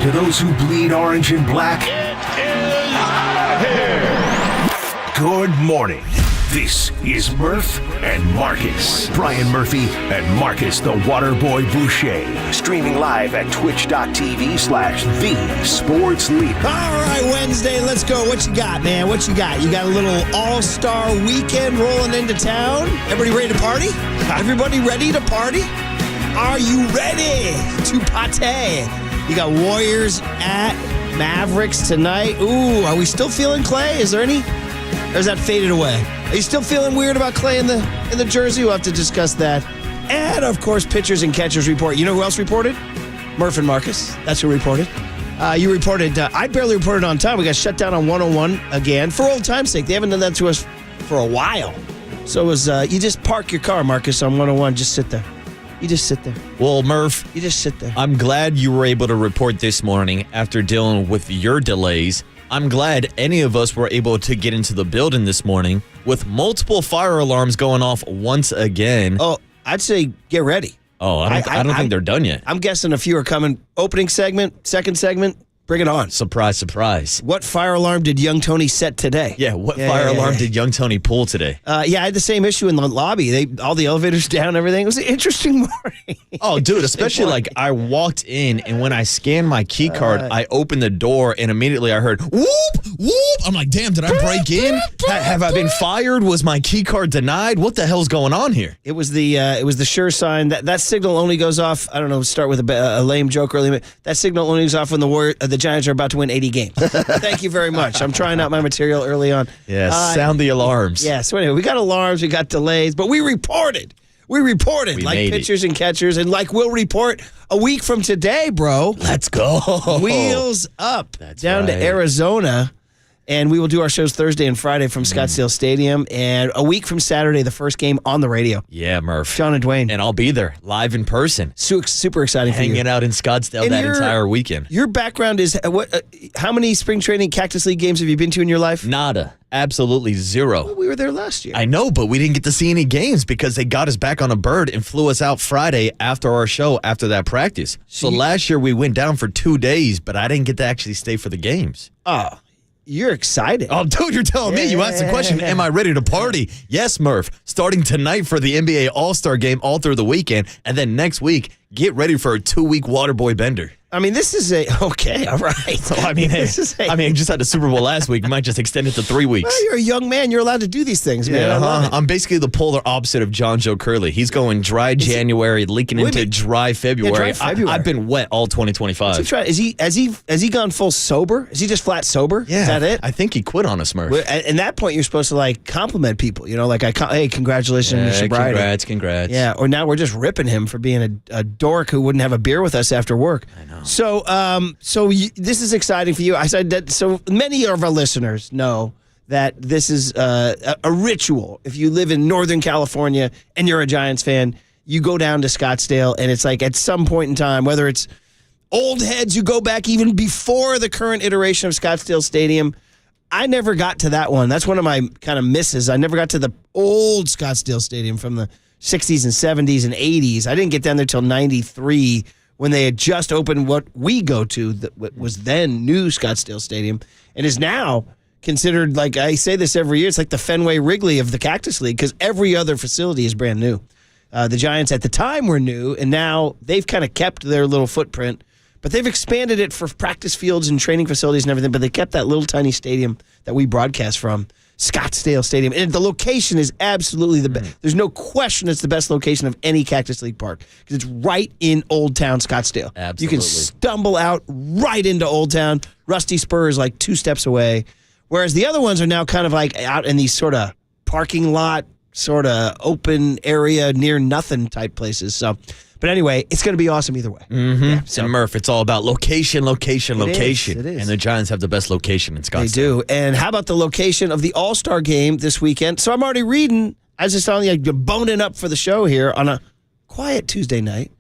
to those who bleed orange and black. It is out of here. Good morning. This is Murph and Marcus. Brian Murphy and Marcus the Waterboy Boucher. Streaming live at twitch.tv/thesportsleader. All right, Wednesday, let's go. What you got, man? What you got? You got a little all-star weekend rolling into town? Everybody ready to party? Everybody ready to party? Are you ready to party? You got Warriors at Mavericks tonight. Ooh, are we still feeling Clay? Is there any? Or is that faded away? Are you still feeling weird about Clay in the jersey? We'll have to discuss that. And, of course, pitchers and catchers report. You know who else reported? Murph and Marcus. That's who reported. You reported. I barely reported on time. We got shut down on 101 again for old time's sake. They haven't done that to us for a while. So it was, you just park your car, Marcus, on 101. Just sit there. You just sit there. Well, Murph, You just sit there. I'm glad you were able to report this morning after dealing with your delays. I'm glad any of us were able to get into the building this morning with multiple fire alarms going off once again. Oh, I'd say get ready. Oh, I don't think they're done yet. I'm guessing a few are coming. Opening segment, second segment, bring it on. Surprise, surprise. What fire alarm did young Tony set today? Yeah, what fire alarm did young Tony pull today? I had the same issue in the lobby. All the elevators down, everything. It was an interesting morning. Oh, dude, especially like I walked in and when I scanned my key card, I opened the door and immediately I heard whoop, whoop. I'm like, damn, did I break in? Have I been fired? Was my key card denied? What the hell's going on here? It was the sure sign that signal only goes off. I don't know. Start with a lame joke early. That signal only goes off when the Giants are about to win 80 games. Thank you very much. I'm trying out my material early on. Yeah, sound the alarms. Yeah. So anyway, we got alarms, we got delays, but we reported. We like pitchers and catchers, and like we'll report a week from today, bro. Let's go. Wheels up. That's down right. to Arizona. And we will do our shows Thursday and Friday from Scottsdale Stadium. And a week from Saturday, the first game on the radio. Yeah, Murph. John and Dwayne. And I'll be there, live in person. Super exciting for you. Hanging out in Scottsdale And that entire weekend. Your background is, how many spring training Cactus League games have you been to in your life? Nada. Absolutely zero. Well, we were there last year. I know, but we didn't get to see any games because they got us back on a bird and flew us out Friday after our show after that practice. So last year we went down for 2 days, but I didn't get to actually stay for the games. Oh, you're excited. Oh, dude, you're telling me. You asked the question, am I ready to party? Yes, Murph. Starting tonight for the NBA All-Star game all through the weekend, and then next week, get ready for a 2-week Waterboy bender. I mean, this is okay, all right. So, I mean, I just had the Super Bowl last week. We might just extend it to 3 weeks. Well, you're a young man. You're allowed to do these things, man. I love it. I'm basically the polar opposite of John Joe Curley. He's going dry January, leaking into dry February. I've been wet all 2025. Has he gone full sober? Is he just flat sober? Yeah. Is that it? I think he quit on us, Murph. At that point, you're supposed to like compliment people. You know, like hey, congratulations on your sobriety. Congrats. Yeah. Or now we're just ripping him for being a dork who wouldn't have a beer with us after work. I know. So this is exciting for you. I said that. So many of our listeners know that this is a ritual. If you live in Northern California and you're a Giants fan, you go down to Scottsdale, and it's like at some point in time, whether it's old heads who go back even before the current iteration of Scottsdale Stadium. I never got to that one. That's one of my kind of misses. I never got to the old Scottsdale Stadium from the 60s and 70s and 80s. I didn't get down there till 93 when they had just opened what we go to, what was then new Scottsdale Stadium, and is now considered, like I say this every year, it's like the Fenway Wrigley of the Cactus League because every other facility is brand new. The Giants at the time were new, and now they've kind of kept their little footprint, but they've expanded it for practice fields and training facilities and everything, but they kept that little tiny stadium that we broadcast from, Scottsdale Stadium. And the location is absolutely the best. There's no question it's the best location of any Cactus League park because it's right in Old Town Scottsdale. Absolutely. You can stumble out right into Old Town. Rusty Spur is like 2 steps away, whereas the other ones are now kind of like out in these sort of parking lot, sort of open area, near nothing type places. So, but anyway, it's going to be awesome either way. Mm-hmm. Yeah, so. And Murph, it's all about location. It is. And the Giants have the best location in Scottsdale. They do. And how about the location of the All-Star game this weekend? So I'm already reading, as it's telling you, boning up for the show here on a quiet Tuesday night.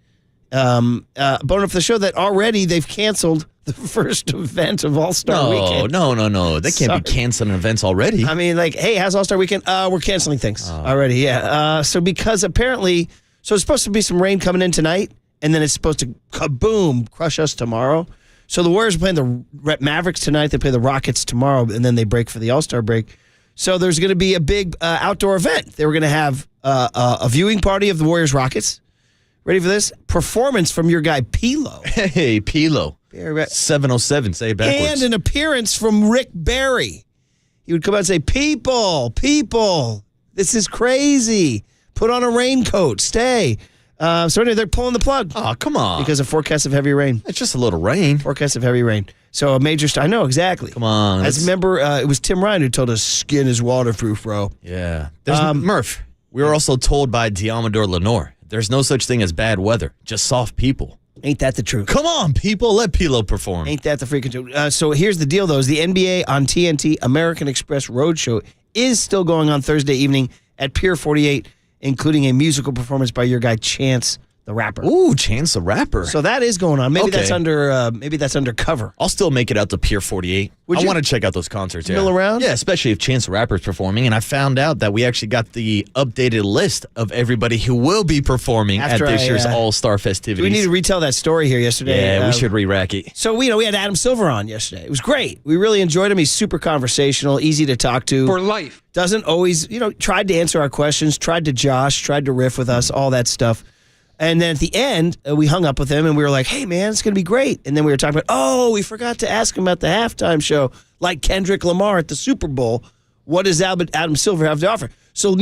Boning up for the show that already they've canceled the first event of All-Star Weekend. No. They can't be canceling events already. I mean, like, hey, how's All-Star Weekend? We're canceling things already, yeah. So because apparently... So it's supposed to be some rain coming in tonight, and then it's supposed to kaboom, crush us tomorrow. So the Warriors are playing the Mavericks tonight. They play the Rockets tomorrow, and then they break for the All-Star break. So there's going to be a big outdoor event. They were going to have a viewing party of the Warriors-Rockets. Ready for this? Performance from your guy, Pilo. Hey, Pilo. 707, say it backwards. And an appearance from Rick Barry. He would come out and say, people, this is crazy. Put on a raincoat, stay. So anyway, they're pulling the plug. Oh, come on. Because of forecasts of heavy rain. It's just a little rain. Forecast of heavy rain. So a major I know, exactly. Come on. As remember, it was Tim Ryan who told us skin is waterproof, bro. Yeah. There's Murph. We were also told by Diamador Lenore, there's no such thing as bad weather, just soft people. Ain't that the truth? Come on, people. Let Pilo perform. Ain't that the freaking truth? So here's the deal, though. Is the NBA on TNT American Express Roadshow is still going on Thursday evening at Pier 48, including a musical performance by your guy Chance the Rapper. Ooh, Chance the Rapper. So that is going on. Maybe Okay. that's undercover. I'll still make it out to Pier 48. Would I you? want to check out those concerts. Yeah. Mill around? Yeah, especially if Chance the Rapper's performing. And I found out that we actually got the updated list of everybody who will be performing After at this year's I, All-Star festivities. We need to retell that story here yesterday. Yeah, we should re-rack it. So we had Adam Silver on yesterday. It was great. We really enjoyed him. He's super conversational, easy to talk to. For life. Doesn't always, tried to answer our questions, tried to josh, tried to riff with us, all that stuff. And then at the end, we hung up with him and we were like, hey, man, it's going to be great. And then we were talking about, we forgot to ask him about the halftime show, like Kendrick Lamar at the Super Bowl. What does Adam Silver have to offer? So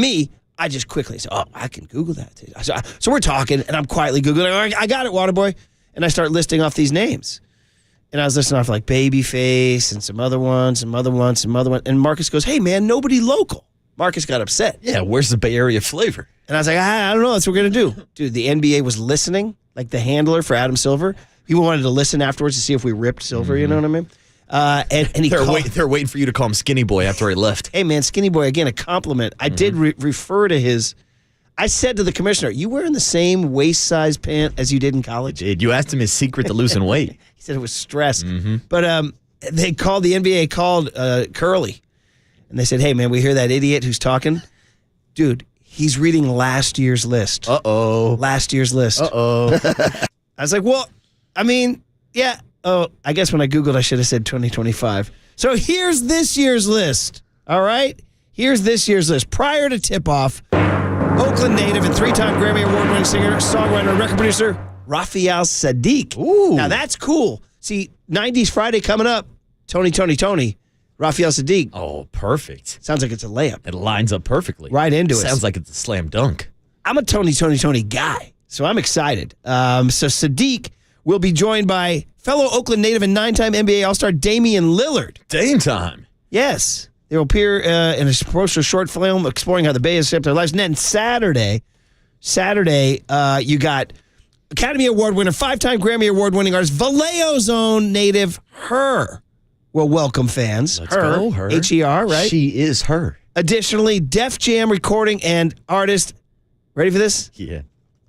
I just quickly said, I can Google that. So we're talking, and I'm quietly Googling. I got it, Waterboy. And I start listing off these names. And I was listening off like Babyface and some other ones. And Marcus goes, hey, man, nobody local. Marcus got upset. Yeah, where's the Bay Area flavor? And I was like, I don't know. That's what we're going to do. Dude, the NBA was listening, like the handler for Adam Silver. He wanted to listen afterwards to see if we ripped Silver, you know what I mean? And he They're waiting for you to call him Skinny Boy after he left. Hey, man, Skinny Boy, again, a compliment. I did refer to his... I said to the commissioner, you wearing the same waist-size pant as you did in college? You asked him his secret to losing weight. He said it was stress. But the NBA called Curly. And they said, hey, man, we hear that idiot who's talking. Dude, he's reading last year's list. Uh-oh. Last year's list. Uh-oh. I was like, well, I mean, yeah. Oh, I guess when I Googled, I should have said 2025. So here's this year's list. All right? Here's this year's list. Prior to tip-off, Oakland native and three-time Grammy Award-winning singer, songwriter, and record producer, Raphael Sadiq. Ooh. Now, that's cool. See, 90s Friday coming up. Tony. Raphael Sadiq. Oh, perfect. Sounds like it's a layup. It lines up perfectly. Right into it. Sounds like it's a slam dunk. I'm a Tony guy, so I'm excited. So Sadiq will be joined by fellow Oakland native and 9-time NBA All-Star Damian Lillard. Dame time. Yes. They will appear in a promotional short film exploring how the Bay has shaped their lives. And then Saturday, you got Academy Award winner, 5-time Grammy Award-winning artist, Vallejo's own native, Her, will welcome fans. Let's go, Her. H-E-R, right? She is Her. Additionally, Def Jam recording and artist, ready for this? Yeah.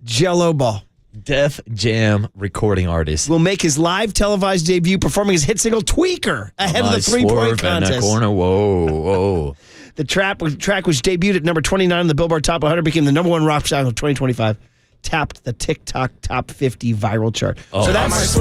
Jello Ball Def Jam recording artist. will make his live televised debut performing his hit single Tweaker ahead of the three-point contest. Corner. Whoa. The track, which debuted at number 29 on the Billboard Top 100, became the number one rock song of 2025. Tapped the TikTok Top 50 viral chart. Oh. So that's...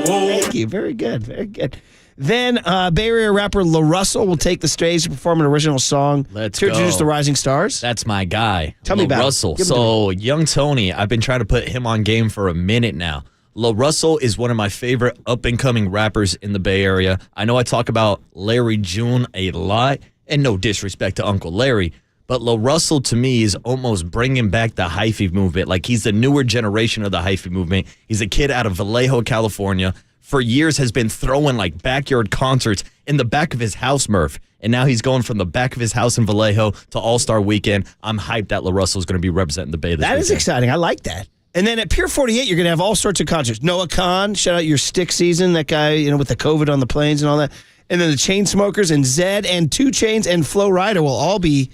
Thank you. Very good. Then Bay Area rapper La Russell will take the stage to perform an original song to introduce the Rising Stars. That's my guy. Tell me about it. Russell. Give him So young Tony, I've been trying to put him on game for a minute now. La Russell is one of my favorite up-and-coming rappers in the Bay Area. I know I talk about Larry June a lot, and no disrespect to Uncle Larry, but La Russell to me is almost bringing back the hyphy movement. Like he's the newer generation of the hyphy movement. He's a kid out of Vallejo, California. For years has been throwing like backyard concerts in the back of his house, Murph. And now he's going from the back of his house in Vallejo to All-Star Weekend. I'm hyped that La Russell's going to be representing the Bay this weekend. That is exciting. I like that. And then at Pier 48, you're going to have all sorts of concerts. Noah Khan, shout out your Stick Season, that guy, with the COVID on the planes and all that. And then the Chainsmokers and Zed and 2 Chainz and Flo Rida will all be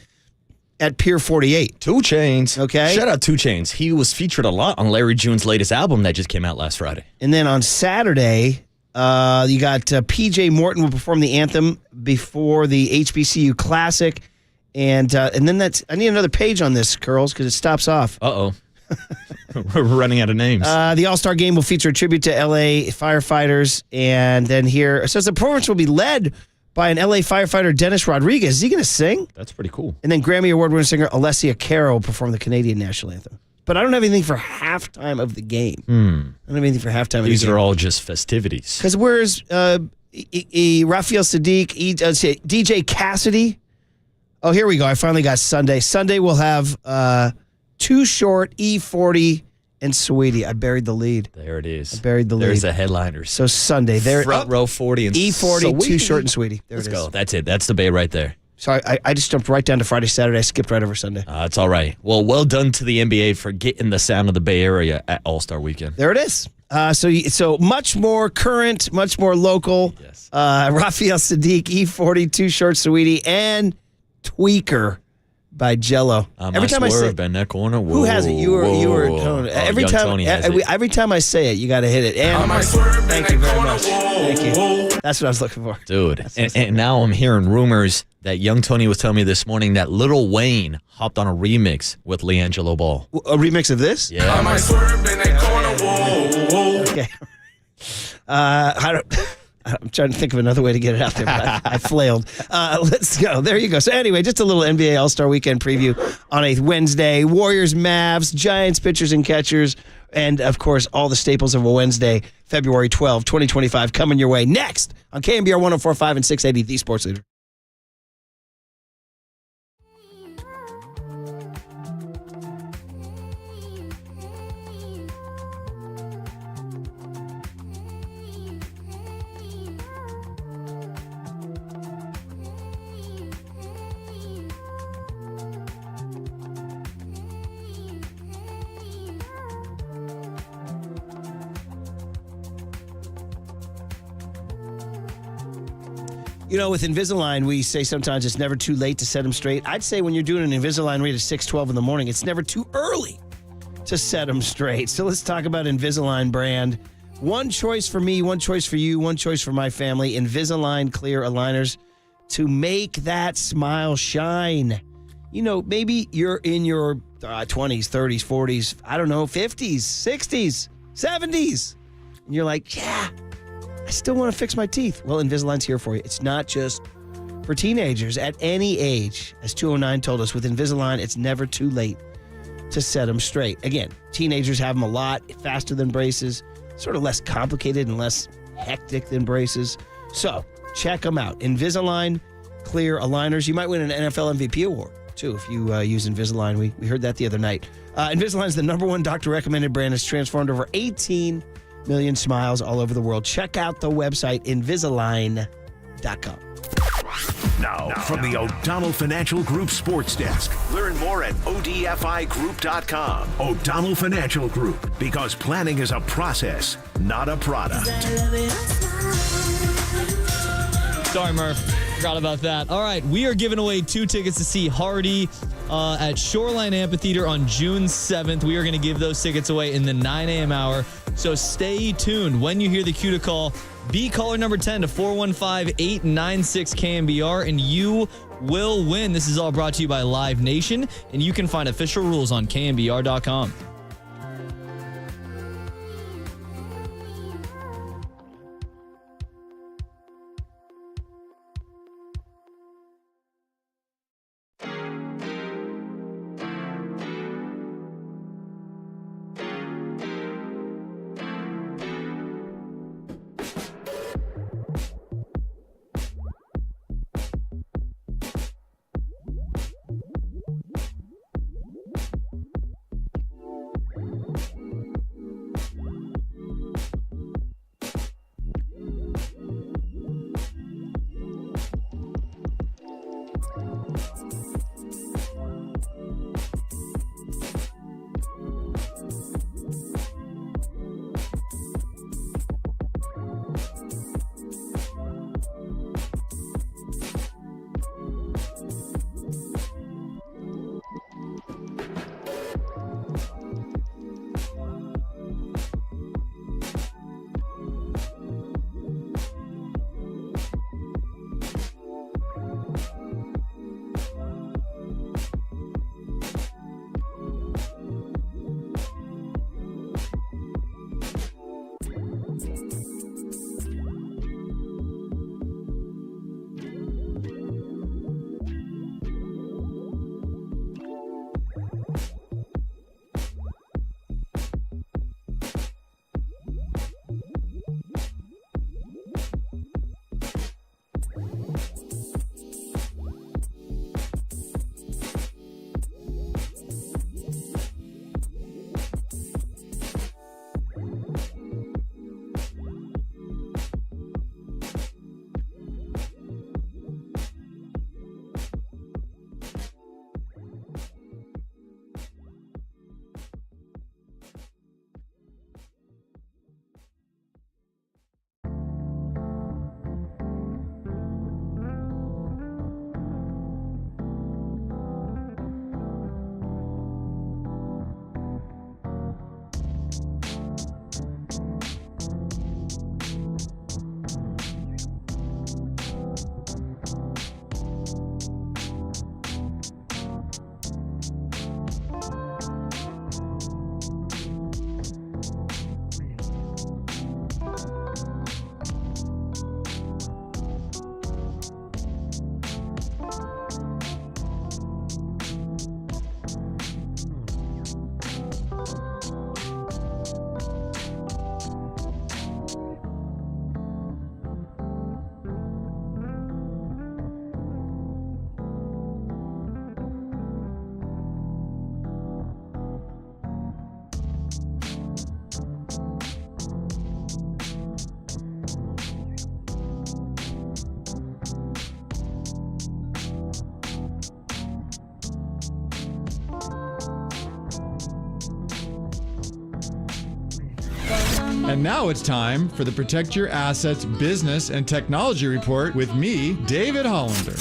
at Pier 48. 2 Chainz. Okay. Shout out 2 Chainz. He was featured a lot on Larry June's latest album that just came out last Friday. And then on Saturday, you got PJ Morton will perform the anthem before the HBCU Classic. And then I need another page on this, Curls, because it stops off. Uh-oh. We're running out of names. The All-Star Game will feature a tribute to L.A. firefighters. And then here, it says the performance will be led by an L.A. firefighter, Dennis Rodriguez. Is he going to sing? That's pretty cool. And then Grammy Award-winning singer Alessia Cara will perform the Canadian national anthem. But I don't have anything for halftime of the game. I don't have anything for halftime of the game. These are all just festivities. Because where's Raphael Sadiq, DJ Cassidy? Oh, here we go. I finally got Sunday. Sunday we'll have Too Short, E40, and Sweetie. I buried the lead. There it is. I buried the lead. There's the headliners. So Sunday. There, Front row 40 and E40, Sweetie. Too Short, and Sweetie. There Let's it is. go. That's it. That's the Bay right there. So I just jumped right down to Friday, Saturday. I skipped right over Sunday. It's all right. Well done to the NBA for getting the sound of the Bay Area at All-Star Weekend. There it is. So much more current, much more local. Yes. Raphael Sadiq, E40, Too Short, Sweetie, and Tweaker by Jello. Every time I say bend that corner. Whoa, who has it? You were whoa. every Young time. Tony has it. Every time I say it, you got to hit it. And thank you very much. Thank you. That's what I was looking for, dude. And now I'm hearing rumors that Young Tony was telling me this morning that Lil Wayne hopped on a remix with LiAngelo Ball. A remix of this? Yeah. Okay. I'm trying to think of another way to get it out there, but I flailed. Let's go. There you go. So anyway, just a little NBA All-Star Weekend preview on a Wednesday. Warriors, Mavs, Giants, pitchers and catchers, and, of course, all the staples of a Wednesday, February 12, 2025, coming your way next on KNBR 104.5 and 680, the Sports Leader. You know, with Invisalign, we say sometimes it's never too late to set them straight. I'd say when you're doing an Invisalign read at 6:12 in the morning, it's never too early to set them straight. So let's talk about Invisalign brand. One choice for me, one choice for you, one choice for my family. Invisalign clear aligners to make that smile shine. You know, maybe you're in your 20s, 30s, 40s, I don't know, 50s, 60s, 70s. And you're like, yeah, I still want to fix my teeth. Well, Invisalign's here for you. It's not just for teenagers. At any age, as 209 told us, with Invisalign, it's never too late to set them straight. Again, teenagers have them a lot faster than braces, sort of less complicated and less hectic than braces. So check them out. Invisalign clear aligners. You might win an NFL MVP award, too, if you use Invisalign. We heard that the other night. Invisalign is the #1 doctor-recommended brand. It's transformed over 18 million smiles all over the world. Check out the website, Invisalign.com. Now, from the O'Donnell Financial Group Sports Desk. Learn more at ODFIGroup.com. O'Donnell Financial Group, because planning is a process, not a product. Sorry, Murph. Forgot about that. All right, we are giving away 2 tickets to see Hardy at Shoreline Amphitheater on June 7th. We are going to give those tickets away in the 9 a.m. hour. So stay tuned. When you hear the cue to call, be caller number 10 to 415-896-KNBR, and you will win. This is all brought to you by Live Nation, and you can find official rules on KNBR.com. And now it's time for the Protect Your Assets Business and Technology Report with me, David Hollander.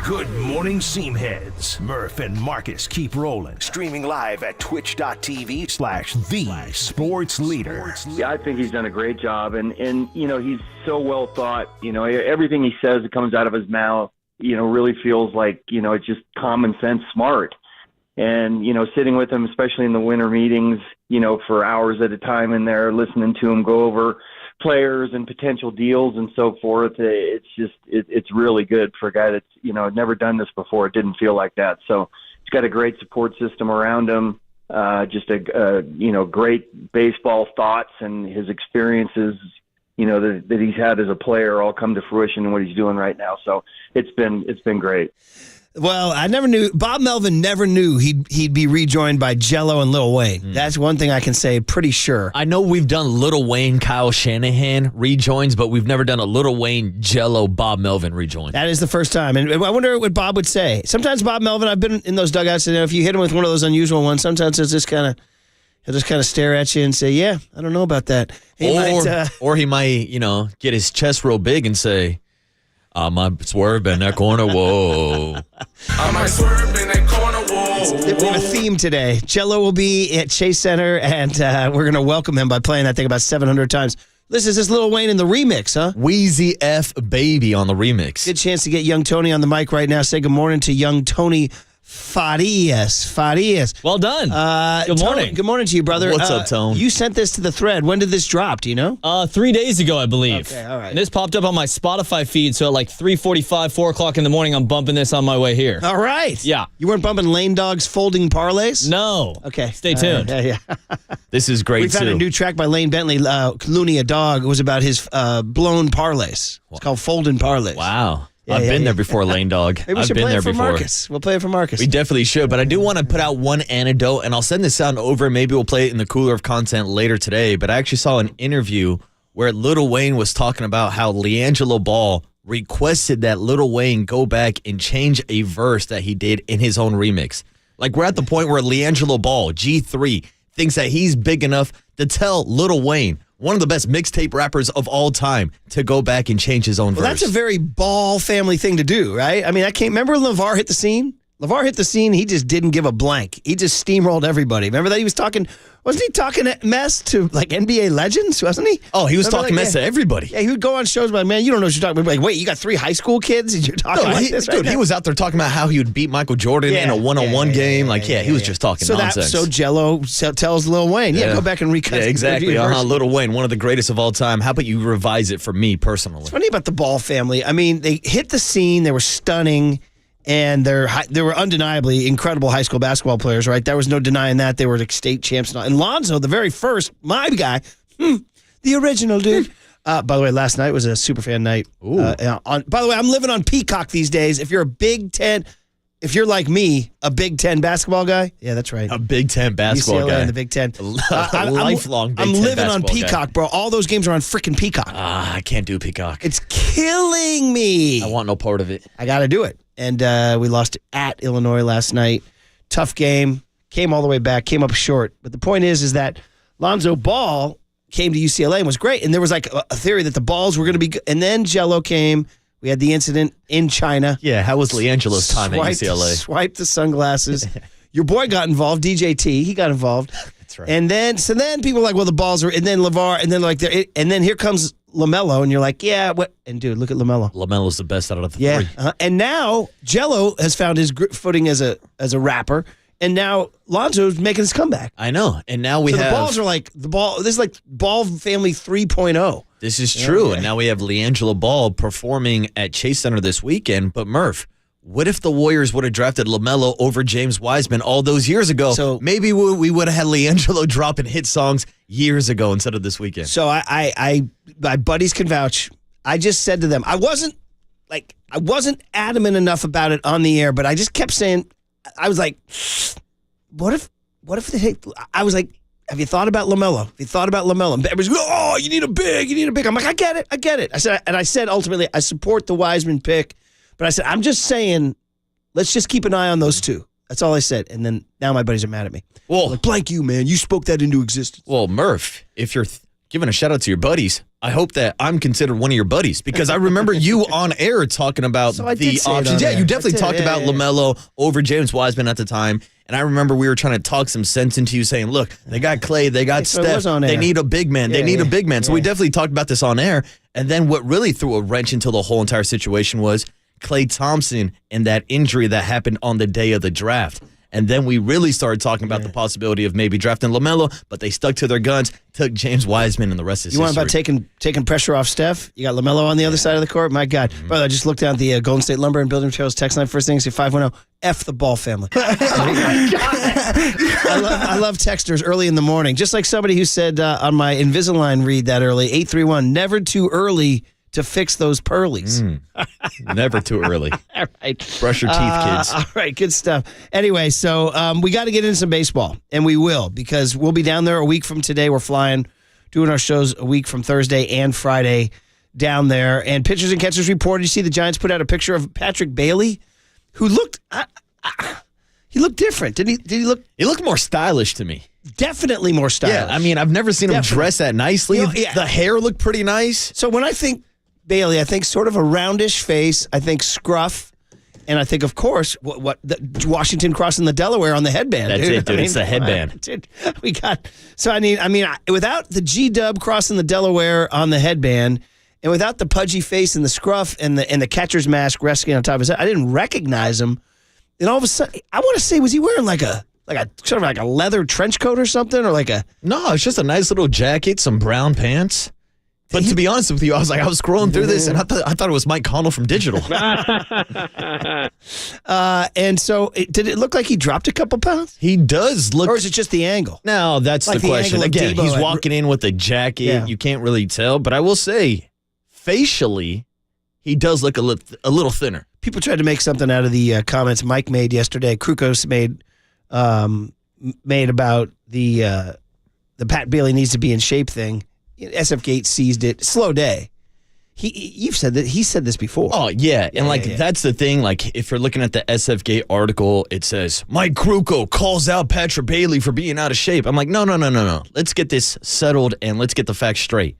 Good morning, Seamheads. Murph and Marcus keep rolling. Streaming live at twitch.tv/thesportsleader. Yeah, I think he's done a great job, and you know, he's so well thought. You know, everything he says that comes out of his mouth, you know, really feels like, you know, it's just common sense smart. And, you know, sitting with him, especially in the winter meetings, you know, for hours at a time in there, listening to him go over players and potential deals and so forth, it's really good for a guy that's, you know, never done this before. It didn't feel like that. So he's got a great support system around him, just you know, great baseball thoughts, and his experiences, you know, that he's had as a player all come to fruition in what he's doing right now. So it's been great. Well, I never knew. Bob Melvin never knew he'd be rejoined by Jello and Lil Wayne. That's one thing I can say pretty sure. I know we've done Lil Wayne, Kyle Shanahan rejoins, but we've never done a Lil Wayne, Jello, Bob Melvin rejoin. That is the first time. And I wonder what Bob would say. Sometimes Bob Melvin, I've been in those dugouts, and if you hit him with one of those unusual ones, sometimes he'll just kind of stare at you and say, yeah, I don't know about that. Or he might, you know, get his chest real big and say, I might swerve in that corner, whoa. I might swerve in that corner, whoa. We have a theme today. Jello will be at Chase Center, and we're going to welcome him by playing that thing about 700 times. Listen, is this Lil Wayne in the remix, huh? Wheezy F Baby on the remix. Good chance to get young Tony on the mic right now. Say good morning to young Tony Farias. Well done. Good morning. Tony, good morning to you, brother. What's up, Tone? You sent this to the thread. When did this drop? Do you know? 3 days ago, I believe. Okay, all right. And this popped up on my Spotify feed, so at like 3:45, 4 o'clock in the morning, I'm bumping this on my way here. All right. Yeah. You weren't bumping Lane Dog's Folding Parlays? No. Okay. Stay tuned. Yeah. This is great, We found too. a new track by Lane Bentley, Clooney a Dog. It was about his blown parlays. It's called Folding Parlays. Wow. Yeah, I've yeah, been yeah. there before, Lane Dog. Maybe we I've should been play there it for before. Marcus. We'll play it for Marcus. We definitely should, but I do want to put out one anecdote, and I'll send this sound over. Maybe we'll play it in the cooler of content later today. But I actually saw an interview where Lil Wayne was talking about how LiAngelo Ball requested that Lil Wayne go back and change a verse that he did in his own remix. Like, we're at the point where LiAngelo Ball, G3, thinks that he's big enough to tell Lil Wayne, one of the best mixtape rappers of all time, to go back and change his own verse. That's a very Ball family thing to do, right? I mean, I can't remember when LeVar hit the scene. LeVar hit the scene. He just didn't give a blank. He just steamrolled everybody. Remember that he was talking? Wasn't he talking mess to like NBA legends? Wasn't he? Oh, he was Remember talking that? mess to everybody. Yeah, he would go on shows about, man, you don't know what you're talking about. Like, wait, you got 3 high school kids and you're talking like this right dude, now? he was out there talking about how he would beat Michael Jordan in a one-on-one game. He was just talking nonsense. So Jello tells Lil Wayne, go back and recut. Yeah, exactly. your verse. Lil Wayne, one of the greatest of all time. How about you revise it for me personally? Funny about the Ball family. I mean, they hit the scene. They were stunning, and they were undeniably incredible high school basketball players. Right? There was no denying that. They were like state champs. And Lonzo, the very first, my guy, the original dude. By the way, last night was a super fan night. By the way, I'm living on Peacock these days. If you're a Big Ten, if you're like me, a Big Ten basketball guy, yeah, that's right. A Big Ten basketball UCLA guy. and the Big Ten. Lifelong Big I'm Ten living on basketball Peacock, guy. bro. All those games are on freaking Peacock. I can't do Peacock. It's killing me. I want no part of it. I got to do it. And we lost at Illinois last night. Tough game. Came all the way back. Came up short. But the point is that Lonzo Ball came to UCLA and was great. And there was like a theory that the Balls were going to be good. And then Jello came. We had the incident in China. Yeah, how was LiAngelo's time at UCLA? Swiped the sunglasses. Your boy got involved, DJ T. He got involved. That's right. And then people are like, well, the balls are, and then LeVar, and then like, and then here comes LaMelo, and you're like, yeah, what? And dude, look at LaMelo. LaMelo's the best out of the three. Yeah, and now Jello has found his footing as a rapper, and now Lonzo's making his comeback. I know, and now we so have the balls are like the ball. This is like Ball Family 3.0. This is true, Yeah. and now we have LiAngelo Ball performing at Chase Center this weekend. But Murph, what if the Warriors would have drafted LaMelo over James Wiseman all those years ago? So maybe we would have had LiAngelo dropping hit songs years ago instead of this weekend. So my buddies can vouch. I just said to them, I wasn't adamant enough about it on the air, but I just kept saying, I was like, what if I was like, have you thought about LaMelo? Have you thought about LaMelo? And everybody's going, oh, you need a big. I'm like, I get it. I said ultimately, I support the Wiseman pick, but I said, I'm just saying, let's just keep an eye on those two. That's all I said. And then now my buddies are mad at me. Well, like, blank you, man. You spoke that into existence. Well, Murph, if you're giving a shout out to your buddies, I hope that I'm considered one of your buddies because I remember you on air talking about the options. Yeah, you definitely talked about LaMelo over James Wiseman at the time. And I remember we were trying to talk some sense into you saying, look, they got Clay, they got Steph, they need a big man. They need a big man. So we definitely talked about this on air. And then what really threw a wrench into the whole entire situation was Klay Thompson and that injury that happened on the day of the draft. And then we really started talking about the possibility of maybe drafting LaMelo, but they stuck to their guns, took James Wiseman, and the rest is history. You want about taking pressure off Steph? You got LaMelo on the other side of the court? My God. Brother, I just looked down at the Golden State Lumber and Building Materials text line. First thing, say 510, F the Ball family. I love texters early in the morning. Just like somebody who said on my Invisalign read that early, 831, never too early to fix those pearlies. Never too early. All right. Brush your teeth, kids. All right, good stuff. Anyway, so we got to get into some baseball, and we will, because we'll be down there a week from today. We're flying, doing our shows a week from Thursday and Friday down there. And pitchers and catchers reported. You see the Giants put out a picture of Patrick Bailey, who looked he looked different. Did he look? He looked more stylish to me. Definitely more stylish. Yeah, I mean, I've never seen him dress that nicely. You know, yeah. The hair looked pretty nice. So when I think Bailey, I think sort of a roundish face. I think scruff. And I think, of course, what the Washington crossing the Delaware on the headband. That's dude. it, dude. It's the headband. Dude, we got. So I mean, without the G-dub crossing the Delaware on the headband, and without the pudgy face and the scruff and the catcher's mask resting on top of his head, I didn't recognize him. And all of a sudden, I want to say, was he wearing like a sort of like a leather trench coat or something, or like a? No, it's just a nice little jacket, some brown pants. But to be honest with you, I was scrolling through this, and I thought it was Mike Connell from Digital. And so, did it look like he dropped a couple pounds? He does look. Or is it just the angle? No, that's like the question. Again, Debo he's walking in with a jacket. Yeah. You can't really tell. But I will say, facially, he does look a little thinner. People tried to make something out of the comments Mike made yesterday. Krukos made about the Pat Bailey needs to be in shape thing. SF Gate seized it. Slow day. You've said that. He said this before. Oh, yeah. And that's the thing. Like, if you're looking at the SF Gate article, it says, Mike Krukow calls out Patrick Bailey for being out of shape. I'm like, no. Let's get this settled and let's get the facts straight.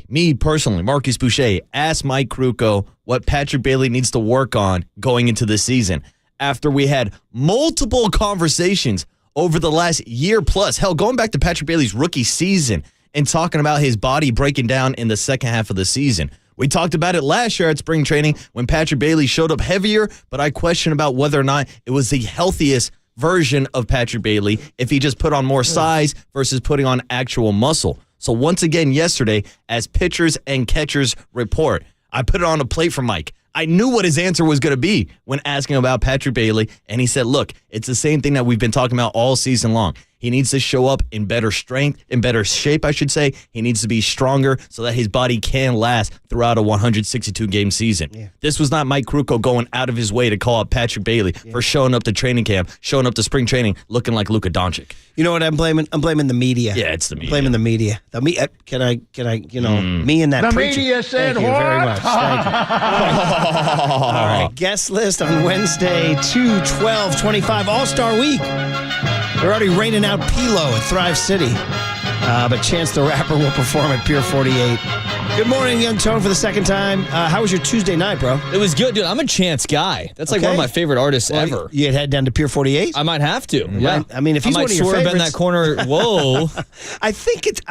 Me personally, Marcus Boucher, asked Mike Krukow what Patrick Bailey needs to work on going into this season after we had multiple conversations over the last year plus. Hell, going back to Patrick Bailey's rookie season and talking about his body breaking down in the second half of the season. We talked about it last year at spring training when Patrick Bailey showed up heavier, but I question about whether or not it was the healthiest version of Patrick Bailey if he just put on more size versus putting on actual muscle. So once again yesterday, as pitchers and catchers report, I put it on a plate for Mike. I knew what his answer was going to be when asking about Patrick Bailey, and he said, look, it's the same thing that we've been talking about all season long. He needs to show up in better strength, in better shape, I should say. He needs to be stronger so that his body can last throughout a 162-game season. Yeah. This was not Mike Krukow going out of his way to call out Patrick Bailey for showing up to training camp, showing up to spring training, looking like Luka Doncic. You know what I'm blaming? I'm blaming the media. Yeah, it's the media. Blaming the media. Can I? Me and that the preacher. Media said Thank you what? very much. Thank you. All right, guest list on Wednesday, 2/12/25, All-Star Week. They're already raining out Pilo at Thrive City. But Chance the Rapper will perform at Pier 48. Good morning, Young Tone, for the second time. How was your Tuesday night, bro? It was good, dude. I'm a Chance guy. That's like one of my favorite artists ever. You had head down to Pier 48? I might have to. Yeah. I mean, if he's I might one of your swerve favorites. in that corner. Whoa. I think it's,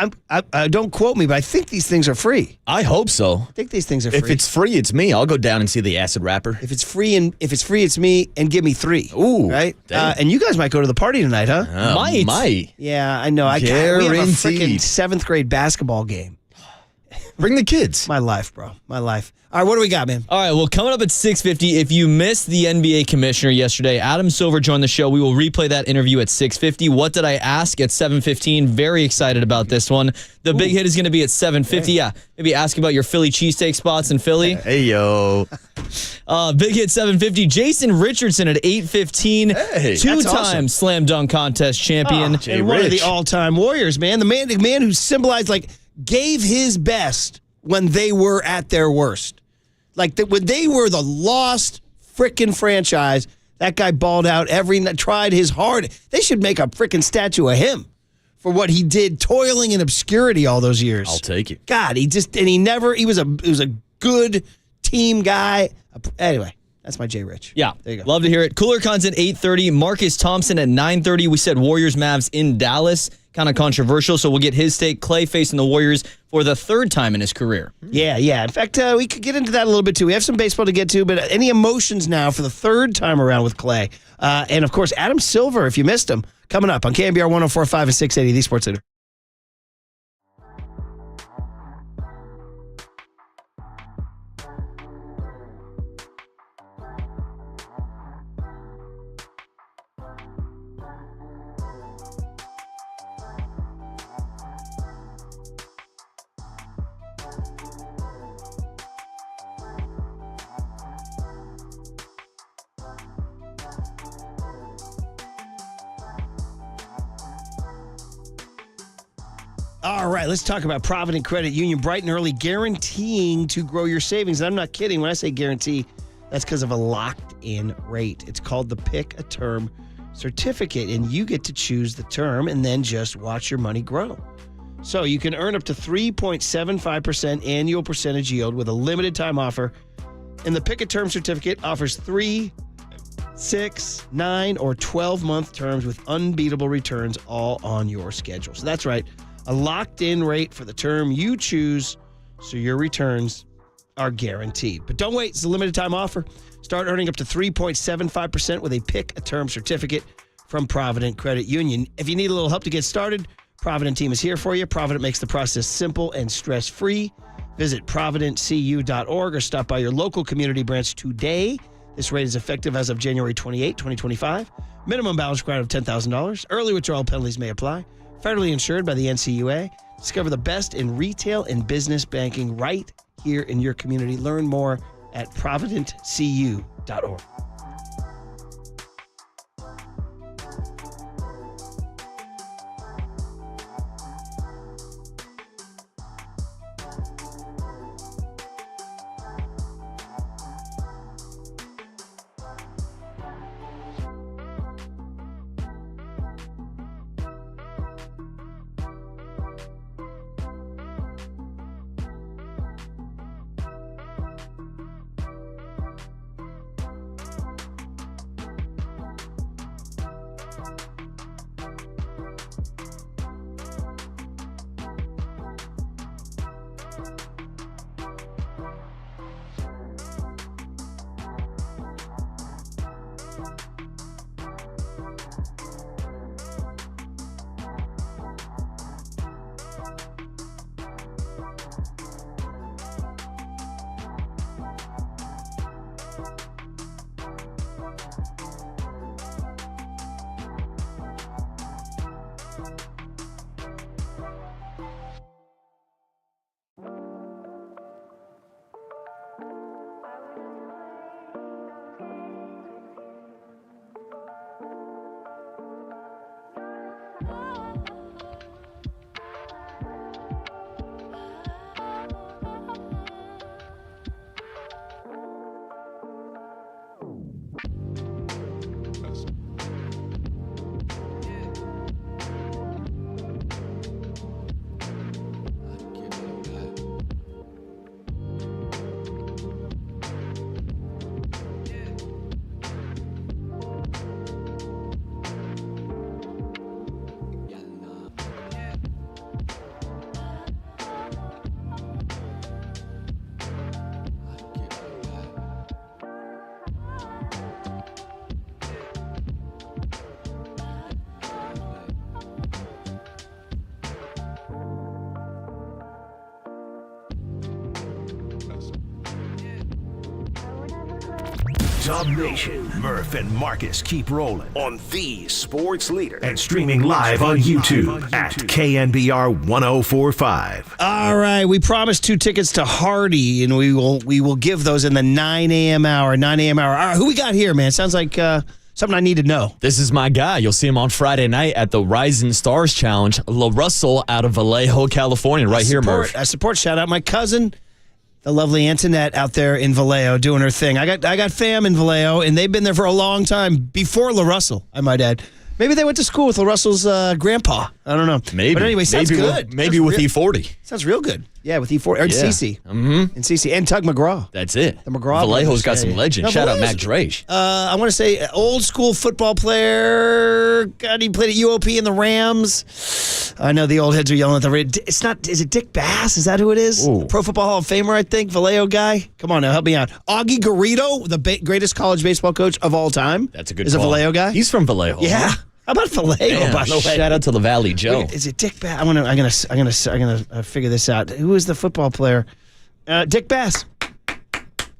don't quote me, but I think these things are free. I hope so. I think these things are free. If it's free, it's me. I'll go down and see the acid rapper. If it's free, it's me, and give me 3. Ooh, right? damn. And you guys might go to the party tonight, huh? Might. Yeah, I know. We have a freaking Guaranteed. 7th grade basketball game. Bring the kids. My life, bro. My life. All right, what do we got, man? All right, well, coming up at 6:50, if you missed the NBA commissioner yesterday, Adam Silver joined the show. We will replay that interview at 6:50. What did I ask at 7:15? Very excited about this one. The big hit is going to be at 7:50. Yeah, maybe ask about your Philly cheesesteak spots in Philly. Hey, yo. Big hit 7:50. Jason Richardson at 8:15. Hey, Two-time that's awesome. slam dunk contest champion. And one of the all-time warriors, man. The man who symbolized, gave his best when they were at their worst. When they were the lost frickin' franchise, that guy balled out every night, tried his hard. They should make a frickin' statue of him for what he did, toiling in obscurity all those years. I'll take it. God, he was a good team guy. Anyway, that's my J. Rich. Yeah, There you go. love to hear it. Cooler content 8:30. Marcus Thompson at 9:30. We said Warriors Mavs in Dallas. Kind of controversial, so we'll get his take. Clay facing the Warriors for the 3rd time in his career. Yeah. In fact, we could get into that a little bit too. We have some baseball to get to, but any emotions now for the 3rd time around with Clay? And of course, Adam Silver, if you missed him, coming up on KNBR 104.5 and 680, the Sports Leader. All right, let's talk about Provident Credit Union, bright and early, guaranteeing to grow your savings. And I'm not kidding. When I say guarantee, that's because of a locked-in rate. It's called the Pick a Term Certificate, and you get to choose the term and then just watch your money grow. So you can earn up to 3.75% annual percentage yield with a limited time offer. And the Pick a Term Certificate offers 3, 6, 9, or 12-month terms with unbeatable returns all on your schedule. So that's right. A locked-in rate for the term you choose, so your returns are guaranteed. But don't wait. It's a limited-time offer. Start earning up to 3.75% with a Pick-a-Term certificate from Provident Credit Union. If you need a little help to get started, Provident team is here for you. Provident makes the process simple and stress-free. Visit providentcu.org or stop by your local community branch today. This rate is effective as of January 28, 2025. Minimum balance required of $10,000. Early withdrawal penalties may apply. Federally insured by the NCUA. Discover the best in retail and business banking right here in your community. Learn more at providentcu.org. Dub Nation. Murph and Marcus keep rolling on the sports leader and streaming live on YouTube at KNBR 1045. All right, we promised 2 tickets to Hardy, and we will give those in the 9 a.m. hour. 9 a.m. hour. All right, who we got here, man? Sounds like something I need to know. This is my guy. You'll see him on Friday night at the Rising Stars Challenge. LaRussell out of Vallejo, California, right here, Murph. I support. Shout out my cousin, the lovely Antoinette out there in Vallejo doing her thing. I got fam in Vallejo, and they've been there for a long time before LaRussell, I might add. Maybe they went to school with LaRussell's grandpa. I don't know. Maybe. But anyway, sounds good. Maybe with E40. Sounds real good. Yeah, with E40. Or CC. Mm-hmm. And CC. And Tug McGraw. That's it. The McGraw Vallejo's brothers. got some legends. No, Shout out Vallejo's- Mac Drage. I want to say old school football player. God, he played at UOP in the Rams. I know the old heads are yelling at the radio. It's not. Is it Dick Bass? Is that who it is? Ooh. Pro Football Hall of Famer, I think. Vallejo guy. Come on now, help me out. Augie Garrido, the greatest college baseball coach of all time. That's a good Is call. a Vallejo guy. He's from Vallejo. Yeah. Huh? How about Vallejo? Man, by the way? shout out to the Valley Joe. Wait, is it Dick Bass? I'm gonna figure this out. Who is the football player? Dick Bass.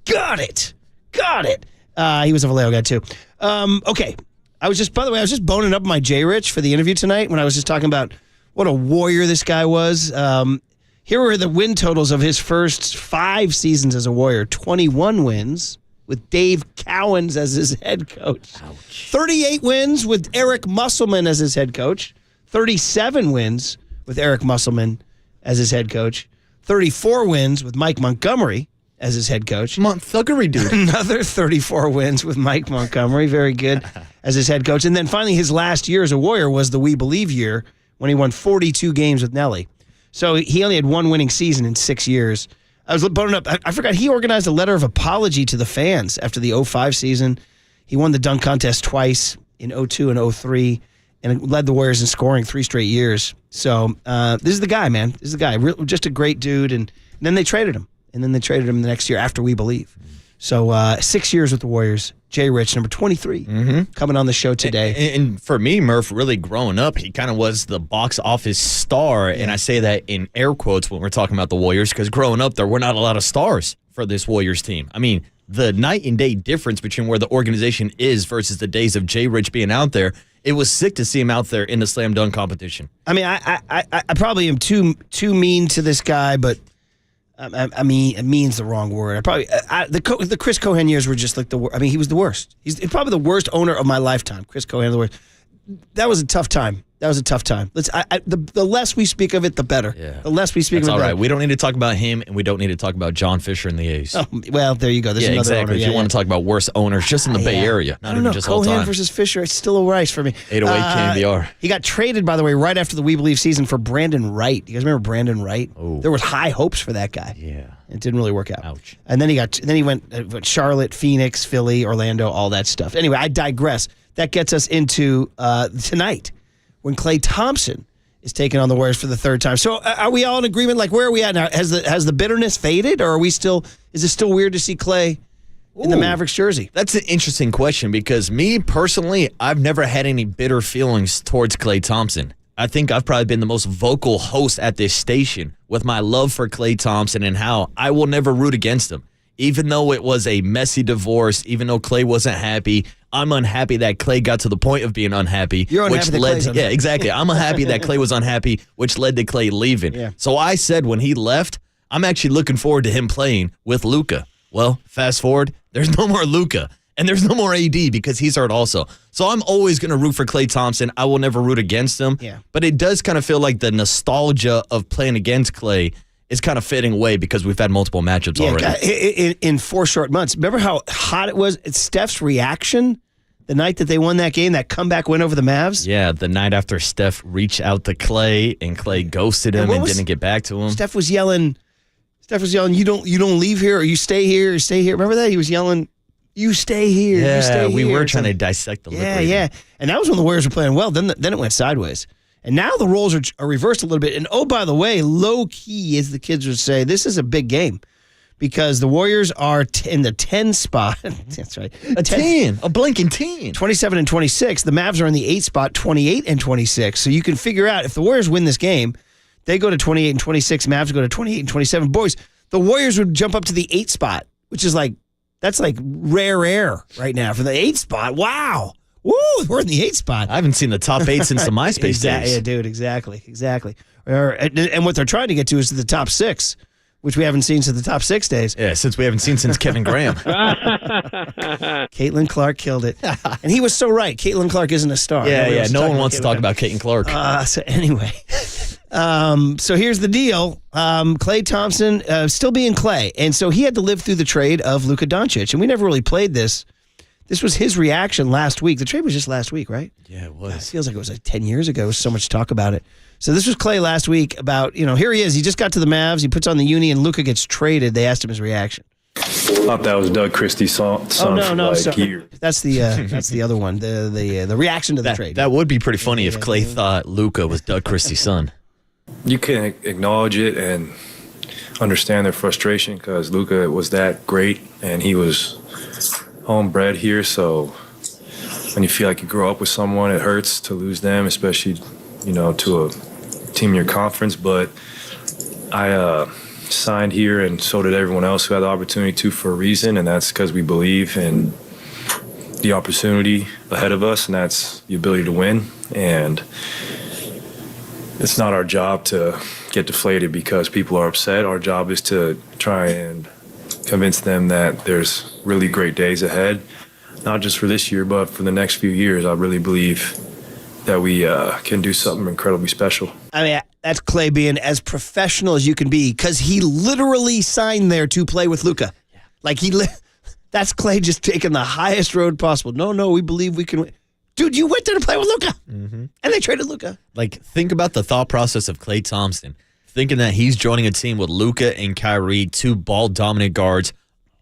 Got it. He was a Vallejo guy too. Okay. I was just boning up my J Rich for the interview tonight when I was just talking about what a warrior this guy was. Here were the win totals of his first 5 seasons as a Warrior. 21 wins with Dave Cowens as his head coach. Ouch. 38 wins with Eric Musselman as his head coach. 37 wins with Eric Musselman as his head coach. 34 wins with Mike Montgomery as his head coach. Thuggery dude. Another 34 wins with Mike Montgomery. Very good as his head coach. And then finally his last year as a Warrior was the We Believe year when he won 42 games with Nelly. So he only had 1 winning season in 6 years. I was boning up. I forgot he organized a letter of apology to the fans after the 05 season. He won the dunk contest twice in 02 and 03 and led the Warriors in scoring 3 straight years. So this is the guy, man. This is the guy. Just a great dude. And then they traded him. And then they traded him the next year after We Believe. So 6 years with the Warriors. Jay Rich, number 23, coming on the show today. And for me, Murph, really growing up, he kind of was the box office star. And I say that in air quotes when we're talking about the Warriors, because growing up, there were not a lot of stars for this Warriors team. I mean, the night and day difference between where the organization is versus the days of Jay Rich being out there, it was sick to see him out there in the slam dunk competition. I mean, I probably am too mean to this guy, but I mean, mean's the wrong word. The Chris Cohen years were just like the worst. I mean, he was the worst. He's probably the worst owner of my lifetime. Chris Cohen, the worst. That was a tough time. The less we speak of it, the better. Yeah. The less we speak That's of it, all the right. better. We don't need to talk about him, and we don't need to talk about John Fisher and the A's. Oh, well, there you go. There's another exactly. owner. If you want to talk about worse owners just in the Bay Area, not I don't even know. just all Cohen time. versus Fisher, it's still a rice for me. 808 KNBR. He got traded, by the way, right after the We Believe season for Brandon Wright. You guys remember Brandon Wright? Oh. There was high hopes for that guy. Yeah. It didn't really work out. Ouch. And then he went Charlotte, Phoenix, Philly, Orlando, all that stuff. Anyway, I digress. That gets us into tonight when Klay Thompson is taking on the Warriors for the 3rd time. So are we all in agreement? Like, where are we at now? Has the bitterness faded, or is it still weird to see Klay in the Mavericks jersey? That's an interesting question because me personally, I've never had any bitter feelings towards Klay Thompson. I think I've probably been the most vocal host at this station with my love for Klay Thompson and how I will never root against him. Even though it was a messy divorce, even though Klay wasn't happy, I'm unhappy that Klay got to the point of being unhappy. You're unhappy that Klay's unhappy. Yeah, exactly. I'm unhappy that Klay was unhappy, which led to Klay leaving. Yeah. So I said when he left, I'm actually looking forward to him playing with Luka. Well, fast forward, there's no more Luka. And there's no more AD because he's hurt also. So I'm always going to root for Klay Thompson. I will never root against him. Yeah. But it does kind of feel like the nostalgia of playing against Klay is kind of fading away because we've had multiple matchups already. In 4 short months. Remember how hot it was? It's Steph's reaction the night that they won that game, that comeback win over the Mavs. Yeah, the night after Steph reached out to Klay and Klay ghosted him and didn't get back to him. Steph was yelling, you don't leave here, or you stay here, or stay here. Remember that? He was yelling, you stay here, you stay here. We were trying to dissect the lip reading. Yeah. And that was when the Warriors were playing well. Then it went sideways. And now the roles are reversed a little bit. And oh, by the way, low key, as the kids would say, this is a big game because the Warriors are in the 10 spot. That's right. A blinking 10. 27 and 26. The Mavs are in the 8 spot, 28 and 26. So you can figure out if the Warriors win this game, they go to 28 and 26. Mavs go to 28 and 27. Boys, the Warriors would jump up to the 8 spot, which is like That's like rare air right now for the 8 spot. Wow. Woo, we're in the 8 spot. I haven't seen the top 8 since the MySpace days. Yeah, dude, exactly. And what they're trying to get to is the top 6, which we haven't seen since the top 6 days. Yeah, since we haven't seen since Kevin Graham. Caitlin Clark killed it. And he was so right. Caitlin Clark isn't a star. No one wants to talk about Caitlin Clark. So anyway, so here's the deal. Klay Thompson still being Klay. And so he had to live through the trade of Luka Doncic. And we never really played this. This was his reaction last week. The trade was just last week, right? Yeah, it was. It feels like it was like 10 years ago. There was so much talk about it. So this was Klay last week about, here he is. He just got to the Mavs. He puts on the uni and Luka gets traded. They asked him his reaction. Thought that was Doug Christie's son years. That's the other one. The reaction to the trade. That would be pretty funny if Klay thought Luka was Doug Christie's son. You can acknowledge it and understand their frustration because Luka was that great and he was homebred here. So when you feel like you grow up with someone, it hurts to lose them, especially to a team in your conference. But I signed here, and so did everyone else who had the opportunity to, for a reason, and that's because we believe in the opportunity ahead of us, and that's the ability to win. And it's not our job to get deflated because people are upset. Our job is to try and convince them that there's really great days ahead, not just for this year, but for the next few years. I really believe that we can do something incredibly special. I mean, that's Klay being as professional as you can be because he literally signed there to play with Luka. Yeah. Like that's Klay just taking the highest road possible. No, we believe we can win. Dude, you went there to play with Luka, and they traded Luka. Like, think about the thought process of Klay Thompson, thinking that he's joining a team with Luka and Kyrie, 2 ball-dominant guards.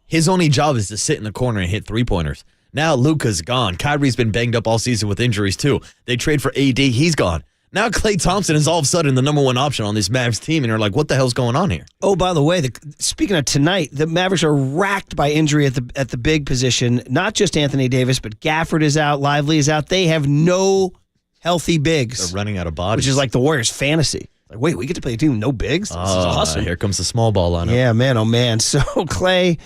His only job is to sit in the corner and hit three-pointers. Now Luka's gone. Kyrie's been banged up all season with injuries, too. They trade for AD. He's gone. Now Klay Thompson is all of a sudden the number 1 option on this Mavs team, and you're like, what the hell's going on here? Oh, by the way, speaking of tonight, the Mavericks are racked by injury at the big position. Not just Anthony Davis, but Gafford is out, Lively is out. They have no healthy bigs. They're running out of bodies. Which is like the Warriors' fantasy. Like, wait, we get to play a team with no bigs? This is awesome. Here comes the small ball lineup. Yeah, man, oh man. So Klay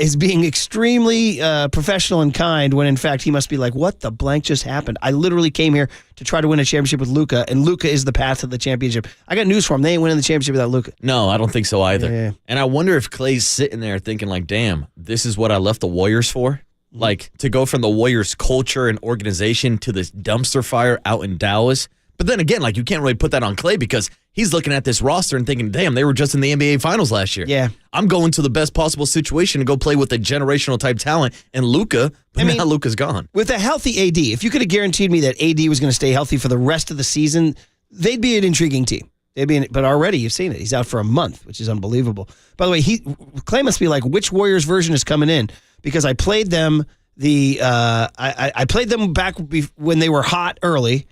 is being extremely professional and kind when in fact he must be like, what the blank just happened? I literally came here to try to win a championship with Luka, and Luka is the path to the championship. I got news for him. They ain't winning the championship without Luka. No, I don't think so either. Yeah. And I wonder if Klay's sitting there thinking like, damn, this is what I left the Warriors for? Like, to go from the Warriors culture and organization to this dumpster fire out in Dallas. But then again, like, you can't really put that on Klay because he's looking at this roster and thinking, damn, they were just in the NBA Finals last year. Yeah. I'm going to the best possible situation to go play with a generational type talent and Luka, but now Luka's gone. With a healthy AD, if you could have guaranteed me that AD was going to stay healthy for the rest of the season, they'd be an intriguing team. But already you've seen it. He's out for a month, which is unbelievable. By the way, Klay must be like, which Warriors version is coming in? Because I played them I played them back when they were hot early.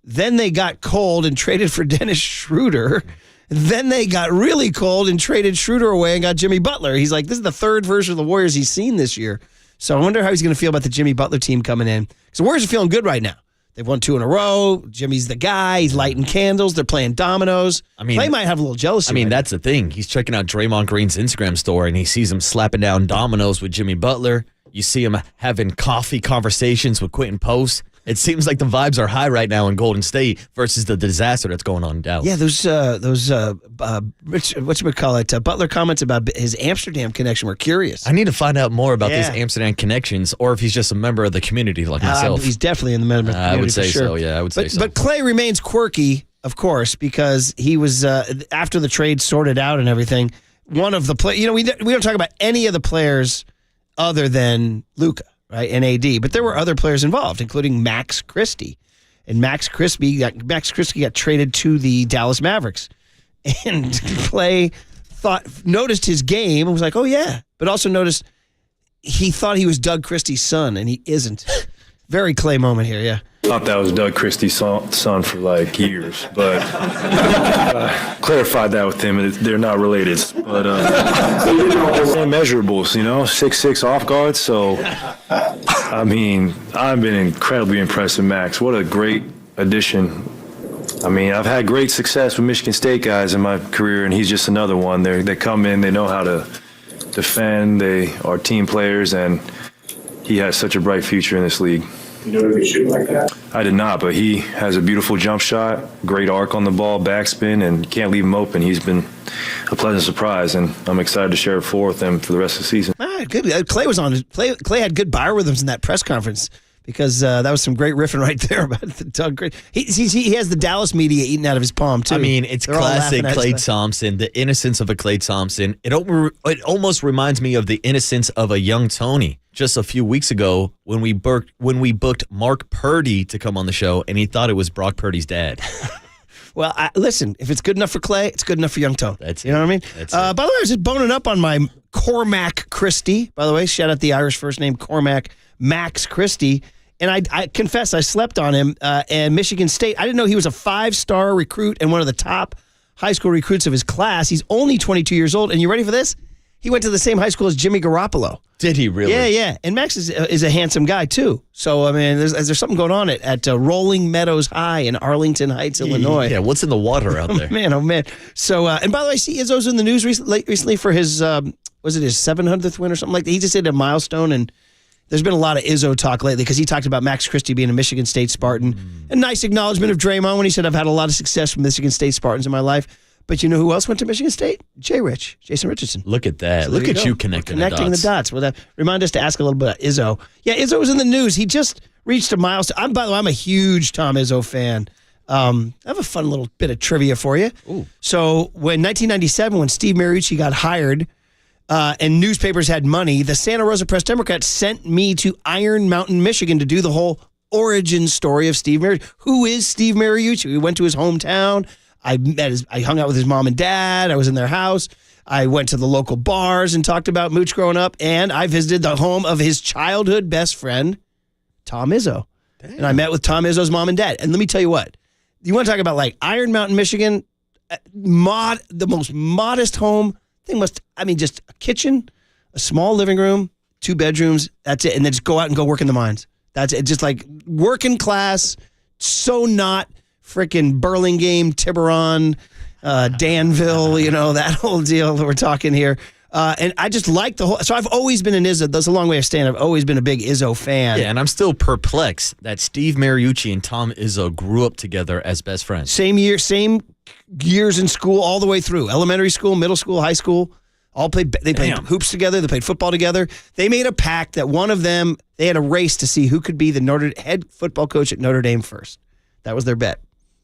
Then they got cold and traded for Dennis Schroeder. Then they got really cold and traded Schroeder away and got Jimmy Butler. He's like, this is the 3rd version of the Warriors he's seen this year. So I wonder how he's going to feel about the Jimmy Butler team coming in. Because the Warriors are feeling good right now. They've won 2 in a row. Jimmy's the guy. He's lighting candles. They're playing dominoes. Klay might have a little jealousy. That's the thing. He's checking out Draymond Green's Instagram story, and he sees him slapping down dominoes with Jimmy Butler. You see him having coffee conversations with Quentin Post. It seems like the vibes are high right now in Golden State versus the disaster that's going on in Dallas. Yeah, those Butler comments about his Amsterdam connection were curious. I need to find out more about these Amsterdam connections, or if he's just a member of the community like myself. He's definitely in the member of the community. I would say for sure. so. Yeah, I would say so. But Klay remains quirky, of course, because he was after the trade sorted out and everything. One of the we don't talk about any of the players other than Luka. Right, and AD, but there were other players involved, including Max Christie, and Max Christie got traded to the Dallas Mavericks, and Klay noticed his game and was like, oh yeah, but also noticed he thought he was Doug Christie's son, and he isn't. Very Klay moment here, yeah. Thought that was Doug Christie's son for like years, but clarified that with him. They're not related, but measurables, 6'6" off guard. So, I've been incredibly impressed with Max. What a great addition. I've had great success with Michigan State guys in my career, and he's just another one. They come in, they know how to defend. They are team players, and he has such a bright future in this league. You know if you shoot like that? I did not, but he has a beautiful jump shot, great arc on the ball, backspin, and you can't leave him open. He's been a pleasant surprise, and I'm excited to share it forward with him for the rest of the season. All right, good. Clay was on. Clay had good biorhythms in that press conference because that was some great riffing right there about the Doug. He has the Dallas media eating out of his palm too. I mean, it's They're all classic laughing at Klay us. Thompson, the innocence of a Klay Thompson. It almost reminds me of the innocence of a young Tony. Just a few weeks ago, when we booked Mark Purdy to come on the show, and he thought it was Brock Purdy's dad. Well, listen, if it's good enough for Clay, it's good enough for young Tone. That's you know what I mean? That's By the way, I was just boning up on my Cormac Christie. By the way, shout out the Irish first name Cormac Max Christie. And I confess I slept on him. And Michigan State, I didn't know he was a 5-star recruit and one of the top high school recruits of his class. He's only 22 years old. And you ready for this? He went to the same high school as Jimmy Garoppolo. Did he really? Yeah. And Max is a handsome guy, too. So, I mean, there's something going on at Rolling Meadows High in Arlington Heights, Illinois. Yeah, what's in the water out there? Oh, man. So, and by the way, see, Izzo's in the news recently for his, was it his 700th win or something like that? He just hit a milestone, and there's been a lot of Izzo talk lately because he talked about Max Christie being a Michigan State Spartan. A nice acknowledgement of Draymond when he said, I've had a lot of success with Michigan State Spartans in my life. But you know who else went to Michigan State? Jason Richardson. Look at that. So Look at go. you connecting the dots. Well, that remind us to ask a little bit about Izzo. Yeah, Izzo was in the news. He just reached a milestone. By the way, I'm a huge Tom Izzo fan. I have a fun little bit of trivia for you. Ooh. So when 1997, when Steve Mariucci got hired and newspapers had money, the Santa Rosa Press-Democrat sent me to Iron Mountain, Michigan to do the whole origin story of Steve Mariucci. Who is Steve Mariucci? We went to his hometown. I hung out with his mom and dad. I was in their house. I went to the local bars and talked about Mooch growing up. And I visited the home of his childhood best friend, Tom Izzo. Damn. And I met with Tom Izzo's mom and dad. And let me tell you what. You want to talk about like Iron Mountain, Michigan, the most modest home thing just a kitchen, a small living room, 2 bedrooms. That's it. And then just go out and go work in the mines. That's it. Just like working class, so not freaking Burlingame, Tiburon, Danville, that whole deal that we're talking here. And I just like the whole. So I've always been an Izzo. That's a long way of saying I've always been a big Izzo fan. Yeah, and I'm still perplexed that Steve Mariucci and Tom Izzo grew up together as best friends. Same years in school, all the way through elementary school, middle school, high school. They played hoops together. They played football together. They made a pact that one of them, they had a race to see who could be the head football coach at Notre Dame first. That was their bet.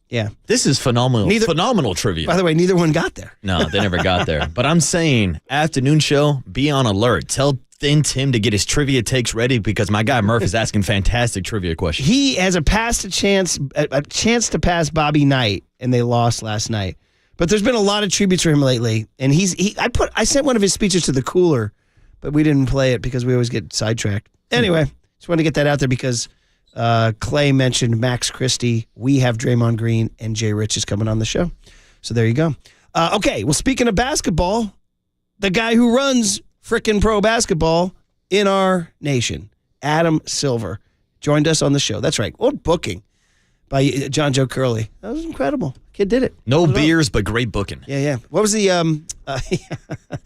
Yeah. This is phenomenal. Phenomenal trivia. By the way, neither one got there. No, they never got there. But I'm saying, afternoon show, be on alert. Tell Thin Tim to get his trivia takes ready because my guy Murph is asking fantastic trivia questions. He has a chance to pass Bobby Knight, and they lost last night. But there's been a lot of tributes for him lately, and I sent one of his speeches to the cooler, but we didn't play it because we always get sidetracked. Anyway, just wanted to get that out there because Clay mentioned Max Christie. We have Draymond Green, and Jay Rich is coming on the show. So there you go. Okay, well, speaking of basketball, the guy who runs frickin' pro basketball in our nation, Adam Silver, joined us on the show. That's right. What booking by John Joe Curley. That was incredible. Kid did it. No beers, but great booking. Yeah. What was the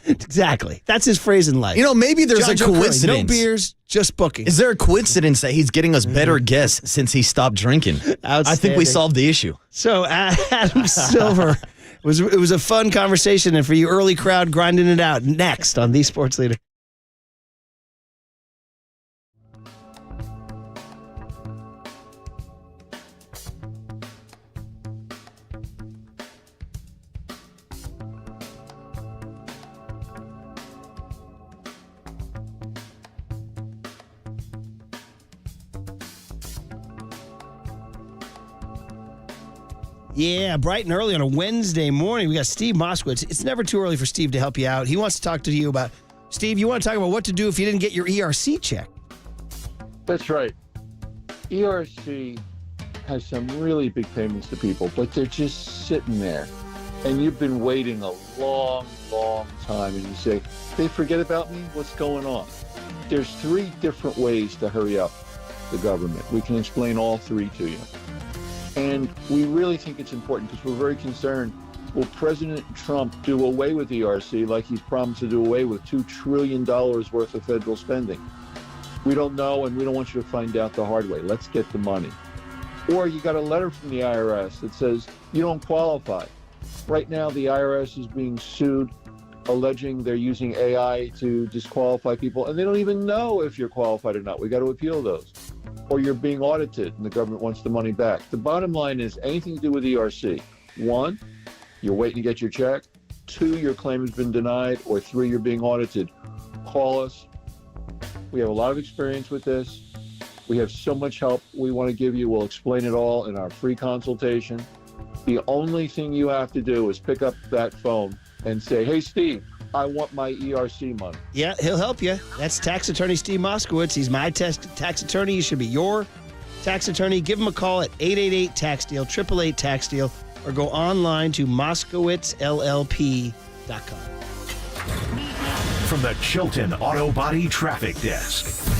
exactly? That's his phrase in life. Maybe there's John a Joe Curley, coincidence. no beers, just booking. Is there a coincidence that he's getting us better guests since he stopped drinking? I think we solved the issue. So Adam Silver, it was a fun conversation, and for you early crowd grinding it out next on The Sports Leader. Yeah, bright and early on a Wednesday morning. We got Steve Moskowitz. It's never too early for Steve to help you out. He wants to talk to you about, Steve, you want to talk about what to do if you didn't get your ERC check. That's right. ERC has some really big payments to people, but they're just sitting there. And you've been waiting a long, long time, and you say, they forget about me? What's going on? There's 3 different ways to hurry up the government. We can explain all 3 to you. And we really think it's important because we're very concerned Will President Trump do away with ERC like he's promised to do away with $2 trillion worth of federal spending? We don't know, and we don't want you to find out the hard way. Let's get the money. Or you got a letter from the IRS that says you don't qualify. Right now, the IRS is being sued, alleging they're using AI to disqualify people, and they don't even know if you're qualified or not. We got to appeal those. Or you're being audited, and the government wants the money back. The bottom line is anything to do with ERC. 1, you're waiting to get your check. 2, your claim has been denied. Or 3, you're being audited. Call us. We have a lot of experience with this. We have so much help we want to give you. We'll explain it all in our free consultation. The only thing you have to do is pick up that phone and say, hey, Steve, I want my ERC money. Yeah, he'll help you. That's tax attorney Steve Moskowitz. He's my tax attorney. He should be your tax attorney. Give him a call at 888-TAX-DEAL, 888-TAX-DEAL, or go online to moskowitzllp.com. From the Chilton Auto Body Traffic Desk.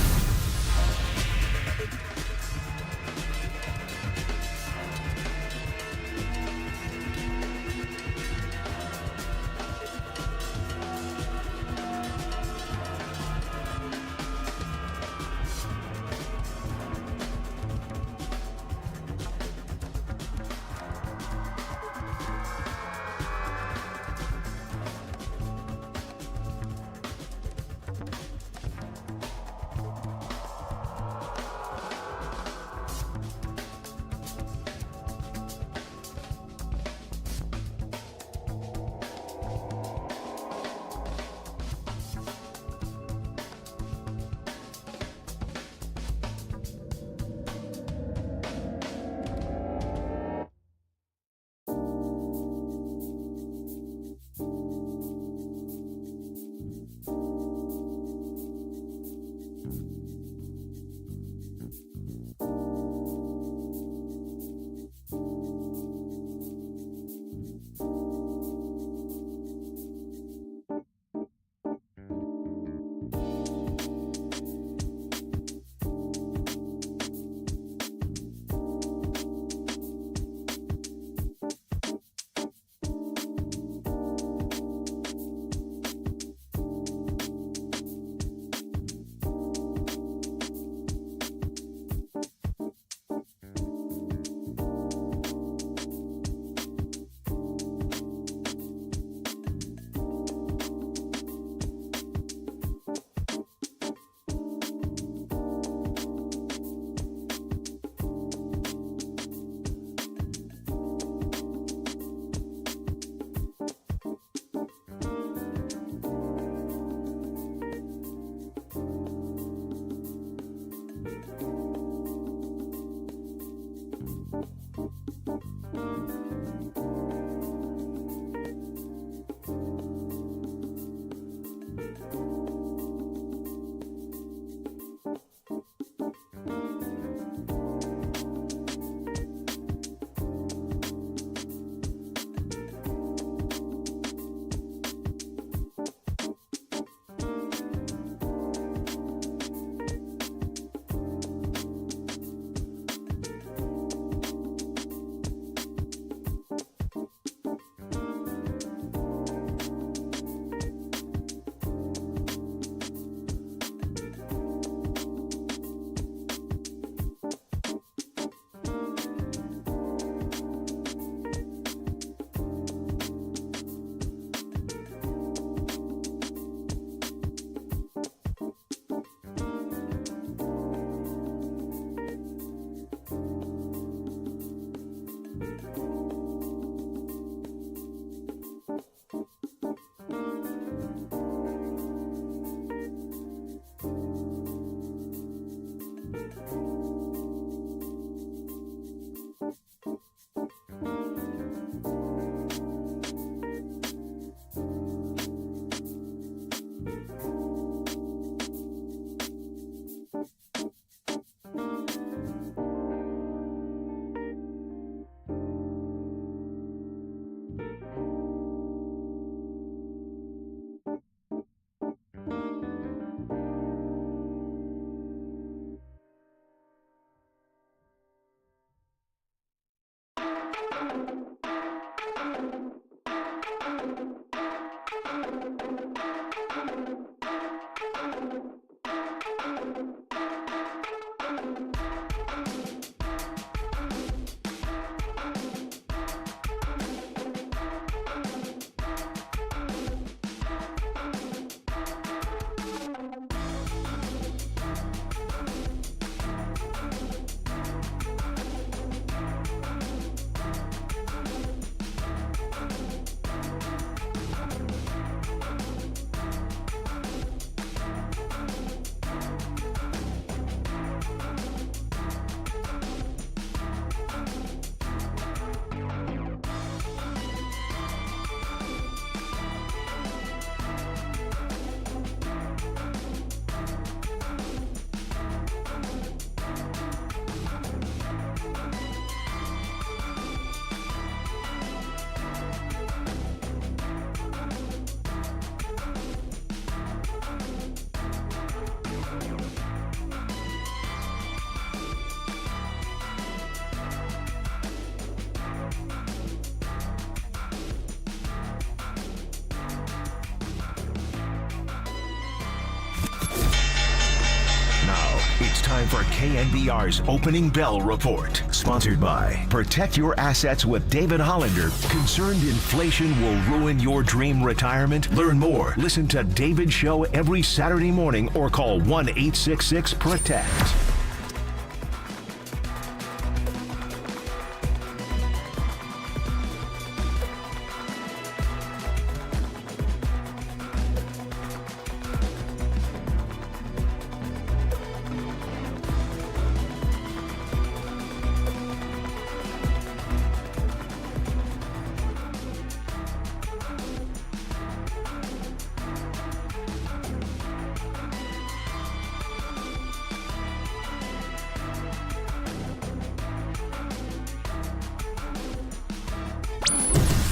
It's time for KNBR's Opening Bell Report. Sponsored by Protect Your Assets with David Hollander. Concerned inflation will ruin your dream retirement? Learn more. Listen to David's show every Saturday morning or call 1-866-PROTECT.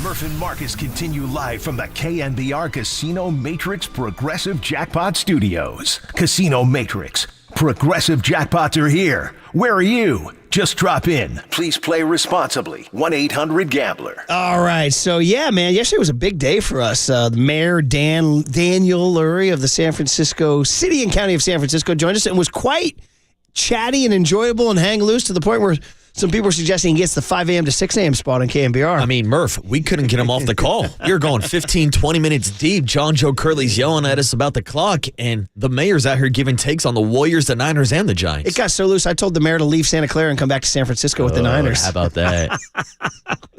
Murph and Marcus continue live from the KNBR Casino Matrix Progressive Jackpot Studios. Casino Matrix. Progressive jackpots are here. Where are you? Just drop in. Please play responsibly. 1-800-GAMBLER. All right. So, yeah, man, yesterday was a big day for us. The mayor, Daniel Lurie of the San Francisco City and County of San Francisco, joined us and was quite chatty and enjoyable and hang loose to the point where some people are suggesting he gets the 5 a.m. to 6 a.m. spot on KNBR. I mean, Murph, we couldn't get him off the call. You're going 15, 20 minutes deep. John Joe Curley's yelling at us about the clock, and the mayor's out here giving takes on the Warriors, the Niners, and the Giants. It got so loose, I told the mayor to leave Santa Clara and come back to San Francisco with the Niners. How about that?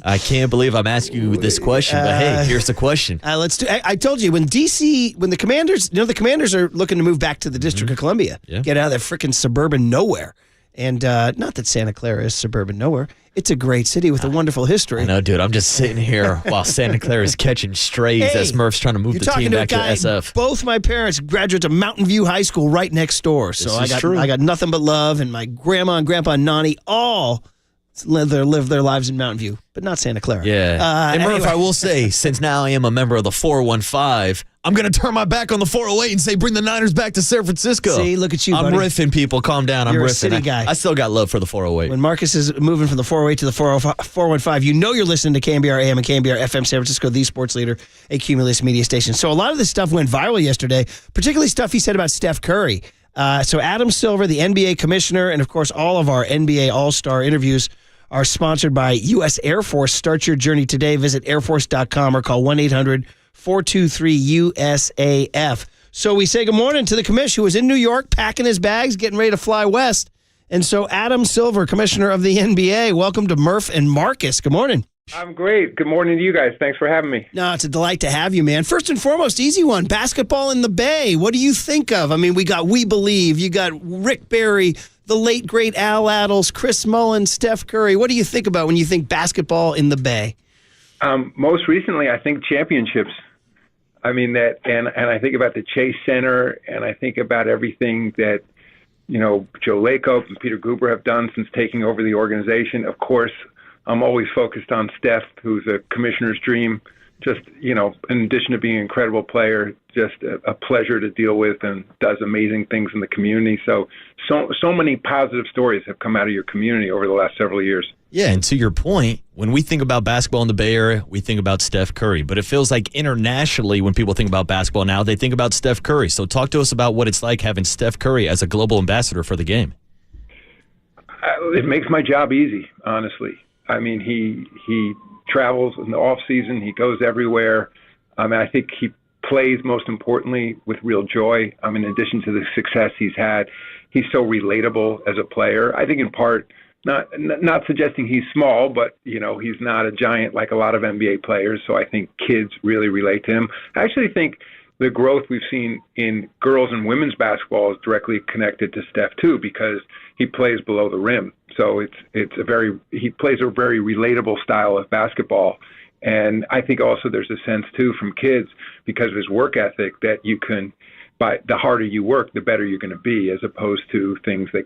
I can't believe I'm asking you this question, but hey, here's the question. Let's do. I told you, when the Commanders, the Commanders are looking to move back to the District of Columbia, get out of that freaking suburban nowhere. And not that Santa Clara is suburban nowhere. It's a great city with a wonderful history. I know, dude. I'm just sitting here while Santa Clara is catching strays as Murph's trying to move the team back to SF. Both my parents graduates of Mountain View High School right next door. So I got nothing but love, and my grandma and grandpa Nani all live their lives in Mountain View, but not Santa Clara. Yeah. And Murph, anyway. I will say, since now I am a member of the 415, I'm going to turn my back on the 408 and say, bring the Niners back to San Francisco. See, look at you, buddy. I'm riffing, people. Calm down. You're I'm riffing. a city guy. I still got love for the 408. When Marcus is moving from the 408 to the 415, you know you're listening to KNBR AM and KNBR FM San Francisco, the sports leader, a Cumulus media station. So a lot of this stuff went viral yesterday, particularly stuff he said about Steph Curry. So Adam Silver, the NBA commissioner, and of course all of our NBA All-Star interviews are sponsored by U.S. Air Force. Start your journey today. Visit airforce.com or call 1-800-423-USAF. So we say good morning to the commish who was in New York packing his bags, getting ready to fly west. And so Adam Silver, commissioner of the NBA, welcome to Murph and Marcus. Good morning. I'm great. Good morning to you guys. Thanks for having me. No, it's a delight to have you, man. First and foremost, easy one, basketball in the Bay. What do you think of? I mean, we got We Believe. You got Rick Barry, the late, great Al Attles, Chris Mullen, Steph Curry. What do you think about when you think basketball in the Bay? Most recently, I think championships. I mean, that, and I think about the Chase Center, and I think about everything that, Joe Lacob and Peter Guber have done since taking over the organization. Of course, I'm always focused on Steph, who's a commissioner's dream. Just, in addition to being an incredible player, just a pleasure to deal with and does amazing things in the community. So many positive stories have come out of your community over the last several years. Yeah, and to your point, when we think about basketball in the Bay Area, we think about Steph Curry. But it feels like internationally, when people think about basketball now, they think about Steph Curry. So talk to us about what it's like having Steph Curry as a global ambassador for the game. It makes my job easy, honestly. I mean, he travels in the off season. He goes everywhere. I think he plays, most importantly, with real joy. In addition to the success he's had, he's so relatable as a player. I think in part, not suggesting he's small, but he's not a giant like a lot of NBA players. So I think kids really relate to him. I actually think the growth we've seen in girls and women's basketball is directly connected to Steph too, because he plays below the rim. So he plays a very relatable style of basketball. And I think also there's a sense too from kids, because of his work ethic, that you can, the harder you work, the better you're going to be, as opposed to things that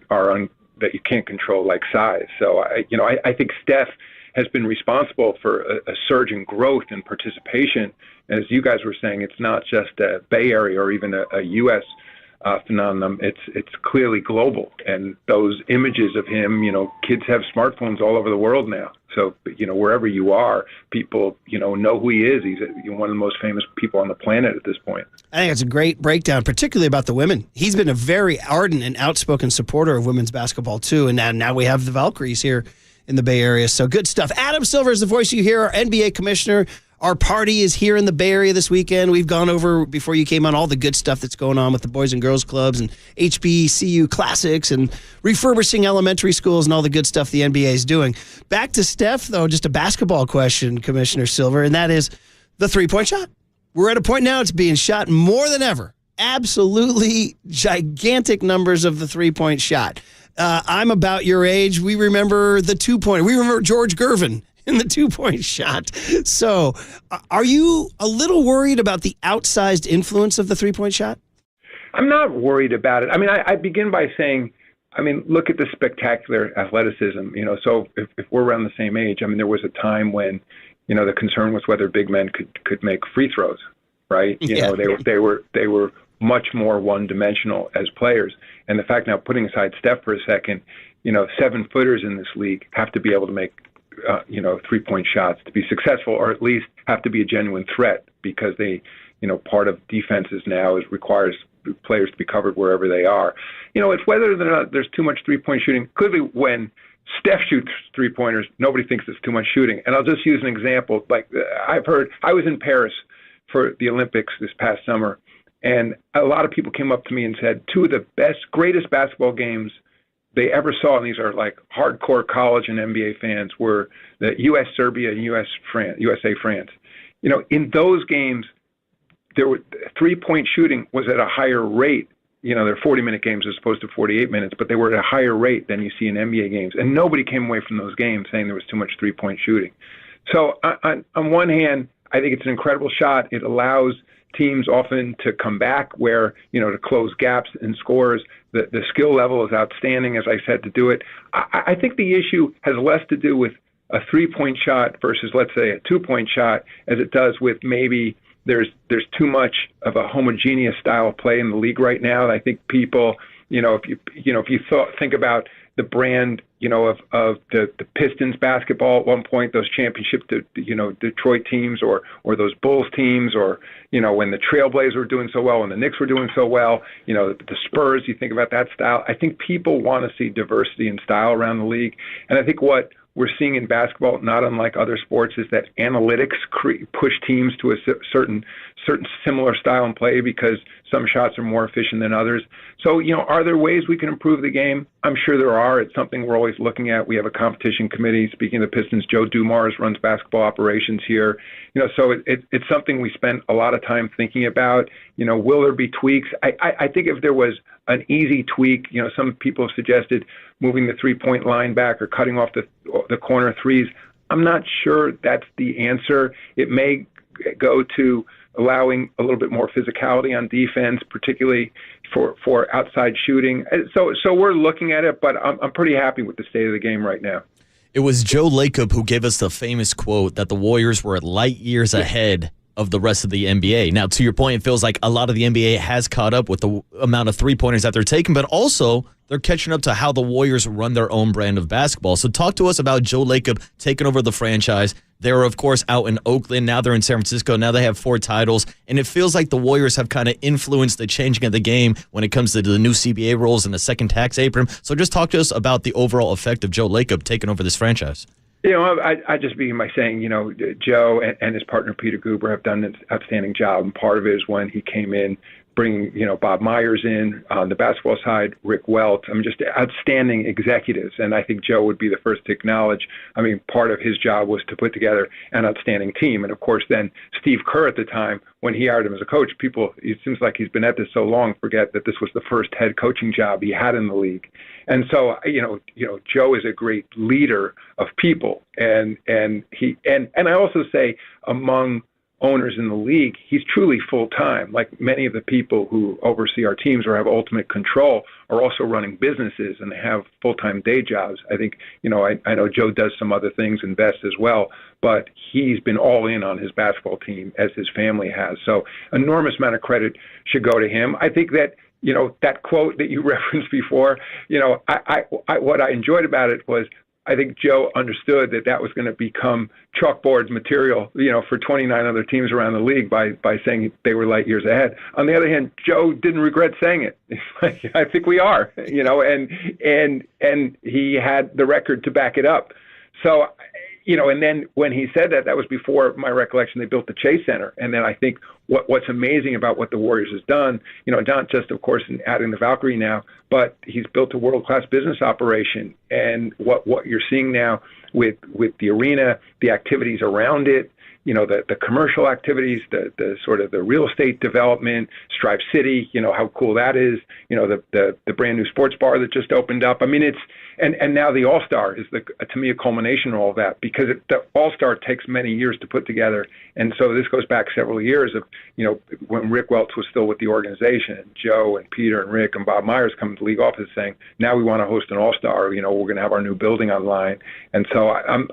that you can't control, like size. So I think Steph has been responsible for a surge in growth and participation. As you guys were saying, it's not just a Bay Area or even a U.S. phenomenon. It's clearly global, and those images of him, kids have smartphones all over the world now. So, wherever you are, people, know who he is. He's one of the most famous people on the planet at this point. I think it's a great breakdown, particularly about the women. He's been a very ardent and outspoken supporter of women's basketball, too. And now we have the Valkyries here in the Bay Area. So good stuff. Adam Silver is the voice you hear, our NBA commissioner. Our party is here in the Bay Area this weekend. We've gone over, before you came on, all the good stuff that's going on with the Boys and Girls Clubs and HBCU Classics and refurbishing elementary schools and all the good stuff the NBA is doing. Back to Steph, though, just a basketball question, Commissioner Silver, and that is the three-point shot. We're at a point now it's being shot more than ever. Absolutely gigantic numbers of the three-point shot. I'm about your age. We remember the two-point. We remember George Gervin in the two-point shot. So are you a little worried about the outsized influence of the three-point shot? I'm not worried about it. I mean, I begin by saying, look at the spectacular athleticism. So if we're around the same age, there was a time when, the concern was whether big men could make free throws, right? They were much more one-dimensional as players. And the fact now, putting aside Steph for a second, 7-footers in this league have to be able to make three-point shots to be successful, or at least have to be a genuine threat, because they, part of defenses now requires players to be covered wherever they are. It's whether or not there's too much three-point shooting. Clearly, when Steph shoots three-pointers, nobody thinks it's too much shooting. And I'll just use an example. Like I was in Paris for the Olympics this past summer, and a lot of people came up to me and said, two of the greatest basketball games they ever saw, and these are like hardcore college and NBA fans, were the U.S. Serbia and USA France. In those games, there were three-point shooting was at a higher rate. They're 40-minute games as opposed to 48 minutes, but they were at a higher rate than you see in NBA games. And nobody came away from those games saying there was too much three-point shooting. So on one hand, I think it's an incredible shot. It allows teams often to come back where, to close gaps and scores. The skill level is outstanding, as I said, to do it. I think the issue has less to do with a three-point shot versus, let's say, a two-point shot, as it does with maybe there's too much of a homogeneous style of play in the league right now. I think people, if you think about the brand, of the Pistons basketball at one point, those championship, Detroit teams, or those Bulls teams, or, when the Trailblazers were doing so well and the Knicks were doing so well, the Spurs, you think about that style. I think people want to see diversity in style around the league. And I think what we're seeing in basketball, not unlike other sports, is that analytics push teams to a certain similar style and play because some shots are more efficient than others. So, are there ways we can improve the game? I'm sure there are. It's something we're always looking at. We have a competition committee. Speaking of the Pistons, Joe Dumars runs basketball operations here. So it's something we spend a lot of time thinking about. Will there be tweaks? I think if there was an easy tweak, some people have suggested moving the three-point line back or cutting off the corner threes. I'm not sure that's the answer. It may go to allowing a little bit more physicality on defense, particularly for outside shooting. So we're looking at it, but I'm pretty happy with the state of the game right now. It was Joe Lacob who gave us the famous quote that the Warriors were light years ahead of the rest of the NBA. Now, to your point, it feels like a lot of the NBA has caught up with the amount of three-pointers that they're taking, but also they're catching up to how the Warriors run their own brand of basketball. So talk to us about Joe Lacob taking over the franchise. They were, of course, out in Oakland. Now they're in San Francisco. Now they have 4 titles. And it feels like the Warriors have kind of influenced the changing of the game when it comes to the new CBA rules and the second tax apron. So just talk to us about the overall effect of Joe Lacob taking over this franchise. I just begin by saying, Joe and his partner Peter Guber have done an outstanding job. And part of it is when he came in, bringing, Bob Myers in on the basketball side, Rick Welts. Just outstanding executives. And I think Joe would be the first to acknowledge, part of his job was to put together an outstanding team. And of course, then Steve Kerr at the time, when he hired him as a coach, it seems like he's been at this so long, forget that this was the first head coaching job he had in the league. And so, Joe is a great leader of people. And I also say among owners in the league, he's truly full-time. Like many of the people who oversee our teams or have ultimate control are also running businesses and have full-time day jobs. I think, I know Joe does some other things, invests as well, but he's been all in on his basketball team as his family has. So enormous amount of credit should go to him. I think that that quote that you referenced before, what I enjoyed about it was I think Joe understood that was going to become chalkboard material, for 29 other teams around the league by saying they were light years ahead. On the other hand, Joe didn't regret saying it. I think we are, and he had the record to back it up. So, and then when he said that was before my recollection, they built the Chase Center. And then I think what's amazing about what the Warriors has done, not just, of course, in adding the Valkyrie now, but he's built a world-class business operation. And what you're seeing now with the arena, the activities around it, the commercial activities, the sort of the real estate development, Strive City, how cool that is, the brand new sports bar that just opened up. I mean, and now the All-Star is to me a culmination of all of that, because the All-Star takes many years to put together. And so this goes back several years of, when Rick Welts was still with the organization, and Joe and Peter and Rick and Bob Myers come to the league office saying, now we want to host an All-Star, we're going to have our new building online. And so I'm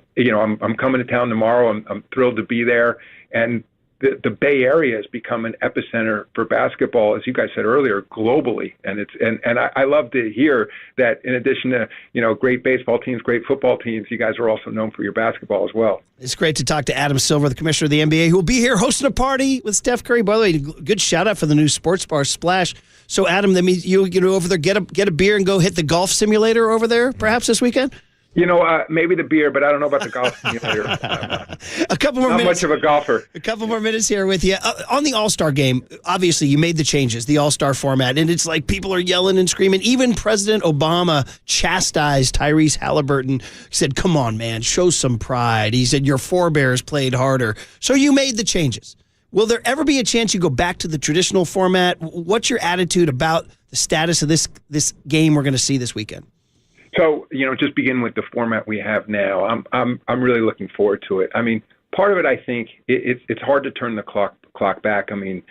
coming to town tomorrow. I'm thrilled to be there. And the Bay Area has become an epicenter for basketball, as you guys said earlier, globally. And I love to hear that in addition to, great baseball teams, great football teams, you guys are also known for your basketball as well. It's great to talk to Adam Silver, the commissioner of the NBA, who will be here hosting a party with Steph Curry. By the way, good shout out for the new sports bar Splash. So Adam, that means you over there, get a beer and go hit the golf simulator over there perhaps this weekend? Maybe the beer, but I don't know about the golf simulator. A couple more minutes. Not much of a golfer. A couple more minutes here with you. On the All-Star game, obviously you made the changes, the All-Star format, and it's like people are yelling and screaming. Even President Obama chastised Tyrese Halliburton. He said, come on, man, show some pride. He said, your forebears played harder. So you made the changes. Will there ever be a chance you go back to the traditional format? What's your attitude about the status of this game we're going to see this weekend? So, just begin with the format we have now. I'm really looking forward to it. I mean, part of it, I think, it's hard to turn the clock back. I mean,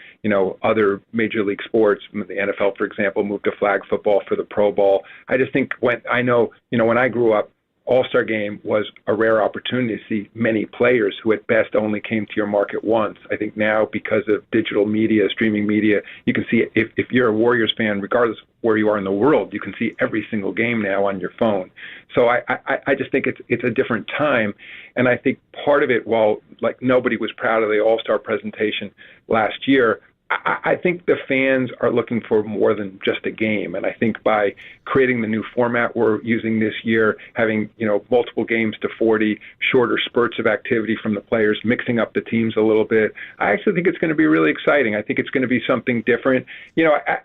other major league sports, the NFL, for example, moved to flag football for the Pro Bowl. I just think when I grew up, All-Star Game was a rare opportunity to see many players who at best only came to your market once. I think now, because of digital media, streaming media, you can see if you're a Warriors fan, regardless of where you are in the world, you can see every single game now on your phone. So I just think it's a different time. And I think part of it, while like nobody was proud of the All-Star presentation last year, I think the fans are looking for more than just a game. And I think by creating the new format we're using this year, having, multiple games to 40, shorter spurts of activity from the players, mixing up the teams a little bit, I actually think it's going to be really exciting. I think it's going to be something different.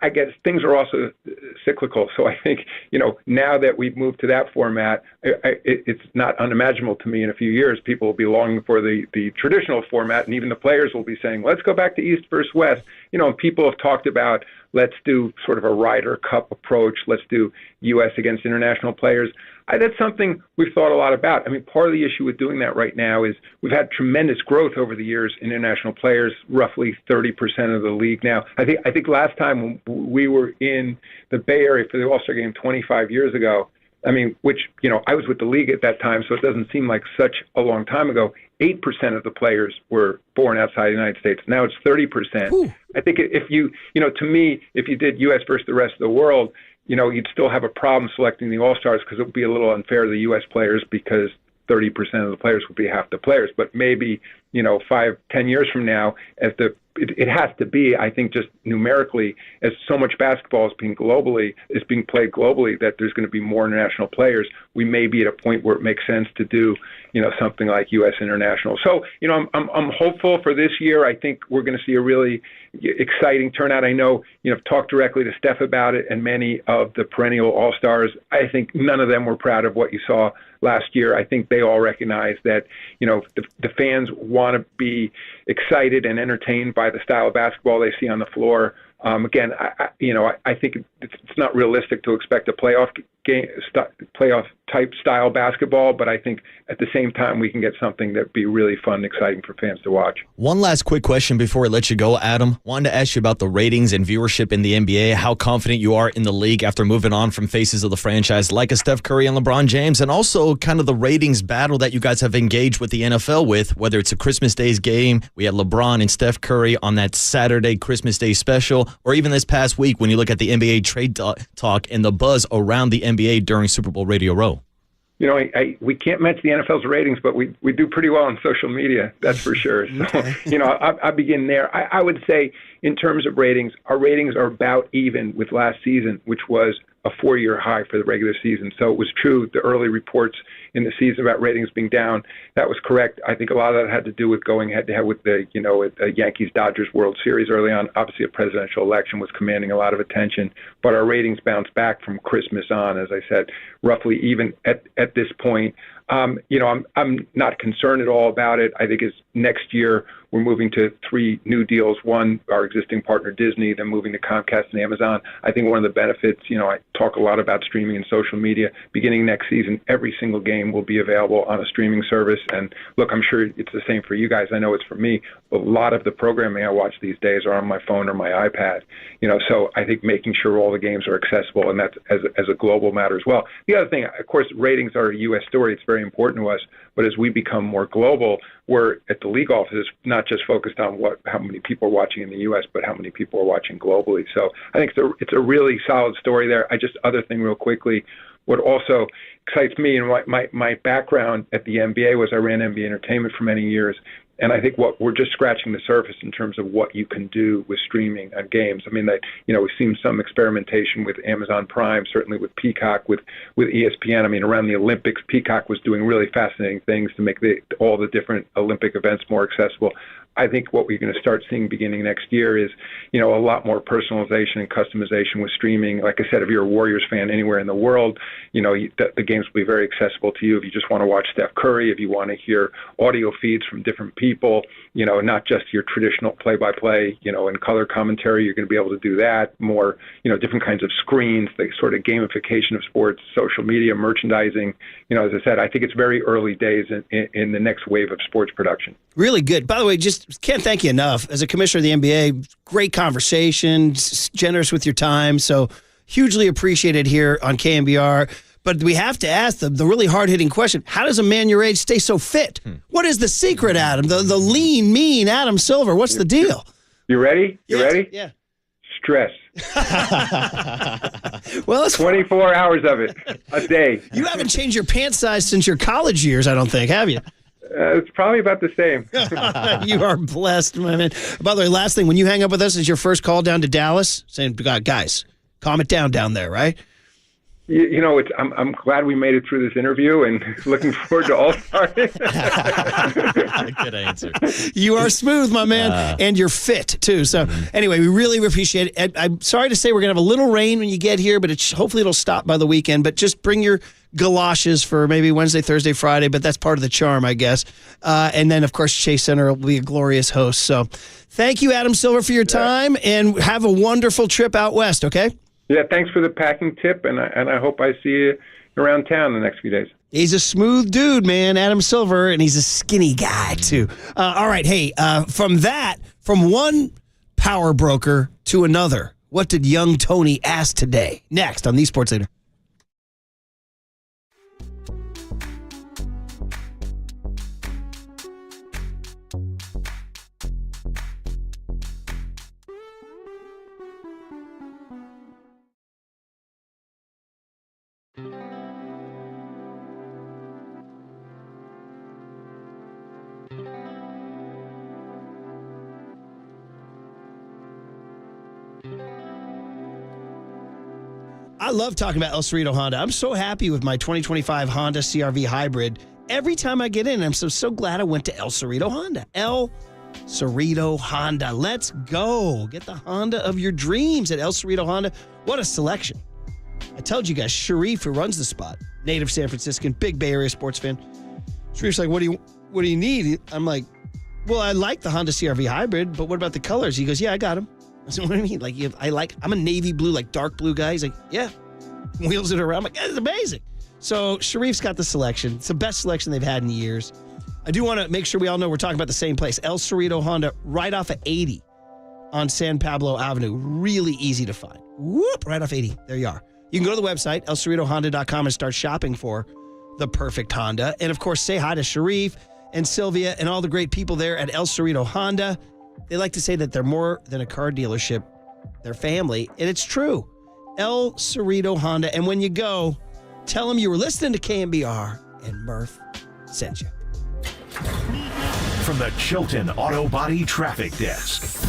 I guess things are also cyclical. So I think, now that we've moved to that format, it's not unimaginable to me in a few years, people will be longing for the traditional format, and even the players will be saying, let's go back to East versus West. People have talked about, let's do sort of a Ryder Cup approach. Let's do U.S. against international players. That's something we've thought a lot about. I mean, part of the issue with doing that right now is we've had tremendous growth over the years in international players, roughly 30% of the league now. I think last time we were in the Bay Area for the All-Star Game 25 years ago, I mean, which, I was with the league at that time, so it doesn't seem like such a long time ago. 8% of the players were born outside the United States. Now it's 30%. Ooh. I think if you, to me, if you did U.S. versus the rest of the world, you'd still have a problem selecting the All-Stars because it would be a little unfair to the U.S. players because 30% of the players would be half the players. But maybe, 5-10 years from now, as it has to be, I think, just numerically, as so much basketball is being played globally, that there's going to be more international players. We may be at a point where it makes sense to do, something like U.S. international. So, I'm hopeful for this year. I think we're going to see a really exciting turnout. I know, I've talked directly to Steph about it, and many of the perennial All-Stars. I think none of them were proud of what you saw last year. I think they all recognize that, the fans want to be excited and entertained by the style of basketball they see on the floor. Again, I think it's not realistic to expect a playoff playoff type style basketball, but I think at the same time we can get something that'd be really fun and exciting for fans to watch. One last quick question before I let you go, Adam. Wanted to ask you about the ratings and viewership in the NBA, how confident you are in the league after moving on from faces of the franchise like a Steph Curry and LeBron James, and also kind of the ratings battle that you guys have engaged with the NFL with, whether it's a Christmas Day's game, we had LeBron and Steph Curry on that Saturday Christmas Day special, or even this past week when you look at the NBA trade talk and the buzz around the NBA during Super Bowl Radio Row. You know, we can't match the NFL's ratings, but we do pretty well on social media, that's for sure. So, you know, I begin there. I would say in terms of ratings, our ratings are about even with last season, which was a 4-year high for the regular season. So it was true, the early reports in the season about ratings being down, that was correct. I think a lot of that had to do with going head-to-head with the, Yankees-Dodgers World Series early on. Obviously, a presidential election was commanding a lot of attention, but our ratings bounced back from Christmas on, as I said, roughly even at this point. I'm not concerned at all about it. I think as next year we're moving to 3 new deals. One, our existing partner Disney, then moving to Comcast and Amazon. I think one of the benefits, I talk a lot about streaming and social media. Beginning next season, every single game will be available on a streaming service. And look, I'm sure it's the same for you guys. I know it's for me. A lot of the programming I watch these days are on my phone or my iPad. So I think making sure all the games are accessible, and that's as a global matter as well. The other thing, of course, ratings are a U.S. story. It's very important to us. But as we become more global, we're at the league offices not just focused on how many people are watching in the U.S., but how many people are watching globally. So I think it's a really solid story there. Other thing real quickly, what also excites me and my background at the NBA was I ran NBA Entertainment for many years. And I think we're just scratching the surface in terms of what you can do with streaming on games. I mean, we've seen some experimentation with Amazon Prime, certainly with Peacock, with ESPN. I mean, around the Olympics, Peacock was doing really fascinating things to make all the different Olympic events more accessible. I think what we're going to start seeing beginning next year is, a lot more personalization and customization with streaming. Like I said, if you're a Warriors fan anywhere in the world, the games will be very accessible to you. If you just want to watch Steph Curry, if you want to hear audio feeds from different people, not just your traditional play-by-play, and color commentary, you're going to be able to do that. More, different kinds of screens, the sort of gamification of sports, social media, merchandising. As I said, I think it's very early days in the next wave of sports production. Really good. By the way, just can't thank you enough. As a commissioner of the NBA, great conversation, generous with your time. So hugely appreciated here on KNBR. But we have to ask the really hard-hitting question. How does a man your age stay so fit? What is the secret, Adam? The lean, mean Adam Silver. What's the deal? You ready? Ready? Yeah. Stress. Well, it's 24 hours of it a day. You haven't changed your pant size since your college years, I don't think, have you? It's probably about the same. You are blessed, my man. By the way, last thing, when you hang up with us, is your first call down to Dallas saying, guys, calm it down there, right? I'm glad we made it through this interview and looking forward to All-Star. Good answer. You are smooth, my man, and you're fit, too. So, anyway, we really appreciate it. I'm sorry to say we're going to have a little rain when you get here, but hopefully it'll stop by the weekend. But just bring your galoshes for maybe Wednesday, Thursday, Friday, but that's part of the charm, I guess. And then, of course, Chase Center will be a glorious host. So, thank you, Adam Silver, for your time, and have a wonderful trip out west, okay? Yeah, thanks for the packing tip, and I hope I see you around town the next few days. He's a smooth dude, man, Adam Silver, and he's a skinny guy, too. All right, hey, from one power broker to another, what did young Tony ask today? Next on the Sports Leader. I love talking about El Cerrito Honda. I'm so happy with my 2025 Honda CR-V Hybrid. Every time I get in, I'm so glad I went to El Cerrito Honda. El Cerrito Honda. Let's go. Get the Honda of your dreams at El Cerrito Honda. What a selection. I told you guys, Sharif, who runs the spot, native San Franciscan, big Bay Area sports fan. Sharif's like, what do you need? I'm like, well, I like the Honda CR-V Hybrid, but what about the colors? He goes, yeah, I got them. I said, what do you mean? I'm a navy blue, like dark blue guy. He's like, yeah, wheels it around. I'm like, it's amazing. So Sharif's got the selection. It's the best selection they've had in years. I do want to make sure we all know we're talking about the same place. El Cerrito Honda, right off of 80 on San Pablo Avenue. Really easy to find. Whoop, right off 80. There you are. You can go to the website, elcerritohonda.com, and start shopping for the perfect Honda. And, of course, say hi to Sharif and Sylvia and all the great people there at El Cerrito Honda. They like to say that they're more than a car dealership. They're family, and it's true. El Cerrito Honda. And when you go, tell them you were listening to KNBR and Murph sent you. From the Chilton Auto Body Traffic Desk.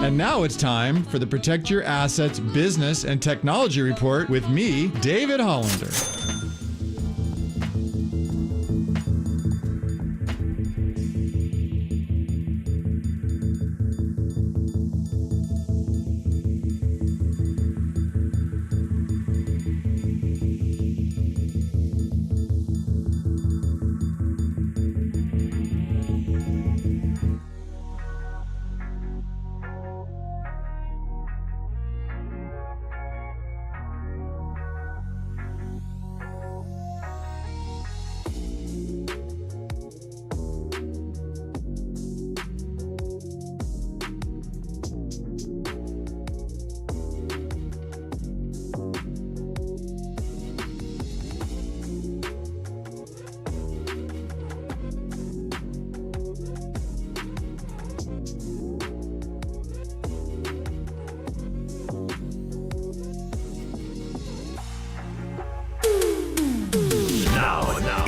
And now it's time for the Protect Your Assets Business and Technology Report with me, David Hollander.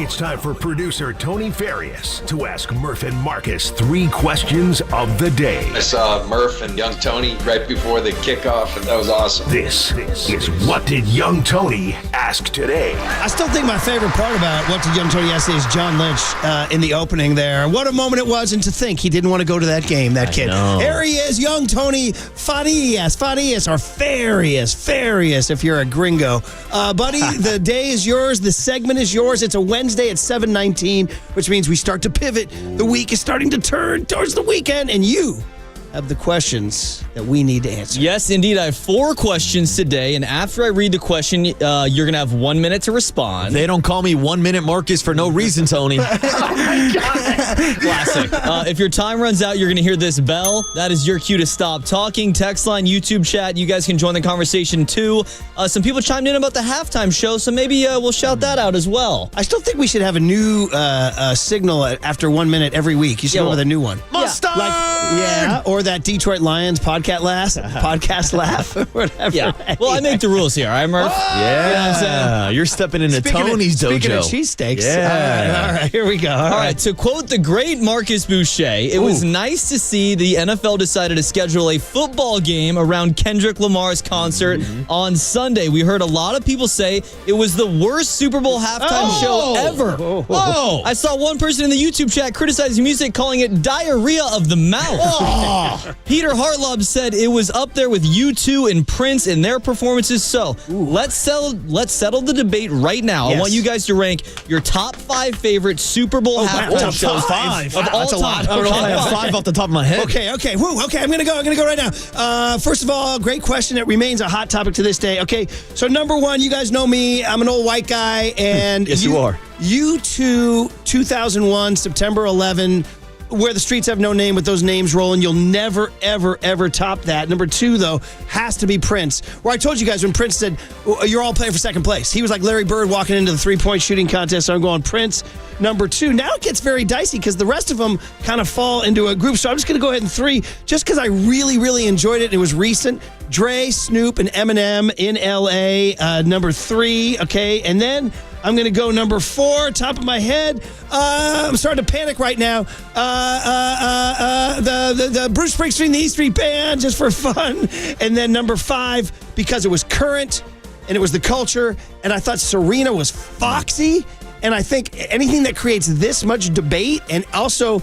It's time for producer Tony Farias to ask Murph and Marcus 3 questions of the day. I saw Murph and young Tony right before the kickoff, and that was awesome. This is What Did Young Tony Ask Today? I still think my favorite part about What Did Young Tony Ask Today is John Lynch in the opening there. What a moment it was, and to think he didn't want to go to that game, that kid. Here he is, young Tony Farias, or Farias if you're a gringo. Buddy, the day is yours. The segment is yours. It's a Wednesday at 7:19, which means we start to pivot. The week is starting to turn towards the weekend, and you have the questions that we need to answer. Yes, indeed. I have 4 questions today, and after I read the question, you're going to have 1 minute to respond. They don't call me 1 minute Marcus for no reason, Tony. Oh my God. Classic. If your time runs out, you're going to hear this bell. That is your cue to stop talking. Text line, YouTube chat. You guys can join the conversation too. Some people chimed in about the halftime show, so maybe we'll shout that out as well. I still think we should have a new signal after 1 minute every week. You should go with a new one. Mustard! Or that Detroit Lions podcast laugh, or whatever. Yeah. Well, I make the rules here, all right, Murph? Yeah. You know what I'm saying? You're stepping into Tony's dojo. Speaking of cheesesteaks. Yeah. All right, here we go. All right, to quote the great Marcus Boucher, it was nice to see the NFL decided to schedule a football game around Kendrick Lamar's concert on Sunday. We heard a lot of people say it was the worst Super Bowl halftime show ever. Oh. I saw one person in the YouTube chat criticizing music, calling it diarrhea of the mouth. Peter Hartlob said it was up there with U2 and Prince in their performances. So let's settle the debate right now. Yes. I want you guys to rank your top 5 favorite Super Bowl halftime shows of all That's a lot. time. I don't know if I have 5 off the top of my head. Okay. I'm gonna go right now. First of all, great question. It remains a hot topic to this day. Okay, so number 1, you guys know me. I'm an old white guy, and Yes, you are. U2 2001 September 11. Where the Streets Have No Name, with those names rolling. You'll never, ever, ever top that. Number 2, though, has to be Prince. Where I told you guys when Prince said, you're all playing for second place. He was like Larry Bird walking into the 3-point shooting contest. So I'm going Prince, number 2. Now it gets very dicey because the rest of them kind of fall into a group. So I'm just going to go ahead and 3, just because I really, really enjoyed it. It was recent. Dre, Snoop, and Eminem in L.A., number 3. Okay, and then I'm going to go number 4, top of my head. I'm starting to panic right now. The Bruce Springsteen, the E Street Band, just for fun. And then number 5, because it was current and it was the culture. And I thought Serena was foxy. And I think anything that creates this much debate and also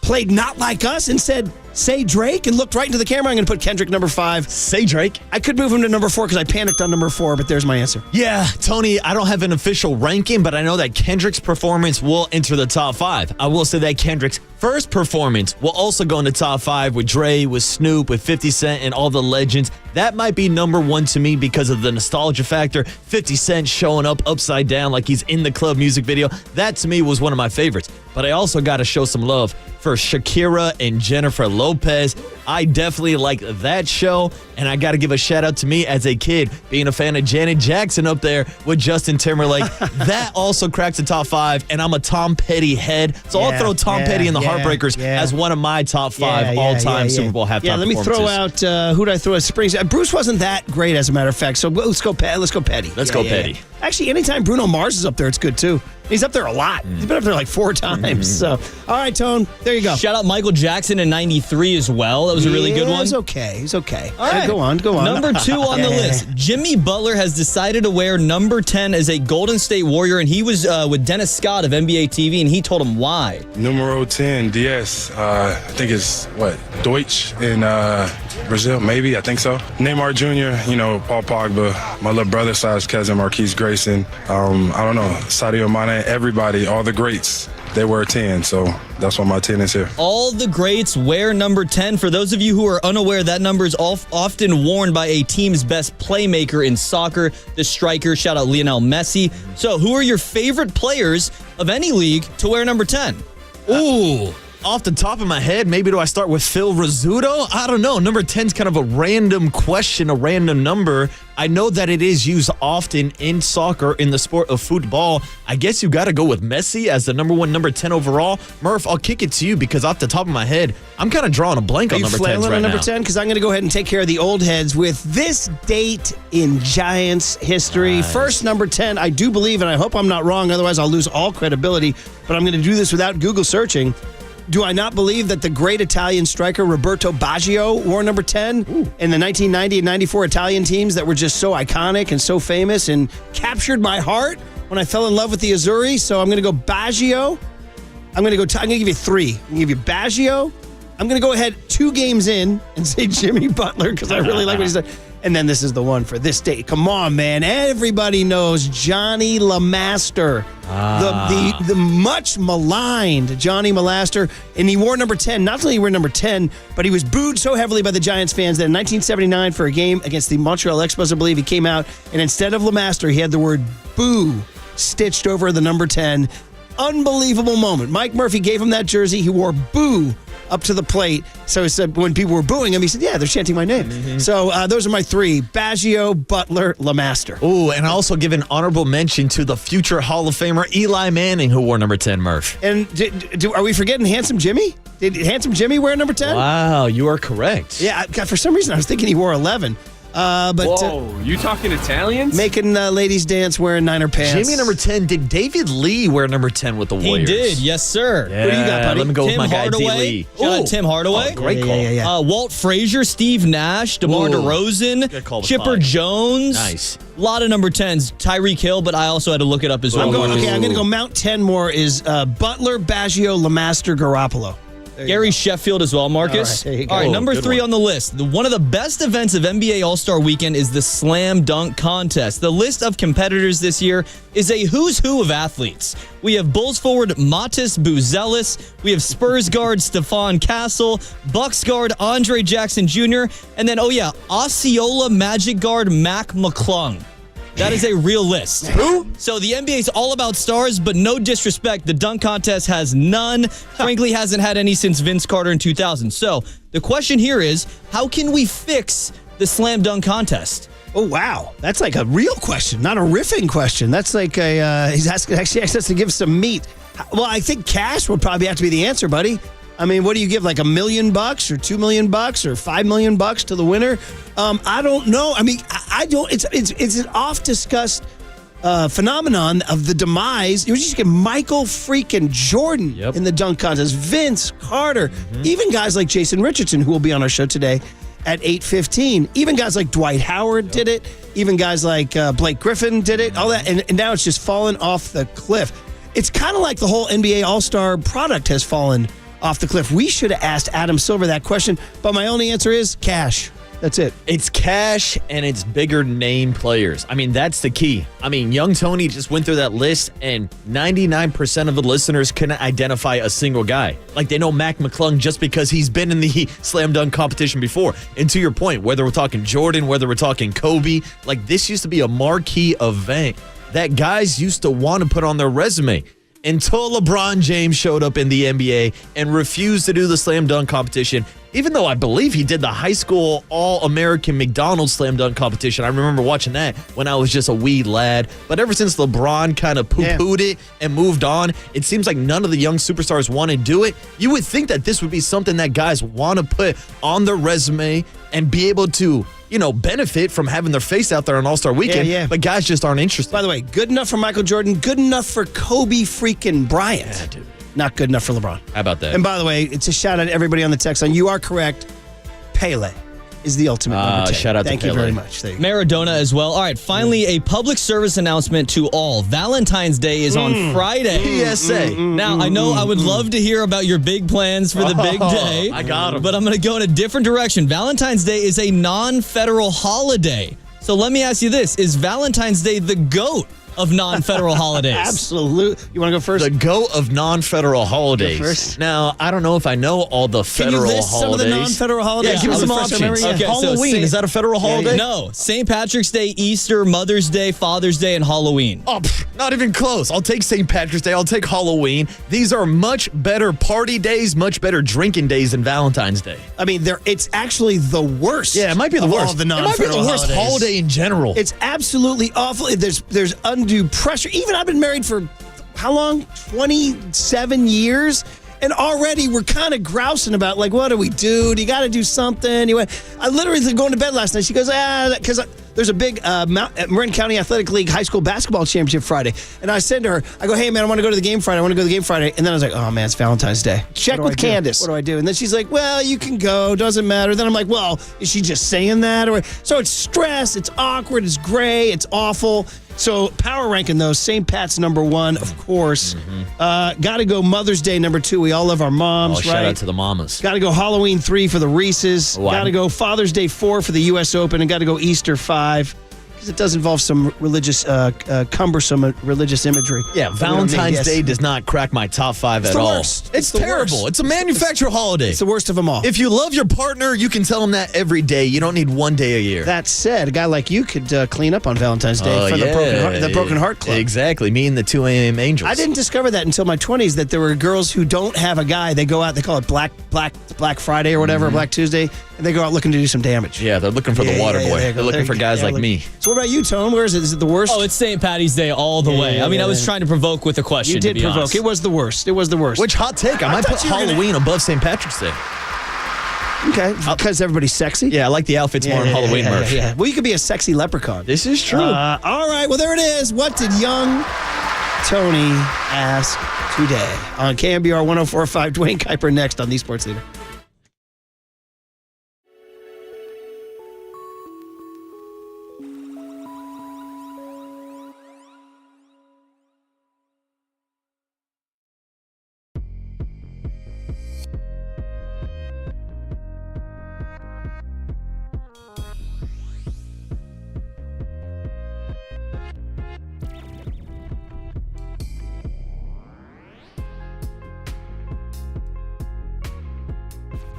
played not like us and said, say Drake, and looked right into the camera. I'm going to put Kendrick number 5. Say Drake. I could move him to number 4 because I panicked on number 4, but there's my answer. Yeah, Tony, I don't have an official ranking, but I know that Kendrick's performance will enter the top 5. I will say that Kendrick's first performance will also go in the top 5 with Dre, with Snoop, with 50 Cent, and all the legends. That might be number 1 to me because of the nostalgia factor. 50 Cent showing up upside down like he's in the club music video. That to me was one of my favorites. But I also got to show some love for Shakira and Jennifer Lopez. I definitely like that show, and I got to give a shout out to me as a kid, being a fan of Janet Jackson up there with Justin Timberlake. That also cracks the top 5, and I'm a Tom Petty head, so I'll throw Tom Petty and the Heartbreakers as one of my top 5 all-time Super Bowl halftime let me throw out, who did I throw at Springs? Bruce wasn't that great, as a matter of fact, so let's go Petty. Let's go Petty. Actually, anytime Bruno Mars is up there, it's good, too. He's up there a lot. He's been up there like 4 times. So, all right, Tone, there you go. Shout out Michael Jackson in 93 as well. That was a really good one. He's okay. He's okay. All right. Go on. Number 2 on the list. Jimmy Butler has decided to wear number 10 as a Golden State Warrior, and he was with Dennis Scott of NBA TV, and he told him why. Numero 10, DS. I think it's, Deutsch in Brazil, maybe. I think so. Neymar Jr., Paul Pogba, my little brother slash cousin, Marquise Grayson. I don't know, Sadio Mane, everybody, all the greats. They wear 10, so that's why my 10 is here. All the greats wear number 10. For those of you who are unaware, that number is often worn by a team's best playmaker in soccer, the striker. Shout out Lionel Messi. So who are your favorite players of any league to wear number 10? Ooh. Off the top of my head, maybe do I start with Phil Rizzuto? I don't know. Number 10 is kind of a random question, a random number. I know that it is used often in soccer, in the sport of football. I guess you got to go with Messi as the number 10 overall. Murph, I'll kick it to you because off the top of my head, I'm kind of drawing a blank on number 10 right number now. 10? Because I'm going to go ahead and take care of the old heads with this date in Giants history. Nice. First, number 10, I do believe, and I hope I'm not wrong, otherwise I'll lose all credibility, but I'm going to do this without Google searching. Do I not believe that the great Italian striker Roberto Baggio wore number 10 in the 1990 and 94 Italian teams that were just so iconic and so famous and captured my heart when I fell in love with the Azzurri? So I'm going to go Baggio. I'm going to give you 3. I'm going to give you Baggio. I'm going to go ahead 2 games in and say Jimmy Butler because I really like what he said. And then this is the one for this date. Come on, man. Everybody knows Johnny LeMaster. The much maligned Johnny LeMaster. And he wore number 10. Not only he wore number 10, but he was booed so heavily by the Giants fans that in 1979 for a game against the Montreal Expos, I believe, he came out. And instead of LeMaster, he had the word boo stitched over the number 10. Unbelievable moment. Mike Murphy gave him that jersey. He wore boo up to the plate. So he said when people were booing him, he said, yeah, they're chanting my name. Mm-hmm. So those are my 3. Baggio, Butler, LeMaster. Oh, and I also give an honorable mention to the future Hall of Famer Eli Manning, who wore number 10, Murph. And are we forgetting Handsome Jimmy? Did Handsome Jimmy wear number 10? Wow, you are correct. Yeah, for some reason I was thinking he wore 11. Whoa, you talking Italians? Making ladies dance wearing Niner pants. Jimmy number 10. Did David Lee wear number 10 with the Warriors? He did, yes, sir. Yeah, what do you got, buddy? Let me go Tim with my Hardaway. guy, D. Lee. Shout out Tim Hardaway. Oh, great call. Yeah. Walt Frazier, Steve Nash, DeMar DeRozan, Good call with Chipper 5. Jones. Nice. A lot of number 10s. Tyreek Hill, but I also had to look it up as well. I'm going to go Mount 10 more is Butler, Baggio, LeMaster, Garoppolo. Gary Sheffield as well, Marcus. All right, there you go. All right, number 3 one. on the list. One of the best events of NBA All-Star Weekend is the Slam Dunk Contest. The list of competitors this year is a who's who of athletes. We have Bulls forward Matas Buzelis. We have Spurs guard Stephon Castle, Bucks guard Andre Jackson Jr., and then, Osceola Magic guard Mac McClung. That is a real list. Who? So the NBA is all about stars, but no disrespect, the dunk contest has none. Frankly, hasn't had any since Vince Carter in 2000. So the question here is, how can we fix the slam dunk contest? Oh, wow. That's like a real question, not a riffing question. That's like he's actually asked us to give some meat. Well, I think cash would probably have to be the answer, buddy. I mean, what do you give, like $1 million or $2 million or $5 million to the winner? I don't know. I mean, I don't. It's an oft-discussed phenomenon of the demise. You just get Michael freaking Jordan in the dunk contest, Vince Carter, even guys like Jason Richardson, who will be on our show today at 8:15. Even guys like Dwight Howard did it. Even guys like Blake Griffin did it. All that, and now it's just fallen off the cliff. It's kind of like the whole NBA All-Star product has fallen off the cliff. We should have asked Adam Silver that question, but my only answer is cash. That's it. It's cash and it's bigger name players. I mean, that's the key. I mean, Young Tony just went through that list and 99% of the listeners couldn't identify a single guy. Like they know Mac McClung just because he's been in the slam dunk competition before. And to your point, whether we're talking Jordan, whether we're talking Kobe, like this used to be a marquee event that guys used to want to put on their resume. Until LeBron James showed up in the NBA and refused to do the slam dunk competition, even though I believe he did the high school All-American McDonald's slam dunk competition. I remember watching that when I was just a wee lad. But ever since LeBron kind of poo-pooed it and moved on, it seems like none of the young superstars want to do it. You would think that this would be something that guys want to put on their resume and be able to, you know, benefit from having their face out there on All-Star Weekend, but guys just aren't interested. By the way, good enough for Michael Jordan, good enough for Kobe freaking Bryant. Yeah, dude. Not good enough for LeBron. How about that? And by the way, it's a shout out to everybody on the text line. You are correct. Pele is the ultimate number 10. Shout out Thank to you Pele. very much. There you go. Maradona as well. All right, finally, a public service announcement to all. Valentine's Day is on Friday. PSA. Now, I know I would love to hear about your big plans for the big day. I got 'em. But I'm going to go in a different direction. Valentine's Day is a non-federal holiday. So let me ask you this. Is Valentine's Day the GOAT of non-federal holidays. Absolutely. You want to go first? The GOAT of non-federal holidays. first. Now, I don't know if I know all the Can federal you list holidays. some of the non-federal holidays? Yeah, give me some Refresh our options. memory? Okay, so Halloween, is that a federal holiday? No. St. Patrick's Day, Easter, Mother's Day, Father's Day, and Halloween. Oh, not even close. I'll take St. Patrick's Day. I'll take Halloween. These are much better party days, much better drinking days than Valentine's Day. I mean, it's actually the worst. Yeah, it might be the of worst. all the It might be non-federal the worst holidays. holiday in general. It's absolutely awful. There's undue pressure. Even I've been married for how long? 27 years. And already we're kind of grousing about, like, what do we do? Do you got to do something? Anyway, I literally was going to bed last night. She goes, because there's a big Marin County Athletic League high school basketball championship Friday. And I said to her, I go, hey, man, I want to go to the game Friday. And then I was like, oh, man, it's Valentine's Day. Check with Candace. What do I do? And then she's like, well, you can go. Doesn't matter. Then I'm like, well, is she just saying that? So it's stress. It's awkward. It's gray. It's awful. So power ranking those, St. Pat's number 1, of course. Got to go Mother's Day number 2. We all love our moms, right? Shout out to the mamas. Got to go Halloween 3 for the Reese's. Wow. Got to go Father's Day 4 for the U.S. Open, and got to go Easter 5 because it does involve some religious, cumbersome religious imagery. Yeah, Valentine's Day does not crack my top 5 at all. Worst. It's the terrible. worst. It's a manufactured holiday. It's the worst of them all. If you love your partner, you can tell them that every day. You don't need one day a year. That said, a guy like you could clean up on Valentine's Day for the Broken Heart Club. Exactly. Me and the 2 a.m. Angels. I didn't discover that until my 20s, that there were girls who don't have a guy. They go out, they call it Black Friday or whatever, Black Tuesday, and they go out looking to do some damage. Yeah, they're looking for the water boy. They're looking for guys like me. So what about you, Tone? Where is it? Is it the worst? Oh, it's St. Patty's Day all the way. I mean, I was trying to provoke with a question. You did to be provoke. honest. It was the worst. It was the worst. Which hot take? I might put Halloween above St. Patrick's Day. Okay, because everybody's sexy. Yeah, I like the outfits more in Halloween merch. Yeah. Well, you could be a sexy leprechaun. This is true. All right, well, there it is. What did young Tony ask today? On KNBR 104.5, Dwayne Kuiper next on The Sports Leader.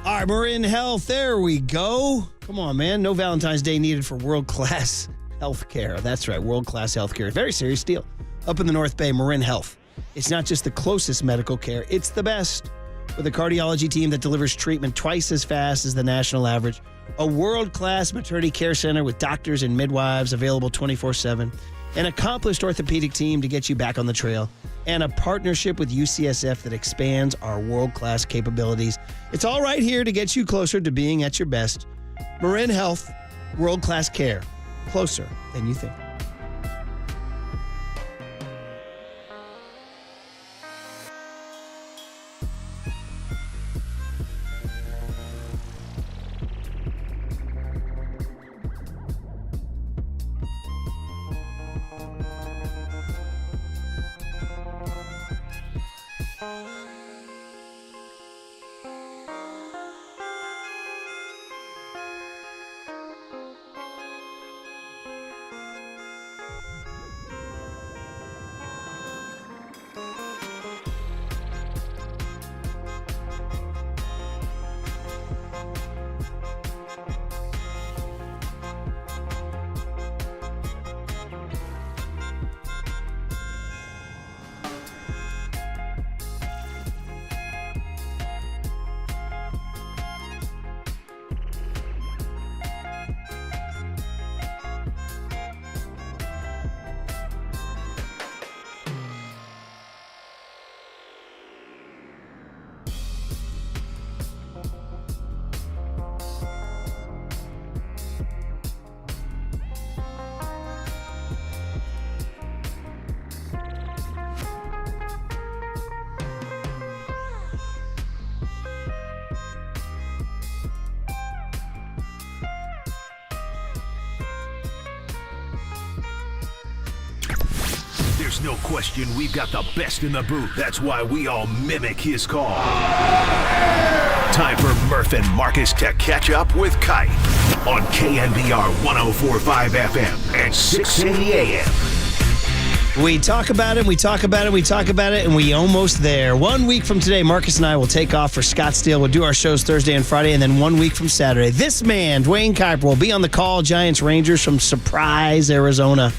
All right, Marin Health. There we go. Come on, man. No Valentine's Day needed for world-class health care. That's right, world-class health care. Very serious deal. Up in the North Bay, Marin Health. It's not just the closest medical care, it's the best. With a cardiology team that delivers treatment twice as fast as the national average. A world-class maternity care center with doctors and midwives available 24/7. An accomplished orthopedic team to get you back on the trail. And a partnership with UCSF that expands our world-class capabilities. It's all right here to get you closer to being at your best. Marin Health, world-class care. Closer than you think. There's no question we've got the best in the booth. That's why we all mimic his call. Time for Murph and Marcus to catch up with Kite on KNBR 104.5 FM and 680 AM. We talk about it, we talk about it, we talk about it, and we almost there. 1 week from today, Marcus and I will take off for Scottsdale. We'll do our shows Thursday and Friday, and then 1 week from Saturday, this man, Dwayne Kuiper, will be on the call, Giants Rangers from Surprise, Arizona.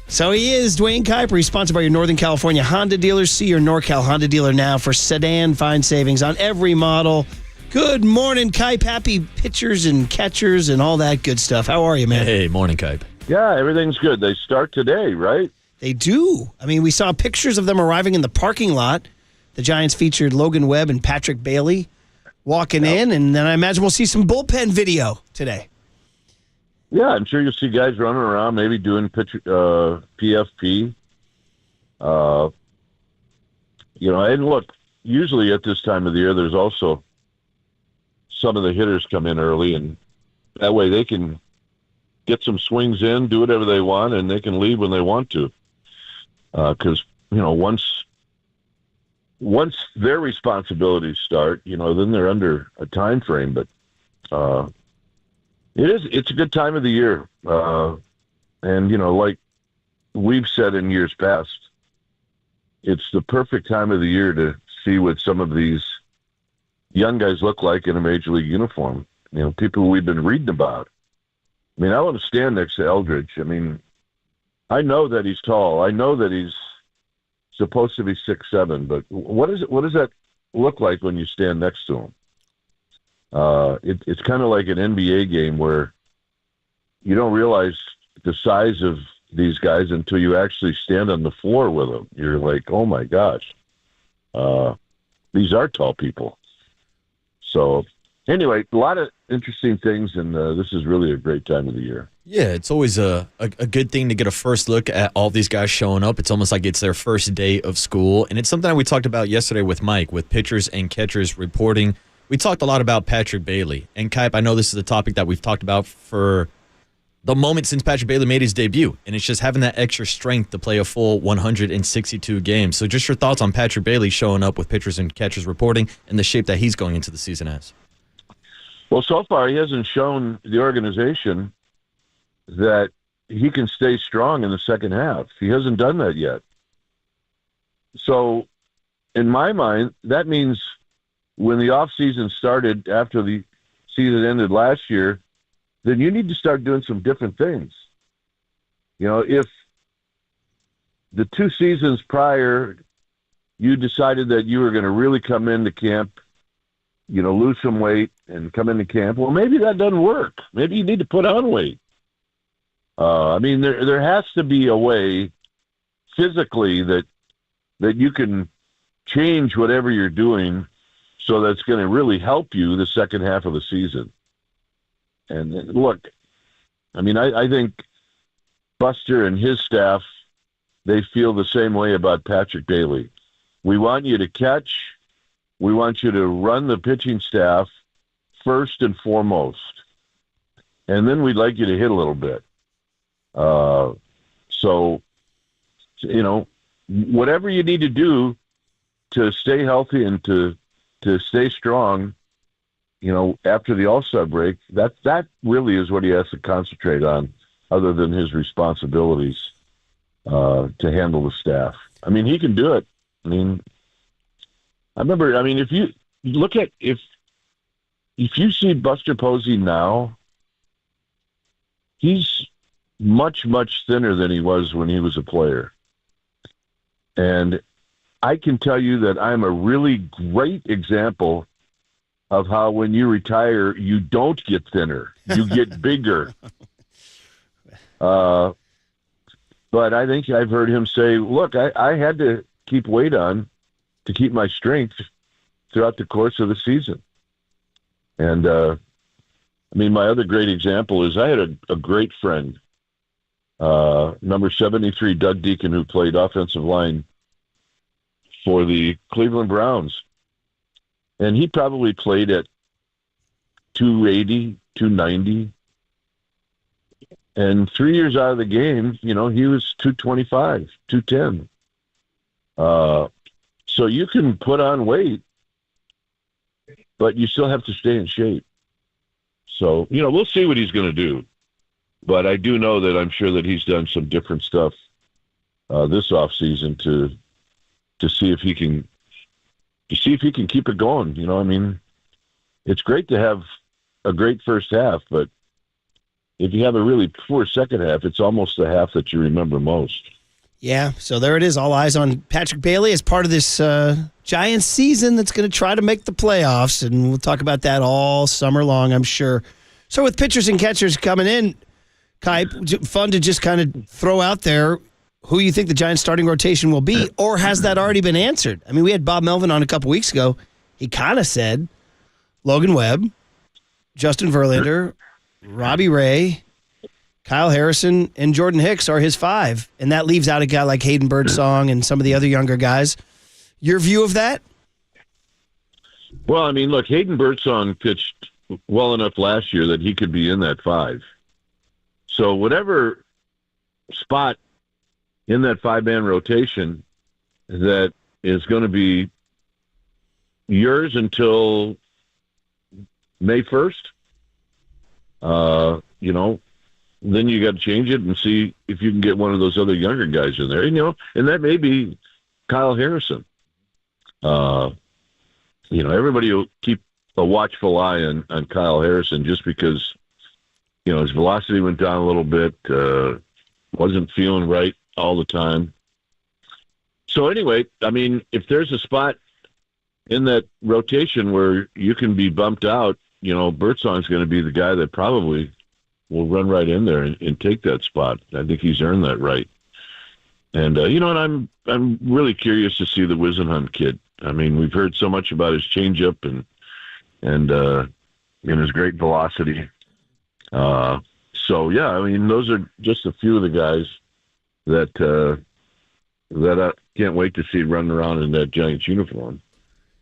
So he is Dwayne Kuiper. He's sponsored by your Northern California Honda dealers. See your NorCal Honda dealer now for sedan fine savings on every model. Good morning, Kuiper. Happy pitchers and catchers and all that good stuff. How are you, man? Hey, morning, Kuiper. Yeah, everything's good. They start today, right? They do. I mean, we saw pictures of them arriving in the parking lot. The Giants featured Logan Webb and Patrick Bailey walking in, and then I imagine we'll see some bullpen video today. Yeah, I'm sure you'll see guys running around, maybe doing PFP. And look, usually at this time of the year, there's also some of the hitters come in early, and that way they can get some swings in, do whatever they want, and they can leave when they want to. Because, once their responsibilities start, then they're under a time frame. But it's a good time of the year. And, like we've said in years past, it's the perfect time of the year to see what some of these young guys look like in a major league uniform. People we've been reading about. I mean, I want to stand next to Eldridge. I mean, I know that he's tall. I know that he's supposed to be 6'7", but what does that look like when you stand next to him? It's kind of like an NBA game where you don't realize the size of these guys until you actually stand on the floor with them. You're like, oh my gosh, these are tall people. So anyway, a lot of interesting things, and this is really a great time of the year. Yeah, it's always a good thing to get a first look at all these guys showing up. It's almost like it's their first day of school, and it's something that we talked about yesterday with Mike, with pitchers and catchers reporting. We talked a lot about Patrick Bailey. And, Kuiper, I know this is a topic that we've talked about for the moment since Patrick Bailey made his debut, and it's just having that extra strength to play a full 162 games. So just your thoughts on Patrick Bailey showing up with pitchers and catchers reporting and the shape that he's going into the season as. Well, so far he hasn't shown the organization that he can stay strong in the second half. He hasn't done that yet. So in my mind, that means when the offseason started after the season ended last year, then you need to start doing some different things. If the 2 seasons prior you decided that you were going to really come into camp, lose some weight and come into camp, well, maybe that doesn't work. Maybe you need to put on weight. There has to be a way physically that you can change whatever you're doing so that's going to really help you the second half of the season. And look, I think Buster and his staff, they feel the same way about Patrick Bailey. We want you to catch. We want you to run the pitching staff first and foremost. And then we'd like you to hit a little bit. Whatever you need to do to stay healthy and to stay strong, after the All-Star break, that really is what he has to concentrate on, other than his responsibilities to handle the staff. He can do it. I remember, if you look at, if you see Buster Posey now, he's much, much thinner than he was when he was a player. And I can tell you that I'm a really great example of how when you retire, you don't get thinner. You get bigger. But I think I've heard him say, look, I had to keep weight on to keep my strength throughout the course of the season. And, my other great example is I had a great friend, number 73, Doug Deacon, who played offensive line for the Cleveland Browns. And he probably played at 280, 290. And 3 years out of the game, he was 225, 210. So you can put on weight, but you still have to stay in shape. So, we'll see what he's going to do. But I do know that I'm sure that he's done some different stuff this offseason to see if he can keep it going. You know, I mean, it's great to have a great first half, but if you have a really poor second half, it's almost the half that you remember most. Yeah, so there it is. All eyes on Patrick Bailey as part of this Giants season that's going to try to make the playoffs, and we'll talk about that all summer long, I'm sure. So with pitchers and catchers coming in, Kai, fun to just kind of throw out there who you think the Giants starting rotation will be, or has that already been answered? I mean, we had Bob Melvin on a couple weeks ago. He kind of said Logan Webb, Justin Verlander, Robbie Ray, Kyle Harrison, and Jordan Hicks are his 5, and that leaves out a guy like Hayden Birdsong and some of the other younger guys. Your view of that? Well, I mean, look, Hayden Birdsong pitched well enough last year that he could be in that 5. So whatever spot in that 5-man rotation that is going to be yours until May 1st, you know, then you got to change it and see if you can get one of those other younger guys in there. You know, and that may be Kyle Harrison. You know, everybody will keep a watchful eye on Kyle Harrison just because, you know, his velocity went down a little bit, wasn't feeling right all the time. So anyway, I mean, if there's a spot in that rotation where you can be bumped out, you know, Birdsong's going to be the guy that probably will run right in there and take that spot. I think he's earned that right. And you know, and I'm really curious to see the Wisenhunt kid. I mean, we've heard so much about his changeup and his great velocity. So yeah, I mean, those are just a few of the guys that I can't wait to see running around in that Giants uniform.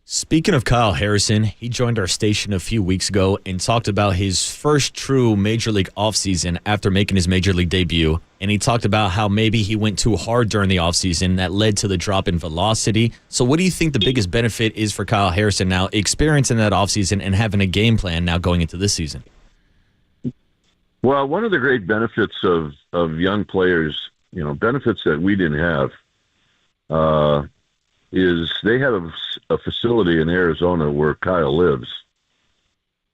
Speaking of Kyle Harrison, he joined our station a few weeks ago and talked about his first true Major League offseason after making his Major League debut. And he talked about how maybe he went too hard during the offseason that led to the drop in velocity. So what do you think the biggest benefit is for Kyle Harrison now, experiencing that offseason and having a game plan now going into this season? Well, one of the great benefits of young players, you know, benefits that we didn't have, is they have a facility in Arizona where Kyle lives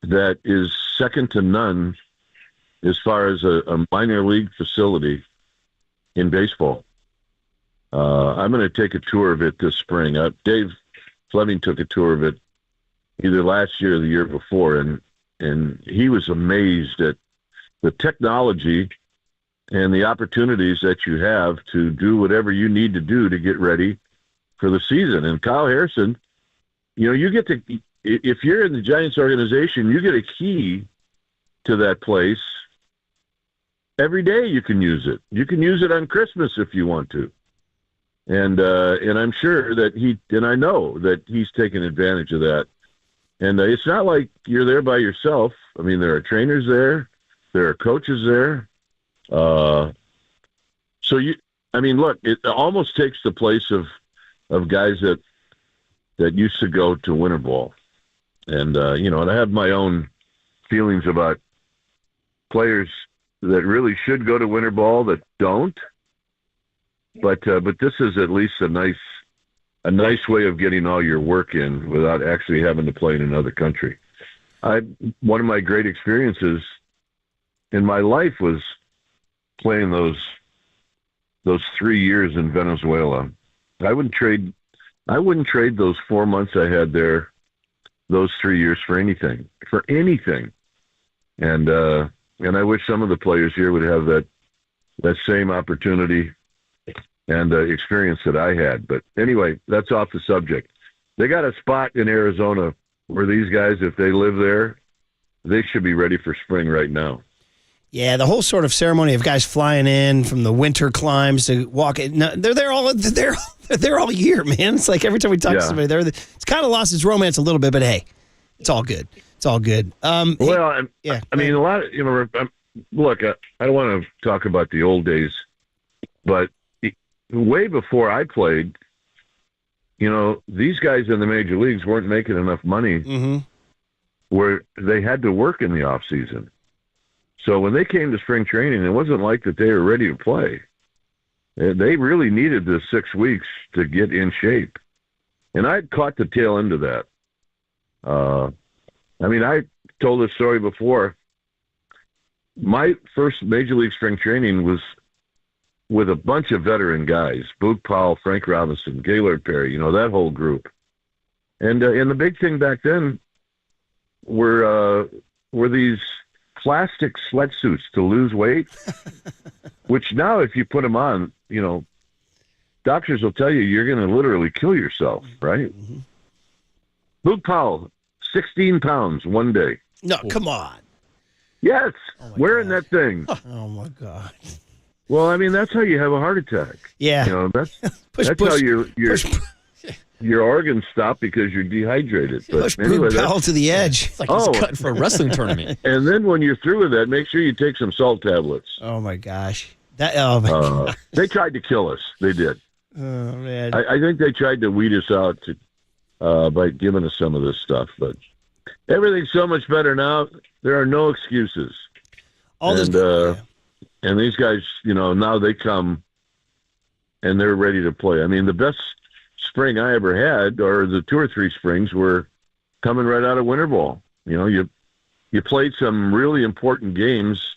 that is second to none as far as a minor league facility in baseball. I'm going to take a tour of it this spring. Dave Fleming took a tour of it either last year or the year before, and he was amazed at the technology and the opportunities that you have to do whatever you need to do to get ready for the season. And Kyle Harrison, you know, you get to, if you're in the Giants organization, you get a key to that place. Every day you can use it. You can use it on Christmas if you want to. And I'm sure that I know that he's taken advantage of that. And it's not like you're there by yourself. I mean, there are trainers there. There are coaches there. Look, it almost takes the place of guys that used to go to winter ball. And, and I have my own feelings about players that really should go to winter ball that don't. But this is at least a nice way of getting all your work in without actually having to play in another country. One of my great experiences in my life was playing those 3 years in Venezuela. I wouldn't trade those 4 months I had there, those 3 years for anything. And I wish some of the players here would have that same opportunity and experience that I had. But anyway, that's off the subject. They got a spot in Arizona where these guys, if they live there, they should be ready for spring right now. Yeah, the whole sort of ceremony of guys flying in from the winter climes to walk in. No, they're there all year, man. It's like every time we talk to somebody, it's kind of lost its romance a little bit, but hey, it's all good. It's all good. I mean, a lot of, look, I don't want to talk about the old days, but way before I played, these guys in the major leagues weren't making enough money where they had to work in the off season. So when they came to spring training, it wasn't like that they were ready to play. They really needed the 6 weeks to get in shape. And I caught the tail end of that. I told this story before. My first Major League Spring Training was with a bunch of veteran guys, Boog Powell, Frank Robinson, Gaylord Perry, that whole group. And the big thing back then were these plastic sweatsuits to lose weight, which now if you put them on, doctors will tell you you're going to literally kill yourself, right? Mm-hmm. Boog Powell, 16 pounds one day. No, come on. Yes, wearing that thing. Oh, my God. Well, that's how you have a heart attack. Yeah. That's how your organs stop because you're dehydrated. But push Boog Powell to the edge. It's like he's cutting for a wrestling tournament. And then when you're through with that, make sure you take some salt tablets. Oh, my gosh. They tried to kill us. They did. Oh, man. I think they tried to weed us out by giving us some of this stuff. But everything's so much better now. There are no excuses. And these guys, now they come and they're ready to play. The best spring I ever had, or the 2 or 3 springs, were coming right out of winter ball. You played some really important games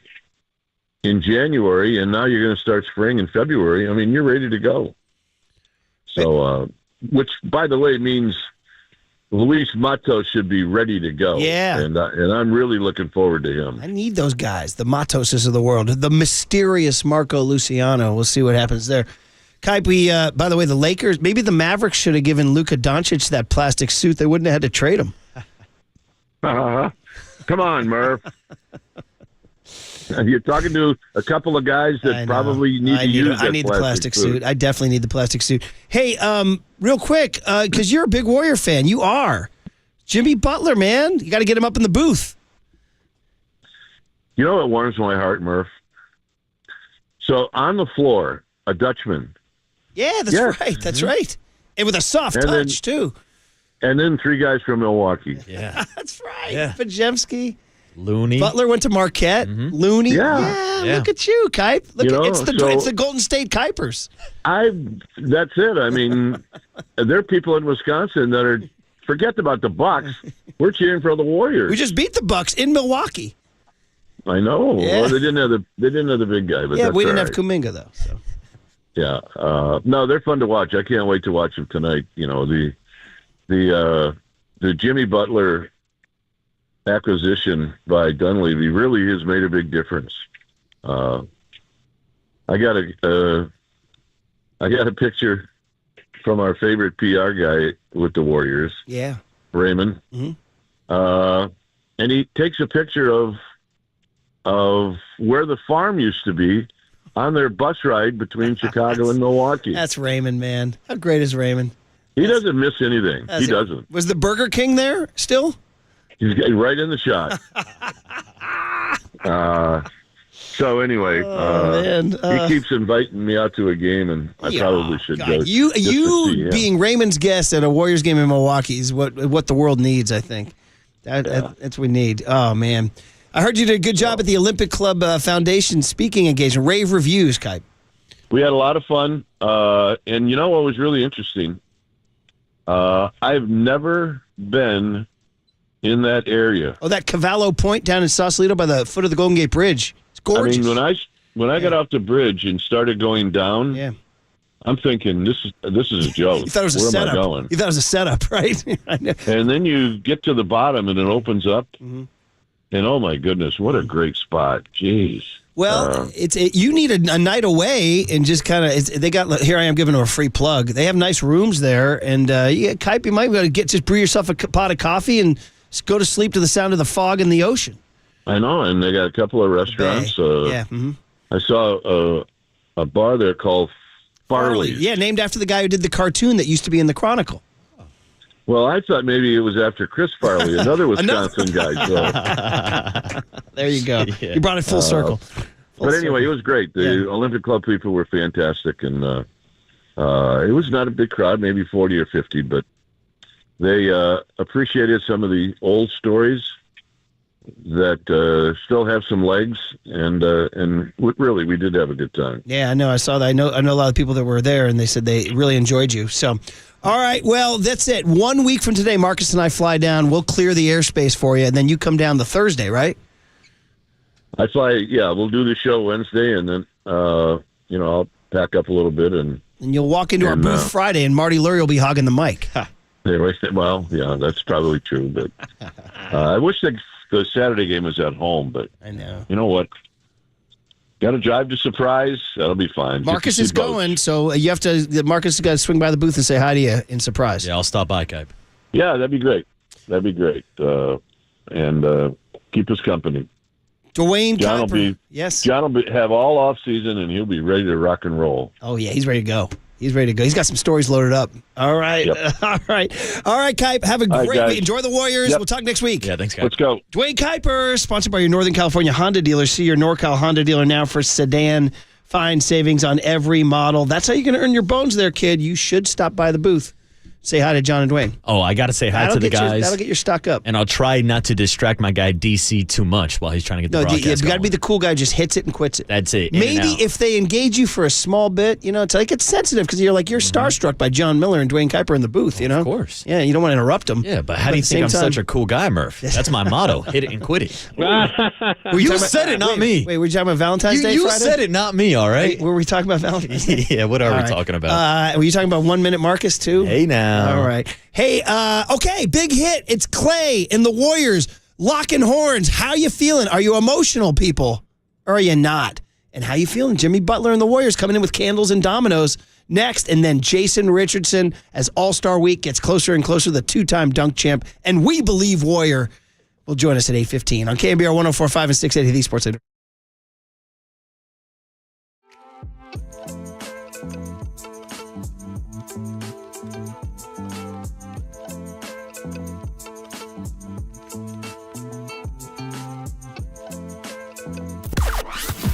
in January, and now you're going to start spring in February. You're ready to go. So, which, by the way, means Luis Matos should be ready to go. Yeah. And I'm really looking forward to him. I need those guys, the Matoses of the world, the mysterious Marco Luciano. We'll see what happens there. Kaipe, by the way, the Lakers, maybe the Mavericks should have given Luka Doncic that plastic suit. They wouldn't have had to trade him. Come on, Murph. You're talking to a couple of guys that probably need to use that. I need the plastic suit. I definitely need the plastic suit. Hey, real quick, because you're a big Warrior fan. You are. Jimmy Butler, man. You got to get him up in the booth. You know what warms my heart, Murph? So on the floor, a Dutchman. Yeah, that's right. That's right. And with a soft touch, too. And then 3 guys from Milwaukee. Yeah. That's right. Yeah. Pajemski. Looney. Butler went to Marquette. Mm-hmm. Looney. Yeah. Look at you, Kipe. It's the Golden State Kuipers. That's it. There are people in Wisconsin that are, forget about the Bucks. We're cheering for the Warriors. We just beat the Bucks in Milwaukee. I know. Yeah. Well, they didn't have the big guy, but we didn't have Kuminga though. So. Yeah. No, they're fun to watch. I can't wait to watch them tonight. The Jimmy Butler acquisition by Dunleavy really has made a big difference. I got a picture from our favorite PR guy with the Warriors. Yeah, Raymond. Mm-hmm. And he takes a picture of where the farm used to be on their bus ride between Chicago and Milwaukee. That's Raymond, man. How great is Raymond? He doesn't miss anything. He doesn't. Was the Burger King there still? He's getting right in the shot. So anyway, he keeps inviting me out to a game, and I probably should go. You being Raymond's guest at a Warriors game in Milwaukee is what the world needs, I think. That's what we need. Oh, man. I heard you did a good job at the Olympic Club Foundation speaking engagement. Rave reviews, Kipe. We had a lot of fun. And you know what was really interesting? I've never been in that area. Oh, that Cavallo Point down in Sausalito by the foot of the Golden Gate Bridge. It's gorgeous. When I got off the bridge and started going down, I'm thinking this is a joke. You thought it was a setup. Where am I going? You thought it was a setup, right? And then you get to the bottom and it opens up, and oh my goodness, what a great spot! Jeez. Well, you need a night away and just kind of they got. Here I am giving them a free plug. They have nice rooms there, and Kipe, you might be able to just brew yourself a pot of coffee and go to sleep to the sound of the fog in the ocean. I know, and they got a couple of restaurants. I saw a bar there called Farley's. Yeah, named after the guy who did the cartoon that used to be in the Chronicle. Well, I thought maybe it was after Chris Farley, another Wisconsin guy. So. There you go. You brought it full circle. But anyway, it was great. The Olympic Club people were fantastic, and it was not a big crowd, maybe 40 or 50, but they appreciated some of the old stories that still have some legs, and really, we did have a good time. Yeah, I know. I saw that. I know a lot of people that were there, and they said they really enjoyed you. So, all right. Well, that's it. 1 week from today, Marcus and I fly down. We'll clear the airspace for you, and then you come down the Thursday, right? I fly. Yeah, we'll do the show Wednesday, and then I'll pack up a little bit, and you'll walk into our booth Friday, and Marty Lurie will be hogging the mic. Well, yeah, that's probably true, but I wish the Saturday game was at home, but I know. You know what? Got to drive to Surprise. That'll be fine. Marcus is going, so you have to. Marcus has got to swing by the booth and say hi to you in Surprise. Yeah, I'll stop by, Kipe. Yeah, that'd be great. And keep us company. Dwayne John Kuiper. Yes. John will have all off season, and he'll be ready to rock and roll. Oh yeah, he's ready to go. He's got some stories loaded up. All right. Yep. All right, Kipe. Have a great week. Enjoy the Warriors. Yep. We'll talk next week. Yeah, thanks, Kipe. Let's go. Dwayne Kuiper, sponsored by your Northern California Honda dealer. See your NorCal Honda dealer now for sedan. Find savings on every model. That's how you're going to earn your bones there, kid. You should stop by the booth. Say hi to John and Dwayne. Oh, I got to say hi to the guys. That'll get your stock up. And I'll try not to distract my guy DC too much while he's trying to get the broadcast you got to be the cool guy who just hits it and quits it. That's it. Maybe if they engage you for a small bit, it's sensitive because you're starstruck by John Miller and Dwayne Kuiper in the booth, Of course. Yeah, you don't want to interrupt them. Yeah, but how do you think I'm such a cool guy, Murph? That's my motto. Hit it and quit it. You said it, not me. Wait, were you talking about Valentine's Day You Friday? said it, not me, all right? Wait, were we talking about Valentine's Day? Yeah, what are we talking about? Were you talking about 1 Minute Marcus, too? Hey, now. All right. Hey, okay, big hit. It's Clay and the Warriors locking horns. How you feeling? Are you emotional, people? Or are you not? And how you feeling? Jimmy Butler and the Warriors coming in with candles and dominoes next. And then Jason Richardson, as All-Star Week gets closer and closer, the two-time dunk champ, and we believe Warrior, will join us at 8:15 on KNBR 104.5 and 680 The Sports Leader.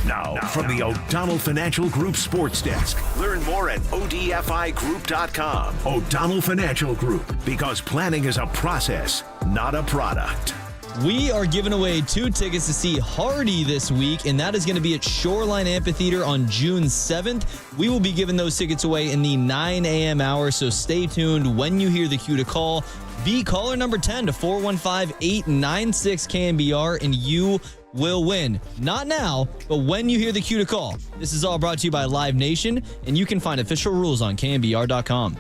Now, from the O'Donnell Financial Group Sports Desk. Learn more at ODFIGroup.com. O'Donnell Financial Group, because planning is a process, not a product. We are giving away 2 tickets to see Hardy this week, and that is going to be at Shoreline Amphitheater on June 7th. We will be giving those tickets away in the 9 a.m. hour, so stay tuned when you hear the cue to call. Be caller number 10 to 415-896-KNBR, and you will win. Not now, but when you hear the cue to call. This is all brought to you by Live Nation, and you can find official rules on KNBR.com.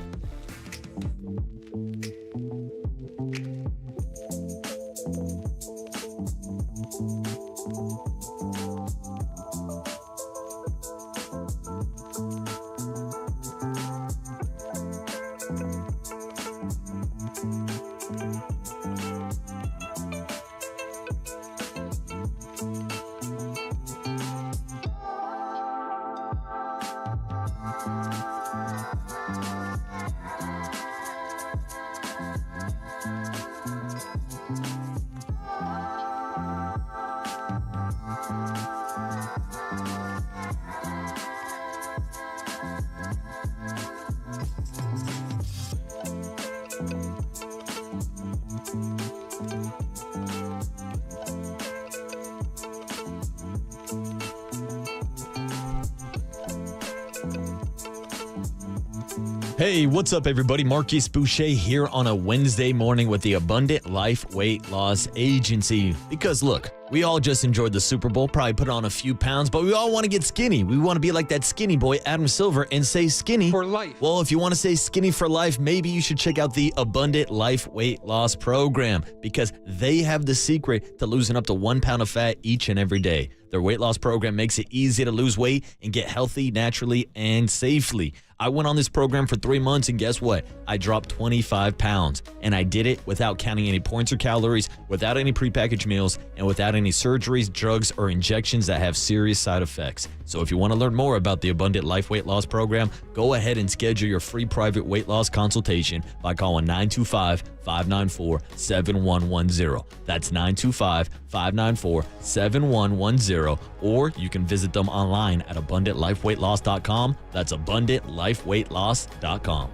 Hey, what's up, everybody? Marquise Boucher here on a Wednesday morning with the Abundant Life Weight Loss Agency. Because look, we all just enjoyed the Super Bowl, probably put on a few pounds, but we all want to get skinny. We want to be like that skinny boy, Adam Silver, and say skinny for life. Well, if you want to say skinny for life, maybe you should check out the Abundant Life Weight Loss Program, because they have the secret to losing up to 1 pound of fat each and every day. Their weight loss program makes it easy to lose weight and get healthy naturally and safely. I went on this program for 3 months, and guess what? I dropped 25 pounds, and I did it without counting any points or calories, without any prepackaged meals, and without any surgeries, drugs, or injections that have serious side effects. So if you want to learn more about the Abundant Life Weight Loss Program, go ahead and schedule your free private weight loss consultation by calling 925-594-7110. That's 925-594-7110, or you can visit them online at abundantlifeweightloss.com. That's abundantlifeweightloss.com.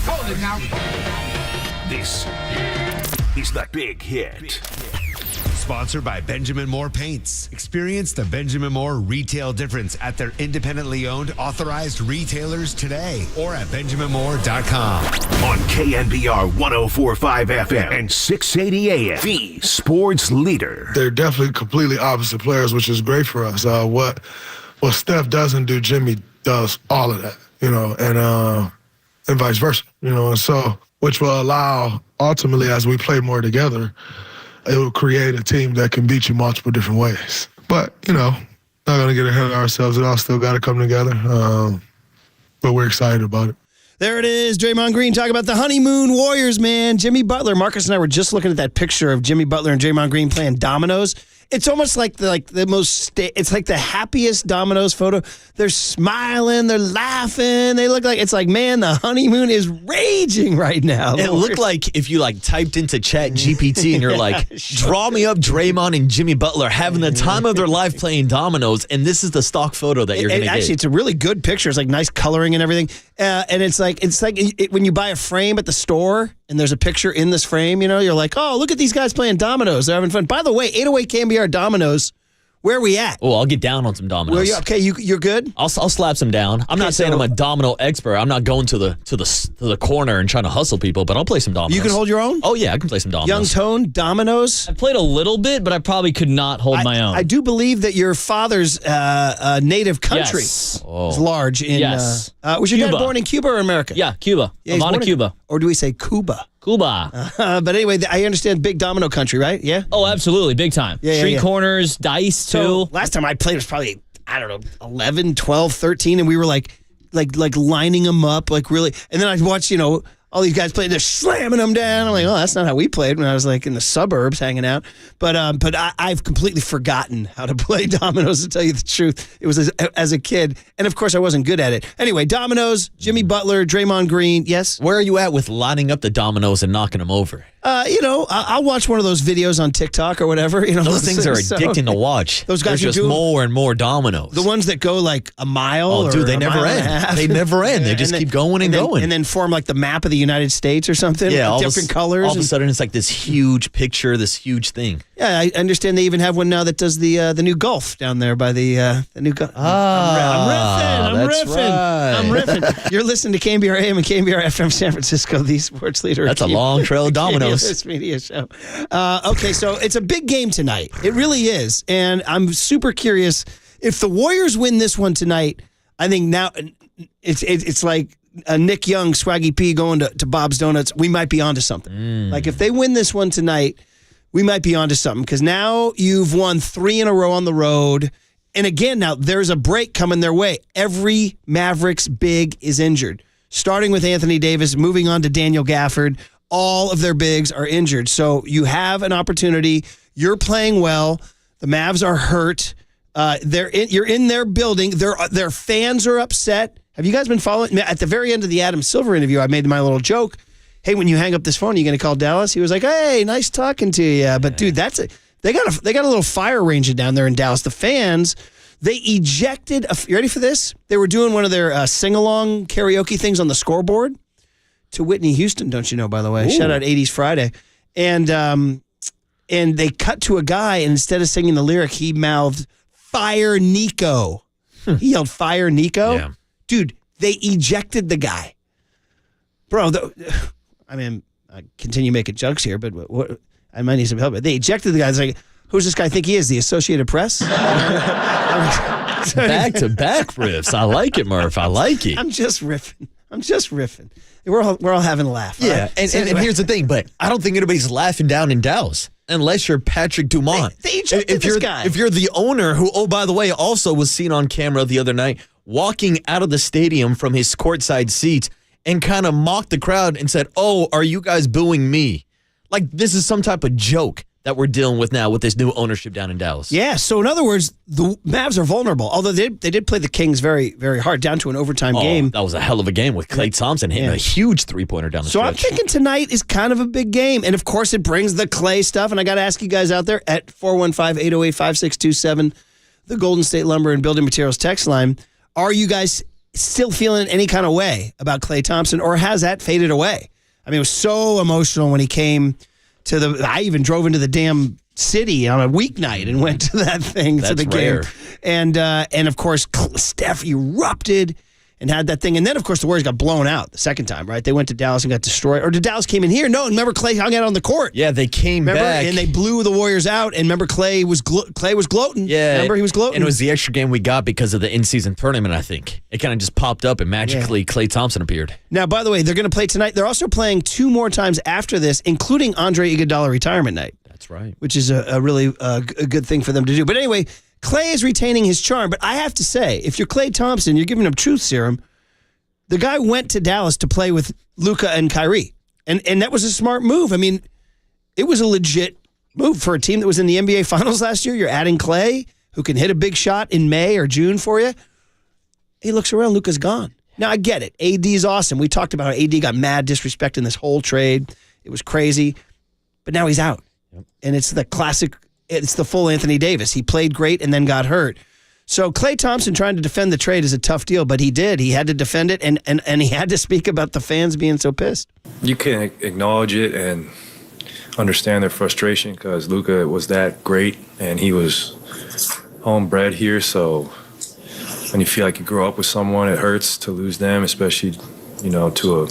Hold it now. This is the Big Hit. Sponsored by Benjamin Moore Paints. Experience the Benjamin Moore retail difference at their independently owned authorized retailers today or at benjaminmoore.com. On KNBR 104.5 FM and 680 AM, the sports leader. They're definitely completely opposite players, which is great for us. What Steph doesn't do, Jimmy does all of that, and vice versa, and so which will allow ultimately as we play more together, it will create a team that can beat you multiple different ways. But, not going to get ahead of ourselves. It all still got to come together. But we're excited about it. There it is. Draymond Green talking about the honeymoon warriors, man. Jimmy Butler. Marcus and I were just looking at that picture of Jimmy Butler and Draymond Green playing dominoes. It's almost like it's like the happiest dominoes photo. They're smiling, they're laughing. They look like, it's like, man, the honeymoon is raging right now. It looked like if you typed into Chat GPT and you're like, draw me up Draymond and Jimmy Butler having the time of their life playing dominoes, and this is the stock photo that you're going to get. Actually, it's a really good picture. It's like nice coloring and everything. And it's like when you buy a frame at the store and there's a picture in this frame, you're like, oh, look at these guys playing dominoes. They're having fun. By the way, 808 KNBR dominoes. Where are we at? Oh, I'll get down on some dominoes. You're good? I'll slap some down. I'm not saying I'm a domino expert. I'm not going to the corner and trying to hustle people, but I'll play some dominoes. You can hold your own? Oh, yeah, I can play some dominoes. Young Tone, dominoes? I played a little bit, but I probably could not hold my own. I do believe that your father's native country is large in... Yes. Was your dad born in Cuba or America? Yeah, Cuba. Havana, Cuba. Or do we say Cuba? Cuba. But anyway, I understand big domino country, right? Yeah? Oh, absolutely. Big time. Street corners, dice, too. So last time I played was probably, 11, 12, 13, and we were like lining them up, really. And then I'd watch, all these guys playing, they're slamming them down. I'm like, oh, that's not how we played when I was in the suburbs hanging out. But I've completely forgotten how to play dominoes, to tell you the truth. It was as a kid. And of course, I wasn't good at it. Anyway, dominoes, Jimmy Butler, Draymond Green. Yes? Where are you at with lining up the dominoes and knocking them over? I'll watch one of those videos on TikTok or whatever. Those things are addicting to watch. Those guys There's just more and more dominoes. The ones that go a mile. Oh, dude, they never end. They never end. They just keep going and going. And then form the map of the United States or something. Yeah, different colors. All of a sudden, it's this huge picture, this huge thing. Yeah, I understand they even have one now that does the new Gulf down there by the new Gulf. I'm riffing. You're listening to KNBR AM and KNBR FM San Francisco, the sports leader. That's a long trail of dominoes. This media show. Okay, so it's a big game tonight. It really is, and I'm super curious if the Warriors win this one tonight. I think now it's like Nick Young, Swaggy P going to Bob's Donuts. We might be onto something. If they win this one tonight, we might be onto something because now you've won 3 in a row on the road. And again, now there's a break coming their way. Every Mavericks big is injured, starting with Anthony Davis, moving on to Daniel Gafford. All of their bigs are injured. So you have an opportunity. You're playing well. The Mavs are hurt. You're in their building. Their fans are upset. Have you guys been following? At the very end of the Adam Silver interview, I made my little joke. Hey, when you hang up this phone, are you going to call Dallas? He was like, hey, nice talking to you. But dude, they got a little fire ranging down there in Dallas. The fans, they ejected. You ready for this? They were doing one of their sing-along karaoke things on the scoreboard to Whitney Houston, don't you know, by the way. Ooh. Shout out 80s Friday. And they cut to a guy, and instead of singing the lyric, he mouthed, Fire Nico. He yelled, Fire Nico? Yeah. Dude, they ejected the guy. Bro, I continue making jokes here, but what I might need some help. They ejected the guy. It's like, who's this guy think he is? The Associated Press? Back-to-back riffs. I like it, Murph. I like it. I'm just riffing. We're all having a laugh. Yeah, right? and here's the thing, but I don't think anybody's laughing down in Dallas unless you're Patrick Dumont. They ejected this guy. If you're the owner who, oh, by the way, also was seen on camera the other night walking out of the stadium from his courtside seat and kind of mocked the crowd and said, oh, are you guys booing me? Like this is some type of joke that we're dealing with now with this new ownership down in Dallas. Yeah, so in other words, the Mavs are vulnerable. Although they did play the Kings very, very hard, down to an overtime game. That was a hell of a game with Klay Thompson hitting a huge three-pointer down the stretch. So I'm thinking tonight is kind of a big game. And of course, it brings the Klay stuff. And I got to ask you guys out there at 415-808-5627, the Golden State Lumber and Building Materials text line, are you guys still feeling any kind of way about Klay Thompson, or has that faded away? I mean, it was so emotional when he came to I even drove into the damn city on a weeknight and went to that thing, to the rare. game. And of course, Steph erupted and had that thing. And then, of course, the Warriors got blown out the second time, right? They went to Dallas and got destroyed. Or did Dallas came in here? No, remember Klay hung out on the court. Yeah, they came back. And they blew the Warriors out. And remember Klay was gloating. Yeah. Remember he was gloating. And it was the extra game we got because of the in-season tournament, I think. It kind of just popped up and magically Klay Thompson appeared. Now, by the way, they're going to play tonight. They're also playing 2 more times after this, including Andre Iguodala retirement night. That's right. Which is a really a good thing for them to do. But anyway, Klay is retaining his charm. But I have to say, if you're Klay Thompson, you're giving him truth serum. The guy went to Dallas to play with Luka and Kyrie. And that was a smart move. I mean, it was a legit move for a team that was in the NBA Finals last year. You're adding Klay, who can hit a big shot in May or June for you. He looks around, Luka's gone. Now, I get it. AD's awesome. We talked about how AD got mad disrespecting this whole trade. It was crazy. But now he's out. Yep. And it's the classic, it's the full Anthony Davis. He played great and then got hurt. So Klay Thompson trying to defend the trade is a tough deal, but he did. He had to defend it, and he had to speak about the fans being so pissed. You can acknowledge it and understand their frustration because Luka was that great, and he was homebred here. So when you feel like you grow up with someone, it hurts to lose them, especially, to a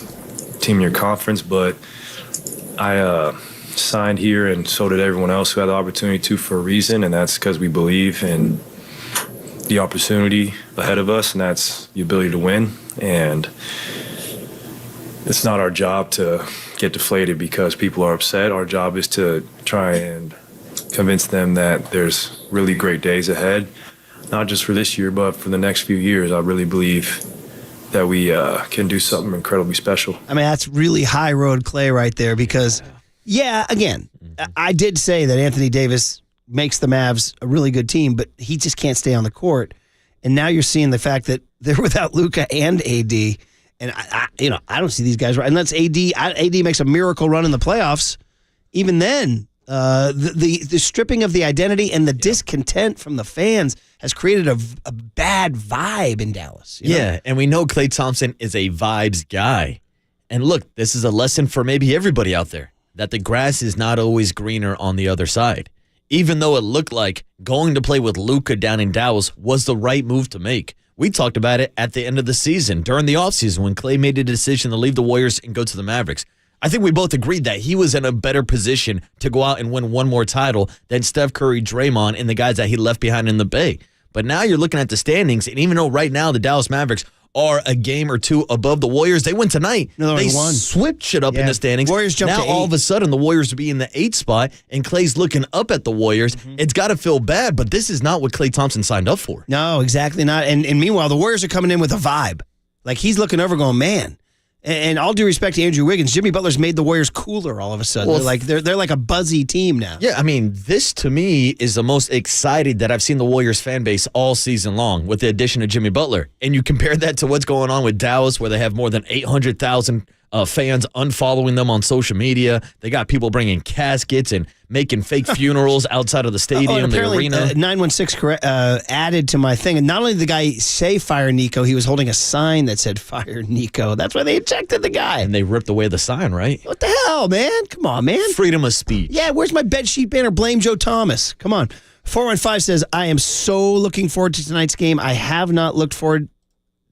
team in your conference. But I signed here, and so did everyone else who had the opportunity to, for a reason, and that's because we believe in the opportunity ahead of us, and that's the ability to win. And it's not our job to get deflated because people are upset. Our job is to try and convince them that there's really great days ahead, not just for this year, but for the next few years. I really believe that we can do something incredibly special. I mean, that's really high road Klay right there because, again, I did say that Anthony Davis makes the Mavs a really good team, but he just can't stay on the court. And now you're seeing the fact that they're without Luka and AD. And I don't see these guys right. Unless AD makes a miracle run in the playoffs, even then, the stripping of the identity and the discontent from the fans has created a bad vibe in Dallas. Yeah, and we know Klay Thompson is a vibes guy. And look, this is a lesson for maybe everybody out there, that the grass is not always greener on the other side. Even though it looked like going to play with Luka down in Dallas was the right move to make. We talked about it at the end of the season, during the offseason, when Klay made a decision to leave the Warriors and go to the Mavericks. I think we both agreed that he was in a better position to go out and win one more title than Steph Curry, Draymond, and the guys that he left behind in the Bay. But now you're looking at the standings, and even though right now the Dallas Mavericks are a game or two above the Warriors, they win tonight. No, they won. switched it up in the standings. Warriors jumped now to 8. all of a sudden the Warriors will be in the 8th spot, and Klay's looking up at the Warriors. It's got to feel bad, but this is not what Klay Thompson signed up for. No, exactly not. And meanwhile, the Warriors are coming in with a vibe. Like, he's looking over going, man. And all due respect to Andrew Wiggins, Jimmy Butler's made the Warriors cooler all of a sudden. Well, they're like a buzzy team now. Yeah, I mean, this to me is the most excited that I've seen the Warriors fan base all season long with the addition of Jimmy Butler. And you compare that to what's going on with Dallas, where they have more than 800,000 fans unfollowing them on social media. They got people bringing caskets and making fake funerals outside of the stadium, the arena. 916 added to my thing. And not only did the guy say fire Nico, he was holding a sign that said fire Nico. That's why they ejected the guy. And they ripped away the sign, right? What the hell, man? Come on, man. Freedom of speech. Yeah, where's my bedsheet banner? Blame Joe Thomas. Come on. 415 says, I am so looking forward to tonight's game. I have not looked forward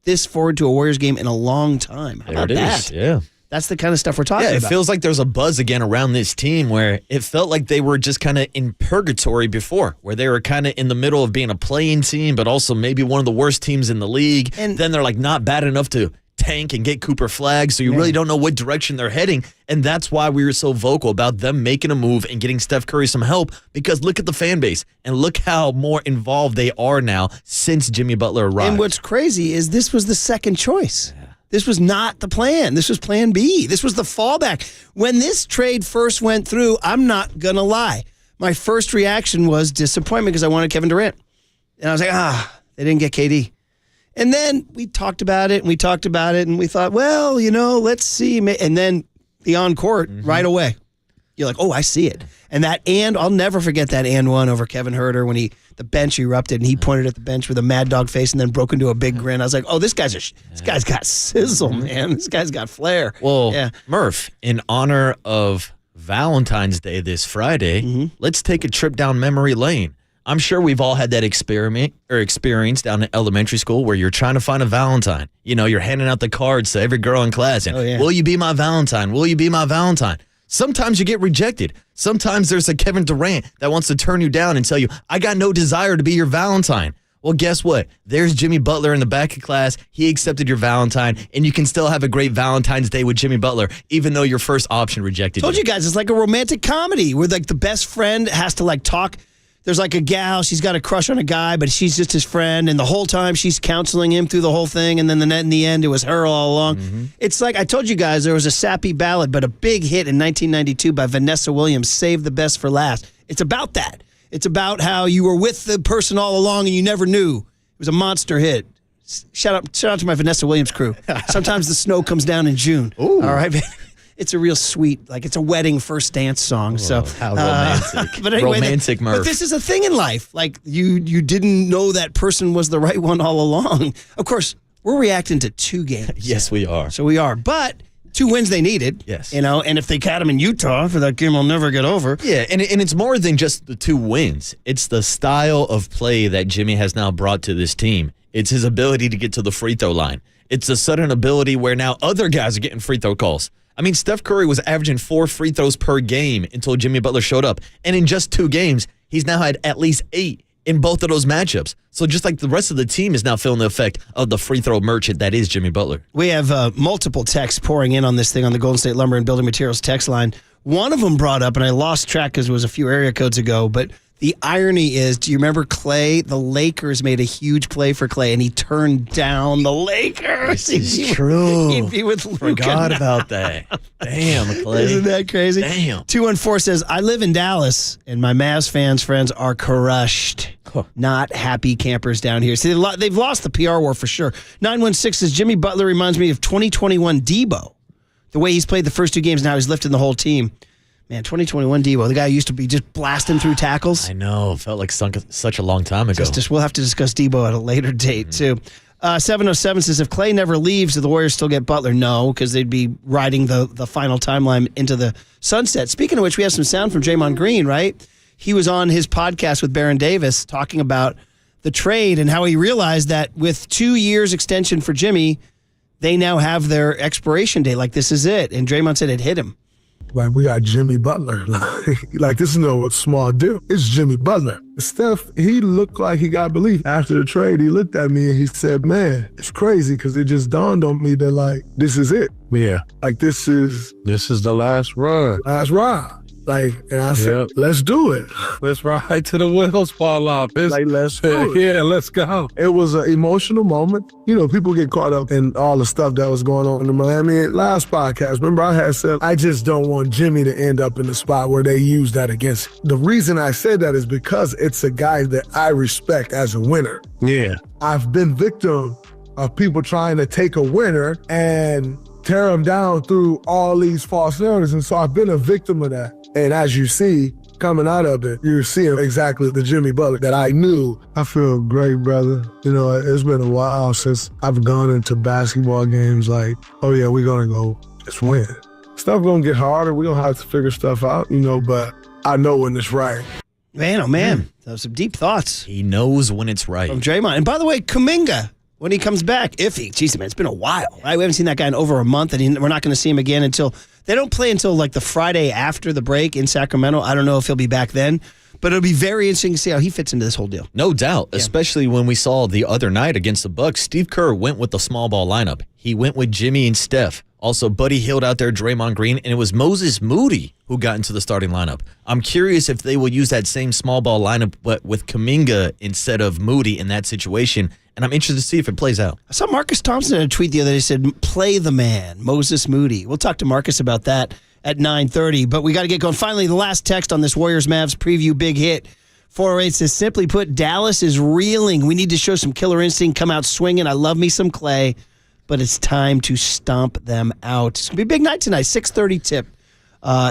to a Warriors game in a long time. How about that? Yeah. That's the kind of stuff we're talking about. Yeah, it feels like there's a buzz again around this team where it felt like they were just kind of in purgatory before, where they were kind of in the middle of being a playing team, but also maybe one of the worst teams in the league. And then they're like not bad enough to tank and get Cooper Flag, so you really don't know what direction they're heading. And that's why we were so vocal about them making a move and getting Steph Curry some help, because look at the fan base and look how more involved they are now since Jimmy Butler arrived. And what's crazy is this was the second choice. This was not the plan. This was plan B. This was the fallback. When this trade first went through, I'm not going to lie, my first reaction was disappointment because I wanted Kevin Durant. And I was like, they didn't get KD. And then we talked about it, and we thought, well, let's see. And then the on-court right away. You're like, oh, I see it. And I'll never forget that and one over Kevin Huerter when the bench erupted, and he pointed at the bench with a mad dog face and then broke into a big grin. I was like, oh, this guy's got sizzle, man. This guy's got flair. Well, yeah. Murph, in honor of Valentine's Day this Friday, let's take a trip down memory lane. I'm sure we've all had that experience down in elementary school where you're trying to find a Valentine. You know, you're handing out the cards to every girl in class and, will you be my Valentine? Will you be my Valentine? Sometimes you get rejected. Sometimes there's a Kevin Durant that wants to turn you down and tell you, I got no desire to be your Valentine. Well, guess what? There's Jimmy Butler in the back of class. He accepted your Valentine, and you can still have a great Valentine's Day with Jimmy Butler, even though your first option rejected Told you guys, it's like a romantic comedy where like the best friend has to like talk. There's like a gal, she's got a crush on a guy, but she's just his friend, and the whole time she's counseling him through the whole thing, and then in the end, it was her all along. It's like, I told you guys, there was a sappy ballad, but a big hit in 1992 by Vanessa Williams, Save the Best for Last. It's about that. It's about how you were with the person all along, and you never knew. It was a monster hit. Shout out to my Vanessa Williams crew. Sometimes the snow comes down in June. Ooh. All right, it's a real sweet, like it's a wedding first dance song. So how romantic. But anyway, romantic Murph. But this is a thing in life. Like you didn't know that person was the right one all along. Of course, we're reacting to 2 games. Yes, we are. So we are. But 2 wins they needed. Yes. You know, and if they got them in Utah for that game, I'll never get over. Yeah, and it's more than just the 2 wins. It's the style of play that Jimmy has now brought to this team. It's his ability to get to the free throw line. It's a sudden ability where now other guys are getting free throw calls. I mean, Steph Curry was averaging 4 free throws per game until Jimmy Butler showed up. And in just 2 games, he's now had at least 8 in both of those matchups. So just like the rest of the team is now feeling the effect of the free throw merchant that is Jimmy Butler. We have multiple texts pouring in on this thing on the Golden State Lumber and Building Materials text line. One of them brought up, and I lost track because it was a few area codes ago, but the irony is, do you remember Clay? The Lakers made a huge play for Clay, and he turned down the Lakers. This is true. He'd be with Luka. Forgot about that. Damn, Clay. Isn't that crazy? Damn. 214 says, I live in Dallas, and my Mavs friends are crushed. Not happy campers down here. See, they've lost the PR war for sure. 916 says, Jimmy Butler reminds me of 2021 Debo. The way he's played the first 2 games, now he's lifting the whole team. Man, 2021 Debo, the guy who used to be just blasting through tackles. I know. Felt like such a long time ago. We'll have to discuss Debo at a later date, too. 707 says, if Clay never leaves, do the Warriors still get Butler? No, because they'd be riding the final timeline into the sunset. Speaking of which, we have some sound from Draymond Green, right? He was on his podcast with Baron Davis talking about the trade and how he realized that with 2 years extension for Jimmy, they now have their expiration date. Like, this is it. And Draymond said it hit him. Like, we got Jimmy Butler. Like, this is no small deal. It's Jimmy Butler. Steph, he looked like he got belief. After the trade, he looked at me and he said, man, it's crazy because it just dawned on me that, like, this is it. Yeah. Like, this is the last run. Last ride. Like, and I said, let's do it. Let's ride to the wheels fall off. Let's do it. Yeah, let's go. It was an emotional moment. You know, people get caught up in all the stuff that was going on in Miami. Last podcast, remember I had said, I just don't want Jimmy to end up in the spot where they use that against him. The reason I said that is because it's a guy that I respect as a winner. Yeah. I've been victim of people trying to take a winner and tear him down through all these false narratives. And so I've been a victim of that. And as you see, coming out of it, you're seeing exactly the Jimmy Butler that I knew. I feel great, brother. You know, it's been a while since I've gone into basketball games like, oh yeah, we're going to go just win. Stuff going to get harder. We're going to have to figure stuff out, you know, but I know when it's right. Man, oh man, those some deep thoughts. He knows when it's right. From Draymond. And by the way, Kuminga, when he comes back, geez, man, it's been a while. Right? We haven't seen that guy in over a month, and we're not going to see him again until they don't play until like the Friday after the break in Sacramento. I don't know if he'll be back then, but it'll be very interesting to see how he fits into this whole deal. No doubt, especially when we saw the other night against the Bucks. Steve Kerr went with the small ball lineup. He went with Jimmy and Steph. Also, Buddy Hield out there, Draymond Green, and it was Moses Moody who got into the starting lineup. I'm curious if they will use that same small ball lineup, but with Kuminga instead of Moody in that situation. And I'm interested to see if it plays out. I saw Marcus Thompson in a tweet the other day. He said, play the man, Moses Moody. We'll talk to Marcus about that at 9:30. But we got to get going. Finally, the last text on this Warriors-Mavs preview big hit. 408 says, simply put, Dallas is reeling. We need to show some killer instinct, come out swinging. I love me some Clay, but it's time to stomp them out. It's going to be a big night tonight. 6:30 tip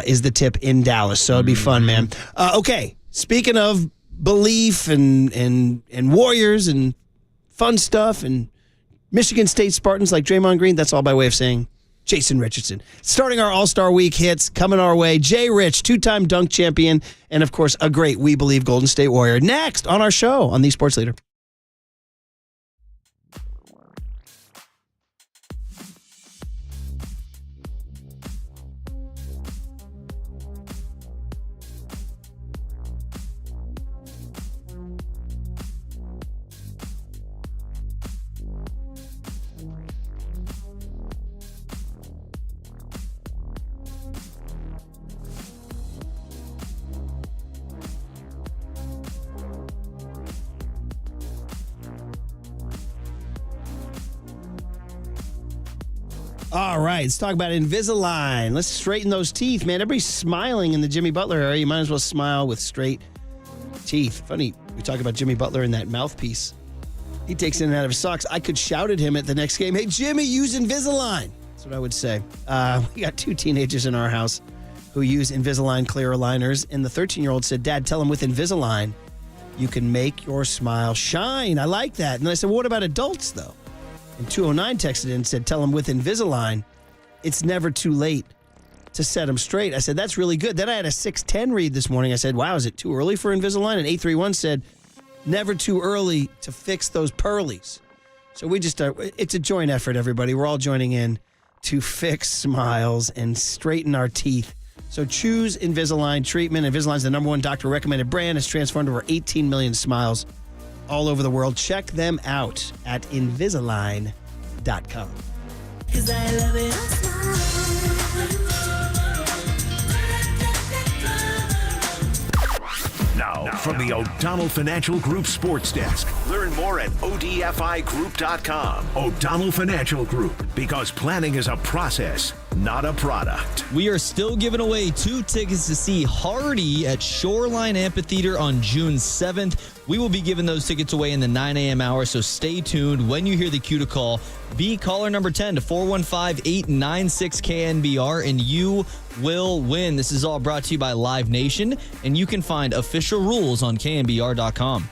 is the tip in Dallas, so it'd be fun, man. Okay, speaking of belief and Warriors and fun stuff and Michigan State Spartans like Draymond Green, that's all by way of saying Jason Richardson. Starting our All-Star Week hits coming our way. Jay Rich, two-time dunk champion, and of course, a great We Believe Golden State Warrior. Next on our show on The Sports Leader. All right, let's talk about Invisalign. Let's straighten those teeth, man. Everybody's smiling in the Jimmy Butler area. You might as well smile with straight teeth. Funny, we talk about Jimmy Butler and that mouthpiece he takes in and out of his socks. I could shout at him at the next game, "Hey, Jimmy, use Invisalign." That's what I would say. We got 2 teenagers in our house who use Invisalign clear aligners, and the 13-year-old said, "Dad, tell him with Invisalign, you can make your smile shine." I like that. And I said, well, what about adults, though? And 209 texted in and said, "Tell him with Invisalign, it's never too late to set them straight." I said, that's really good. Then I had a 610 read this morning. I said, wow, is it too early for Invisalign? And 831 said, never too early to fix those pearlies. So we just, it's a joint effort, everybody. We're all joining in to fix smiles and straighten our teeth. So choose Invisalign treatment. Invisalign's the #1 doctor-recommended brand. It's transformed over 18 million smiles all over the world. Check them out at Invisalign.com. Now, from the O'Donnell Financial Group Sports Desk. Learn more at ODFIGroup.com. O'Donnell Financial Group, because planning is a process, not a product. We are still giving away 2 tickets to see Hardy at Shoreline Amphitheater on June 7th. We will be giving those tickets away in the 9 a.m. hour, so stay tuned. When you hear the cue to call, be caller number 10 to 415-896-KNBR, and you will win. This is all brought to you by Live Nation, and you can find official rules on KNBR.com.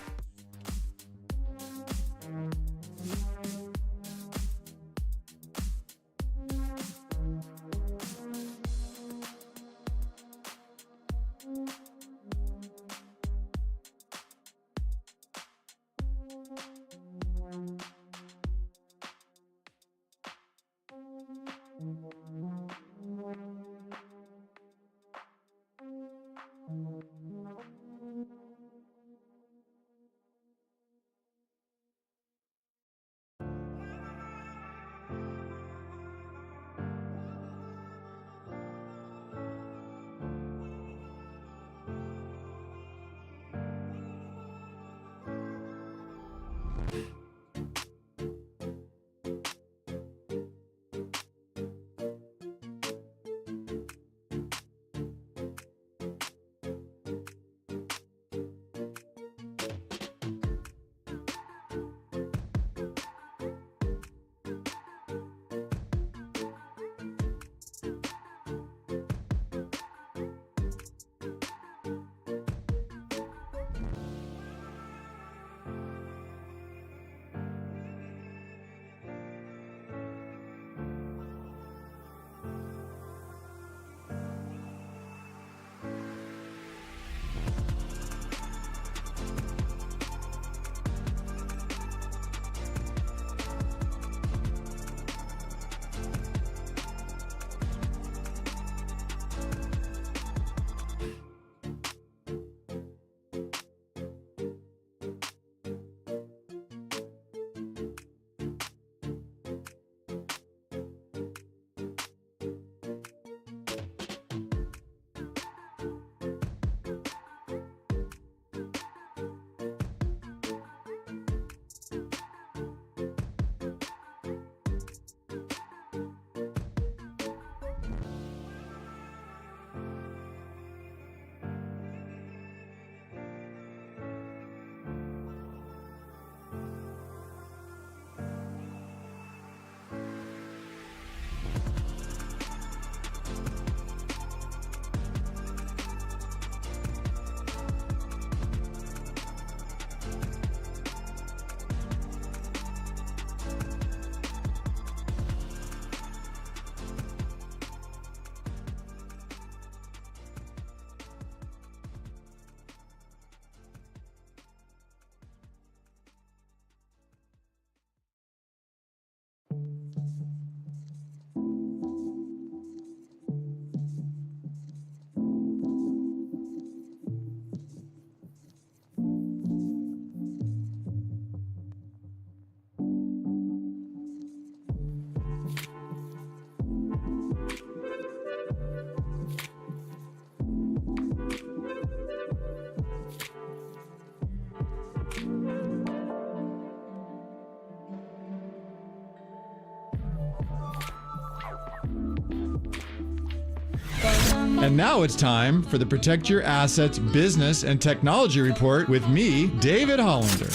And now it's time for the Protect Your Assets Business and Technology Report with me, David Hollander.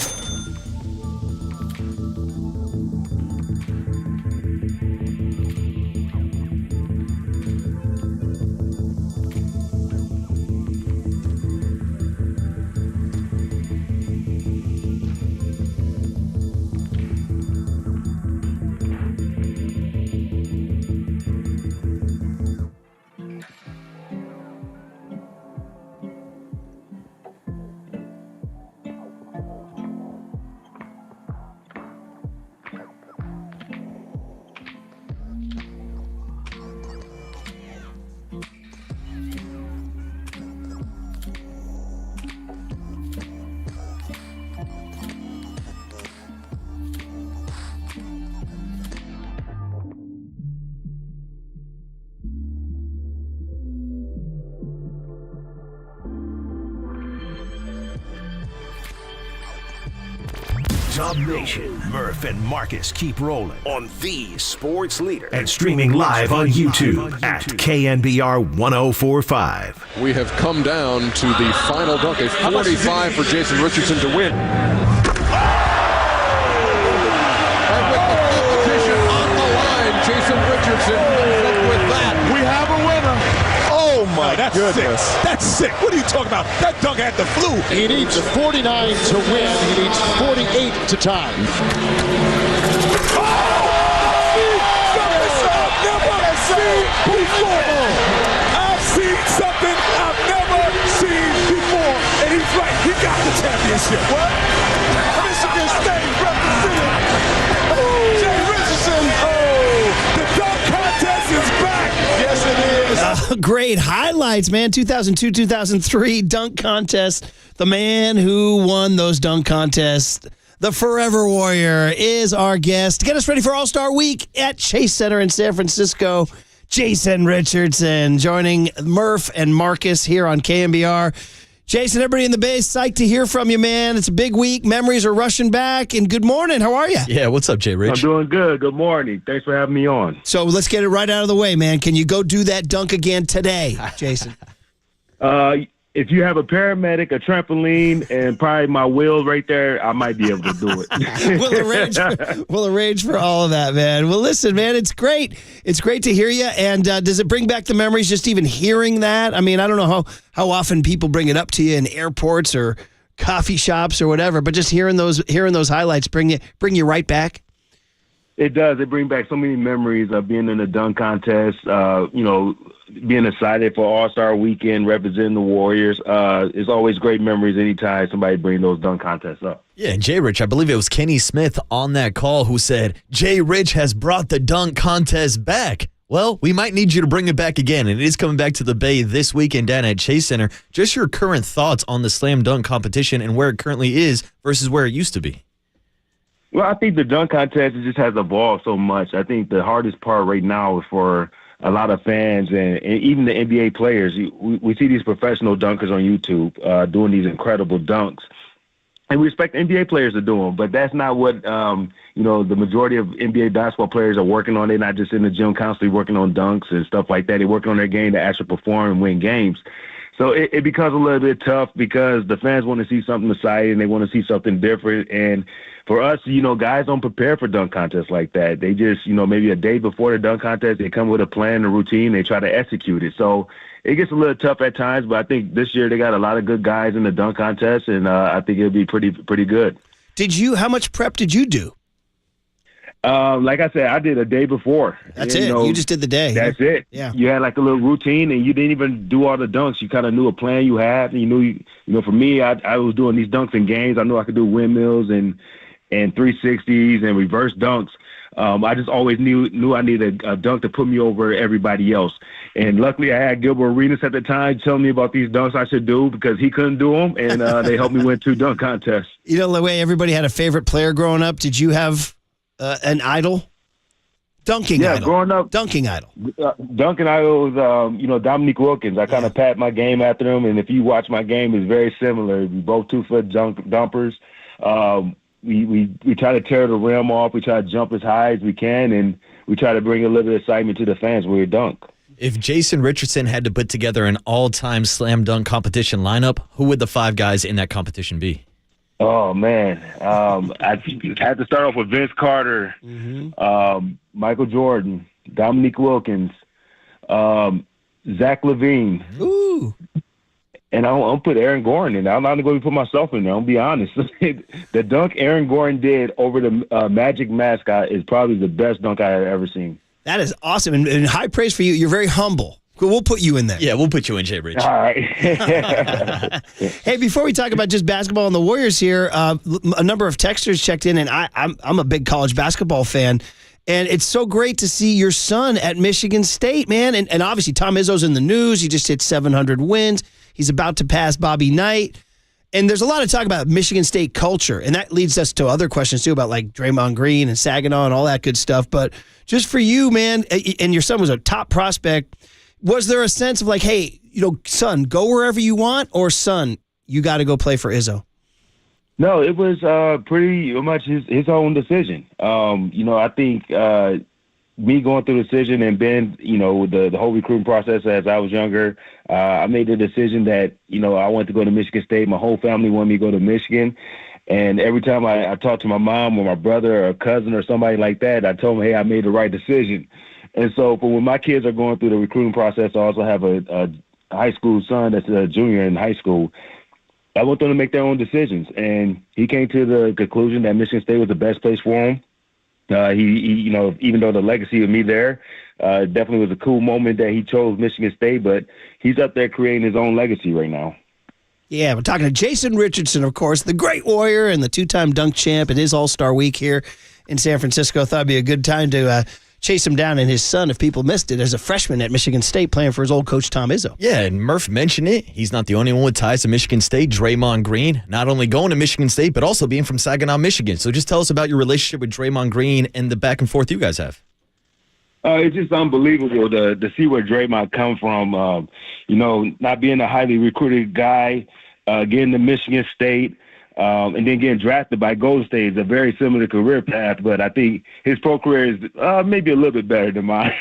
Dub Nation, Murph and Marcus keep rolling on the sports leader and streaming live on YouTube at KNBR 1045. We have come down to the final dunk, a 45 for Jason Richardson to win. And with the competition on the line, Jason Richardson ends up with that. We have a winner. Oh my goodness. Sick. That's sick. What are you talking about? That dunk had the flu. He needs 49 to win. He needs 48 to tie. Oh! I've seen something I've never seen before. And he's right. He got the championship. What? Michigan State representing. Jay Richardson. Oh, the dunk contest is back. Yes, it is. Great highlights, man. 2002, 2003 dunk contest. The man who won those dunk contests, the Forever Warrior, is our guest. Get us ready for All-Star Week at Chase Center in San Francisco. Jason Richardson joining Murph and Marcus here on KNBR. Jason, everybody in the Bay, psyched to hear from you, man. It's a big week. Memories are rushing back. And good morning. How are you? Yeah, what's up, Jay Rich? I'm doing good. Good morning. Thanks for having me on. So let's get it right out of the way, man. Can you go do that dunk again today, Jason? If you have a paramedic, a trampoline, and probably my wheel right there, I might be able to do it. We'll arrange for all of that, man. Well, listen, man, it's great. It's great to hear you. And does it bring back the memories just even hearing that? I mean, I don't know how often people bring it up to you in airports or coffee shops or whatever, but just hearing those highlights bring you right back. It does. It brings back so many memories of being in the dunk contest, being excited for All-Star Weekend, representing the Warriors. It's always great memories anytime somebody brings those dunk contests up. Yeah, and Jay Rich, I believe it was Kenny Smith on that call who said, Jay Rich has brought the dunk contest back. Well, we might need you to bring it back again, and it is coming back to the Bay this weekend down at Chase Center. Just your current thoughts on the slam dunk competition and where it currently is versus where it used to be. Well, I think the dunk contest just has evolved so much. I think the hardest part right now is for a lot of fans and even the NBA players. We see these professional dunkers on YouTube doing these incredible dunks. And we expect NBA players to do them, but that's not what, the majority of NBA basketball players are working on. They're not just in the gym constantly working on dunks and stuff like that. They're working on their game to actually perform and win games. So it becomes a little bit tough because the fans want to see something exciting. They want to see something different. And for us, guys don't prepare for dunk contests like that. They just, maybe a day before the dunk contest, they come with a plan, a routine, they try to execute it. So it gets a little tough at times, but I think this year they got a lot of good guys in the dunk contest, and I think it'll be pretty good. How much prep did you do? Like I said, I did a day before. That's it. You just did the day. That's it. Yeah. You had like a little routine, and you didn't even do all the dunks. You kind of knew a plan you had. And you knew, for me, I was doing these dunks in games. I knew I could do windmills and 360s and reverse dunks. I just always knew I needed a dunk to put me over everybody else. And luckily, I had Gilbert Arenas at the time telling me about these dunks I should do because he couldn't do them, and they helped me win 2 dunk contests. The way everybody had a favorite player growing up, did you have an idol? Dunking idol. Growing up. Dunking idol. Dunking idol was, Dominique Wilkins. I kind of pat my game after him, and if you watch my game, it's very similar. We both 2-foot dumpers. We try to tear the rim off. We try to jump as high as we can, and we try to bring a little bit of excitement to the fans when we dunk. If Jason Richardson had to put together an all-time slam dunk competition lineup, who would the 5 guys in that competition be? Oh, man. I had to start off with Vince Carter, Michael Jordan, Dominique Wilkins, Zach LaVine. Ooh. And I'll put Aaron Gordon in. I'm not going to put myself in there. I'll be honest. The dunk Aaron Gordon did over the Magic mascot is probably the best dunk I have ever seen. That is awesome. And high praise for you. You're very humble. We'll put you in there. Yeah, we'll put you in, Jay Rich. All right. Hey, before we talk about just basketball and the Warriors here, a number of texters checked in, and I'm a big college basketball fan. And it's so great to see your son at Michigan State, man. And obviously, Tom Izzo's in the news. He just hit 700 wins. He's about to pass Bobby Knight. And there's a lot of talk about Michigan State culture. And that leads us to other questions, too, about like Draymond Green and Saginaw and all that good stuff. But just for you, man, and your son was a top prospect, was there a sense of like, hey, son, go wherever you want, or son, you got to go play for Izzo? No, it was pretty much his own decision. I think me going through the decision and being, the whole recruiting process as I was younger, I made the decision that, I wanted to go to Michigan State. My whole family wanted me to go to Michigan. And every time I talked to my mom or my brother or a cousin or somebody like that, I told them, hey, I made the right decision. And so for when my kids are going through the recruiting process, I also have a high school son that's a junior in high school. I want them to make their own decisions. And he came to the conclusion that Michigan State was the best place for him. He even though the legacy of me there, definitely was a cool moment that he chose Michigan State, but he's up there creating his own legacy right now. Yeah, we're talking to Jason Richardson, of course, the great Warrior and the 2-time dunk champ. It is All-Star Week here in San Francisco. Thought it'd be a good time to chase him down, and his son, if people missed it, as a freshman at Michigan State playing for his old coach, Tom Izzo. Yeah, and Murph mentioned it. He's not the only one with ties to Michigan State. Draymond Green, not only going to Michigan State, but also being from Saginaw, Michigan. So just tell us about your relationship with Draymond Green and the back and forth you guys have. It's just unbelievable to see where Draymond come from. Not being a highly recruited guy, getting to Michigan State, and then getting drafted by Golden State is a very similar career path, but I think his pro career is maybe a little bit better than mine.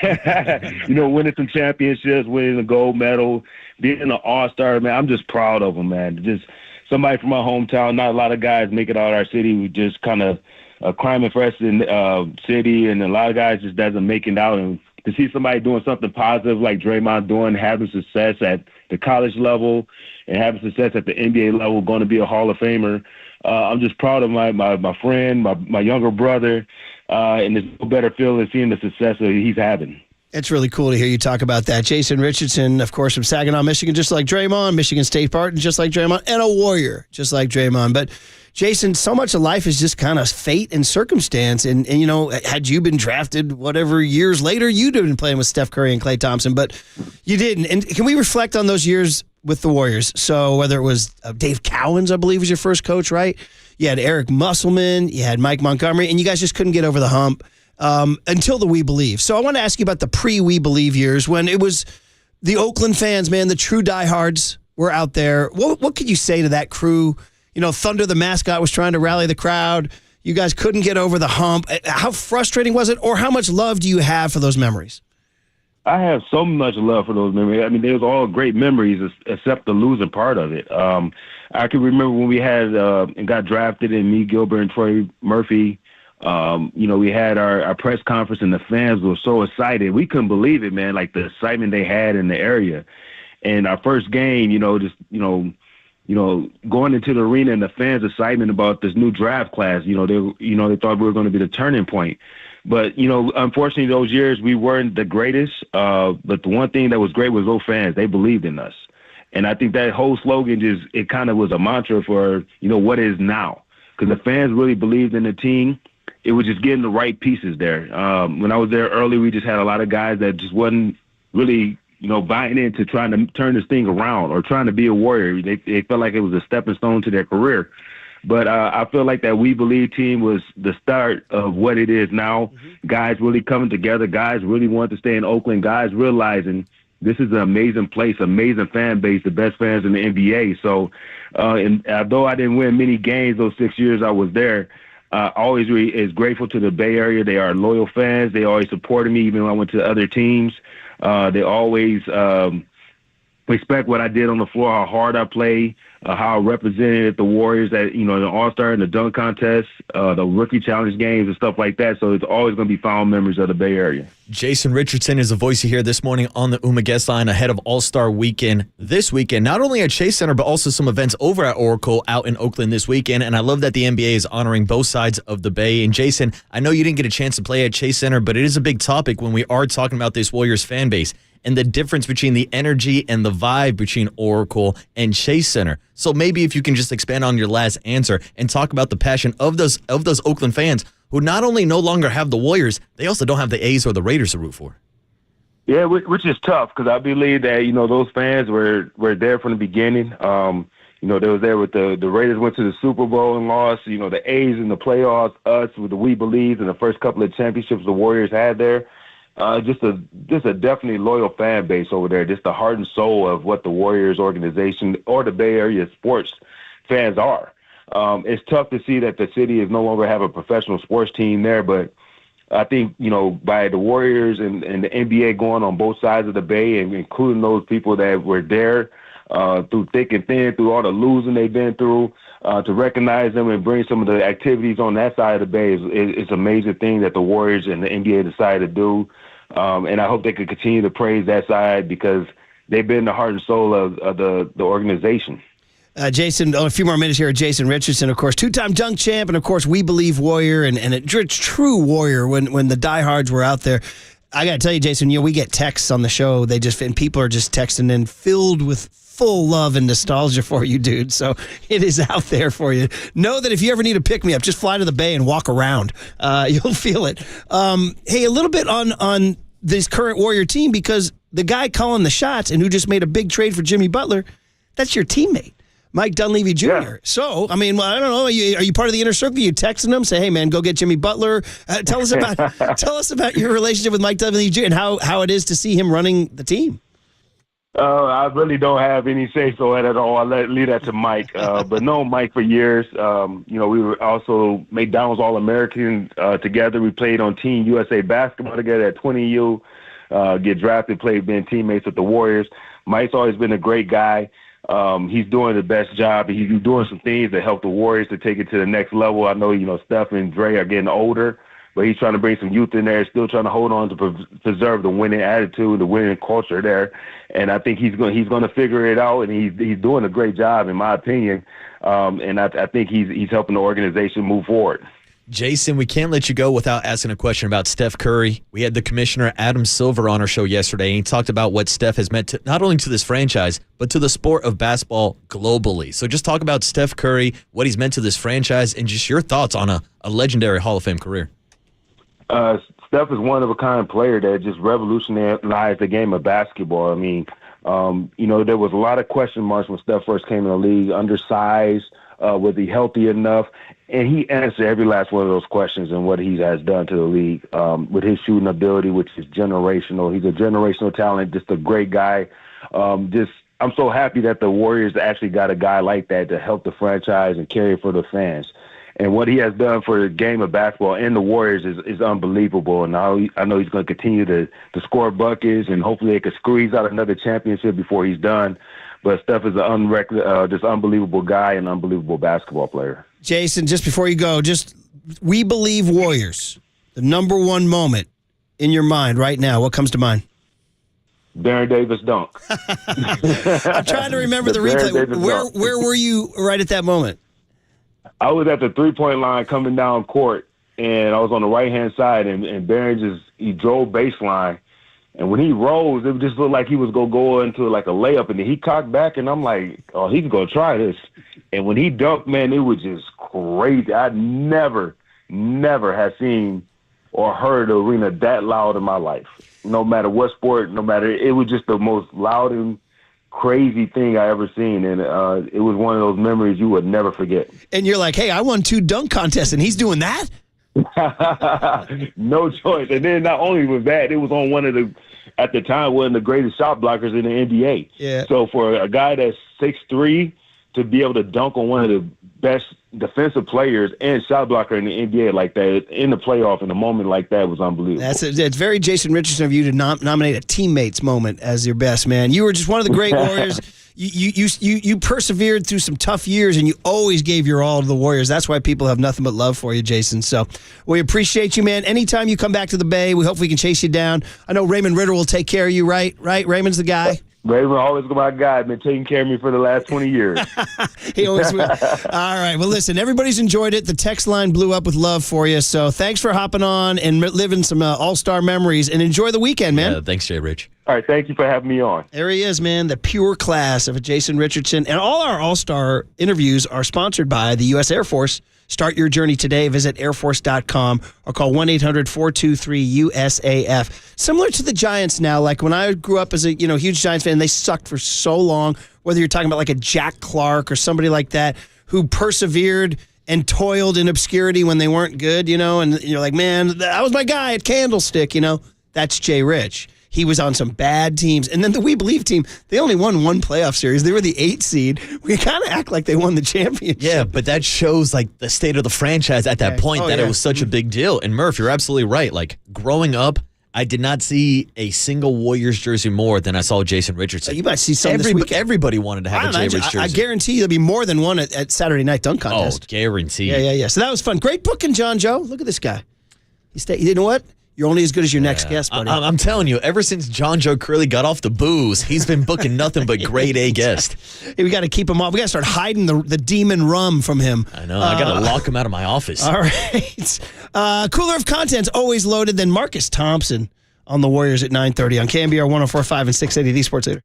Winning some championships, winning a gold medal, being an all-star, man, I'm just proud of him, man. Just somebody from my hometown. Not a lot of guys make it out of our city. We just kind of a crime-infested city, and a lot of guys just doesn't make it out. And to see somebody doing something positive like Draymond doing, having success at the college level and having success at the NBA level, going to be a Hall of Famer. I'm just proud of my friend, my younger brother, and there's no better feeling seeing the success that he's having. It's really cool to hear you talk about that. Jason Richardson, of course, from Saginaw, Michigan, just like Draymond, Michigan State Spartan, just like Draymond, and a Warrior, just like Draymond. But Jason, so much of life is just kind of fate and circumstance. And had you been drafted whatever years later, you'd have been playing with Steph Curry and Klay Thompson, but you didn't. And can we reflect on those years with the Warriors? So whether it was Dave Cowens, I believe, was your first coach, right? You had Eric Musselman, you had Mike Montgomery, and you guys just couldn't get over the hump until the We Believe. So I want to ask you about the pre-We Believe years when it was the Oakland fans, man, the true diehards were out there. What could you say to that crew? Thunder, the mascot, was trying to rally the crowd. You guys couldn't get over the hump. How frustrating was it, or how much love do you have for those memories? I have so much love for those memories. I mean, they was all great memories except the losing part of it. I can remember when we had and got drafted, and me, Gilbert, and Troy Murphy, we had our press conference, and the fans were so excited. We couldn't believe it, man, like the excitement they had in the area. And our first game, going into the arena and the fans' excitement about this new draft class, they thought we were going to be the turning point. But, unfortunately, those years we weren't the greatest. But the one thing that was great was those fans. They believed in us. And I think that whole slogan it kind of was a mantra for, what is now. Because the fans really believed in the team. It was just getting the right pieces there. When I was there early, we just had a lot of guys that just wasn't really buying into trying to turn this thing around or trying to be a Warrior. They felt like it was a stepping stone to their career. But I feel like that We Believe team was the start of what it is now. Mm-hmm. Guys really coming together. Guys really want to stay in Oakland. Guys realizing this is an amazing place, amazing fan base, the best fans in the NBA. So, and although I didn't win many games those 6 years I was there, always is grateful to the Bay Area. They are loyal fans. They always supported me even when I went to other teams. They always respect what I did on the floor, how hard I play, how I represented the Warriors at, the All-Star and the dunk contest, the rookie challenge games and stuff like that. So it's always going to be fond memories of the Bay Area. Jason Richardson is the voice you hear this morning on the UMA guest line ahead of All-Star Weekend this weekend, not only at Chase Center, but also some events over at Oracle out in Oakland this weekend. And I love that the NBA is honoring both sides of the Bay. And Jason, I know you didn't get a chance to play at Chase Center, but it is a big topic when we are talking about this Warriors fan base and the difference between the energy and the vibe between Oracle and Chase Center. So maybe if you can just expand on your last answer and talk about the passion of those Oakland fans who not only no longer have the Warriors, they also don't have the A's or the Raiders to root for. Yeah, which is tough because I believe that, those fans were there from the beginning. They was there with the Raiders went to the Super Bowl and lost. The A's in the playoffs, us with the We Believe in the first couple of championships the Warriors had there. Just a definitely loyal fan base over there. Just the heart and soul of what the Warriors organization or the Bay Area sports fans are. It's tough to see that the city is no longer have a professional sports team there, but I think, by the Warriors and the NBA going on both sides of the Bay and including those people that were there through thick and thin, through all the losing they've been through, to recognize them and bring some of the activities on that side of the Bay is an amazing thing that the Warriors and the NBA decided to do. And I hope they could continue to praise that side because they've been the heart and soul of the organization. Jason, a few more minutes here. Jason Richardson, of course, two-time dunk champ, and of course, We Believe Warrior, and a true Warrior when the diehards were out there. I got to tell you, Jason, we get texts on the show. And people are just texting in filled with full love and nostalgia for you, dude. So it is out there for you. Know that if you ever need to pick me up, just fly to the Bay and walk around. You'll feel it. Hey, a little bit on this current Warrior team, because the guy calling the shots and who just made a big trade for Jimmy Butler, that's your teammate, Mike Dunleavy Jr. Yeah. So, I don't know. Are you part of the inner circle? You texting him, say, "Hey, man, go get Jimmy Butler." Tell us about your relationship with Mike Dunleavy Jr. and how it is to see him running the team. I really don't have any say-so at all. I leave that to Mike. But known Mike for years. We were also McDonald's All-American together. We played on Team USA basketball together at 20U. Get drafted, being teammates with the Warriors. Mike's always been a great guy. He's doing the best job. He's doing some things that help the Warriors to take it to the next level. I know, Steph and Dre are getting older, but he's trying to bring some youth in there, still trying to hold on to preserve the winning attitude, the winning culture there. And I think he's going to figure it out, and he's doing a great job, in my opinion. And I think he's helping the organization move forward. Jason, we can't let you go without asking a question about Steph Curry. We had the commissioner, Adam Silver, on our show yesterday, and he talked about what Steph has meant to not only to this franchise, but to the sport of basketball globally. So just talk about Steph Curry, what he's meant to this franchise, and just your thoughts on a legendary Hall of Fame career. Steph is one of a kind player that just revolutionized the game of basketball. There was a lot of question marks when Steph first came in the league, undersized, was he healthy enough? And he answered every last one of those questions and what he has done to the league with his shooting ability, which is generational. He's a generational talent, just a great guy. I'm so happy that the Warriors actually got a guy like that to help the franchise and carry for the fans. And what he has done for the game of basketball and the Warriors is unbelievable. And I know he's going to continue to score buckets, and hopefully they could squeeze out another championship before he's done. But Steph is this unbelievable guy and unbelievable basketball player. Jason, just before you go, We Believe Warriors, the number one moment in your mind right now. What comes to mind? Baron Davis dunk. I'm trying to remember the replay. Where were you right at that moment? I was at the three-point line coming down court, and I was on the right-hand side, and Baron he drove baseline. And when he rose, it just looked like he was going to go into like a layup, and then he cocked back, and I'm like, oh, he's going to try this. And when he dunked, man, it was just crazy. I never have seen or heard the arena that loud in my life. No matter what sport, it was just the most loud and crazy thing I ever seen. And it was one of those memories you would never forget. And you're like, hey, I won 2 dunk contests, and he's doing that? No choice. And then not only was that, it was on at the time, one of the greatest shot blockers in the NBA. Yeah. So for a guy that's 6'3", to be able to dunk on one of the best defensive players and shot blocker in the NBA like that in the playoff in a moment like that was unbelievable. It's very Jason Richardson of you to nominate a teammates moment as your best, man. You were just one of the great Warriors. You persevered through some tough years, and you always gave your all to the Warriors. That's why people have nothing but love for you, Jason. So we appreciate you, man. Anytime you come back to the Bay, we hope we can chase you down. I know Raymond Ritter will take care of you, right? Right? Raymond's the guy. Raymond always my guy. Been taking care of me for the last 20 years. He always will. All right. Well, listen, everybody's enjoyed it. The text line blew up with love for you. So thanks for hopping on and living some all-star memories. And enjoy the weekend, man. Yeah, thanks, Jay Rich. All right. Thank you for having me on. There he is, man. The pure class of Jason Richardson. And all our all-star interviews are sponsored by the U.S. Air Force. Start your journey today. Visit airforce.com or call 1-800-423-USAF. Similar to the Giants now, like when I grew up as a huge Giants fan, they sucked for so long, whether you're talking about like a Jack Clark or somebody like that who persevered and toiled in obscurity when they weren't good, and you're like, man, that was my guy at Candlestick, That's Jay Rich. He was on some bad teams. And then the We Believe team, they only won one playoff series. They were the 8th seed. We kind of act like they won the championship. Yeah, but that shows like the state of the franchise at that point it was such a big deal. And Murph, you're absolutely right. Like growing up, I did not see a single Warriors jersey more than I saw Jason Richardson. You might see some this weekend. Everybody wanted to have a Jay Rich jersey. I guarantee there'll be more than one at Saturday Night Dunk Contest. Oh, guaranteed. Yeah. So that was fun. Great booking, John Joe. Look at this guy. You know what? You're only as good as your next guest, buddy. I'm telling you, ever since John Joe Curley got off the booze, he's been booking nothing but grade A guests. Hey, we got to keep him off. We got to start hiding the demon rum from him. I know. I got to lock him out of my office. All right. Cooler of content's always loaded. Then Marcus Thompson on the Warriors at 9:30 on KNBR 104.5 and 680, the Sports Leader.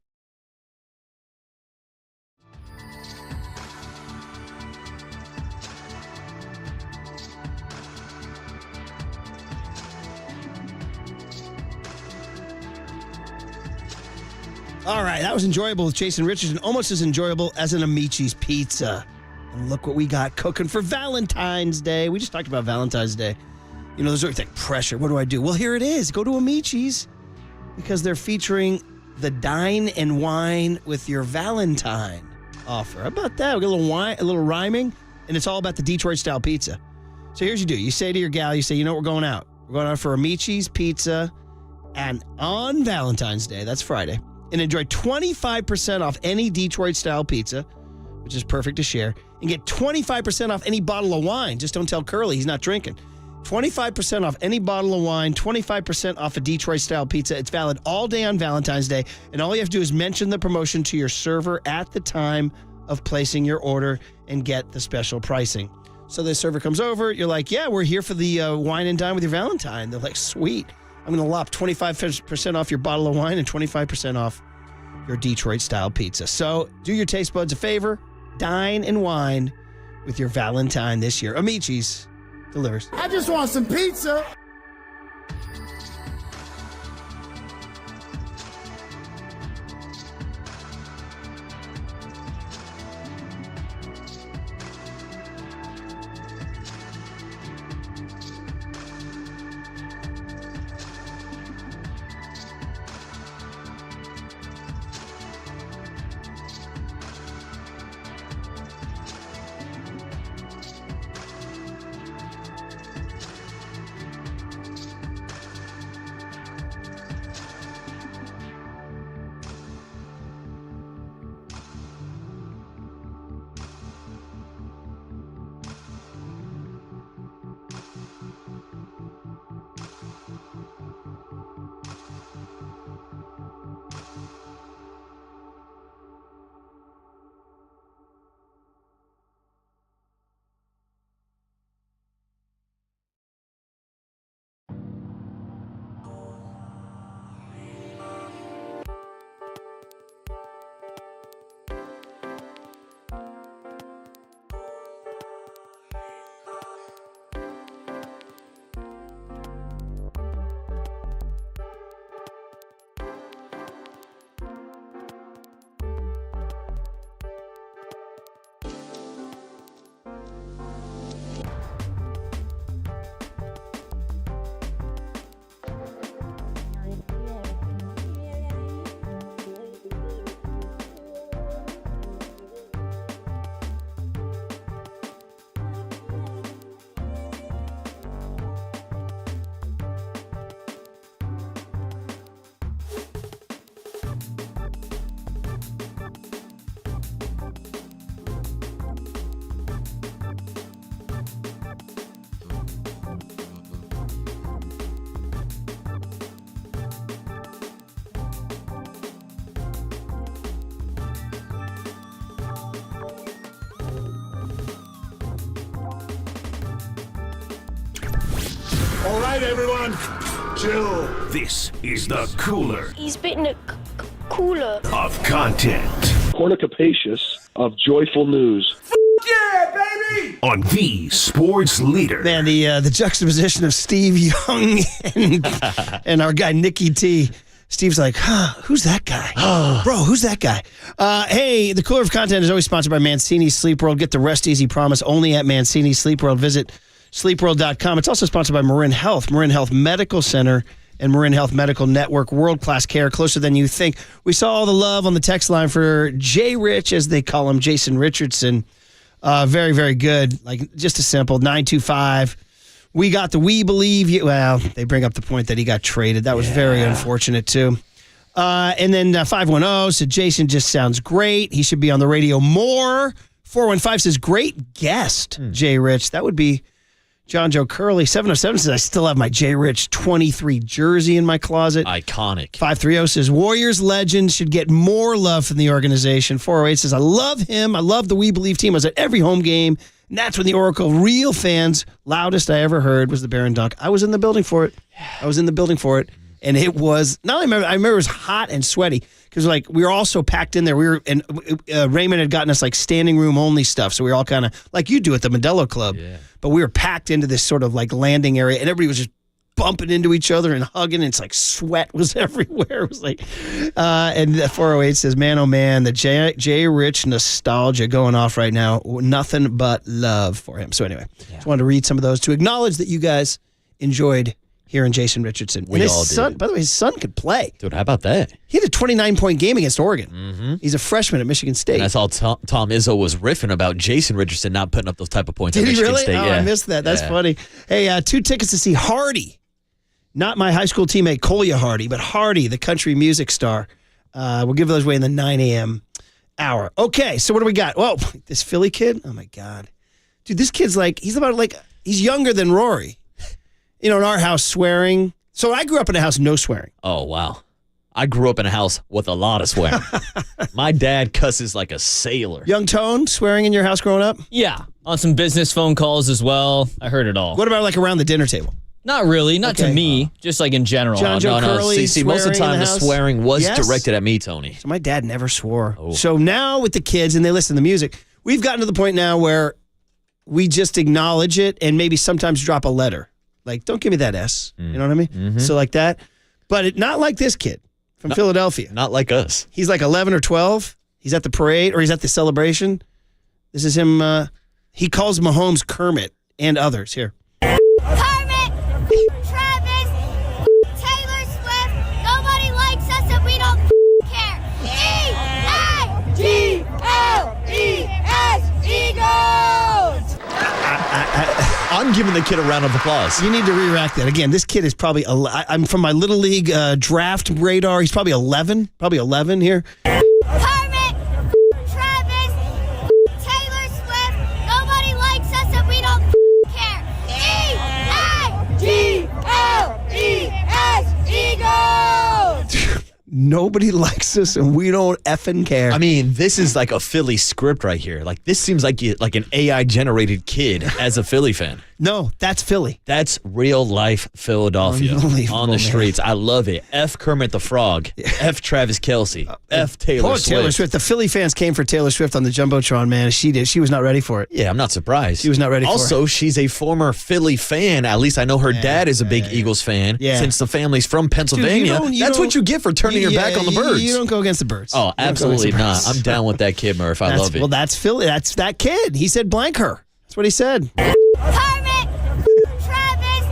All right, that was enjoyable with Jason Richardson, almost as enjoyable as an Amici's pizza. And look what we got cooking for Valentine's Day. We just talked about Valentine's Day. There's always like pressure. What do I do? Well, here it is. Go to Amici's because they're featuring the Dine and Wine with Your Valentine offer. How about that? We got a little wine, a little rhyming, and it's all about the Detroit-style pizza. So here's what you do. You say to your gal, we're going out. We're going out for Amici's pizza, and on Valentine's Day, that's Friday, and enjoy 25% off any Detroit-style pizza, which is perfect to share, and get 25% off any bottle of wine. Just don't tell Curly he's not drinking. 25% off any bottle of wine, 25% off a Detroit-style pizza. It's valid all day on Valentine's Day, and all you have to do is mention the promotion to your server at the time of placing your order and get the special pricing. So the server comes over, you're like, yeah, we're here for the wine and dine with your Valentine. They're like, sweet. I'm going to lop 25% off your bottle of wine and 25% off your Detroit-style pizza. So do your taste buds a favor. Dine and wine with your Valentine this year. Amici's delivers. I just want some pizza. All right, everyone, chill. This is the cooler He's bitten a cooler of content Cornucapacious of joyful news. Yeah, baby! On the sports leader. Man, the juxtaposition of Steve Young and our guy Nicky T. Steve's like, who's that guy? Bro, who's that guy? Hey, the Cooler of Content is always sponsored by Mancini's Sleep World. Get the Rest Easy promise only at Mancini's Sleep World. Visit sleepworld.com. It's also sponsored by Marin Health Medical Center and Marin Health Medical Network. World-class care, closer than you think. We saw all the love on the text line for Jay Rich, as they call him, Jason Richardson. Very, very good. Like, just a simple 925. We got the We Believe You. Well, they bring up the point that he got traded. That was very unfortunate, too. And then 510 said, Jason just sounds great. He should be on the radio more. 415 says, great guest, Jay Rich. That would be John Joe Curley. 707 says, I still have my Jay Rich 23 jersey in my closet. Iconic. 530 says, Warriors legend should get more love from the organization. 408 says, I love him. I love the We Believe team. I was at every home game. And that's when the Oracle real fans, loudest I ever heard was the Baron Dunk. I was in the building for it. And it was, I remember it was hot and sweaty because like we were all so packed in there. And Raymond had gotten us like standing room only stuff. So we were all kind of like you do at the Modelo Club. Yeah. But we were packed into this sort of like landing area and everybody was just bumping into each other and hugging. And it's like sweat was everywhere. It was like, and 408 says, man, oh man, the Jay Rich nostalgia going off right now. Nothing but love for him. So anyway, just wanted to read some of those to acknowledge that you guys enjoyed hearing Jason Richardson. We all son, did. By the way, his son could play. Dude, how about that? He had a 29-point game against Oregon. Mm-hmm. He's a freshman at Michigan State. And I saw Tom Izzo was riffing about Jason Richardson not putting up those type of points at Did he Michigan really? State. Oh, yeah. I missed that. That's funny. Hey, 2 tickets to see Hardy. Not my high school teammate, Kolya Hardy, but Hardy, the country music star. We'll give those away in the 9 a.m. hour. Okay, so what do we got? Whoa, this Philly kid? Oh, my God. Dude, this kid's like, he's younger than Rory. You know, in our house, swearing. So I grew up in a house, no swearing. Oh, wow. I grew up in a house with a lot of swearing. My dad cusses like a sailor. Young Tone, swearing in your house growing up? Yeah, on some business phone calls as well. I heard it all. What about like around the dinner table? Not really, not to me, just like in general. John Joe Curley See, most of the time the swearing was directed at me, Tony. So my dad never swore. Oh. So now with the kids and they listen to music, we've gotten to the point now where we just acknowledge it and maybe sometimes drop a letter. Like, don't give me that S. You know what I mean? Mm-hmm. So like that. But not like this kid from Philadelphia. Not like us. He's like 11 or 12. He's at the parade or he's at the celebration. This is him. He calls Mahomes Kermit and others. Here. Kermit, Travis, Taylor Swift. Nobody likes us and we don't care. E-I-G-L-E-S, Eagles. I'm giving the kid a round of applause. You need to re-rack that. Again, this kid is probably, I'm from my Little League draft radar. He's probably 11 here. Kermit, Travis, Taylor Swift. Nobody likes us and we don't care. E-I-G-L-E-S, Eagles. Nobody likes us and we don't effing care. I mean, this is like a Philly script right here. Like, this seems like an AI-generated kid as a Philly fan. No, that's Philly. That's real-life Philadelphia on the streets. I love it. F. Kermit the Frog. F. Travis Kelce. F. Taylor Swift. Taylor Swift. The Philly fans came for Taylor Swift on the Jumbotron, man. She did. She was not ready for it. Yeah, I'm not surprised. She was not ready for it. Also, she's a former Philly fan. At least I know her dad is a big Eagles fan since the family's from Pennsylvania. Dude, That's what you get for turning your back on the Birds. You don't go against the Birds. Oh, absolutely not. I'm down with that kid, Murph. I love it. Well, that's Philly. That's that kid. He said blank her. That's what he said. Kermit, Travis,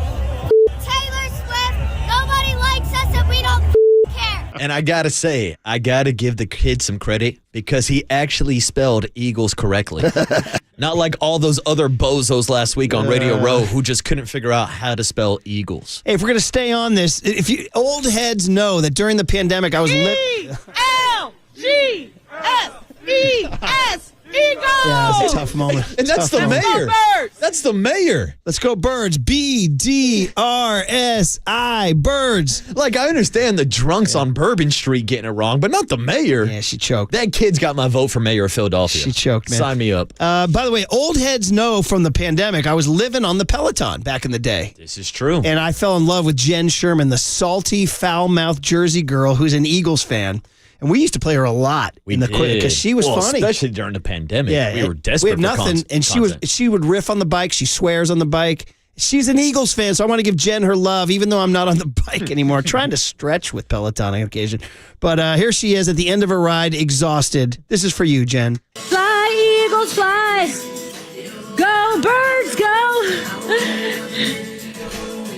Taylor Swift. Nobody likes us and we don't care. And I gotta say, I gotta give the kid some credit because he actually spelled Eagles correctly. Not like all those other bozos last week on Radio Row who just couldn't figure out how to spell Eagles. Hey, if we're gonna stay on this, if you old heads know that during the pandemic I was E-L-G-S-E-S, Eagles. Yeah, it was a tough moment. And that's the mayor. That's the mayor. Let's go Birds. BDRSI. Birds. Like, I understand the drunks on Bourbon Street getting it wrong, but not the mayor. Yeah, she choked. That kid's got my vote for mayor of Philadelphia. She choked, man. Sign me up. By the way, old heads know from the pandemic, I was living on the Peloton back in the day. This is true. And I fell in love with Jen Sherman, the salty, foul-mouthed Jersey girl who's an Eagles fan. And we used to play her a lot in the quick because she was funny, especially during the pandemic. Yeah, we were desperate. We had nothing, and she would riff on the bike. She swears on the bike. She's an Eagles fan, so I want to give Jen her love, even though I'm not on the bike anymore. Trying to stretch with Peloton on occasion, but here she is at the end of her ride, exhausted. This is for you, Jen. Fly, Eagles, fly. Go, Birds, go.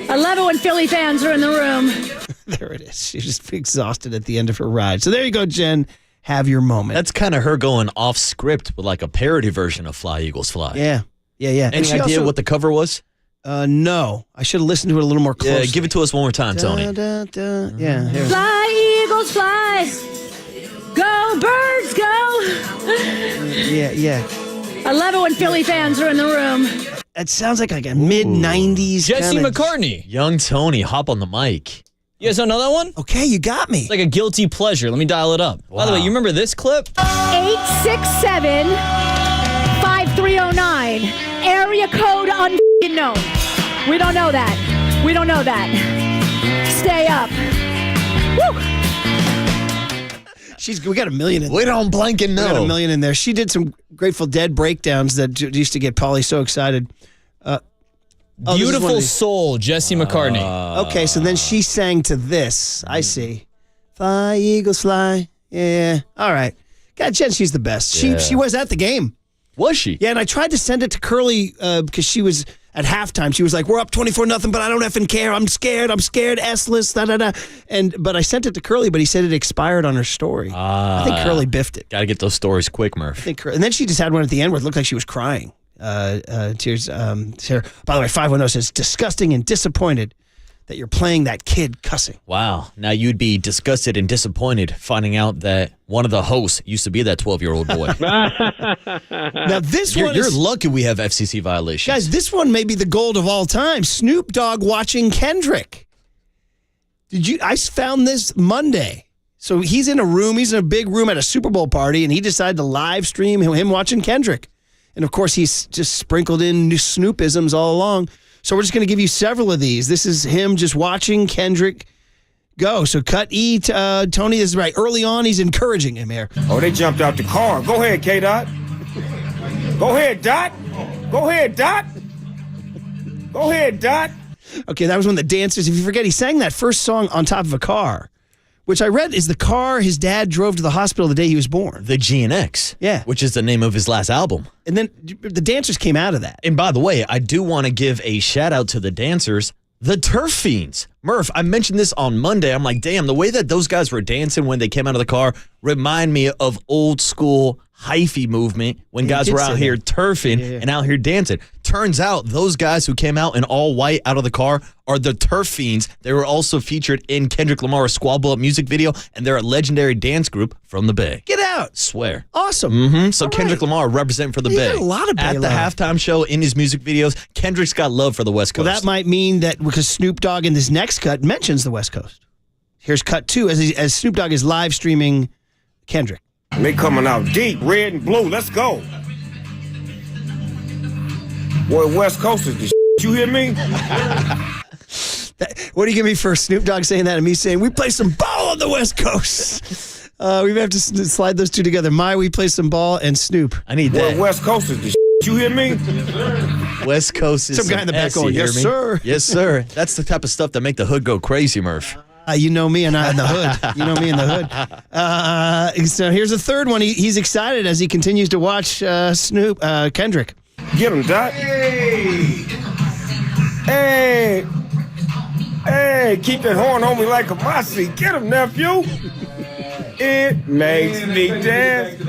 I love it when Philly fans are in the room. There it is. She's just exhausted at the end of her ride. So there you go, Jen. Have your moment. That's kind of her going off script with like a parody version of Fly, Eagles, Fly. Yeah. Any idea what the cover was? No. I should have listened to it a little more closely. Yeah, give it to us one more time, Tony. Yeah. Here. Fly, Eagles, fly. Go, Birds, go. Yeah. I love it when Philly fans are in the room. It sounds like a mid-90s Jesse kinda... McCartney. Young Tony, hop on the mic. You guys know that one? Okay, you got me. It's like a guilty pleasure. Let me dial it up. Wow. By the way, you remember this clip? 867-5309. Area code unknown. We don't know that. Stay up. Woo! We got a million in there. We don't blank and know. We got a million in there. She did some Grateful Dead breakdowns that used to get Paulie so excited. Beautiful Soul, Jesse McCartney. Okay, so then she sang to this. I see. Fly, Eagles, fly. Yeah. All right. God, Jen, she's the best. She was at the game. Was she? Yeah, and I tried to send it to Curly because she was at halftime. She was like, "We're up 24-0, but I don't effing care. I'm scared. S-less, da-da-da." But I sent it to Curly, but he said it expired on her story. I think Curly biffed it. Got to get those stories quick, Murph. And then she just had one at the end where it looked like she was crying. Tears. Here. By the way, 510 says, disgusting and disappointed that you're playing that kid cussing. Wow. Now you'd be disgusted and disappointed finding out that one of the hosts used to be that 12-year-old boy. Now this one you're lucky we have FCC violations. Guys, this one may be the gold of all time. Snoop Dogg watching Kendrick. I found this Monday. So he's in a big room at a Super Bowl party, and he decided to live stream him watching Kendrick. And, of course, he's just sprinkled in new Snoopisms all along. So we're just going to give you several of these. This is him just watching Kendrick go. So cut E, Tony, this is right. Early on, he's encouraging him here. Oh, they jumped out the car. Go ahead, K-Dot. Go ahead, Dot. Go ahead, Dot. Go ahead, Dot. Okay, that was when the dancers, if you forget, he sang that first song on top of a car, which I read is the car his dad drove to the hospital the day he was born. The GNX. Yeah. Which is the name of his last album. And then the dancers came out of that. And by the way, I do want to give a shout out to the dancers, the Turf Fiends. Murph, I mentioned this on Monday. I'm like, damn, the way that those guys were dancing when they came out of the car remind me of old school hyphy movement when guys were out here turfing and out here dancing. Turns out those guys who came out in all white out of the car are the Turf Fiends. They were also featured in Kendrick Lamar's Squabble Up music video, and they're a legendary dance group from the Bay. Get out. Swear. Awesome. So all Kendrick Lamar representing for the Bay. Got a lot of Bay At the love. halftime show in his music videos, Kendrick's got love for the West Coast. Well, that might mean that because Snoop Dogg in this next cut mentions the West Coast. Here's cut 2 as Snoop Dogg is live streaming Kendrick. They coming out deep, red and blue. Let's go. Boy, West Coast is the shit. You hear me? What do you give me for Snoop Dogg saying that and me saying, we play some ball on the West Coast? We have to slide those two together. We play some ball, and Snoop. I need that. Boy, West Coast is the shit. You hear me? West Coast is some guy in the back S, going, you hear yes, me? sir. Yes, sir. That's the type of stuff that make the hood go crazy, Murph. You know me and I in the hood. You know me in the hood. So here's a third one. He's excited as he continues to watch Kendrick. Get him, Doc. Hey. Hey, keep that horn on me like a mossy. Get him, nephew. It makes me dance.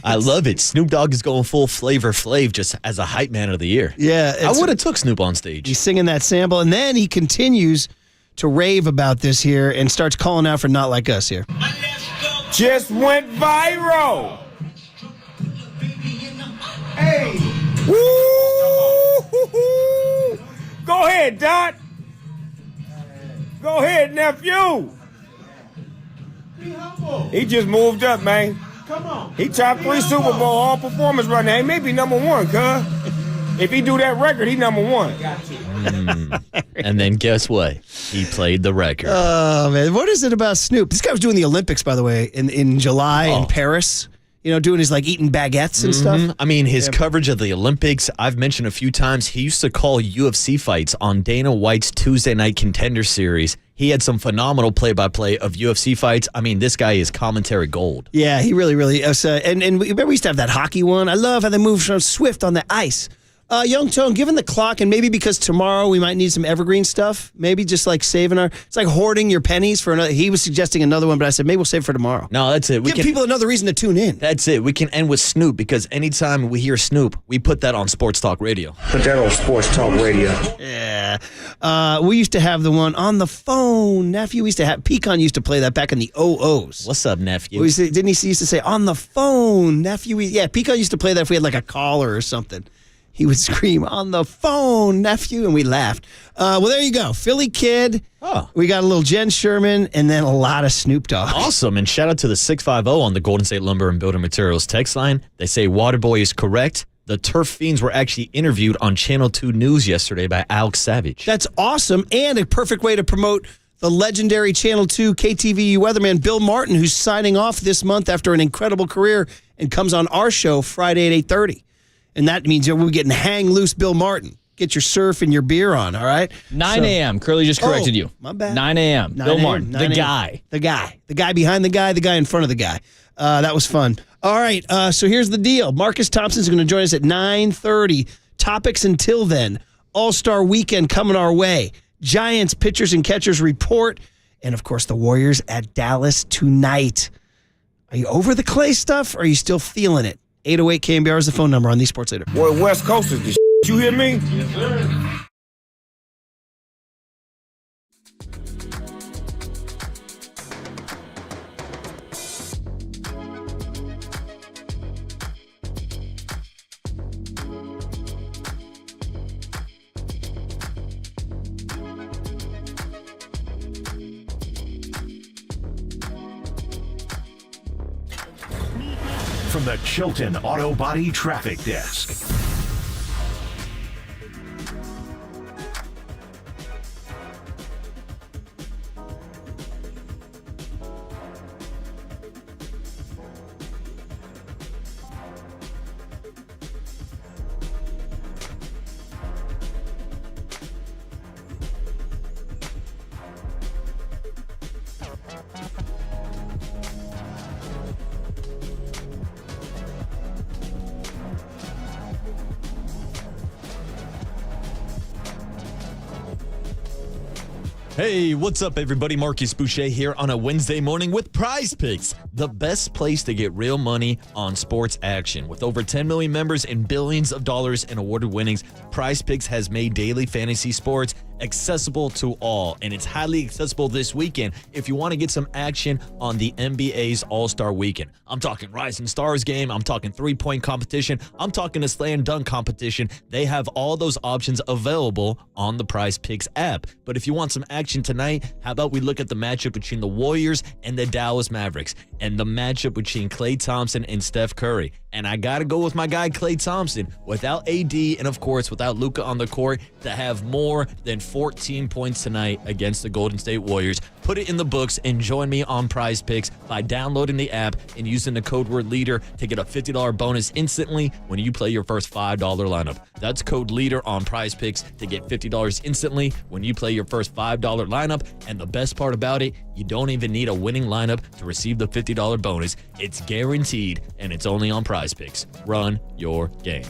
I love it. Snoop Dogg is going full Flavor Flav just as a hype man of the year. Yeah. I would have took Snoop on stage. He's singing that sample, and then he continues to rave about this here and starts calling out for Not Like Us here. Just went viral. Hey. Woo! Go ahead, Dot. Go ahead, nephew. He just moved up, man. Come on. He top 3 Super Bowl all performance right now. He may be number 1, cuz. If he do that record, he number 1. And then guess what? He played the record. Oh, man. What is it about Snoop? This guy was doing the Olympics, by the way, in July in Paris. You know, doing his, like, eating baguettes and stuff. I mean, his coverage of the Olympics, I've mentioned a few times, he used to call UFC fights on Dana White's Tuesday Night Contender Series. He had some phenomenal play-by-play of UFC fights. I mean, this guy is commentary gold. Yeah, he really is. And remember we used to have that hockey one? I love how they move so swift on the ice. Young Tone, given the clock, and maybe because tomorrow we might need some evergreen stuff, maybe just like saving it's like hoarding your pennies for another. He was suggesting another one, but I said maybe we'll save it for tomorrow. No, that's it. Give people another reason to tune in. That's it. We can end with Snoop because anytime we hear Snoop, we put that on Sports Talk Radio. Put that on Sports Talk Radio. Yeah. We used to have the one on the phone. Nephew, we used to have, Pecan used to play that back in the 00s. What's up, nephew? Didn't he used to say, on the phone, nephew? Yeah, Pecan used to play that if we had like a caller or something. He would scream, on the phone, nephew, and we laughed. Well, there you go. Philly Kid. Oh. We got a little Jen Sherman and then a lot of Snoop Dogg. Awesome. And shout out to the 650 on the Golden State Lumber and Building Materials text line. They say Waterboy is correct. The Turf Fiends were actually interviewed on Channel 2 News yesterday by Alex Savage. That's awesome and a perfect way to promote the legendary Channel 2 KTVU weatherman Bill Martin, who's signing off this month after an incredible career and comes on our show Friday at 8:30. And that means we're getting hang loose Bill Martin. Get your surf and your beer on, all right? 9 a.m. Curly just corrected you. My bad. 9 a.m. Bill Martin, the guy. The guy behind the guy in front of the guy. That was fun. All right, so here's the deal. Marcus Thompson's going to join us at 9:30. Topics until then. All-Star Weekend coming our way. Giants pitchers and catchers report. And, of course, the Warriors at Dallas tonight. Are you over the Clay stuff, or are you still feeling it? 808 KNBR is the phone number on the Sports Leader. Boy, West Coast is the shit. You hear me? Yes, sir. From the Chilton Auto Body Traffic Desk. Hey, what's up, everybody? Marcus Boucher here on a Wednesday morning with Prize Picks, the best place to get real money on sports action. With over 10 million members and billions of dollars in awarded winnings, Prize Picks has made daily fantasy sports accessible to all, and it's highly accessible this weekend if you want to get some action on the NBA's All-Star Weekend. I'm talking Rising Stars game, I'm talking three-point competition, I'm talking a slam dunk competition. They have all those options available on the Prize Picks app. But if you want some action tonight, how about we look at the matchup between the Warriors and the Dallas Mavericks, and the matchup between Klay Thompson and Steph Curry. And I got to go with my guy Klay Thompson. Without AD and, of course, without Luka on the court, to have more than 14 points tonight against the Golden State Warriors. Put it in the books and join me on Prize Picks by downloading the app and using the code word LEADER to get a $50 bonus instantly when you play your first $5 lineup. That's code LEADER on Prize Picks to get $50 instantly when you play your first $5 lineup. And the best part about it, you don't even need a winning lineup to receive the $50 bonus. It's guaranteed, and it's only on Prize Picks. Run your game.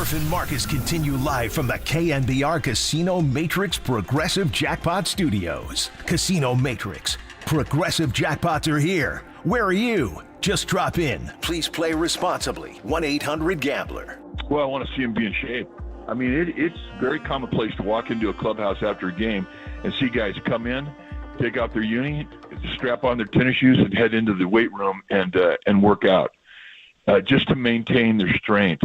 Murph and Marcus continue live from the KNBR Casino Matrix Progressive Jackpot Studios. Casino Matrix. Progressive jackpots are here. Where are you? Just drop in. Please play responsibly. 1-800-GAMBLER. Well, I want to see him be in shape. I mean, it's very commonplace to walk into a clubhouse after a game and see guys come in, take off their uni, strap on their tennis shoes, and head into the weight room and work out just to maintain their strength.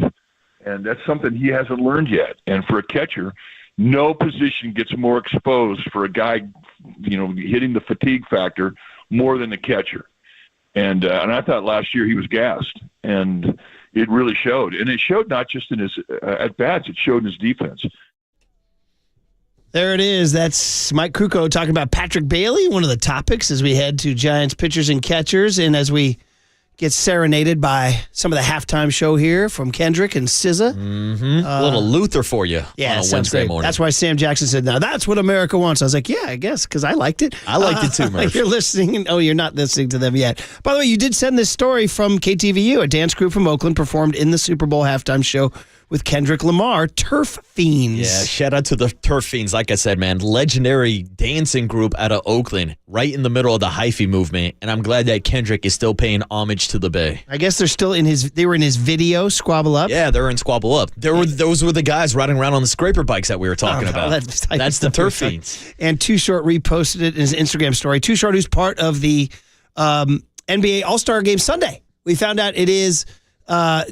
And that's something he hasn't learned yet. And for a catcher, no position gets more exposed for a guy, hitting the fatigue factor more than the catcher. And I thought last year he was gassed, and it really showed. And it showed not just in his at-bats, it showed in his defense. There it is. That's Mike Krukow talking about Patrick Bailey, one of the topics as we head to Giants pitchers and catchers, and as we get serenaded by some of the halftime show here from Kendrick and SZA. Mm-hmm. A little Luther for you on a Wednesday morning. That's why Sam Jackson said, now that's what America wants. I was like, yeah, I guess, because I liked it. I liked it too, Murph. You're listening. Oh, you're not listening to them yet. By the way, you did send this story from KTVU. A dance group from Oakland performed in the Super Bowl halftime show with Kendrick Lamar, Turf Fiends. Yeah, shout out to the Turf Fiends. Like I said, man, legendary dancing group out of Oakland, right in the middle of the hyphy movement. And I'm glad that Kendrick is still paying homage to the Bay. I guess they were in his video, Squabble Up. Yeah, they're in Squabble Up. Those were the guys riding around on the scraper bikes that we were talking about. That's the Turf Fiends. And Too Short reposted it in his Instagram story. Too Short, who's part of the NBA All-Star Game Sunday. We found out it is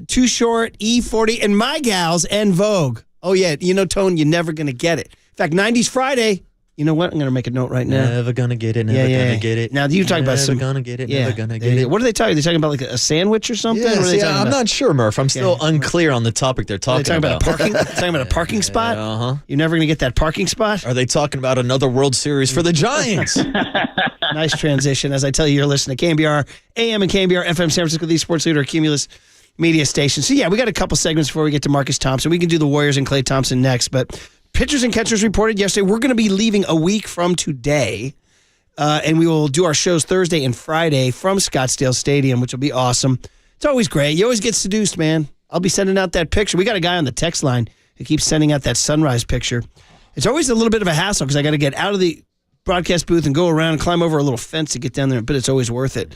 Too Short, E40, and My Gals, and Vogue. Oh, yeah. Tone, you're never going to get it. In fact, 90s Friday, you know what? I'm going to make a note right now. Never going to get it, never going to get it. Now, you talk about some... Never going to get it, never going to get it. What are they talking? Are they talking about like a sandwich or something? Yeah, I'm not sure, Murph. I'm still unclear on the topic they're talking about. Talking about a parking spot? Uh-huh. You're never going to get that parking spot? Are they talking about another World Series for the Giants? Nice transition. As I tell you, you're listening to KNBR AM and KNBR FM San Francisco, the sports leader, Cumulus media station. So, yeah, we got a couple segments before we get to Marcus Thompson. We can do the Warriors and Klay Thompson next, but pitchers and catchers reported yesterday. We're going to be leaving a week from today, and we will do our shows Thursday and Friday from Scottsdale Stadium, which will be awesome. It's always great. You always get seduced, man. I'll be sending out that picture. We got a guy on the text line who keeps sending out that sunrise picture. It's always a little bit of a hassle because I got to get out of the broadcast booth and go around and climb over a little fence to get down there, but it's always worth it.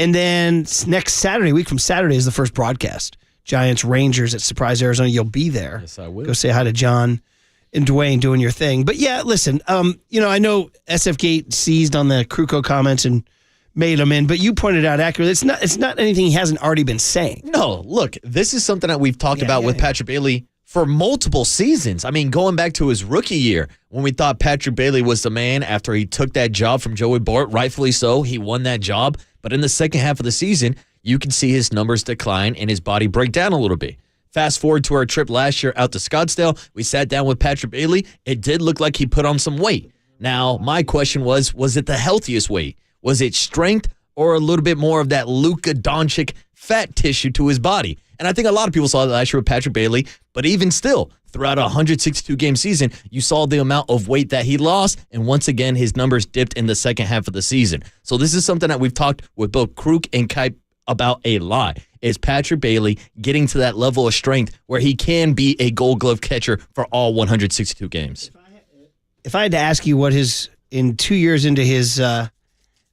And then next Saturday, week from Saturday, is the first broadcast. Giants Rangers at Surprise, Arizona. You'll be there. Yes, I will. Go say hi to John and Dwayne doing your thing. But yeah, listen, I know SF Gate seized on the Krukow comments and made them in, but you pointed out accurately, it's not anything he hasn't already been saying. No, look, this is something that we've talked about with Patrick Bailey for multiple seasons. I mean, going back to his rookie year, when we thought Patrick Bailey was the man after he took that job from Joey Bart, rightfully so, he won that job. But in the second half of the season, you can see his numbers decline and his body break down a little bit. Fast forward to our trip last year out to Scottsdale. We sat down with Patrick Bailey. It did look like he put on some weight. Now, my question was it the healthiest weight? Was it strength or a little bit more of that Luka Doncic fat tissue to his body? And I think a lot of people saw that last year with Patrick Bailey. But even still, throughout a 162-game season, you saw the amount of weight that he lost. And once again, his numbers dipped in the second half of the season. So this is something that we've talked with both Kruk and Kipe about a lot. Is Patrick Bailey getting to that level of strength where he can be a Gold Glove catcher for all 162 games? If I had to ask you in 2 years into his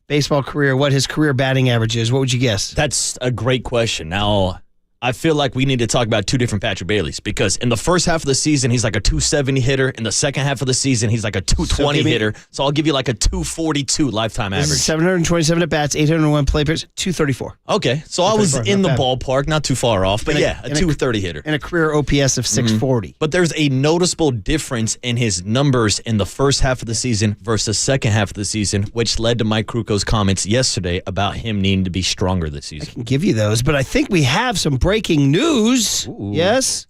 baseball career, what his career batting average is, what would you guess? That's a great question. Now, I feel like we need to talk about two different Patrick Baileys because in the first half of the season, he's like a 270 hitter. In the second half of the season, he's like a 220 hitter. So I'll give you like a 242 lifetime average. 727 at-bats, 801 play appearances, 234. Okay, so I was in the ballpark, not too far off, but a 230 hitter. And a career OPS of 640. But there's a noticeable difference in his numbers in the first half of the season versus the second half of the season, which led to Mike Kruko's comments yesterday about him needing to be stronger this season. I can give you those, but I think we have some breaking news. Ooh. Yes.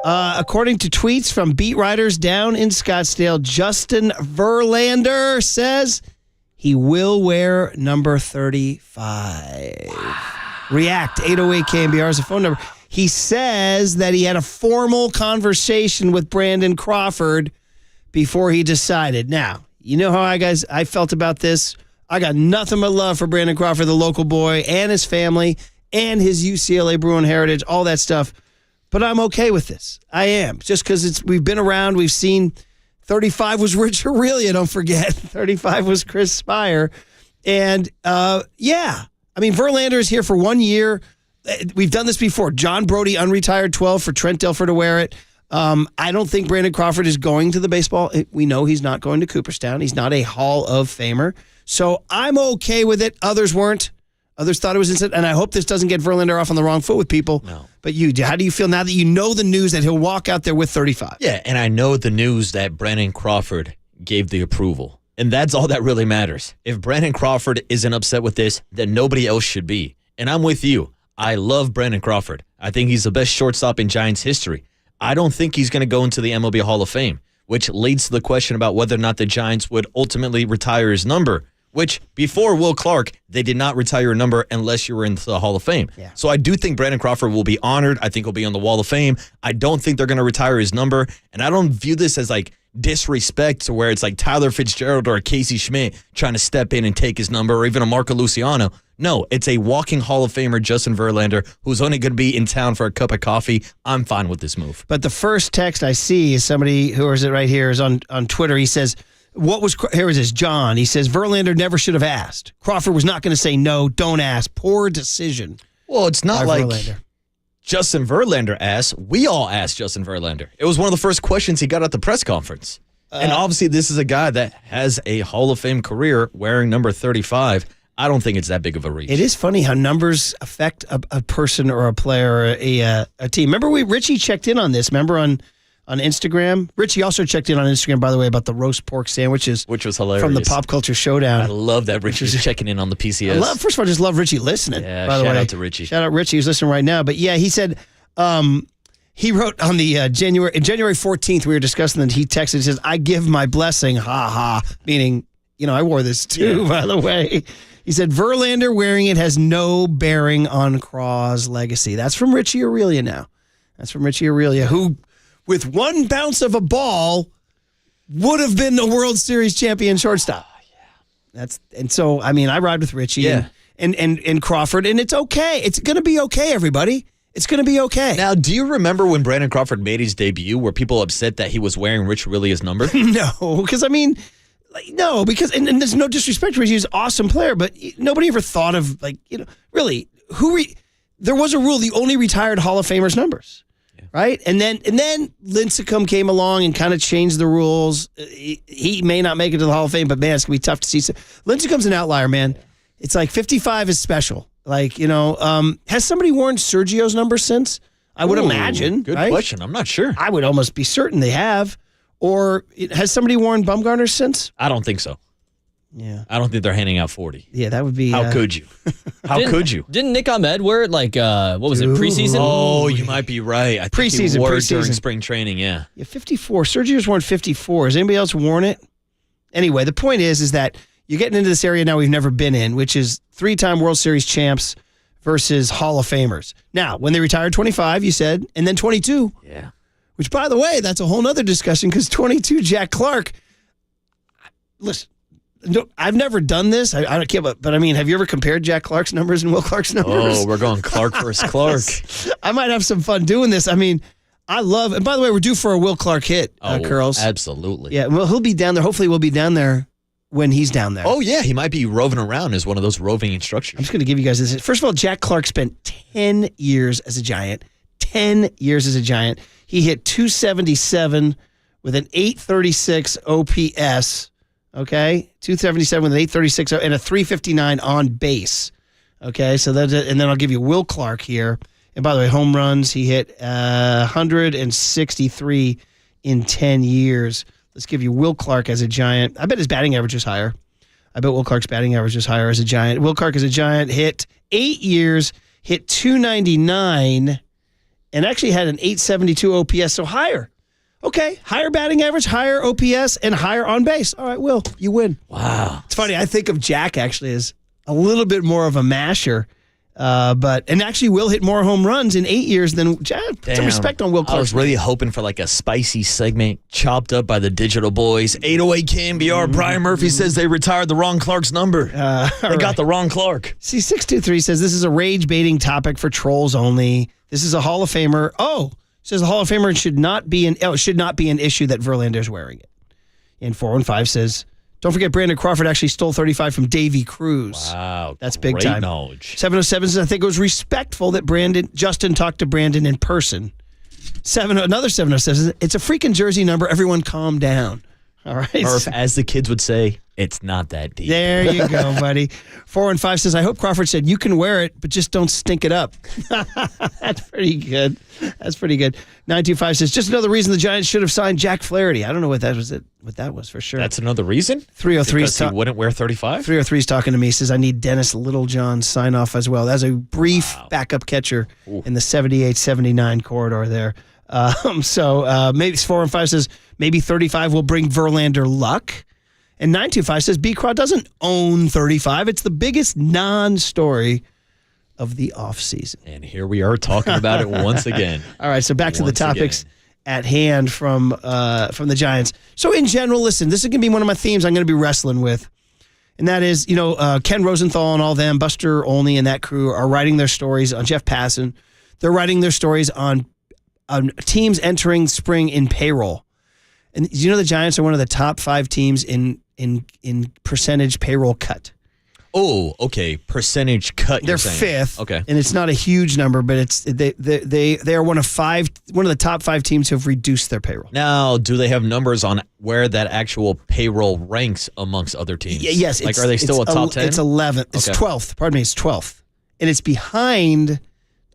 According to tweets from beat writers down in Scottsdale, Justin Verlander says he will wear number 35. React 808 KNBR is the phone number. He says that he had a formal conversation with Brandon Crawford before he decided. Now, you know how I felt about this. I got nothing but love for Brandon Crawford, the local boy, and his family, and his UCLA Bruin heritage, all that stuff. But I'm okay with this. I am. Just because we've been around, we've seen 35 was Rich Aurelia, don't forget. 35 was Chris Spire. And, I mean, Verlander is here for 1 year. We've done this before. John Brody, unretired 12 for Trent Dilfer to wear it. I don't think Brandon Crawford is going to the baseball. We know he's not going to Cooperstown. He's not a Hall of Famer. So I'm okay with it. Others weren't. Others thought it was instant, and I hope this doesn't get Verlander off on the wrong foot with people. No. But how do you feel now that you know the news that he'll walk out there with 35? Yeah, and I know the news that Brandon Crawford gave the approval. And that's all that really matters. If Brandon Crawford isn't upset with this, then nobody else should be. And I'm with you. I love Brandon Crawford. I think he's the best shortstop in Giants history. I don't think he's going to go into the MLB Hall of Fame, which leads to the question about whether or not the Giants would ultimately retire his number. Which, before Will Clark, they did not retire a number unless you were in the Hall of Fame. Yeah. So I do think Brandon Crawford will be honored. I think he'll be on the Wall of Fame. I don't think they're going to retire his number. And I don't view this as like disrespect to where it's like Tyler Fitzgerald or a Casey Schmidt trying to step in and take his number, or even a Marco Luciano. No, it's a walking Hall of Famer, Justin Verlander, who's only going to be in town for a cup of coffee. I'm fine with this move. But the first text I see is somebody, who is it right here, is on Twitter. He says, here is this, John. He says, Verlander never should have asked. Crawford was not going to say no, don't ask. Poor decision. Well, it's not like Verlander. Justin Verlander asked. We all asked Justin Verlander. It was one of the first questions he got at the press conference. And obviously, this is a guy that has a Hall of Fame career wearing number 35. I don't think it's that big of a reach. It is funny how numbers affect a person or a player or a team. Remember, Richie checked in on this. Remember on Instagram? Richie also checked in on Instagram, by the way, about the roast pork sandwiches. Which was hilarious. From the Pop Culture Showdown. I love that Richie's checking in on the PCS. First of all, I just love Richie listening. Yeah, by the way. shout out to Richie. Shout out Richie, who's listening right now. But yeah, he said, he wrote on the January 14th, we were discussing that he texted, he says, I give my blessing, ha ha, meaning, I wore this too, by the way. He said, Verlander wearing it has no bearing on Craw's legacy. That's from Richie Aurelia now. That's from Richie Aurelia, who, with one bounce of a ball, would have been the World Series champion shortstop. So, I mean, I ride with Richie and Crawford, and it's okay. It's going to be okay, everybody. It's going to be okay. Now, do you remember when Brandon Crawford made his debut? Were people upset that he was wearing Rich Aurealia's number? No, because, I mean... No, because and there's no disrespect to him. He's an awesome player, but nobody ever thought of really there was a rule. The only retired Hall of Famers numbers, right? And then Lincecum came along and kind of changed the rules. He may not make it to the Hall of Fame, but man, it's gonna be tough to see. Lincecum's an outlier, man. It's like 55 is special. Has somebody worn Sergio's number since? I would imagine. Good right? question. I'm not sure. I would almost be certain they have. Or has somebody worn Bumgarner since? I don't think so. Yeah. I don't think they're handing out 40. Yeah, that would be. How could you? How could you? Didn't Nick Ahmed wear it what was it, preseason? Oh, you might be right. I think he wore it during preseason. spring training, yeah. Yeah, 54. Sergio's worn 54. Has anybody else worn it? Anyway, the point is that you're getting into this area now we've never been in, which is 3-time World Series champs versus Hall of Famers. Now, when they retired 25, you said, and then 22. Yeah. Which, by the way, that's a whole nother discussion because 22, Jack Clark. Listen, no, I've never done this. I don't care, but I mean, have you ever compared Jack Clark's numbers and Will Clark's numbers? Oh, we're going Clark versus Clark. I might have some fun doing this. I mean, I love, and by the way, we're due for a Will Clark hit, Curls. Absolutely. Yeah, well, he'll be down there. Hopefully, we'll be down there when he's down there. Oh, yeah, he might be roving around as one of those roving instructors. I'm just going to give you guys this. First of all, Jack Clark spent 10 years as a Giant. 10 years as a Giant. He hit 277 with an 836 OPS. Okay, 277 with an 836 and a 359 on base. Okay, so that's it. And then I'll give you Will Clark here. And by the way, home runs, he hit 163 in 10 years. Let's give you Will Clark as a Giant. I bet his batting average is higher. I bet Will Clark's batting average is higher as a Giant. Will Clark as a Giant hit 8 years, hit 299, and actually had an 872 OPS, so higher. Okay, higher batting average, higher OPS, and higher on base. All right, Will, you win. Wow. It's funny. I think of Jack actually as a little bit more of a masher, and actually Will hit more home runs in 8 years than Jack. Put some respect on Will Clark. I was really hoping for like a spicy segment chopped up by the digital boys. 808 KNBR. Brian Murphy says they retired the wrong Clark's number. They got the wrong Clark. See, 623 says this is a rage-baiting topic for trolls only. This is a Hall of Famer. Oh. Says the Hall of Famer should not be an issue that Verlander's wearing it. And 415 says, don't forget Brandon Crawford actually stole 35 from Davy Cruz. Wow, that's big great time. Knowledge. 707 says I think it was respectful that Justin talked to Brandon in person. Another 707 says it's a freaking jersey number. Everyone calm down. All right. Or if, as the kids would say, it's not that deep. There you go, buddy. 415 says, I hope Crawford said, you can wear it, but just don't stink it up. That's pretty good. That's pretty good. 925 says, just another reason the Giants should have signed Jack Flaherty. I don't know what that was for sure. That's another reason? 303 because he wouldn't wear 35? 303 is talking to me. Says, I need Dennis Littlejohn sign off as well. That's a brief backup catcher in the 78-79 corridor there. Maybe 415 says, maybe 35 will bring Verlander luck. And 925 says B-Craw doesn't own 35. It's the biggest non-story of the offseason. And here we are talking about it once again. All right, so back to the topics at hand from the Giants. So in general, listen, this is going to be one of my themes I'm going to be wrestling with. And that is, Ken Rosenthal and all them, Buster Olney and that crew are writing their stories on Jeff Passan. They're writing their stories on teams entering spring in payroll. And the Giants are one of the top 5 teams in percentage payroll cut. Oh, okay. Percentage cut. They're you're saying. 5th. Okay. And it's not a huge number, but it's they are one of the top 5 teams who have reduced their payroll. Now, do they have numbers on where that actual payroll ranks amongst other teams? Yes. Like, are they still a top 10? It's 11th. It's 12th. Pardon me. It's 12th. And it's behind,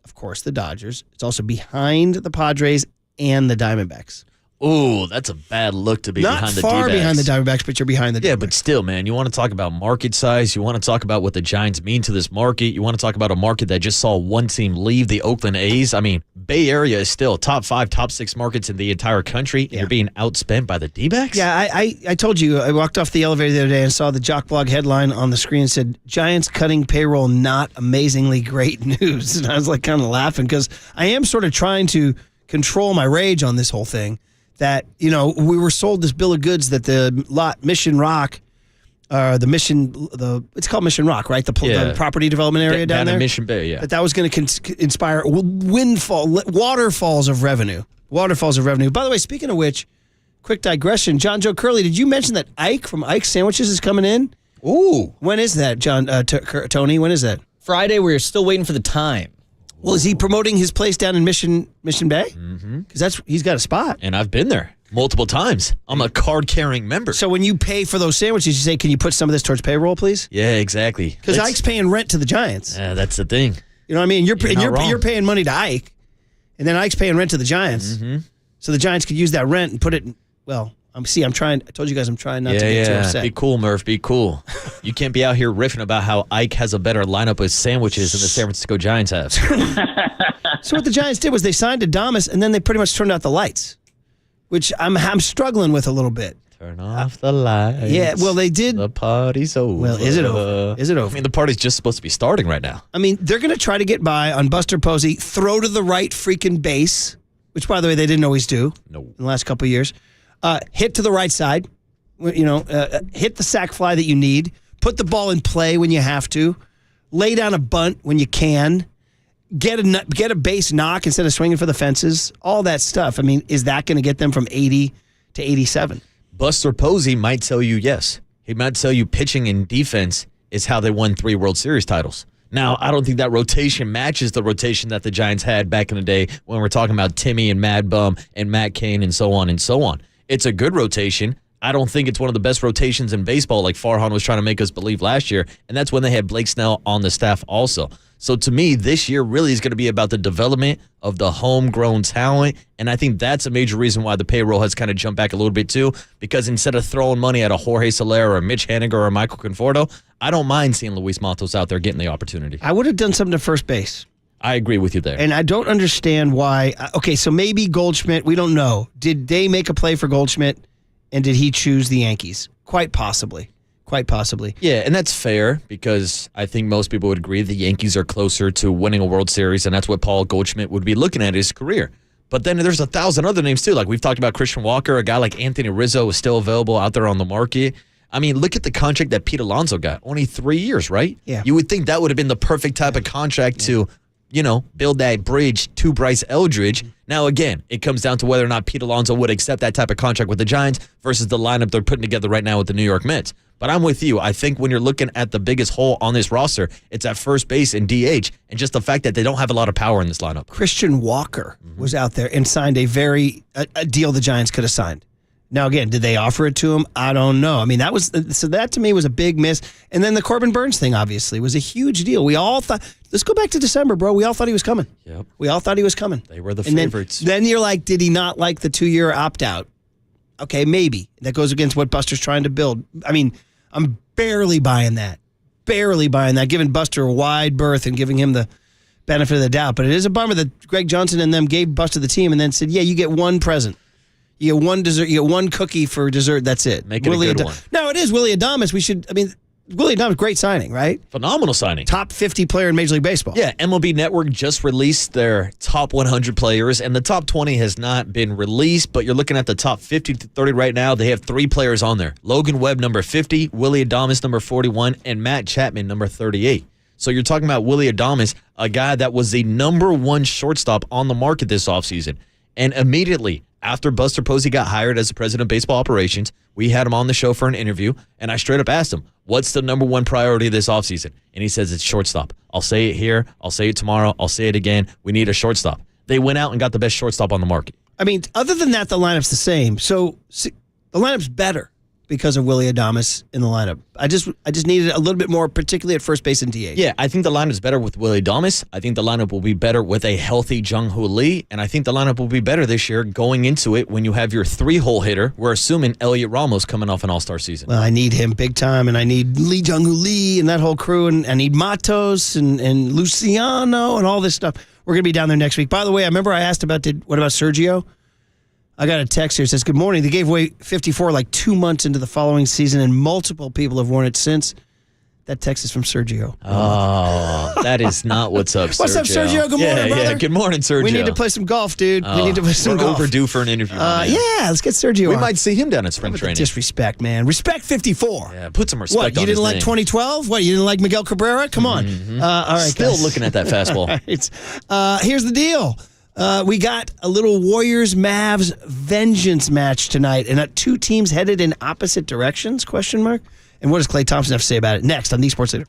of course, the Dodgers. It's also behind the Padres and the Diamondbacks. Oh, that's a bad look to be Not behind the D-backs. far behind the Diamondbacks, but you're behind the Diamondbacks. Yeah, but still, man, you want to talk about market size. You want to talk about what the Giants mean to this market. You want to talk about a market that just saw one team leave, the Oakland A's. I mean, Bay Area is still top 5, top 6 markets in the entire country. And you're being outspent by the D-backs? Yeah, I told you, I walked off the elevator the other day and saw the Jock Blog headline on the screen and said, Giants cutting payroll, not amazingly great news. And I was like kind of laughing because I am sort of trying to control my rage on this whole thing. That, we were sold this bill of goods that the lot Mission Rock, it's called Mission Rock, right? The property development area down there? Mission Bay, yeah. That was going to inspire waterfalls of revenue. Waterfalls of revenue. By the way, speaking of which, quick digression. John Joe Curley, did you mention that Ike from Ike's Sandwiches is coming in? Ooh. When is that, Tony? When is that? Friday. We're still waiting for the time. Well, is he promoting his place down in Mission Bay? Mm-hmm. Because he's got a spot. And I've been there multiple times. I'm a card-carrying member. So when you pay for those sandwiches, you say, can you put some of this towards payroll, please? Yeah, exactly. Because Ike's paying rent to the Giants. Yeah, that's the thing. You know what I mean? You're paying money to Ike, and then Ike's paying rent to the Giants. Mm-hmm. So the Giants could use that rent and put it, I'm trying. I told you guys I'm trying not to get too upset. Be cool, Murph. Be cool. You can't be out here riffing about how Ike has a better lineup with sandwiches than the San Francisco Giants have. So what the Giants did was they signed Adames, and then they pretty much turned out the lights, which I'm struggling with a little bit. Turn off the lights. Yeah, well, they did. The party's over. Well, is it over? Is it over? I mean, the party's just supposed to be starting right now. I mean, they're going to try to get by on Buster Posey, throw to the right freaking base, which, by the way, they didn't always do in the last couple of years. Hit to the right side, hit the sac fly that you need, put the ball in play when you have to, lay down a bunt when you can, get a base knock instead of swinging for the fences, all that stuff. I mean, is that going to get them from 80 to 87? Buster Posey might tell you yes. He might tell you pitching and defense is how they won 3 World Series titles. Now, I don't think that rotation matches the rotation that the Giants had back in the day when we're talking about Timmy and Mad Bum and Matt Cain and so on and so on. It's a good rotation. I don't think it's one of the best rotations in baseball like Farhan was trying to make us believe last year, and that's when they had Blake Snell on the staff also. So to me, this year really is going to be about the development of the homegrown talent, and I think that's a major reason why the payroll has kind of jumped back a little bit too, because instead of throwing money at a Jorge Soler or a Mitch Haniger or a Michael Conforto, I don't mind seeing Luis Matos out there getting the opportunity. I would have done something to first base. I agree with you there. And I don't understand why. Okay, so maybe Goldschmidt, we don't know. Did they make a play for Goldschmidt, and did he choose the Yankees? Quite possibly. Quite possibly. Yeah, and that's fair because I think most people would agree the Yankees are closer to winning a World Series, and that's what Paul Goldschmidt would be looking at in his career. But then there's 1,000 other names too. Like we've talked about Christian Walker, a guy like Anthony Rizzo is still available out there on the market. I mean, look at the contract that Pete Alonso got. Only 3 years, right? Yeah. You would think that would have been the perfect type of contract to, build that bridge to Bryce Eldridge. Now, again, it comes down to whether or not Pete Alonso would accept that type of contract with the Giants versus the lineup they're putting together right now with the New York Mets. But I'm with you. I think when you're looking at the biggest hole on this roster, it's at first base and DH, and just the fact that they don't have a lot of power in this lineup. Christian Walker was out there and signed a deal the Giants could have signed. Now, again, did they offer it to him? I don't know. I mean, that to me was a big miss. And then the Corbin Burns thing, obviously, was a huge deal. We all thought, let's go back to December, bro. We all thought he was coming. Yep. We all thought he was coming. They were the favorites. Then you're like, did he not like the 2-year opt-out? Okay, maybe. That goes against what Buster's trying to build. I mean, I'm barely buying that. Giving Buster a wide berth and giving him the benefit of the doubt. But it is a bummer that Greg Johnson and them gave Buster the team and then said, yeah, you get one present. You get one dessert. You get one cookie for dessert. That's it. Make it a good one. No, it is Willie Adames. Willie Adames, great signing, right? Phenomenal signing. Top 50 player in Major League Baseball. Yeah, MLB Network just released their top 100 players, and the top 20 has not been released, but you're looking at the top 50 to 30 right now. They have 3 players on there. Logan Webb, number 50, Willie Adames, number 41, and Matt Chapman, number 38. So you're talking about Willie Adames, a guy that was the number 1 shortstop on the market this offseason. And immediately after Buster Posey got hired as the president of baseball operations, we had him on the show for an interview, and I straight up asked him, what's the number 1 priority this offseason? And he says it's shortstop. I'll say it here. I'll say it tomorrow. I'll say it again. We need a shortstop. They went out and got the best shortstop on the market. I mean, other than that, the lineup's the same. So the lineup's better because of Willie Adames in the lineup. I just needed a little bit more, particularly at first base and DH. Yeah, I think the lineup is better with Willie Adames. I think the lineup will be better with a healthy Jung-Hoo Lee, and I think the lineup will be better this year going into it when you have your 3-hole hitter. We're assuming Elliot Ramos coming off an all-star season. Well, I need him big time, and I need Lee Jung-Hoo Lee and that whole crew, and I need Matos and Luciano and all this stuff. We're going to be down there next week. By the way, I remember I asked what about Sergio? I got a text here that says, good morning. They gave away 54 like 2 months into the following season, and multiple people have worn it since. That text is from Sergio. Oh, that is not what's up, Sergio. What's up, Sergio? Good morning, brother. Yeah, good morning, Sergio. We need to play some golf, dude. We need to play some golf. We're overdue for an interview. Yeah, let's get Sergio We on. might see him down at spring training. Disrespect, man. Respect 54. Yeah, put some respect on What, you didn't like 2012? What, you didn't like Miguel Cabrera? Come on. All right, Still guys. looking at that fastball. Here's the deal. We got a little Warriors-Mavs vengeance match tonight, and 2 teams headed in opposite directions, ? And what does Klay Thompson have to say about it? Next on the Sports Leader.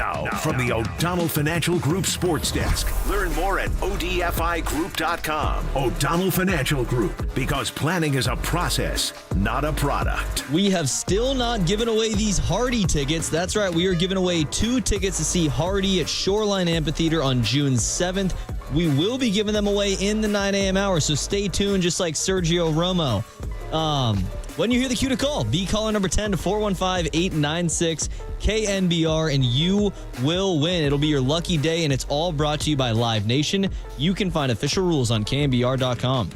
Now, from the O'Donnell Financial Group Sports Desk. Learn more at ODFIGroup.com. O'Donnell Financial Group, because planning is a process, not a product. We have still not given away these Hardy tickets. That's right, we are giving away 2 tickets to see Hardy at Shoreline Amphitheater on June 7th. We will be giving them away in the 9 a.m. hour, so stay tuned, just like Sergio Romo. When you hear the cue to call, be caller number 10 to 415-896-KNBR, and you will win. It'll be your lucky day, and it's all brought to you by Live Nation. You can find official rules on KNBR.com.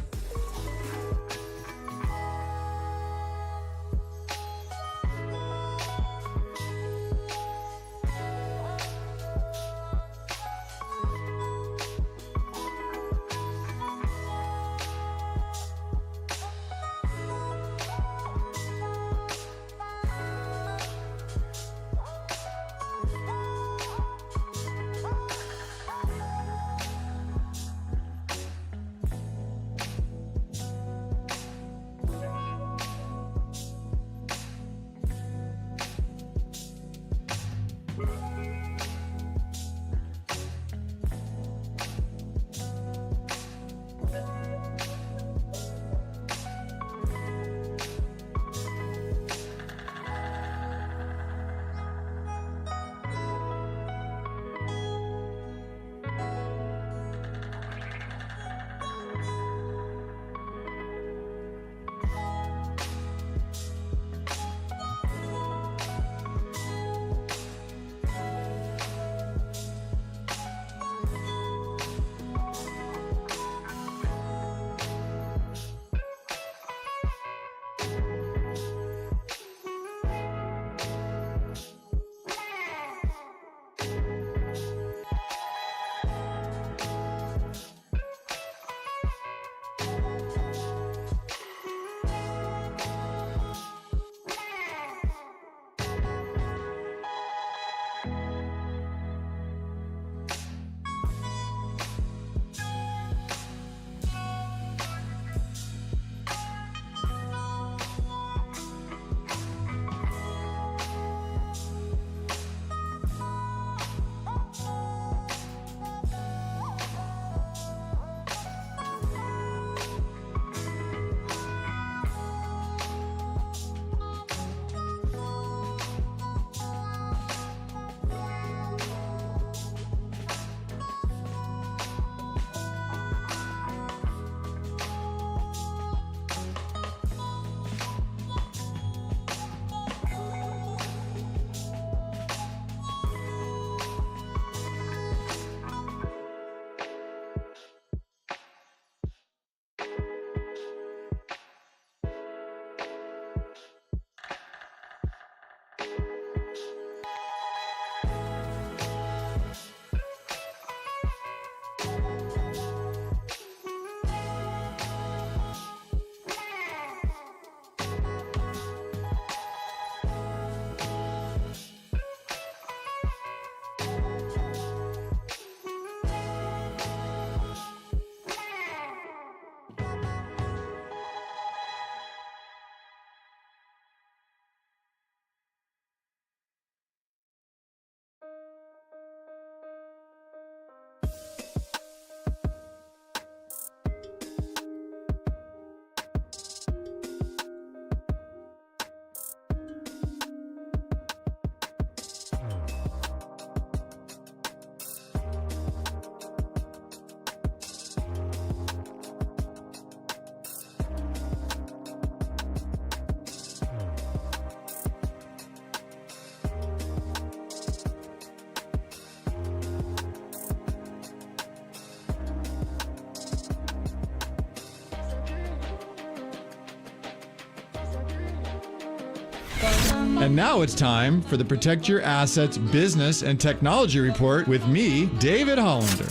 And now it's time for the Protect Your Assets Business and Technology Report with me, David Hollander.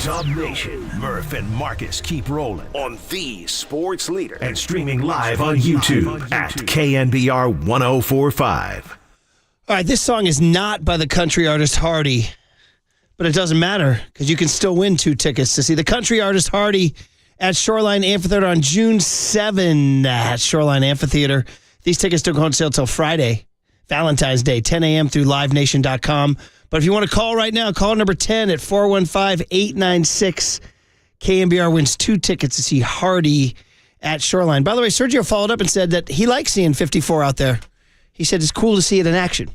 Dub Nation, Murph and Marcus keep rolling on the sports leader and streaming live on YouTube at KNBR 1045. All right, this song is not by the country artist Hardy, but it doesn't matter because you can still win 2 tickets to see the country artist Hardy at Shoreline Amphitheater on June 7 at Shoreline Amphitheater. These tickets don't go on sale till Friday, Valentine's Day, 10 a.m. through livenation.com. But if you want to call right now, call number 10 at 415-896. KNBR wins 2 tickets to see Hardy at Shoreline. By the way, Sergio followed up and said that he likes seeing 54 out there. He said it's cool to see it in action.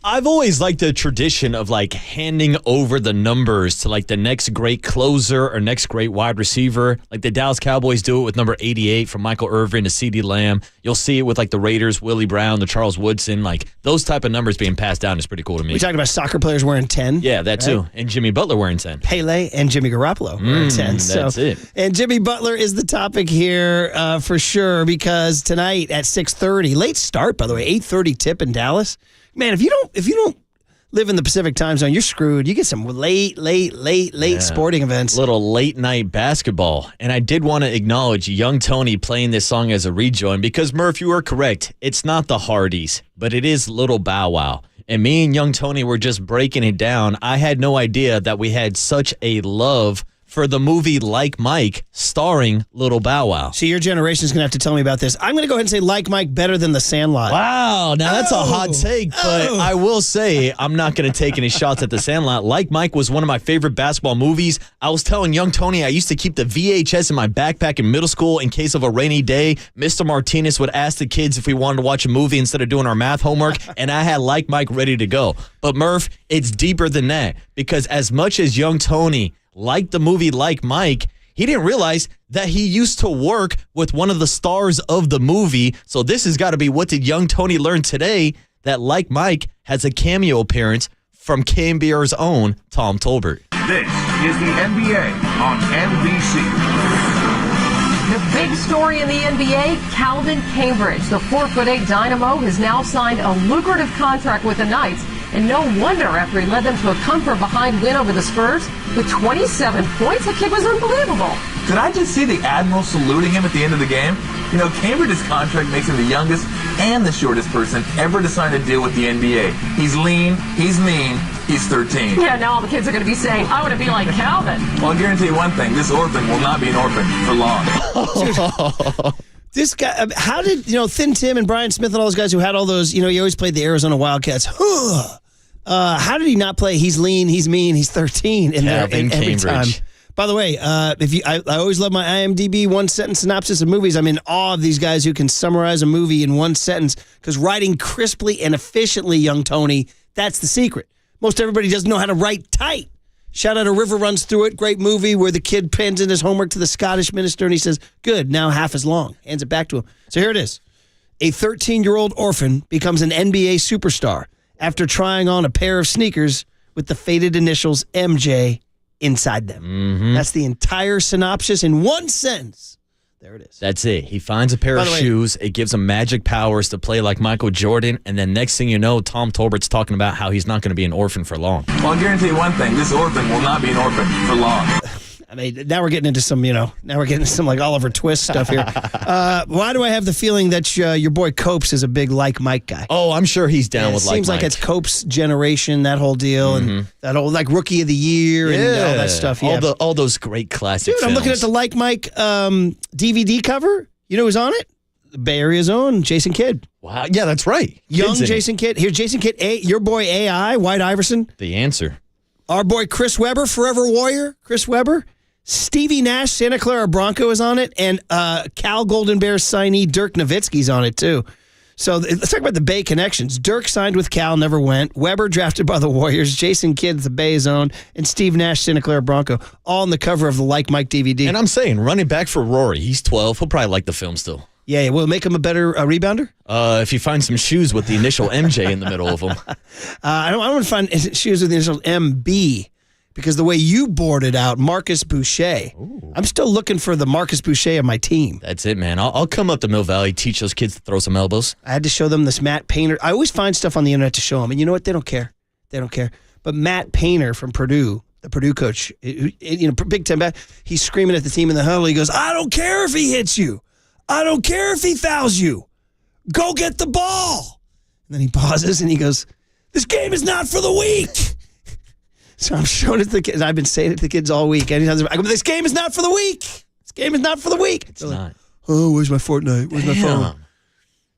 I've always liked the tradition of like handing over the numbers to like the next great closer or next great wide receiver. Like the Dallas Cowboys do it with number 88 from Michael Irvin to CeeDee Lamb. You'll see it with like the Raiders, Willie Brown, the Charles Woodson. Like those type of numbers being passed down is pretty cool to me. We talked about soccer players wearing 10. Yeah, that too. Right? And Jimmy Butler wearing 10. Pele and Jimmy Garoppolo wearing 10. That's it. And Jimmy Butler is the topic here for sure because tonight at 6:30, late start by the way, 8:30 tip in Dallas. Man, if you don't live in the Pacific time zone, you're screwed. You get some late sporting events. Little late night basketball. And I did want to acknowledge Young Tony playing this song as a rejoin because, Murph, you are correct. It's not the Hardys, but it is Little Bow Wow. And me and Young Tony were just breaking it down. I had no idea that we had such a love for the movie Like Mike starring Little Bow Wow. See, your generation's going to have to tell me about this. I'm going to go ahead and say Like Mike better than The Sandlot. Wow, now that's a hot take, but I will say I'm not going to take any shots at The Sandlot. Like Mike was one of my favorite basketball movies. I was telling Young Tony I used to keep the VHS in my backpack in middle school in case of a rainy day. Mr. Martinez would ask the kids if we wanted to watch a movie instead of doing our math homework, and I had Like Mike ready to go. But Murph, it's deeper than that because as much as Young Tony liked the movie Like Mike, he didn't realize that he used to work with one of the stars of the movie. So this has got to be what did Young Tony learn today, that Like Mike has a cameo appearance from KNBR's own Tom Tolbert. This is the NBA on NBC. The big story in the NBA, Calvin Cambridge, the 4'8" Dynamo, has now signed a lucrative contract with the Knights. And no wonder after he led them to a come-from-behind win over the Spurs with 27 points. The kid was unbelievable. Did I just see the Admiral saluting him at the end of the game? You know, Cambridge's contract makes him the youngest and the shortest person ever to sign a deal with the NBA. He's lean, he's mean, he's 13. Yeah, now all the kids are going to be saying, I want to be like Calvin. Well, I'll guarantee you one thing, this orphan will not be an orphan for long. This guy, how did, Thin Tim and Brian Smith and all those guys who had all those, he always played the Arizona Wildcats. How did he not play? He's lean, he's mean, he's 13 in there every time. By the way, I always love my IMDb one-sentence synopsis of movies. I'm in awe of these guys who can summarize a movie in one sentence because writing crisply and efficiently, Young Tony, that's the secret. Most everybody doesn't know how to write tight. Shout out A River Runs Through It, great movie where the kid pens in his homework to the Scottish minister and he says, good, now half as long. Hands it back to him. So here it is. A 13-year-old orphan becomes an NBA superstar after trying on a pair of sneakers with the faded initials MJ inside them. Mm-hmm. That's the entire synopsis in one sentence. There it is. That's it. He finds a pair of shoes. It gives him magic powers to play like Michael Jordan. And then next thing you know, Tom Tolbert's talking about how he's not going to be an orphan for long. Well, I'll guarantee you one thing. This orphan will not be an orphan for long. I mean, now we're getting into some, like Oliver Twist stuff here. Why do I have the feeling that your boy Copes is a big Like Mike guy? Oh, I'm sure he's down with Like Mike. It seems like it's Copes' generation, that whole deal, and that whole like Rookie of the Year and all that stuff. Yeah. All those great classic Dude, films. I'm looking at the Like Mike DVD cover. You know who's on it? The Bay Area's own Jason Kidd. Wow, yeah, that's right. Young Jason Kidd. Here's Jason Kidd. Your boy AI, White Iverson. The answer. Our boy Chris Webber, Forever Warrior. Chris Webber. Stevie Nash, Santa Clara Bronco is on it, and Cal Golden Bears signee Dirk Nowitzki's on it too. So let's talk about the Bay connections. Dirk signed with Cal, never went. Webber drafted by the Warriors. Jason Kidd, the Bay's own, and Steve Nash, Santa Clara Bronco, all on the cover of the Like Mike DVD. And I'm saying, running back for Rory, he's 12. He'll probably like the film still. Yeah, will it make him a better rebounder? If you find some shoes with the initial MJ in the middle of them. I don't want to find shoes with the initial MB. Because the way you boarded out Marcus Boucher, I'm still looking for the Marcus Boucher of my team. That's it, man. I'll come up to Mill Valley, teach those kids to throw some elbows. I had to show them this Matt Painter. I always find stuff on the internet to show them. And you know what? They don't care. They don't care. But Matt Painter from Purdue, the Purdue coach, Big Ten back, he's screaming at the team in the huddle. He goes, I don't care if he hits you. I don't care if he fouls you. Go get the ball. And then he pauses and he goes, this game is not for the weak. So I'm showing it to the kids. I've been saying it to the kids all week. Anytime I go, this game is not for the weak. This game is not for the weak. It's not. Oh, where's my Fortnite? Where's my phone?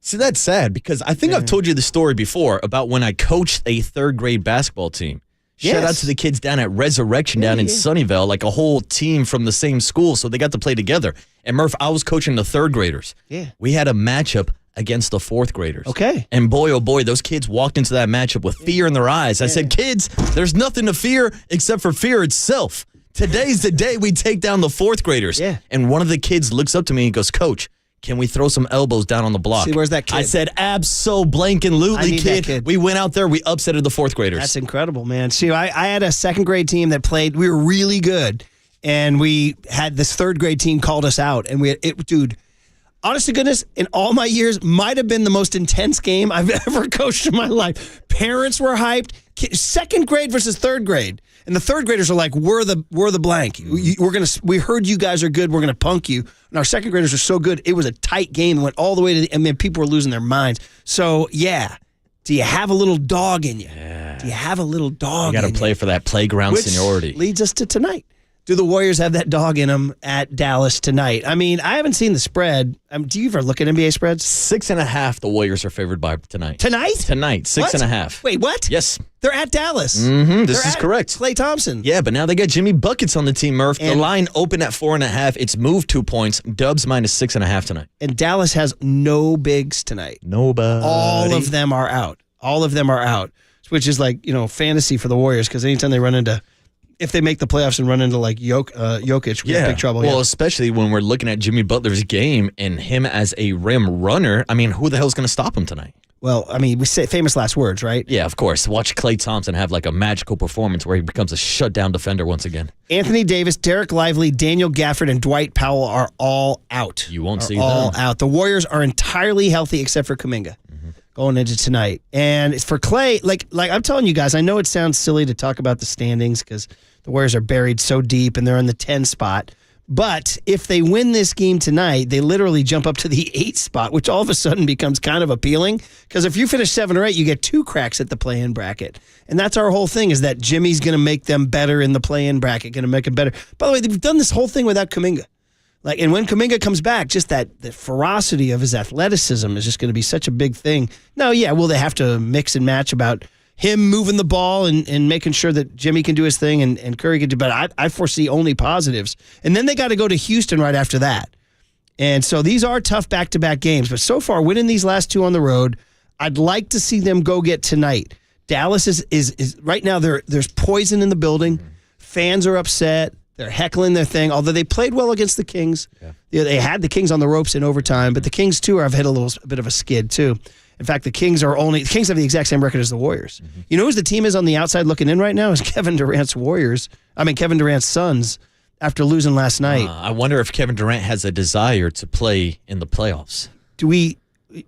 See, that's sad because I think I've told you the story before about when I coached a third grade basketball team. Shout out to the kids down at Resurrection down in Sunnyvale, like a whole team from the same school, so they got to play together. And Murph, I was coaching the third graders. Yeah. We had a matchup against the fourth graders. Okay. And boy, oh boy, those kids walked into that matchup with fear in their eyes. I said, kids, there's nothing to fear except for fear itself. Today's the day we take down the fourth graders. Yeah. And one of the kids looks up to me and goes, Coach, can we throw some elbows down on the block? See, where's that kid? I said, abso-blank-and-lutely, kid. We went out there, we upsetted the fourth graders. That's incredible, man. See, I had a second grade team that played. We were really good, and we had this third grade team called us out, and dude, honest to goodness, in all my years, might have been the most intense game I've ever coached in my life. Parents were hyped. Second grade versus third grade. And the third graders are like, we're the blank. We heard you guys are good. We're gonna punk you. And our second graders are so good. It was a tight game. It went all the way to the. I mean, people were losing their minds. So yeah, do you have a little dog in you? Yeah. Do you have a little dog? You got to play for that playground seniority. Leads us to tonight. Do the Warriors have that dog in them at Dallas tonight? I mean, I haven't seen the spread. Do you ever look at NBA spreads? 6.5. The Warriors are favored by tonight. Tonight? Tonight, 6.5. Wait, what? Yes. They're at Dallas. Mm-hmm. This is correct. Klay Thompson. Yeah, but now they got Jimmy Buckets on the team, Murph. The line opened at 4.5. It's moved 2 points. Dubs minus 6.5 tonight. And Dallas has no bigs tonight. Nobody. All of them are out. All of them are out, which is like, fantasy for the Warriors because anytime they run into. If they make the playoffs and run into like Jokic, we have big trouble. Well, especially when we're looking at Jimmy Butler's game and him as a rim runner. I mean, who the hell's going to stop him tonight? Well, I mean, we say famous last words, right? Yeah, of course. Watch Klay Thompson have like a magical performance where he becomes a shutdown defender once again. Anthony Davis, Derek Lively, Daniel Gafford, and Dwight Powell are all out. You won't see all them. out. The Warriors are entirely healthy except for Kuminga. Going into tonight. And it's for Klay, like I'm telling you guys, I know it sounds silly to talk about the standings because the Warriors are buried so deep and they're in the 10 spot. But if they win this game tonight, they literally jump up to the 8 spot, which all of a sudden becomes kind of appealing. Because if you finish 7 or 8, you get 2 cracks at the play-in bracket. And that's our whole thing, is that Jimmy's going to make them better in the play-in bracket, going to make them better. By the way, they've done this whole thing without Kuminga. And when Kuminga comes back, just the ferocity of his athleticism is just going to be such a big thing. Now, yeah, will they have to mix and match about him moving the ball and making sure that Jimmy can do his thing and Curry can do, but I foresee only positives. And then they got to go to Houston right after that. And so these are tough back-to-back games, but so far winning these last 2 on the road, I'd like to see them go get tonight. Dallas is right now there's poison in the building. Fans are upset. They're heckling their thing, although they played well against the Kings. Yeah. They had the Kings on the ropes in overtime, but the Kings, too, have hit a bit of a skid, too. In fact, the Kings have the exact same record as the Warriors. Mm-hmm. You know who the team is on the outside looking in right now? Is Kevin Durant's Suns after losing last night. I wonder if Kevin Durant has a desire to play in the playoffs. What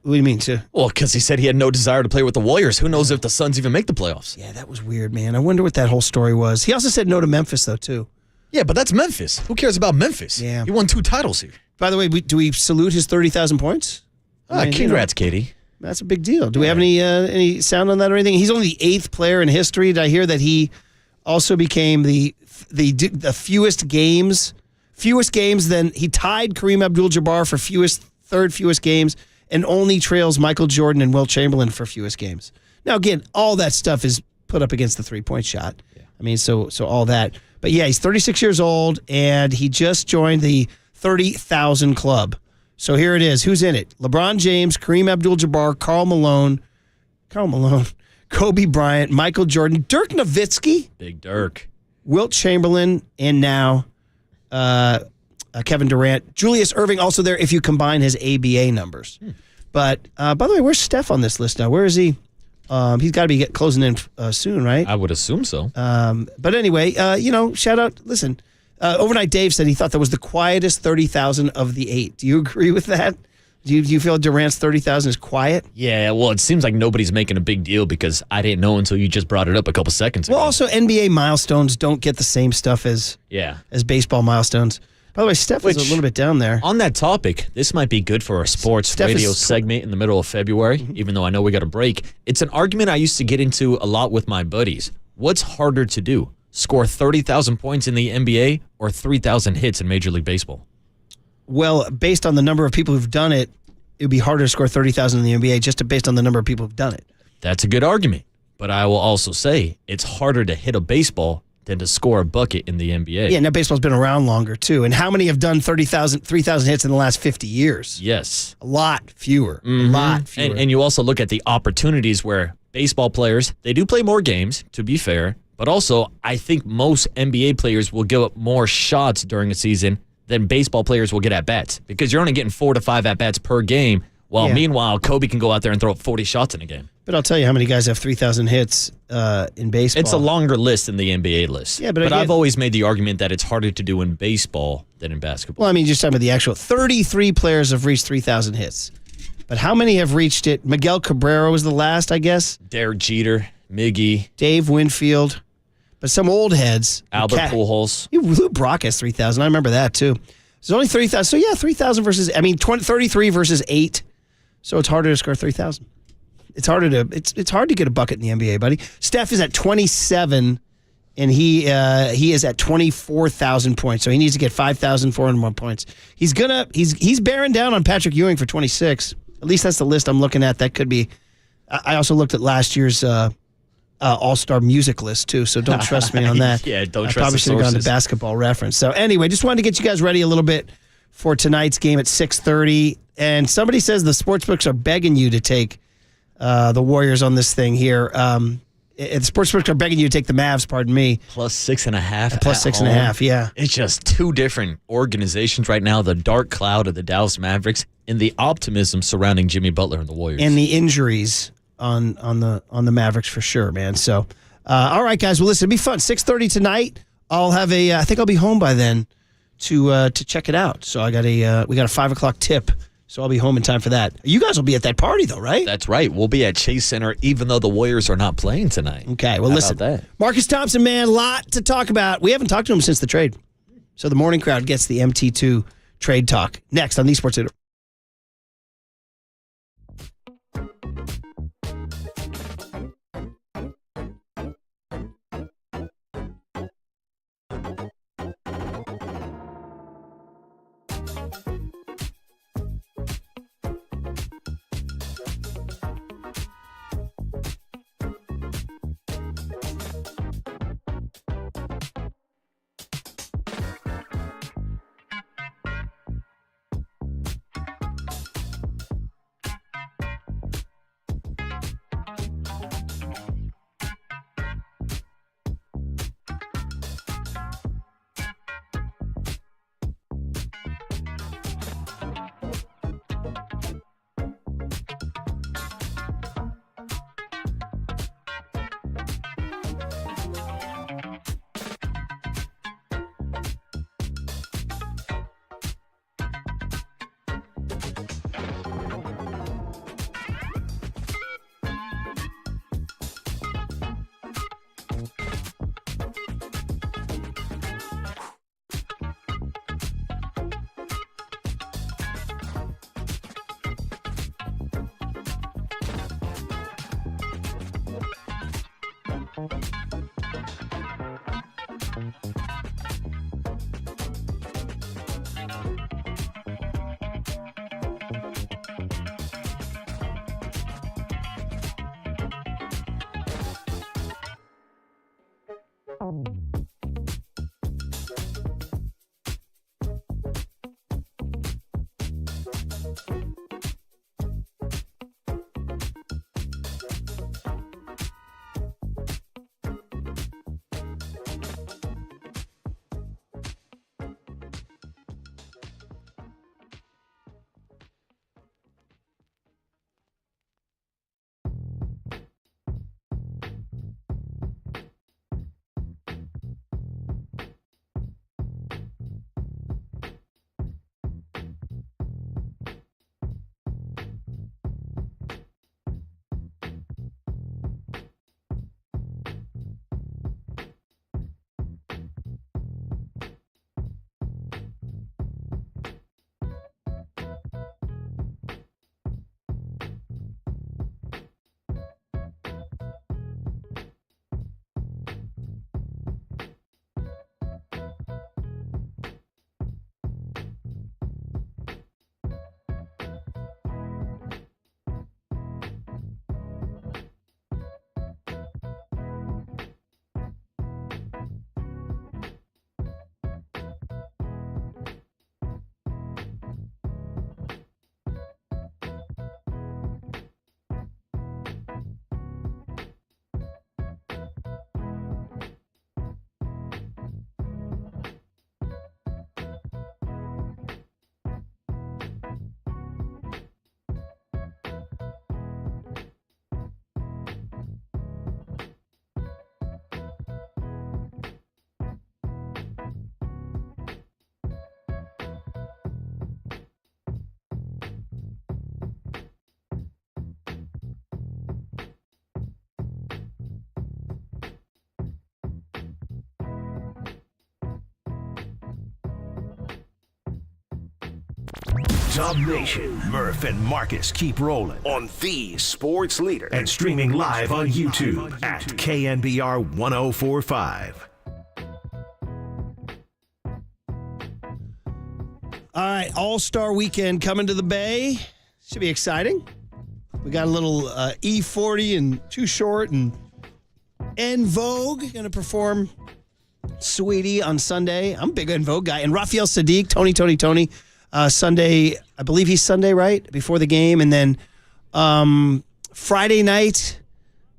do you mean, too? Well, because he said he had no desire to play with the Warriors. Who knows if the Suns even make the playoffs? Yeah, that was weird, man. I wonder what that whole story was. He also said no to Memphis, though, too. Yeah, but that's Memphis. Who cares about Memphis? Yeah. He won 2 titles here. By the way, do we salute his 30,000 points? Congrats, Katie. That's a big deal. Do we have any sound on that or anything? He's only the 8th player in history. Did I hear that he also became the fewest games than he tied Kareem Abdul-Jabbar for third fewest games and only trails Michael Jordan and Wilt Chamberlain for fewest games. Now, again, all that stuff is put up against the 3-point shot. Yeah. I mean, so all that. But yeah, he's 36 years old, and he just joined the 30,000 club. So here it is. Who's in it? LeBron James, Kareem Abdul-Jabbar, Karl Malone, Kobe Bryant, Michael Jordan, Dirk Nowitzki. Big Dirk. Wilt Chamberlain, and now Kevin Durant. Julius Erving also there if you combine his ABA numbers. But, by the way, where's Steph on this list now? Where is he? He's got to be closing in soon, right? I would assume so. But anyway, shout out. Listen, Overnight Dave said he thought that was the quietest 30,000 of the 8. Do you agree with that? Do you feel Durant's 30,000 is quiet? Yeah, well, it seems like nobody's making a big deal because I didn't know until you just brought it up a couple seconds ago. Well, also NBA milestones don't get the same stuff as baseball milestones. By the way, Steph is a little bit down there. On that topic, this might be good for a sports radio segment in the middle of February, even though I know we got a break. It's an argument I used to get into a lot with my buddies. What's harder to do? Score 30,000 points in the NBA or 3,000 hits in Major League Baseball? Well, based on the number of people who've done it, it would be harder to score 30,000 in the NBA just based on the number of people who've done it. That's a good argument. But I will also say it's harder to hit a baseball than to score a bucket in the NBA. Yeah, now baseball's been around longer, too. And how many have done 3,000 hits in the last 50 years? Yes. A lot fewer. A lot fewer. And you also look at the opportunities where baseball players, they do play more games, to be fair. But also, I think most NBA players will give up more shots during a season than baseball players will get at-bats. Because you're only getting 4 to 5 at-bats per game, while meanwhile, Kobe can go out there and throw up 40 shots in a game. But I'll tell you how many guys have 3,000 hits in baseball. It's a longer list than the NBA list. Yeah, but I've always made the argument that it's harder to do in baseball than in basketball. Well, I mean, just talking about the actual 33 players have reached 3,000 hits. But how many have reached it? Miguel Cabrera was the last, I guess. Derek Jeter, Miggy. Dave Winfield. But some old heads. Albert Pujols. Lou Brock has 3,000. I remember that, too. There's only 3,000. So, yeah, 3,000 versus, 33 versus 8. So it's harder to score 3,000. It's hard to get a bucket in the NBA, buddy. Steph is at 27, and he is at 24,000 points. So he needs to get 5,401 points. He's bearing down on Patrick Ewing for 26. At least that's the list I'm looking at. That could be. I also looked at last year's All-Star music list too. So don't trust me on that. Yeah, don't trust I probably the should have gone to sources. Basketball Reference. So anyway, just wanted to get you guys ready a little bit for tonight's game at 6:30. And somebody says the sportsbooks are begging you to take the Warriors on this thing here. The sportsbooks are begging you to take the Mavs, pardon me. Plus 6.5. Plus 6.5, yeah. It's just two different organizations right now, the dark cloud of the Dallas Mavericks and the optimism surrounding Jimmy Butler and the Warriors. And the injuries on the Mavericks for sure, man. So, all right, guys. Well, listen, it'll be fun. 6:30 tonight. I'll have I think I'll be home by then to check it out. So we got a 5 o'clock tip. So I'll be home in time for that. You guys will be at that party, though, right? That's right. We'll be at Chase Center, even though the Warriors are not playing tonight. Okay, well, listen. Marcus Thompson, man, a lot to talk about. We haven't talked to him since the trade. So the morning crowd gets the MT2 trade talk. Next on the Sports Leader. Dub Nation, Murph and Marcus keep rolling on the sports leader and streaming live on YouTube at KNBR 1045. All right, All-Star Weekend coming to the Bay. Should be exciting. We got a little E40 and Too Short and En Vogue going to perform Sweetie on Sunday. I'm a big En Vogue guy. And Raphael Sadiq, Tony, Sunday, I believe he's Sunday, right? Before the game. And then Friday night,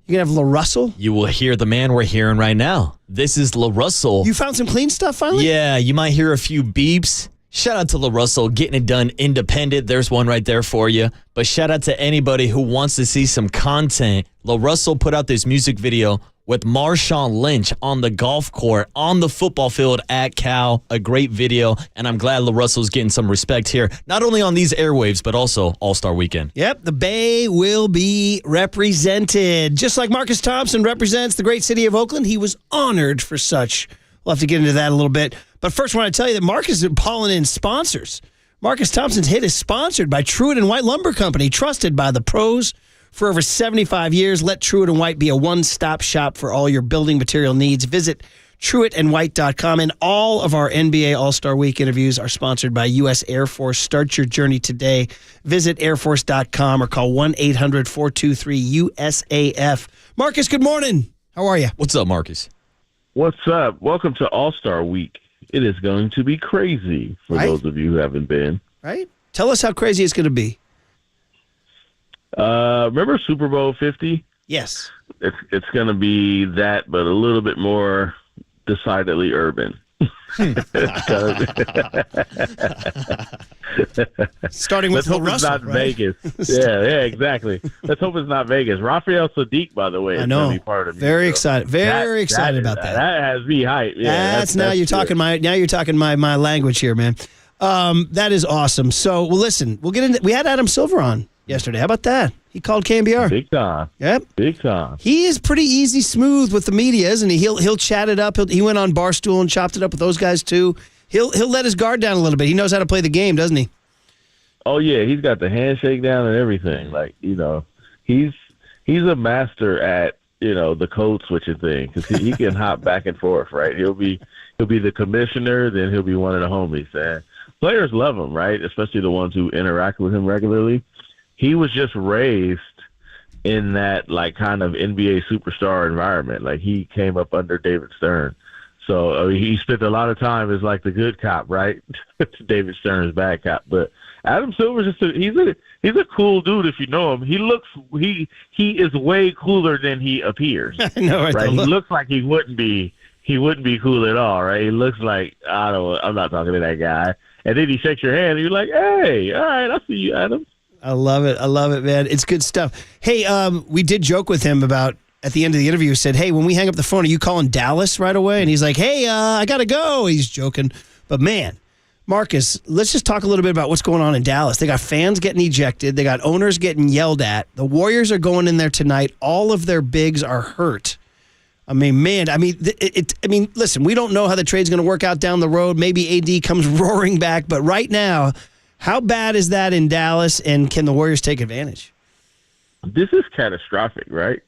you're going to have La Russell. You will hear the man we're hearing right now. This is La Russell. You found some clean stuff finally? Yeah, you might hear a few beeps. Shout out to La Russell, getting it done independent. There's one right there for you. But shout out to anybody who wants to see some content. La Russell put out this music video with Marshawn Lynch on the golf court, on the football field at Cal. A great video, and I'm glad La Russell's getting some respect here, not only on these airwaves, but also All-Star Weekend. Yep, the Bay will be represented. Just like Marcus Thompson represents the great city of Oakland, he was honored for such. We'll have to get into that a little bit. But first, I want to tell you that Marcus is pulling in sponsors. Marcus Thompson's hit is sponsored by Truett & White Lumber Company, trusted by the pros for over 75 years. Let Truett & White be a one-stop shop for all your building material needs. Visit TruettandWhite.com. And all of our NBA All-Star Week interviews are sponsored by U.S. Air Force. Start your journey today. Visit airforce.com or call 1-800-423-USAF. Marcus, good morning. How are you? What's up, Marcus? What's up? Welcome to All-Star Week. It is going to be crazy for those of you who haven't been. Right? Tell us how crazy it's going to be. Remember Super Bowl 50? Yes. It's going to be that, but a little bit more decidedly urban. Starting with Let's hope Russell, it's not right? Vegas. Yeah, exactly. Let's hope it's not Vegas. Raphael Sadiq, by the way, is going to be part of it. Very excited. Very excited about that. That has me hyped. Yeah, that's you're talking my language here, man. That is awesome. So, well, listen, we'll get into. We had Adam Silver on yesterday. How about that? He called KNBR. Big time. Yep. Big time. He is pretty easy, smooth with the media, isn't he? He'll chat it up. He went on Barstool and chopped it up with those guys too. He'll let his guard down a little bit. He knows how to play the game, doesn't he? Oh yeah, he's got the handshake down and everything. Like, he's a master at the code switching thing, because he can hop back and forth. Right? He'll be the commissioner, then he'll be one of the homies. And players love him, right? Especially the ones who interact with him regularly. He was just raised in that kind of NBA superstar environment. Like, he came up under David Stern. So he spent a lot of time as the good cop, right? David Stern's bad cop. But Adam Silver's he's a cool dude if you know him. He is way cooler than he appears. I know, right? He looks like he wouldn't be cool at all, right? He looks like, I'm not talking to that guy. And then he shakes your hand and you're like, hey, all right, I see you, Adam. I love it, man. It's good stuff. Hey, we did joke with him about, at the end of the interview, said, hey, when we hang up the phone, are you calling Dallas right away? And he's like, hey, I got to go. He's joking. But, man, Marcus, let's just talk a little bit about what's going on in Dallas. They got fans getting ejected. They got owners getting yelled at. The Warriors are going in there tonight. All of their bigs are hurt. I mean, man, listen, we don't know how the trade's going to work out down the road. Maybe AD comes roaring back. But right now, how bad is that in Dallas, and can the Warriors take advantage? This is catastrophic, right?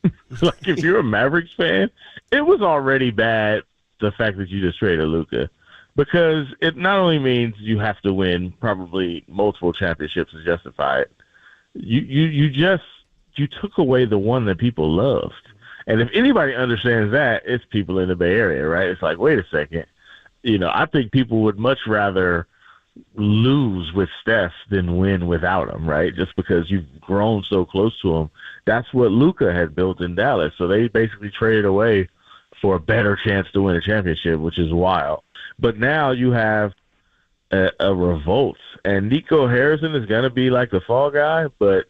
If you're a Mavericks fan, it was already bad, the fact that you just traded Luka, because it not only means you have to win probably multiple championships to justify it. You took away the one that people loved. And if anybody understands that, it's people in the Bay Area, right? It's like, wait a second. I think people would much rather lose with Steph than win without him, right? Just because you've grown so close to him. That's what Luka had built in Dallas. So they basically traded away for a better chance to win a championship, which is wild. But now you have a revolt, and Nico Harrison is going to be like the fall guy, but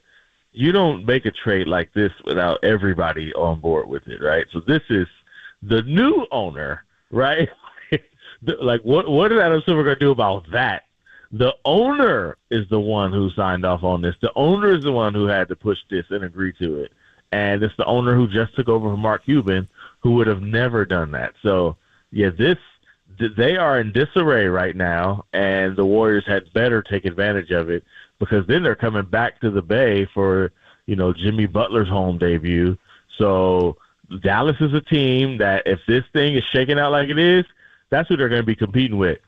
you don't make a trade like this without everybody on board with it, right? So this is the new owner, right? What is Adam Silver going to do about that? The owner is the one who signed off on this. The owner is the one who had to push this and agree to it. And it's the owner who just took over from Mark Cuban, who would have never done that. So, yeah, this they are in disarray right now, and the Warriors had better take advantage of it because then they're coming back to the Bay for, Jimmy Butler's home debut. So Dallas is a team that if this thing is shaking out like it is, that's who they're going to be competing with,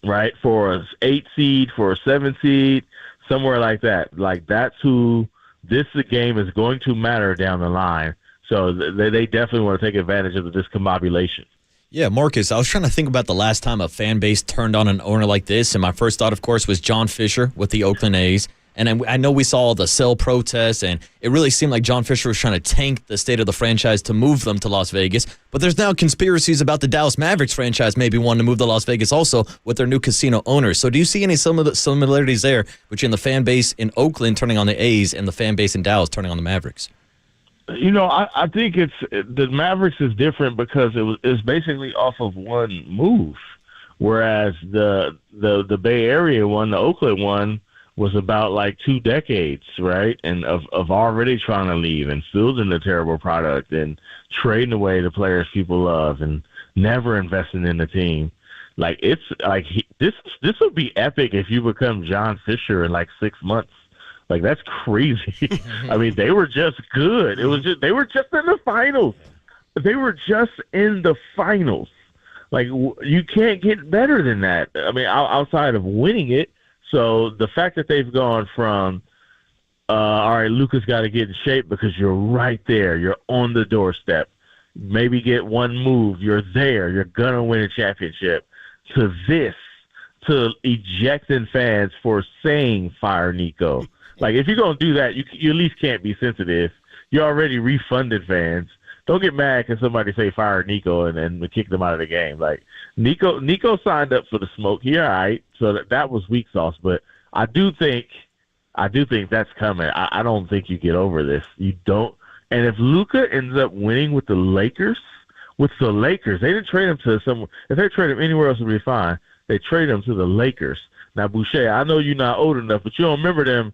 right? For an 8 seed, for a 7 seed, somewhere like that. Like, that's who this game is going to matter down the line. So they definitely want to take advantage of the discombobulation. Yeah, Marcus, I was trying to think about the last time a fan base turned on an owner like this, and my first thought, of course, was John Fisher with the Oakland A's. And I know we saw all the sell protests, and it really seemed like John Fisher was trying to tank the state of the franchise to move them to Las Vegas. But there's now conspiracies about the Dallas Mavericks franchise maybe wanting to move to Las Vegas also with their new casino owners. So do you see any similarities there between the fan base in Oakland turning on the A's and the fan base in Dallas turning on the Mavericks? I think the Mavericks is different because it's basically off of one move, whereas the Bay Area one, the Oakland one, was about like 2 decades, right? And of already trying to leave and building a terrible product and trading away the players people love and never investing in the team. Like, it's like this would be epic if you become John Fisher in like 6 months. Like, that's crazy. I mean, they were just good. They were just in the finals. They were just in the finals. Like, you can't get better than that. I mean, outside of winning it. So the fact that they've gone from, all right, Luka's got to get in shape because you're right there. You're on the doorstep. Maybe get one move. You're there. You're going to win a championship. To this, to ejecting fans for saying fire Nico. Like, if you're going to do that, you at least can't be sensitive. You already refunded fans. Don't get mad because somebody say fire Nico and kick them out of the game. Like, Nico signed up for the smoke. He all right. So that was weak sauce. But I do think that's coming. I don't think you get over this. You don't. And if Luka ends up winning with the Lakers, they didn't trade him to someone. If they trade him anywhere else, it would be fine. They trade him to the Lakers. Now, Boucher, I know you're not old enough, but you don't remember them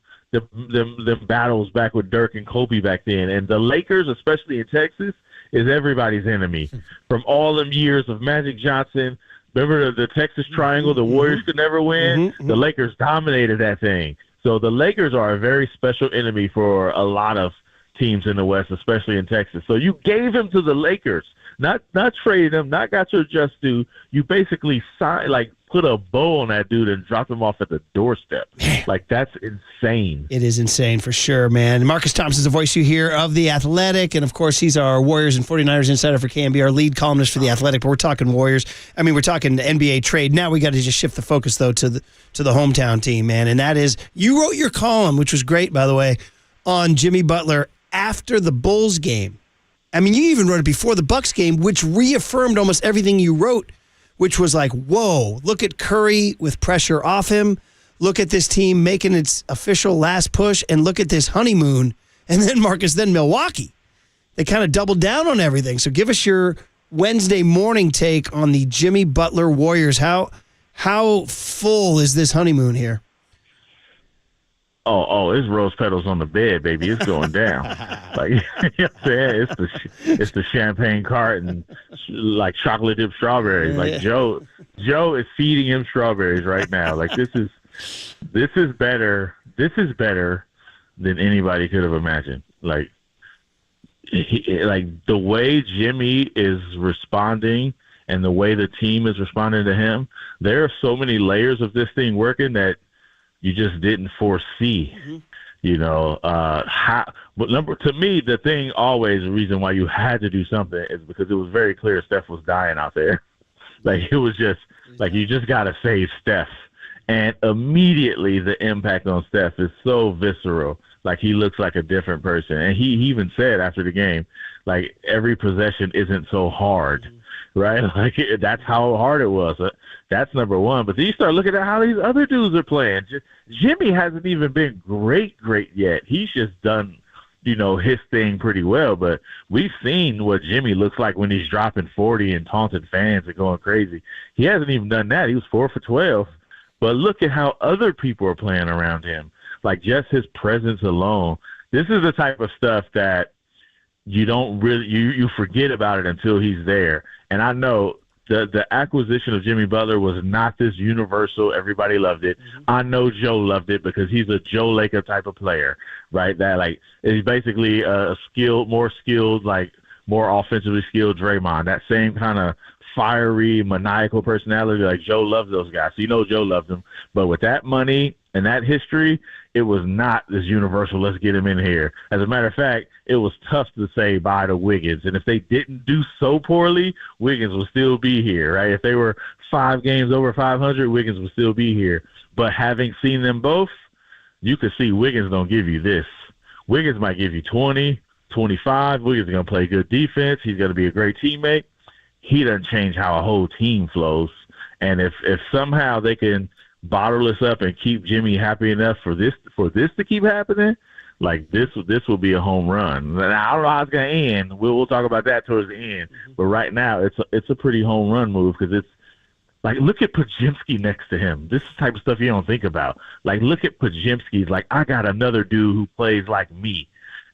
battles back with Dirk and Kobe back then. And the Lakers, especially in Texas, is everybody's enemy. From all them years of Magic Johnson, remember the Texas Triangle, the Warriors could never win? The Lakers dominated that thing. So the Lakers are a very special enemy for a lot of teams in the West, especially in Texas. So you gave him to the Lakers, not traded him, not got your just due. You basically put a bow on that dude and dropped him off at the doorstep. Like, that's insane. It is insane for sure, man. Marcus Thompson's the voice you hear of The Athletic, and of course he's our Warriors and 49ers insider for KNBR, lead columnist for The Athletic, but we're talking Warriors. I mean, we're talking NBA trade. Now we got to just shift the focus, though, to the hometown team, man, and that is, you wrote your column, which was great, by the way, on Jimmy Butler after the Bulls game. I mean, you even wrote it before the Bucks game, which reaffirmed almost everything you wrote, which was like, whoa, look at Curry with pressure off him. Look at this team making its official last push, and look at this honeymoon. And then, Marcus, then Milwaukee. They kind of doubled down on everything. So give us your Wednesday morning take on the Jimmy Butler Warriors. How full is this honeymoon here? Oh, it's rose petals on the bed, baby. It's going down. Like, you know what I'm saying? It's the champagne cart and like chocolate dipped strawberries. Like, Joe is feeding him strawberries right now. Like, this is better. This is better than anybody could have imagined. Like, the way Jimmy is responding and the way the team is responding to him, there are so many layers of this thing working that you just didn't foresee, But to me, the thing always, the reason why you had to do something is because it was very clear Steph was dying out there. Like, it was just like, you just got to save Steph. And immediately the impact on Steph is so visceral. Like, he looks like a different person. And he even said after the game, like, every possession isn't so hard. Right? Like, that's how hard it was. That's number one. But then you start looking at how these other dudes are playing. Jimmy hasn't even been great yet. He's just done, his thing pretty well. But we've seen what Jimmy looks like when he's dropping 40 and taunting fans and going crazy. He hasn't even done that. He was 4 for 12. But look at how other people are playing around him. Like, just his presence alone. This is the type of stuff that you don't really you forget about it until he's there. And I know the acquisition of Jimmy Butler was not this universal. Everybody loved it. I know Joe loved it because he's a Joe Lacob type of player, right? That like is basically a more skilled, like more offensively skilled Draymond. That same kind of fiery, maniacal personality. Like Joe loves those guys. So you know Joe loves them. But with that money and that history, it was not this universal, let's get him in here. As a matter of fact, it was tough to say bye to Wiggins. And if they didn't do so poorly, Wiggins would still be here, right? If they were 5 games over 500, Wiggins would still be here. But having seen them both, you could see Wiggins don't give you this. Wiggins might give you 20, 25. Wiggins is going to play good defense. He's going to be a great teammate. He doesn't change how a whole team flows. And if somehow they can bottle this up and keep Jimmy happy enough for this to keep happening, like this will be a home run. And I don't know how it's going to end. We'll talk about that towards the end. But right now, it's a pretty home run move because it's like, look at Podziemski next to him. This is the type of stuff you don't think about. Like, look at Podziemski. Like, I got another dude who plays like me.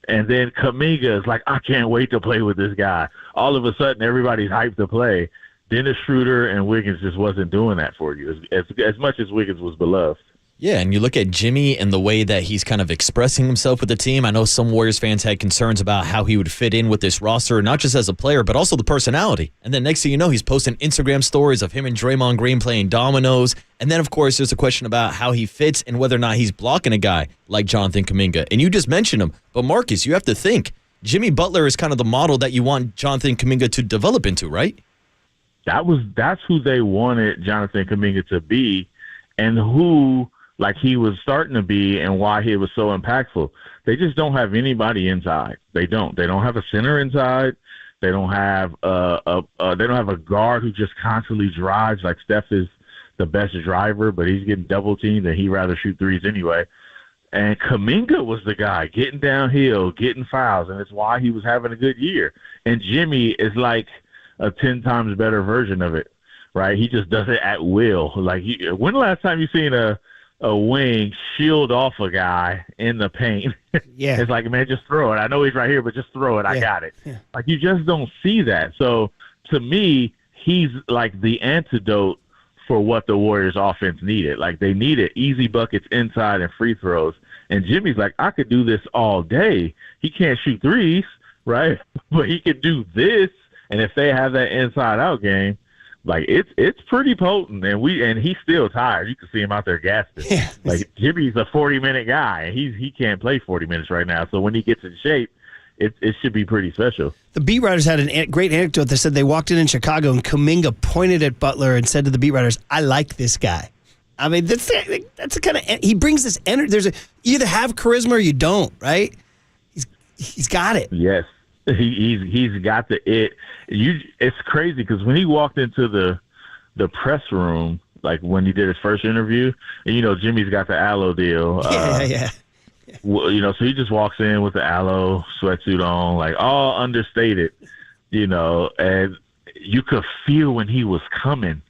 And then Kuminga is like, I can't wait to play with this guy. All of a sudden, everybody's hyped to play. Dennis Schroeder and Wiggins just wasn't doing that for you as much as Wiggins was beloved. Yeah, and you look at Jimmy and the way that he's kind of expressing himself with the team. I know some Warriors fans had concerns about how he would fit in with this roster, not just as a player, but also the personality. And then next thing you know, he's posting Instagram stories of him and Draymond Green playing dominoes. And then, of course, there's a question about how he fits and whether or not he's blocking a guy like Jonathan Kuminga. And you just mentioned him. But, Marcus, you have to think, Jimmy Butler is kind of the model that you want Jonathan Kuminga to develop into, right? That's who they wanted Jonathan Kuminga to be, and who like he was starting to be, and why he was so impactful. They just don't have anybody inside. They don't have a center inside. They don't have a guard who just constantly drives. Like Steph is the best driver, but he's getting double teamed and he'd rather shoot threes anyway. And Kuminga was the guy getting downhill, getting fouls, and it's why he was having a good year. And Jimmy is like a 10 times better version of it, right? He just does it at will. Like, when the last time you seen a wing shield off a guy in the paint? Yeah. It's like, man, just throw it. I know he's right here, but just throw it. I got it. Yeah. Like, you just don't see that. So, to me, he's like the antidote for what the Warriors offense needed. Like, they needed easy buckets inside and free throws. And Jimmy's like, I could do this all day. He can't shoot threes, right? But he could do this. And if they have that inside-out game, like it's pretty potent. And he's still tired. You can see him out there gasping. Yeah. Like Jimmy's a 40-minute guy, and he can't play 40 minutes right now. So when he gets in shape, it should be pretty special. The beat writers had a great anecdote. They said they walked in Chicago, and Kuminga pointed at Butler and said to the beat writers, "I like this guy." I mean, that's the kind of he brings this energy. You either have charisma or you don't, right? He's got it. Yes. He's got the it. It's crazy because when he walked into the press room, like when he did his first interview, and Jimmy's got the aloe deal. Yeah. So he just walks in with the aloe sweatsuit on, like all understated, and you could feel when he was coming.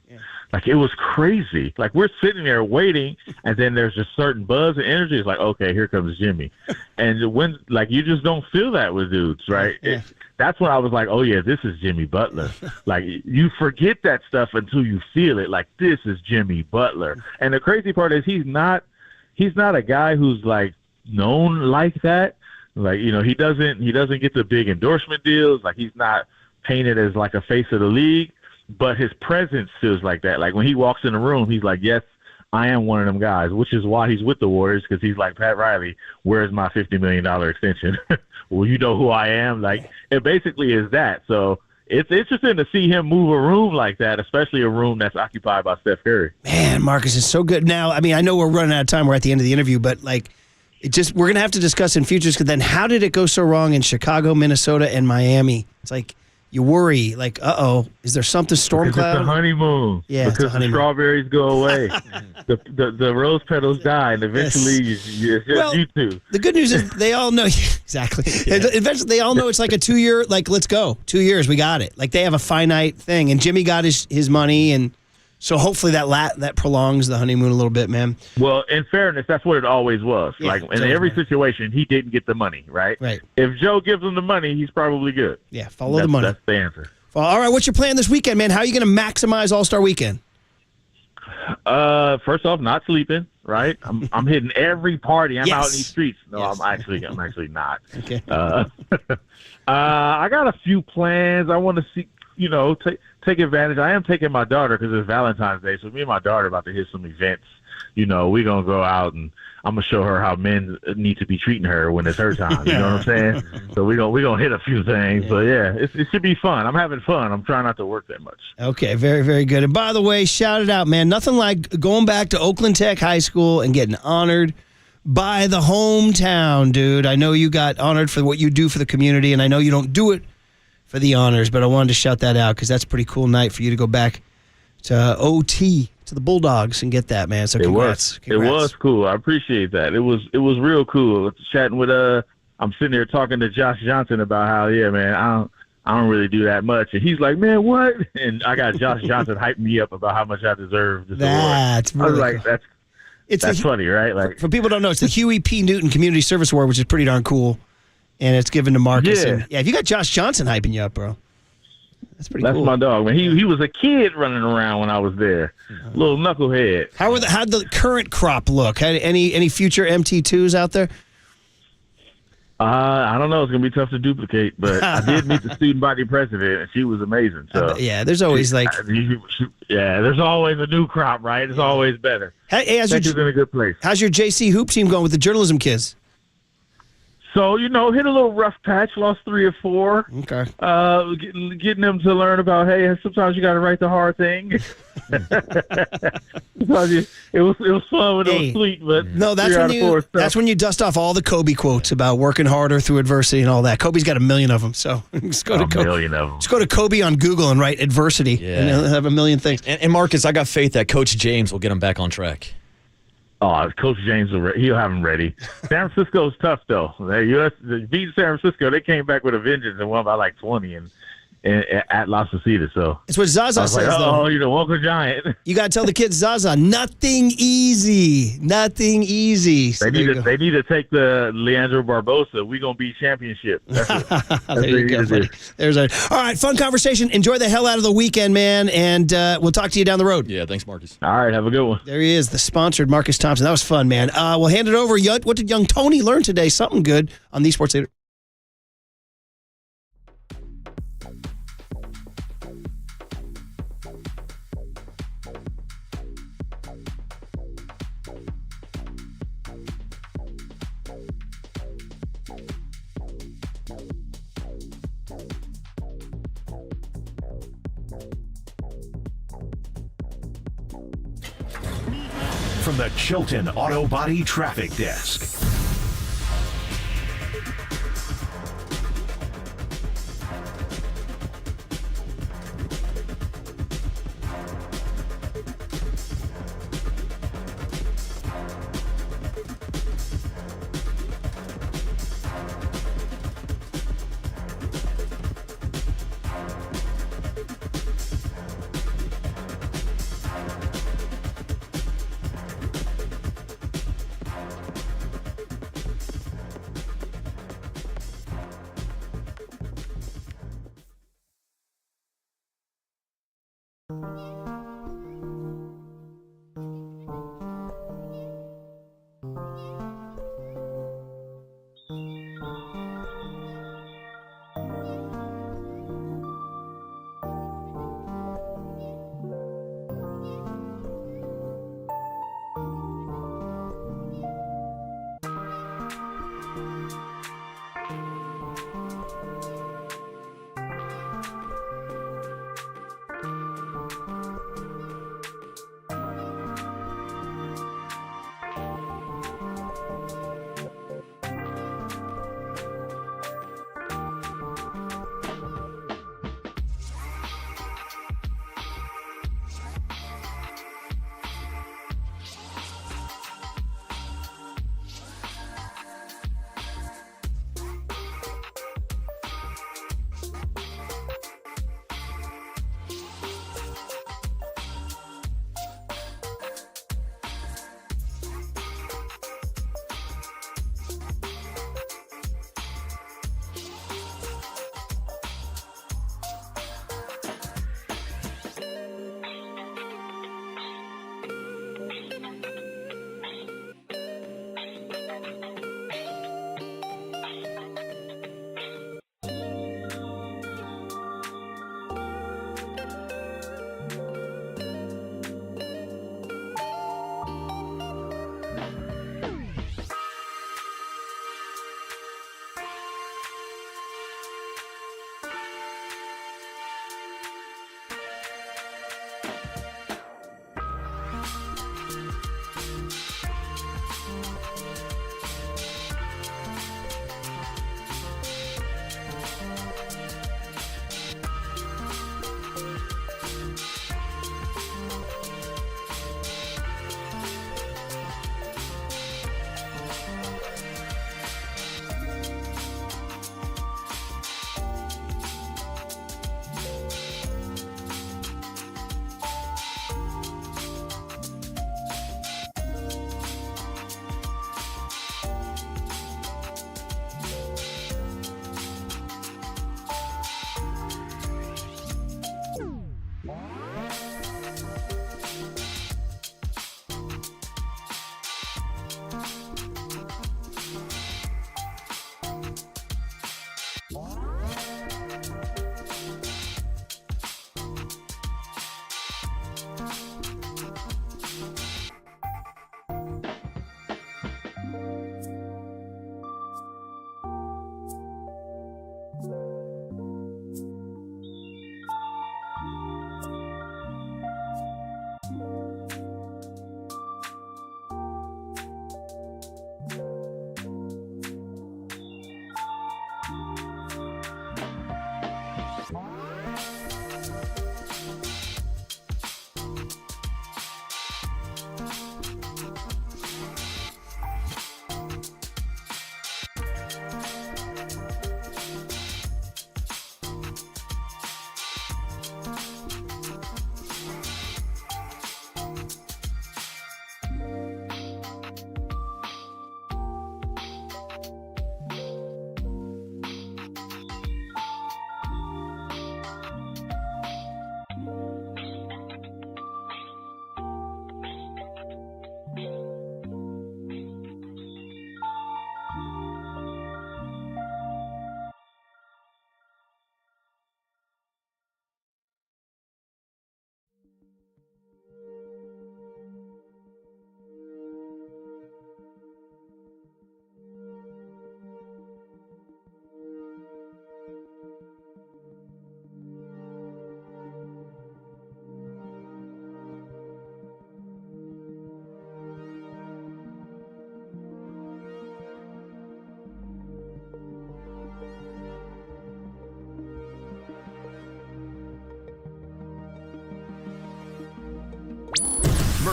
Like, it was crazy. Like, we're sitting there waiting, and then there's a certain buzz and energy. It's like, okay, here comes Jimmy. And when, like, you just don't feel that with dudes, right? Yeah. That's when I was like, oh, yeah, this is Jimmy Butler. Like, you forget that stuff until you feel it. Like, this is Jimmy Butler. And the crazy part is he's not a guy who's, like, known like that. Like, he doesn't get the big endorsement deals. Like, he's not painted as, like, a face of the league. But his presence feels like that. Like, when he walks in the room, he's like, yes, I am one of them guys, which is why he's with the Warriors, because he's like, Pat Riley, where's my $50 million extension? Well, you know who I am? Like, it basically is that. So it's interesting to see him move a room like that, especially a room that's occupied by Steph Curry. Man, Marcus is so good. Now, I mean, I know we're running out of time. We're at the end of the interview, but, like, we're going to have to discuss in futures, because then how did it go so wrong in Chicago, Minnesota, and Miami? It's like, you worry, like, is there something storm cloud? It's a honeymoon. Yeah, because the strawberries go away, the rose petals die, and eventually it's just you two. The good news is they all know exactly. Yeah. Eventually, they all know it's like a 2-year. Like, let's go, 2 years, we got it. Like, they have a finite thing, and Jimmy got his money, and so hopefully that prolongs the honeymoon a little bit, man. Well, in fairness, that's what it always was. Yeah, like, in every situation, he didn't get the money, right? Right. If Joe gives him the money, he's probably good. Yeah, follow the money. That's the answer. Well, all right, what's your plan this weekend, man? How are you going to maximize All-Star Weekend? First off, not sleeping. Right, I'm hitting every party. I'm out in these streets. No, Yes. I'm actually not. Okay. I got a few plans. I want to see, take advantage. I am taking my daughter because it's Valentine's Day, so me and my daughter are about to hit some events. We're gonna go out and I'm gonna show her how men need to be treating her when it's her time. You know what I'm saying? So we're gonna hit a few things. But yeah, it should be fun. I'm having fun. I'm trying not to work that much. Okay, very, very good. And by the way, shout it out, man. Nothing like going back to Oakland Tech High School and getting honored by the hometown, dude. I know you got honored for what you do for the community, and I know you don't do it for the honors, but I wanted to shout that out because that's a pretty cool night for you to go back to OT, to the Bulldogs, and get that, man. So congrats. It was cool. I appreciate that. It was real cool. Chatting with I'm sitting there talking to Josh Johnson about how, man, I don't really do that much, and he's like, man, what? And I got Josh Johnson hyping me up about how much I deserve this That's award. really I was like, cool. That's funny, right? Like, for people who don't know, it's the Huey P. Newton Community Service Award, which is pretty darn cool, and it's given to Marcus. Yeah. And, if you got Josh Johnson hyping you up, bro, that's pretty cool. That's my dog, man. He was a kid running around when I was there, little knucklehead. How'd the current crop look? Any future MT2s out there? I don't know. It's gonna be tough to duplicate, but I did meet the student body president, and she was amazing. So there's always there's always a new crop, right? It's always better. Hey, in a good place. How's your JC hoop team going with the journalism kids? So, hit a little rough patch, lost 3 or 4. Okay. Getting them to learn about, hey, sometimes you got to write the hard thing. It was fun when it was sweet, but no, that's when you dust off all the Kobe quotes about working harder through adversity and all that. Kobe's got a million of them, so just go to Kobe on Google and write adversity, and he'll have a million things. And Marcus, I got faith that Coach James will get him back on track. Oh, Coach James, he'll have him ready. San Francisco's tough, though. They beat San Francisco. They came back with a vengeance and won by like 20 at Las Positas. So it's what Zaza says, though. Oh, Walker Giant. You got to tell the kids, Zaza, nothing easy. Nothing easy. So they need to take the Leandro Barbosa. We're going to be championship. That's there you go, buddy. All right, fun conversation. Enjoy the hell out of the weekend, man, and we'll talk to you down the road. Yeah, thanks, Marcus. All right, have a good one. There he is, the sponsored Marcus Thompson. That was fun, man. We'll hand it over. What did young Tony learn today? Something good on the Sports Leader. From the Chilton Auto Body Traffic Desk.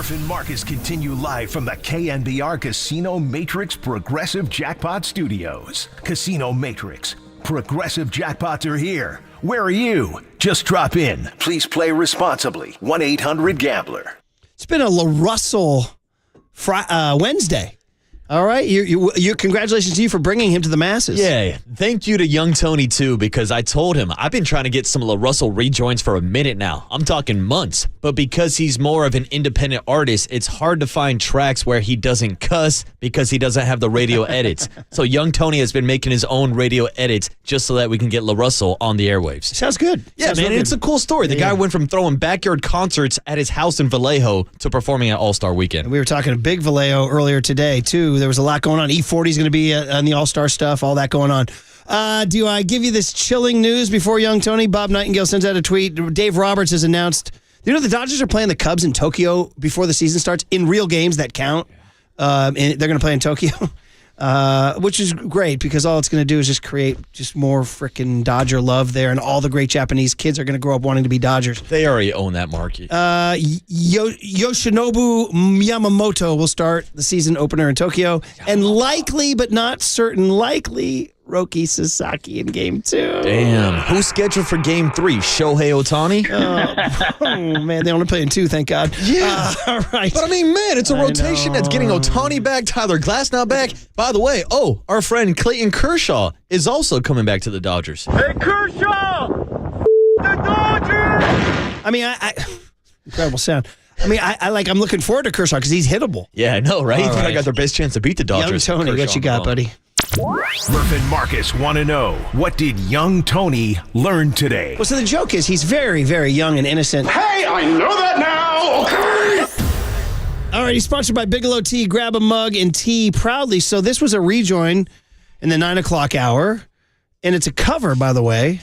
Murph and Marcus continue live from the KNBR Casino Matrix Progressive Jackpot Studios. Casino Matrix. Progressive jackpots are here. Where are you? Just drop in. Please play responsibly. 1-800-GAMBLER. It's been a LaRussell Wednesday. All right. You congratulations to you for bringing him to the masses. Yeah. Thank you to Young Tony, too, because I told him I've been trying to get some LaRussell rejoins for a minute now. I'm talking months. But because he's more of an independent artist, it's hard to find tracks where he doesn't cuss because he doesn't have the radio edits. So Young Tony has been making his own radio edits just so that we can get LaRussell on the airwaves. Sounds good. Yeah, Sounds man, real it's a good. cool story. The guy went from throwing backyard concerts at his house in Vallejo to performing at All-Star Weekend. And we were talking to Big Vallejo earlier today, too. There was a lot going on. E40 is going to be on the All-Star stuff, all that going on. Do I give you this chilling news before Young Tony? Bob Nightingale sends out a tweet. Dave Roberts has announced, the Dodgers are playing the Cubs in Tokyo before the season starts in real games that count. And they're going to play in Tokyo, which is great because all it's going to do is just create just more freaking Dodger love there. And all the great Japanese kids are going to grow up wanting to be Dodgers. They already own that market. Yoshinobu Yamamoto will start the season opener in Tokyo. And likely, but not certain, Roki Sasaki in Game 2. Damn. Who's scheduled for Game 3? Shohei Ohtani? Oh, man. They only play in 2, thank God. Yeah. All right. But, man, it's a rotation that's getting Ohtani back, Tyler Glasnow back. By the way, our friend Clayton Kershaw is also coming back to the Dodgers. Hey, Kershaw! The Dodgers! I mean, incredible sound. I mean, I'm looking forward to Kershaw because he's hittable. Yeah, I know, right? All I right. got their best chance to beat the Dodgers. Young Tony, what you got, buddy? Murph and Marcus want to know, what did young Tony learn today? Well, so the joke is he's very, very young and innocent. Hey, I know that now! Okay! All right, he's sponsored by Bigelow Tea. Grab a mug and tea proudly. So this was a rejoin in the 9 o'clock hour, and it's a cover, by the way,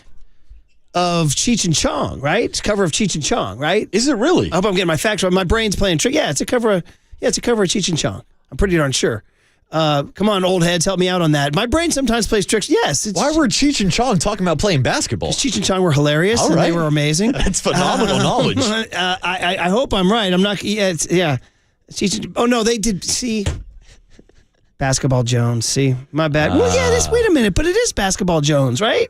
of Cheech and Chong, right? It's a cover of Cheech and Chong, right? Is it really? I hope I'm getting my facts right. My brain's playing trick. Yeah, it's a cover of Cheech and Chong. I'm pretty darn sure. Come on, old heads, help me out on that. My brain sometimes plays tricks. Yes. Why were Cheech and Chong talking about playing basketball? Cheech and Chong were hilarious. All And right. they were amazing. That's phenomenal knowledge. I hope I'm right. I'm not. Cheech and, oh, no, they did. See. Basketball Jones. See. My bad. Well, yeah, wait a minute. But it is Basketball Jones, right?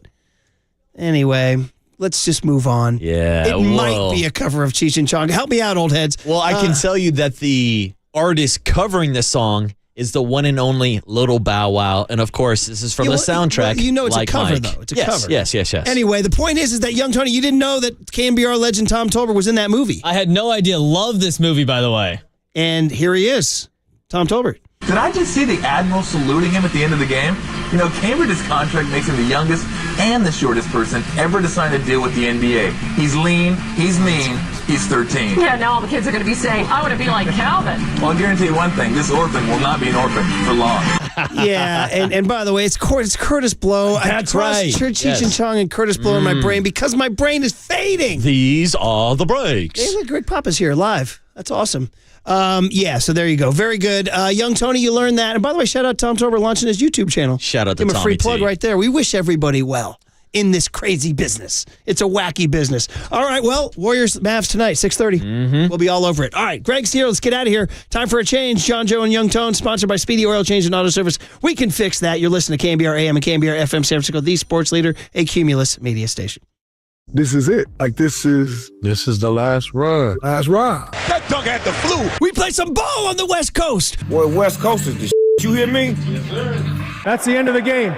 Anyway. Let's just move on. Yeah. It might be a cover of Cheech and Chong. Help me out, old heads. Well, I can tell you that the artist covering this song is the one and only Little Bow Wow. And, of course, this is from the soundtrack. Well, it's Like a cover, Mike. though. It's a Yes, cover. Yes. Anyway, the point is that, Young Tony, you didn't know that KNBR legend Tom Tolbert was in that movie. I had no idea. Love this movie, by the way. And here he is, Tom Tolbert. Did I just see the Admiral saluting him at the end of the game? Cambridge's contract makes him the youngest and the shortest person ever to sign a deal with the NBA. He's lean, he's mean, he's 13. Yeah, now all the kids are going to be saying, I want to be like Calvin. Well, I'll guarantee you one thing, this orphan will not be an orphan for long. Yeah, and by the way, it's Curtis Blow. That's I right. Cheech and Chong and Curtis Blow in my brain because my brain is fading. These are the breaks. Hey, look, Greg Papa's here live. That's awesome. So there you go. Very good. Young Tony, you learned that. And by the way, shout out to Tom Tolbert launching his YouTube channel. Shout out to Give him a free Tommy plug T. right there. We wish everybody well in this crazy business. It's a wacky business. All right, well, Warriors Mavs tonight, 6:30. We'll be all over it. All right, Greg's here. Let's get out of here. Time for a change. John, Joe, and Young Tone, sponsored by Speedy Oil Change and Auto Service. We can fix that. You're listening to KNBR AM and KNBR FM San Francisco, the sports leader, a Cumulus media station. This is it. This is the last run. Last ride. That dunk had the flu. We play some ball on the West Coast. Boy, West Coast is the shit. You hear me? Yes, sir. That's the end of the game.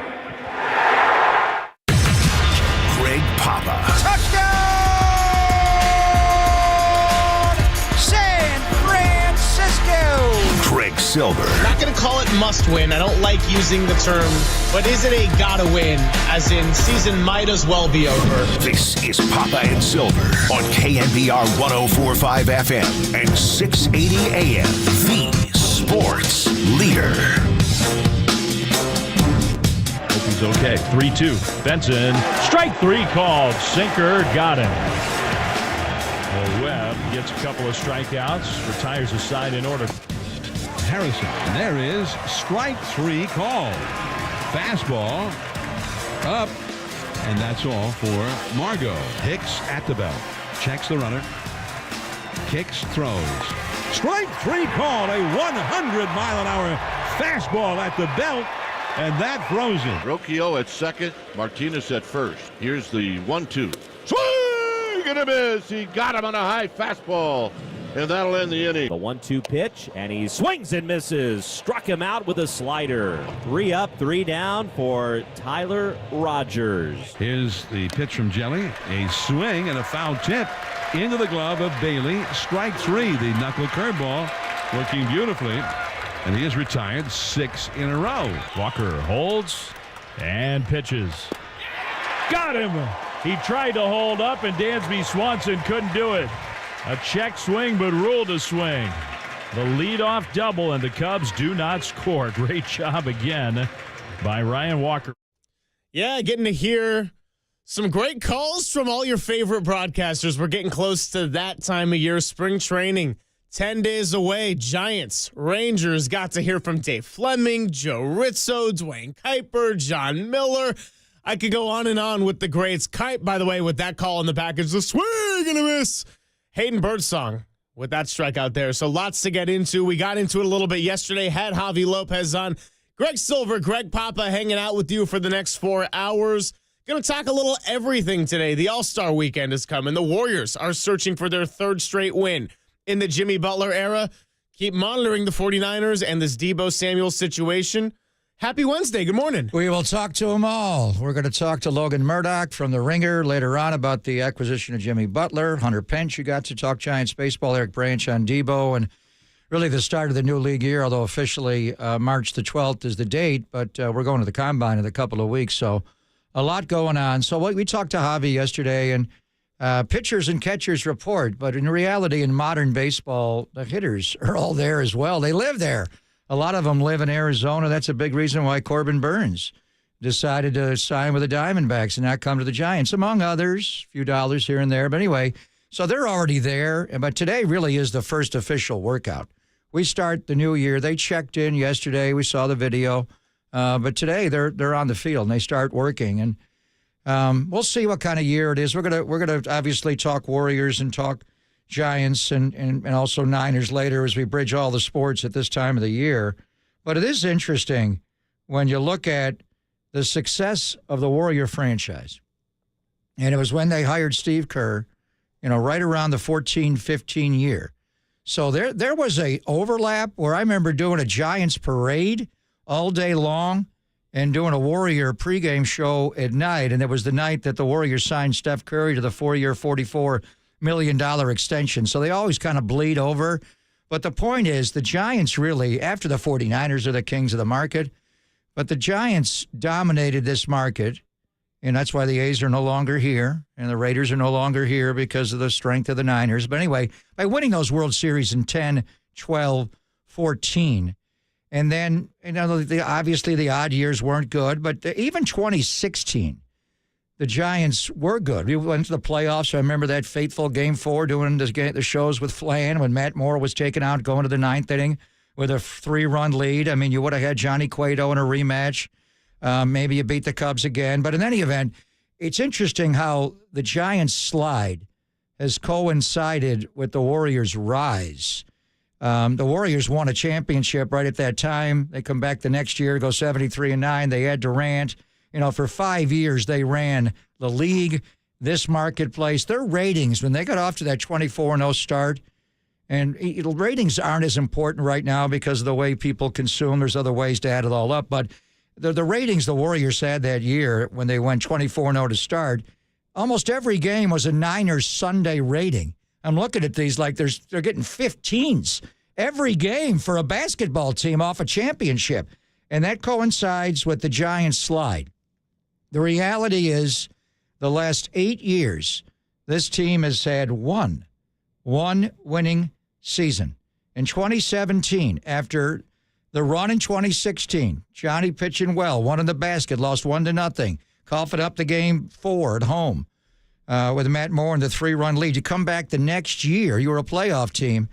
Greg Papa. Touchdown! San Francisco! Greg Silver. I'm not going to call it must win. I don't like using the term, but is it a gotta win? As in, season might as well be over. This is Papa and Silver on KNBR 104.5 FM and 680 AM. The sports leader. Hope he's okay. 3-2. Benson. Strike 3 called. Sinker got him. Well, Webb gets a couple of strikeouts. Retires his side in order. Harrison. And there is strike 3 called. Fastball up. And that's all for Margot. Hicks at the belt. Checks the runner. Kicks, throws. Strike three called, a 100-mile-an-hour fastball at the belt, and that throws him. Rocchio at second, Martinez at first. Here's the 1-2. Swing and a miss. He got him on a high fastball, and that'll end the inning. The 1-2 pitch, and he swings and misses. Struck him out with a slider. 3 up, 3 down for Tyler Rogers. Here's the pitch from Jelly. A swing and a foul tip into the glove of Bailey. Strike 3, the knuckle curveball, working beautifully. And he is retired 6 in a row. Walker holds and pitches. Got him! He tried to hold up, and Dansby Swanson couldn't do it. A check swing, but ruled a swing. The leadoff double, and the Cubs do not score. Great job again by Ryan Walker. Yeah, getting to hear some great calls from all your favorite broadcasters. We're getting close to that time of year. Spring training, 10 days away. Giants, Rangers, got to hear from Dave Fleming, Joe Rizzo, Dwayne Kuiper, John Miller. I could go on and on with the greats. Kuiper, by the way, with that call in the package, the swing and a miss. Hayden Birdsong with that strikeout there. So lots to get into. We got into it a little bit yesterday. Had Javi Lopez on. Greg Silver, Greg Papa hanging out with you for the next 4 hours. Going to talk a little everything today. The All-Star weekend is coming. The Warriors are searching for their 3rd straight win in the Jimmy Butler era. Keep monitoring the 49ers and this Deebo Samuel situation. Happy Wednesday. Good morning. We will talk to them all. We're going to talk to Logan Murdoch from The Ringer later on about the acquisition of Jimmy Butler. Hunter Pence, you got to talk Giants baseball. Eric Branch on Deebo, and really the start of the new league year, although officially March the 12th is the date, but we're going to the Combine in a couple of weeks, so a lot going on. So we talked to Javi yesterday, and pitchers and catchers report, but in reality, in modern baseball, the hitters are all there as well. They live there. A lot of them live in Arizona. That's a big reason why Corbin Burns decided to sign with the Diamondbacks and not come to the Giants, among others, a few dollars here and there. But anyway, so they're already there. But today really is the first official workout. We start the new year. They checked in yesterday. We saw the video. But today they're on the field and they start working. And we'll see what kind of year it is. We're gonna obviously talk Warriors and talk Giants and also Niners later as we bridge all the sports at this time of the year. But it is interesting when you look at the success of the Warrior franchise. And it was when they hired Steve Kerr, right around the 14-15 year. So there was a overlap where I remember doing a Giants parade all day long and doing a Warrior pregame show at night. And it was the night that the Warriors signed Steph Curry to the 4-year, $44 million extension. So they always kind of bleed over. But the point is, the Giants really, after the 49ers, are the kings of the market. But the Giants dominated this market, and that's why the A's are no longer here, and the Raiders are no longer here because of the strength of the Niners. But anyway, by winning those World Series in 10, 12, 14, and then, obviously the odd years weren't good, but even 2016, the Giants were good. We went to the playoffs. I remember that fateful Game 4 doing the shows with Flan when Matt Moore was taken out going to the 9th inning with a 3-run lead. I mean, you would have had Johnny Cueto in a rematch. Maybe you beat the Cubs again. But in any event, it's interesting how the Giants' slide has coincided with the Warriors' rise. The Warriors won a championship right at that time. They come back the next year, go 73-9. They add Durant. For 5 years, they ran the league, this marketplace. Their ratings, when they got off to that 24-0 start, and ratings aren't as important right now because of the way people consume. There's other ways to add it all up. But the ratings the Warriors had that year when they went 24-0 to start, almost every game was a Niners Sunday rating. I'm looking at these like they're getting 15s every game for a basketball team off a championship. And that coincides with the Giants' slide. The reality is, the last 8 years, this team has had one winning season. In 2017, after the run in 2016, Johnny pitching well, one in the basket, lost 1-0, coughing up the Game 4 at home with Matt Moore in the 3-run lead. You come back the next year, you were a playoff team.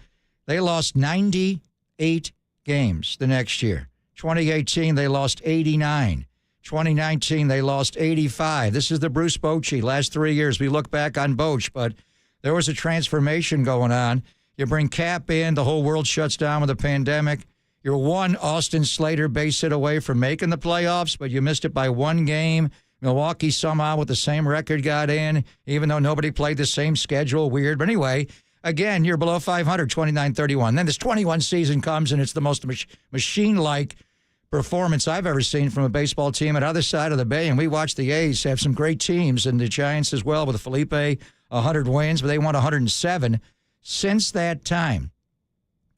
They lost 98 games the next year. 2018, they lost 89. 2019, they lost 85. This is the Bruce Bochy. Last 3 years, we look back on Boch, but there was a transformation going on. You bring Cap in, the whole world shuts down with the pandemic. You're one Austin Slater base hit away from making the playoffs, but you missed it by one game. Milwaukee somehow with the same record got in, even though nobody played the same schedule. Weird. But anyway, again, you're below 500, 29-31. Then this 21 season comes, and it's the most machine-like performance I've ever seen from a baseball team at the other side of the bay. And we watched the A's have some great teams, and the Giants as well with Felipe, 100 wins, but they won 107 since that time.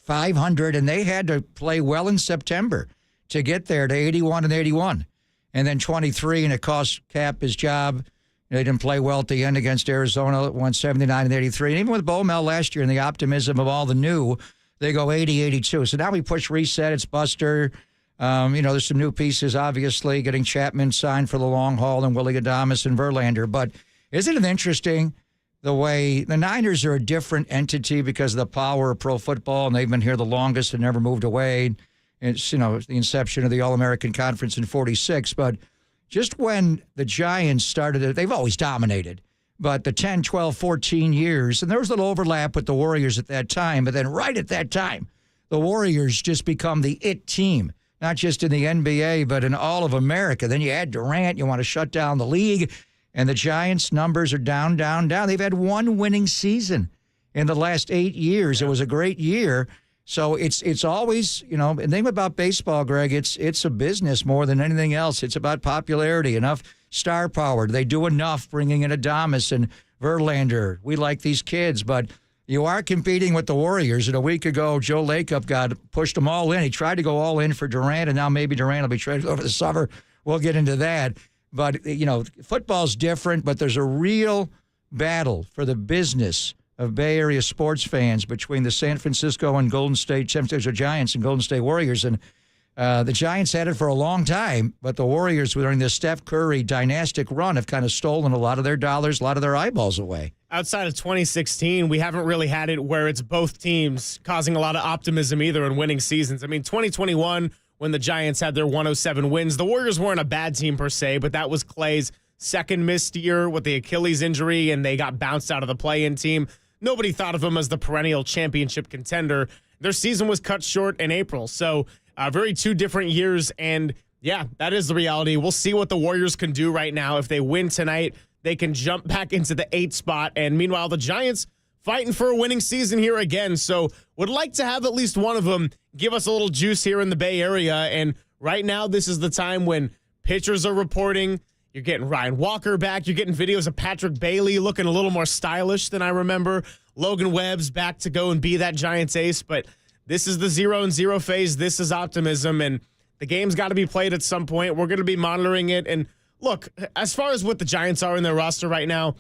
500, and they had to play well in September to get there to 81 and 81. And then 23, and it cost Cap his job. They didn't play well at the end against Arizona, won 79 and 83. And even with Bowmel last year and the optimism of all the new, they go 80-82. So now we push reset. It's Buster. There's some new pieces, obviously, getting Chapman signed for the long haul and Willie Adames and Verlander. But isn't it interesting the way the Niners are a different entity because of the power of pro football, and they've been here the longest and never moved away. It's, the inception of the All-American Conference in 46. But just when the Giants started it, they've always dominated. But the 10, 12, 14 years, and there was a little overlap with the Warriors at that time, but then right at that time, the Warriors just become the it team, not just in the NBA, but in all of America. Then you add Durant, you want to shut down the league, and the Giants' numbers are down, down, down. They've had one winning season in the last 8 years. It was a great year. So it's always, and the thing about baseball, Greg, it's a business more than anything else. It's about popularity, enough star power. They do enough bringing in Adames and Verlander. We like these kids, but you are competing with the Warriors. And a week ago, Joe Lacob pushed them all in. He tried to go all in for Durant, and now maybe Durant will be traded over the summer. We'll get into that. But, football's different, but there's a real battle for the business of Bay Area sports fans between the San Francisco and Golden State San Francisco Giants and Golden State Warriors. And the Giants had it for a long time, but the Warriors, during this Steph Curry dynastic run, have kind of stolen a lot of their dollars, a lot of their eyeballs away. Outside of 2016, we haven't really had it where it's both teams causing a lot of optimism either in winning seasons. I mean, 2021, when the Giants had their 107 wins, the Warriors weren't a bad team per se, but that was Clay's second missed year with the Achilles injury, and they got bounced out of the play-in team. Nobody thought of them as the perennial championship contender. Their season was cut short in April. So very two different years. And, yeah, that is the reality. We'll see what the Warriors can do right now. If they win tonight, they can jump back into the 8th spot. And, meanwhile, the Giants fighting for a winning season here again. So would like to have at least one of them give us a little juice here in the Bay Area. And right now, this is the time when pitchers are reporting. You're getting Ryan Walker back. You're getting videos of Patrick Bailey looking a little more stylish than I remember. Logan Webb's back to go and be that Giants ace. But this is the 0-0 phase. This is optimism. And the game's got to be played at some point. We're going to be monitoring it. And look, as far as what the Giants are in their roster right now,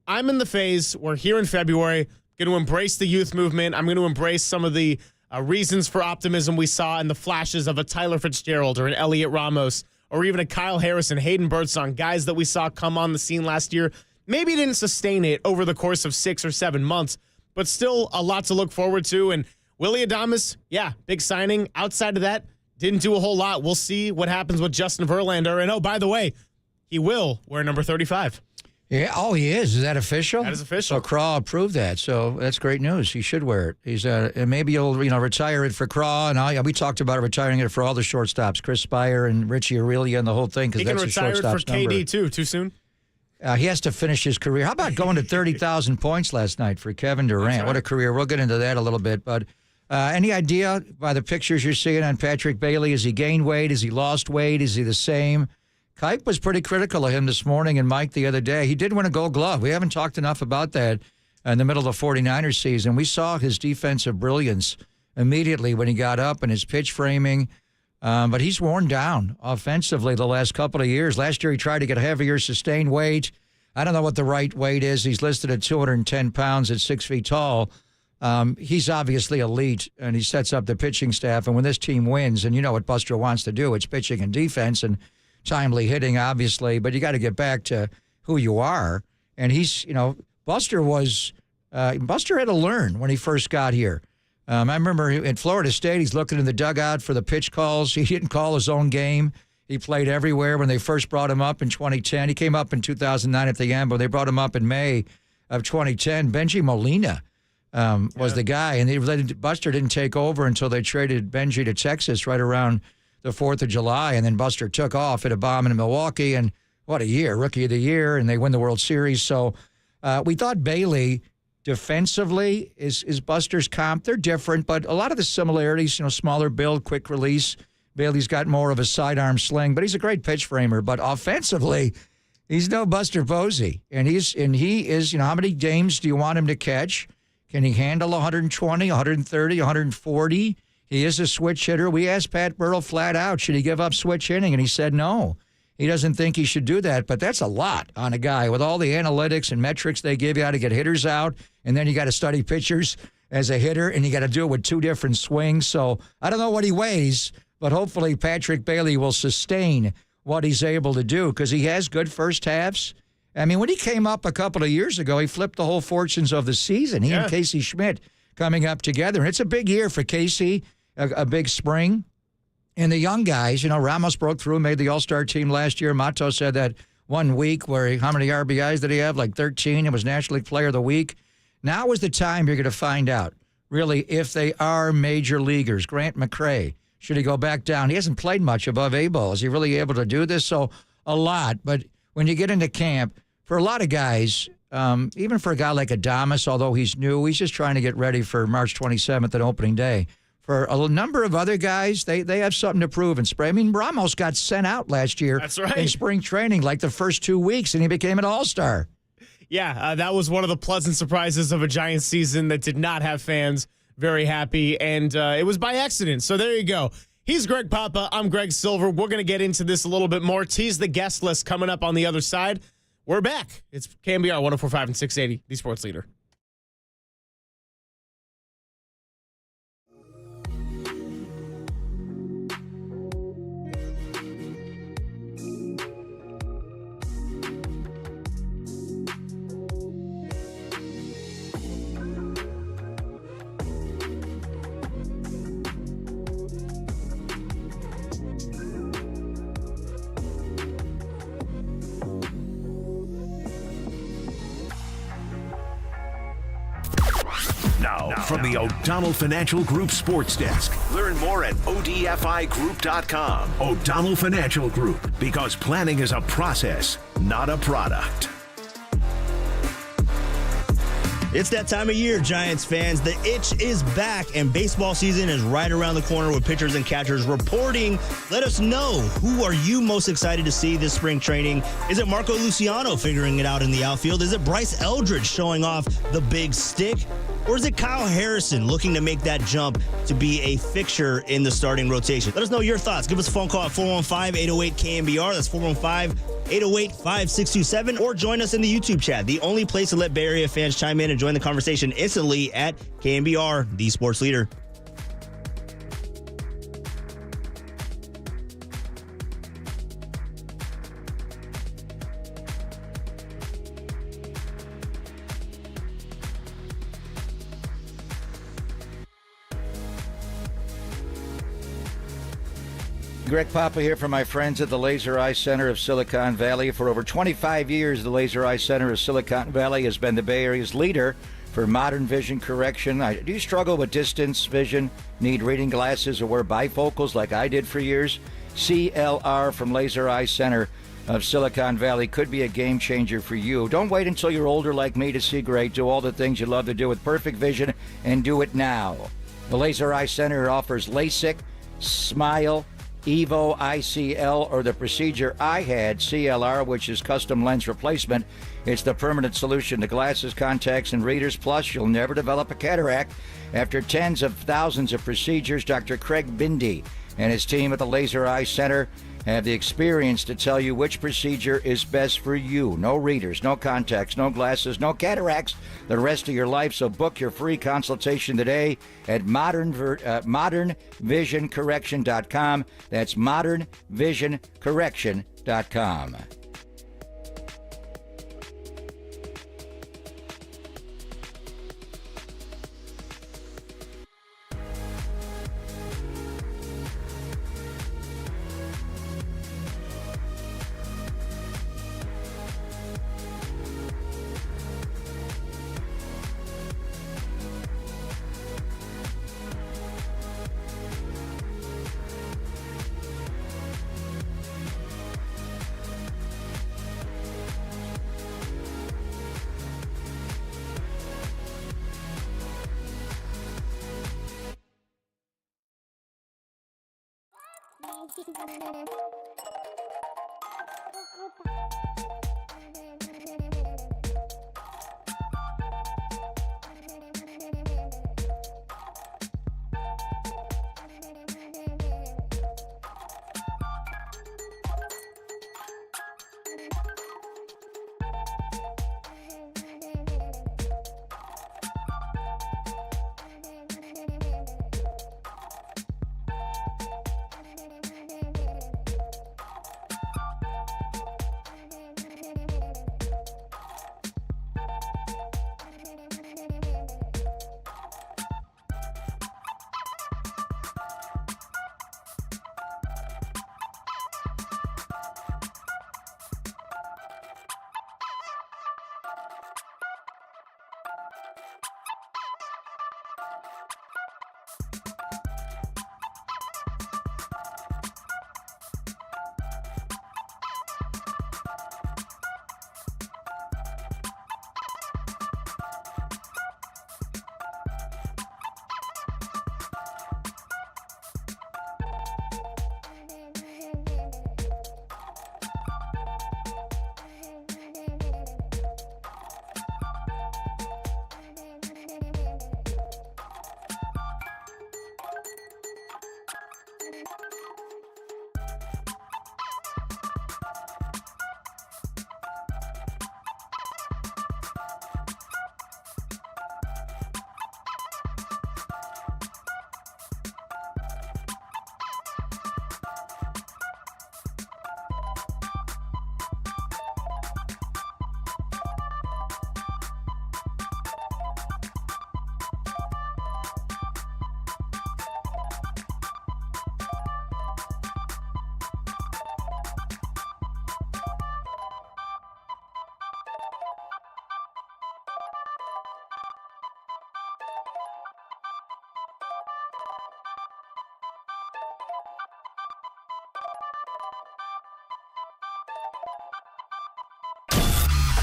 I'm in the phase where here in February, going to embrace the youth movement. I'm going to embrace some of the reasons for optimism we saw in the flashes of a Tyler Fitzgerald or an Elliot Ramos, or even a Kyle Harrison, Hayden Birdsong, guys that we saw come on the scene last year. Maybe didn't sustain it over the course of 6 or 7 months, but still a lot to look forward to. And Willie Adames, yeah, big signing. Outside of that, didn't do a whole lot. We'll see what happens with Justin Verlander. And, oh, by the way, he will wear number 35. Yeah. Oh, he is. Is that official? That is official. So Craw approved that. So that's great news. He should wear it. He's and maybe you'll retire it for Craw. And we talked about retiring it for all the shortstops, Chris Spire and Richie Aurelia and the whole thing, because that's a shortstop's number. He can retire it for KD too. Too soon. He has to finish his career. How about going to 30,000 points last night for Kevin Durant? Right. What a career. We'll get into that a little bit. But any idea by the pictures you're seeing on Patrick Bailey? Has he gained weight? Has he lost weight? Is he the same? Kike was pretty critical of him this morning, and Mike the other day. He did win a Gold Glove. We haven't talked enough about that in the middle of the 49ers season. We saw his defensive brilliance immediately when he got up and his pitch framing. But he's worn down offensively the last couple of years. Last year he tried to get heavier, sustained weight. I don't know what the right weight is. He's listed at 210 pounds at 6 feet tall. He's obviously elite, and he sets up the pitching staff. And when this team wins, and you know what Buster wants to do, it's pitching and defense and timely hitting, obviously. But you got to get back to who you are. And he's, Buster had to learn when he first got here. I remember in Florida State, he's looking in the dugout for the pitch calls. He didn't call his own game. He played everywhere when they first brought him up in 2010. He came up in 2009 at the end, but they brought him up in May of 2010. Benji Molina was the guy. And Buster didn't take over until they traded Benji to Texas right around the 4th of July. And then Buster took off, hit a bomb in Milwaukee. And what a year, Rookie of the Year. And they win the World Series. So we thought Bailey defensively is Buster's comp. They're different, but a lot of the similarities, smaller build, quick release. Bailey's got more of a sidearm sling, but he's a great pitch framer. But offensively, he's no Buster Posey. And he is, how many games do you want him to catch? Can he handle 120, 130, 140? He is a switch hitter. We asked Pat Burrell flat out, should he give up switch hitting? And he said no. He doesn't think he should do that, but that's a lot on a guy with all the analytics and metrics they give you how to get hitters out, and then you got to study pitchers as a hitter, and you got to do it with 2 different swings. So I don't know what he weighs, but hopefully Patrick Bailey will sustain what he's able to do because he has good first halves. I mean, when he came up a couple of years ago, he flipped the whole fortunes of the season. He and Casey Schmidt coming up together, and it's a big year for Casey, a big spring. And the young guys, Ramos broke through, made the All-Star team last year. Mato said that 1 week where how many RBIs did he have? Like 13. It was National League Player of the Week. Now is the time you're going to find out, really, if they are major leaguers. Grant McCray, should he go back down? He hasn't played much above A-ball. Is he really able to do this? So a lot. But when you get into camp, for a lot of guys, even for a guy like Adames, although he's new, he's just trying to get ready for March 27th and opening day. For a number of other guys, they have something to prove in spring. I mean, Ramos got sent out last year in spring training, like the first 2 weeks, and he became an all-star. Yeah, that was one of the pleasant surprises of a Giants season that did not have fans very happy, and it was by accident. So there you go. He's Greg Papa. I'm Greg Silver. We're going to get into this a little bit more. Tease the guest list coming up on the other side. We're back. It's KNBR 104.5 and 680, the sports leader. Now, from the O'Donnell Financial Group Sports Desk. Learn more at ODFIGroup.com. O'Donnell Financial Group, because planning is a process, not a product. It's that time of year, Giants fans. The itch is back, and baseball season is right around the corner with pitchers and catchers reporting. Let us know, who are you most excited to see this spring training? Is it Marco Luciano figuring it out in the outfield? Is it Bryce Eldridge showing off the big stick? Or is it Kyle Harrison looking to make that jump to be a fixture in the starting rotation? Let us know your thoughts. Give us a phone call at 415-808-KNBR. That's 415-808-5627. Or join us in the YouTube chat, the only place to let Bay Area fans chime in and join the conversation instantly at KNBR, the sports leader. Greg Papa here from my friends at the Laser Eye Center of Silicon Valley. For over 25 years, the Laser Eye Center of Silicon Valley has been the Bay Area's leader for modern vision correction. Do you struggle with distance vision, need reading glasses, or wear bifocals like I did for years? CLR from Laser Eye Center of Silicon Valley could be a game changer for you. Don't wait until you're older like me to see great. Do all the things you love to do with perfect vision, and do it now. The Laser Eye Center offers LASIK, SMILE, Evo ICL, or the procedure I had, CLR, which is custom lens replacement. It's the permanent solution to glasses, contacts, and readers. Plus, you'll never develop a cataract. After tens of thousands of procedures, Dr. Craig Bindi and his team at the Laser Eye Center have the experience to tell you which procedure is best for you. No readers, no contacts, no glasses, no cataracts the rest of your life. So book your free consultation today at modernvisioncorrection.com. That's modernvisioncorrection.com.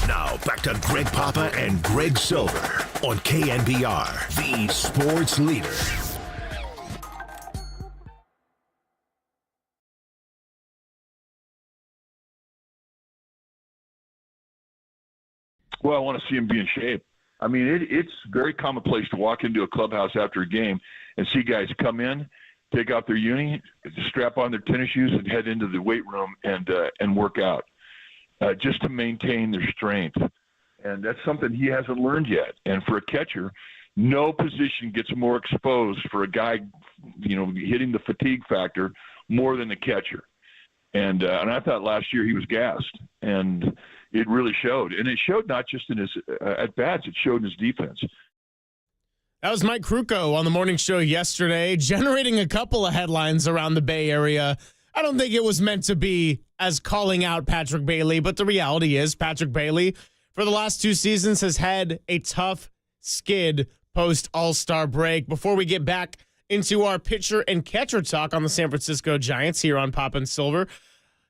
Now back to Greg Papa and Greg Silver on KNBR, the sports leader. Well, I want to see him be in shape. I mean, it's very commonplace to walk into a clubhouse after a game and see guys come in, take out their uni, strap on their tennis shoes, and head into the weight room and work out just to maintain their strength. And that's something he hasn't learned yet. And for a catcher, no position gets more exposed for a guy, hitting the fatigue factor more than the catcher. And I thought last year he was gassed, and it really showed. And it showed not just in his at-bats, it showed in his defense. That was Mike Krukow on the morning show yesterday, generating a couple of headlines around the Bay Area. I don't think it was meant to be as calling out Patrick Bailey, but the reality is Patrick Bailey, for the last 2 seasons, has had a tough skid post-All-Star break. Before we get back into our pitcher and catcher talk on the San Francisco Giants here on Pop and Silver,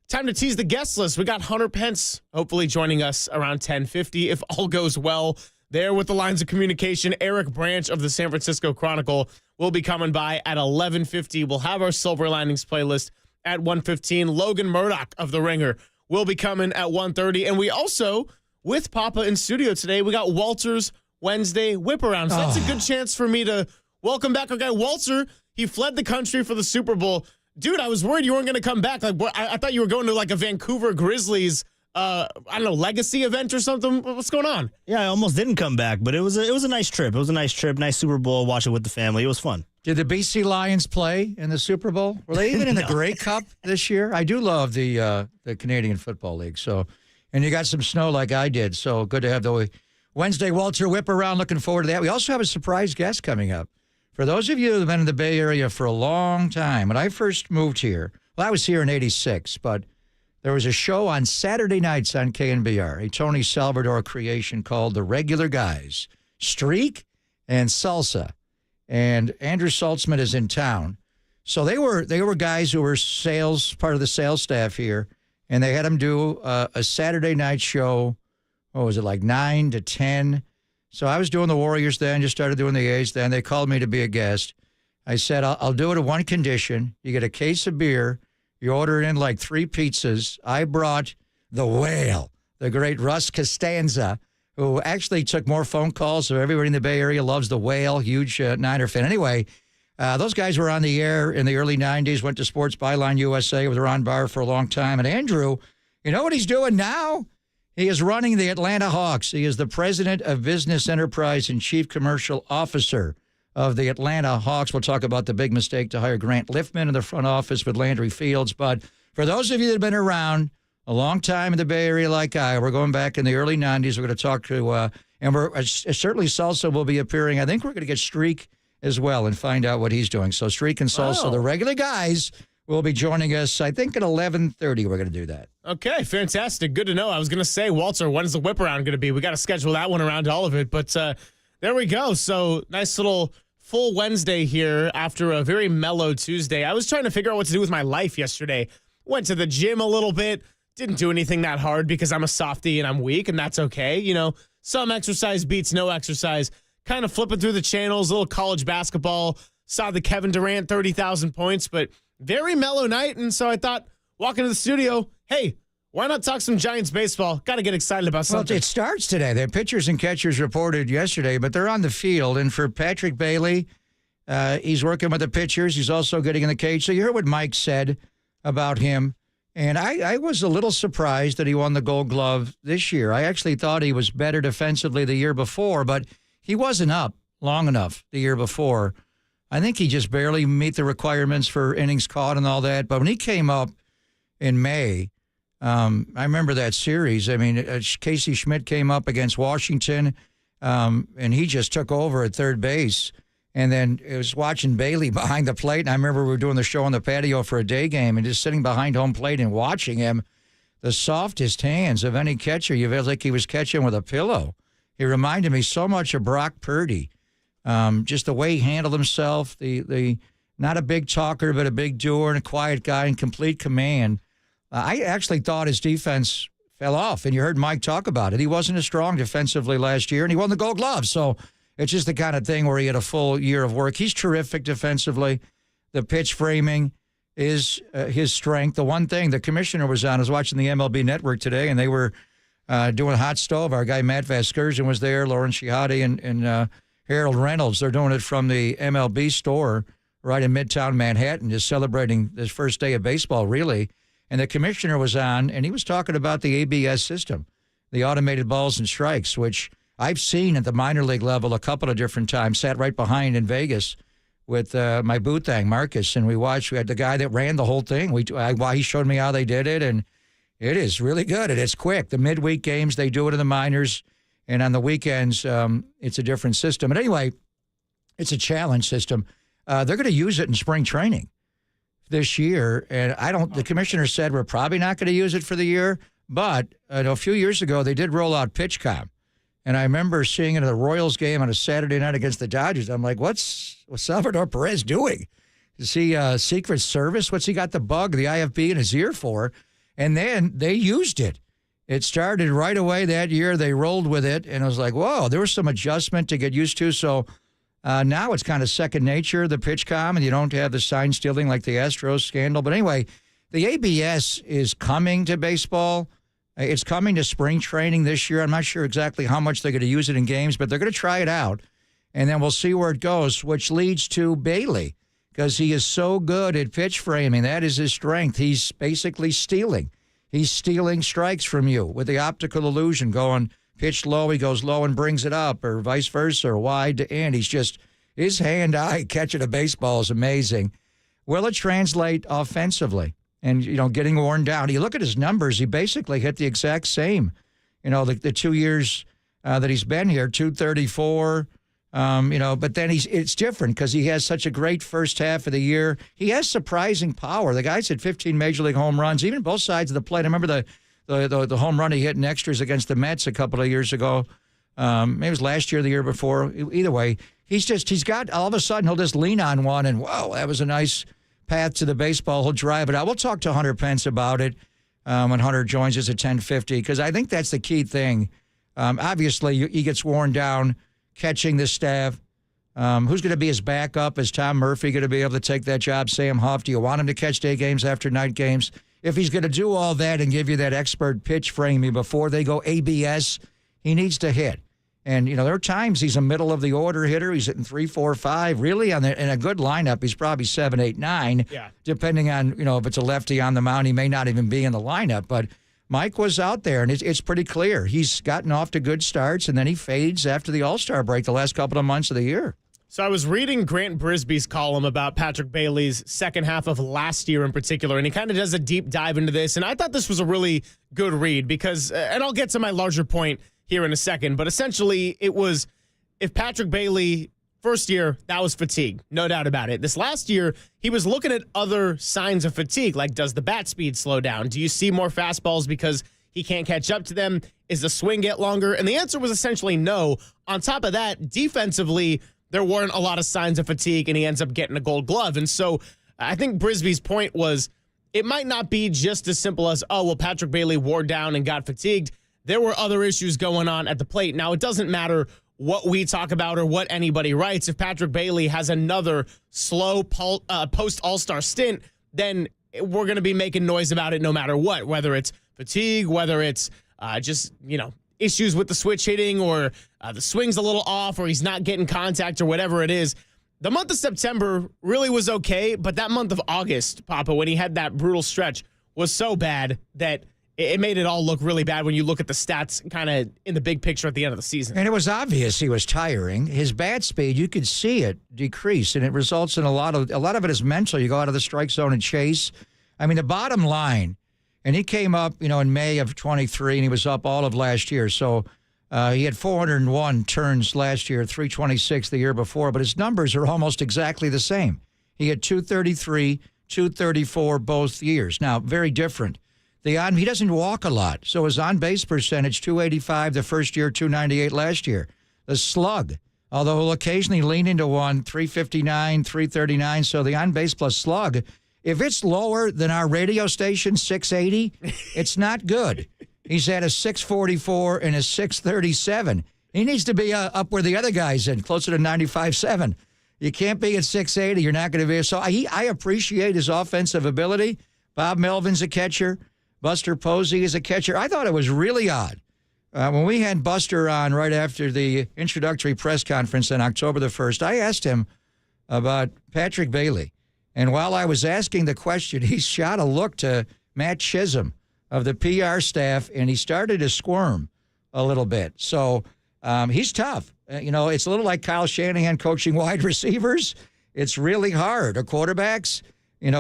time to tease the guest list. We got Hunter Pence hopefully joining us around 10:50 if all goes well. There with the lines of communication, Eric Branch of the San Francisco Chronicle will be coming by at 11:50. We'll have our Silver Linings playlist at 1:15. Logan Murdoch of The Ringer will be coming at 1:30. And we also, with Papa in studio today, we got Walter's Wednesday Whip Around. So that's a good chance for me to welcome back our guy, Walter. He fled the country for the Super Bowl. Dude, I was worried you weren't going to come back. Like, I thought you were going to like a Vancouver Grizzlies, legacy event or something. What's going on? Yeah, I almost didn't come back, but it was a nice trip. It was a nice trip, nice Super Bowl, watch it with the family. It was fun. Did the BC Lions play in the Super Bowl? Were they even in the Grey Cup this year? I do love the Canadian Football League. So, and you got some snow like I did. So good to have the Wednesday Walter Whip Around. Looking forward to that. We also have a surprise guest coming up. For those of you who have been in the Bay Area for a long time, when I first moved here, well, I was here in '86, but there was a show on Saturday nights on KNBR, a Tony Salvador creation called The Regular Guys, Streak and Salsa. And Andrew Saltzman is in town. So they were guys who were part of the sales staff here, and they had them do a Saturday night show. What was it, like 9 to 10? So I was doing the Warriors then, just started doing the A's then. They called me to be a guest. I said, I'll do it on one condition. You get a case of beer You order in like 3 pizzas. I brought the whale, the great Russ Costanza, who actually took more phone calls. So everybody in the Bay Area loves the whale, huge Niner fan. Anyway, those guys were on the air in the early 90s, went to Sports Byline USA with Ron Barr for a long time. And Andrew, you know what he's doing now? He is running the Atlanta Hawks. He is the president of business enterprise and chief commercial officer of the Atlanta Hawks. We'll talk about the big mistake to hire Grant Liffman in the front office with Landry Fields. But for those of you that have been around a long time in the Bay Area like we're going back in the early 90s. We're going to talk to, and we're certainly Salsa will be appearing. I think we're going to get Streak as well and find out what he's doing. So Streak and Salsa, the regular guys, will be joining us, I think, at 11:30. We're going to do that. Okay, fantastic. Good to know. I was going to say, Walter, when's the whip around going to be? We got to schedule that one around all of it. But there we go. So nice little full Wednesday here after a very mellow Tuesday. I was trying to figure out what to do with my life yesterday. Went to the gym a little bit. Didn't do anything that hard because I'm a softie and I'm weak, and that's okay. You know, some exercise beats no exercise. Kind of flipping through the channels, a little college basketball. Saw the Kevin Durant 30,000 points, but very mellow night. And so I thought, walking to the studio, hey, why not talk some Giants baseball? Got to get excited about something. Well, it starts today. The pitchers and catchers reported yesterday, but they're on the field. And for Patrick Bailey, he's working with the pitchers. He's also getting in the cage. So you heard what Mike said about him. And I was a little surprised that he won the Gold Glove this year. I actually thought he was better defensively the year before, but he wasn't up long enough the year before. I think he just barely met the requirements for innings caught and all that. But when he came up in May, I remember that series. I mean, Casey Schmidt came up against Washington, and he just took over at third base. And then it was watching Bailey behind the plate. And I remember we were doing the show on the patio for a day game and just sitting behind home plate and watching him. The softest hands of any catcher. You felt like he was catching with a pillow. He reminded me so much of Brock Purdy. Just the way he handled himself. The not a big talker, but a big doer and a quiet guy in complete command. I actually thought his defense fell off. And you heard Mike talk about it. He wasn't as strong defensively last year, and he won the Gold Glove. So it's just the kind of thing where he had a full year of work. He's terrific defensively. The pitch framing is his strength. The one thing the commissioner was on, I was watching the MLB Network today, and they were doing Hot Stove. Our guy Matt Vasgersian was there, Lauren Shihadi, and Harold Reynolds. They're doing it from the MLB store right in Midtown Manhattan, just celebrating this first day of baseball, really. And the commissioner was on, and he was talking about the ABS system, the automated balls and strikes, which I've seen at the minor league level a couple of different times. Sat right behind in Vegas with my Boothang, Marcus, and we had the guy that ran the whole thing. He showed me how they did it, and it is really good, and it's quick. The midweek games, they do it in the minors, and on the weekends, it's a different system. But anyway, it's a challenge system. They're going to use it in spring training this year, and the commissioner said we're probably not going to use it for the year, but a few years ago, they did roll out PitchCom. And I remember seeing it at a Royals game on a Saturday night against the Dodgers. I'm like, what's Salvador Perez doing? Is he Secret Service? What's he got the bug, the IFB in his ear for? And then they used it. It started right away that year. They rolled with it. And I was like, whoa, there was some adjustment to get used to. So now it's kind of second nature, the PitchCom, and you don't have the sign stealing like the Astros scandal. But anyway, the ABS is coming to baseball. It's coming to spring training this year. I'm not sure exactly how much they're going to use it in games, but they're going to try it out, and then we'll see where it goes, which leads to Bailey, because he is so good at pitch framing. That is his strength. He's basically stealing. He's stealing strikes from you with the optical illusion, going pitch low, he goes low and brings it up, or vice versa, or wide to in. His hand-eye catching a baseball is amazing. Will it translate offensively? And, getting worn down. You look at his numbers, he basically hit the exact same. The 2 years that he's been here, 234, but then it's different because he has such a great first half of the year. He has surprising power. The guy's hit 15 Major League home runs, even both sides of the plate. I remember the home run he hit in extras against the Mets a couple of years ago. Maybe it was last year or the year before. Either way, he's got, all of a sudden, he'll just lean on one, and, whoa, that was a nice path to the baseball. He'll drive it out. We'll talk to Hunter Pence about it when Hunter joins us at 10:50, because I think that's the key thing. Obviously, he gets worn down catching the staff. Who's going to be his backup? Is Tom Murphy going to be able to take that job? Sam Huff? Do you want him to catch day games after night games? If he's going to do all that and give you that expert pitch framing before they go ABS, he needs to hit. And, there are times he's a middle-of-the-order hitter. He's hitting 3, 4, 5. Really, in a good lineup, he's probably 7, 8, 9. Yeah. Depending on, if it's a lefty on the mound, he may not even be in the lineup. But Mike was out there, and it's pretty clear. He's gotten off to good starts, and then he fades after the All-Star break the last couple of months of the year. So I was reading Grant Brisbee's column about Patrick Bailey's second half of last year in particular, and he kind of does a deep dive into this. And I thought this was a really good read because, and I'll get to my larger point here in a second, but essentially it was, if Patrick Bailey, first year, that was fatigue, no doubt about it. This last year, he was looking at other signs of fatigue, like does the bat speed slow down? Do you see more fastballs because he can't catch up to them? Is the swing get longer? And the answer was essentially no. On top of that, defensively, there weren't a lot of signs of fatigue, and he ends up getting a Gold Glove. And so I think Brisbee's point was it might not be just as simple as, Patrick Bailey wore down and got fatigued. There were other issues going on at the plate. Now, it doesn't matter what we talk about or what anybody writes. If Patrick Bailey has another slow post-All-Star stint, then we're going to be making noise about it no matter what, whether it's fatigue, whether it's issues with the switch hitting or the swing's a little off or he's not getting contact or whatever it is. The month of September really was okay, but that month of August, Papa, when he had that brutal stretch, was so bad that it made it all look really bad when you look at the stats kind of in the big picture at the end of the season. And it was obvious he was tiring. His bat speed, you could see it decrease, and it results in a lot of it is mental. You go out of the strike zone and chase. I mean, the bottom line, and he came up, in May of 23, and he was up all of last year. So he had 401 turns last year, 326 the year before, but his numbers are almost exactly the same. He had 233, 234 both years. Now, very different. He doesn't walk a lot, so his on-base percentage, 285 the first year, 298 last year. The slug, although he'll occasionally lean into one, 359, 339, so the on-base plus slug, if it's lower than our radio station, 680, it's not good. He's at a 644 and a 637. He needs to be up where the other guy's in, closer to 95.7. You can't be at 680. You're not going to be. So I appreciate his offensive ability. Bob Melvin's a catcher. Buster Posey is a catcher. I thought it was really odd. When we had Buster on right after the introductory press conference on October the 1st, I asked him about Patrick Bailey. And while I was asking the question, he shot a look to Matt Chisholm of the PR staff, and he started to squirm a little bit. So he's tough. It's a little like Kyle Shanahan coaching wide receivers. It's really hard. Or quarterbacks.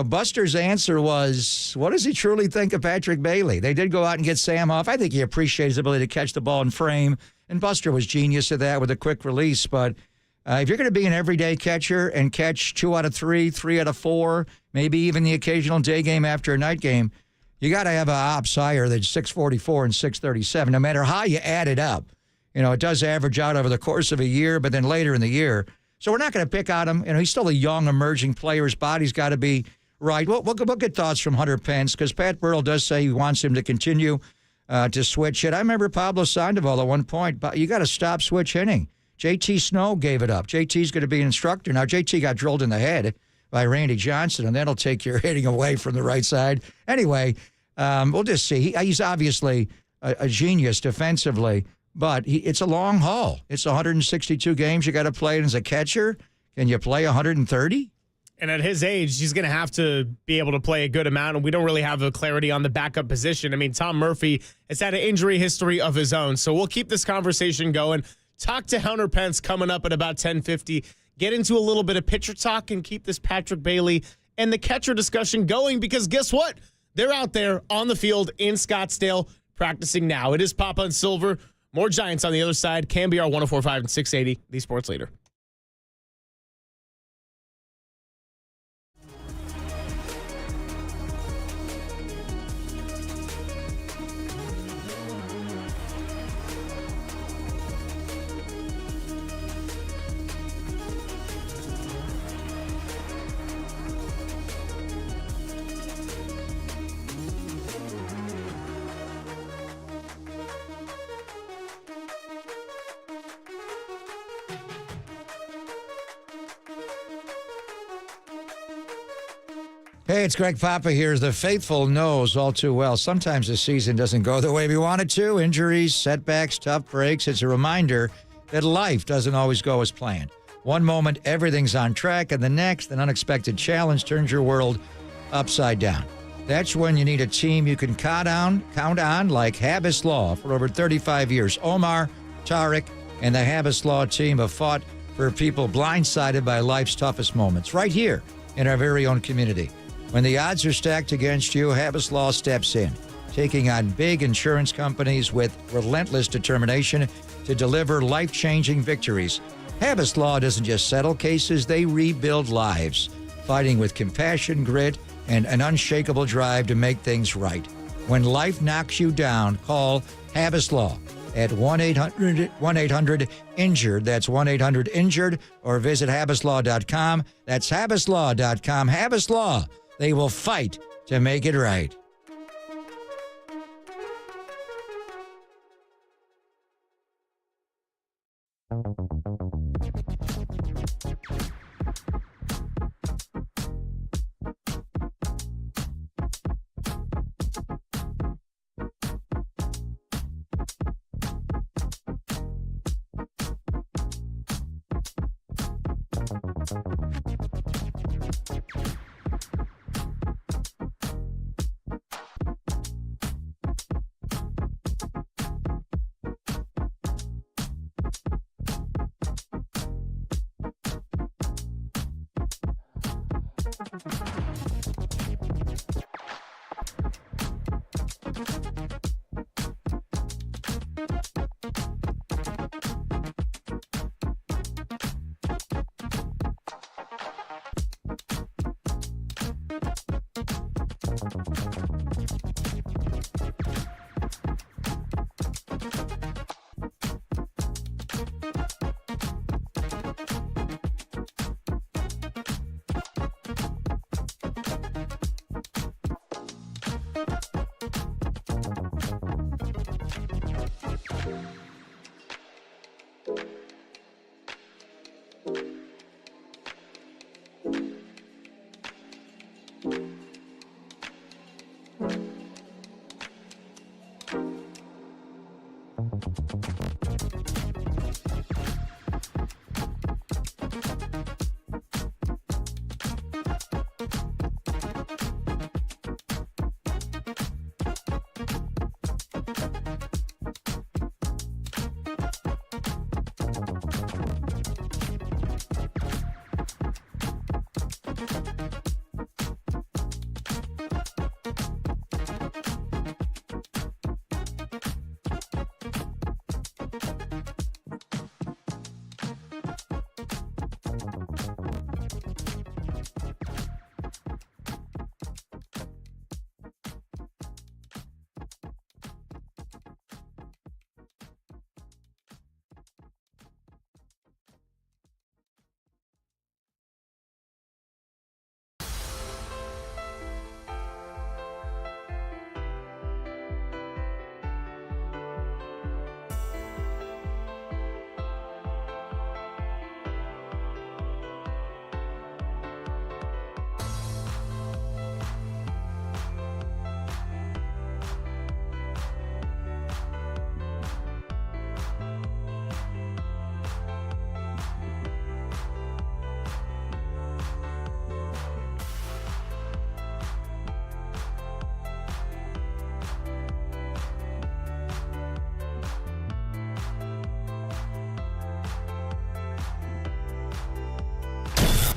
Buster's answer was, what does he truly think of Patrick Bailey? They did go out and get Sam Huff. I think he appreciates his ability to catch the ball in frame, and Buster was genius at that with a quick release. But if you're going to be an everyday catcher and catch 2 out of 3, 3 out of 4, maybe even the occasional day game after a night game, you got to have an ops higher than 644 and 637, no matter how you add it up. It does average out over the course of a year, but then later in the year. So we're not going to pick on him. He's still a young, emerging player. His body's got to be right. We'll get thoughts from Hunter Pence because Pat Burrell does say he wants him to continue to switch it. I remember Pablo Sandoval at one point, but you got to stop switch hitting. JT Snow gave it up. JT's going to be an instructor. Now, JT got drilled in the head by Randy Johnson, and that'll take your hitting away from the right side. Anyway, we'll just see. He's obviously a genius defensively. But it's a long haul. It's 162 games you got to play as a catcher. Can you play 130? And at his age, he's going to have to be able to play a good amount, and we don't really have a clarity on the backup position. I mean, Tom Murphy has had an injury history of his own, so we'll keep this conversation going. Talk to Hunter Pence coming up at about 10:50. Get into a little bit of pitcher talk and keep this Patrick Bailey and the catcher discussion going because guess what? They're out there on the field in Scottsdale practicing now. It is Papa and Silver. More Giants on the other side. KNBR 104.5 and 680, the sports leader. Hey, it's Greg Papa here. The faithful knows all too well. Sometimes the season doesn't go the way we want it to. Injuries, setbacks, tough breaks. It's a reminder that life doesn't always go as planned. One moment, everything's on track, and the next, an unexpected challenge turns your world upside down. That's when you need a team you can count on, like Habas Law. For over 35 years, Omar, Tariq, and the Habas Law team have fought for people blindsided by life's toughest moments, right here in our very own community. When the odds are stacked against you, Habas Law steps in, taking on big insurance companies with relentless determination to deliver life-changing victories. Habas Law doesn't just settle cases, they rebuild lives, fighting with compassion, grit, and an unshakable drive to make things right. When life knocks you down, call Habas Law at 1-800-INJURED. That's 1-800-INJURED, or visit habaslaw.com. That's habaslaw.com. Habas Law. They will fight to make it right.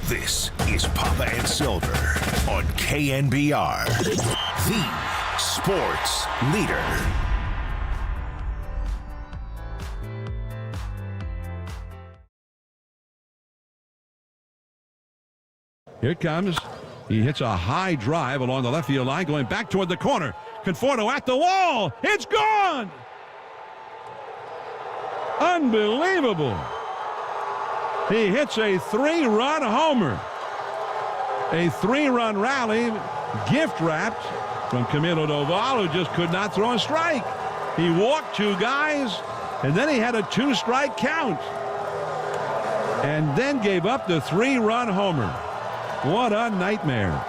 This is Papa and Silver on KNBR, the sports leader. Here it comes. He hits a high drive along the left field line, going back toward the corner. Conforto at the wall. It's gone! Unbelievable. He hits a 3-run homer. A 3-run rally, gift wrapped from Camilo Doval, who just could not throw a strike. He walked 2 guys, and then he had a 2-strike count. And then gave up the 3-run homer. What a nightmare.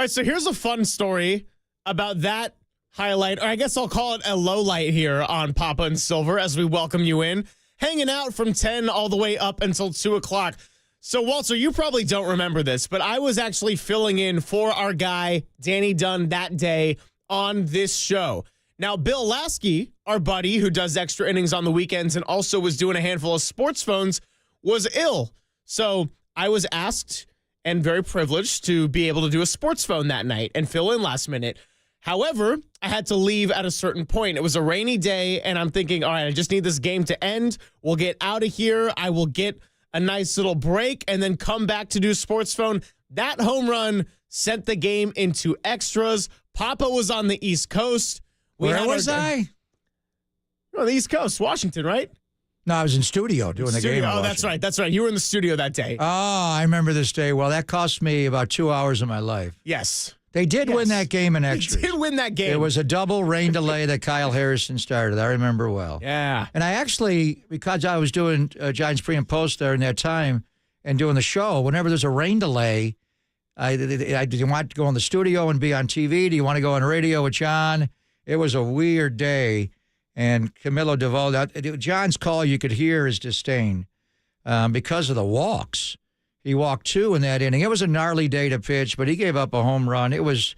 All right, so here's a fun story about that highlight, or I guess I'll call it a low light here on Papa and Silver as we welcome you in. Hanging out from 10 all the way up until 2 o'clock. So, Walter, you probably don't remember this, but I was actually filling in for our guy, Danny Dunn, that day on this show. Now, Bill Lasky, our buddy who does extra innings on the weekends and also was doing a handful of sports phones, was ill. So I was asked and very privileged to be able to do a sports phone that night and fill in last minute. However, I had to leave at a certain point. It was a rainy day, and I'm thinking, all right, I just need this game to end. We'll get out of here. I will get a nice little break and then come back to do sports phone. That home run sent the game into extras. Papa was on the East Coast. Where was I? On the East Coast, Washington, right? No, I was in studio doing the game. Oh, that's right. That's right. You were in the studio that day. Oh, I remember this day. Well, that cost me about 2 hours of my life. Yes. They did win that game in extras. They did win that game. It was a double rain delay that Kyle Harrison started. I remember well. Yeah. And I actually, because I was doing Giants pre and post there in that time and doing the show, whenever there's a rain delay, do you want to go in the studio and be on TV? Do you want to go on radio with John? It was a weird day. And Camilo Duvall, John's call, you could hear his disdain because of the walks. He walked 2 in that inning. It was a gnarly day to pitch, but he gave up a home run. It was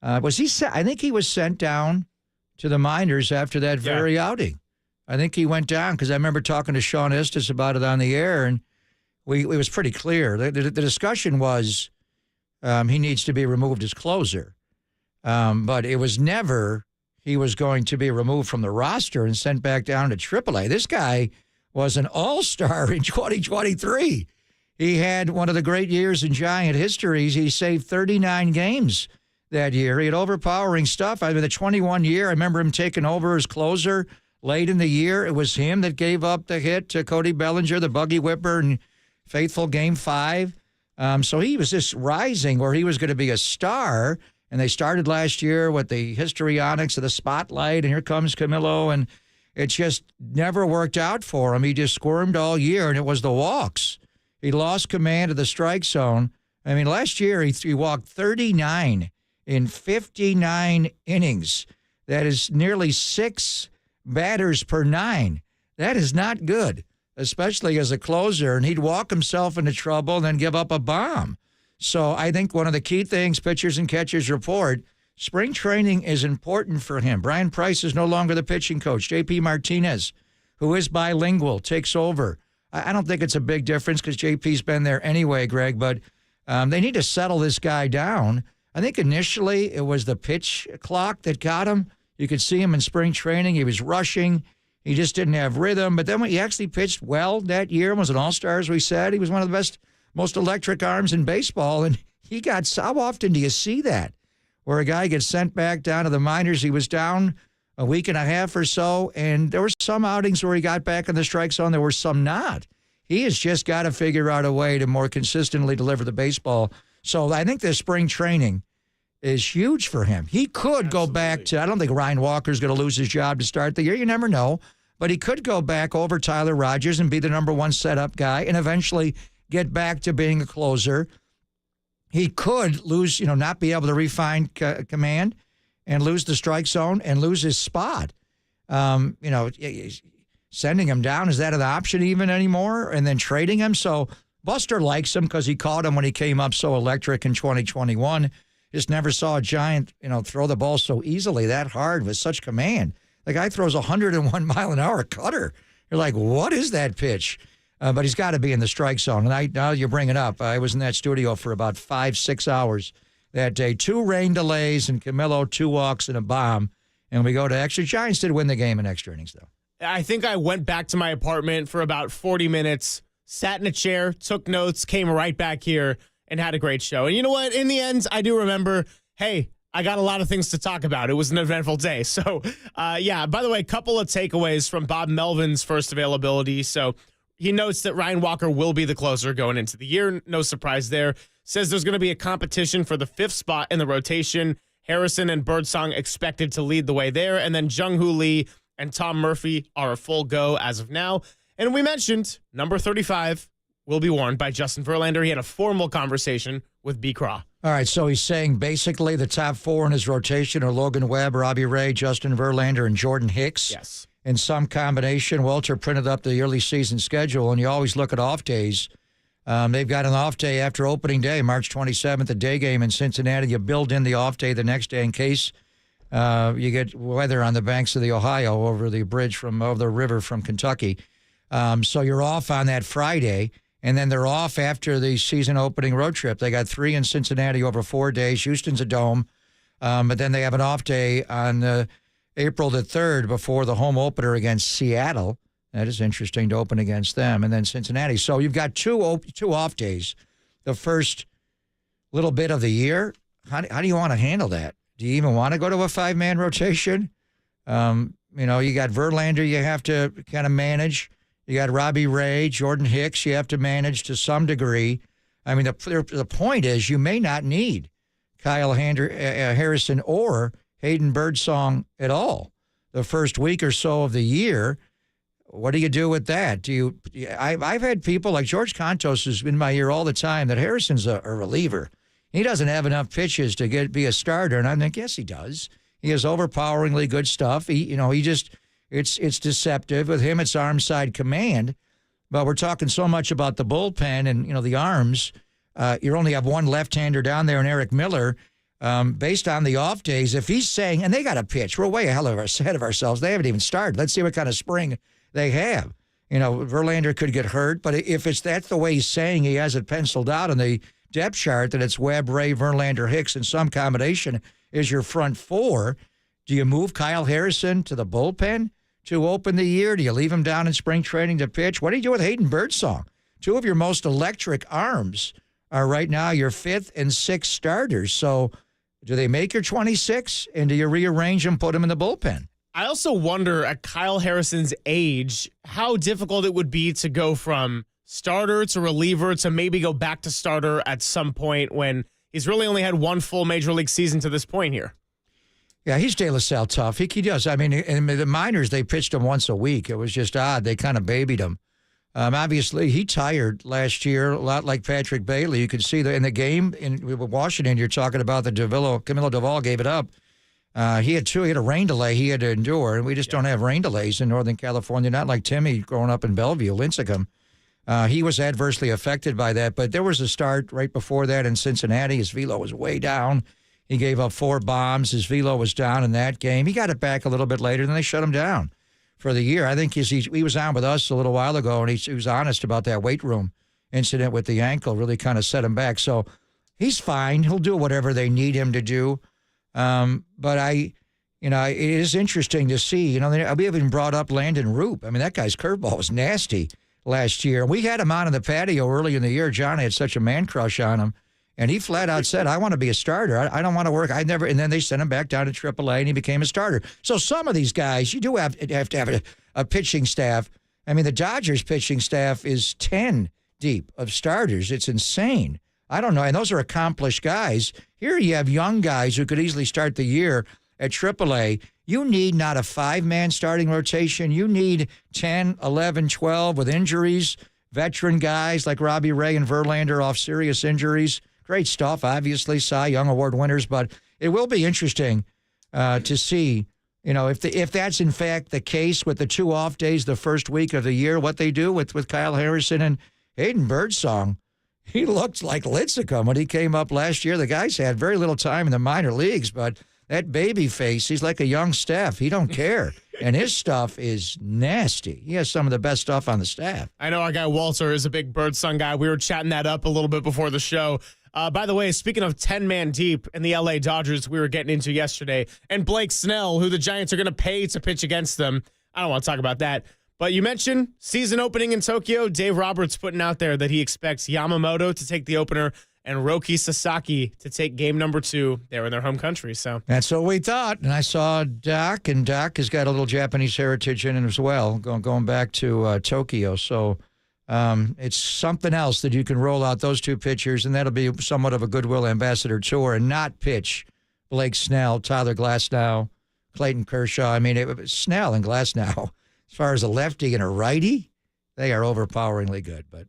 I think he was sent down to the minors after that very outing. I think he went down because I remember talking to Sean Estes about it on the air, and it was pretty clear. The discussion was he needs to be removed as closer. But it was never he was going to be removed from the roster and sent back down to AAA. This guy was an all-star in 2023. He had one of the great years in Giant history. He saved 39 games that year. He had overpowering stuff. I mean, the 21 year, I remember him taking over as closer late in the year. It was him that gave up the hit to Cody Bellinger, the buggy whipper, and faithful Game 5. So he was just rising where he was going to be a star. And they started last year with the histrionics of the spotlight, and here comes Camilo, and it just never worked out for him. He just squirmed all year, and it was the walks. He lost command of the strike zone. I mean, last year he walked 39 in 59 innings. That is nearly 6 batters per 9. That is not good, especially as a closer. And he'd walk himself into trouble and then give up a bomb. So I think one of the key things pitchers and catchers report, spring training is important for him. Brian Price is no longer the pitching coach. JP Martinez, who is bilingual, takes over. I don't think it's a big difference because JP's been there anyway, Greg, but they need to settle this guy down. I think initially it was the pitch clock that got him. You could see him in spring training. He was rushing. He just didn't have rhythm. But then when he actually pitched well that year and was an all-star, as we said, he was one of the best, most electric arms in baseball. And he got, how often do you see that? Where a guy gets sent back down to the minors. He was down a week and a half or so, and there were some outings where he got back in the strike zone. There were some not. He has just got to figure out a way to more consistently deliver the baseball. So I think this spring training is huge for him. He could go back to, I don't think Ryan Walker's going to lose his job to start the year. You never know. But he could go back over Tyler Rogers and be the number one setup guy and eventually get back to being a closer. He could lose, not be able to refine command and lose the strike zone and lose his spot. Sending him down, is that an option even anymore? And then trading him? So Buster likes him because he caught him when he came up so electric in 2021. Just never saw a Giant, throw the ball so easily, that hard, with such command. The guy throws 101 mile an hour cutter. You're like, what is that pitch? But he's got to be in the strike zone. And now you bring it up. I was in that studio for about 5-6 hours that day. 2 rain delays and Camilo, 2 walks and a bomb. And we go to extra. Giants did win the game in extra innings, though. I think I went back to my apartment for about 40 minutes, sat in a chair, took notes, came right back here, and had a great show. And you know what? In the end, I do remember, hey, I got a lot of things to talk about. It was an eventful day. So, by the way, a couple of takeaways from Bob Melvin's first availability. So he notes that Ryan Walker will be the closer going into the year. No surprise there. Says there's going to be a competition for the 5th spot in the rotation. Harrison and Birdsong expected to lead the way there. And then Jung-Hoo Lee and Tom Murphy are a full go as of now. And we mentioned number 35 will be worn by Justin Verlander. He had a formal conversation with B. Craw. All right, so he's saying basically the top 4 in his rotation are Logan Webb, Robbie Ray, Justin Verlander, and Jordan Hicks. Yes. In some combination. Walter printed up the early season schedule, and you always look at off days. They've got an off day after opening day, March 27th, a day game in Cincinnati. You build in the off day the next day in case you get weather on the banks of the Ohio over the bridge over the river from Kentucky. So you're off on that Friday. And then they're off after the season opening road trip. They got 3 in Cincinnati over 4 days. Houston's a dome. But then they have an off day on April the 3rd before the home opener against Seattle. That is interesting to open against them. And then Cincinnati. So you've got two off days the first little bit of the year. How do you want to handle that? Do you even want to go to a 5-man rotation? You got Verlander you have to kind of manage. You got Robbie Ray, Jordan Hicks you have to manage to some degree. I mean, the point is you may not need Kyle Harrison or Hayden Birdsong at all the first week or so of the year. What do you do with that? I've had people like George Contos who's in my ear all the time that Harrison's a reliever. He doesn't have enough pitches to be a starter, and I think yes he does. He has overpoweringly good stuff. It's deceptive. With him, it's arm side command. But we're talking so much about the bullpen and, the arms. You only have one left-hander down there in Eric Miller. Based on the off days, if he's saying, and they got to pitch, we're way ahead of ourselves. They haven't even started. Let's see what kind of spring they have. Verlander could get hurt, but if that's the way he's saying he has it penciled out in the depth chart, that it's Webb, Ray, Verlander, Hicks, and some combination is your front 4, do you move Kyle Harrison to the bullpen to open the year? Do you leave him down in spring training to pitch? What do you do with Hayden Birdsong? 2 of your most electric arms are right now your 5th and 6th starters. So do they make your 26, and do you rearrange them, put them in the bullpen? I also wonder, at Kyle Harrison's age, how difficult it would be to go from starter to reliever to maybe go back to starter at some point when he's really only had 1 full major league season to this point here. Yeah, he's De La Salle tough. He does. I mean, in the minors, they pitched him once a week. It was just odd. They kind of babied him. Obviously, he tired last year, a lot like Patrick Bailey. You could see in the game in Washington, you're talking about Camilo Doval gave it up. He had a rain delay he had to endure, and we just don't have rain delays in Northern California, not like Timmy growing up in Bellevue, Lincecum. He was adversely affected by that, but there was a start right before that in Cincinnati. His velo was way down. He gave up 4 bombs. His velo was down in that game. He got it back a little bit later, then they shut him down for the year. I think he was on with us a little while ago, and he was honest about that weight room incident with the ankle, really kind of set him back. So he's fine. He'll do whatever they need him to do. But it is interesting to see. We haven't brought up Landon Roop. I mean, that guy's curveball was nasty last year. We had him on in the patio early in the year. John had such a man crush on him. And he flat out said, I want to be a starter. I don't want to work. And then they sent him back down to AAA, and he became a starter. So some of these guys, you do have to have a pitching staff. I mean, the Dodgers pitching staff is 10 deep of starters. It's insane. I don't know. And those are accomplished guys. Here you have young guys who could easily start the year at AAA. You need not a 5-man starting rotation. You need 10, 11, 12 with injuries, veteran guys like Robbie Ray and Verlander off serious injuries. Great stuff, obviously, Cy Young Award winners, but it will be interesting to see, if that's in fact the case with the 2 off days the first week of the year, what they do with Kyle Harrison and Hayden Birdsong. He looked like Lincecum when he came up last year. The guy's had very little time in the minor leagues, but that baby face, he's like a young Steph. He don't care. And his stuff is nasty. He has some of the best stuff on the staff. I know our guy Walter is a big Birdsong guy. We were chatting that up a little bit before the show. By the way, speaking of 10-man deep in the LA Dodgers we were getting into yesterday, and Blake Snell, who the Giants are going to pay to pitch against them. I don't want to talk about that. But you mentioned season opening in Tokyo. Dave Roberts putting out there that he expects Yamamoto to take the opener and Roki Sasaki to take game number 2 there in their home country. So that's what we thought. And I saw Doc, and Doc has got a little Japanese heritage in it as well, going back to Tokyo. So it's something else that you can roll out those 2 pitchers, and that'll be somewhat of a goodwill ambassador tour, and not pitch Blake Snell, Tyler Glasnow, Clayton Kershaw. I mean, Snell and Glasnow, as far as a lefty and a righty, they are overpoweringly good. But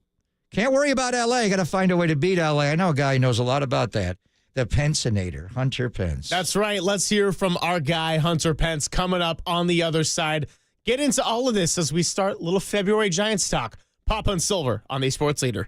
can't worry about L.A. Got to find a way to beat L.A. I know a guy who knows a lot about that. the Pensionator, Hunter Pence. That's right. Let's hear from our guy, Hunter Pence, coming up on the other side. Get into all of this as we start little February Giants talk. Papa and Silver on the Sports Leader.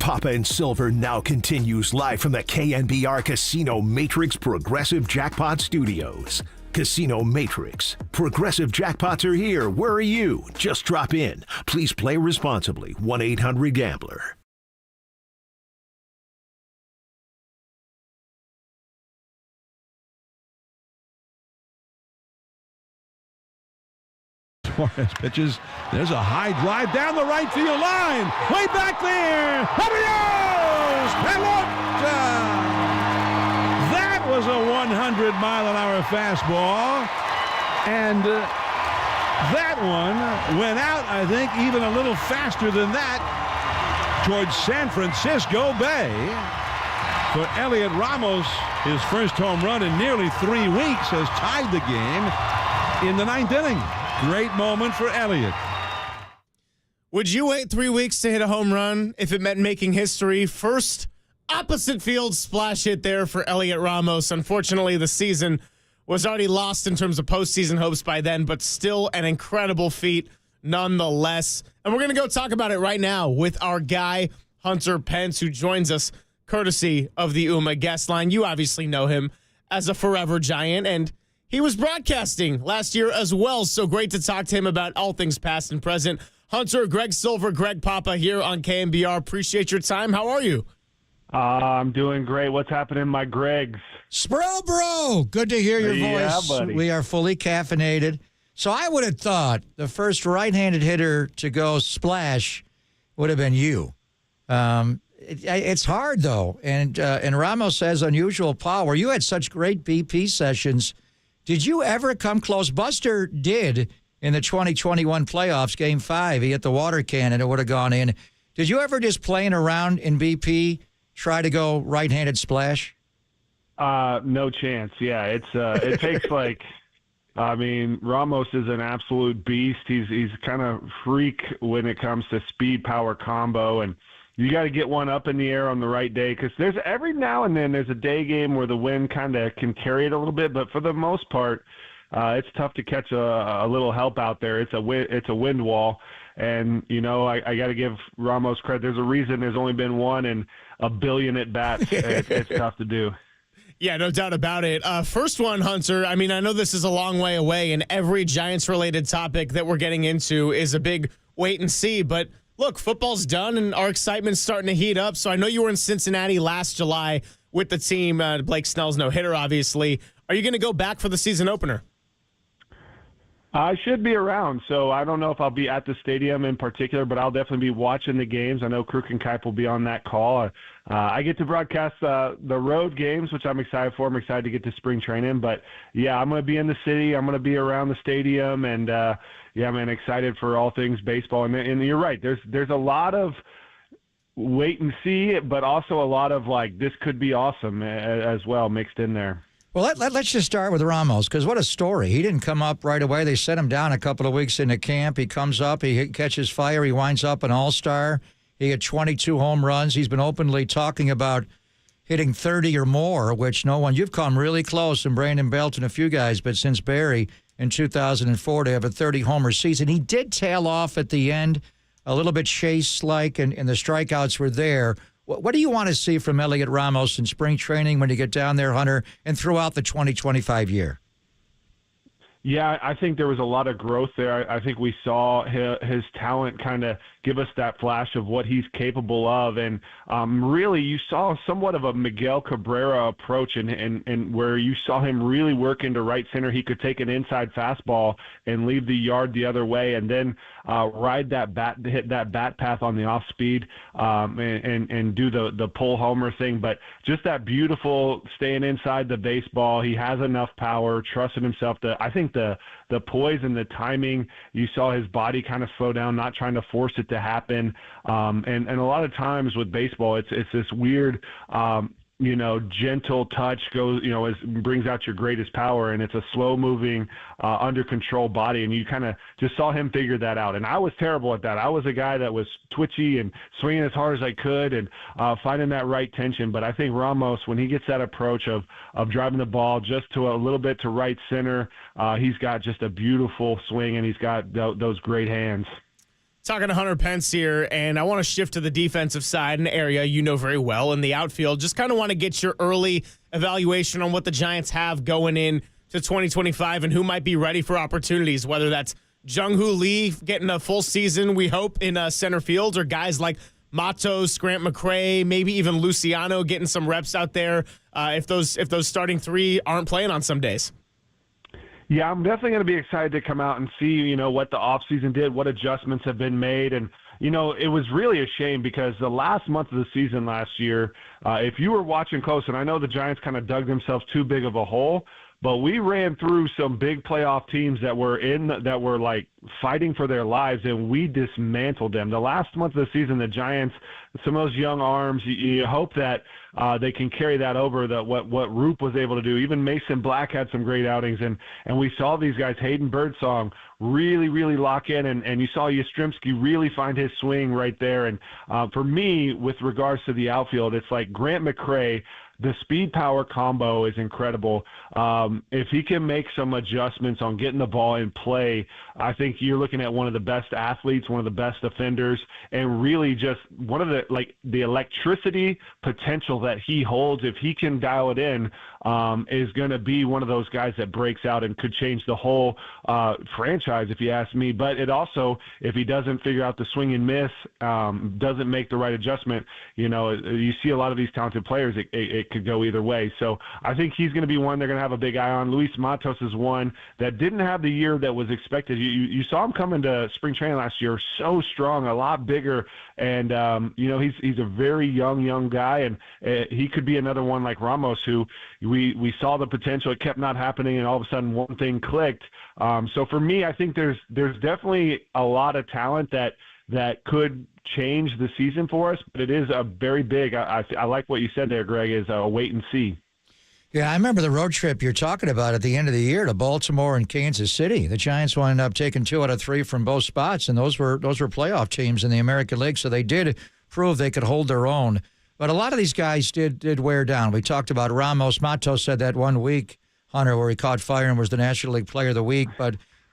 Papa and Silver now continues live from the KNBR Casino Matrix Progressive Jackpot Studios. Casino Matrix. Progressive jackpots are here. Where are you? Just drop in. Please play responsibly. 1-800-GAMBLER. Suarez pitches. There's a high drive down the right field line. Way back there. There he goes. That was a 100-mile-an-hour fastball. And that one went out, I think, even a little faster than that towards San Francisco Bay. For Elliot Ramos, his first home run in nearly 3 weeks has tied the game in the 9th inning. Great moment for Elliott. Would you wait 3 weeks to hit a home run if it meant making history? First opposite field splash hit there for Elliot Ramos. Unfortunately, the season was already lost in terms of postseason hopes by then, but still an incredible feat nonetheless. And we're going to go talk about it right now with our guy, Hunter Pence, who joins us courtesy of the UMA guest line. You obviously know him as a forever Giant, and he was broadcasting last year as well, so great to talk to him about all things past and present. Hunter, Greg Silver, Greg Papa here on KNBR. Appreciate your time. How are you? I'm doing great. What's happening, my Gregs? Sproul, bro. Good to hear your voice. Buddy. We are fully caffeinated. So I would have thought the first right-handed hitter to go splash would have been you. It's hard, though. And Ramos has unusual power. You had such great BP sessions. Did you ever come close? Buster did in the 2021 playoffs, Game 5. He hit the water cannon. It would have gone in. Did you ever just playing around in BP try to go right-handed splash? No chance. Yeah, it takes Ramos is an absolute beast. He's kind of freak when it comes to speed power combo, and you got to get one up in the air on the right day because there's every now and then there's a day game where the wind kind of can carry it a little bit, but for the most part, it's tough to catch a little help out there. It's a wind wall, and I got to give Ramos credit. There's a reason there's only been 1 in a billion at bats. It's tough to do. Yeah, no doubt about it. First one, Hunter. I mean, I know this is a long way away, and every Giants-related topic that we're getting into is a big wait and see, but look, football's done, and our excitement's starting to heat up. So I know you were in Cincinnati last July with the team. Blake Snell's no-hitter, obviously. Are you going to go back for the season opener? I should be around, so I don't know if I'll be at the stadium in particular, but I'll definitely be watching the games. I know Kruk and Kipe will be on that call. I get to broadcast the road games, which I'm excited for. I'm excited to get to spring training. But, yeah, I'm going to be in the city. I'm going to be around the stadium, and yeah, man, excited for all things baseball. And you're right. There's a lot of wait and see, but also a lot of this could be awesome as well mixed in there. Well, let's just start with Ramos because what a story. He didn't come up right away. They set him down a couple of weeks into camp. He comes up. He catches fire. He winds up an all-star. He had 22 home runs. He's been openly talking about hitting 30 or more, which no one. You've come really close, and Brandon Belt and a few guys, but since Barry in 2004 to have a 30-homer season. He did tail off at the end, a little bit Chase-like, and the strikeouts were there. What do you want to see from Elliot Ramos in spring training when you get down there, Hunter, and throughout the 2025 year? Yeah, I think there was a lot of growth there. I think we saw his talent kind of give us that flash of what he's capable of. And really, you saw somewhat of a Miguel Cabrera approach and where you saw him really work into right center. He could take an inside fastball and leave the yard the other way and then ride that hit that bat path on the off speed and do the pull homer thing. But just that beautiful staying inside the baseball. He has enough power, trusting himself. I think the poise and the timing, you saw his body kind of slow down, not trying to force it to happen. And a lot of times with baseball, it's this weird, gentle touch goes, brings out your greatest power, and it's a slow moving, under control body. And you kind of just saw him figure that out. And I was terrible at that. I was a guy that was twitchy and swinging as hard as I could and finding that right tension. But I think Ramos, when he gets that approach of driving the ball just to a little bit to right center, he's got just a beautiful swing and he's got those great hands. Talking to Hunter Pence here, and I want to shift to the defensive side, an area you know very well in the outfield. Just kind of want to get your early evaluation on what the Giants have going in to 2025 and who might be ready for opportunities, whether that's Jung-Hoo Lee getting a full season, we hope, in center field, or guys like Matos, Grant McCray, maybe even Luciano getting some reps out there if those starting three aren't playing on some days. Yeah, I'm definitely going to be excited to come out and see, what the offseason did, what adjustments have been made. And, it was really a shame because the last month of the season last year, if you were watching close, and I know the Giants kind of dug themselves too big of a hole, but we ran through some big playoff teams that were like fighting for their lives, and we dismantled them. The last month of the season, the Giants, some of those young arms, you hope that they can carry that over. What Roop was able to do. Even Mason Black had some great outings, and we saw these guys, Hayden Birdsong, really, really lock in, and you saw Yastrzemski really find his swing right there. And for me, with regards to the outfield, it's like Grant McCray. The speed-power combo is incredible. If he can make some adjustments on getting the ball in play, I think you're looking at one of the best athletes, one of the best defenders, and really just one of the electricity potential that he holds. If he can dial it in, is going to be one of those guys that breaks out and could change the whole franchise, if you ask me. But it also, if he doesn't figure out the swing and miss, doesn't make the right adjustment, you see a lot of these talented players, it could go either way. So I think he's going to be one they're going to have a big eye on. Luis Matos is one that didn't have the year that was expected. You saw him come into spring training last year, so strong, a lot bigger, and he's a very young guy, and he could be another one like Ramos, who we saw the potential. It kept not happening, and all of a sudden one thing clicked. So for me, I think there's definitely a lot of talent that could change the season for us, but it is a very big, I like what you said there, Greg, is a wait and see. Yeah, I remember the road trip you're talking about at the end of the year to Baltimore and Kansas City. The Giants wound up taking 2 out of 3 from both spots, and those were playoff teams in the American League, so they did prove they could hold their own. But a lot of these guys did wear down. We talked about Ramos. Matos said that one week, Hunter, where he caught fire and was the National League Player of the Week.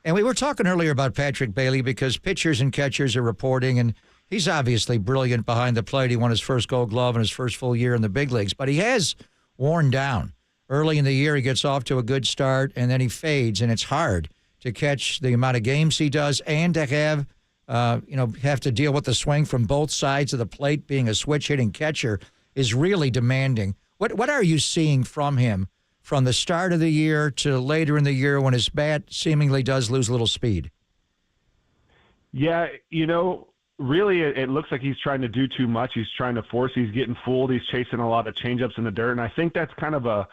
And we were talking earlier about Patrick Bailey because pitchers and catchers are reporting, and he's obviously brilliant behind the plate. He won his first Gold Glove in his first full year in the big leagues, but he has worn down. Early in the year, he gets off to a good start, and then he fades, and it's hard to catch the amount of games he does and to have to deal with the swing from both sides of the plate. Being a switch-hitting catcher is really demanding. What are you seeing from him from the start of the year to later in the year when his bat seemingly does lose a little speed? Yeah, really it looks like he's trying to do too much. He's trying to force. He's getting fooled. He's chasing a lot of changeups in the dirt, and I think that's kind of a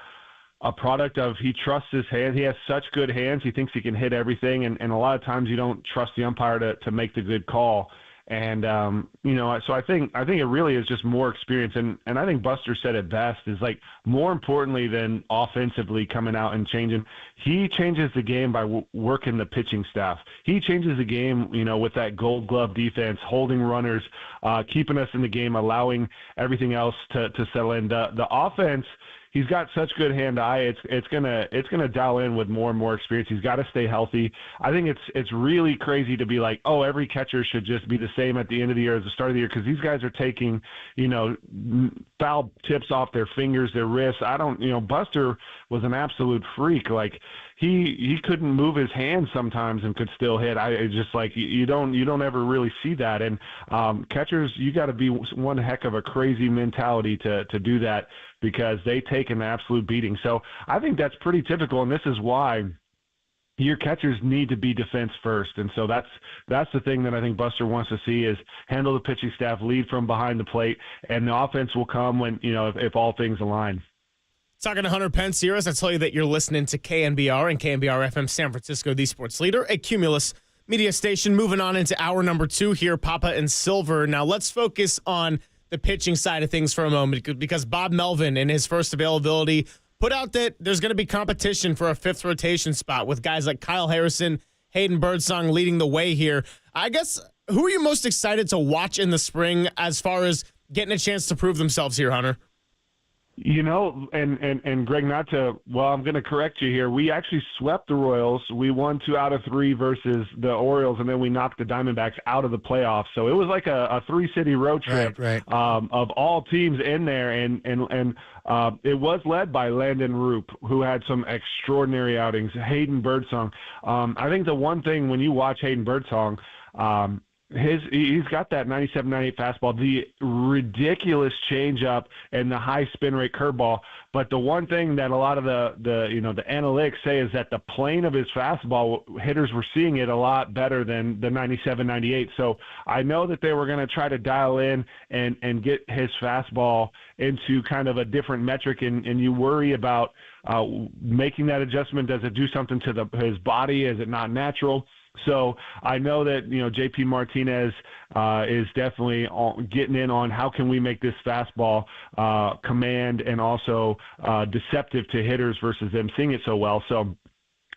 product of he trusts his hand. He has such good hands. He thinks he can hit everything, and a lot of times you don't trust the umpire to make the good call. And so I think it really is just more experience. And I think Buster said it best, is like more importantly than offensively coming out and changing, he changes the game by working the pitching staff. He changes the game, with that Gold Glove defense, holding runners, keeping us in the game, allowing everything else to settle in. The offense, he's got such good hand-eye. It's gonna dial in with more and more experience. He's got to stay healthy. I think it's really crazy to be like, oh, every catcher should just be the same at the end of the year as the start of the year, because these guys are taking, foul tips off their fingers, their wrists. Buster was an absolute freak. Like he couldn't move his hands sometimes and could still hit. It's just like you don't ever really see that. And catchers, you got to be one heck of a crazy mentality to do that, because they take an absolute beating. So I think that's pretty typical, and this is why your catchers need to be defense first. And so that's the thing that I think Buster wants to see, is handle the pitching staff, lead from behind the plate, and the offense will come when, if all things align. Talking to Hunter Pence here, as I tell you that you're listening to KNBR and KNBR FM San Francisco, the sports leader, a Cumulus media station. Moving on into hour number 2 here, Papa and Silver. Now let's focus on the pitching side of things for a moment, because Bob Melvin, in his first availability, put out that there's going to be competition for a 5th rotation spot with guys like Kyle Harrison, Hayden Birdsong leading the way here. I guess, who are you most excited to watch in the spring as far as getting a chance to prove themselves here, Hunter? You know, and Greg, I'm going to correct you here. We actually swept the Royals. We won 2 out of 3 versus the Orioles, and then we knocked the Diamondbacks out of the playoffs. So it was like a 3-city road trip of all teams in there, and it was led by Landon Roop, who had some extraordinary outings. Hayden Birdsong. I think the one thing when you watch Hayden Birdsong, he's got that 97, 98 fastball, the ridiculous changeup, and the high spin rate curveball. But the one thing that a lot of the analytics say is that the plane of his fastball, hitters were seeing it a lot better than the 97, 98. So I know that they were going to try to dial in and get his fastball into kind of a different metric, and you worry about making that adjustment. Does it do something to his body? Is it not natural? So I know that, JP Martinez is definitely getting in on how can we make this fastball command and also deceptive to hitters versus them seeing it so well. So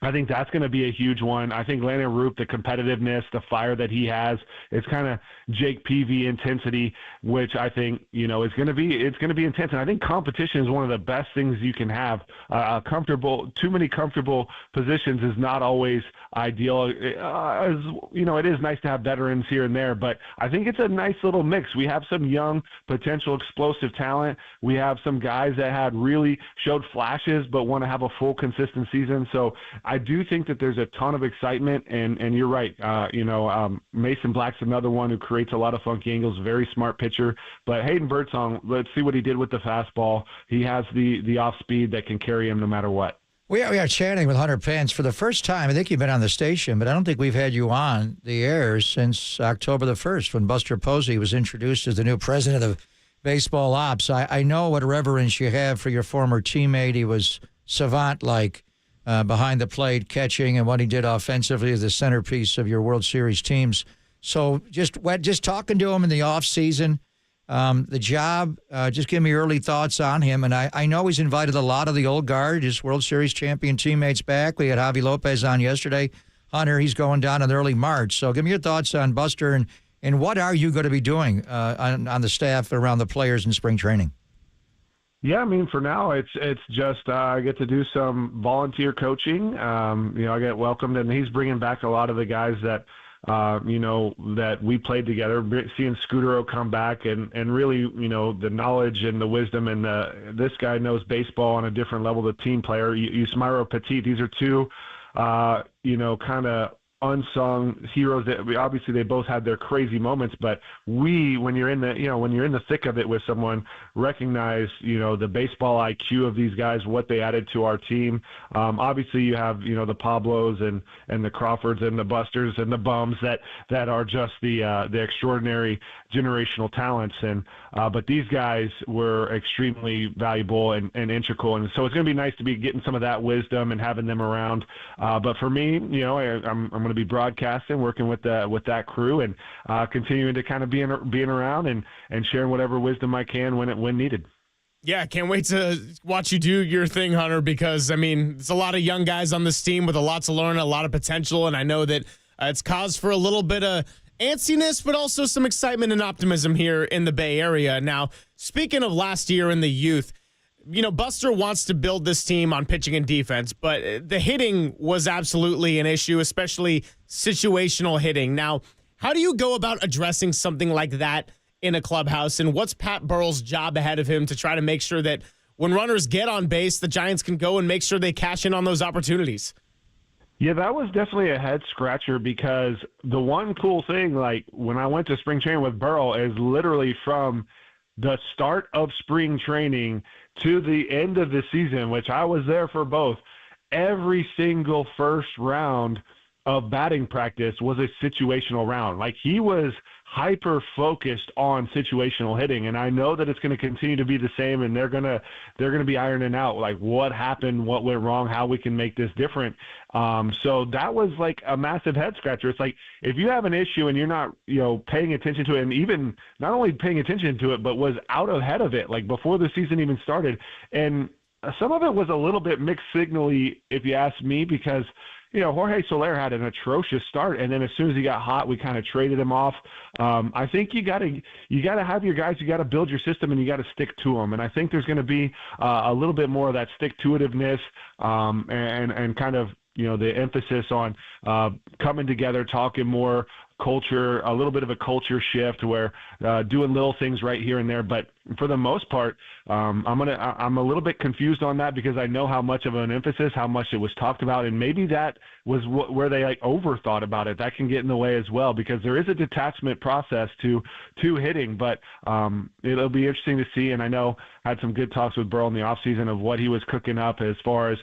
I think that's going to be a huge one. I think Landon Roop, the competitiveness, the fire that he has, it's kind of Jake Peavy intensity, which I think, is going to be intense. And I think competition is one of the best things you can have. Too many comfortable positions is not always ideal. It is nice to have veterans here and there, but I think it's a nice little mix. We have some young, potential explosive talent. We have some guys that had really showed flashes, but want to have a full, consistent season. So I do think that there's a ton of excitement, and you're right. Mason Black's another one who creates a lot of funky angles, very smart pitcher. But Hayden Birdsong, let's see what he did with the fastball. He has the off speed that can carry him no matter what. We are chatting with Hunter Pence for the first time. I think you've been on the station, but I don't think we've had you on the air since October the 1st when Buster Posey was introduced as the new president of baseball ops. I know what reverence you have for your former teammate. He was savant-like behind the plate, catching, and what he did offensively is the centerpiece of your World Series teams. So just talking to him in the offseason, the job, just give me early thoughts on him. And I know he's invited a lot of the old guard, his World Series champion teammates back. We had Javi Lopez on yesterday. Hunter, he's going down in early March. So give me your thoughts on Buster, and what are you going to be doing on the staff around the players in spring training? Yeah, I mean, for now, it's just I get to do some volunteer coaching. I get welcomed, and he's bringing back a lot of the guys that that we played together. Seeing Scudero come back and really, the knowledge and the wisdom, and this guy knows baseball on a different level. The team player, Yusmeiro Petit. These are two, kind of unsung heroes that obviously they both had their crazy moments, but when you're in the thick of it with someone, recognize the baseball IQ of these guys, what they added to our team. Obviously you have the Pablos and the Crawfords and the Busters and the Bums that are just the extraordinary generational talents, but these guys were extremely valuable and integral, and so it's going to be nice to be getting some of that wisdom and having them around. But for me, I'm going to be broadcasting, working with that crew, and continuing to kind of being around and sharing whatever wisdom I can when needed. Yeah, I can't wait to watch you do your thing, Hunter, because, it's a lot of young guys on this team with a lot to learn, a lot of potential, and I know that it's cause for a little bit of antsiness, but also some excitement and optimism here in the Bay Area. Now, speaking of last year in the youth, Buster wants to build this team on pitching and defense, but the hitting was absolutely an issue, especially situational hitting. Now, how do you go about addressing something like that in a clubhouse, and what's Pat Burrell's job ahead of him to try to make sure that when runners get on base, the Giants can go and make sure they cash in on those opportunities? Yeah, that was definitely a head scratcher, because the one cool thing, like when I went to spring training with Burrell, is literally from the start of spring training to the end of the season, which I was there for both, every single first round of batting practice was a situational round. Like, he was hyper focused on situational hitting, and I know that it's going to continue to be the same, and they're going to be ironing out like what happened, what went wrong, how we can make this different. So that was like a massive head scratcher. It's like, if you have an issue and you're not paying attention to it, and even not only paying attention to it, but was out ahead of it like before the season even started, and some of it was a little bit mixed signally, if you ask me, because Jorge Soler had an atrocious start, and then as soon as he got hot, we kind of traded him off. I think you got to have your guys. You got to build your system, and you got to stick to them. And I think there's going to be a little bit more of that stick-to-itiveness and kind of the emphasis on coming together, talking more culture, a little bit of a culture shift where doing little things right here and there. But for the most part, I'm a little bit confused on that because I know how much of an emphasis, how much it was talked about, and maybe that was where they overthought about it. That can get in the way as well because there is a detachment process to hitting. But it'll be interesting to see. And I know I had some good talks with Burrow in the offseason of what he was cooking up as far as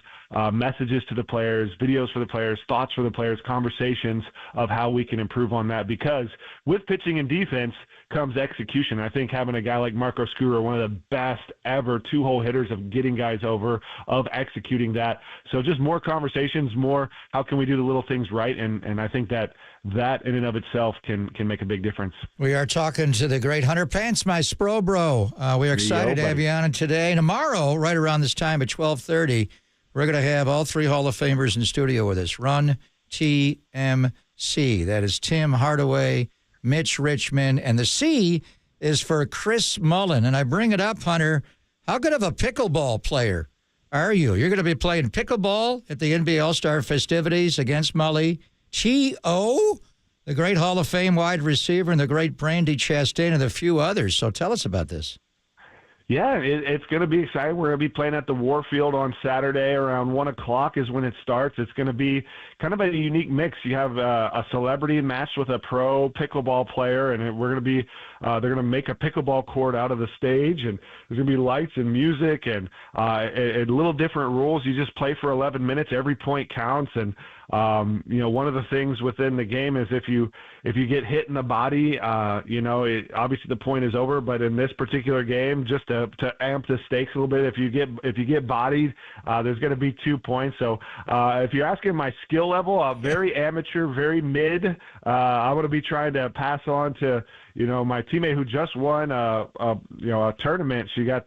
messages to the players, videos for the players, thoughts for the players, conversations of how we can improve on that. Because with pitching and defense comes execution. I think having a guy like Marco Scura, one of the best ever two-hole hitters of getting guys over, of executing that. So just more conversations, more how can we do the little things right, and I think that in and of itself can make a big difference. We are talking to the great Hunter Pence, my Spro Bro. We are excited to have you on today. Tomorrow, right around this time at 12:30, we're going to have all three Hall of Famers in studio with us. Run TMC. That is Tim Hardaway, Mitch Richmond, and the C is for Chris Mullen. And I bring it up, Hunter, how good of a pickleball player are you? You're going to be playing pickleball at the NBA All-Star festivities against Mully. T.O., the great Hall of Fame wide receiver, and the great Brandy Chastain, and a few others. So tell us about this. Yeah, it's going to be exciting. We're going to be playing at the Warfield on Saturday around 1 o'clock is when it starts. It's going to be kind of a unique mix. You have a celebrity matched with a pro pickleball player, and we're going to be they're going to make a pickleball court out of the stage, and there's going to be lights and music and little different rules. You just play for 11 minutes. Every point counts, and one of the things within the game is if you get hit in the body, obviously the point is over. But in this particular game, just to amp the stakes a little bit, if you get bodied, there's going to be 2 points. So if you're asking my skill level, very amateur, very mid. I'm going to be trying to pass on to my teammate who just won a tournament. She got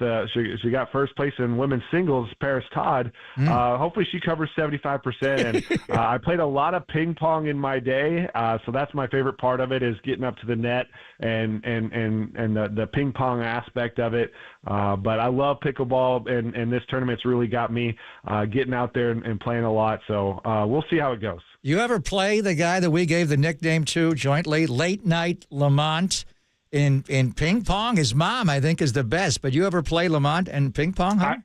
first place in women's singles, Paris Todd. Hopefully she covers 75%. And I played a lot of ping pong in my day, so that's my favorite part of it is getting up to the net and the ping pong aspect of it. But I love pickleball, and this tournament's really got me getting out there and playing a lot. So we'll see how it goes. You ever play the guy that we gave the nickname to jointly, Late Night Lamont, in ping pong? His mom, I think, is the best. But you ever play Lamont in ping pong, huh?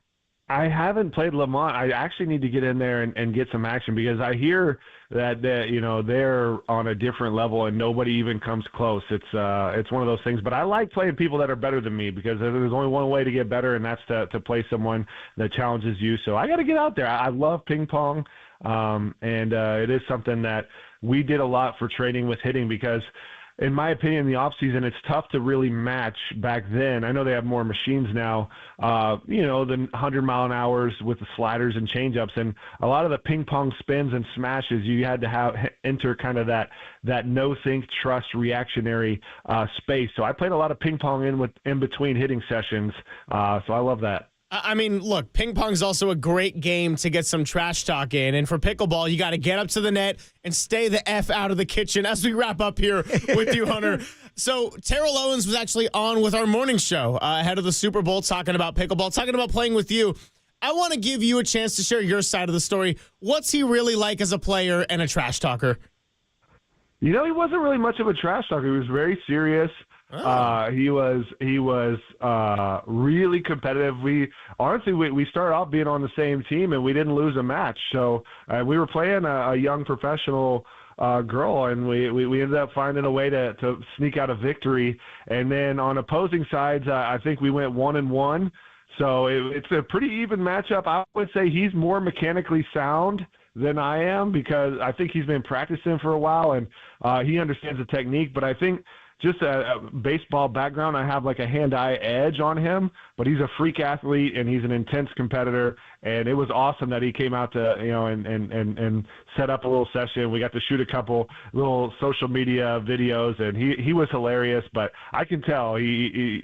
I haven't played Lamont. I actually need to get in there and get some action because I hear that they're on a different level and nobody even comes close. It's one of those things. But I like playing people that are better than me because there's only one way to get better, and that's to play someone that challenges you. So I got to get out there. I love ping pong. And it is something that we did a lot for training with hitting because, in my opinion, in the off season, it's tough to really match back then. I know they have more machines now, than 100-mile-an-hours with the sliders and changeups, and a lot of the ping pong spins and smashes you had to enter kind of that no think trust reactionary space. So I played a lot of ping pong in between hitting sessions. So I love that. I mean, look, ping pong is also a great game to get some trash talk in. And for pickleball, you got to get up to the net and stay the F out of the kitchen as we wrap up here with you, Hunter. So Terrell Owens was actually on with our morning show ahead of the Super Bowl talking about pickleball, talking about playing with you. I want to give you a chance to share your side of the story. What's he really like as a player and a trash talker? He wasn't really much of a trash talker. He was very serious. He was really competitive. We started off being on the same team and we didn't lose a match. So we were playing a young professional girl, and we ended up finding a way to sneak out a victory. And then on opposing sides, I think we went 1-1. So it's a pretty even matchup. I would say he's more mechanically sound than I am because I think he's been practicing for a while and he understands the technique. But I think just a baseball background, I have like a hand-eye edge on him, but he's a freak athlete and he's an intense competitor, And it was awesome that he came out to, and set up a little session. We got to shoot a couple little social media videos, and he was hilarious. But I can tell you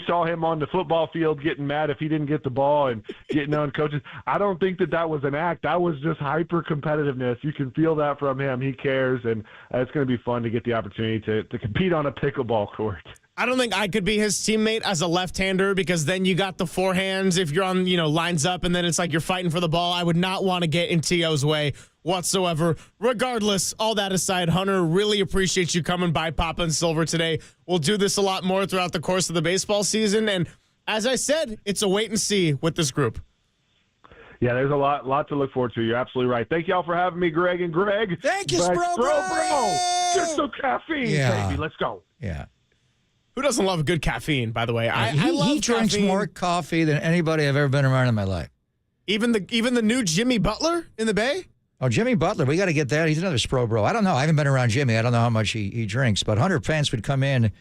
saw him on the football field getting mad if he didn't get the ball and getting on coaches. I don't think that was an act. That was just hyper competitiveness. You can feel that from him. He cares, and it's going to be fun to get the opportunity to compete on a pickleball court. I don't think I could be his teammate as a left-hander because then you got the forehands if you're on, lines up, and then it's like you're fighting for the ball. I would not want to get in T.O.'s way whatsoever. Regardless, all that aside, Hunter, really appreciate you coming by Papa and Silver today. We'll do this a lot more throughout the course of the baseball season, and as I said, it's a wait and see with this group. Yeah, there's a lot to look forward to. You're absolutely right. Thank y'all for having me, Greg and Greg. Thank you, Spro Bro. Get some caffeine, baby. Let's go. Yeah. Who doesn't love a good caffeine, by the way? I love he drinks caffeine. more coffee than anybody I've ever been around in my life. Even the new Jimmy Butler in the Bay? Oh, Jimmy Butler, we got to get that. He's another Spro Bro. I don't know. I haven't been around Jimmy. I don't know how much he drinks. But Hunter Pence would come in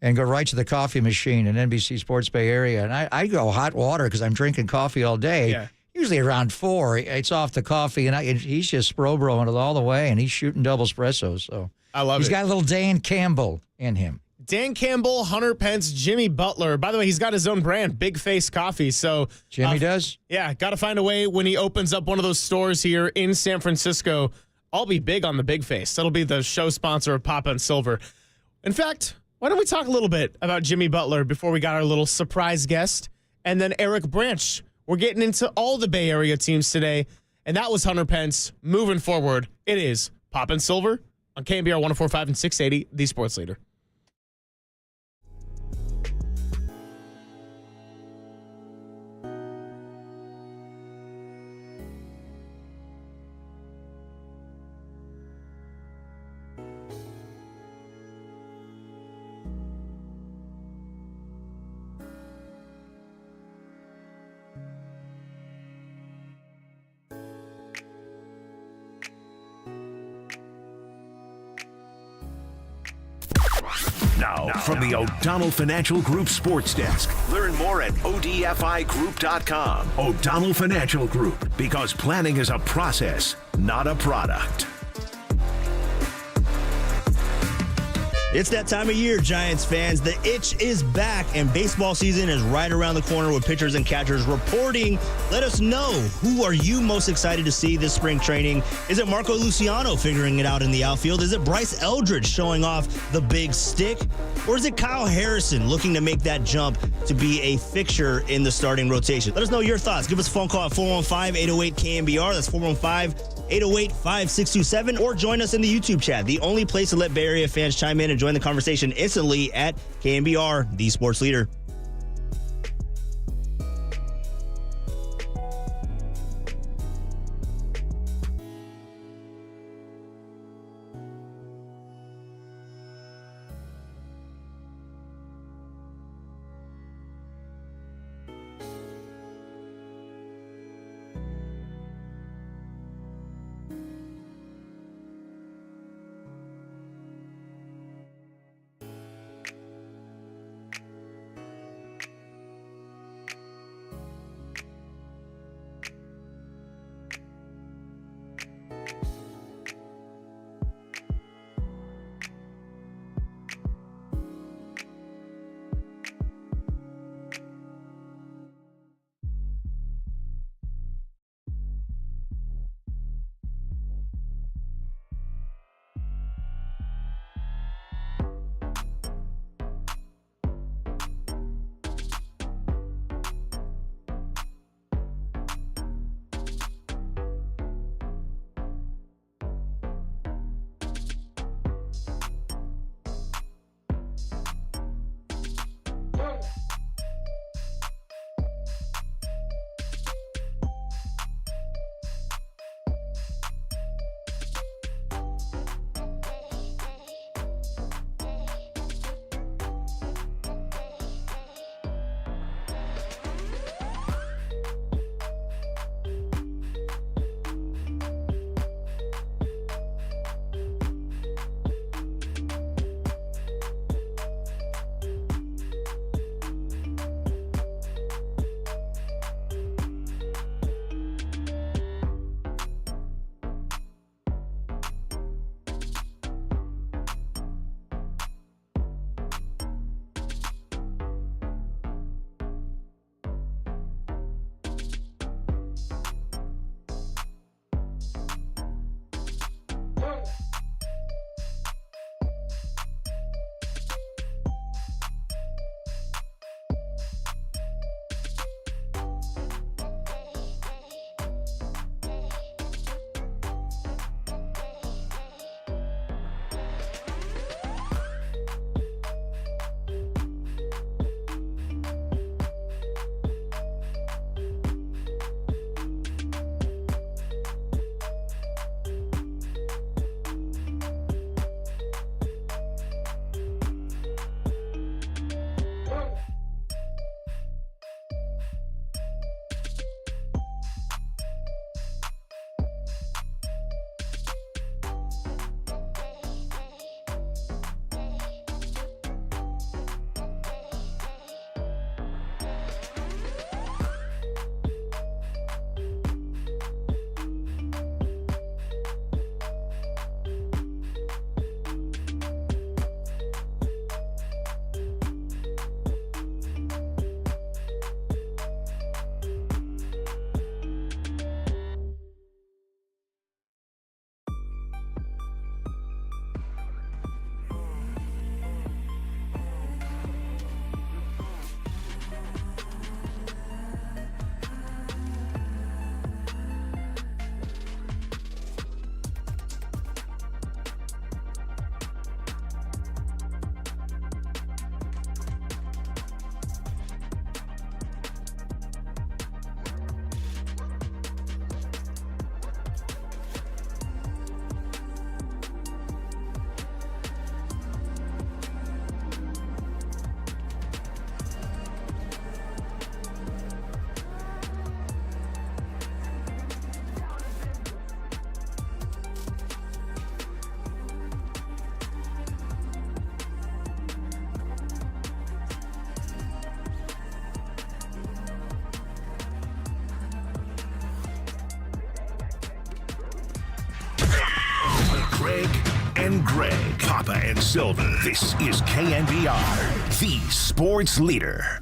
and go right to the coffee machine in NBC Sports Bay Area. And I go hot water because I'm drinking coffee all day. Yeah. Usually around 4, it's off the coffee. And he's just Spro Broing it all the way. And he's shooting double espressos. So I love He's it. got a little Dan Campbell in him. Dan Campbell, Hunter Pence, Jimmy Butler. By the way, he's got his own brand, Big Face Coffee. So Jimmy does? Yeah, got to find a way when he opens up one of those stores here in San Francisco. I'll be big on the Big Face. That'll be the show sponsor of Papa and Silver. In fact, why don't we talk a little bit about Jimmy Butler before we got our little surprise guest, and then Eric Branch. We're getting into all the Bay Area teams today, and that was Hunter Pence. Moving forward, it is Papa and Silver on KNBR 104.5 and 680, the sports leader. Now, from the O'Donnell Financial Group Sports Desk. Learn more at ODFIGroup.com. O'Donnell Financial Group, because planning is a process, not a product. It's that time of year, Giants fans. The itch is back, and baseball season is right around the corner with pitchers and catchers reporting. Let us know, who are you most excited to see this spring training? Is it Marco Luciano figuring it out in the outfield? Is it Bryce Eldridge showing off the big stick? Or is it Kyle Harrison looking to make that jump to be a fixture in the starting rotation? Let us know your thoughts. Give us a phone call at 415-808-KNBR. That's 415-808-5627, or join us in the YouTube chat, the only place to let Bay Area fans chime in and join the conversation instantly at KNBR, the sports leader. and Greg, Papa and Silver. This is KNBR, the sports leader.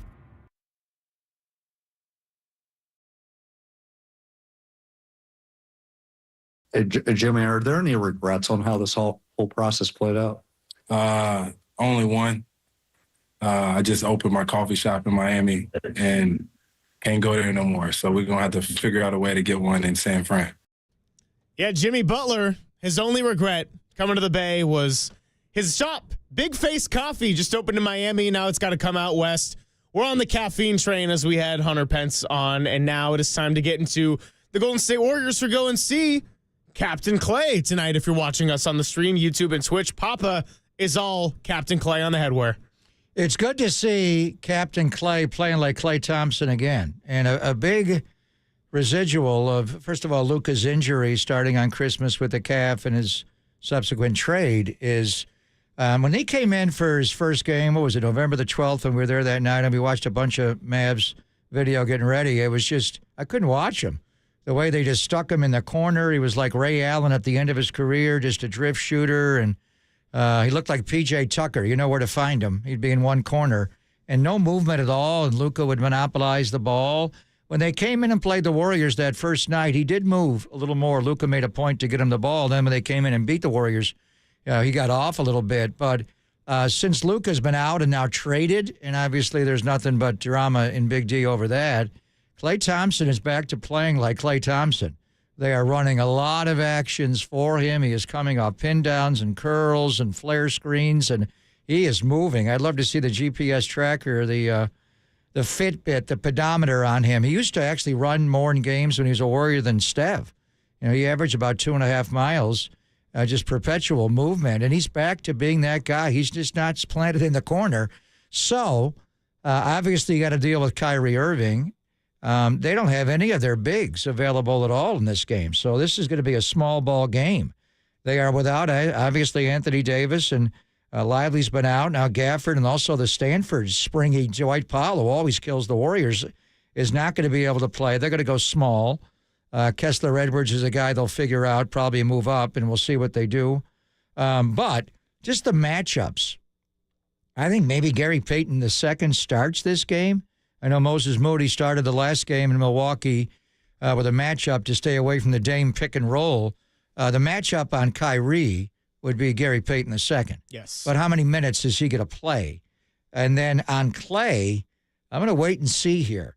Hey, Jimmy, are there any regrets on how this whole process played out? Only one. I just opened my coffee shop in Miami and can't go there no more. So we're going to have to figure out a way to get one in San Fran. Yeah, Jimmy Butler, his only regret coming to the Bay was his shop, Big Face Coffee, just opened in Miami. Now it's got to come out west. We're on the caffeine train as we had Hunter Pence on, and now it is time to get into the Golden State Warriors for Go and See Captain Clay tonight. If you're watching us on the stream, YouTube and Twitch, Papa is all Captain Clay on the headwear. It's good to see Captain Clay playing like Klay Thompson again. And a big residual of, first of all, Luka's injury starting on Christmas with the calf and his subsequent trade is when he came in for his first game, what was it, November the 12th, and we were there that night, and we watched a bunch of Mavs video getting ready. It was just, I couldn't watch him. The way they just stuck him in the corner, he was like Ray Allen at the end of his career, just a drift shooter, and he looked like P.J. Tucker. You know where to find him. He'd be in one corner. And no movement at all, and Luka would monopolize the ball. When they came in and played the Warriors that first night, he did move a little more. Luka made a point to get him the ball. Then when they came in and beat the Warriors, he got off a little bit. But since Luka's been out and now traded, and obviously there's nothing but drama in Big D over that, Klay Thompson is back to playing like Klay Thompson. They are running a lot of actions for him. He is coming off pin downs and curls and flare screens, and he is moving. I'd love to see the GPS tracker, the Fitbit, the pedometer on him. He used to actually run more in games when he was a Warrior than Steph. You know, he averaged about 2.5 miles, just perpetual movement, and he's back to being that guy. He's just not planted in the corner. So, obviously, you got to deal with Kyrie Irving. They don't have any of their bigs available at all in this game. So this is going to be a small ball game. They are without, obviously, Anthony Davis, and Lively's been out. Now Gafford and also the Stanford springy Dwight Powell, who always kills the Warriors, is not going to be able to play. They're going to go small. Kessler Edwards is a guy they'll figure out, probably move up, and we'll see what they do. But just the matchups. I think maybe Gary Payton II starts this game. I know Moses Moody started the last game in Milwaukee with a matchup to stay away from the Dame pick and roll. The matchup on Kyrie would be Gary Payton II. Yes. But how many minutes is he going to play? And then on Clay, I'm going to wait and see here.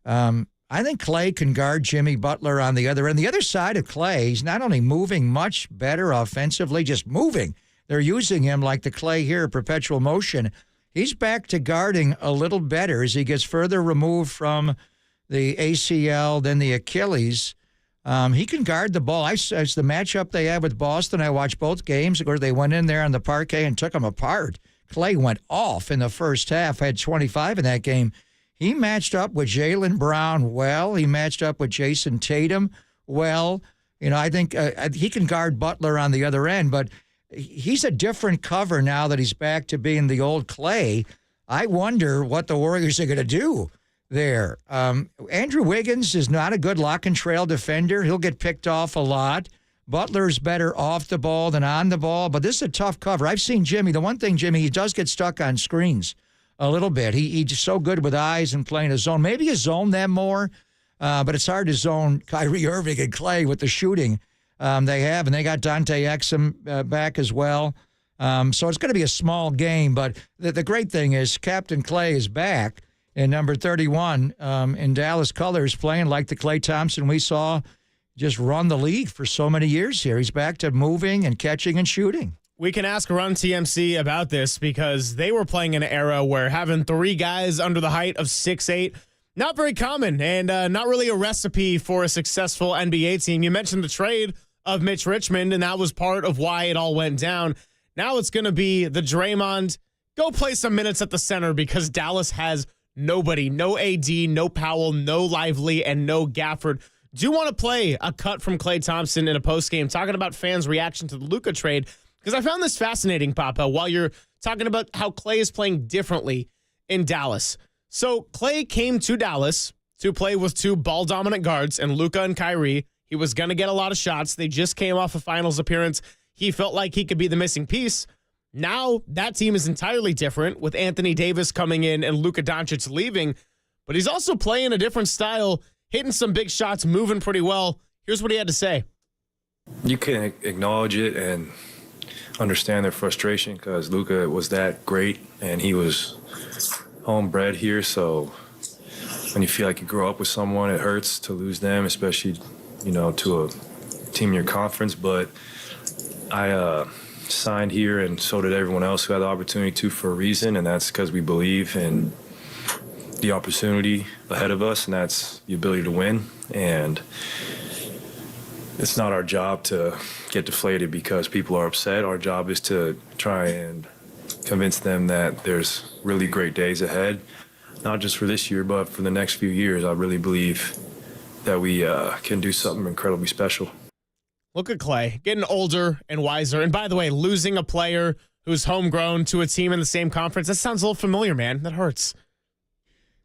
I think Clay can guard Jimmy Butler on the other end. The other side of Clay, he's not only moving much better offensively, just moving. They're using him like the Clay here, perpetual motion. He's back to guarding a little better as he gets further removed from the ACL than the Achilles. He can guard the ball. As the matchup they had with Boston, I watched both games where they went in there on the parquet and took them apart. Clay went off in the first half, had 25 in that game. He matched up with Jaylen Brown well. He matched up with Jason Tatum well. You know, I think he can guard Butler on the other end, but he's a different cover now that he's back to being the old Clay. I wonder what the Warriors are going to do there. Andrew Wiggins is not a good lock and trail defender. He'll get picked off a lot. Butler's better off the ball than on the ball, but this is a tough cover. I've seen Jimmy. The one thing, Jimmy, he does get stuck on screens a little bit. He's so good with eyes and playing a zone. Maybe you zone them more, but it's hard to zone Kyrie Irving and Clay with the shooting they have, and they got Dante Exum back as well. So it's going to be a small game, but the great thing is Captain Clay is back, and number 31 in Dallas colors, playing like the Klay Thompson we saw just run the league for so many years here. He's back to moving and catching and shooting. We can ask Run TMC about this because they were playing in an era where having three guys under the height of 6'8", not very common, and not really a recipe for a successful NBA team. You mentioned the trade of Mitch Richmond, and that was part of why it all went down. Now it's going to be the Draymond, go play some minutes at the center because Dallas has nobody. No AD, no Powell, no Lively, and no Gafford. Do want to play a cut from Klay Thompson in a postgame, talking about fans' reaction to the Luka trade, because I found this fascinating, Papa, while you're talking about how Klay is playing differently in Dallas. So Klay came to Dallas to play with two ball-dominant guards and Luka and Kyrie. He was going to get a lot of shots. They just came off a finals appearance. he felt like he could be the missing piece. Now that team is entirely different with Anthony Davis coming in and Luka Doncic leaving, but he's also playing a different style, hitting some big shots, moving pretty well. Here's what he had to say. You can acknowledge it and understand their frustration because Luka was that great and he was homebred here. So when you feel like you grow up with someone, it hurts to lose them, especially, to a team in your conference. But I signed here, and so did everyone else who had the opportunity to, for a reason, and that's because we believe in the opportunity ahead of us, and that's the ability to win. And it's not our job to get deflated because people are upset. Our job is to try and convince them that there's really great days ahead, not just for this year, but for the next few years. I really believe that we can do something incredibly special. Look at Clay, getting older and wiser. And by the way, losing a player who's homegrown to a team in the same conference, that sounds a little familiar, man. That hurts.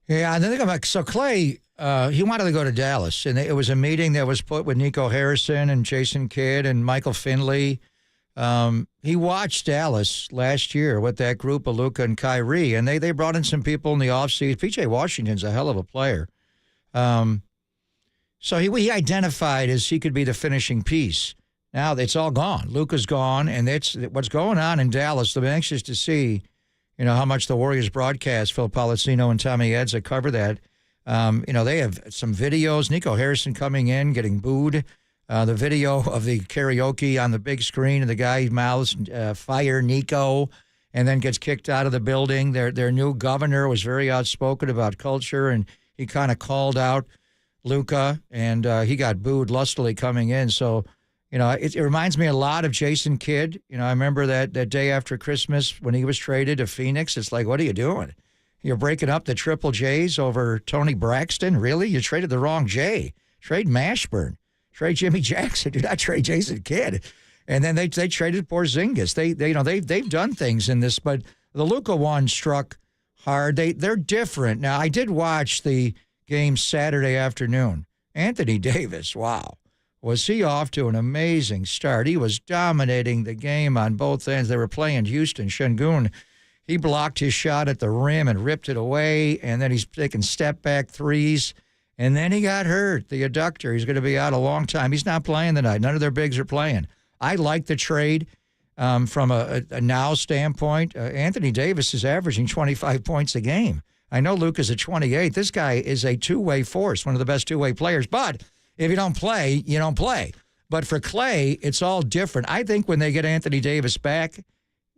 Yeah, and then so Clay, he wanted to go to Dallas, and it was a meeting that was put with Nico Harrison and Jason Kidd and Michael Finley. He watched Dallas last year with that group of Luka and Kyrie, and they brought in some people in the offseason. P.J. Washington's a hell of a player. So he identified as he could be the finishing piece. Now it's all gone. Luka's gone, and it's what's going on in Dallas. I'm anxious to see, how much the Warriors broadcast, Phil Policino and Tommy Edza cover that. They have some videos. Nico Harrison coming in, getting booed. The video of the karaoke on the big screen, and the guy mouths, "Fire Nico," and then gets kicked out of the building. Their new governor was very outspoken about culture, and he kind of called out Luka, and he got booed lustily coming in. So, it reminds me a lot of Jason Kidd. I remember that day after Christmas when he was traded to Phoenix. It's like, what are you doing? You're breaking up the Triple J's over Tony Braxton? Really? You traded the wrong J. Trade Mashburn. Trade Jimmy Jackson. Do not trade Jason Kidd. And then they traded Porzingis. They've done things in this, but the Luka one struck hard. They're different. Now, I did watch the game Saturday afternoon. Anthony Davis, wow. Was he off to an amazing start? He was dominating the game on both ends. They were playing Houston. Şengün, he blocked his shot at the rim and ripped it away, and then he's taking step-back threes, and then he got hurt, the adductor. He's going to be out a long time. He's not playing tonight. None of their bigs are playing. I like the trade from a now standpoint. Anthony Davis is averaging 25 points a game. I know Luka's at 28. This guy is a two-way force, one of the best two-way players. But if you don't play, you don't play. But for Clay, it's all different. I think when they get Anthony Davis back,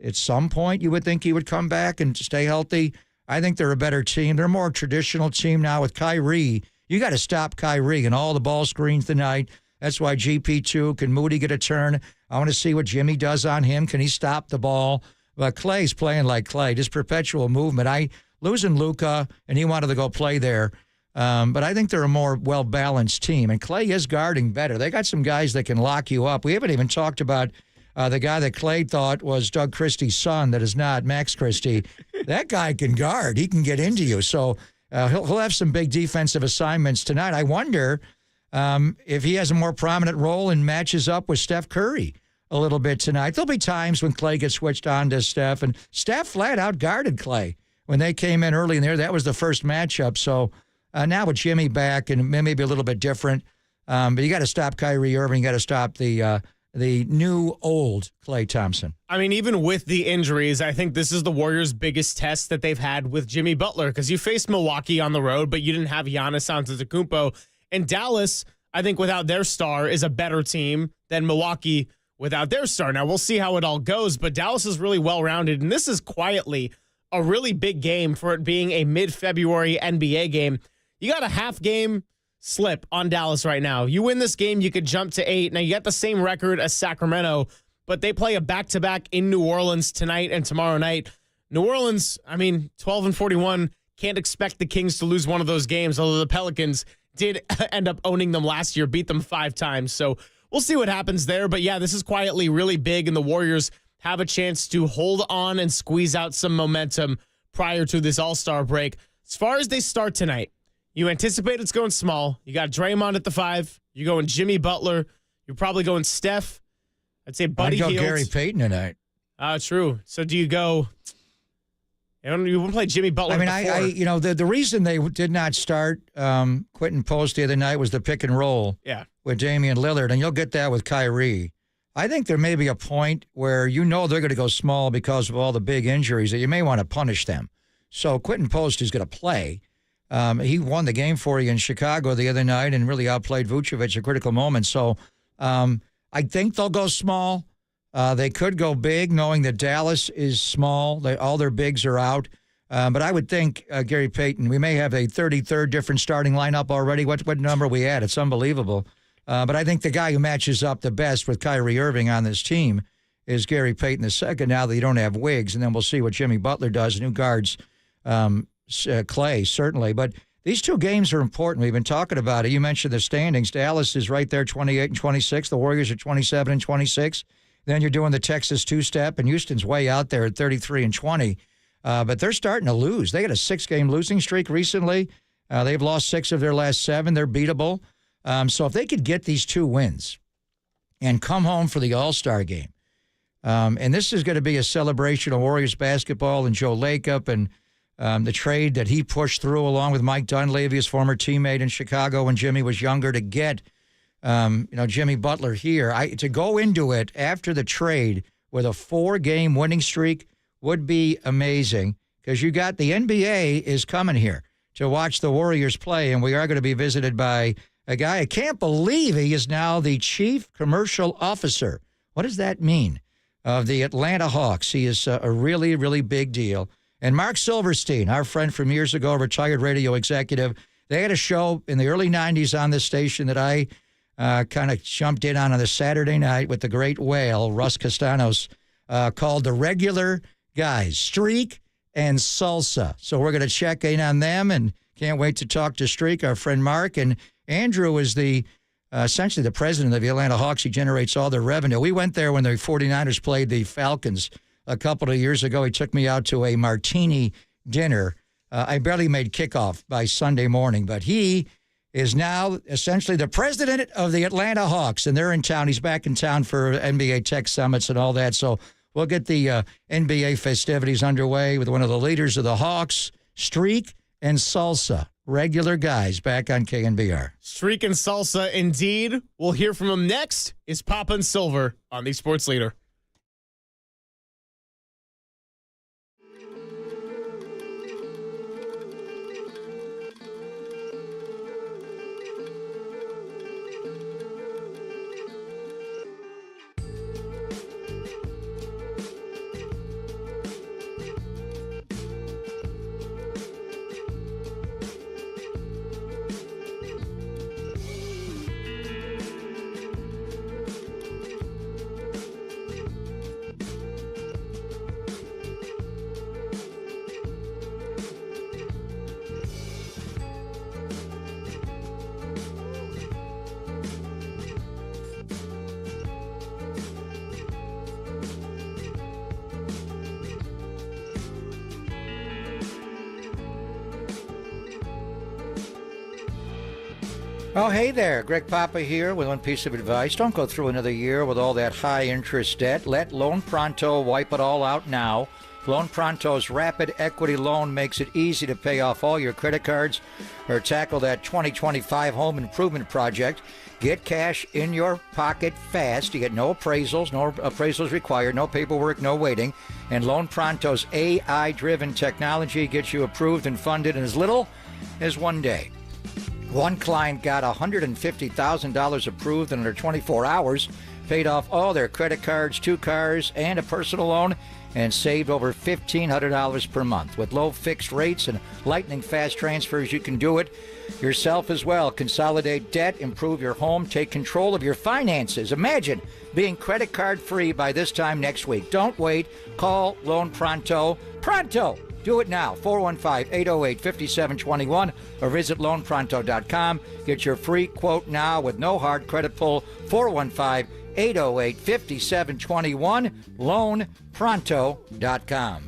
at some point you would think he would come back and stay healthy. I think they're a better team. They're a more traditional team now with Kyrie. You got to stop Kyrie and all the ball screens tonight. That's why GP2, can Moody get a turn? I want to see what Jimmy does on him. Can he stop the ball? But Clay's playing like Clay, just perpetual movement. Losing Luka, and he wanted to go play there. But I think they're a more well-balanced team. And Clay is guarding better. They got some guys that can lock you up. We haven't even talked about the guy that Clay thought was Doug Christie's son that is not, Max Christie. That guy can guard. He can get into you. So he'll have some big defensive assignments tonight. I wonder if he has a more prominent role and matches up with Steph Curry a little bit tonight. There'll be times when Clay gets switched on to Steph, and Steph flat out guarded Clay. When they came in early in there, that was the first matchup. So now with Jimmy back, and maybe a little bit different, but you got to stop Kyrie Irving. You got to stop the new old Klay Thompson. I mean, even with the injuries, I think this is the Warriors' biggest test that they've had with Jimmy Butler, because you faced Milwaukee on the road, but you didn't have Giannis Antetokounmpo. And Dallas, I think without their star, is a better team than Milwaukee without their star. Now, we'll see how it all goes, but Dallas is really well-rounded, and this is quietly a really big game for it being a mid-February NBA game. You got a half-game slip on Dallas right now. You win this game, you could jump to 8. Now, you got the same record as Sacramento, but they play a back-to-back in New Orleans tonight and tomorrow night. New Orleans, 12-41, can't expect the Kings to lose one of those games, although the Pelicans did end up owning them last year, beat them 5 times. So we'll see what happens there. But, yeah, this is quietly really big, and the Warriors have a chance to hold on and squeeze out some momentum prior to this All-Star break. As far as they start tonight, you anticipate it's going small. You got Draymond at the 5. You're going Jimmy Butler. You're probably going Steph, I'd say Buddy I'd go Hield. Gary Payton tonight. True. So do you go? You want to play Jimmy Butler? I mean, the reason they did not start Quentin Post the other night was the pick and roll. Yeah. With Damian Lillard, and you'll get that with Kyrie. I think there may be a point where they're going to go small because of all the big injuries that you may want to punish them. So Quentin Post is going to play. He won the game for you in Chicago the other night and really outplayed Vucevic at critical moments. So I think they'll go small. They could go big, knowing that Dallas is small. All their bigs are out. But I would think Gary Payton, we may have a 33rd different starting lineup already. What number we at? It's unbelievable. But I think the guy who matches up the best with Kyrie Irving on this team is Gary Payton II, now that you don't have Wiggs. And then we'll see what Jimmy Butler does. New guards, Clay, certainly. But these two games are important. We've been talking about it. You mentioned the standings. Dallas is right there, 28 and 26. The Warriors are 27 and 26. Then you're doing the Texas two-step, and Houston's way out there at 33 and 20. But they're starting to lose. They had a 6-game losing streak recently. They've lost 6 of their last 7. They're beatable. So if they could get these 2 wins and come home for the All-Star game, and this is going to be a celebration of Warriors basketball and Joe Lacob and the trade that he pushed through along with Mike Dunleavy, his former teammate in Chicago when Jimmy was younger, to get Jimmy Butler here. To go into it after the trade with a 4-game winning streak would be amazing, because you got the NBA is coming here to watch the Warriors play, and we are going to be visited by a guy. I can't believe he is now the chief commercial officer. What does that mean? Of the Atlanta Hawks. He is a really, really big deal. And Mark Silverstein, our friend from years ago, retired radio executive, they had a show in the early 90s on this station that I kind of jumped in on a Saturday night with the great whale, Russ Castanos, called The Regular Guys, Streak and Salsa. So we're going to check in on them, and can't wait to talk to Streak, our friend Mark. And Andrew is essentially the president of the Atlanta Hawks. He generates all their revenue. We went there when the 49ers played the Falcons a couple of years ago. He took me out to a martini dinner. I barely made kickoff by Sunday morning, but he is now essentially the president of the Atlanta Hawks, and they're in town. He's back in town for NBA Tech Summits and all that. So we'll get the NBA festivities underway with one of the leaders of the Hawks, Streak and Salsa. Regular Guys back on KNBR. Streak and Salsa, indeed. We'll hear from him next. Is Papa and Silver on the Sports Leader. Oh, hey there. Greg Papa here with one piece of advice. Don't go through another year with all that high-interest debt. Let Loan Pronto wipe it all out now. Loan Pronto's rapid equity loan makes it easy to pay off all your credit cards or tackle that 2025 home improvement project. Get cash in your pocket fast. You get no appraisals required, no paperwork, no waiting. And Loan Pronto's AI-driven technology gets you approved and funded in as little as 1 day. One client got $150,000 approved in under 24 hours, paid off all their credit cards, 2 cars, and a personal loan, and saved over $1,500 per month. With low fixed rates and lightning fast transfers, you can do it yourself as well. Consolidate debt, improve your home, take control of your finances. Imagine being credit card free by this time next week. Don't wait. Call Loan Pronto. Pronto! Do it now, 415-808-5721, or visit loanpronto.com. Get your free quote now with no hard credit pull, 415-808-5721, loanpronto.com.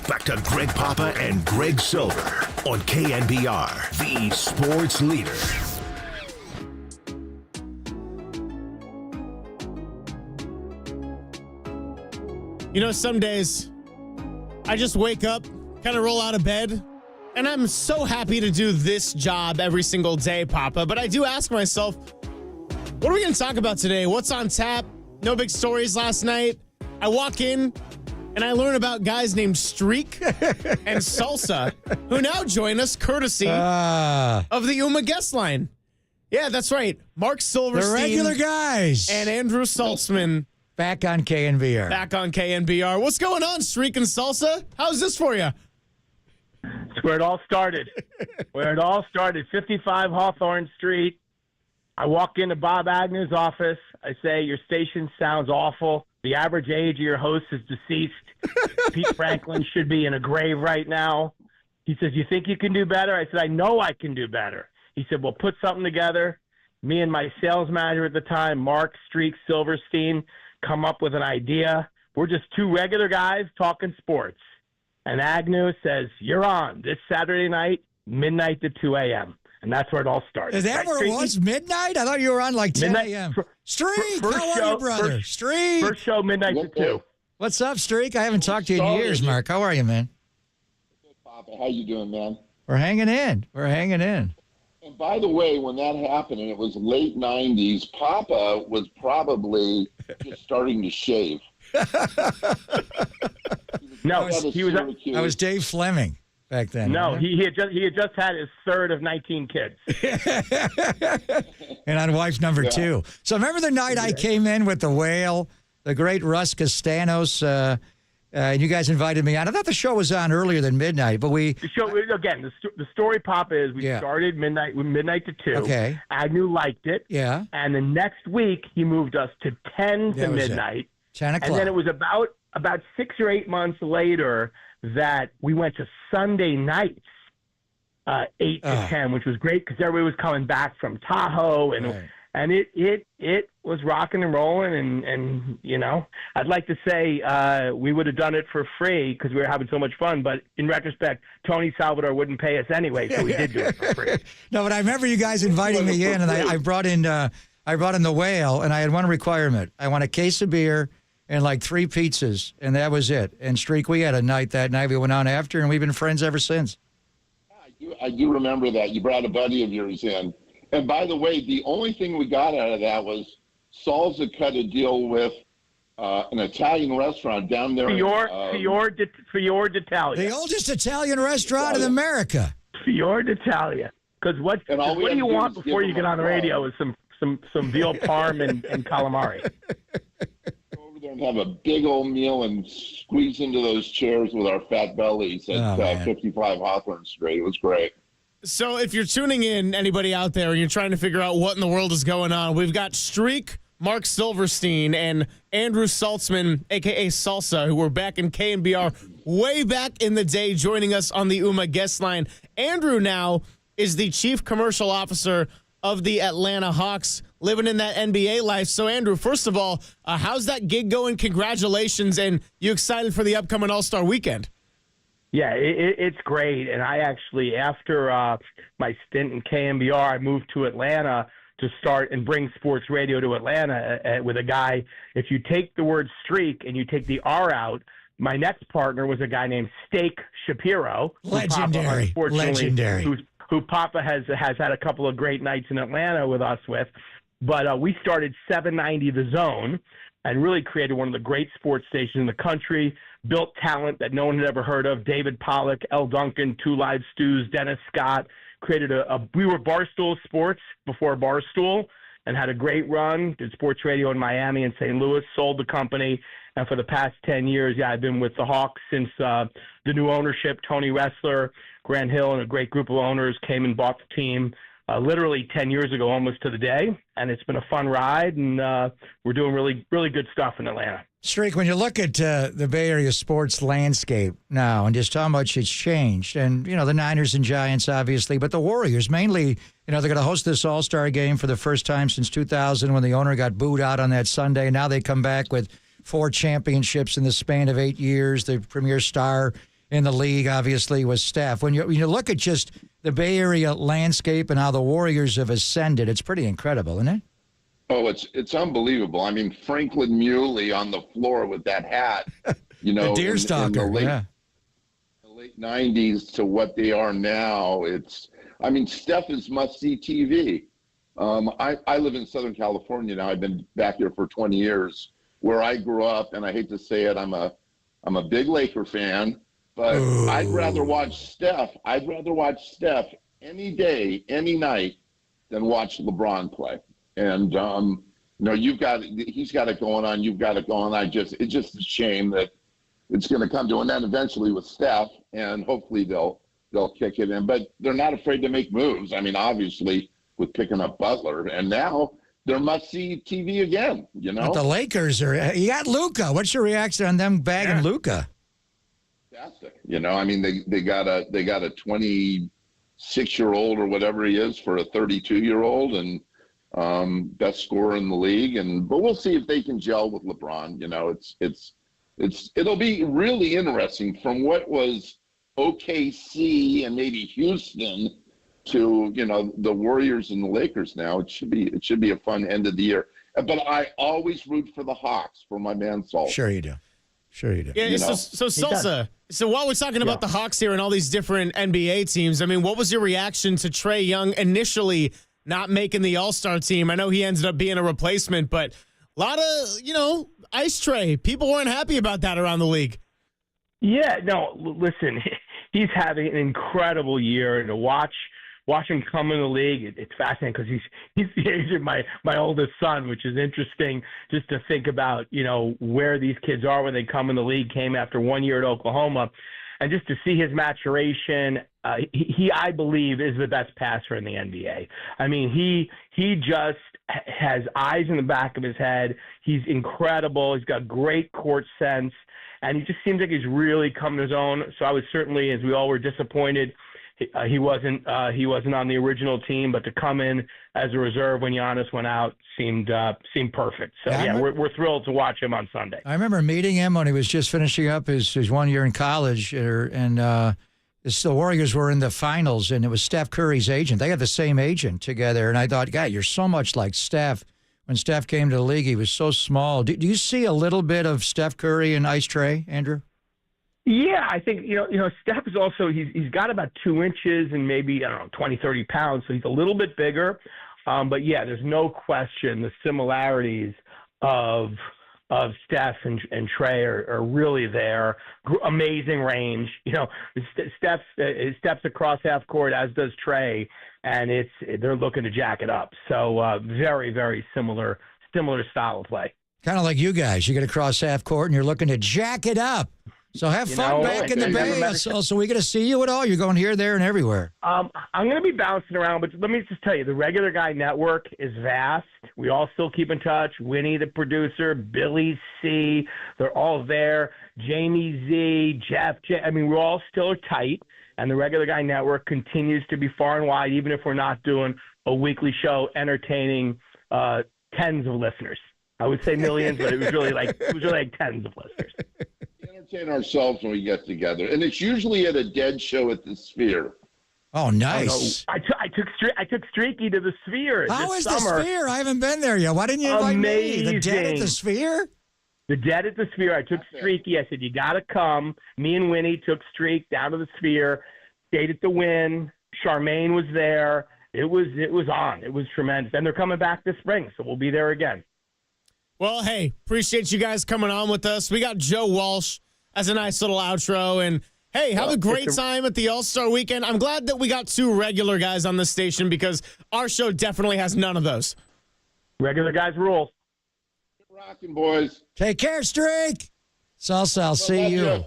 back to Greg Papa and Greg Silver on KNBR, the sports leader. You know, some days I just wake up, kind of roll out of bed, and I'm so happy to do this job every single day, Papa. But I do ask myself, what are we going to talk about today? What's on tap? No big stories last night. I walk in and I learn about guys named Streak and Salsa who now join us courtesy of the UMA guest line. Yeah, that's right. Mark Silverstein. The regular guys. And Andrew Saltzman. Back on KNBR. Back on KNBR. What's going on, Streak and Salsa? How's this for you? It's where it all started. 55 Hawthorne Street. I walk into Bob Agnew's office. I say, your station sounds awful. The average age of your host is deceased. Pete Franklin should be in a grave right now. He says, you think you can do better? I said, I know I can do better. He said, well, put something together. Me and my sales manager at the time, Mark Streak Silverstein, come up with an idea. We're just two regular guys talking sports. And Agnew says, you're on this Saturday night, midnight to 2 a.m. And that's where it all started. Is that where it was? Midnight? I thought you were on like 10 a.m. Streak, how are you, brother? Streak. First show, midnight to 2. What's up, Streak? I haven't talked to you in years, Mark. How are you, man? Papa, how you doing, man? We're hanging in. And by the way, when that happened, and it was late 90s, Papa was probably just starting to shave. No, I was Dave Fleming back then. No, he had just had his third of 19 kids. And on wife number 2. So remember the night I came in with the whale, the great Russ Castanos, and you guys invited me on. I thought the show was on earlier than midnight, but the show again. The story, Papa, is we started midnight to 2. Okay. Agnew liked it. Yeah. And the next week he moved us to 10 to midnight. 10 o'clock. And then it was about 6 or 8 months later that we went to Sunday nights, 8 to 10, which was great because everybody was coming back from Tahoe and it was rocking and rolling and you know, I'd like to say we would have done it for free because we were having so much fun, but in retrospect, Tony Salvador wouldn't pay us anyway, so we did do it for free. No, but I remember you guys inviting me in, and I brought in the whale, and I had one requirement: I want a case of beer and like 3 pizzas, and that was it. And Streak, we had a night that night. We went on after, and we've been friends ever since. I do remember that. You brought a buddy of yours in. And by the way, the only thing we got out of that was Salsa cut a deal with an Italian restaurant down there. Fior d'Italia. The oldest Italian restaurant in America. Fior d'Italia. Because what do you want before you get on the radio is some veal parm and calamari. Go over there and have a big old meal and squeeze into those chairs with our fat bellies at 55 Hawthorne Street. It was great. So if you're tuning in, anybody out there, and you're trying to figure out what in the world is going on, we've got Streak, Mark Silverstein, and Andrew Saltzman, a.k.a. Salsa, who were back in KNBR way back in the day, joining us on the UMA guest line. Andrew now is the chief commercial officer of the Atlanta Hawks, living in that NBA life. So, Andrew, first of all, how's that gig going? Congratulations, and you excited for the upcoming All-Star Weekend? Yeah, it's great. And I actually, after my stint in KNBR, I moved to Atlanta to start and bring sports radio to Atlanta with a guy. If you take the word streak and you take the R out, my next partner was a guy named Steak Shapiro. Legendary. Who Papa has had a couple of great nights in Atlanta with us with. But we started 790 The Zone and really created one of the great sports stations in the country, built talent that no one had ever heard of: David Pollack, L. Duncan, Two Live Stews, Dennis Scott. Created we were Barstool Sports before Barstool and had a great run, did sports radio in Miami and St. Louis, sold the company. And for the past 10 years, I've been with the Hawks since the new ownership. Tony Ressler, Grant Hill, and a great group of owners came and bought the team literally 10 years ago, almost to the day. And it's been a fun ride, and we're doing really, really good stuff in Atlanta. Streak, when you look at the Bay Area sports landscape now and just how much it's changed, and, you know, the Niners and Giants, obviously, but the Warriors mainly, you know, they're going to host this All-Star game for the first time since 2000 when the owner got booed out on that Sunday. Now they come back with 4 championships in the span of 8 years, the premier star in the league, obviously, with Steph. When you look at just the Bay Area landscape and how the Warriors have ascended, it's pretty incredible, isn't it? Oh, it's unbelievable. I mean, Franklin Muley on the floor with that hat, you know, the deerstalker, in the late 90s to what they are now. Steph is must-see TV. I live in Southern California now. I've been back here for 20 years, where I grew up, and I hate to say it, I'm a big Laker fan, but I'd rather watch Steph any day, any night, than watch LeBron play. And he's got it going on. You've got it going on. It's just a shame that it's going to come to an end eventually with Steph, and hopefully they'll kick it in. But they're not afraid to make moves. I mean, obviously with picking up Butler, and now they're must-see TV again. You know, but the Lakers are. You got Luka. What's your reaction on them bagging Luka? Fantastic. You know, I mean, they got a 26-year-old or whatever he is for a 32-year-old, and best scorer in the league. But we'll see if they can gel with LeBron. You know, it'll be really interesting from what was OKC and maybe Houston to, you know, the Warriors and the Lakers now. It should be a fun end of the year. But I always root for the Hawks, for my man Salsa. Sure you do. Yeah, so Salsa, so while we're talking about the Hawks here and all these different NBA teams, I mean, what was your reaction to Trae Young initially not making the All-Star team? I know he ended up being a replacement, but a lot of, ice Trae. People weren't happy about that around the league. Yeah, no, listen, he's having an incredible year, and to watch him come in the league, it's fascinating because he's the age of my oldest son, which is interesting just to think about, where these kids are when they come in the league. Came after 1 year at Oklahoma, and just to see his maturation, he I believe is the best passer in the NBA. I mean, he just has eyes in the back of his head. He's incredible. He's got great court sense, and he just seems like he's really come to his own. So I was certainly, as we all were, disappointed he wasn't on the original team, but to come in as a reserve when Giannis went out seemed perfect. So we're thrilled to watch him on Sunday. I remember meeting him when he was just finishing up his 1 year in college, and the Warriors were in the finals, and it was Steph Curry's agent. They had the same agent together, and I thought, God, you're so much like Steph. When Steph came to the league, he was so small. Do you see a little bit of Steph Curry and Ice Trae, Andrew? Yeah, I think, Steph is also, he's got about 2 inches and maybe, 20, 30 pounds. So he's a little bit bigger. But yeah, there's no question the similarities of Steph and Trae are really there. Amazing range. Steph's across half court, as does Trae, and they're looking to jack it up. So very, very similar style of play. Kind of like you guys. You get across half court and you're looking to jack it up. So have fun back in the Bay. So we get to see you at all? You're going here, there, and everywhere. I'm going to be bouncing around, but let me just tell you, the Regular Guy Network is vast. We all still keep in touch. Winnie, the producer, Billy C., they're all there. Jamie Z., Jeff J. I mean, we're all still tight, and the Regular Guy Network continues to be far and wide, even if we're not doing a weekly show entertaining tens of listeners. I would say millions, but it was really like tens of listeners. Entertain ourselves when we get together, and it's usually at a dead show at the Sphere. Oh, nice! I took Streaky to the Sphere. How is the Sphere? I haven't been there yet. Why didn't you invite me? The Dead at the Sphere? The Dead at the Sphere. I took Streaky. I said, you got to come. Me and Winnie took Streak down to the Sphere. Stayed at the Wynn. Charmaine was there. It was on. It was tremendous. And they're coming back this spring, so we'll be there again. Well, hey, appreciate you guys coming on with us. We got Joe Walsh as a nice little outro. And, hey, have a great time at the All-Star Weekend. I'm glad that we got 2 regular guys on the station because our show definitely has none of those. Regular guys rule. Keep rocking, boys. Take care, Streak. Salsa, I'll see you.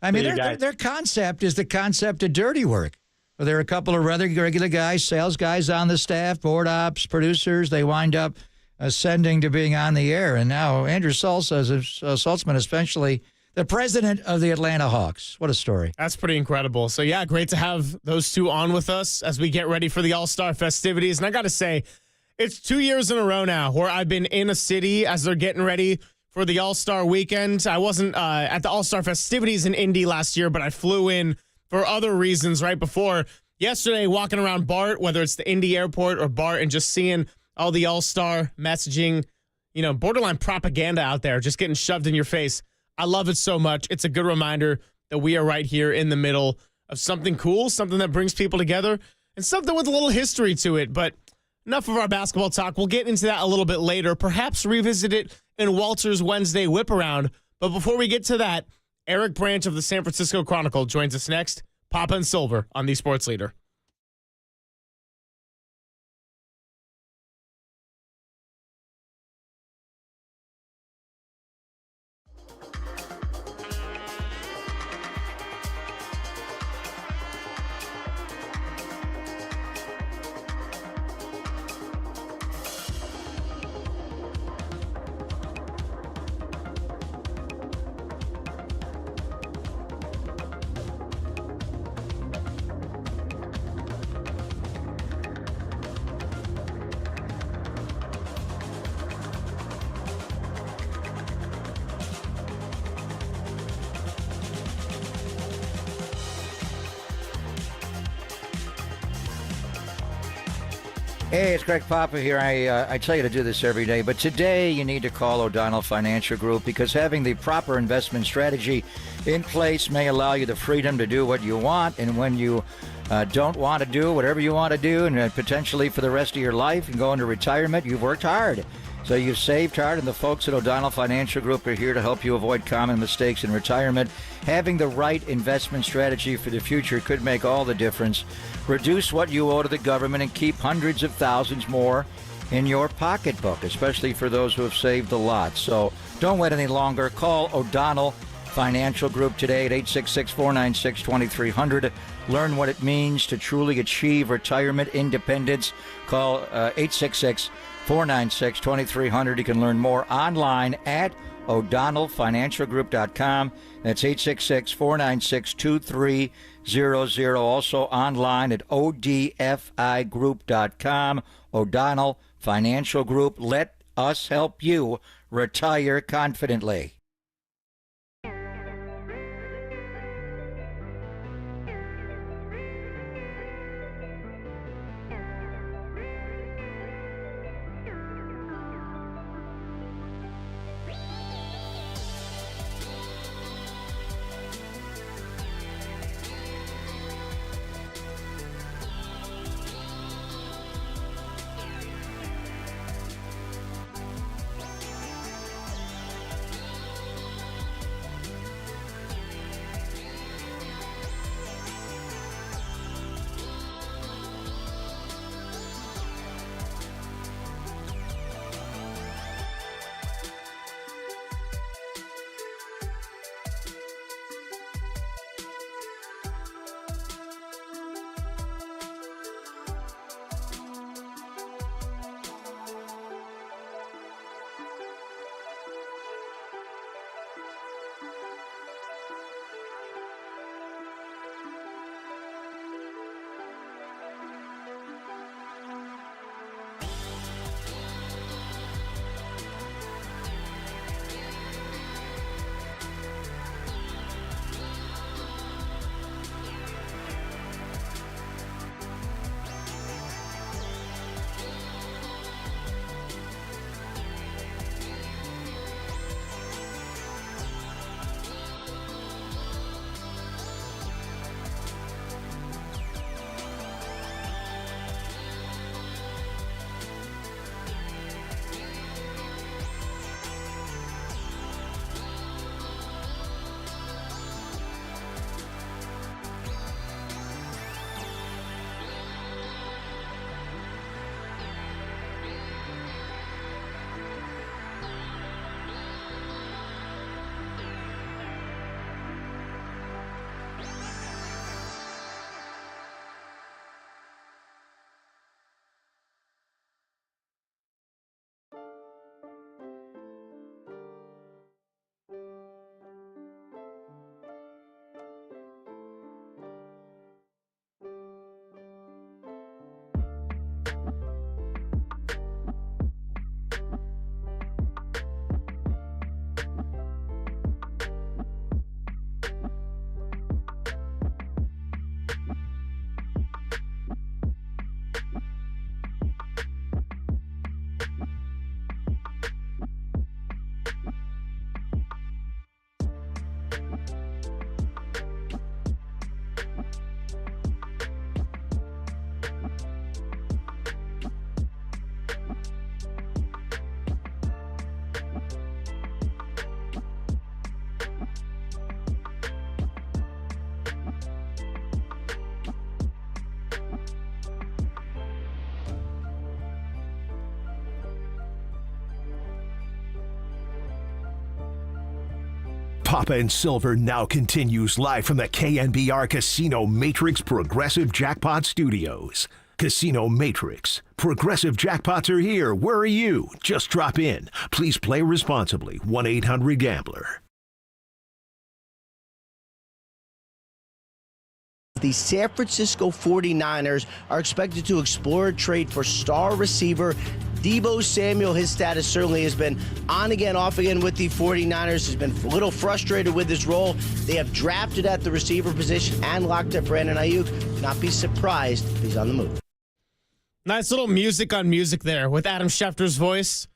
I mean, their concept is the concept of dirty work. Well, there are a couple of regular guys, sales guys on the staff, board ops, producers. They wind up ascending to being on the air. And now Andrew Saltzman is essentially the president of the Atlanta Hawks. What a story. That's pretty incredible. So, yeah, great to have those 2 on with us as we get ready for the All-Star festivities. And I got to say, it's 2 years in a row now where I've been in a city as they're getting ready for the All-Star weekend. I wasn't at the All-Star festivities in Indy last year, but I flew in for other reasons right before. Yesterday, walking around BART, whether it's the Indy airport or BART, and just seeing all the All-Star messaging, borderline propaganda out there, just getting shoved in your face. I love it so much. It's a good reminder that we are right here in the middle of something cool, something that brings people together, and something with a little history to it. But enough of our basketball talk. We'll get into that a little bit later, perhaps revisit it in Walter's Wednesday whip around. But before we get to that, Eric Branch of the San Francisco Chronicle joins us next. Papa and Silver on the Sports Leader. Hey, it's Greg Papa here. I tell you to do this every day, but today you need to call O'Donnell Financial Group because having the proper investment strategy in place may allow you the freedom to do what you want, and when you don't want to do whatever you want to do, and potentially for the rest of your life and go into retirement, you've worked hard. So you've saved hard, and the folks at O'Donnell Financial Group are here to help you avoid common mistakes in retirement. Having the right investment strategy for the future could make all the difference. Reduce what you owe to the government and keep hundreds of thousands more in your pocketbook, especially for those who have saved a lot. So don't wait any longer. Call O'Donnell Financial Group today at 866-496-2300. Learn what it means to truly achieve retirement independence. Call 866-496-2300. You can learn more online at o'donnellfinancialgroup.com. That's 866-496-2300. Also online at odfigroup.com. O'Donnell Financial Group. Let us help you retire confidently. Papa and Silver now continues live from the KNBR Casino Matrix Progressive Jackpot Studios. Casino Matrix. Progressive jackpots are here. Where are you? Just drop in. Please play responsibly. 1-800-GAMBLER. The San Francisco 49ers are expected to explore a trade for star receiver Deebo Samuel. His status certainly has been on again, off again with the 49ers. Has been a little frustrated with his role. They have drafted at the receiver position and locked up Brandon Ayuk. Not be surprised if he's on the move. Nice little music on music there with Adam Schefter's voice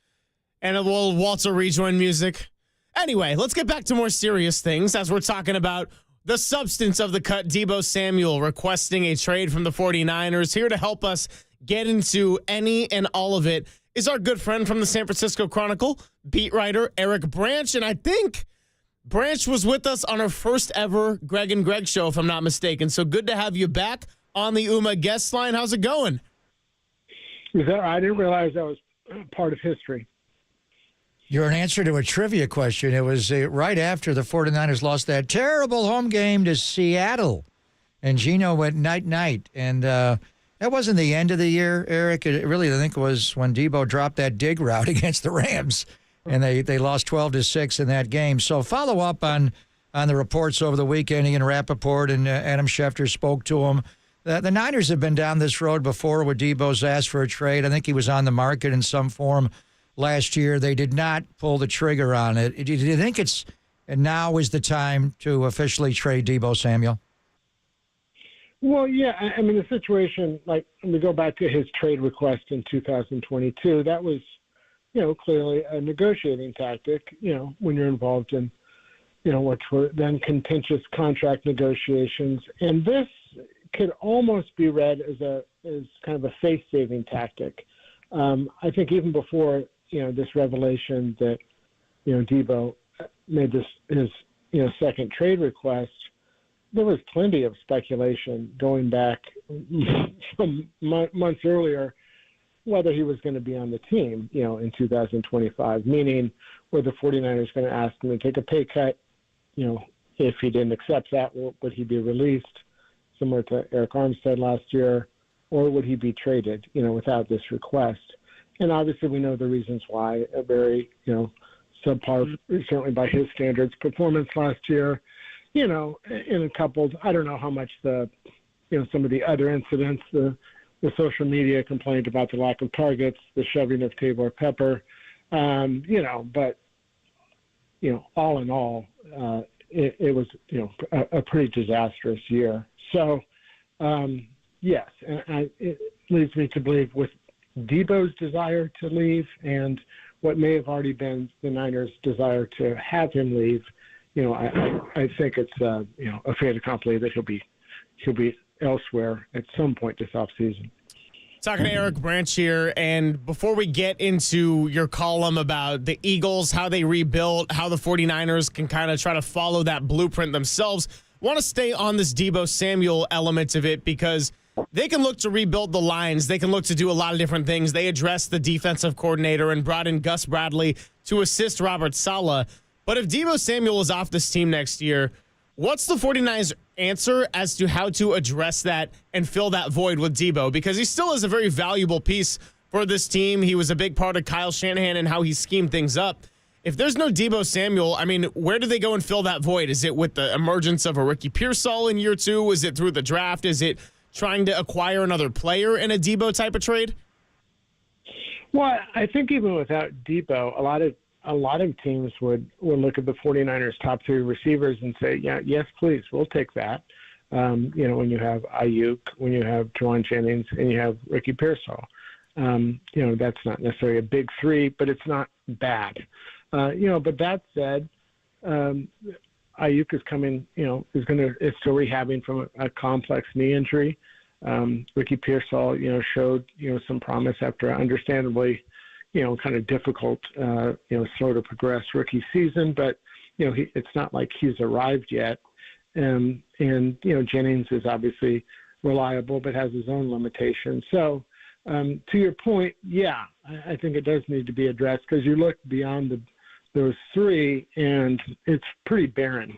and a little Walter rejoin music. Anyway, let's get back to more serious things as we're talking about the substance of the cut. Deebo Samuel requesting a trade from the 49ers. Here to help us get into any and all of it is our good friend from the San Francisco Chronicle, beat writer Eric Branch. And I think Branch was with us on our first ever Greg and Greg show, if I'm not mistaken. So good to have you back on the UMA guest line. How's it going? Is that right? I didn't realize that was part of history. You're an answer to a trivia question. It was right after the 49ers lost that terrible home game to Seattle. And Gino went night-night. And that wasn't the end of the year, Eric. It really, I think, was when Deebo dropped that dig route against the Rams. And they lost 12-6 in that game. So follow up on the reports over the weekend. Ian Rappaport and Adam Schefter spoke to him. The Niners have been down this road before with Deebo's asked for a trade. I think he was on the market in some form last year. They did not pull the trigger on it. Do you think now is the time to officially trade Deebo Samuel? Well, yeah. I mean, the situation, like, when we go back to his trade request in 2022, that was, clearly a negotiating tactic, when you're involved in, which were then contentious contract negotiations. And this could almost be read as kind of a face-saving tactic. I think even before, this revelation that, Deebo made his second trade request, there was plenty of speculation going back some months earlier whether he was going to be on the team, in 2025, meaning were the 49ers going to ask him to take a pay cut, if he didn't accept that, would he be released, similar to Eric Armstead last year, or would he be traded, without this request? And obviously we know the reasons why. A very, subpar, certainly by his standards, performance last year, and coupled, I don't know how much some of the other incidents, the social media complaint about the lack of targets, the shoving of Tabor Pepper, but, all in all, it was, a pretty disastrous year. So, yes, and it leads me to believe with Deebo's desire to leave and what may have already been the Niners' desire to have him leave, I think it's a fait accompli that he'll be elsewhere at some point this offseason. Talking to Eric Branch here, and before we get into your column about the Eagles, how they rebuilt, how the 49ers can kind of try to follow that blueprint themselves, I want to stay on this Deebo Samuel element of it because they can look to rebuild the lines. They can look to do a lot of different things. They addressed the defensive coordinator and brought in Gus Bradley to assist Robert Saleh. But if Deebo Samuel is off this team next year, what's the 49ers' answer as to how to address that and fill that void with Deebo? Because he still is a very valuable piece for this team. He was a big part of Kyle Shanahan and how he schemed things up. If there's no Deebo Samuel, I mean, where do they go and fill that void? Is it with the emergence of a Ricky Pearsall in year two? Is it through the draft? Is it trying to acquire another player in a Deebo type of trade? Well, I think even without Deebo, a lot of teams would look at the 49ers' top three receivers and say, yeah, yes, please, we'll take that. When you have Ayuk, when you have Juwan Jennings, and you have Ricky Pearsall. That's not necessarily a big three, but it's not bad. But that said, Ayuk is coming, is still rehabbing from a complex knee injury. Ricky Pearsall, showed, some promise after understandably, kind of difficult, slow to progress rookie season, but, it's not like he's arrived yet. And Jennings is obviously reliable, but has his own limitations. So, to your point, yeah, I think it does need to be addressed because you look beyond those three, and it's pretty barren.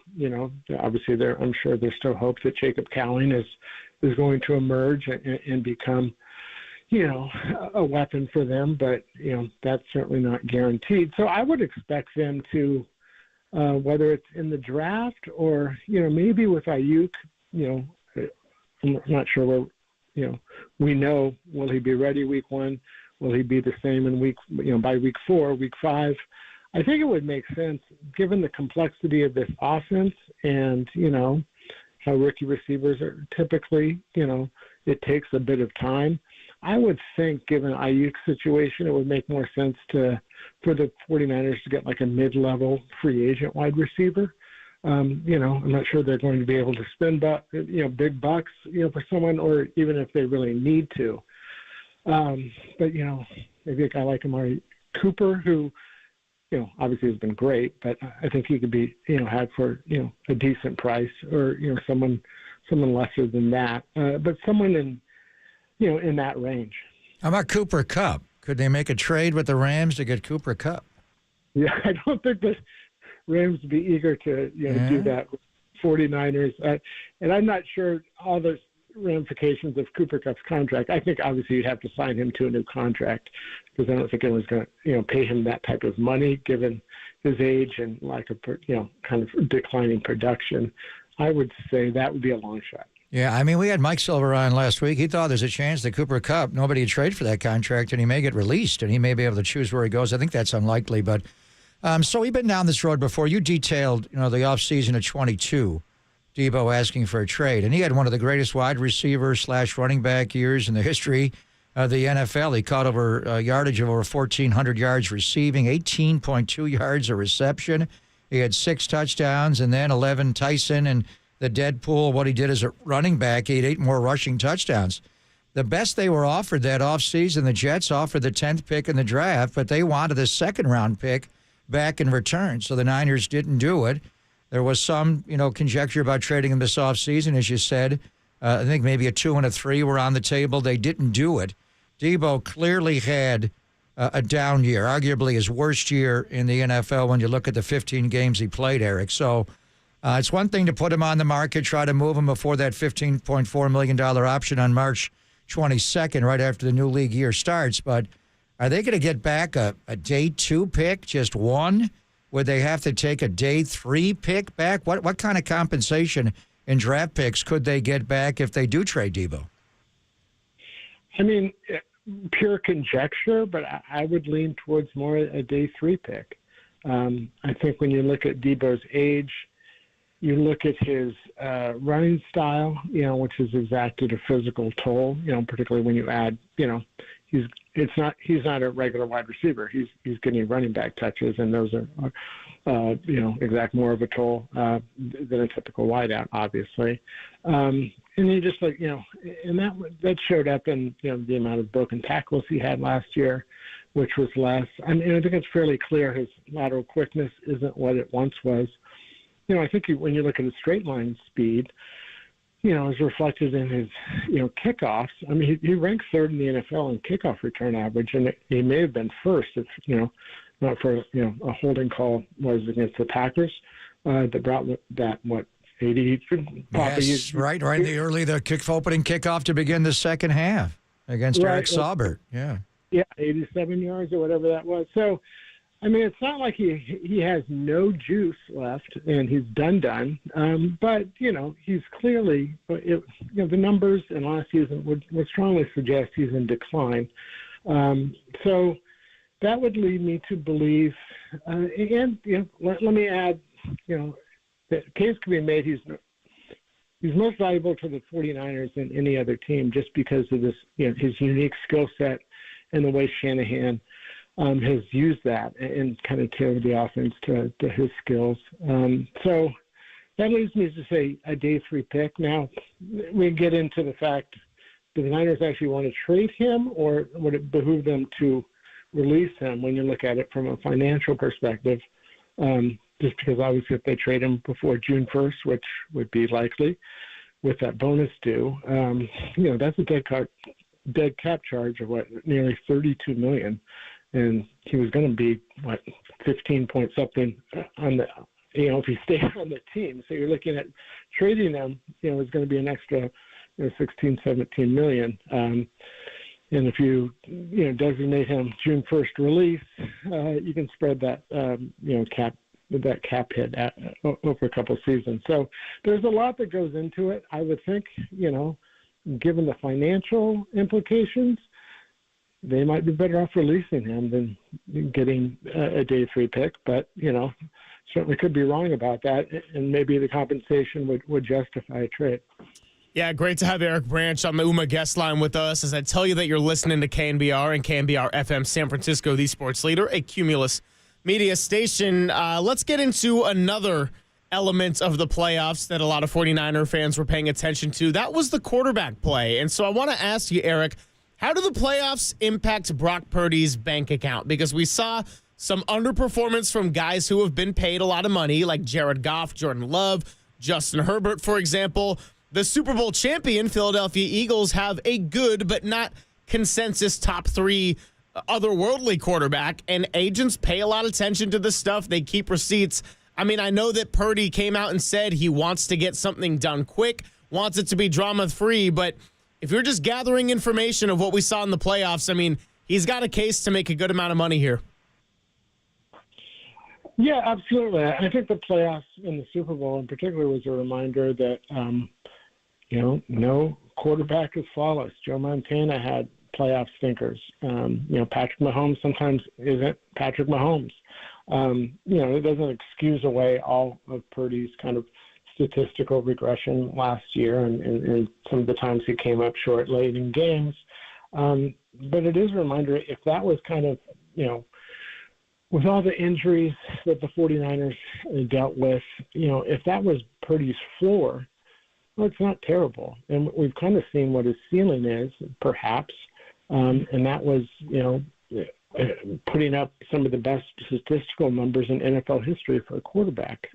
Obviously, I'm sure there's still hope that Jacob Cowling is going to emerge and become, a weapon for them, but that's certainly not guaranteed. So I would expect them to, whether it's in the draft or maybe with Ayuk, I'm not sure where, we know, will he be ready week 1? Will he be the same in by week 4, week 5? I think it would make sense, given the complexity of this offense and, how rookie receivers are typically, it takes a bit of time. I would think, given Ayuk's situation, it would make more sense for the 49ers to get like a mid-level free agent wide receiver. I'm not sure they're going to be able to spend big bucks, for someone, or even if they really need to. But maybe a guy like Amari Cooper, who, obviously has been great, but I think he could be, had for, a decent price, or, someone lesser than that, but someone in that range. How about Cooper Kupp? Could they make a trade with the Rams to get Cooper Kupp? Yeah, I don't think the Rams would be eager to, do that with 49ers. And I'm not sure all the ramifications of Cooper Kupp's contract. I think obviously you'd have to sign him to a new contract, because I don't think anyone's going to, pay him that type of money given his age and lack of, kind of declining production. I would say that would be a long shot. Yeah, I mean, we had Mike Silver on last week. He thought there's a chance that Cooper Kupp, nobody would trade for that contract, and he may get released, and he may be able to choose where he goes. I think that's unlikely, but so we've been down this road before. You detailed, the offseason of 22, Debo asking for a trade, and he had one of the greatest wide receiver / running back years in the history of the NFL. He caught over a yardage of over 1,400 yards receiving, 18.2 yards a reception. He had 6 touchdowns, and then 11 Tyson and the Deadpool, what he did as a running back, he had 8 more rushing touchdowns. The best they were offered that offseason, the Jets offered the 10th pick in the draft, but they wanted a second-round pick back in return, so the Niners didn't do it. There was some, conjecture about trading him this offseason, as you said. I think maybe a 2 and a 3 were on the table. They didn't do it. Debo clearly had a down year, arguably his worst year in the NFL when you look at the 15 games he played, Eric. So it's one thing to put him on the market, try to move him before that $15.4 million option on March 22nd, right after the new league year starts. But are they going to get back a day 2 pick, just one? Would they have to take a day 3 pick back? What kind of compensation in draft picks could they get back if they do trade Debo? I mean, pure conjecture, but I would lean towards more a day 3 pick. I think when you look at Debo's age, you look at his running style, which has exacted a physical toll, particularly when you add, he's not a regular wide receiver. He's getting running back touches, and those are, exact more of a toll than a typical wideout, obviously. And you just and that showed up in the amount of broken tackles he had last year, which was less. I mean, I think it's fairly clear his lateral quickness isn't what it once was. I think when you look at his straight line speed, is reflected in his, kickoffs. I mean, he ranks 3rd in the NFL in kickoff return average, and he may have been 1st if, not for, a holding call was against the Packers that brought that, 80? Yes, right in the opening kickoff to begin the second half against Eric Saubert. Yeah. Yeah, 87 yards or whatever that was. So, I mean, it's not like he has no juice left and he's done. But, he's clearly, the numbers in last season would strongly suggest he's in decline. So that would lead me to believe, and, let me add, the case can be made he's most valuable to the 49ers than any other team just because of this, his unique skill set and the way Shanahan has used that and kind of tailored the offense to his skills. So that leads me to say a day 3 pick. Now, we get into the fact, do the Niners actually want to trade him, or would it behoove them to release him when you look at it from a financial perspective? Just because obviously if they trade him before June 1st, which would be likely with that bonus due, that's a dead cap charge of nearly $32 million. and he was going to be 15 point something on the, if he stayed on the team. So you're looking at trading him, is going to be an extra, 16, 17 million. And if you, designate him June 1st release, you can spread that, cap hit over a couple of seasons. So there's a lot that goes into it. I would think, given the financial implications, they might be better off releasing him than getting a day 3 pick. But, certainly could be wrong about that. And maybe the compensation would justify a trade. Yeah, great to have Eric Branch on the UMA guest line with us. As I tell you that you're listening to KNBR and KNBR FM San Francisco, the sports leader, a Cumulus media station. Let's get into another element of the playoffs that a lot of 49er fans were paying attention to. That was the quarterback play. And so I want to ask you, Eric, how do the playoffs impact Brock Purdy's bank account? Because we saw some underperformance from guys who have been paid a lot of money, like Jared Goff, Jordan Love, Justin Herbert, for example. The Super Bowl champion Philadelphia Eagles have a good but not consensus top 3 otherworldly quarterback, and agents pay a lot of attention to this stuff. They keep receipts. I mean, I know that Purdy came out and said he wants to get something done quick, wants it to be drama-free, but if you're just gathering information of what we saw in the playoffs, I mean, he's got a case to make a good amount of money here. Yeah, absolutely. I think the playoffs and the Super Bowl in particular was a reminder that, no quarterback is flawless. Joe Montana had playoff stinkers. Patrick Mahomes sometimes isn't Patrick Mahomes. It doesn't excuse away all of Purdy's kind of statistical regression last year and some of the times he came up short late in games. But it is a reminder, if that was kind of, with all the injuries that the 49ers dealt with, if that was Purdy's floor, well, it's not terrible. And we've kind of seen what his ceiling is, perhaps. And that was, putting up some of the best statistical numbers in NFL history for a quarterback.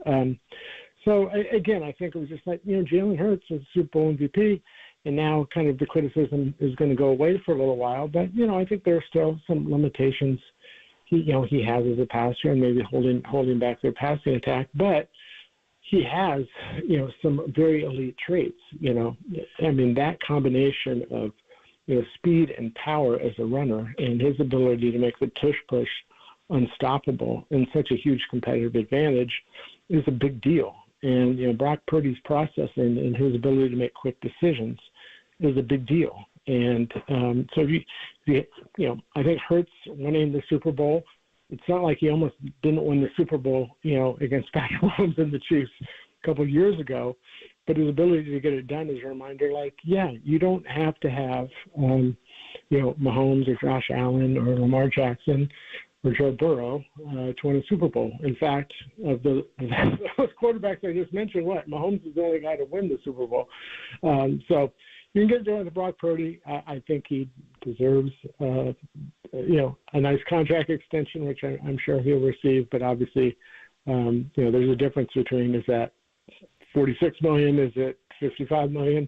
So, again, I think it was just like, Jalen Hurts was Super Bowl MVP, and now kind of the criticism is going to go away for a little while. But, I think there are still some limitations he has as a passer and maybe holding back their passing attack. But he has, some very elite traits, that combination of, speed and power as a runner and his ability to make the tush push unstoppable and such a huge competitive advantage is a big deal. And, Brock Purdy's processing and his ability to make quick decisions is a big deal. And so I think Hurts winning the Super Bowl, it's not like he almost didn't win the Super Bowl, against Patrick Mahomes and the Chiefs a couple of years ago. But his ability to get it done is a reminder, you don't have to have, Mahomes or Josh Allen or Lamar Jackson or Joe Burrow to win a Super Bowl. In fact, of those quarterbacks I just mentioned, Mahomes is the only guy to win the Super Bowl. So you can get there with Brock Purdy. I think he deserves, a nice contract extension, which I'm sure he'll receive. But obviously, there's a difference between, is that $46 million, is it $55 million?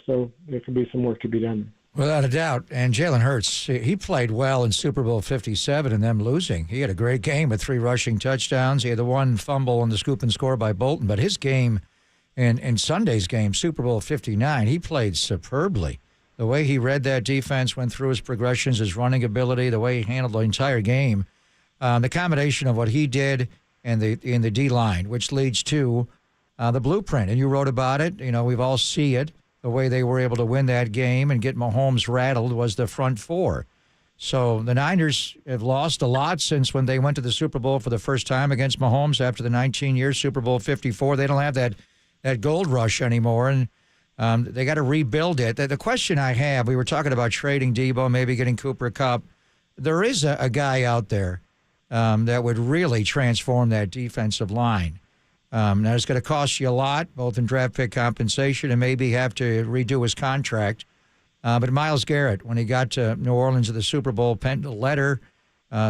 So there could be some work to be done. Without a doubt. And Jalen Hurts, he played well in Super Bowl 57 and them losing. He had a great game with 3 rushing touchdowns. He had the 1 fumble on the scoop and score by Bolton. But his game in Sunday's game, Super Bowl 59, he played superbly. The way he read that defense, went through his progressions, his running ability, the way he handled the entire game, the combination of what he did and in the D-line, which leads to the blueprint. And you wrote about it. We've all see it. The way they were able to win that game and get Mahomes rattled was the front 4. So the Niners have lost a lot since when they went to the Super Bowl for the first time against Mahomes after the 19 years, Super Bowl 54. They don't have that gold rush anymore, and they got to rebuild it. The question I have, we were talking about trading Debo, maybe getting Cooper Kupp. There is a guy out there that would really transform that defensive line. Now, it's going to cost you a lot, both in draft pick compensation and maybe have to redo his contract. But Myles Garrett, when he got to New Orleans at the Super Bowl, penned a letter.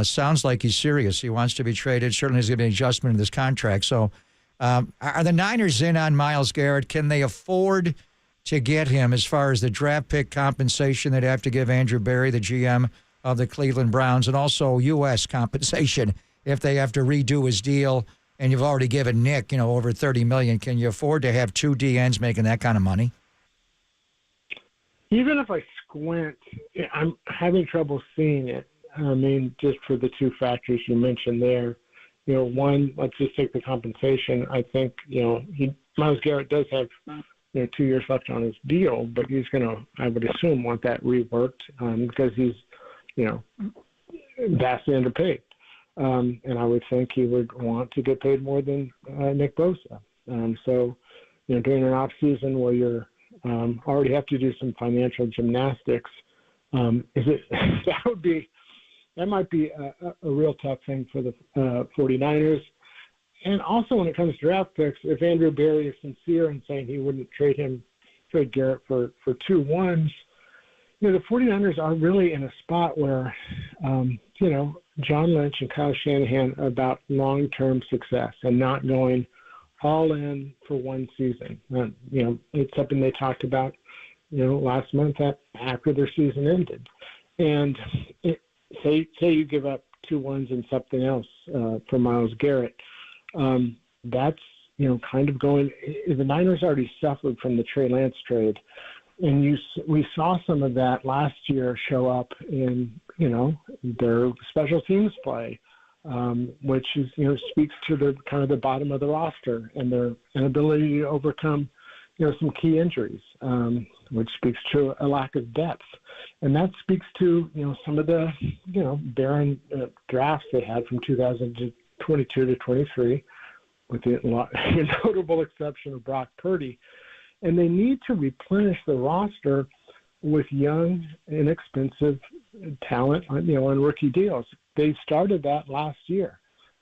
Sounds like he's serious. He wants to be traded. Certainly there's going to be an adjustment in this contract. So are the Niners in on Myles Garrett? Can they afford to get him as far as the draft pick compensation they'd have to give Andrew Berry, the GM of the Cleveland Browns, and also U.S. compensation if they have to redo his deal. And you've already given Nick, over $30 million. Can you afford to have two DNs making that kind of money? Even if I squint, I'm having trouble seeing it. I mean, just for the two factors you mentioned there. One, let's just take the compensation. I think, Myles Garrett does have, 2 years left on his deal, but he's going to, I would assume, want that reworked because he's, vastly underpaid. And I would think he would want to get paid more than Nick Bosa. So, during an off season where you're already have to do some financial gymnastics, that might be a real tough thing for the 49ers. And also when it comes to draft picks, if Andrew Berry is sincere in saying he wouldn't trade Garrett for 2 ones, the 49ers are really in a spot where, John Lynch and Kyle Shanahan are about long-term success and not going all in for one season. It's something they talked about, last month after their season ended. And say you give up 2 ones and something else for Myles Garrett. That's, kind of going – the Niners already suffered from the Trey Lance trade. And we saw some of that last year show up in, their special teams play, which is, speaks to the kind of the bottom of the roster and their inability to overcome, some key injuries, which speaks to a lack of depth. And that speaks to, some of the, barren drafts they had from 2022 to 23, with the notable exception of Brock Purdy. And they need to replenish the roster with young, inexpensive talent, on rookie deals. They started that last year.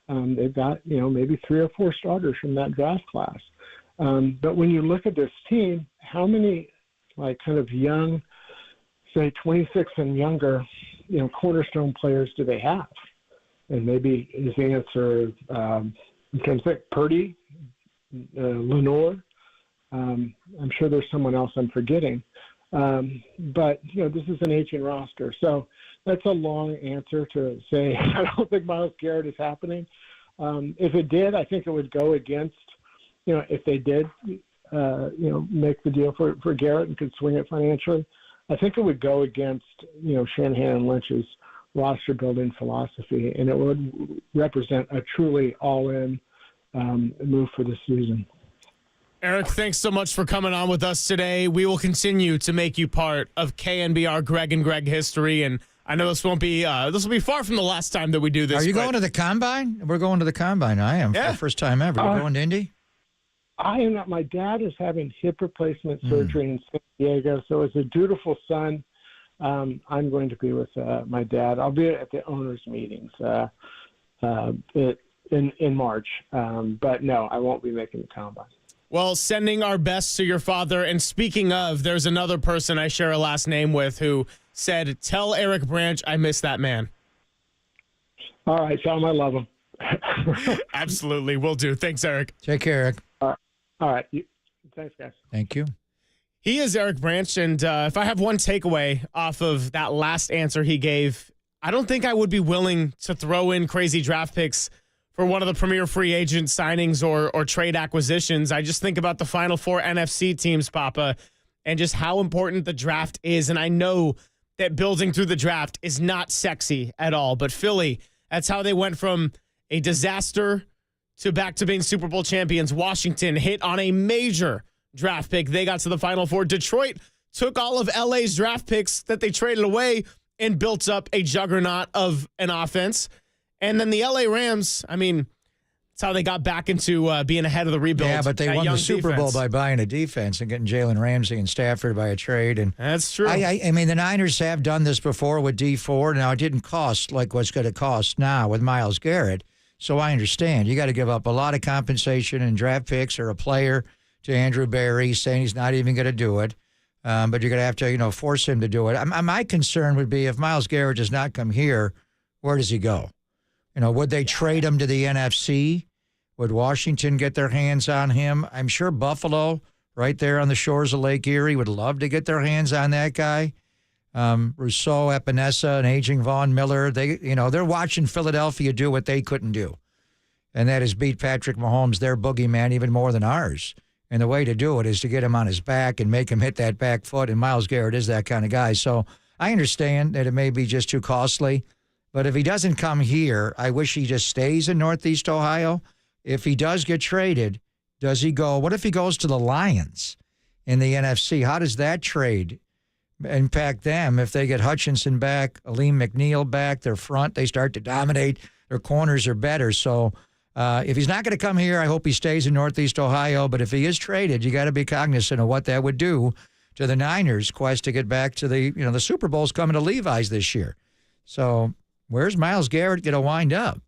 They've got, maybe 3 or 4 starters from that draft class. But when you look at this team, how many, kind of young, say 26 and younger, cornerstone players do they have? And maybe his answer, I'm trying to think, Purdy, Lenore. I'm sure there's someone else I'm forgetting. But, this is an aging roster. So that's a long answer to say I don't think Myles Garrett is happening. If it did, I think it would go against, if they did, make the deal for Garrett and could swing it financially, I think it would go against, Shanahan and Lynch's roster building philosophy, and it would represent a truly all-in move for the season. Eric, thanks so much for coming on with us today. We will continue to make you part of KNBR Greg and Greg history, and I know this will be far from the last time that we do this. Are you going to the Combine? We're going to the Combine. I am. Yeah. For the first time ever. You're going to Indy? I am not. My dad is having hip replacement surgery in San Diego, so as a dutiful son, I'm going to be with my dad. I'll be at the owners' meetings in March, but no, I won't be making the Combine. Well, sending our best to your father. And speaking of, there's another person I share a last name with who said, "Tell Eric Branch I miss that man." All right, tell him I love him. Absolutely, will do. Thanks, Eric. Take care, Eric. All right. Thanks, guys. Thank you. He is Eric Branch, and if I have one takeaway off of that last answer he gave, I don't think I would be willing to throw in crazy draft picks for one of the premier free agent signings or trade acquisitions. I just think about the Final Four NFC teams, Papa, and just how important the draft is. And I know that building through the draft is not sexy at all, but Philly, that's how they went from a disaster to back to being Super Bowl champions. Washington hit on a major draft pick. They got to the Final Four. Detroit took all of LA's draft picks that they traded away and built up a juggernaut of an offense. And then the LA Rams, I mean, that's how they got back into being ahead of the rebuild. Yeah, but they won the Super Bowl by buying a defense and getting Jalen Ramsey and Stafford by a trade. And that's true. I mean, the Niners have done this before with D4. Now, it didn't cost like what's going to cost now with Myles Garrett. So I understand. You got to give up a lot of compensation and draft picks or a player to Andrew Berry saying he's not even going to do it. But you're going to have to, force him to do it. My concern would be if Myles Garrett does not come here, where does he go? Would they trade him to the NFC? Would Washington get their hands on him? I'm sure Buffalo, right there on the shores of Lake Erie, would love to get their hands on that guy. Rousseau, Epinesa, and aging Vaughn Miller. They're watching Philadelphia do what they couldn't do, and that is beat Patrick Mahomes, their boogeyman, even more than ours. And the way to do it is to get him on his back and make him hit that back foot. And Myles Garrett is that kind of guy. So I understand that it may be just too costly. But if he doesn't come here, I wish he just stays in Northeast Ohio. If he does get traded, does he go? What if he goes to the Lions in the NFC? How does that trade impact them? If they get Hutchinson back, Aleem McNeil back, their front, they start to dominate. Their corners are better. So if he's not going to come here, I hope he stays in Northeast Ohio. But if he is traded, you got to be cognizant of what that would do to the Niners' quest to get back to the Super Bowl's coming to Levi's this year. So where's Myles Garrett going to wind up?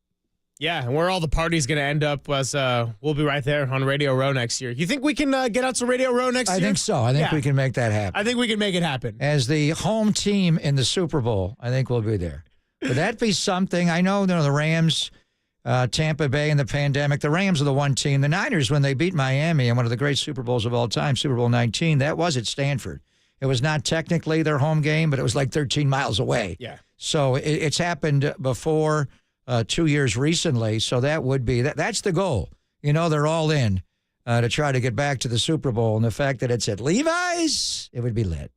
Yeah, and where all the parties going to end up was we'll be right there on Radio Row next year. You think we can get out to Radio Row next year? I think so. I think we can make that happen. I think we can make it happen. As the home team in the Super Bowl, I think we'll be there. Would that be something? I know the Rams, Tampa Bay in the pandemic, the Rams are the one team. The Niners, when they beat Miami in one of the great Super Bowls of all time, Super Bowl 19, that was at Stanford. It was not technically their home game, but it was like 13 miles away. Yeah. So it's happened before 2 years recently. So that would be, that's the goal. They're all in to try to get back to the Super Bowl. And the fact that it's at Levi's, it would be lit.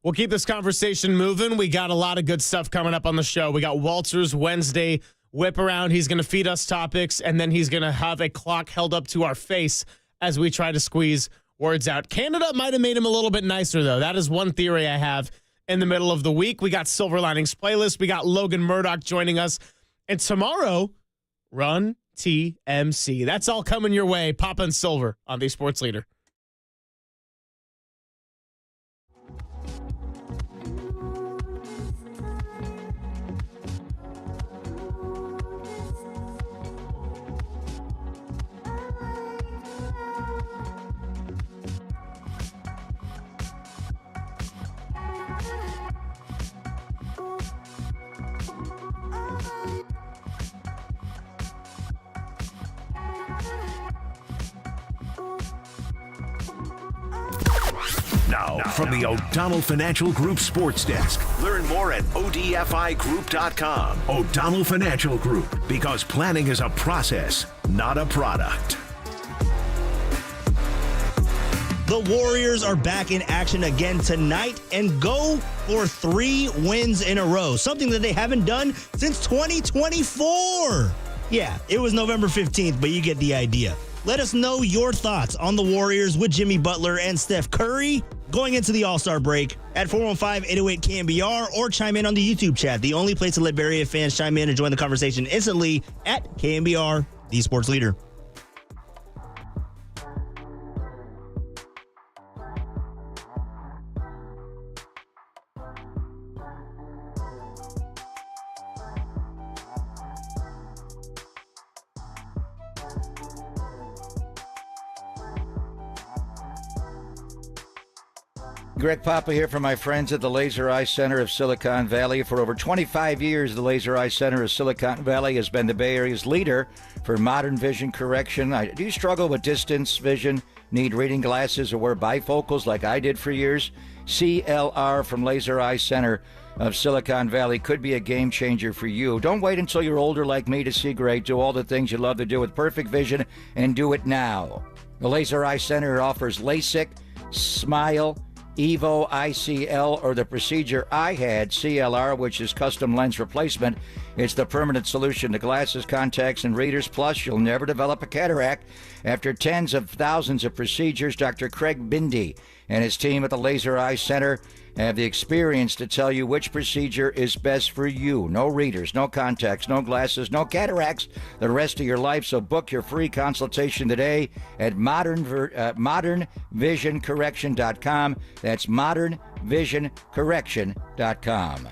We'll keep this conversation moving. We got a lot of good stuff coming up on the show. We got Walter's Wednesday whip around. He's going to feed us topics, and then he's going to have a clock held up to our face as we try to squeeze words out. Canada might have made him a little bit nicer, though. That is one theory I have in the middle of the week. We got Silver Linings Playlist. We got Logan Murdoch joining us. And tomorrow, Run TMC. That's all coming your way. Papa and Silver on the Sports Leader. Now, from the O'Donnell Financial Group Sports Desk. Learn more at ODFIGroup.com. O'Donnell Financial Group, because planning is a process, not a product. The Warriors are back in action again tonight and go for 3 wins in a row, something that they haven't done since 2024. Yeah, it was November 15th, but you get the idea. Let us know your thoughts on the Warriors with Jimmy Butler and Steph Curry going into the All-Star break at 415-808-KNBR or chime in on the YouTube chat, the only place to let Bay Area fans chime in and join the conversation instantly at KNBR, the Sports Leader. Greg Papa here from my friends at the Laser Eye Center of Silicon Valley. For over 25 years, the Laser Eye Center of Silicon Valley has been the Bay Area's leader for modern vision correction. Do you struggle with distance vision, need reading glasses, or wear bifocals like I did for years? CLR from Laser Eye Center of Silicon Valley could be a game changer for you. Don't wait until you're older like me to see great. Do all the things you love to do with perfect vision and do it now. The Laser Eye Center offers LASIK, SMILE, Evo ICL, or the procedure I had, CLR, which is custom lens replacement. It's the permanent solution to glasses, contacts, and readers. Plus, you'll never develop a cataract. After tens of thousands of procedures, Dr. Craig Bindi and his team at the Laser Eye Center have the experience to tell you which procedure is best for you. No readers, no contacts, no glasses, no cataracts the rest of your life. So book your free consultation today at modernvisioncorrection.com. That's modernvisioncorrection.com.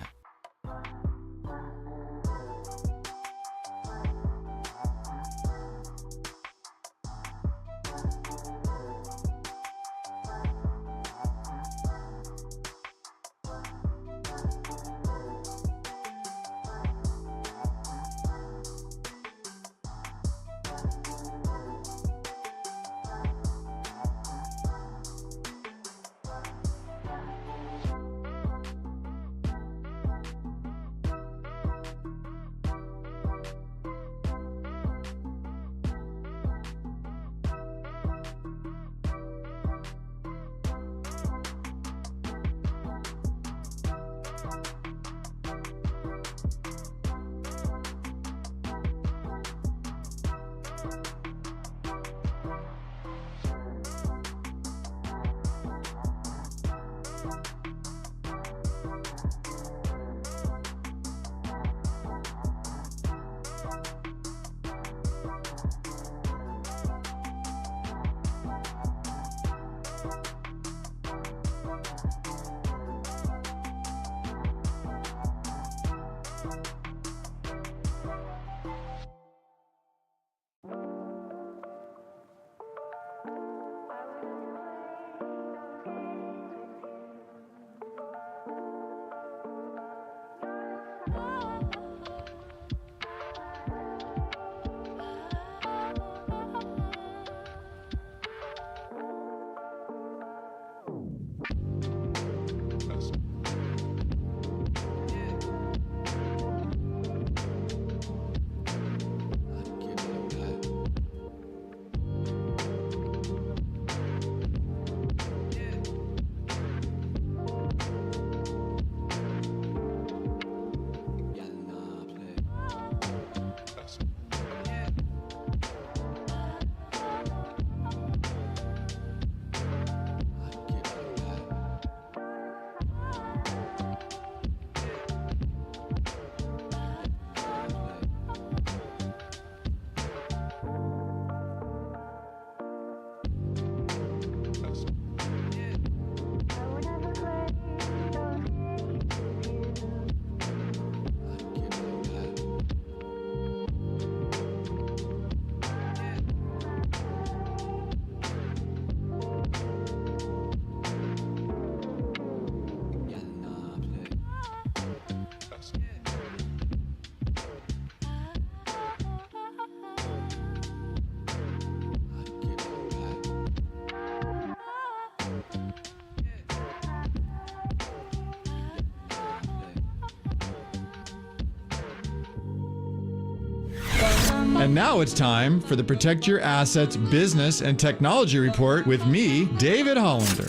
And now it's time for the Protect Your Assets Business and Technology Report with me, David Hollander.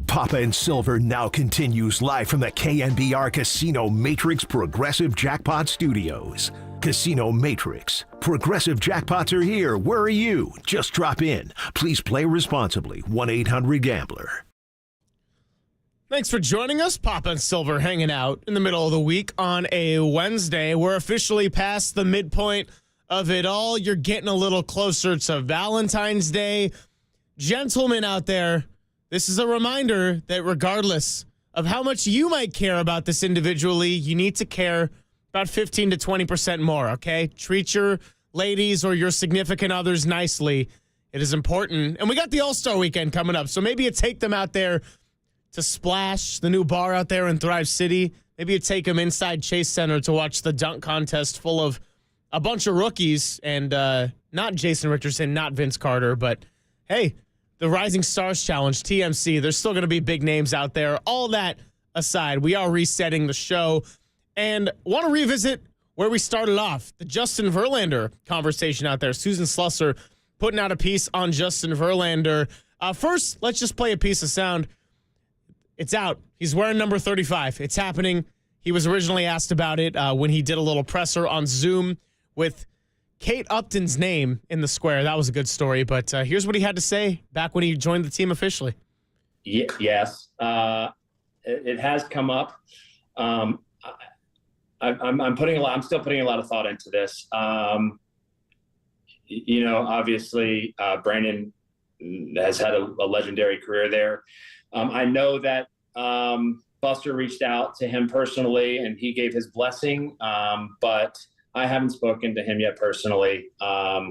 Papa and Silver now continues live from the KNBR Casino Matrix Progressive Jackpot Studios. Casino Matrix. Progressive jackpots are here. Where are you? Just drop in. Please play responsibly. 1-800-GAMBLER. Thanks for joining us. Papa and Silver hanging out in the middle of the week on a Wednesday. We're officially past the midpoint of it all. You're getting a little closer to Valentine's Day. Gentlemen out there, this is a reminder that regardless of how much you might care about this individually, you need to care about 15 to 20% more, okay? Treat your ladies or your significant others nicely. It is important. And we got the All-Star Weekend coming up, so maybe you take them out there to Splash, the new bar out there in Thrive City. Maybe you take them inside Chase Center to watch the dunk contest full of a bunch of rookies and not Jason Richardson, not Vince Carter, but hey, the Rising Stars Challenge, TMC, there's still going to be big names out there. All that aside, we are resetting the show and want to revisit where we started off, the Justin Verlander conversation out there. Susan Slusser putting out a piece on Justin Verlander. First, let's just play a piece of sound. It's out. He's wearing number 35. It's happening. He was originally asked about it when he did a little presser on Zoom with Kate Upton's name in the square. That was a good story, but here's what he had to say back when he joined the team officially. Yes, it has come up. I'm still putting a lot of thought into this. Obviously, Brandon has had a legendary career there. I know that Buster reached out to him personally, and he gave his blessing, but I haven't spoken to him yet personally. I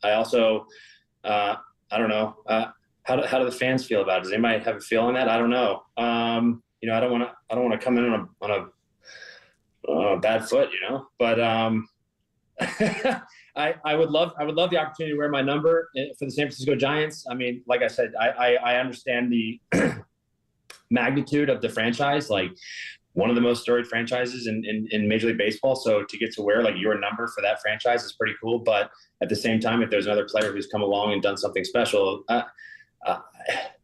also, I don't know. How do the fans feel about it? Does anybody have a feel on that? I don't know. I don't want to come in on a bad foot, But I would love the opportunity to wear my number for the San Francisco Giants. I mean, like I said, I understand the magnitude of the franchise. Like, one of the most storied franchises in Major League Baseball. So to get to wear like your number for that franchise is pretty cool. But at the same time, if there's another player who's come along and done something special,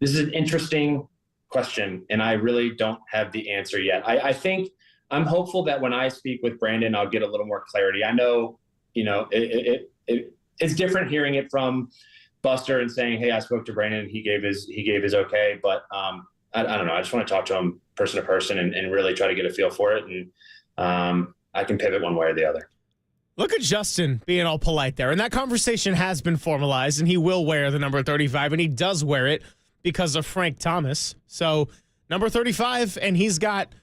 this is an interesting question, and I really don't have the answer yet. I think I'm hopeful that when I speak with Brandon, I'll get a little more clarity. I know, it's different hearing it from Buster and saying, "Hey, I spoke to Brandon. He gave his okay." But I don't know. I just want to talk to him person to person and really try to get a feel for it. And I can pivot one way or the other. Look at Justin being all polite there. And that conversation has been formalized, and he will wear the number 35, and he does wear it because of Frank Thomas. So number 35, and he's got,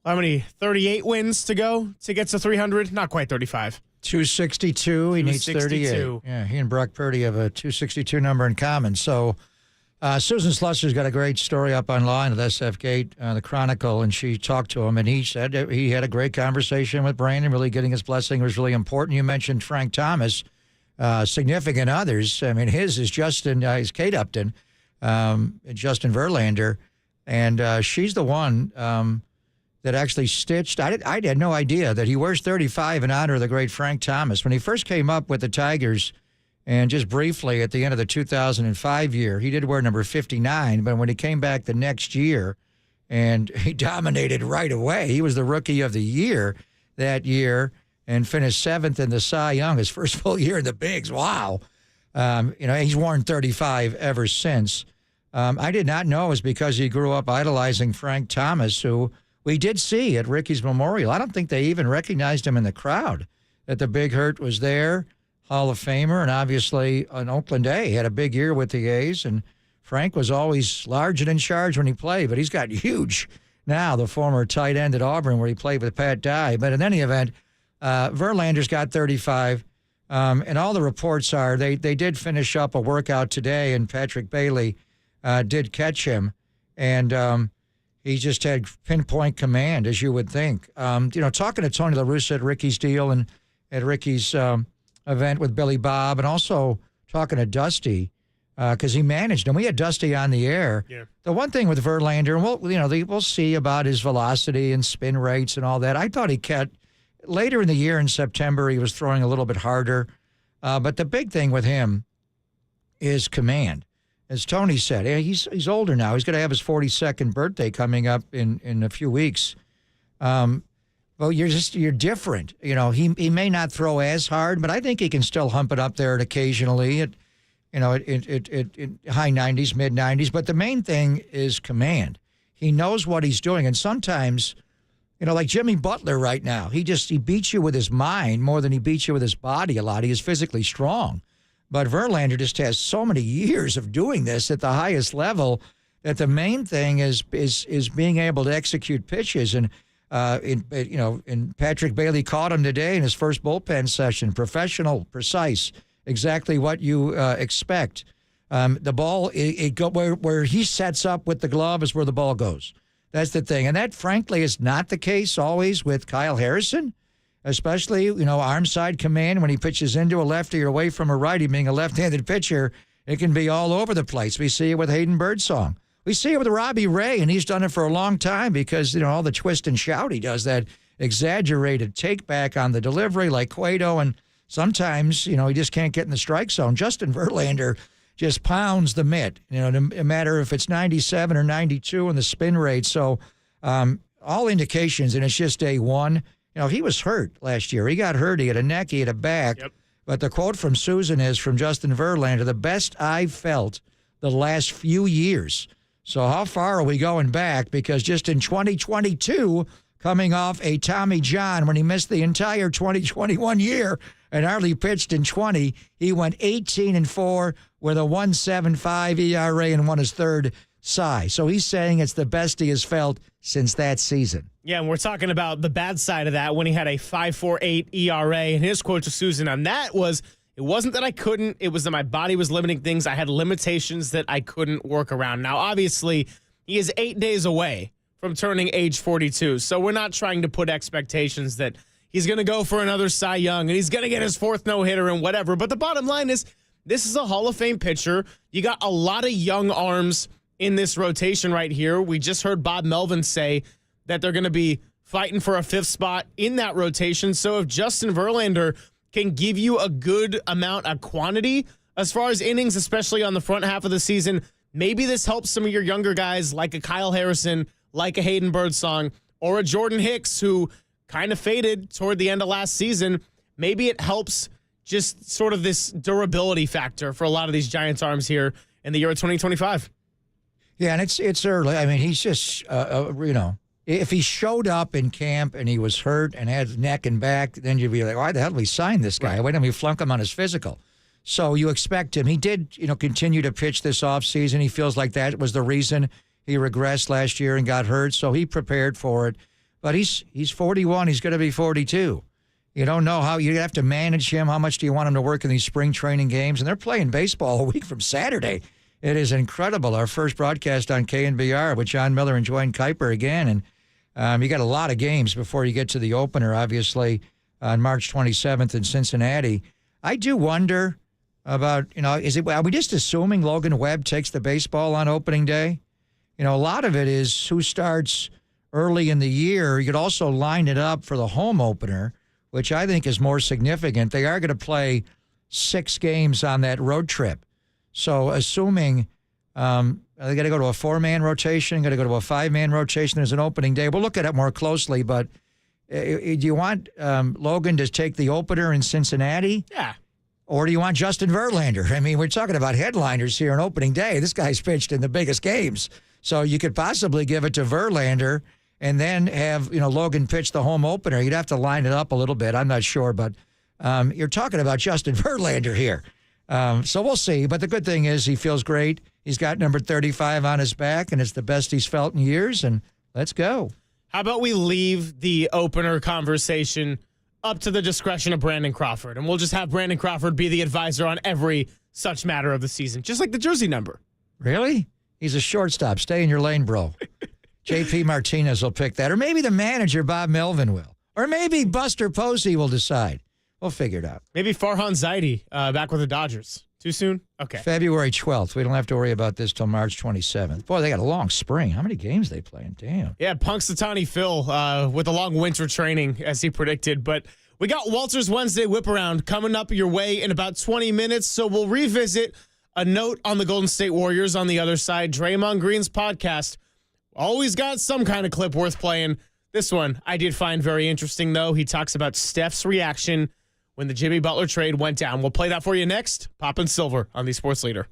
how many, 38 wins to go to get to 300? Not quite 35. 262. He needs 38. Yeah, he and Brock Purdy have a 262 number in common. So Susan Slusser's got a great story up online at SF Gate, the Chronicle, and she talked to him, and he said he had a great conversation with Brandon. Really getting his blessing was really important. You mentioned Frank Thomas, significant others. I mean, his is Justin, is Kate Upton, Justin Verlander, and she's the one that actually stitched. I had no idea that he wears 35 in honor of the great Frank Thomas. When he first came up with the Tigers And just briefly, at the end of the 2005 year, he did wear number 59, but when he came back the next year, and he dominated right away. He was the Rookie of the Year that year and finished 7th in the Cy Young, his first full year in the bigs. Wow. He's worn 35 ever since. I did not know it was because he grew up idolizing Frank Thomas, who we did see at Ricky's Memorial. I don't think they even recognized him in the crowd, that the Big Hurt was there, Hall of Famer, and obviously on Oakland A. He had a big year with the A's, and Frank was always large and in charge when he played, but he's got huge now, the former tight end at Auburn where he played with Pat Dye. But in any event, Verlander's got 35, and all the reports are they did finish up a workout today, and Patrick Bailey did catch him, and he just had pinpoint command, as you would think. Talking to Tony La Russa at Ricky's deal and at Ricky's event with Billy Bob, and also talking to Dusty, because he managed him. We had Dusty on the air. Yeah. The one thing with Verlander, and we'll see about his velocity and spin rates and all that. I thought he kept later in the year in September he was throwing a little bit harder, but the big thing with him is command. As Tony said, he's older now. He's going to have his 42nd birthday coming up in a few weeks. Well, you're different. He may not throw as hard, but I think he can still hump it up there occasionally at high 90s, mid 90s. But the main thing is command. He knows what he's doing. And sometimes, like Jimmy Butler right now, he beats you with his mind more than he beats you with his body a lot. He is physically strong. But Verlander just has so many years of doing this at the highest level that the main thing is being able to execute pitches. And Patrick Bailey caught him today in his first bullpen session. Professional, precise, exactly what you expect. The ball, where he sets up with the glove is where the ball goes. That's the thing. And that, frankly, is not the case always with Kyle Harrison, especially, arm side command when he pitches into a lefty or away from a righty, being a left-handed pitcher. It can be all over the place. We see it with Hayden Birdsong. We see it with Robbie Ray, and he's done it for a long time because, all the twist and shout he does, that exaggerated take back on the delivery like Cueto, and sometimes, he just can't get in the strike zone. Justin Verlander just pounds the mitt, no matter if it's 97 or 92 in the spin rate. So all indications, and it's just day one. He was hurt last year. He got hurt. He had a neck. He had a back. Yep. But the quote from Susan is from Justin Verlander, the best I've felt the last few years. So how far are we going back? Because just in 2022, coming off a Tommy John when he missed the entire 2021 year and hardly pitched in 20, he went 18-4 with a 1.75 ERA and won his third Cy. So he's saying it's the best he has felt since that season. Yeah, and we're talking about the bad side of that when he had a 5.48 ERA. And his quote to Susan on that was, it wasn't that I couldn't, it was that my body was limiting things. I had limitations that I couldn't work around. Now, obviously, he is 8 days away from turning age 42. So we're not trying to put expectations that he's going to go for another Cy Young and he's going to get his fourth no-hitter and whatever. But the bottom line is, this is a Hall of Fame pitcher. You got a lot of young arms in this rotation right here. We just heard Bob Melvin say that they're going to be fighting for a fifth spot in that rotation. So if Justin Verlander can give you a good amount of quantity as far as innings, especially on the front half of the season, maybe this helps some of your younger guys like a Kyle Harrison, like a Hayden Birdsong, or a Jordan Hicks who kind of faded toward the end of last season. Maybe it helps just sort of this durability factor for a lot of these Giants arms here in the year of 2025. Yeah, and it's early. I mean, he's just, if he showed up in camp and he was hurt and had neck and back, then you'd be like, why the hell did we sign this guy? Right. Why didn't we flunk him on his physical? So you expect him. He did, continue to pitch this offseason. He feels like that was the reason he regressed last year and got hurt, so he prepared for it. But he's 41. He's going to be 42. You don't know how you have to manage him. How much do you want him to work in these spring training games? And they're playing baseball a week from Saturday. It is incredible. Our first broadcast on KNBR with John Miller and Joanne Kuiper again. And you got a lot of games before you get to the opener, obviously, on March 27th in Cincinnati. I do wonder about, are we just assuming Logan Webb takes the baseball on opening day? A lot of it is who starts early in the year. You could also line it up for the home opener, which I think is more significant. They are going to play 6 games on that road trip. So assuming they got to go to a 4-man rotation, got to go to a 5-man rotation, there's an opening day. We'll look at it more closely, but do you want Logan to take the opener in Cincinnati? Yeah. Or do you want Justin Verlander? I mean, we're talking about headliners here on opening day. This guy's pitched in the biggest games. So you could possibly give it to Verlander and then have, Logan pitch the home opener. You'd have to line it up a little bit. I'm not sure, but you're talking about Justin Verlander here. So we'll see. But the good thing is he feels great. He's got number 35 on his back, and it's the best he's felt in years, and let's go. How about we leave the opener conversation up to the discretion of Brandon Crawford, and we'll just have Brandon Crawford be the advisor on every such matter of the season, just like the jersey number. Really? He's a shortstop. Stay in your lane, bro. JP Martinez will pick that. Or maybe the manager, Bob Melvin, will. Or maybe Buster Posey will decide. We'll figure it out. Maybe Farhan Zaidi back with the Dodgers. Too soon? Okay. February 12th. We don't have to worry about this till March 27th. Boy, they got a long spring. How many games they playing? Damn. Yeah, Punxsutawney Phil with a long winter training, as he predicted. But we got Walter's Wednesday Whip Around coming up your way in about 20 minutes. So we'll revisit a note on the Golden State Warriors on the other side. Draymond Green's podcast always got some kind of clip worth playing. This one I did find very interesting, though. He talks about Steph's reaction when the Jimmy Butler trade went down. We'll play that for you next. Pop and Silver on the Sports Leader.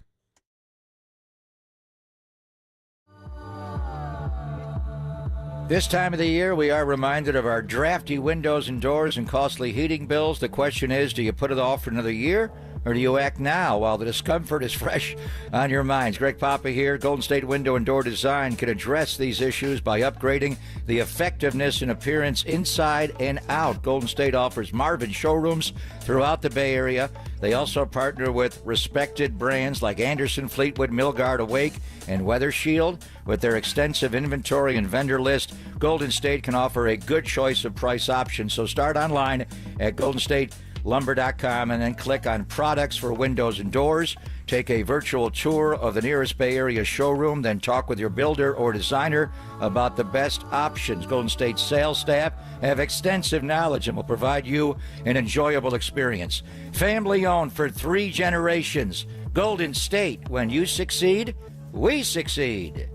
This time of the year, we are reminded of our drafty windows and doors and costly heating bills. The question is, do you put it off for another year, or do you act now while the discomfort is fresh on your minds? Greg Papa here. Golden State Window and Door Design can address these issues by upgrading the effectiveness and appearance inside and out. Golden State offers Marvin showrooms throughout the Bay Area. They also partner with respected brands like Anderson, Fleetwood, Milgard, Awake, and Weather Shield. With their extensive inventory and vendor list, Golden State can offer a good choice of price options. So start online at goldenstatelumber.com and then click on products for windows and doors. Take a virtual tour of the nearest Bay Area showroom, then talk with your builder or designer about the best options. Golden State's sales staff have extensive knowledge and will provide you an enjoyable experience. Family owned for 3 generations. Golden State, when you succeed, we succeed.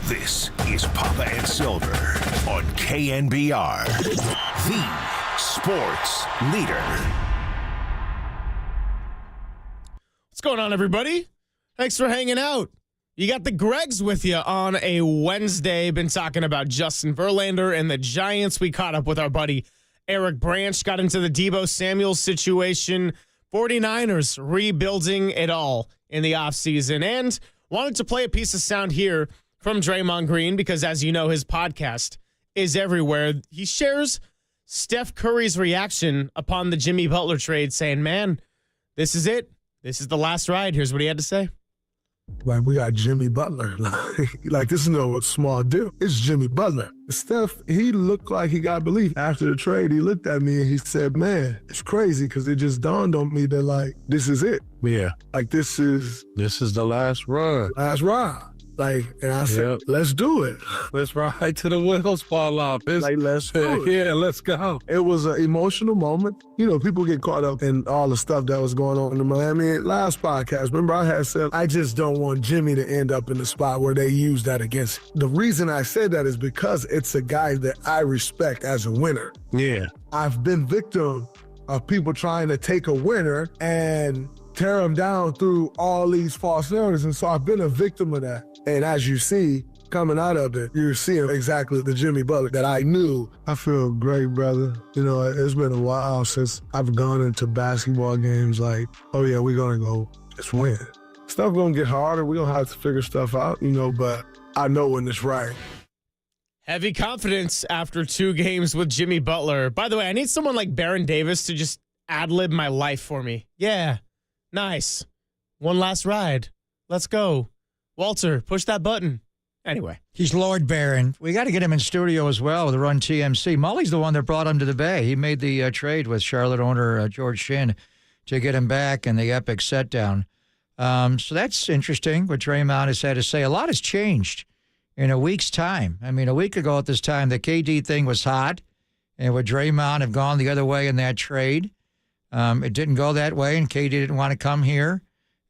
This is Papa and Silver on KNBR, the sports leader. What's going on, everybody? Thanks for hanging out. You got the Gregs with you on a Wednesday. Been talking about Justin Verlander and the Giants. We caught up with our buddy Eric Branch, got into the Deebo Samuel situation. 49ers rebuilding it all in the offseason, and wanted to play a piece of sound here from Draymond Green because, as you know, his podcast is everywhere. He shares Steph Curry's reaction upon the Jimmy Butler trade, saying, man, this is it. This is the last ride. Here's what he had to say. Like, we got Jimmy Butler. Like, this is no small deal. It's Jimmy Butler. Steph, he looked like he got belief. After the trade, he looked at me and he said, man, it's crazy because it just dawned on me that, like, this is it. Yeah. Like, this is the last run. Last ride. Like, and I said, let's do it. Let's ride to the wheels fall off. Like, let's do it. Yeah, let's go. It was an emotional moment. You know, people get caught up in all the stuff that was going on in Miami. Last podcast, remember I had said, I just don't want Jimmy to end up in the spot where they use that against him. The reason I said that is because it's a guy that I respect as a winner. Yeah. I've been victim of people trying to take a winner and tear him down through all these false narratives. And so I've been a victim of that. And as you see, coming out of it, you're seeing exactly the Jimmy Butler that I knew. I feel great, brother. You know, it's been a while since I've gone into basketball games like, oh yeah, we're gonna go just win. Stuff gonna get harder. We're gonna have to figure stuff out, you know, but I know when it's right. Heavy confidence after 2 games with Jimmy Butler. By the way, I need someone like Baron Davis to just ad-lib my life for me. Yeah, nice. One last ride. Let's go. Walter, push that button. Anyway. He's Lord Barron. We got to get him in studio as well with Run TMC. Mully's the one that brought him to the Bay. He made the trade with Charlotte owner George Shinn to get him back in the epic set down. So that's interesting what Draymond has had to say. A lot has changed in a week's time. I mean, a week ago at this time, the KD thing was hot, and would Draymond have gone the other way in that trade? It didn't go that way, and KD didn't want to come here.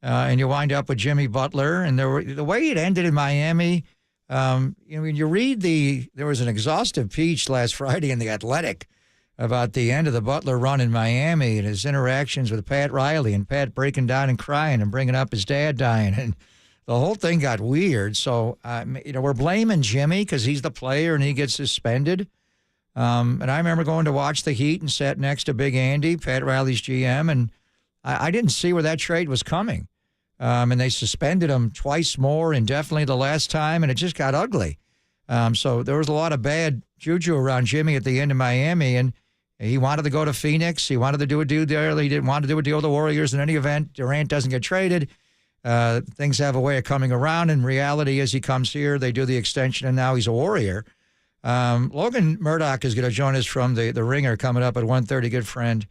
And you wind up with Jimmy Butler. And the way it ended in Miami, when you read there was an exhaustive piece last Friday in The Athletic about the end of the Butler run in Miami and his interactions with Pat Riley, and Pat breaking down and crying and bringing up his dad dying. And the whole thing got weird. So, we're blaming Jimmy because he's the player and he gets suspended. And I remember going to watch the Heat and sat next to Big Andy, Pat Riley's GM, and I didn't see where that trade was coming. And they suspended him twice more, indefinitely the last time, and it just got ugly. So there was a lot of bad juju around Jimmy at the end of Miami, and he wanted to go to Phoenix. He wanted to do a deal there. He didn't want to do a deal with the Warriors in any event. Durant doesn't get traded. Things have a way of coming around. In reality, as he comes here, they do the extension, and now he's a Warrior. Logan Murdoch is going to join us from the Ringer coming up at 1:30, good friend.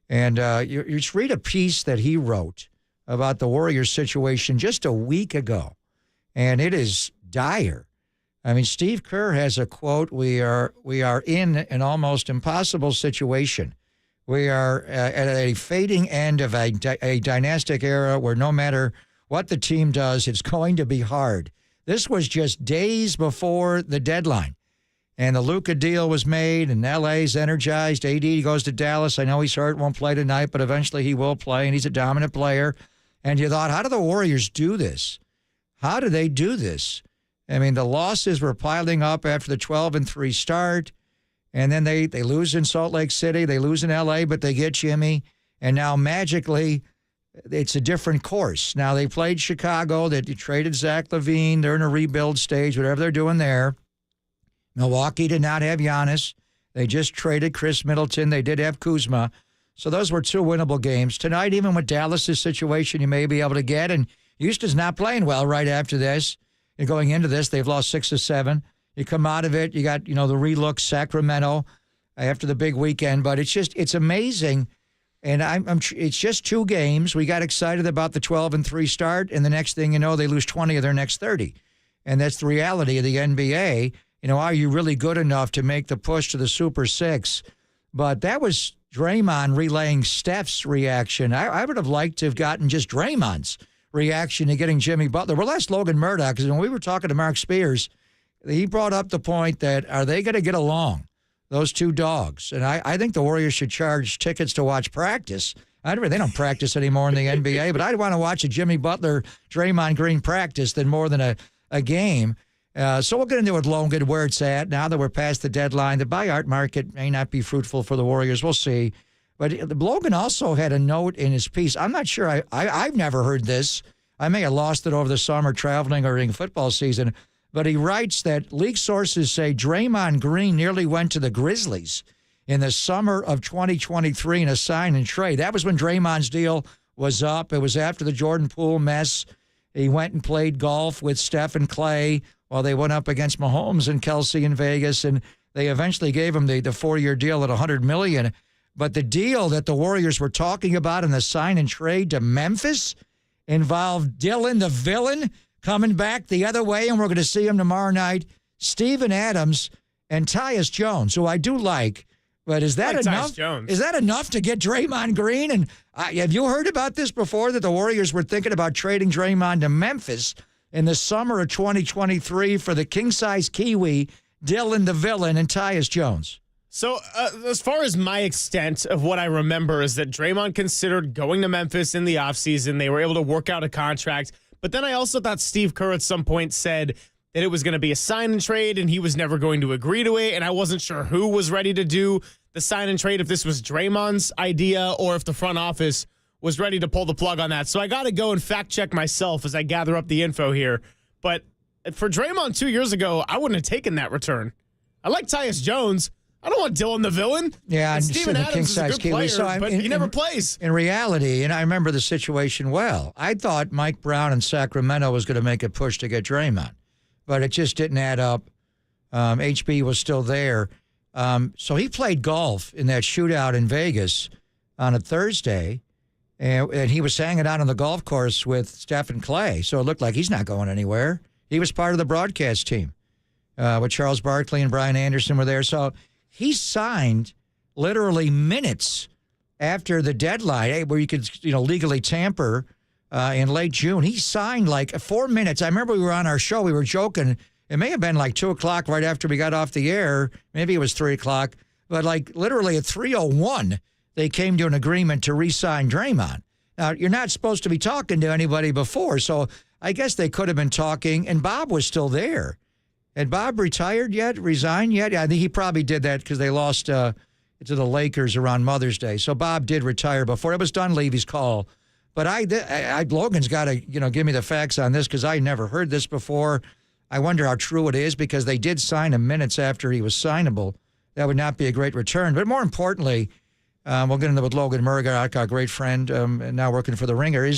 And you just read a piece that he wrote about the Warriors situation just a week ago, and it is dire. I mean, Steve Kerr has a quote, we are in an almost impossible situation. We are at a fading end of a dynastic era where no matter what the team does, it's going to be hard. This was just days before the deadline. And the Luka deal was made, and LA's energized. AD goes to Dallas. I know he's hurt, won't play tonight, but eventually he will play, and he's a dominant player. And you thought, how do the Warriors do this? How do they do this? I mean, the losses were piling up after the 12-3 start, and then they lose in Salt Lake City, they lose in LA, but they get Jimmy, and now magically it's a different course. Now they played Chicago, they traded Zach LaVine, they're in a rebuild stage, whatever they're doing there. Milwaukee did not have Giannis. They just traded Chris Middleton. They did have Kuzma. So those were 2 winnable games. Tonight, even with Dallas' situation, you may be able to get. And Houston's not playing well right after this. And going into this, they've lost 6 or 7. You come out of it, you got, the relook Sacramento after the big weekend. But it's amazing. And it's just 2 games. We got excited about the 12-3 start. And the next thing you know, they lose 20 of their next 30. And that's the reality of the NBA. Are you really good enough to make the push to the Super 6? But that was Draymond relaying Steph's reaction. I would have liked to have gotten just Draymond's reaction to getting Jimmy Butler. Well, that's Logan Murdoch, because when we were talking to Mark Spears he brought up the point that are they going to get along, those two dogs? And I think the Warriors should charge tickets to watch practice. They don't practice anymore in the NBA, but I'd want to watch a Jimmy Butler, Draymond Green practice than more than a game. So we'll get into it, Logan, where it's at now that we're past the deadline. The buyout market may not be fruitful for the Warriors. We'll see. But Logan also had a note in his piece. I'm not sure. I've never heard this. I may have lost it over the summer traveling or during football season. But he writes that league sources say Draymond Green nearly went to the Grizzlies in the summer of 2023 in a sign and trade. That was when Draymond's deal was up. It was after the Jordan Poole mess. He went and played golf with Steph and Clay while they went up against Mahomes and Kelsey in Vegas, and they eventually gave him the 4-year deal at $100 million. But the deal that the Warriors were talking about in the sign and trade to Memphis involved Dylan the Villain coming back the other way, and we're going to see him tomorrow night, Steven Adams and Tyus Jones, who I do like. But is that enough? Is that enough to get Draymond Green? And have you heard about this before, that the Warriors were thinking about trading Draymond to Memphis in the summer of 2023 for the king-size Kiwi, Dylan the Villain, and Tyus Jones? So as far as my extent of what I remember is that Draymond considered going to Memphis in the offseason. They were able to work out a contract. But then I also thought Steve Kerr at some point said that it was going to be a sign and trade and he was never going to agree to it. And I wasn't sure who was ready to do the sign and trade, if this was Draymond's idea or if the front office was ready to pull the plug on that. So I got to go and fact check myself as I gather up the info here. But for Draymond 2 years ago, I wouldn't have taken that return. I like Tyus Jones. I don't want Dylan the Villain. Yeah, and Steven Adams is a good player, but he never plays. In reality, and I remember the situation well, I thought Mike Brown in Sacramento was going to make a push to get Draymond, but it just didn't add up. HB was still there. So he played golf in that shootout in Vegas on a Thursday, and he was hanging out on the golf course with Stephen Clay, so it looked like he's not going anywhere. He was part of the broadcast team with Charles Barkley and Brian Anderson were there. So he signed literally minutes after the deadline, where you could legally tamper in late June. He signed like 4 minutes. I remember we were on our show. We were joking. It may have been like 2 o'clock right after we got off the air. Maybe it was 3 o'clock. But like literally at 3:01, they came to an agreement to re-sign Draymond. Now, you're not supposed to be talking to anybody before, so I guess they could have been talking, and Bob was still there. Had Bob retired yet, resigned yet? I think he probably did that because they lost to the Lakers around Mother's Day. So Bob did retire before it was Dunleavy's call. But Logan's got to give me the facts on this because I never heard this before. I wonder how true it is because they did sign him minutes after he was signable. That would not be a great return. But more importantly, we'll get into it with Logan Murdock, our great friend, and now working for the Ringer.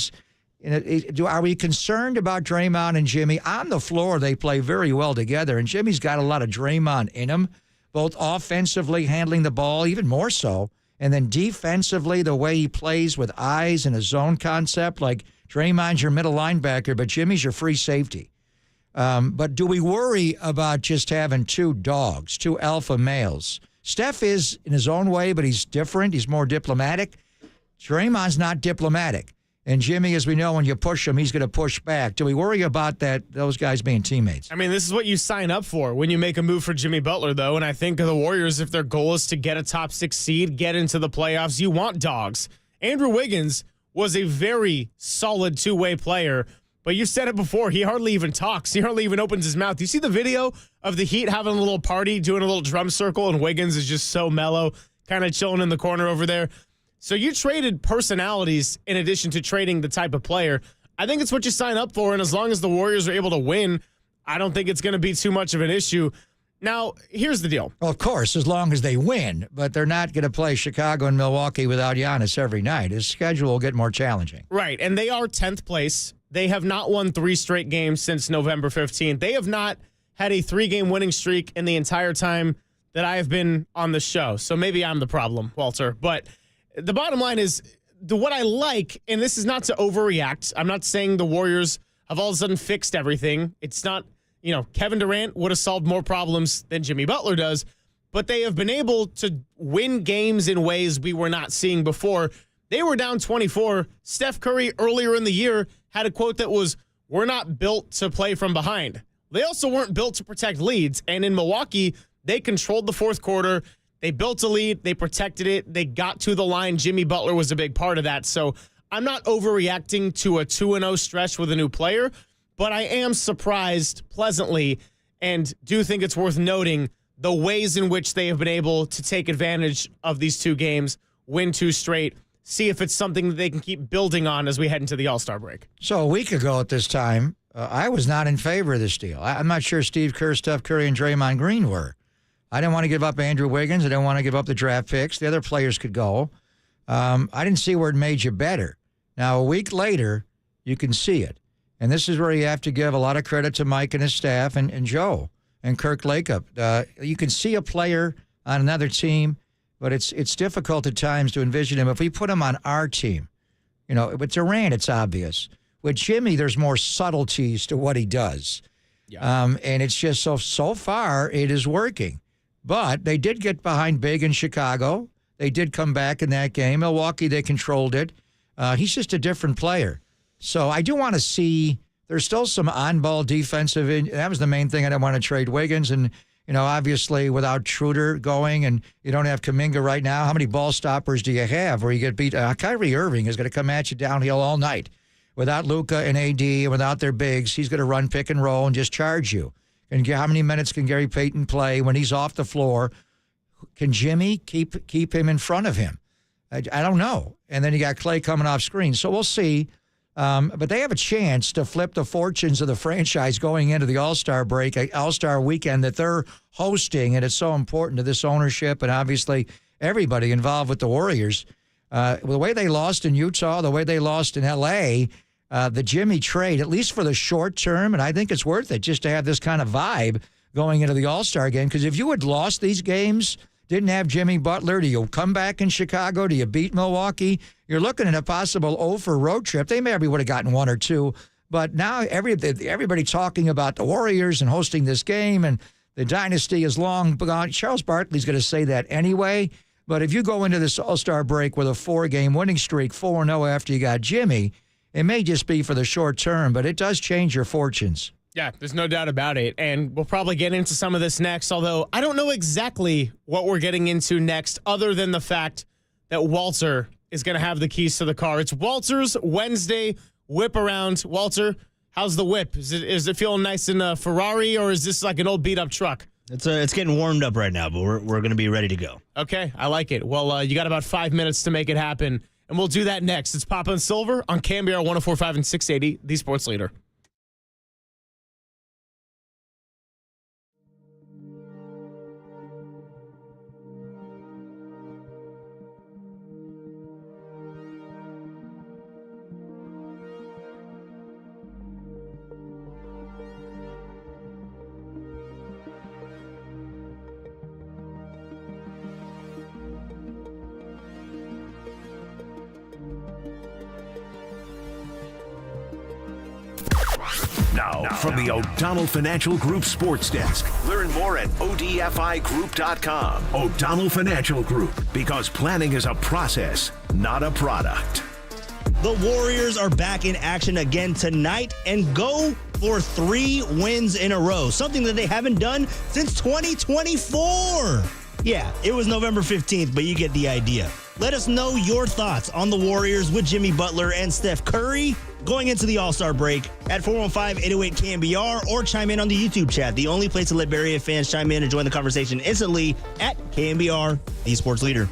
Are we concerned about Draymond and Jimmy? On the floor, they play very well together, and Jimmy's got a lot of Draymond in him, both offensively handling the ball, even more so, and then defensively, the way he plays with eyes and a zone concept. Like Draymond's your middle linebacker, but Jimmy's your free safety. But do we worry about just having two dogs, two alpha males? Steph is in his own way, but he's different. He's more diplomatic. Draymond's not diplomatic. And Jimmy, as we know, when you push him, he's going to push back. Do we worry about those guys being teammates? I mean, this is what you sign up for when you make a move for Jimmy Butler, though. And I think the Warriors, if their goal is to get a top 6 seed, get into the playoffs, you want dogs. Andrew Wiggins was a very solid two-way player, but you said it before. He hardly even talks. He hardly even opens his mouth. You see the video of the Heat having a little party, doing a little drum circle, and Wiggins is just so mellow, kind of chilling in the corner over there. So you traded personalities in addition to trading the type of player. I think it's what you sign up for, and as long as the Warriors are able to win, I don't think it's going to be too much of an issue. Now, here's the deal. Well, of course, as long as they win, but they're not going to play Chicago and Milwaukee without Giannis every night. His schedule will get more challenging. Right, and they are 10th place. They have not won 3 straight games since November 15th. They have not had a 3-game winning streak in the entire time that I have been on the show. So maybe I'm the problem, Walter, but the bottom line is what I like, and this is not to overreact. I'm not saying the Warriors have all of a sudden fixed everything. It's not, Kevin Durant would have solved more problems than Jimmy Butler does, but they have been able to win games in ways we were not seeing before. They were down 24. Steph Curry earlier in the year had a quote that was, "We're not built to play from behind." they also weren't built to protect leads. And in Milwaukee, they controlled the fourth quarter. They built a lead. They protected it. They got to the line. Jimmy Butler was a big part of that. So I'm not overreacting to a 2-0 stretch with a new player, but I am surprised pleasantly and do think it's worth noting the ways in which they have been able to take advantage of these two games, win 2 straight, see if it's something that they can keep building on as we head into the All-Star break. So a week ago at this time, I was not in favor of this deal. I'm not sure Steve Kerr, Steph Curry, and Draymond Green were. I didn't want to give up Andrew Wiggins. I didn't want to give up the draft picks. The other players could go. I didn't see where it made you better. Now, a week later, you can see it. And this is where you have to give a lot of credit to Mike and his staff and Joe and Kirk Lakeup. You can see a player on another team, but it's difficult at times to envision him. If we put him on our team, with Durant, it's obvious. With Jimmy, there's more subtleties to what he does. Yeah. And it's just so far, it is working. But they did get behind big in Chicago. They did come back in that game. Milwaukee, they controlled it. He's just a different player. So I do want to see there's still some on-ball defensive. That was the main thing. I didn't want to trade Wiggins. And, obviously without Schroeder going and you don't have Kuminga right now, how many ball stoppers do you have where you get beat? Kyrie Irving is going to come at you downhill all night. Without Luka and AD and without their bigs, he's going to run pick and roll and just charge you. And how many minutes can Gary Payton play when he's off the floor? Can Jimmy keep him in front of him? I don't know. And then you got Clay coming off screen. So we'll see. But they have a chance to flip the fortunes of the franchise going into the All-Star break, All-Star weekend that they're hosting. And it's so important to this ownership and obviously everybody involved with the Warriors. The way they lost in Utah, the way they lost in L.A., the Jimmy trade, at least for the short term, and I think it's worth it just to have this kind of vibe going into the All-Star game. Because if you had lost these games, didn't have Jimmy Butler, do you come back in Chicago? Do you beat Milwaukee? You're looking at a possible 0-for road trip. They maybe would have gotten 1 or 2. But now everybody talking about the Warriors and hosting this game and the dynasty is long gone. Charles Barkley's going to say that anyway. But if you go into this All-Star break with a 4-game winning streak, 4-0 after you got Jimmy, it may just be for the short term, but it does change your fortunes. Yeah, there's no doubt about it. And we'll probably get into some of this next, although I don't know exactly what we're getting into next other than the fact that Walter is going to have the keys to the car. It's Walter's Wednesday whip around. Walter, how's the whip? Is it feeling nice in a Ferrari, or is this like an old beat-up truck? It's getting warmed up right now, but we're going to be ready to go. Okay, I like it. Well, you got about 5 minutes to make it happen, and we'll do that next. It's Papa and Silver on KNBR 104.5 and 680, the sports leader. Now, from the O'Donnell Financial Group Sports Desk. Learn more at ODFIGroup.com. O'Donnell Financial Group, because planning is a process, not a product. The Warriors are back in action again tonight and go for 3 wins in a row, something that they haven't done since 2024. Yeah, it was November 15th, but you get the idea. Let us know your thoughts on the Warriors with Jimmy Butler and Steph Curry going into the All-Star break at 415-808-KNBR or chime in on the YouTube chat, the only place to let Bay Area fans chime in and join the conversation instantly at KNBR, the sports leader.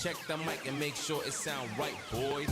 Check the mic and make sure it sound right, boys.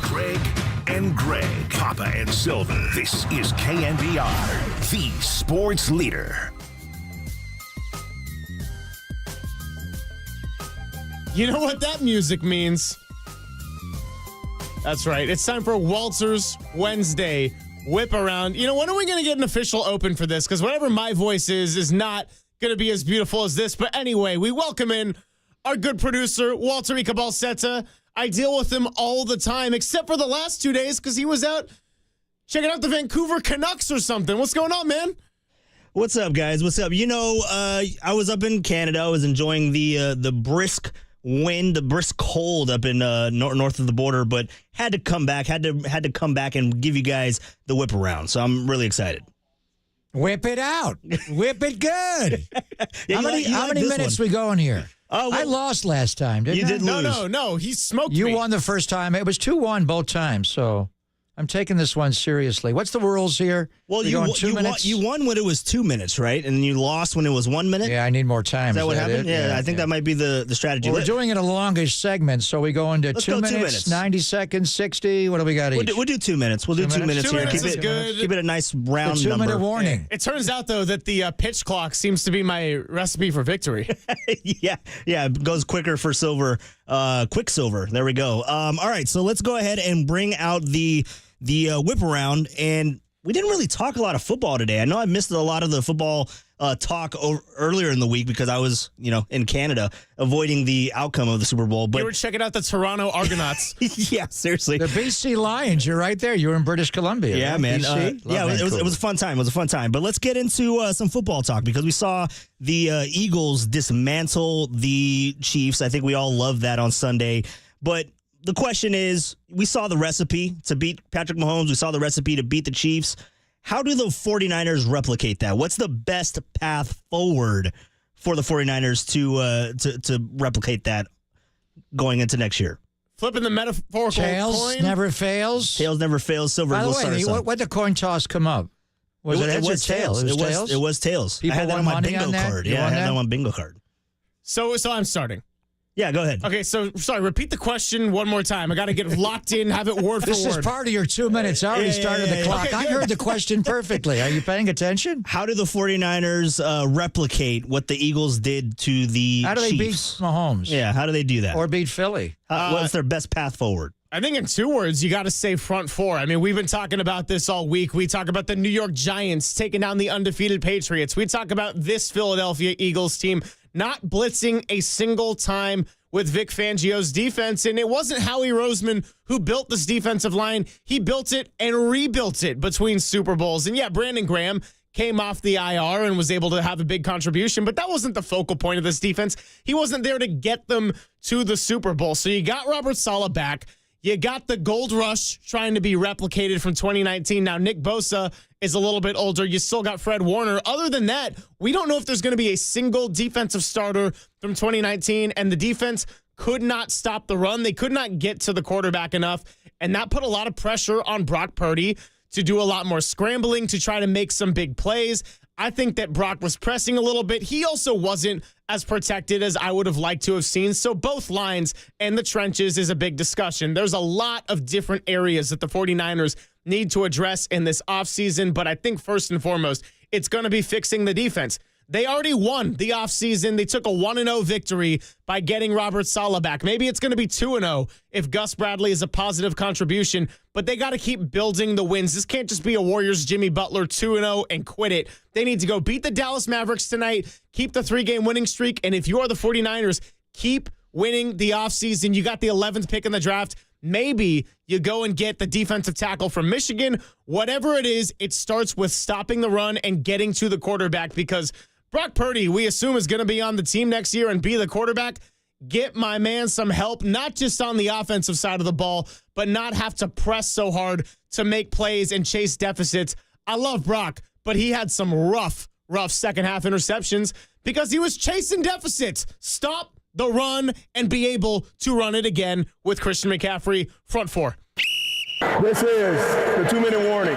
Greg and Greg, Papa and Silver. This is KNBR, the sports leader. You know what that music means? That's right. It's time for Walters Wednesday whip around. You know, when are we going to get an official open for this? Because whatever my voice is not going to be as beautiful as this. But anyway, we welcome in our good producer, Walter Icabalsetta. I deal with him all the time, except for the last 2 days because he was out checking out the Vancouver Canucks or something. What's going on, man? What's up, guys? What's up? You know, I was up in Canada. I was enjoying the brisk wind, the brisk cold up in north of the border, but had to come back and give you guys the whip around. So I'm really excited. Whip it out. Whip it good. Yeah, how many minutes we going here? I lost last time, didn't I? You did lose. No. He smoked You me. won the first time. It was 2-1 both times, so I'm taking this one seriously. What's the rules here? Well, you won when it was 2 minutes, right? And you lost when it was 1 minute? Yeah, I need more time. Is that what happened? It? Yeah, I think that might be the strategy. Well, we're doing it a longish segment, so we go into Let's 2 go minutes, 2 minutes. 90 seconds, 60. What do we got each? We'll do 2 minutes. We'll do 2 minutes 2 here. minutes Keep is it good. Keep it a nice round The 2 number. minute warning. It turns out, though, that the pitch clock seems to be my recipe for victory. Yeah, it goes quicker for silver. Quicksilver. There we go. All right, so let's go ahead and bring out the whip around. And we didn't really talk a lot of football today. I know I missed a lot of the football talk earlier in the week because I was, in Canada avoiding the outcome of the Super Bowl. But You were checking out the Toronto Argonauts. yeah, seriously. The BC Lions, you're right there. You were in British Columbia. Yeah, right? man. BC? It was a fun time. It was a fun time. But let's get into some football talk because we saw the Eagles dismantle the Chiefs. I think we all loved that on Sunday. But the question is, we saw the recipe to beat Patrick Mahomes. We saw the recipe to beat the Chiefs. How do the 49ers replicate that? What's the best path forward for the 49ers to replicate that going into next year? Flipping the metaphorical Tails coin. never fails. Tails never fails. Silver By the will start us way, off. what did the coin toss come up? Was it heads or tails? It was tails? It was tails. People I had that on won my money bingo on that? card. You Yeah, I won had that that? on my bingo card. So I'm starting. Yeah, go ahead. Okay, so sorry, repeat the question one more time. I got to get locked in, have it word This for is word. part of your 2 minutes. I already started the clock. Okay, I good. heard the question perfectly. Are you paying attention? How do the 49ers replicate what the Eagles did to the How do they beat Chiefs? Mahomes? Yeah, how do they do that? Or beat Philly? What's their best path forward? I think in 2 words, you got to say front four. I mean, we've been talking about this all week. We talk about the New York Giants taking down the undefeated Patriots. We talk about this Philadelphia Eagles team not blitzing a single time with Vic Fangio's defense. And it wasn't Howie Roseman who built this defensive line. He built it and rebuilt it between Super Bowls. And yeah, Brandon Graham came off the IR and was able to have a big contribution, but that wasn't the focal point of this defense. He wasn't there to get them to the Super Bowl. So you got Robert Saleh back. You got the gold rush trying to be replicated from 2019. Now, Nick Bosa is a little bit older. You still got Fred Warner. Other than that, we don't know if there's going to be a single defensive starter from 2019, and the defense could not stop the run. They could not get to the quarterback enough, and that put a lot of pressure on Brock Purdy to do a lot more scrambling to try to make some big plays. I think that Brock was pressing a little bit. He also wasn't as protected as I would have liked to have seen. So both lines and the trenches is a big discussion. There's a lot of different areas that the 49ers need to address in this offseason, but I think first and foremost, it's going to be fixing the defense. They already won the offseason. They took a 1-0 victory by getting Robert Saleh back. Maybe it's going to be 2-0 if Gus Bradley is a positive contribution, but they got to keep building the wins. This can't just be a Warriors Jimmy Butler 2-0 and quit it. They need to go beat the Dallas Mavericks tonight, keep the 3-game winning streak, and if you are the 49ers, keep winning the offseason. You got the 11th pick in the draft. Maybe you go and get the defensive tackle from Michigan. Whatever it is, it starts with stopping the run and getting to the quarterback, because Brock Purdy, we assume, is going to be on the team next year and be the quarterback. Get my man some help, not just on the offensive side of the ball, but not have to press so hard to make plays and chase deficits. I love Brock, but he had some rough second half interceptions because he was chasing deficits. Stop the run and be able to run it again with Christian McCaffrey, front four. This is the 2-minute warning.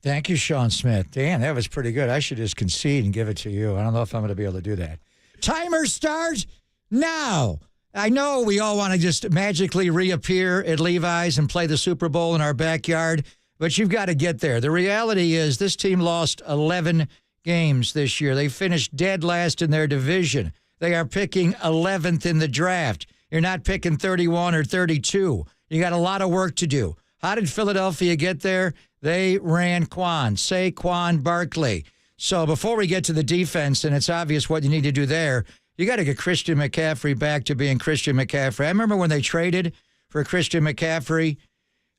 Thank you, Sean Smith. Dan, that was pretty good. I should just concede and give it to you. I don't know if I'm going to be able to do that. Timer start now. I know we all want to just magically reappear at Levi's and play the Super Bowl in our backyard, but you've got to get there. The reality is this team lost 11 games this year. They finished dead last in their division. They are picking 11th in the draft. You're not picking 31 or 32. You got a lot of work to do. How did Philadelphia get there? They ran Saquon Barkley. So before we get to the defense, and it's obvious what you need to do there, you got to get Christian McCaffrey back to being Christian McCaffrey. I remember when they traded for Christian McCaffrey,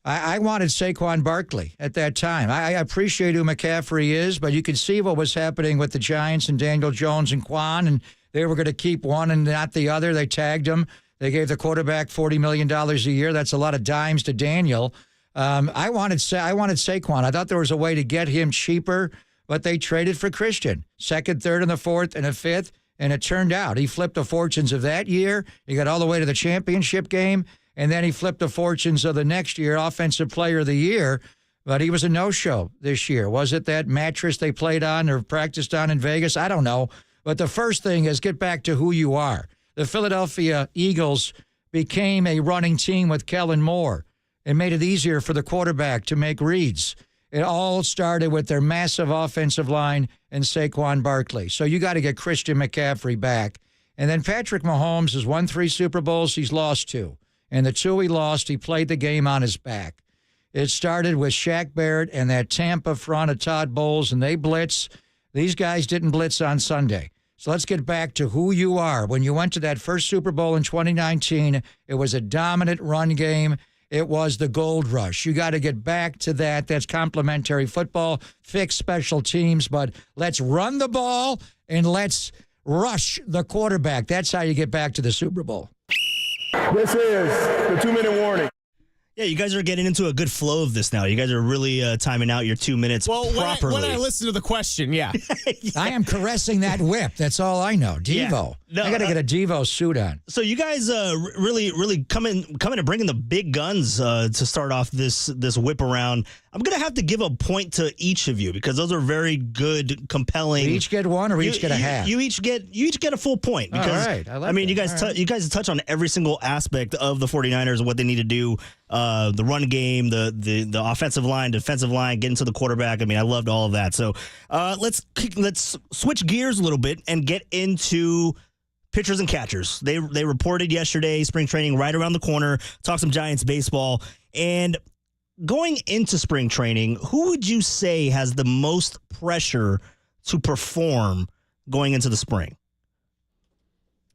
I wanted Saquon Barkley at that time. I appreciate who McCaffrey is, but you could see what was happening with the Giants and Daniel Jones and Quan, and they were going to keep one and not the other. They tagged him. They gave the quarterback $40 million a year. That's a lot of dimes to Daniel. I wanted Saquon. I thought there was a way to get him cheaper, but they traded for Christian. Second, third, and the fourth, and a fifth, and it turned out. He flipped the fortunes of that year. He got all the way to the championship game, and then he flipped the fortunes of the next year, Offensive Player of the Year, but he was a no-show this year. Was it that mattress they played on or practiced on in Vegas? I don't know. But the first thing is get back to who you are. The Philadelphia Eagles became a running team with Kellen Moore. It made it easier for the quarterback to make reads. It all started with their massive offensive line and Saquon Barkley. So you got to get Christian McCaffrey back. And then Patrick Mahomes has won 3 Super Bowls. He's lost 2. And the 2 he lost, he played the game on his back. It started with Shaq Barrett and that Tampa front of Todd Bowles, and they blitz. These guys didn't blitz on Sunday. So let's get back to who you are. When you went to that first Super Bowl in 2019, it was a dominant run game. It was the gold rush. You got to get back to that. That's complementary football, fix special teams, but let's run the ball and let's rush the quarterback. That's how you get back to the Super Bowl. This is the 2-minute warning. Yeah, you guys are getting into a good flow of this now. You guys are really timing out your 2 minutes properly. When I listen to the question, yeah. I am caressing that whip. That's all I know. Devo. Yeah. No, I got to get a Devo suit on. So you guys really coming and bringing the big guns to start off this whip around. I'm going to have to give a point to each of you because those are very good, compelling. We each get one or we each get a half? You each get a full point. Because, all right. I mean, that. You guys touch on every single aspect of the 49ers and what they need to do. The run game, the offensive line, defensive line, getting to the quarterback. I mean, I loved all of that. So let's switch gears a little bit and get into pitchers and catchers. They reported yesterday, spring training right around the corner. Talk some Giants baseball. And going into spring training, who would you say has the most pressure to perform going into the spring?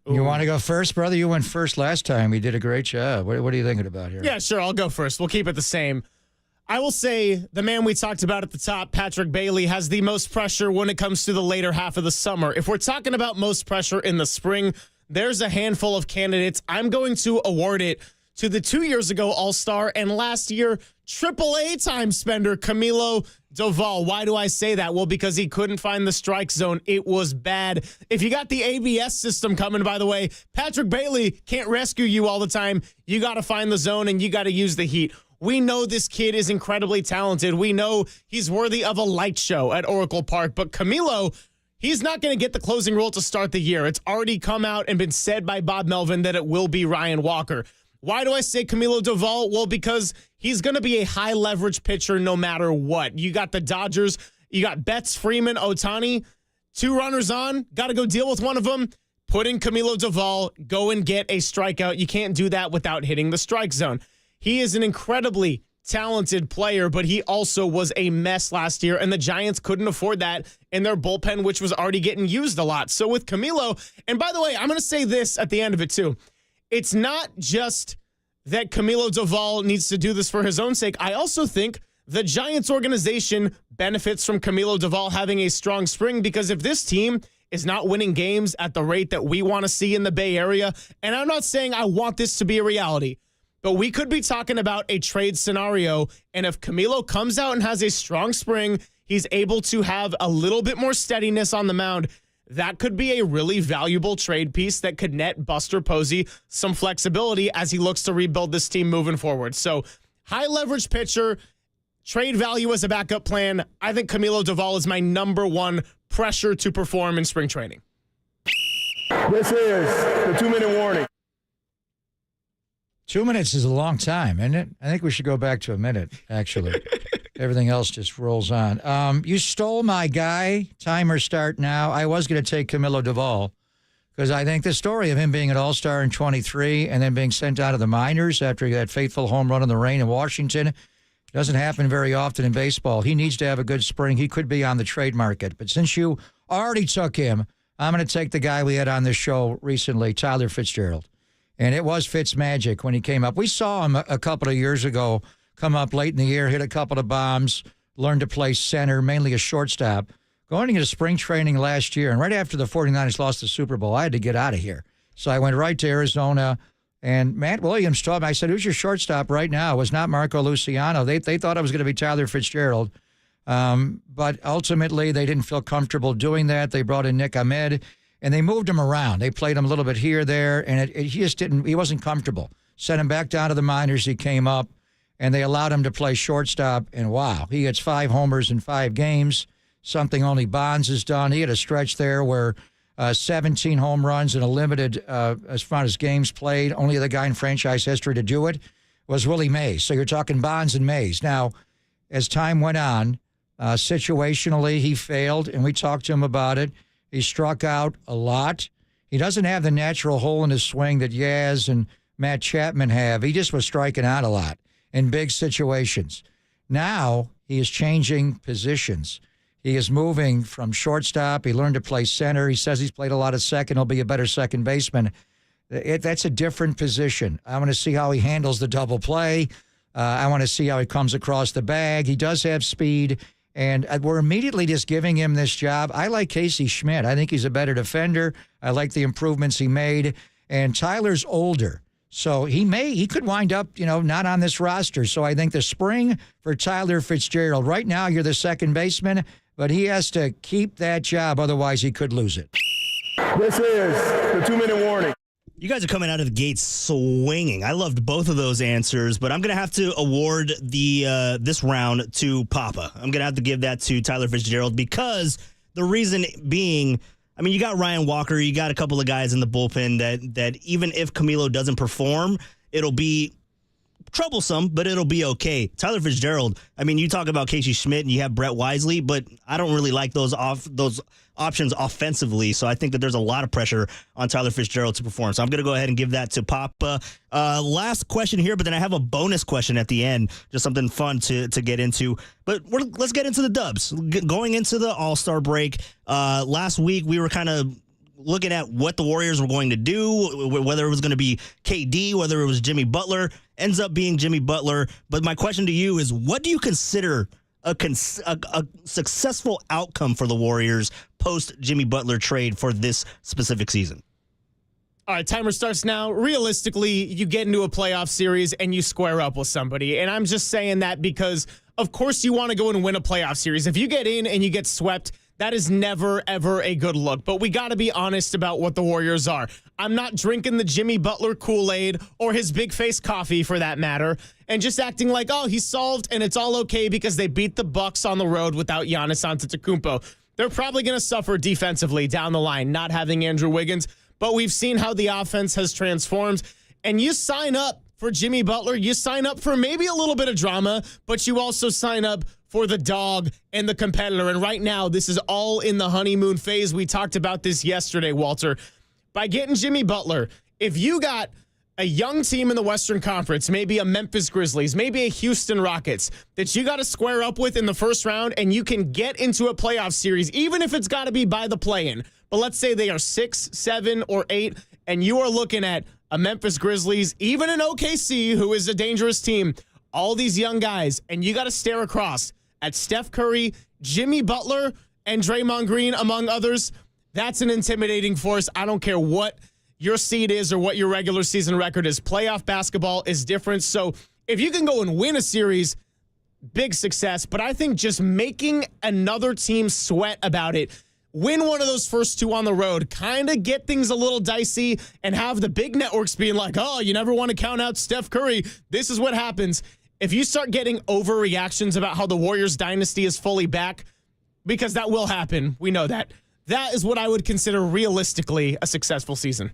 You want to go first, brother? You went first last time. You did a great job. What are you thinking about here? Yeah, sure. I'll go first. We'll keep it the same. I will say the man we talked about at the top, Patrick Bailey, has the most pressure when it comes to the later half of the summer. If we're talking about most pressure in the spring, there's a handful of candidates. I'm going to award it to the 2 years ago All-Star and last year AAA time spender Camilo Doval. Why do I say that? Well, because he couldn't find the strike zone. It was bad. If you got the ABS system coming, by the way, Patrick Bailey can't rescue you all the time. You got to find the zone and you got to use the heat. We know this kid is incredibly talented. We know he's worthy of a light show at Oracle Park. But Camilo, he's not going to get the closing role to start the year. It's already come out and been said by Bob Melvin that it will be Ryan Walker. Why do I say Camilo Doval? Well, because he's going to be a high-leverage pitcher no matter what. You got the Dodgers. You got Betts, Freeman, Ohtani. 2 runners on, got to go deal with one of them. Put in Camilo Doval, go and get a strikeout. You can't do that without hitting the strike zone. He is an incredibly talented player, but he also was a mess last year, and the Giants couldn't afford that in their bullpen, which was already getting used a lot. So with Camilo, and by the way, I'm going to say this at the end of it too. It's not just that Camilo Doval needs to do this for his own sake. I also think the Giants organization benefits from Camilo Doval having a strong spring, because if this team is not winning games at the rate that we want to see in the Bay Area, and I'm not saying I want this to be a reality, but we could be talking about a trade scenario, and if Camilo comes out and has a strong spring, he's able to have a little bit more steadiness on the mound, that could be a really valuable trade piece that could net Buster Posey some flexibility as he looks to rebuild this team moving forward. So high leverage pitcher, trade value as a backup plan. I think Camilo Doval is my number one pressure to perform in spring training. This is the 2-minute warning. 2 minutes is a long time, isn't it? I think we should go back to a minute, actually. Everything else just rolls on. You stole my guy. Timer start now. I was going to take Camilo Doval because I think the story of him being an all-star in 23 and then being sent out of the minors after that fateful home run in the rain in Washington doesn't happen very often in baseball. He needs to have a good spring. He could be on the trade market. But since you already took him, I'm going to take the guy we had on this show recently, Tyler Fitzgerald. And it was Fitz magic when he came up. We saw him a couple of years ago come up late in the year, hit a couple of bombs, learned to play center, mainly a shortstop. Going into spring training last year, and right after the 49ers lost the Super Bowl, I had to get out of here. So I went right to Arizona, and Matt Williams told me, I said, who's your shortstop right now? It was not Marco Luciano. They thought it was going to be Tyler Fitzgerald. But ultimately, they didn't feel comfortable doing that. They brought in Nick Ahmed, and they moved him around. They played him a little bit here, there, and he just didn't, he wasn't comfortable. Sent him back down to the minors. He came up, and they allowed him to play shortstop, and wow, he gets 5 homers in 5 games, something only Bonds has done. He had a stretch there where 17 home runs in a limited, as far as games played, only the guy in franchise history to do it was Willie Mays. So you're talking Bonds and Mays. Now, as time went on, situationally, he failed, and we talked to him about it. He struck out a lot. He doesn't have the natural hole in his swing that Yaz and Matt Chapman have. He just was striking out a lot in big situations. Now he is changing positions. He is moving from shortstop. He learned to play center. He says he's played a lot of second. He'll be a better second baseman. That's a different position. I want to see how he handles the double play. I want to see how he comes across the bag. He does have speed, and we're immediately just giving him this job. I like Casey Schmidt. I think he's a better defender. I like the improvements he made. And Tyler's older. So he could wind up, not on this roster. So I think the spring for Tyler Fitzgerald, right now you're the second baseman, but he has to keep that job. Otherwise, he could lose it. This is the 2-minute warning. You guys are coming out of the gates swinging. I loved both of those answers, but I'm going to have to award the this round to Papa. I'm going to have to give that to Tyler Fitzgerald because the reason being, I mean, you got Ryan Walker, you got a couple of guys in the bullpen that even if Camilo doesn't perform, it'll be troublesome, but it'll be okay. Tyler Fitzgerald, I mean, you talk about Casey Schmidt and you have Brett Wisely, but I don't really like those options offensively, so I think that there's a lot of pressure on Tyler Fitzgerald to perform. So I'm going to go ahead and give that to Papa. Last question here, but then I have a bonus question at the end, just something fun to get into. But let's get into the dubs. Going into the All-Star break, last week we were kind of looking at what the Warriors were going to do, whether it was going to be KD, whether it was Jimmy Butler. Ends up being Jimmy Butler. But my question to you is, what do you consider a successful outcome for the Warriors post-Jimmy Butler trade for this specific season? All right, timer starts now. Realistically, you get into a playoff series and you square up with somebody. And I'm just saying that because, of course, you want to go and win a playoff series. If you get in and you get swept, that is never, ever a good look. But we got to be honest about what the Warriors are. I'm not drinking the Jimmy Butler Kool-Aid or his big face coffee for that matter and just acting like, oh, he's solved and it's all okay because they beat the Bucks on the road without Giannis Antetokounmpo. They're probably going to suffer defensively down the line, not having Andrew Wiggins. But we've seen how the offense has transformed. And you sign up for Jimmy Butler. You sign up for maybe a little bit of drama, but you also sign up for the dog and the competitor. And right now, this is all in the honeymoon phase. We talked about this yesterday, Walter. By getting Jimmy Butler, if you got a young team in the Western Conference, maybe a Memphis Grizzlies, maybe a Houston Rockets, that you got to square up with in the first round, and you can get into a playoff series, even if it's got to be by the play-in. But let's say they are 6, 7, or 8, and you are looking at a Memphis Grizzlies, even an OKC, who is a dangerous team, all these young guys, and you got to stare across at Steph Curry, Jimmy Butler, and Draymond Green, among others. That's an intimidating force. I don't care what your seed is or what your regular season record is. Playoff basketball is different. So if you can go and win a series, big success. But I think just making another team sweat about it, win one of those first 2 on the road, kind of get things a little dicey, and have the big networks being like, oh, you never want to count out Steph Curry. This is what happens. If you start getting overreactions about how the Warriors dynasty is fully back, because that will happen, we know that, that is what I would consider realistically a successful season.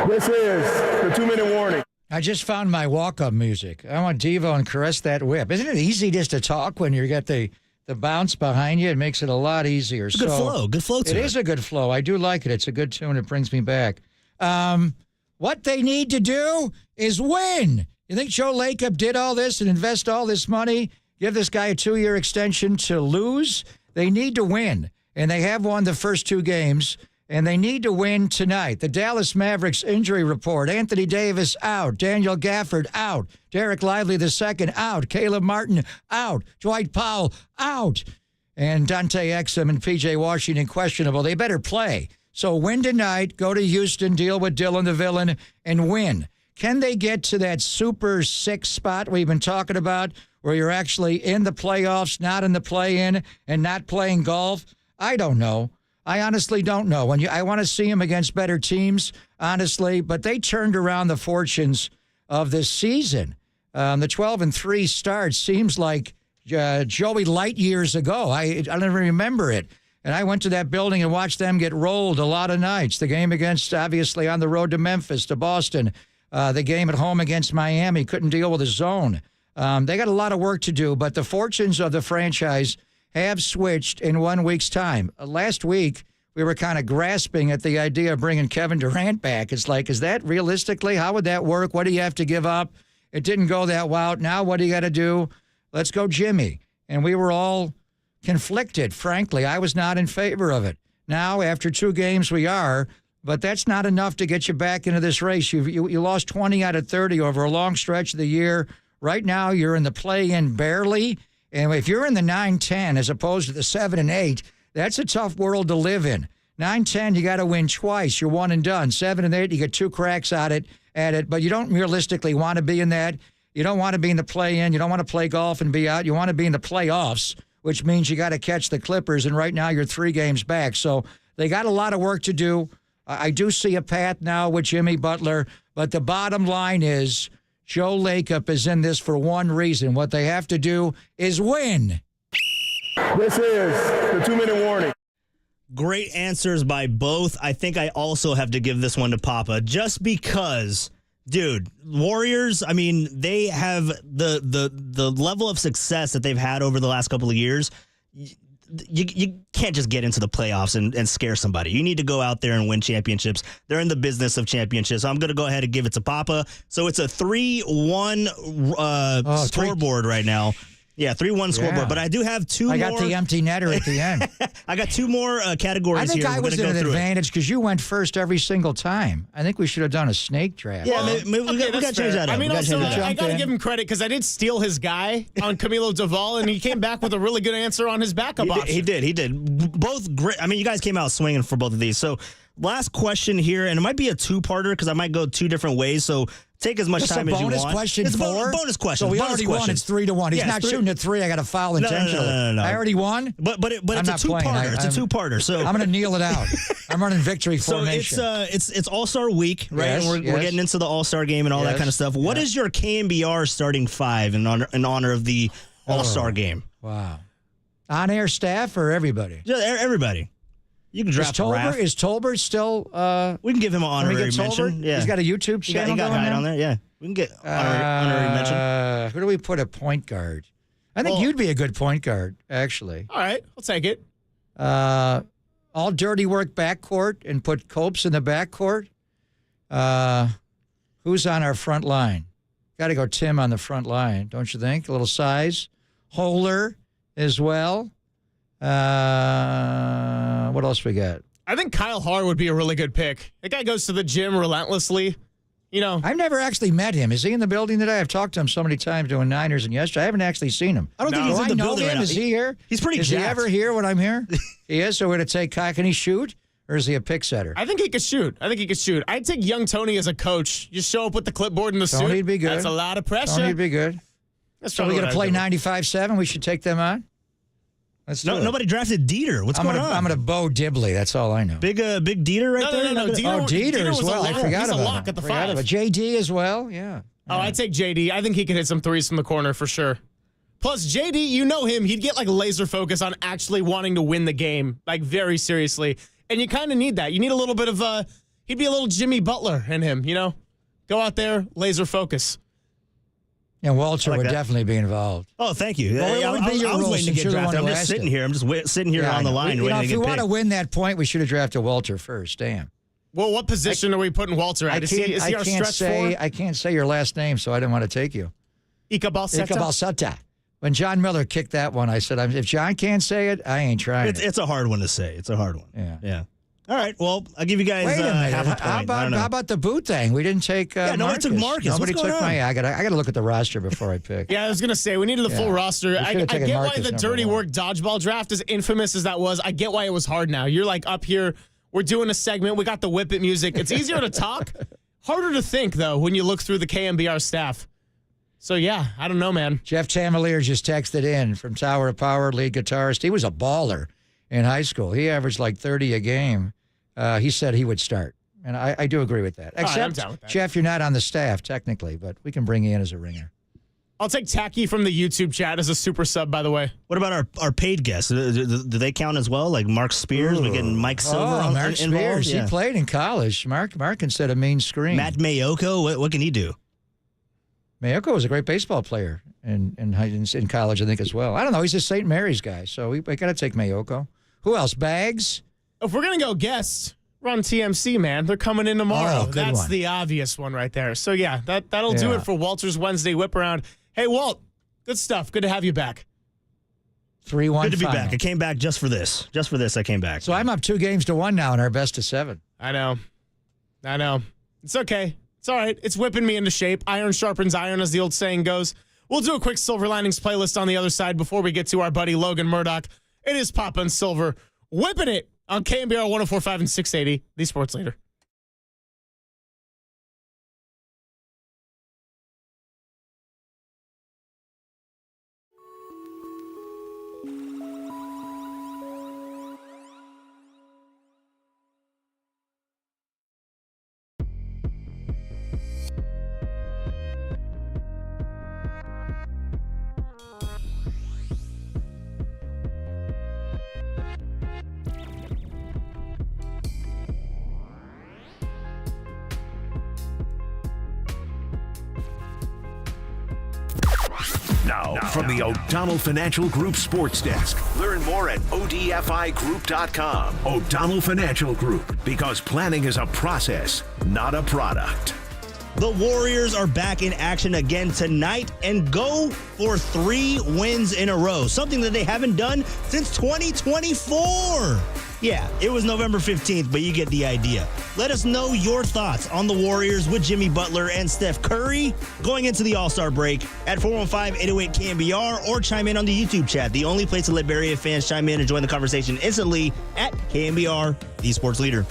This is the 2-minute warning. I just found my walk-up music. I want Devo and Caress That Whip. Isn't it easy just to talk when you get the bounce behind you? It makes it a lot easier. Good flow. Good flow to it. It is a good flow. I do like it. It's a good tune. It brings me back. What they need to do is win. You think Joe Lacob did all this and invest all this money, give this guy a 2-year extension to lose? They need to win, and they have won the first 2 games, and they need to win tonight. The Dallas Mavericks injury report: Anthony Davis out, Daniel Gafford out, Derek Lively II out, Caleb Martin out, Dwight Powell out, and Dante Exum and P.J. Washington questionable. They better play. So win tonight, go to Houston, deal with Dylan the Villain, and win. Can they get to that Super 6 spot we've been talking about, where you're actually in the playoffs, not in the play-in, and not playing golf? I don't know. I honestly don't know. I want to see them against better teams, honestly, but they turned around the fortunes of this season. The 12-3 start seems like Joey Light years ago. I don't even remember it. And I went to that building and watched them get rolled a lot of nights. The game against, obviously, on the road to Memphis, to Boston. The game at home against Miami, couldn't deal with the zone. They got a lot of work to do, but the fortunes of the franchise have switched in 1 week's time. Last week, we were kind of grasping at the idea of bringing Kevin Durant back. It's like, is that realistically, how would that work? What do you have to give up? It didn't go that well. Now what do you got to do? Let's go Jimmy. And we were all conflicted, frankly. I was not in favor of it. Now, after 2 games, we are, but that's not enough to get you back into this race. You lost 20 out of 30 over a long stretch of the year. Right now, you're in the play-in barely. And if you're in the 9-10 as opposed to the 7 and 8, that's a tough world to live in. 9-10, you got to win twice. You're one and done. 7 and 8, you get 2 cracks at it, but you don't realistically want to be in that. You don't want to be in the play-in. You don't want to play golf and be out. You want to be in the playoffs, which means you got to catch the Clippers, and right now you're 3 games back. So they got a lot of work to do. I do see a path now with Jimmy Butler, but the bottom line is Joe Lacob is in this for one reason. What they have to do is win. This is the 2-minute warning. Great answers by both. I think I also have to give this one to Papa, just because, dude, Warriors, I mean, they have the level of success that they've had over the last couple of years. You can't just get into the playoffs and scare somebody. You need to go out there and win championships. They're in the business of championships. So I'm going to go ahead and give it to Papa. So it's a 3-1 scoreboard right now. Yeah, 3-1 scoreboard. But I do have 2 more. I got the empty netter at the end. I got 2 more categories here. I think I was at an advantage because you went first every single time. I think we should have done a snake draft. Yeah, maybe we got to change that up. I mean, also, I got to give him credit because I did steal his guy on Camilo Duvall, and he came back with a really good answer on his backup option. He did. Both great. I mean, you guys came out swinging for both of these. So last question here, and it might be a 2-parter because I might go 2 different ways. So take as much time as you want. Bonus question 4? Bonus question. So we already won. It's 3-1. He's not shooting at 3. I got to foul intentionally. No. I already won? But it's a 2-parter. It's a 2-parter. So I'm going to kneel it out. I'm running victory formation. So it's All-Star week, right? Yes, and we're getting into the All-Star game and all that kind of stuff. What is your KNBR starting 5 in honor of the All-Star game? Wow. On-air staff or everybody? Yeah, everybody. You can draft Is Tolbert still? We can give him an honorary mention. Yeah, he's got a YouTube channel. He got going on there. Yeah, we can get honorary mention. Who do we put at point guard? I think you'd be a good point guard, actually. All right, I'll take it. All dirty work backcourt and put Copes in the backcourt. Who's on our front line? Got to go Tim on the front line, don't you think? A little size. Holer as well. What else we got? I think Kyle Haar would be a really good pick. That guy goes to the gym relentlessly. You know, I've never actually met him. Is he in the building today? I've talked to him so many times doing Niners and yesterday. I haven't actually seen him. I don't think he's in the building right now. Is he here? He's pretty Is jacked. he ever here when I'm here? He is. So we're going to take Can he shoot? Or is he a pick setter? I think he could shoot. I'd take young Tony as a coach. You show up with the clipboard and the suit. Tony'd be good. That's a lot of pressure. Tony'd be good. So we're going to play 95-7. We should take them on? Let's do it. Nobody drafted Dieter. What's going on? I'm going to Bo Dibley. That's all I know. Big Dieter right there? No. Dieter as well. I forgot He's about a lock him. at the Forgot 5. about JD as well. Yeah. Oh, I'd take JD. I think he could hit some threes from the corner for sure. Plus, JD, you know him. He'd get like laser focus on actually wanting to win the game, like very seriously. And you kind of need that. You need a little bit of he'd be a little Jimmy Butler in him, you know? Go out there, laser focus. And Walter would definitely be involved. Oh, thank you. Well, I was waiting to get drafted. I'm just sitting here. I'm just sitting here on the line waiting to if get we want to picked. win that point, we should have drafted Walter first. Damn. Well, what position are we putting Walter at? Is he our stretch four? I can't say your last name, so I didn't want to take you. Ika Balsetta. When John Miller kicked that one, I said, if John can't say it, I ain't trying. It's a hard one to say. It's a hard one. Yeah. All right. Well, I'll give you guys Wait a minute. half a point. How about the boot thing? We didn't take Marcus. nobody took Marcus. Nobody What's going took on? I got to look at the roster before I pick. Yeah, I was going to say, we needed the full roster. We I should have get taken why Marcus the number dirty one. work dodgeball draft, as infamous as that was, I get why it was hard now. You're like up here, we're doing a segment, we got the whip it music. It's easier to talk, harder to think, though, when you look through the KNBR staff. So, yeah, I don't know, man. Jeff Tamalier just texted in from Tower of Power, lead guitarist. He was a baller in high school. He averaged like 30 a game. He said he would start. And I do agree with that. Except, I'm down with that. Jeff, you're not on the staff technically, but we can bring you in as a ringer. I'll take Tacky from the YouTube chat as a super sub, by the way. What about our paid guests? Do they count as well? Like Mark Spears? We're getting Mike Silver Mark involved? Spears. He played in college. Mark can set a mean screen. Matt Mayoko, what can he do? Mayoko was a great baseball player in college, I think, as well. I don't know. He's a St. Mary's guy, so we got to take Mayoko. Who else? Bags? If we're going to go guests, we're on TMC, man. They're coming in tomorrow. Good That's one. the obvious one right there. So, yeah, that'll do it for Walter's Wednesday whip around. Hey, Walt, good stuff. Good to have you back. 3-1 Good to be final. back. I came back just for this. Just for this, I came back. So I'm up 2-1 now in our best of 7. I know. It's okay. It's all right. It's whipping me into shape. Iron sharpens iron, as the old saying goes. We'll do a quick Silver Linings playlist on the other side before we get to our buddy Logan Murdoch. It is Papa and Silver whipping it on KNBR 104.5 and 680, the Sports Leader. Now, from the O'Donnell Financial Group Sports Desk. Learn more at odfigroup.com. O'Donnell Financial Group, because planning is a process, not a product. The Warriors are back in action again tonight and go for 3 wins in a row, something that they haven't done since 2024. Yeah, it was November 15th, but you get the idea. Let us know your thoughts on the Warriors with Jimmy Butler and Steph Curry going into the All-Star break at 415-808-KNBR or chime in on the YouTube chat, the only place to let Bay Area fans chime in and join the conversation instantly at KNBR, the Sports Leader.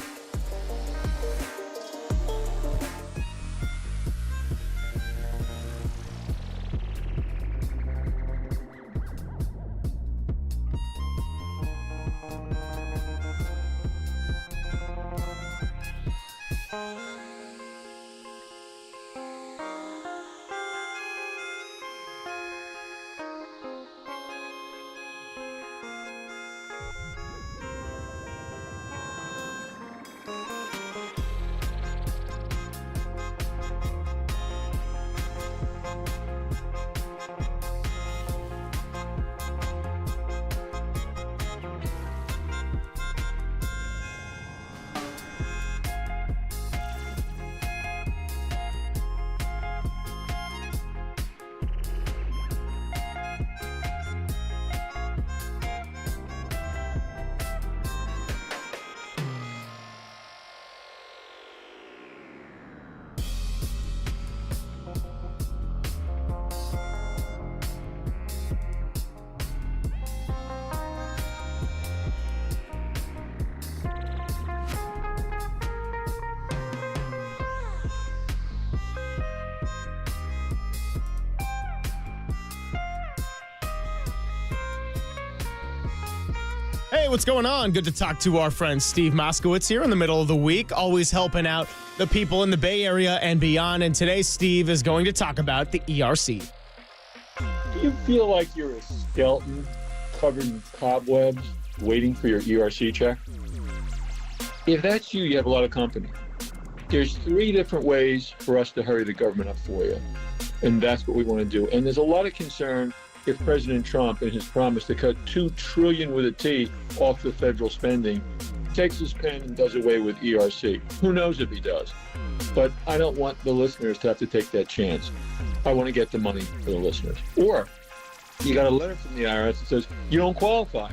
Hey, what's going on? Good to talk to our friend Steve Moskowitz here in the middle of the week, always helping out the people in the Bay Area and beyond. And today, Steve is going to talk about the ERC. Do you feel like you're a skeleton covered in cobwebs waiting for your ERC check? If that's you, you have a lot of company. There's 3 different ways for us to hurry the government up for you, and that's what we want to do. And there's a lot of concern if President Trump, in his promise to cut $2 trillion with a T off the federal spending, takes his pen and does away with ERC. Who knows if he does? But I don't want the listeners to have to take that chance. I want to get the money for the listeners. Or you got a letter from the IRS that says you don't qualify.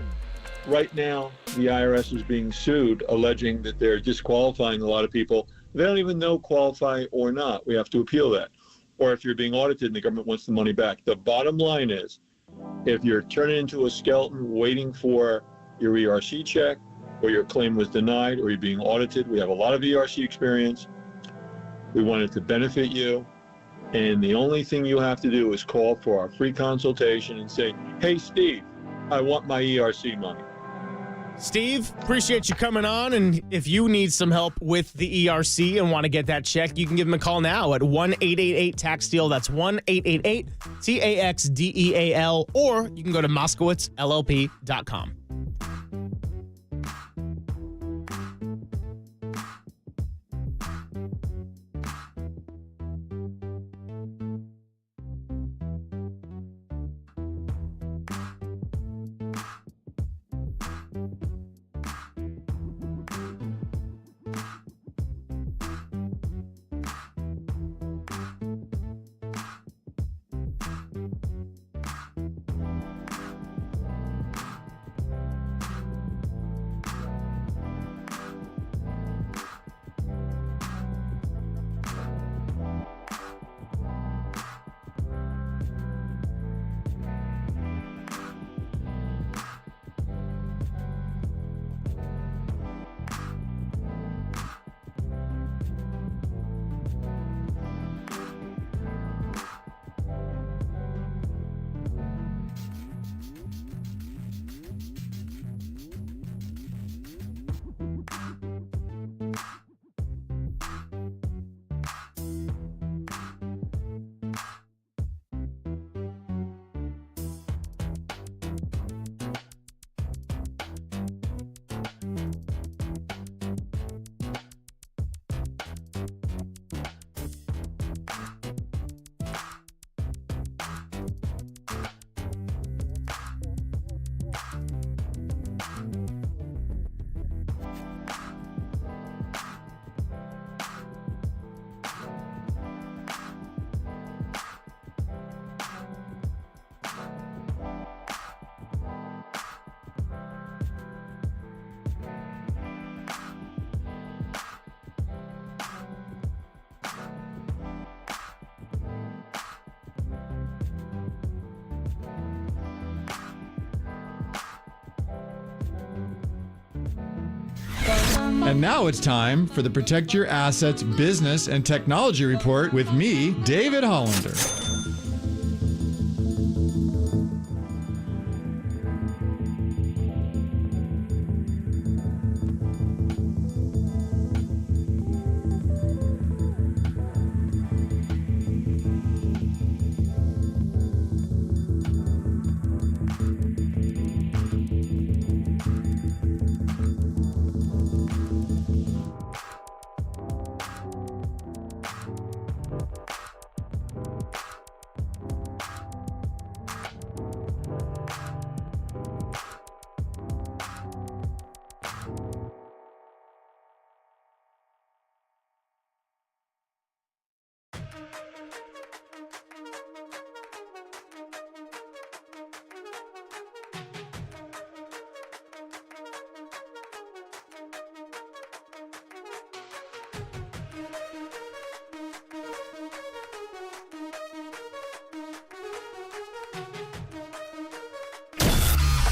Right now, the IRS is being sued, alleging that they're disqualifying a lot of people. They don't even know qualify or not. We have to appeal that. Or if you're being audited and the government wants the money back. The bottom line is, if you're turning into a skeleton waiting for your ERC check, or your claim was denied, or you're being audited, we have a lot of ERC experience. We want it to benefit you. And the only thing you have to do is call for our free consultation and say, hey, Steve, I want my ERC money. Steve, appreciate you coming on. And if you need some help with the ERC and want to get that check, you can give them a call now at 1-888-TAX-DEAL. That's 1-888-TAXDEAL. Or you can go to MoskowitzLLP.com. And now it's time for the Protect Your Assets Business and Technology Report with me, David Hollander.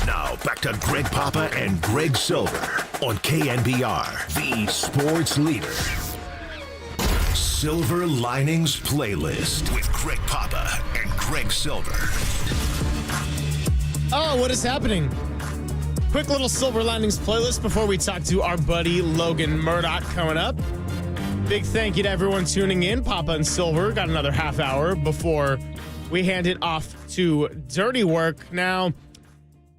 Now, back to Greg Papa and Greg Silver on KNBR, the sports leader. Silver Linings Playlist with Greg Papa and Greg Silver. Oh, what is happening? Quick little Silver Linings playlist before we talk to our buddy Logan Murdoch coming up. Big thank you to everyone tuning in. Papa and Silver got another half hour before we hand it off to Dirty Work. Now,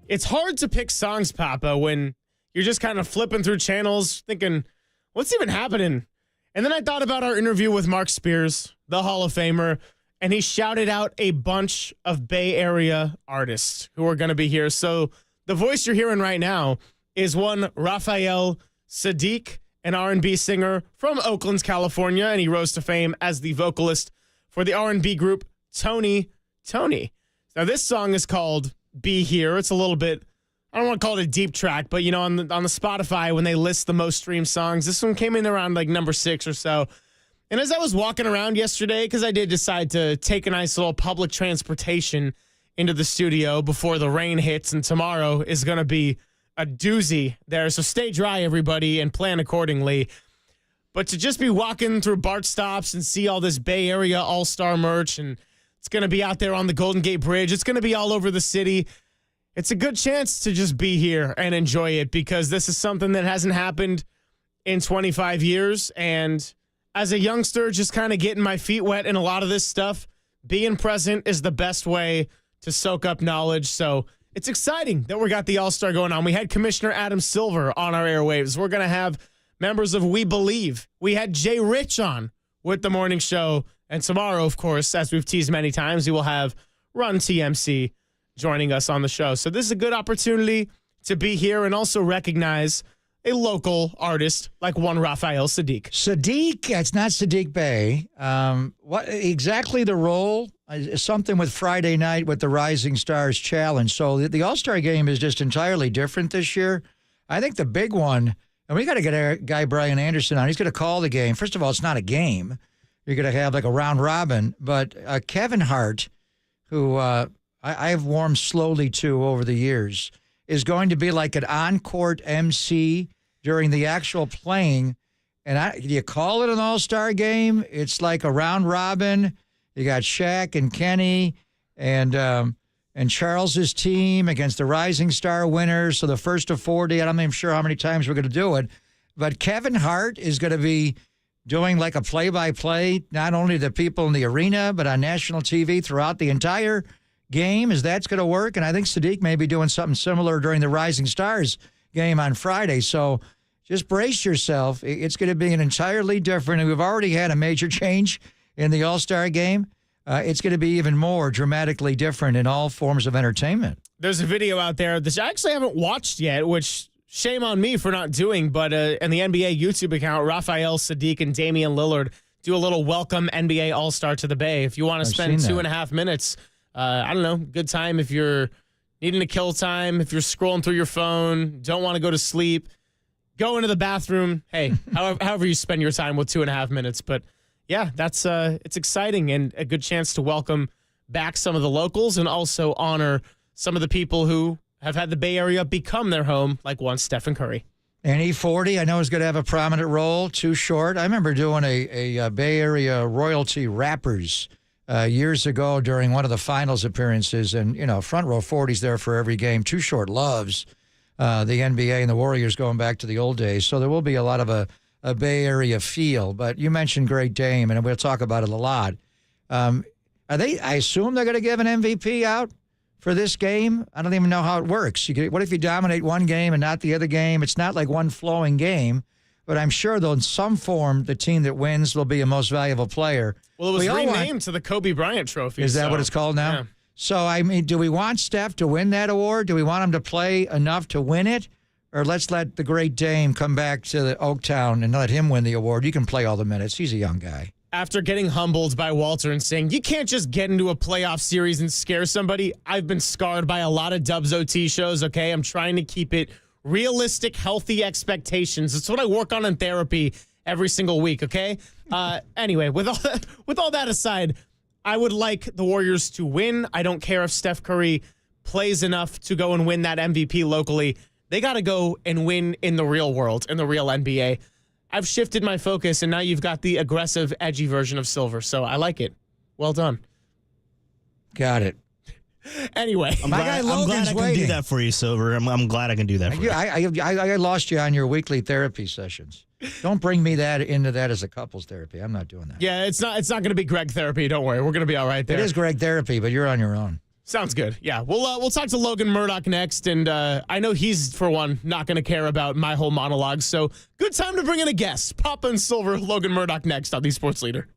it's hard to pick songs, Papa, when you're just kind of flipping through channels thinking, what's even happening? And then I thought about our interview with Mark Spears, the Hall of Famer, and he shouted out a bunch of Bay Area artists who are going to be here. So the voice you're hearing right now is one Raphael Sadiq, an R&B singer from Oakland, California, and he rose to fame as the vocalist for the R&B group Tony. Now, this song is called Be Here. It's a little bit, I don't want to call it a deep track, but, you know, on the Spotify, when they list the most streamed songs, this one came in around like number 6 or so. And as I was walking around yesterday, because I did decide to take a nice little public transportation into the studio before the rain hits, and tomorrow is going to be a doozy there. So stay dry, everybody, and plan accordingly. But to just be walking through BART stops and see all this Bay Area all-star merch, and it's going to be out there on the Golden Gate Bridge. It's going to be all over the city. It's a good chance to just be here and enjoy it, because this is something that hasn't happened in 25 years. And as a youngster, just kind of getting my feet wet in a lot of this stuff, being present is the best way to soak up knowledge. So it's exciting that we got the All-Star going on. We had Commissioner Adam Silver on our airwaves. We're going to have members of We Believe. We had Jay Rich on with the morning show. And tomorrow, of course, as we've teased many times, we will have Run TMC joining us on the show. So this is a good opportunity to be here and also recognize a local artist like one Raphael Sadiq. Sadiq, it's not Sadiq Bey. What exactly the role? Something with Friday night with the Rising Stars Challenge. So the All-Star Game is just entirely different this year. I think the big one, and we got to get our guy Brian Anderson on. He's going to call the game. First of all, it's not a game. You're going to have like a round robin. But Kevin Hart, who I've warmed slowly to over the years, is going to be like an on-court MC during the actual playing. And you call it an all-star game? It's like a round robin. You got Shaq and Kenny and Charles's team against the Rising Star winners. So the first of 40, I'm not even sure how many times we're going to do it. But Kevin Hart is going to be doing like a play-by-play, not only to people in the arena, but on national TV throughout the entire game. Is that's going to work? And I think Sadiq may be doing something similar during the Rising Stars game on Friday. So just brace yourself. It's going to be an entirely different, and we've already had a major change in the All-Star game. It's going to be even more dramatically different in all forms of entertainment. There's a video out there that I actually haven't watched yet, which shame on me for not doing, but in the NBA YouTube account, Raphael Sadiq and Damian Lillard do a little welcome NBA All-Star to the Bay. If you want to spend 2.5 minutes, I don't know, good time if you're needing to kill time, if you're scrolling through your phone, don't want to go to sleep, go into the bathroom. Hey, however you spend your time with 2.5 minutes. But yeah, that's it's exciting and a good chance to welcome back some of the locals and also honor some of the people who have had the Bay Area become their home, like one Stephen Curry. And E40, I know, is going to have a prominent role. Too Short. I remember doing a Bay Area royalty rappers years ago during one of the finals appearances, and you know, front row 40's there for every game. Too Short loves the NBA and the Warriors going back to the old days, so there will be a lot of a Bay Area feel. But you mentioned Great Dame, and we'll talk about it a lot. I assume they're going to give an MVP out for this game. I don't even know how it works. What if you dominate one game and not the other game? It's not like one flowing game, but I'm sure though in some form the team that wins will be a most valuable player. Well, it was renamed to the Kobe Bryant Trophy. Is that what it's called now? Yeah. So, I mean, do we want Steph to win that award? Do we want him to play enough to win it? Or let's let the Great Dame come back to the Oaktown and let him win the award. You can play all the minutes. He's a young guy. After getting humbled by Walter and saying, you can't just get into a playoff series and scare somebody. I've been scarred by a lot of Dubs OT shows, okay? I'm trying to keep it realistic, healthy expectations. It's what I work on in therapy every single week, okay? Anyway, with all that aside, I would like the Warriors to win. I don't care if Steph Curry plays enough to go and win that MVP locally. They got to go and win in the real world, in the real NBA. I've shifted my focus, and now you've got the aggressive, edgy version of Silver. So I like it. Well done. Got it. Anyway, I'm glad I can do that for you, Silver. I'm glad I can do that for you. I lost you on your weekly therapy sessions. Don't bring me into that as a couples therapy. I'm not doing that. Yeah, it's not going to be Greg therapy. Don't worry, we're going to be all right there. It is Greg therapy, but you're on your own. Sounds good. Yeah, we'll talk to Logan Murdoch next, and I know he's, for one, not going to care about my whole monologue. So good time to bring in a guest. Papa and Silver, Logan Murdoch next on the Sports Leader.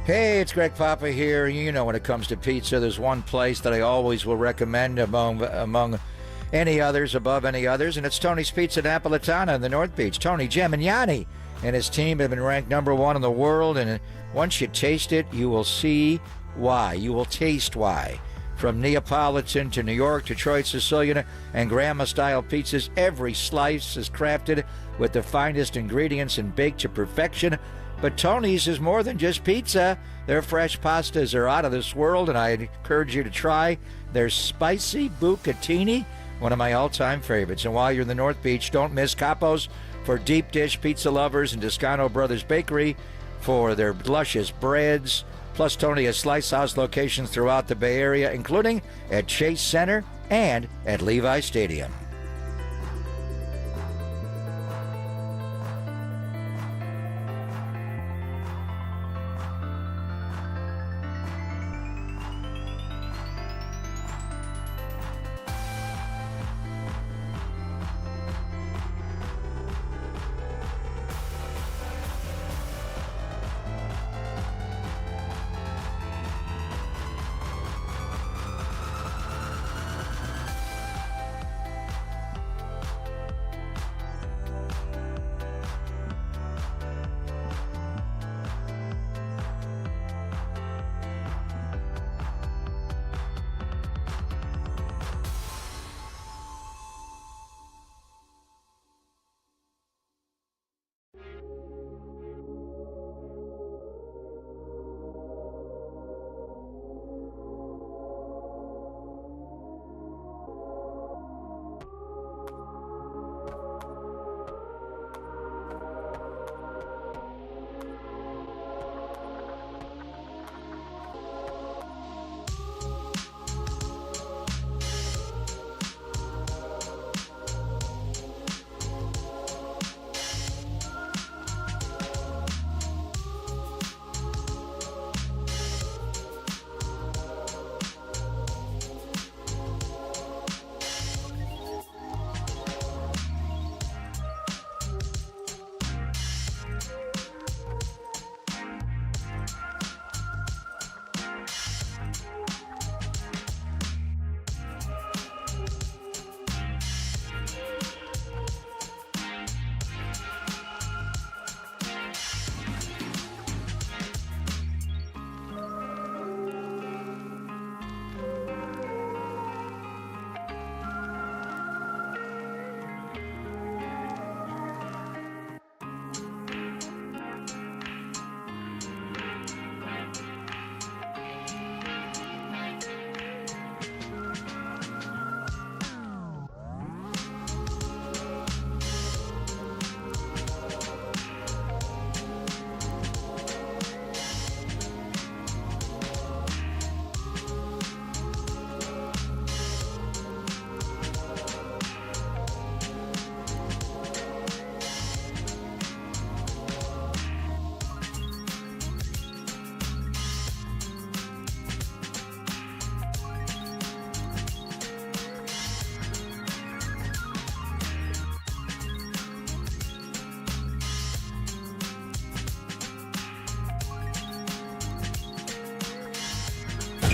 Hey, it's Greg Papa here. You know, when it comes to pizza, there's one place that I always will recommend among any others, above any others, and it's Tony's Pizza Napolitana in the North Beach. Tony Gemignani and his team have been ranked #1 in the world, and once you taste it, you will see why. You will taste why. From Neapolitan to New York, Detroit, Sicilian, and Grandma-style pizzas, every slice is crafted with the finest ingredients and baked to perfection. But Tony's is more than just pizza. Their fresh pastas are out of this world, and I encourage you to try their spicy bucatini, one of my all-time favorites. And while you're in the North Beach, don't miss Capo's for deep dish pizza lovers and Toscano Brothers Bakery for their luscious breads. Plus, Tony has Slice House locations throughout the Bay Area, including at Chase Center and at Levi Stadium.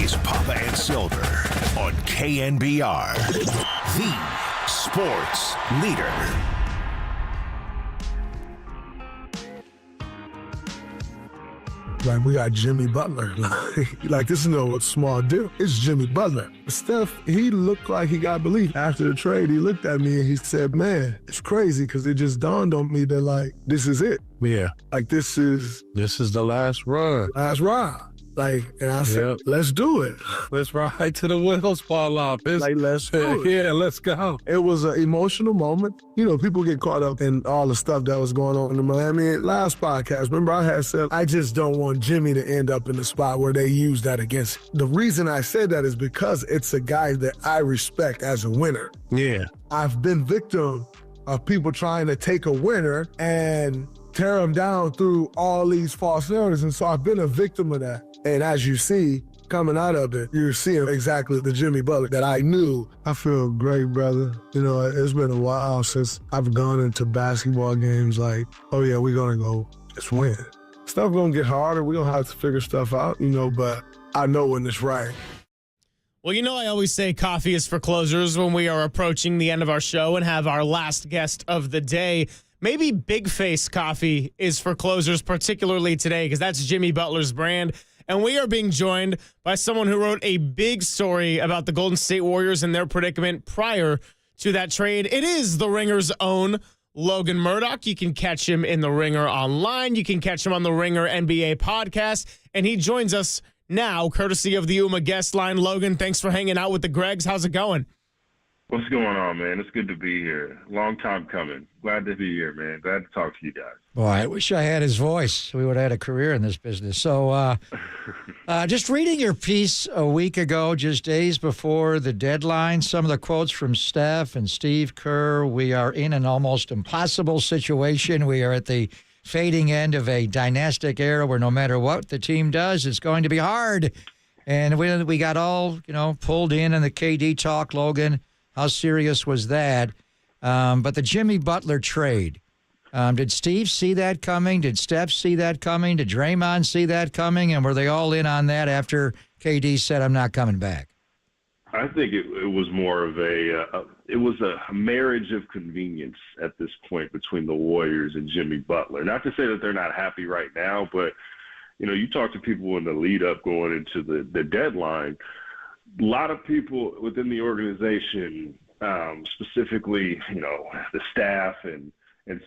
is Papa and Silver on KNBR, the sports leader. Like, we got Jimmy Butler. Like, this is no small deal. It's Jimmy Butler. Steph, he looked like he got belief. After the trade, he looked at me and he said, man, it's crazy because it just dawned on me that, like, this is it. Yeah. Like, this is the last run. Last ride. Like, and I said, let's do it. Let's ride to the wheels fall off. Like, let's do it. Yeah, let's go. It was an emotional moment. You know, people get caught up in all the stuff that was going on in Miami. Last podcast, remember I had said, I just don't want Jimmy to end up in the spot where they use that against him. The reason I said that is because it's a guy that I respect as a winner. Yeah. I've been victim of people trying to take a winner and tear him down through all these false narratives. And so I've been a victim of that. And as you see, coming out of it, you're seeing exactly the Jimmy Butler that I knew. I feel great, brother. You know, it's been a while since I've gone into basketball games like, oh yeah, we're gonna go just win. Stuff gonna get harder. We're gonna have to figure stuff out, you know, but I know when it's right. Well, you know, I always say coffee is for closers when we are approaching the end of our show and have our last guest of the day. Maybe Big Face Coffee is for closers, particularly today, because that's Jimmy Butler's brand. And we are being joined by someone who wrote a big story about the Golden State Warriors and their predicament prior to that trade. It is the Ringer's own Logan Murdoch. You can catch him in the Ringer online. You can catch him on the Ringer NBA podcast. And he joins us now, courtesy of the UMA guest line. Logan, thanks for hanging out with the Gregs. How's it going? What's going on, man? It's good to be here. Long time coming. Glad to be here, man. Glad to talk to you guys. Boy, I wish I had his voice. We would have had a career in this business. So just reading your piece a week ago, just days before the deadline, some of the quotes from Steph and Steve Kerr, we are in an almost impossible situation. We are at the fading end of a dynastic era where no matter what the team does, it's going to be hard. And we got all, pulled in the KD talk, Logan. How serious was that? But the Jimmy Butler trade, did Steve see that coming? Did Steph see that coming? Did Draymond see that coming? And were they all in on that after KD said, I'm not coming back? I think it was more of it was a marriage of convenience at this point between the Warriors and Jimmy Butler. Not to say that they're not happy right now, but, you talk to people in the lead up going into the deadline. A lot of people within the organization, specifically, the staff and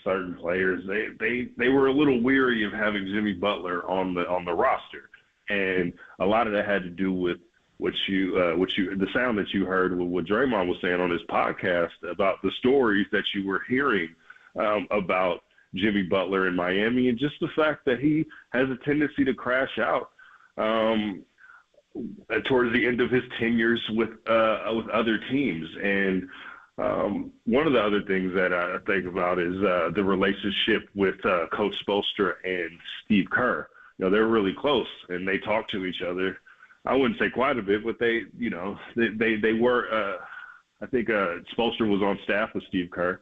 certain players, they were a little weary of having Jimmy Butler on the roster, and a lot of that had to do with the sound that you heard with what Draymond was saying on his podcast about the stories that you were hearing about Jimmy Butler in Miami, and just the fact that he has a tendency to crash out towards the end of his tenures with other teams. And one of the other things that I think about is the relationship with Coach Spoelstra and Steve Kerr. They're really close and they talk to each other. I wouldn't say quite a bit, but they were. I think Spoelstra was on staff with Steve Kerr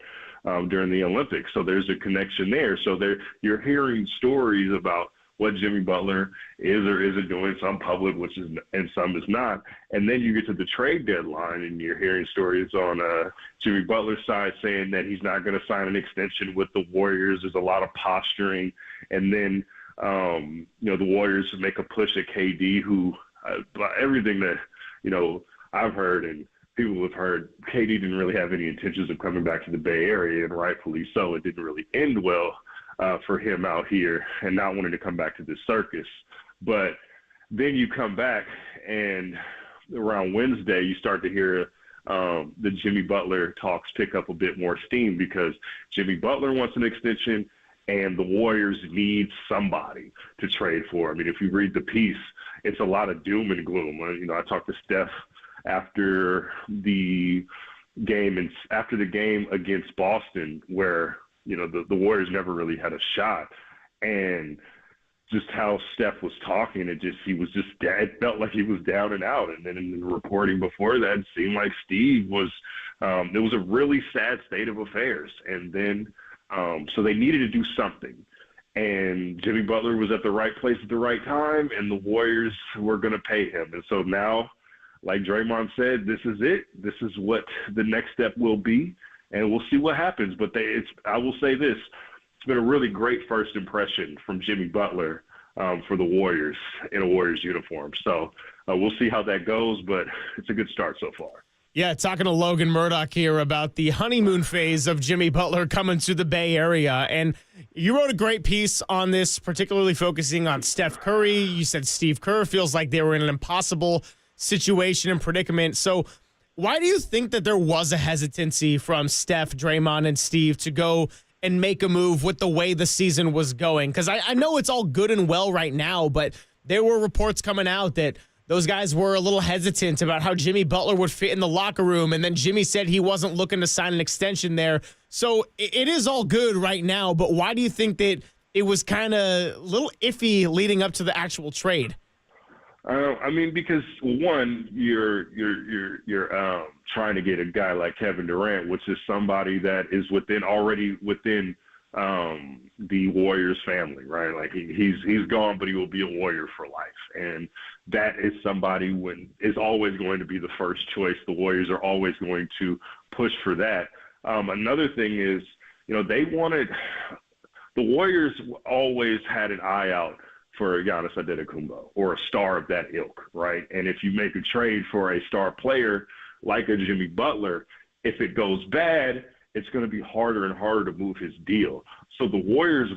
during the Olympics, so there's a connection there. So you're hearing stories about what Jimmy Butler is or isn't doing, some public, and some is not. And then you get to the trade deadline and you're hearing stories on Jimmy Butler's side saying that he's not going to sign an extension with the Warriors. There's a lot of posturing. And then, the Warriors make a push at KD, who, everything that, I've heard and people have heard, KD didn't really have any intentions of coming back to the Bay Area, and rightfully so. It didn't really end well for him out here and not wanting to come back to this circus. But then you come back and around Wednesday, you start to hear the Jimmy Butler talks pick up a bit more steam because Jimmy Butler wants an extension and the Warriors need somebody to trade for. I mean, if you read the piece, it's a lot of doom and gloom. I talked to Steph after the game against Boston where the Warriors never really had a shot, and just how Steph was talking, it felt like he was down and out. And then in the reporting before that, it seemed like Steve was, it was a really sad state of affairs. And then, so they needed to do something. And Jimmy Butler was at the right place at the right time, and the Warriors were going to pay him. And so now, like Draymond said, this is it. This is what the next step will be, and we'll see what happens. But I will say this. It's been a really great first impression from Jimmy Butler for the Warriors in a Warriors uniform. So we'll see how that goes, but it's a good start so far. Yeah, talking to Logan Murdoch here about the honeymoon phase of Jimmy Butler coming to the Bay Area. And you wrote a great piece on this, particularly focusing on Steph Curry. You said Steve Kerr feels like they were in an impossible situation and predicament. So why do you think that there was a hesitancy from Steph, Draymond, and Steve to go and make a move with the way the season was going? Because I know it's all good and well right now, but there were reports coming out that those guys were a little hesitant about how Jimmy Butler would fit in the locker room, and then Jimmy said he wasn't looking to sign an extension there. So it is all good right now, but why do you think that it was kind of a little iffy leading up to the actual trade? I mean, because one, you're trying to get a guy like Kevin Durant, which is somebody that is already within the Warriors family, right? Like he's gone, but he will be a Warrior for life, and that is somebody is always going to be the first choice. The Warriors are always going to push for that. Another thing is, the Warriors always had an eye out for Giannis Antetokounmpo or a star of that ilk, right? And if you make a trade for a star player like a Jimmy Butler, if it goes bad, it's going to be harder and harder to move his deal. So the Warriors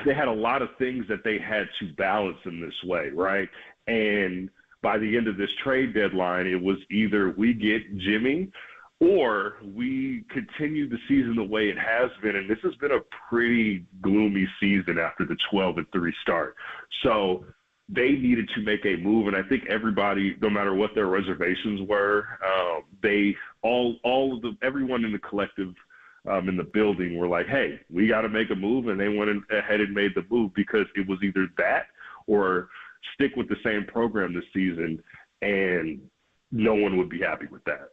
they had a lot of things that they had to balance in this way, right? And by the end of this trade deadline, it was either we get Jimmy or we continue the season the way it has been. And this has been a pretty gloomy season after the 12-3 start. So they needed to make a move. And I think everybody, no matter what their reservations were, everyone in the collective in the building were like, hey, we got to make a move. And they went ahead and made the move because it was either that or stick with the same program this season, and no one would be happy with that.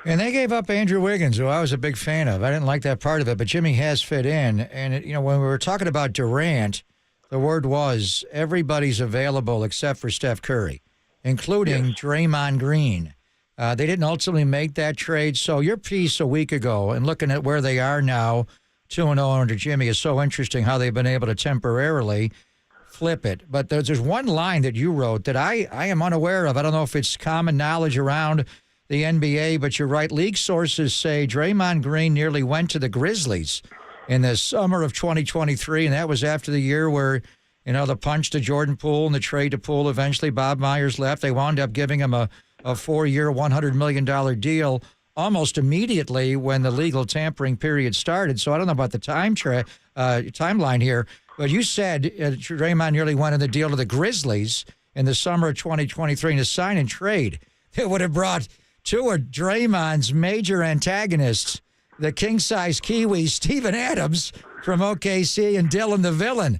And they gave up Andrew Wiggins, who I was a big fan of. I didn't like that part of it, but Jimmy has fit in. And, when we were talking about Durant, the word was everybody's available except for Steph Curry, including Draymond Green. They didn't ultimately make that trade. So your piece a week ago and looking at where they are now, 2-0 under Jimmy, is so interesting how they've been able to temporarily flip it. But there's one line that you wrote that I am unaware of. I don't know if it's common knowledge around the NBA, but you're right. League sources say Draymond Green nearly went to the Grizzlies in the summer of 2023, and that was after the year where, the punch to Jordan Poole and the trade to Poole. Eventually, Bob Myers left. They wound up giving him a 4-year, $100 million deal almost immediately when the legal tampering period started. So I don't know about the timeline here, but you said Draymond nearly went in the deal to the Grizzlies in the summer of 2023 in a sign and trade. It would have brought two of Draymond's major antagonists, the king-size Kiwi Steven Adams from OKC and Dylan the Villain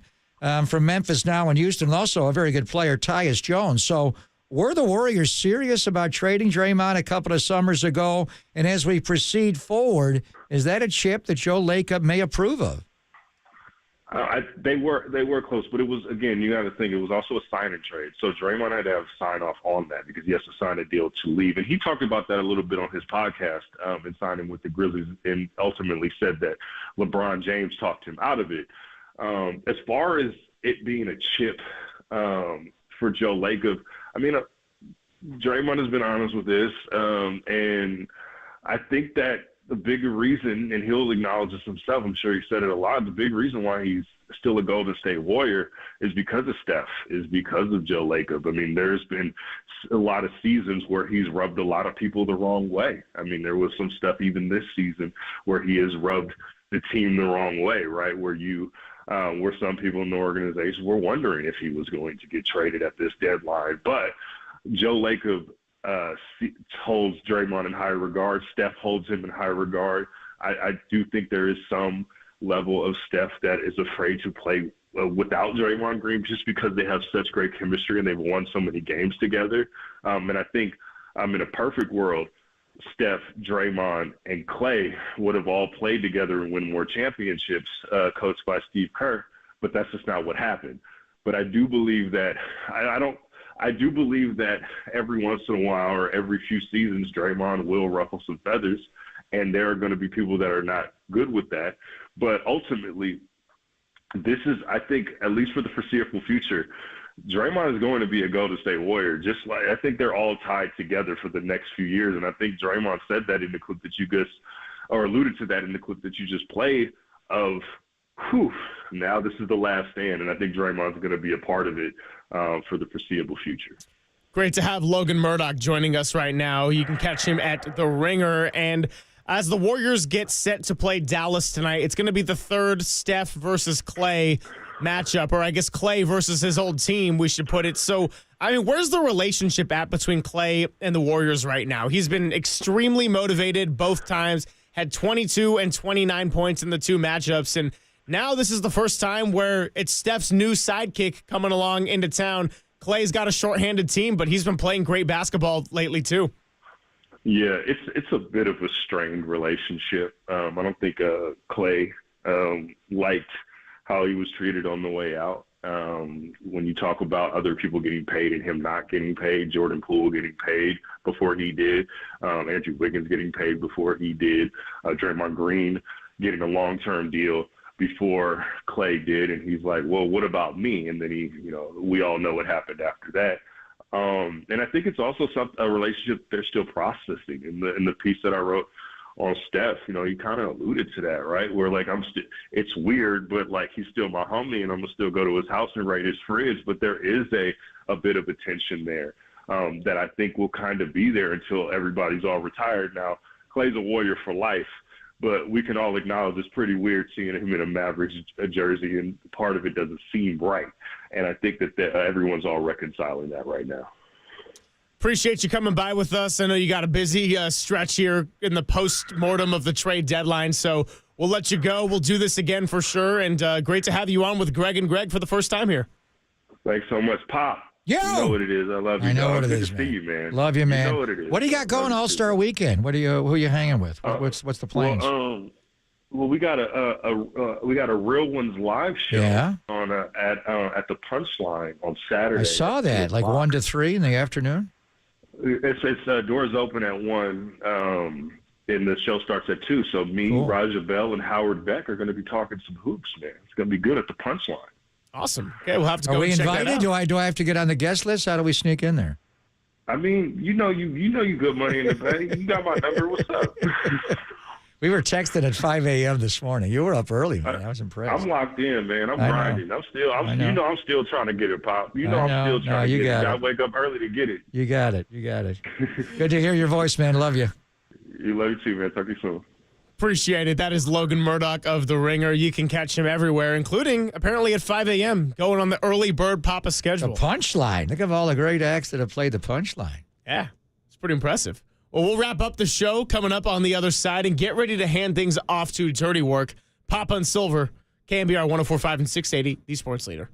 from Memphis, now in Houston, and also a very good player, Tyus Jones. So were the Warriors serious about trading Draymond a couple of summers ago? And as we proceed forward, is that a chip that Joe Lacob may approve of? They were close, but it was, again, you got to think, it was also a sign and trade. So Draymond had to have sign off on that because he has to sign a deal to leave. And he talked about that a little bit on his podcast in signing with the Grizzlies, and ultimately said that LeBron James talked him out of it. As far as it being a chip for Joe Lacob, I mean, Draymond has been honest with this, and I think that the bigger reason, and he'll acknowledge this himself, I'm sure he said it a lot, the big reason why he's still a Golden State Warrior is because of Steph, is because of Joe Lacob. I mean, there's been a lot of seasons where he's rubbed a lot of people the wrong way. I mean, there was some stuff even this season where he has rubbed the team the wrong way, right, where some people in the organization were wondering if he was going to get traded at this deadline. But Joe Lacob holds Draymond in high regard. Steph holds him in high regard. I do think there is some level of Steph that is afraid to play without Draymond Green just because they have such great chemistry and they've won so many games together. And I think in a perfect world, Steph, Draymond, and Clay would have all played together and win more championships, coached by Steve Kerr. But that's just not what happened. But I do believe that I do believe that every once in a while or every few seasons, Draymond will ruffle some feathers, and there are going to be people that are not good with that. But ultimately, this is, I think, at least for the foreseeable future, Draymond is going to be a Golden State Warrior. Just like I think they're all tied together for the next few years, and I think Draymond said that in the clip that you just, or alluded to that in the clip that you just played. Of, now this is the last stand, and I think Draymond's going to be a part of it for the foreseeable future. Great to have Logan Murdock joining us right now. You can catch him at The Ringer. And as the Warriors get set to play Dallas tonight, it's going to be the third Steph versus Clay matchup, or I guess Clay versus his old team, we should put it. So, I mean, where's the relationship at between Clay and the Warriors right now? He's been extremely motivated both times, had 22 and 29 points in the two matchups, and now this is the first time where it's Steph's new sidekick coming along into town. Clay's got a shorthanded team, but he's been playing great basketball lately too. Yeah, it's a bit of a strained relationship. I don't think Clay liked how he was treated on the way out. When you talk about other people getting paid and him not getting paid, Jordan Poole getting paid before he did, Andrew Wiggins getting paid before he did, Draymond Green getting a long-term deal before Clay did, and he's like, well, what about me? And then we all know what happened after that. And I think it's also a relationship they're still processing. In the piece that I wrote on Steph, he kind of alluded to that, right? Where like it's weird, but like he's still my homie, and I'm gonna still go to his house and raid his fridge. But there is a bit of a tension there that I think will kind of be there until everybody's all retired. Now, Clay's a Warrior for life, but we can all acknowledge it's pretty weird seeing him in a Mavericks jersey, and part of it doesn't seem right. And I think that everyone's all reconciling that right now. Appreciate you coming by with us. I know you got a busy stretch here in the post-mortem of the trade deadline, so we'll let you go. We'll do this again for sure, and great to have you on with Greg and Greg for the first time here. Thanks so much, Pop. Yo! You know what it is. I love you. I know dog. what it Good is, to man. see you, man. Love you, man. You know what it is. What do you got going All-Star Weekend? Who are you hanging with? What's the plans? Well, we got a Real Ones live show on at the Punchline on Saturday. I saw that, like 1 to 3 in the afternoon. It's doors open at 1, and the show starts at 2. So me, Raja Bell, and Howard Beck are going to be talking some hoops, man. It's going to be good at the Punchline. Awesome. Okay, we'll have to go. Are we and check invited? That out. Do I have to get on the guest list? How do we sneak in there? I mean, you good money in the bank. You got my number. What's up? We were texting at 5 a.m. this morning. You were up early, man. I was impressed. I'm locked in, man. I'm grinding. I'm still trying to get it, Pop. I'm still trying to get it. I wake up early to get it. You got it. Good to hear your voice, man. Love you. You love you too, man. Talk to you soon. Appreciate it. That is Logan Murdock of The Ringer. You can catch him everywhere, including apparently at 5 a.m., going on the early bird Papa schedule. The Punchline. Think of all the great acts that have played the Punchline. Yeah, it's pretty impressive. Well, we'll wrap up the show coming up on the other side and get ready to hand things off to Dirty Work. Papa and Silver, KNBR 104.5 and 680, the Sports Leader.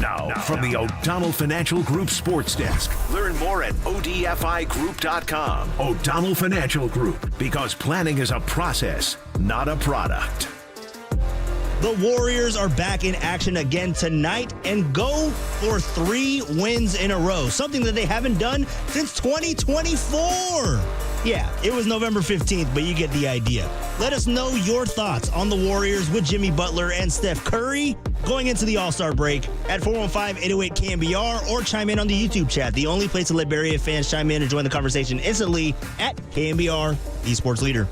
Now, from the O'Donnell Financial Group Sports Desk. Learn more at ODFIGroup.com. O'Donnell Financial Group, because planning is a process, not a product. The Warriors are back in action again tonight and go for 3 wins in a row, something that they haven't done since 2024. Yeah, it was November 15th, but you get the idea. Let us know your thoughts on the Warriors with Jimmy Butler and Steph Curry going into the All-Star break at 415-808-KNBR or chime in on the YouTube chat, the only place to let Bay Area fans chime in and join the conversation instantly at KNBR, the Sports Leader.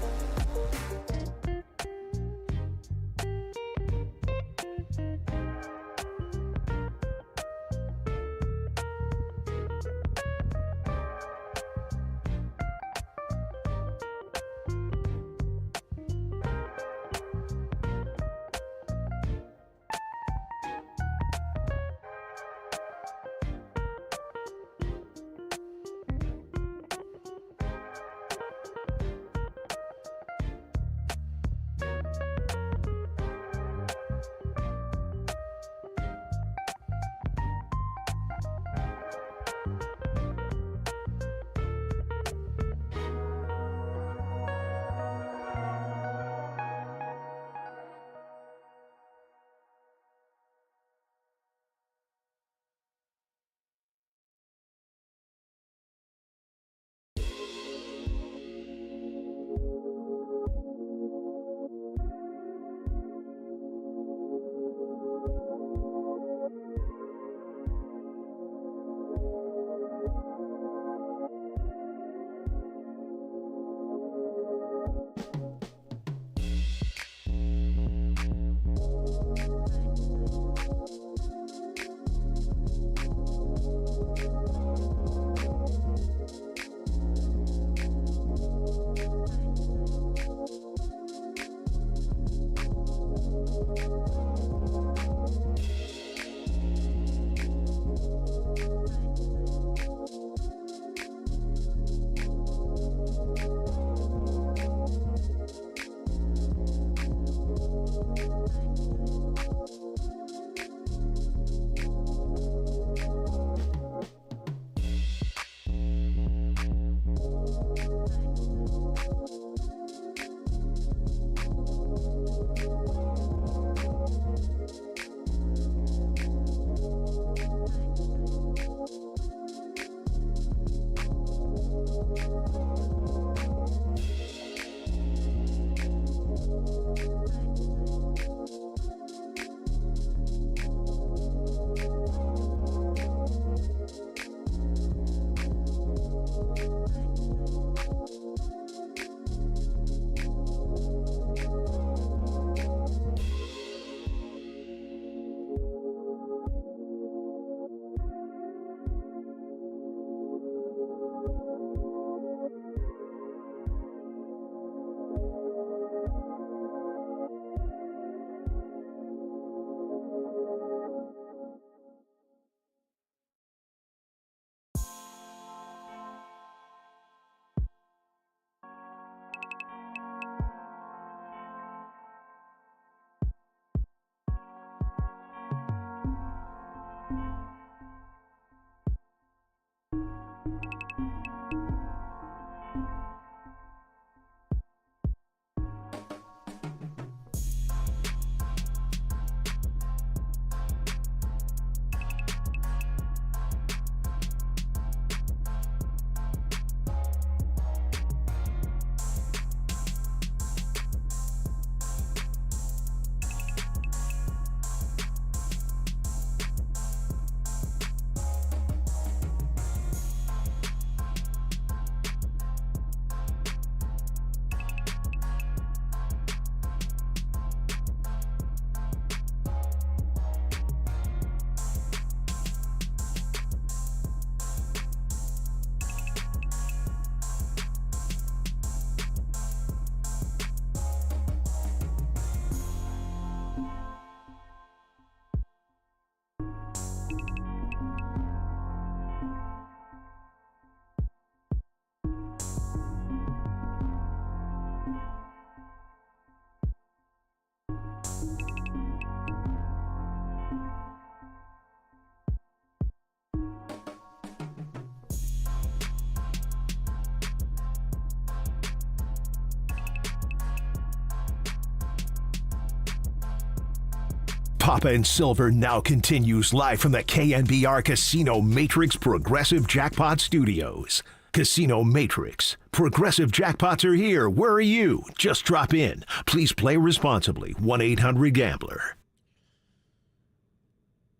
Papa and Silver now continues live from the KNBR Casino Matrix Progressive Jackpot Studios. Casino Matrix. Progressive jackpots are here. Where are you? Just drop in. Please play responsibly. 1-800-GAMBLER.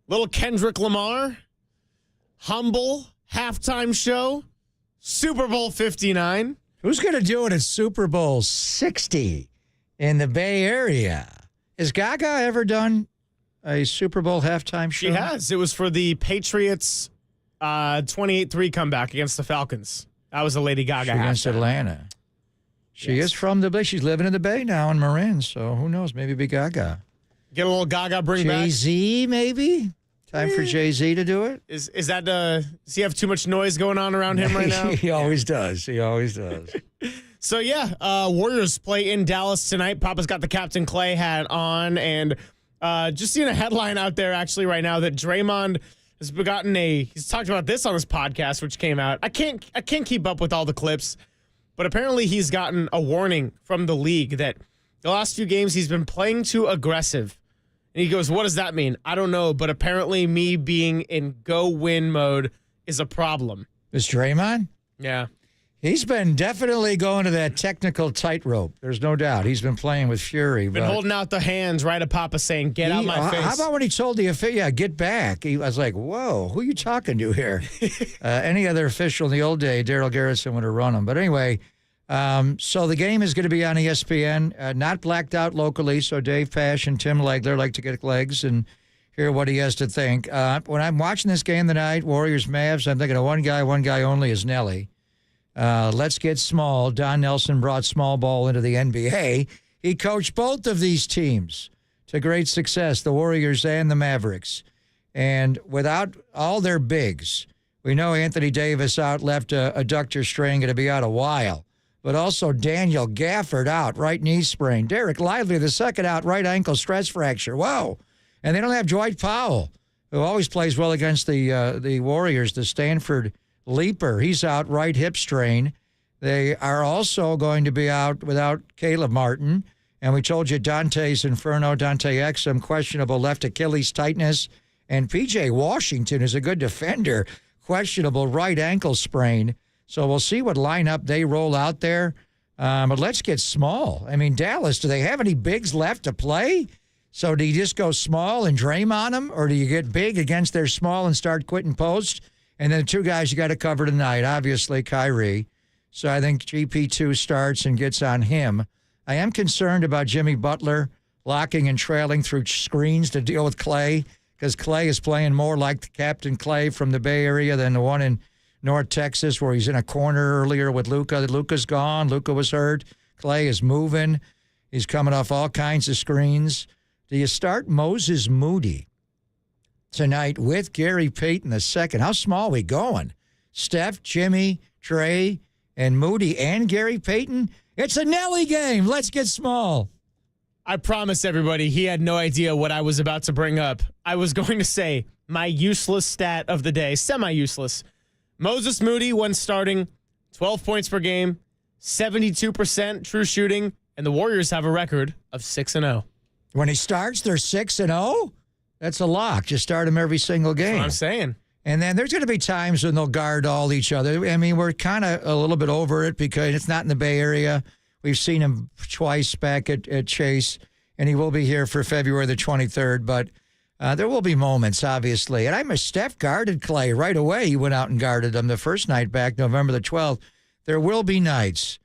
Little Kendrick Lamar. Humble. Halftime show. Super Bowl 59. Who's going to do it at Super Bowl 60 in the Bay Area? Has Gaga ever done a Super Bowl halftime show? She has. It was for the Patriots 28-3 comeback against the Falcons. That was a Lady Gaga against Atlanta. She is from the Bay. She's living in the Bay now in Marin, so who knows? Maybe be Gaga. Get a little Gaga bring back. Jay-Z, maybe? Time for Jay-Z to do it? Is that does he have too much noise going on around him right now? He always does. He always does. So, Warriors play in Dallas tonight. Papa's got the Captain Clay hat on, and just seeing a headline out there actually right now that Draymond has begotten he's talked about this on his podcast, which came out. I can't keep up with all the clips, but apparently he's gotten a warning from the league that the last few games he's been playing too aggressive. And he goes, what does that mean? I don't know, but apparently me being in go-win mode is a problem. Is Draymond? Yeah. He's been definitely going to that technical tightrope. There's no doubt. He's been playing with fury. Been holding out the hands right at Papa saying, get out my face. How about when he told the official, get back? I was like, whoa, who are you talking to here? Any other official in the old day, Daryl Garrison would have run him. But anyway, so the game is going to be on ESPN, not blacked out locally, so Dave Pash and Tim Legler like to get legs and hear what he has to think. When I'm watching this game tonight, Warriors-Mavs, I'm thinking of one guy only is Nelly. Let's get small. Don Nelson brought small ball into the NBA. He coached both of these teams to great success, the Warriors and the Mavericks. And without all their bigs, we know Anthony Davis out, left a adductor strain, going to be out a while. But also Daniel Gafford out, right knee sprain. Derek Lively, the second out, right ankle stress fracture. Whoa. And they don't have Dwight Powell, who always plays well against the Warriors, the Stanford Leaper. He's out, right hip strain. They are also going to be out without Caleb Martin. And we told you Dante's Inferno, Dante Exum, questionable left Achilles tightness. And P.J. Washington is a good defender, questionable right ankle sprain. So we'll see what lineup they roll out there. But let's get small. I mean, Dallas, do they have any bigs left to play? So do you just go small and Draymond them? Or do you get big against their small and start quitting post? And then the two guys you got to cover tonight, obviously Kyrie. So I think GP2 starts and gets on him. I am concerned about Jimmy Butler locking and trailing through screens to deal with Clay, because Clay is playing more like the Captain Clay from the Bay Area than the one in North Texas where he's in a corner earlier with Luka. Luka's gone. Luka was hurt. Clay is moving. He's coming off all kinds of screens. Do you start Moses Moody tonight with Gary Payton II? How small are we going? Steph, Jimmy, Trey, and Moody and Gary Payton? It's a Nelly game. Let's get small. I promise everybody he had no idea what I was about to bring up. I was going to say my useless stat of the day, semi-useless. Moses Moody, when starting, 12 points per game, 72% true shooting, and the Warriors have a record of 6-0. When he starts, they're 6-0? That's a lock. Just start him every single game. That's what I'm saying. And then there's going to be times when they'll guard all each other. I mean, we're kind of a little bit over it because it's not in the Bay Area. We've seen him twice back at Chase, and he will be here for February the 23rd. But there will be moments, obviously. And Steph guarded Clay right away. He went out and guarded him the first night back, November the 12th. There will be nights,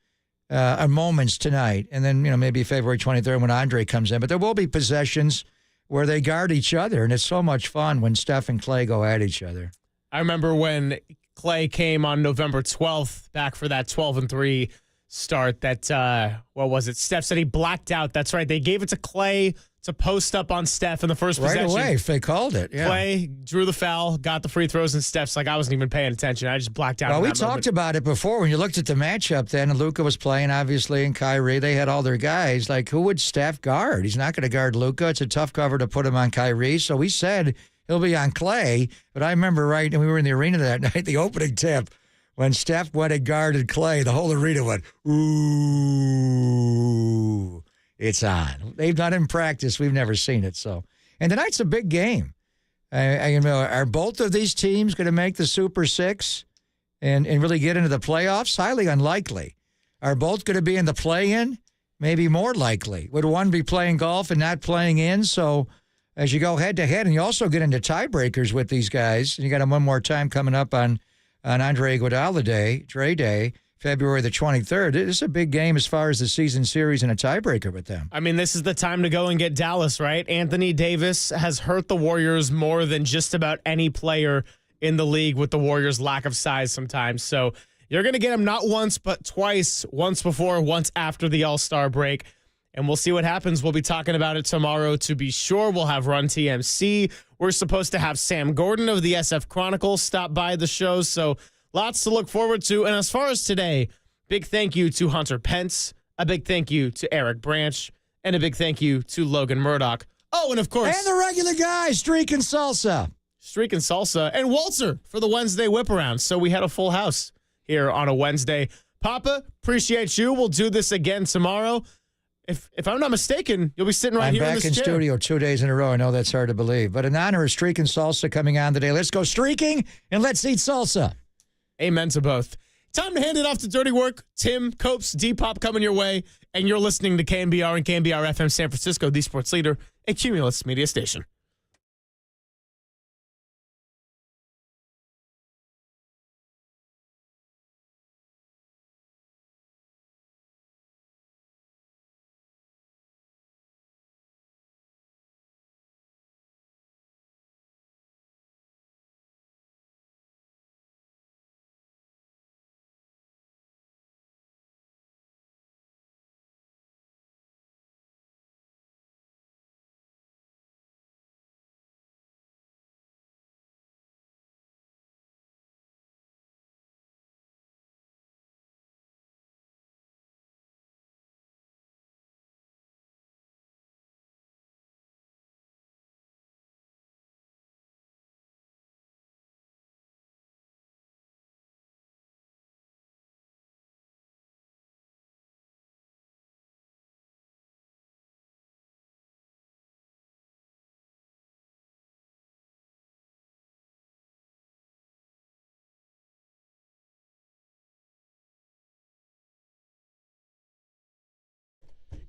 moments tonight, and then maybe February 23rd when Andre comes in. But there will be possessions where they guard each other, and it's so much fun when Steph and Clay go at each other. I remember when Clay came on November 12th, back for that 12-3 start, that, what was it? Steph said he blacked out. That's right. They gave it to Clay to post up on Steph in the first possession. Right away, they called it. Yeah. Clay drew the foul, got the free throws, and Steph's like, I wasn't even paying attention. I just blacked out. Well, we talked about it before when you looked at the matchup then, and Luka was playing, obviously, and Kyrie. They had all their guys. Like, who would Steph guard? He's not going to guard Luka. It's a tough cover to put him on Kyrie. So we said he'll be on Clay. But I remember, right, and we were in the arena that night, the opening tip, when Steph went and guarded Clay, the whole arena went, ooh. It's on. They've done it in practice. We've never seen it. So, and tonight's a big game. Are both of these teams going to make the Super Six and really get into the playoffs? Highly unlikely. Are both going to be in the play-in? Maybe more likely. Would one be playing golf and not playing in? So, as you go head-to-head, and you also get into tiebreakers with these guys, and you got them one more time coming up on Andre Iguodala Day, Dre Day, February the 23rd. It's a big game as far as the season series and a tiebreaker with them. I mean, this is the time to go and get Dallas, right? Anthony Davis has hurt the Warriors more than just about any player in the league with the Warriors' lack of size sometimes. So you're going to get him not once, but twice, once before, once after the All-Star break. And we'll see what happens. We'll be talking about it tomorrow to be sure. We'll have Run TMC. We're supposed to have Sam Gordon of the SF Chronicle stop by the show. So lots to look forward to. And as far as today, big thank you to Hunter Pence, a big thank you to Eric Branch, and a big thank you to Logan Murdoch. Oh, and of course... And the regular guys, Streak and Salsa. Streak and Salsa. And Walter for the Wednesday whip around. So we had a full house here on a Wednesday. Papa, appreciate you. We'll do this again tomorrow. If I'm not mistaken, you'll be sitting right here in this chair. I'm back in studio 2 days in a row. I know that's hard to believe. But in honor of Streak and Salsa coming on today, let's go streaking and let's eat salsa. Amen to both. Time to hand it off to Dirty Work. Tim, Copes, D-Pop coming your way. And you're listening to KNBR and KNBR FM San Francisco, the sports leader, a Cumulus media station.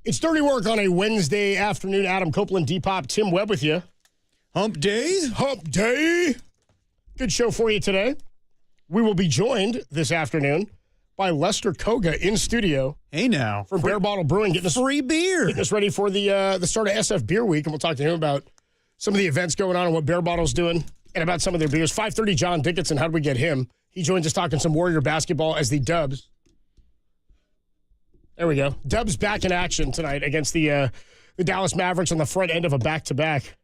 It's Dirty Work on a Wednesday afternoon. Adam Copeland, D-Pop, Tim Webb with you. Hump day. Hump day. Good show for you today. We will be joined this afternoon by Lester Koga in studio. Hey now. For Bear Bottle Brewing. Getting us free beer. Getting us ready for the start of SF Beer Week. And we'll talk to him about some of the events going on and what Bear Bottle's doing and about some of their beers. 5:30, John Dickinson. How do we get him? He joins us talking some Warrior basketball as the Dubs. There we go. Dubs back in action tonight against the Dallas Mavericks on the front end of a back-to-back.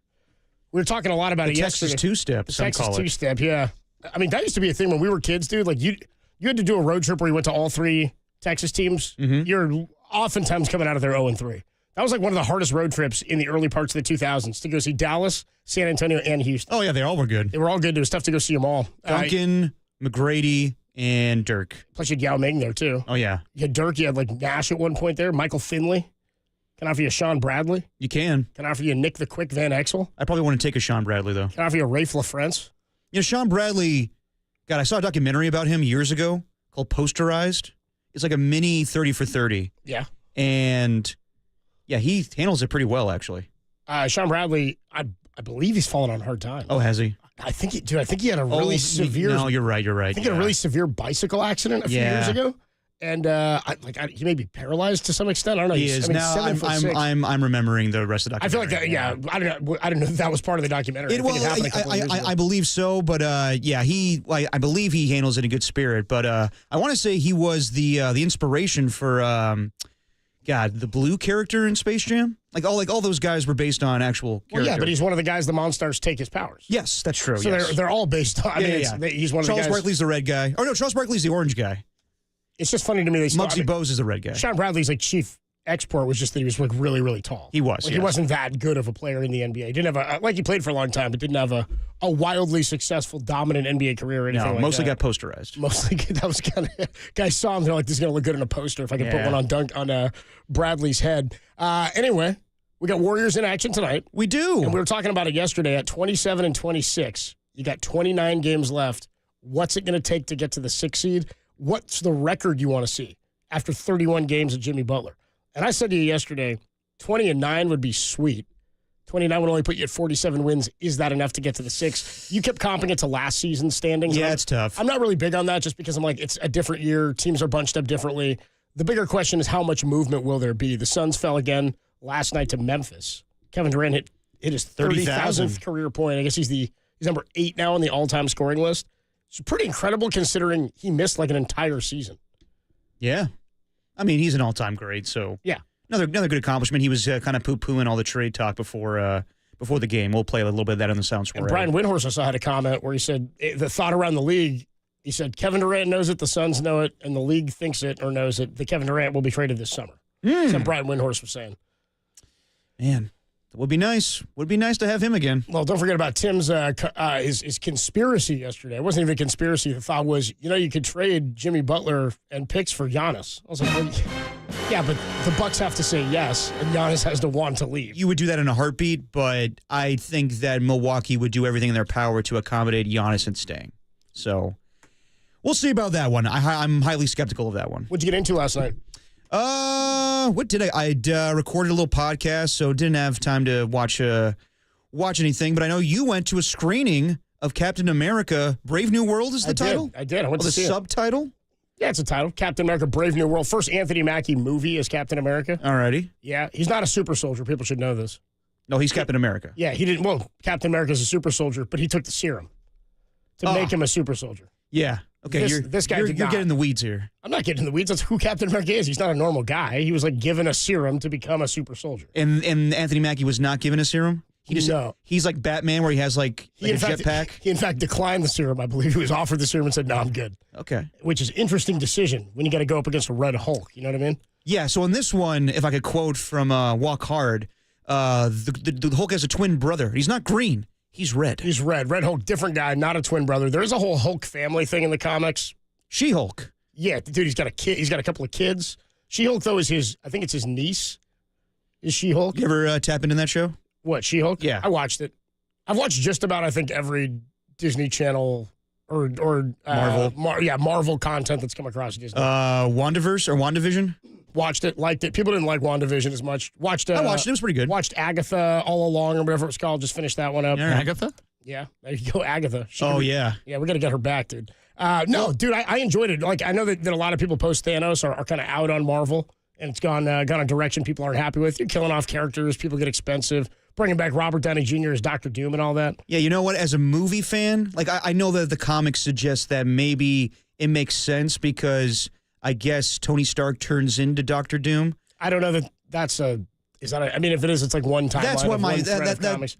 We were talking a lot about it yesterday. Texas two-step, some Texas call it. two-step, yeah. I mean, that used to be a thing when we were kids, dude. Like, you had to do a road trip where you went to all three Texas teams. Mm-hmm. You're oftentimes coming out of there 0-3. That was like one of the hardest road trips in the early parts of the 2000s to go see Dallas, San Antonio, and Houston. Oh, yeah, they all were good. They were all good. It was tough to go see them all. Duncan, McGrady, and Dirk. Plus, you had Yao Ming there, too. Oh, yeah. You had Dirk. You had, like, Nash at one point there. Michael Finley. Can I offer you a Sean Bradley? You can. Can I offer you a Nick the Quick Van Exel? I probably want to take a Sean Bradley, though. Can I offer you a Rafe LaFrance? You know, Sean Bradley, God, I saw a documentary about him years ago called Posterized. It's like a mini 30 for 30. Yeah. And, yeah, he handles it pretty well, actually. Sean Bradley, I believe he's fallen on hard times. Oh, has he? I think he had a really severe. No, you're right. I think he had a really severe bicycle accident a few years ago. And he may be paralyzed to some extent. I don't know. He is. Now I'm remembering the rest of the documentary. I feel like I don't know if that was part of the documentary. I believe so, but I believe he handles it in good spirit. But I want to say he was the inspiration for the Blue character in Space Jam. Like all those guys were based on actual characters. Well, yeah, but he's one of the guys the Monstars take his powers. Yes, that's true. So they're all based on. He's one of the guys. Charles Barkley's the red guy. Oh no, Charles Barkley's the orange guy. It's just funny to me. Muggsy Bogues is the red guy. Sean Bradley's like chief export was just that he was like really, really tall. He was. He wasn't that good of a player in the NBA. He didn't have he played for a long time, but didn't have a wildly successful, dominant NBA career or anything like mostly that. got posterized. Mostly, that was kind of guys saw him. They're like, this is gonna look good in a poster if I can put one on Bradley's head. Anyway, we got Warriors in action tonight. We do, and we were talking about it yesterday. At 27 and 26, you got 29 games left. What's it going to take to get to the 6th seed? What's the record you want to see after 31 games of Jimmy Butler? And I said to you yesterday, 20-9 would be sweet. 29 would only put you at 47 wins. Is that enough to get to the 6th? You kept comping it to last season's standings. Yeah, it's tough. I'm not really big on that just because I'm like, it's a different year. Teams are bunched up differently. The bigger question is how much movement will there be? The Suns fell again last night to Memphis. Kevin Durant hit his 30,000th career point. I guess he's number 8 now on the all-time scoring list. It's pretty incredible considering he missed like an entire season. Yeah. I mean, he's an all-time great, so yeah. Another good accomplishment. He was kind of poo-pooing all the trade talk before the game. We'll play a little bit of that on the sound score. And Brian Windhorst also had a comment where he said the thought around the league, he said Kevin Durant knows it, the Suns know it, and the league thinks it or knows it. The Kevin Durant will be traded this summer. That's what Brian Windhorst was saying. Man, that would be nice. Would be nice to have him again. Well, don't forget about Tim's his conspiracy yesterday. It wasn't even a conspiracy. The thought was, you could trade Jimmy Butler and picks for Giannis. I was like, well, yeah, but the Bucks have to say yes, and Giannis has to want to leave. You would do that in a heartbeat, but I think that Milwaukee would do everything in their power to accommodate Giannis in staying. So we'll see about that one. I'm highly skeptical of that one. What'd you get into last night? What did I'd recorded a little podcast, so didn't have time to watch anything. But I know you went to a screening of Captain America: Brave New World. Is the title? I did. I went to see the subtitle. Yeah, it's a title. Captain America: Brave New World. First Anthony Mackie movie as Captain America. Alrighty. Yeah, he's not a super soldier. People should know this. No, he's Captain America. Yeah, he didn't. Well, Captain America's a super soldier, but he took the serum to make him a super soldier. Yeah. Okay, this guy you're did not. getting in the weeds here. I'm not getting in the weeds. That's who Captain America is. He's not a normal guy. He was like given a serum to become a super soldier. And Anthony Mackie was not given a serum? He's like Batman where he has like a jetpack. He in fact declined the serum. I believe he was offered the serum and said, no, I'm good. Okay. Which is an interesting decision when you got to go up against a Red Hulk. You know what I mean? Yeah, so in this one, if I could quote from Walk Hard, the Hulk has a twin brother. He's not green. He's red. He's red. Red Hulk, different guy, not a twin brother. There is a whole Hulk family thing in the comics. She-Hulk. Yeah, dude, he's got a kid. He's got a couple of kids. She-Hulk, though, is I think it's his niece. Is She-Hulk? You ever tap into that show? What, She-Hulk? Yeah. I watched it. I've watched just about, I think, every Disney Channel or Marvel. Marvel content that's come across Disney. WandaVerse or WandaVision? Watched it, liked it. People didn't like WandaVision as much. I watched it. It was pretty good. Watched Agatha All Along or whatever it was called. Just finished that one up. Agatha? Yeah, there you go, Agatha. Yeah. Yeah, we got to get her back, dude. Dude, I enjoyed it. Like, I know that a lot of people post Thanos are kind of out on Marvel, and it's gone a direction people aren't happy with. You're killing off characters. People get expensive. Bringing back Robert Downey Jr. as Dr. Doom and all that. Yeah, you know what? As a movie fan, like I know that the comics suggest that maybe it makes sense because I guess Tony Stark turns into Dr. Doom. I don't know that that's a... Is that I mean, if it is, it's like one time. That's what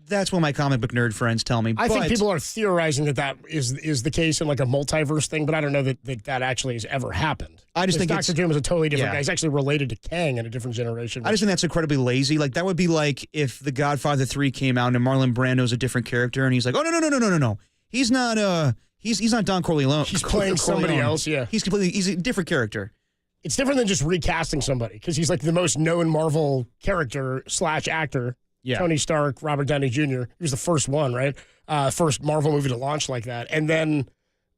that's what my comic book nerd friends tell me. I think people are theorizing that is the case in like a multiverse thing, but I don't know that actually has ever happened. I just think Dr. Doom is a totally different guy. He's actually related to Kang in a different generation. I just think that's incredibly lazy. Like that would be like if The Godfather 3 came out and Marlon Brando's a different character, and he's like, oh no, he's He's not Don Corleone. He's playing somebody else, yeah. He's a different character. It's different than just recasting somebody because he's like the most known Marvel character / actor. Yeah. Tony Stark, Robert Downey Jr. He was the first one, right? First Marvel movie to launch like that. And then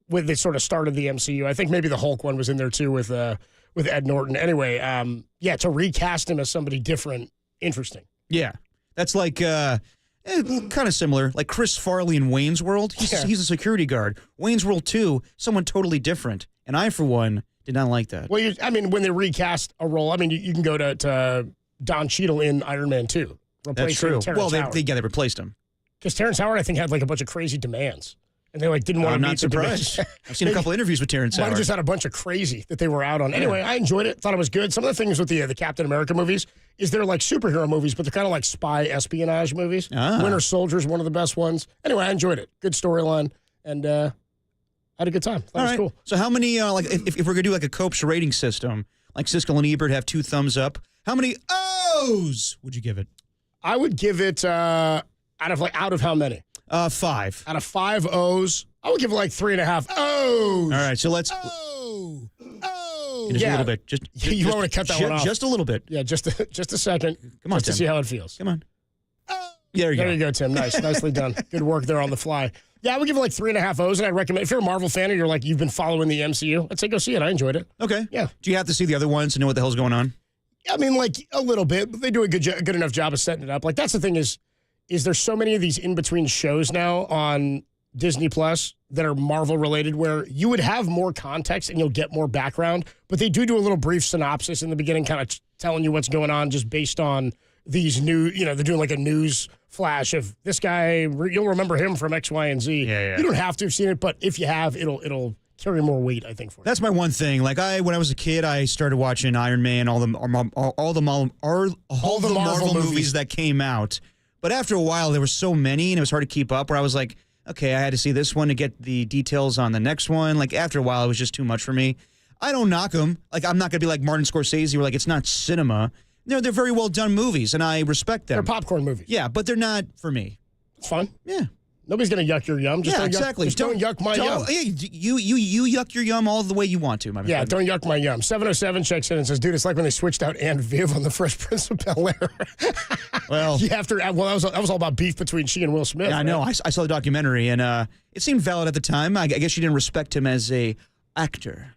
when they sort of started the MCU, I think maybe the Hulk one was in there too with Ed Norton. Anyway, to recast him as somebody different, interesting. Yeah. That's like kind of similar. Like Chris Farley in Wayne's World. He's a security guard. Wayne's World 2, someone totally different. And I, for one, did not like that. Well, when they recast a role, you can go to Don Cheadle in Iron Man 2. That's true. Terrence Well, Howard. they replaced him. Because Terrence Howard, I think, had like a bunch of crazy demands. And they didn't want to meet the demands. I've seen a couple interviews with Terrence Howard. Might have just had a bunch of crazy that they were out on. Anyway, I enjoyed it. Thought it was good. Some of the things with the Captain America movies is they're like superhero movies, but they're kind of like spy espionage movies. Winter Soldier is one of the best ones. Anyway, I enjoyed it. Good storyline. And I had a good time. Thought it was cool. So how many, if we're going to do like a Copes rating system, like Siskel and Ebert have 2 thumbs up, how many O's would you give it? I would give it out of how many? 5. Out of 5 O's, I would give it like 3.5 O's. All right, so let's. Oh. Just a little bit. Just you want to cut that one off? Just a little bit. Yeah, just a second. Come on, just to Tim. see how it feels. Come on. There you go, Tim. Nice, nicely done. Good work there on the fly. Yeah, I would give it like 3.5 O's, and I'd recommend if you're a Marvel fan or you've been following the MCU, I'd say go see it. I enjoyed it. Okay. Yeah. Do you have to see the other ones to know what the hell's going on? A little bit, but they do a good enough job of setting it up. Like that's the thing is there's so many of these in between shows now on Disney Plus that are Marvel related where you would have more context and you'll get more background, but they do a little brief synopsis in the beginning, kind of telling you what's going on just based on these new, they're doing like a news flash of this guy. You'll remember him from X, Y, and Z. Yeah. You don't have to have seen it, but if you have, it'll carry more weight, I think, for you. That's my one thing. Like when I was a kid, I started watching Iron Man, all the Marvel movies that came out. But after a while, there were so many, and it was hard to keep up. Where I was like, okay, I had to see this one to get the details on the next one. Like after a while, it was just too much for me. I don't knock them. Like I'm not gonna be like Martin Scorsese, where like it's not cinema. They're very well done movies, and I respect them. They're popcorn movies. Yeah, but they're not for me. It's fun. Yeah. Nobody's going to yuck your yum. Just exactly. Don't yuck my yum. Yeah, you yuck your yum all the way you want to, my friend. Don't yuck my yum. 707 checks in and says, dude, it's like when they switched out Aunt Viv on The Fresh Prince of Bel-Air. Well, that was all about beef between she and Will Smith. Yeah, I know. I saw the documentary, and it seemed valid at the time. I guess you didn't respect him as a actor.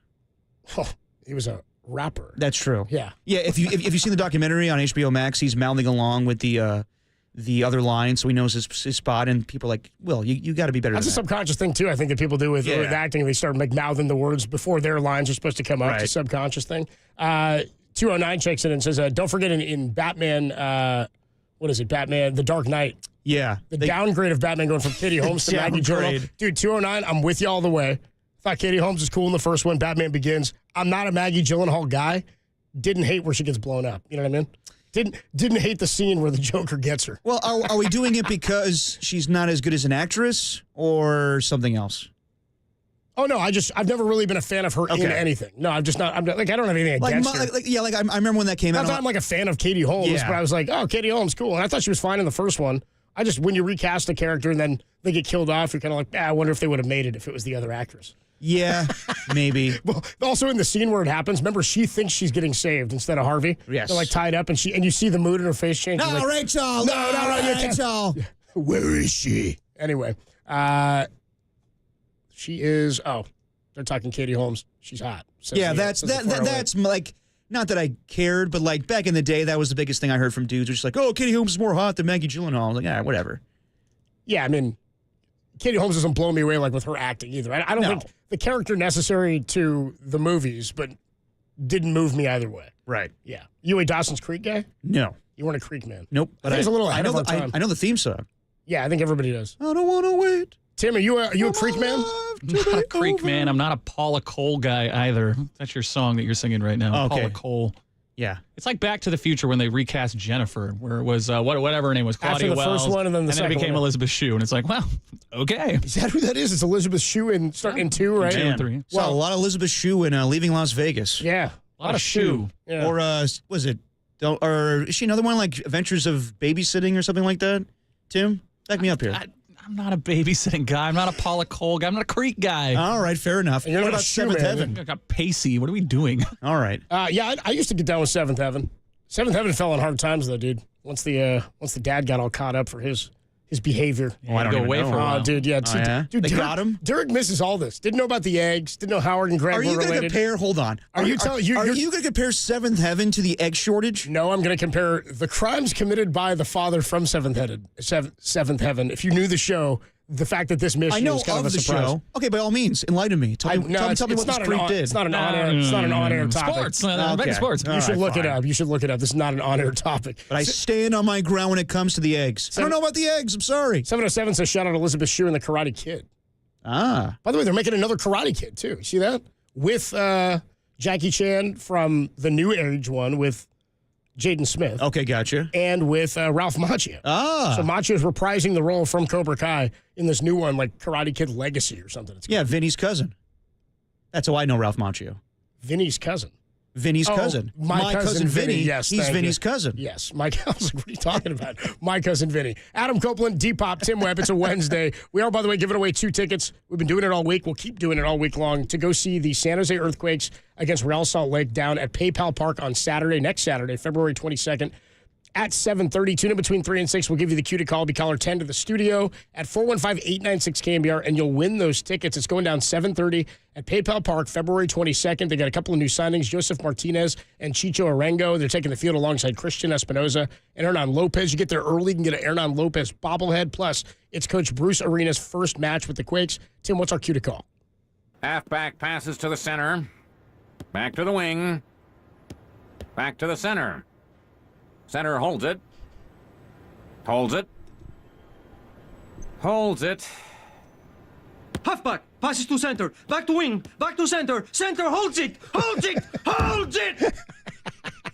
Oh, he was a rapper. That's true. Yeah. Yeah, if you've seen the documentary on HBO Max, he's mouthing along with the other line, so he knows his spot, and people are like, Will, you got to be better That's than a subconscious thing, too, I think, that people do with acting. They start mouthing the words before their lines are supposed to come up. It's a subconscious thing. 209 checks in and says, don't forget in Batman, what is it, Batman, The Dark Knight. Yeah. The downgrade of Batman going from Katie Holmes to Maggie Gyllenhaal. Dude, 209, I'm with you all the way. Thought Katie Holmes was cool in the first one, Batman Begins. I'm not a Maggie Gyllenhaal guy. Didn't hate where she gets blown up. You know what I mean? Didn't hate the scene where the Joker gets her. Well, are we doing it because she's not as good as an actress or something else? Oh no, I've never really been a fan of her in anything. No, I'm not. I don't have anything against her. I remember when that came out. I'm like a fan of Katie Holmes, but I was like, oh, Katie Holmes, cool. And I thought she was fine in the first one. When you recast a character and then they get killed off, you're kind of like, I wonder if they would have made it if it was the other actress. Yeah, maybe. Well, also in the scene where it happens, remember she thinks she's getting saved instead of Harvey. Yes, they're like tied up, and you see the mood in her face change. No, like, Rachel. No, Rachel. Where is she? Anyway, she is. Oh, they're talking Katie Holmes. She's hot. Yeah, that's like. Not that I cared, but like back in the day, that was the biggest thing I heard from dudes. Which is like, oh, Katie Holmes is more hot than Maggie Gyllenhaal. I was like, yeah, whatever. Yeah, I mean, Katie Holmes doesn't blow me away like with her acting either. I don't think the character necessary to the movies, but didn't move me either way. Right. Yeah. You a Dawson's Creek guy? No. You weren't a Creek man? Nope. But I know I know the theme song. Yeah, I think everybody does. I don't want to wait. Tim, are you a Creek man? I'm not a Creek man. I'm not a Paula Cole guy either. That's your song that you're singing right now. Okay. Paula Cole. Yeah. It's like Back to the Future when they recast Jennifer, where it was whatever her name was, Claudia Wells. After the first one and then the second it became one. Elizabeth Shue. And it's like, well, okay. Is that who that is? It's Elizabeth Shue in 2, right? 2 and 3. Well, a lot of Elizabeth Shue in Leaving Las Vegas. Yeah. A lot of Shue. Yeah. Or was it? Or is she another one like Adventures of Babysitting or something like that? Tim, back me up here. I'm not a babysitting guy. I'm not a Paula Cole guy. I'm not a Creek guy. All right, fair enough. You're What not a about shoe Seventh man. Heaven? I got Pacey. What are we doing? All right. Yeah, I used to get down with Seventh Heaven. Seventh Heaven fell on hard times though, dude. Once the dad got all caught up for his behavior. Oh, I don't go even away know. for a while. Oh, dude, yeah. Oh, yeah? Dude, They Derek, got him? Derek misses all this. Didn't know about the eggs. Didn't know Howard and Greg Are were you going to related. compare? Hold on. Are you telling you? Are you going to compare Seventh Heaven to the egg shortage? No, I'm going to compare the crimes committed by the father from Seventh Heaven. If you knew the show, the fact that this mission I know is kind of a the surprise. show. Okay, by all means, enlighten me. Tell me what this creep did. It's not an on-air. It's not an on-air topic. Sports. Back to sports. You should look it up. You should look it up. This is not an on-air topic. But I stand on my ground when it comes to the eggs. I don't know about the eggs. I'm sorry. 707 says shout out Elizabeth Shue and the Karate Kid. Ah. By the way, they're making another Karate Kid too. You see that? With Jackie Chan from the New Age one with Jaden Smith. Okay, gotcha. And with Ralph Macchio. Ah. So Macchio is reprising the role from Cobra Kai in this new one, like Karate Kid Legacy or something. It's Yeah, Vinny's cousin. That's how I know Ralph Macchio. Vinny's cousin. Vinny's cousin. My cousin Vinny. Yes, he's thank Vinny's you. cousin. Yes, I was like, what are you talking about? My cousin Vinny. Adam Copeland, Depop, Tim Webb. It's a Wednesday. We are, by the way, giving away 2 tickets. We've been doing it all week. We'll keep doing it all week long to go see the San Jose Earthquakes against Real Salt Lake down at PayPal Park on next Saturday, February 22nd. At 7:30, tune in between 3 and 6. We'll give you the cue to call. Be caller 10 to the studio at 415-896-KNBR, and you'll win those tickets. It's going down 7:30 at PayPal Park, February 22nd. They got a couple of new signings, Joseph Martinez and Chicho Arango. They're taking the field alongside Christian Espinoza and Hernan Lopez. You get there early, you can get an Hernan Lopez bobblehead. Plus, it's Coach Bruce Arena's first match with the Quakes. Tim, what's our cue to call? Halfback passes to the center. Back to the wing. Back to the center. Center holds it. Holds it. Holds it. Halfback passes to center. Back to wing. Back to center. Center holds it. Holds it. Holds it.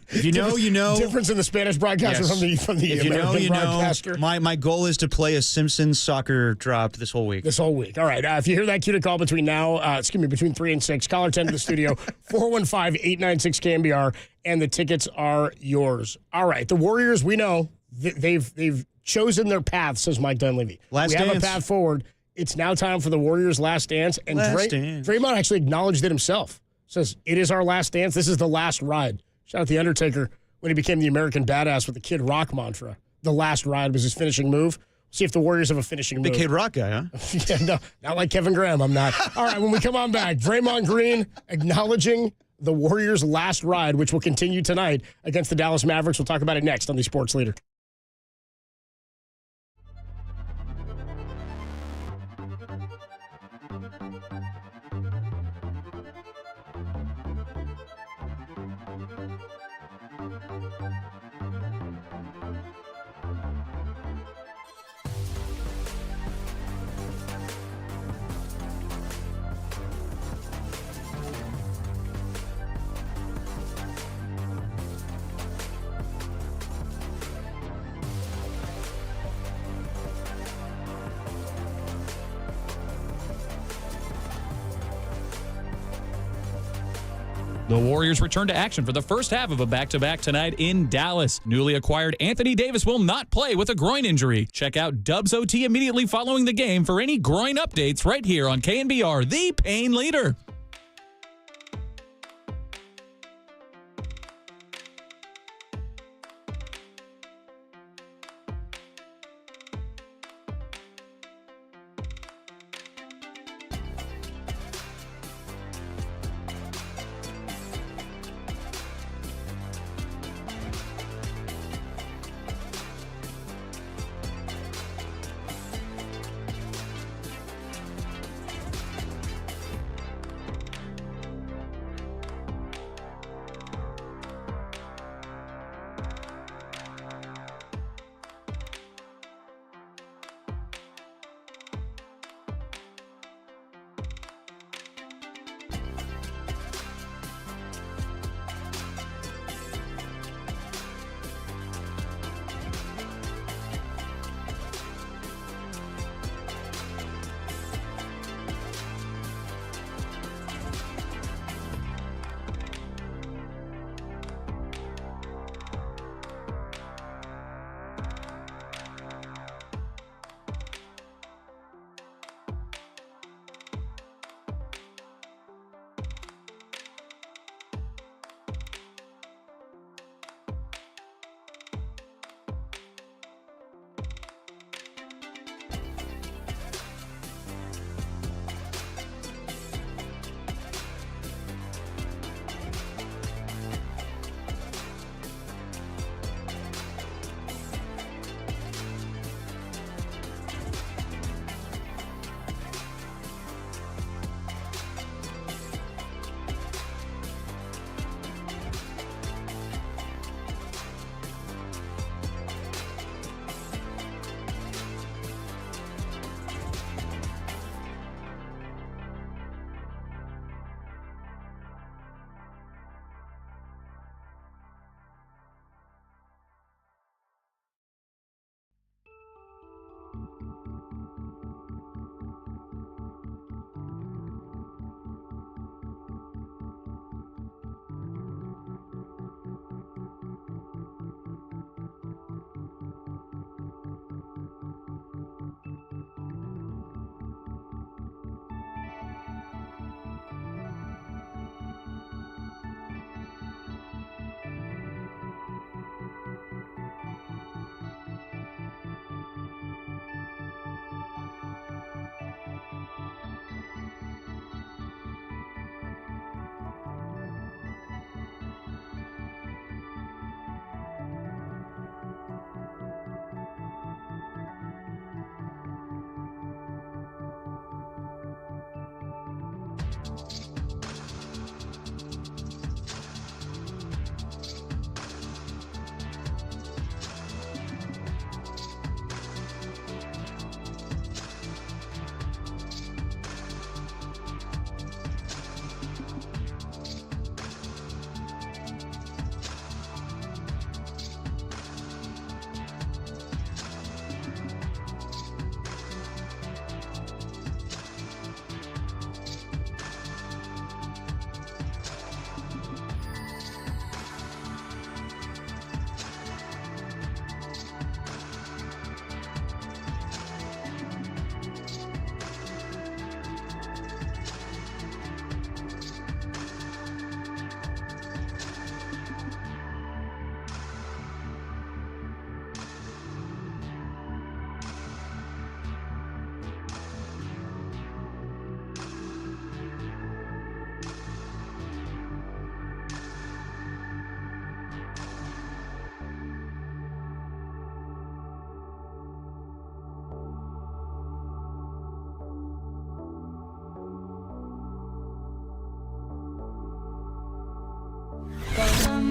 If you know, you know. Difference in the Spanish broadcaster Yes. from the if you American know, you broadcaster. know. My goal is to play a Simpsons soccer drop this whole week. This whole week. All right. If you hear that cue to call between 3 and 6, caller 10 to the studio, 415-896-KNBR, and the tickets are yours. All right. The Warriors, we know they've chosen their path, says Mike Dunleavy. Last we have dance. a path forward. It's now time for the Warriors' last dance. And Last dance. Draymond actually acknowledged it himself. Says, it is our last dance. This is the last ride. Shout out The Undertaker when he became the American Badass with the Kid Rock mantra. The last ride was his finishing move. See if the Warriors have a finishing move. The Kid Rock guy, huh? Yeah, no, not like Kevin Graham. I'm not. All right, when we come on back, Draymond Green acknowledging the Warriors' last ride, which will continue tonight against the Dallas Mavericks. We'll talk about it next on the Sports Leader. The Warriors return to action for the first half of a back-to-back tonight in Dallas. Newly acquired Anthony Davis will not play with a groin injury. Check out Dubs OT immediately following the game for any groin updates right here on KNBR, the pain leader.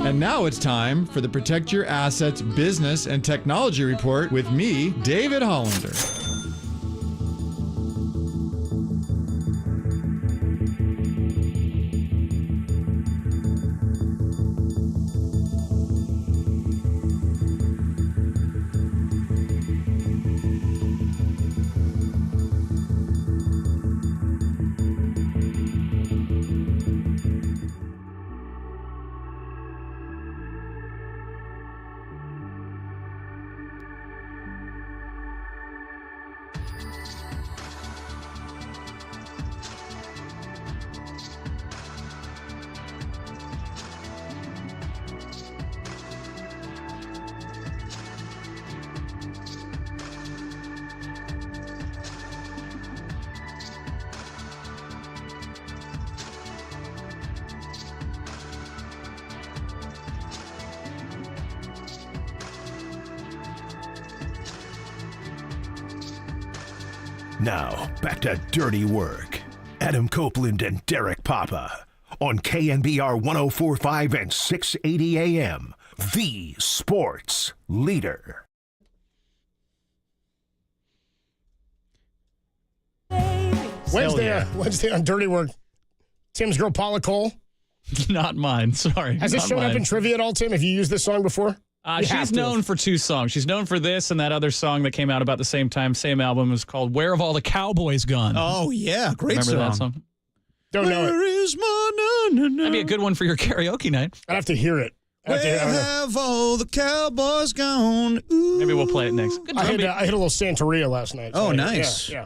And now it's time for the Protect Your Assets Business and Technology Report with me, David Hollander. Now, back to Dirty Work. Adam Copeland and Derek Papa on KNBR 104.5 and 680 AM, the sports leader. Wednesday on Dirty Work. Tim's girl, Paula Cole. Not mine, sorry. Has this shown up in trivia at all, Tim? Have you used this song before? She's known for two songs. She's known for this and that other song that came out about the same time, same album. Is called "Where Have All the Cowboys Gone?" Oh yeah, great Remember song. that song? Don't know it. Where is my na-na-na? That'd be a good one for your karaoke night. I'd have to hear it. Where have all the cowboys gone? Ooh. Maybe we'll play it next. Good I hit a little Santeria last night. Oh, So nice. Yeah.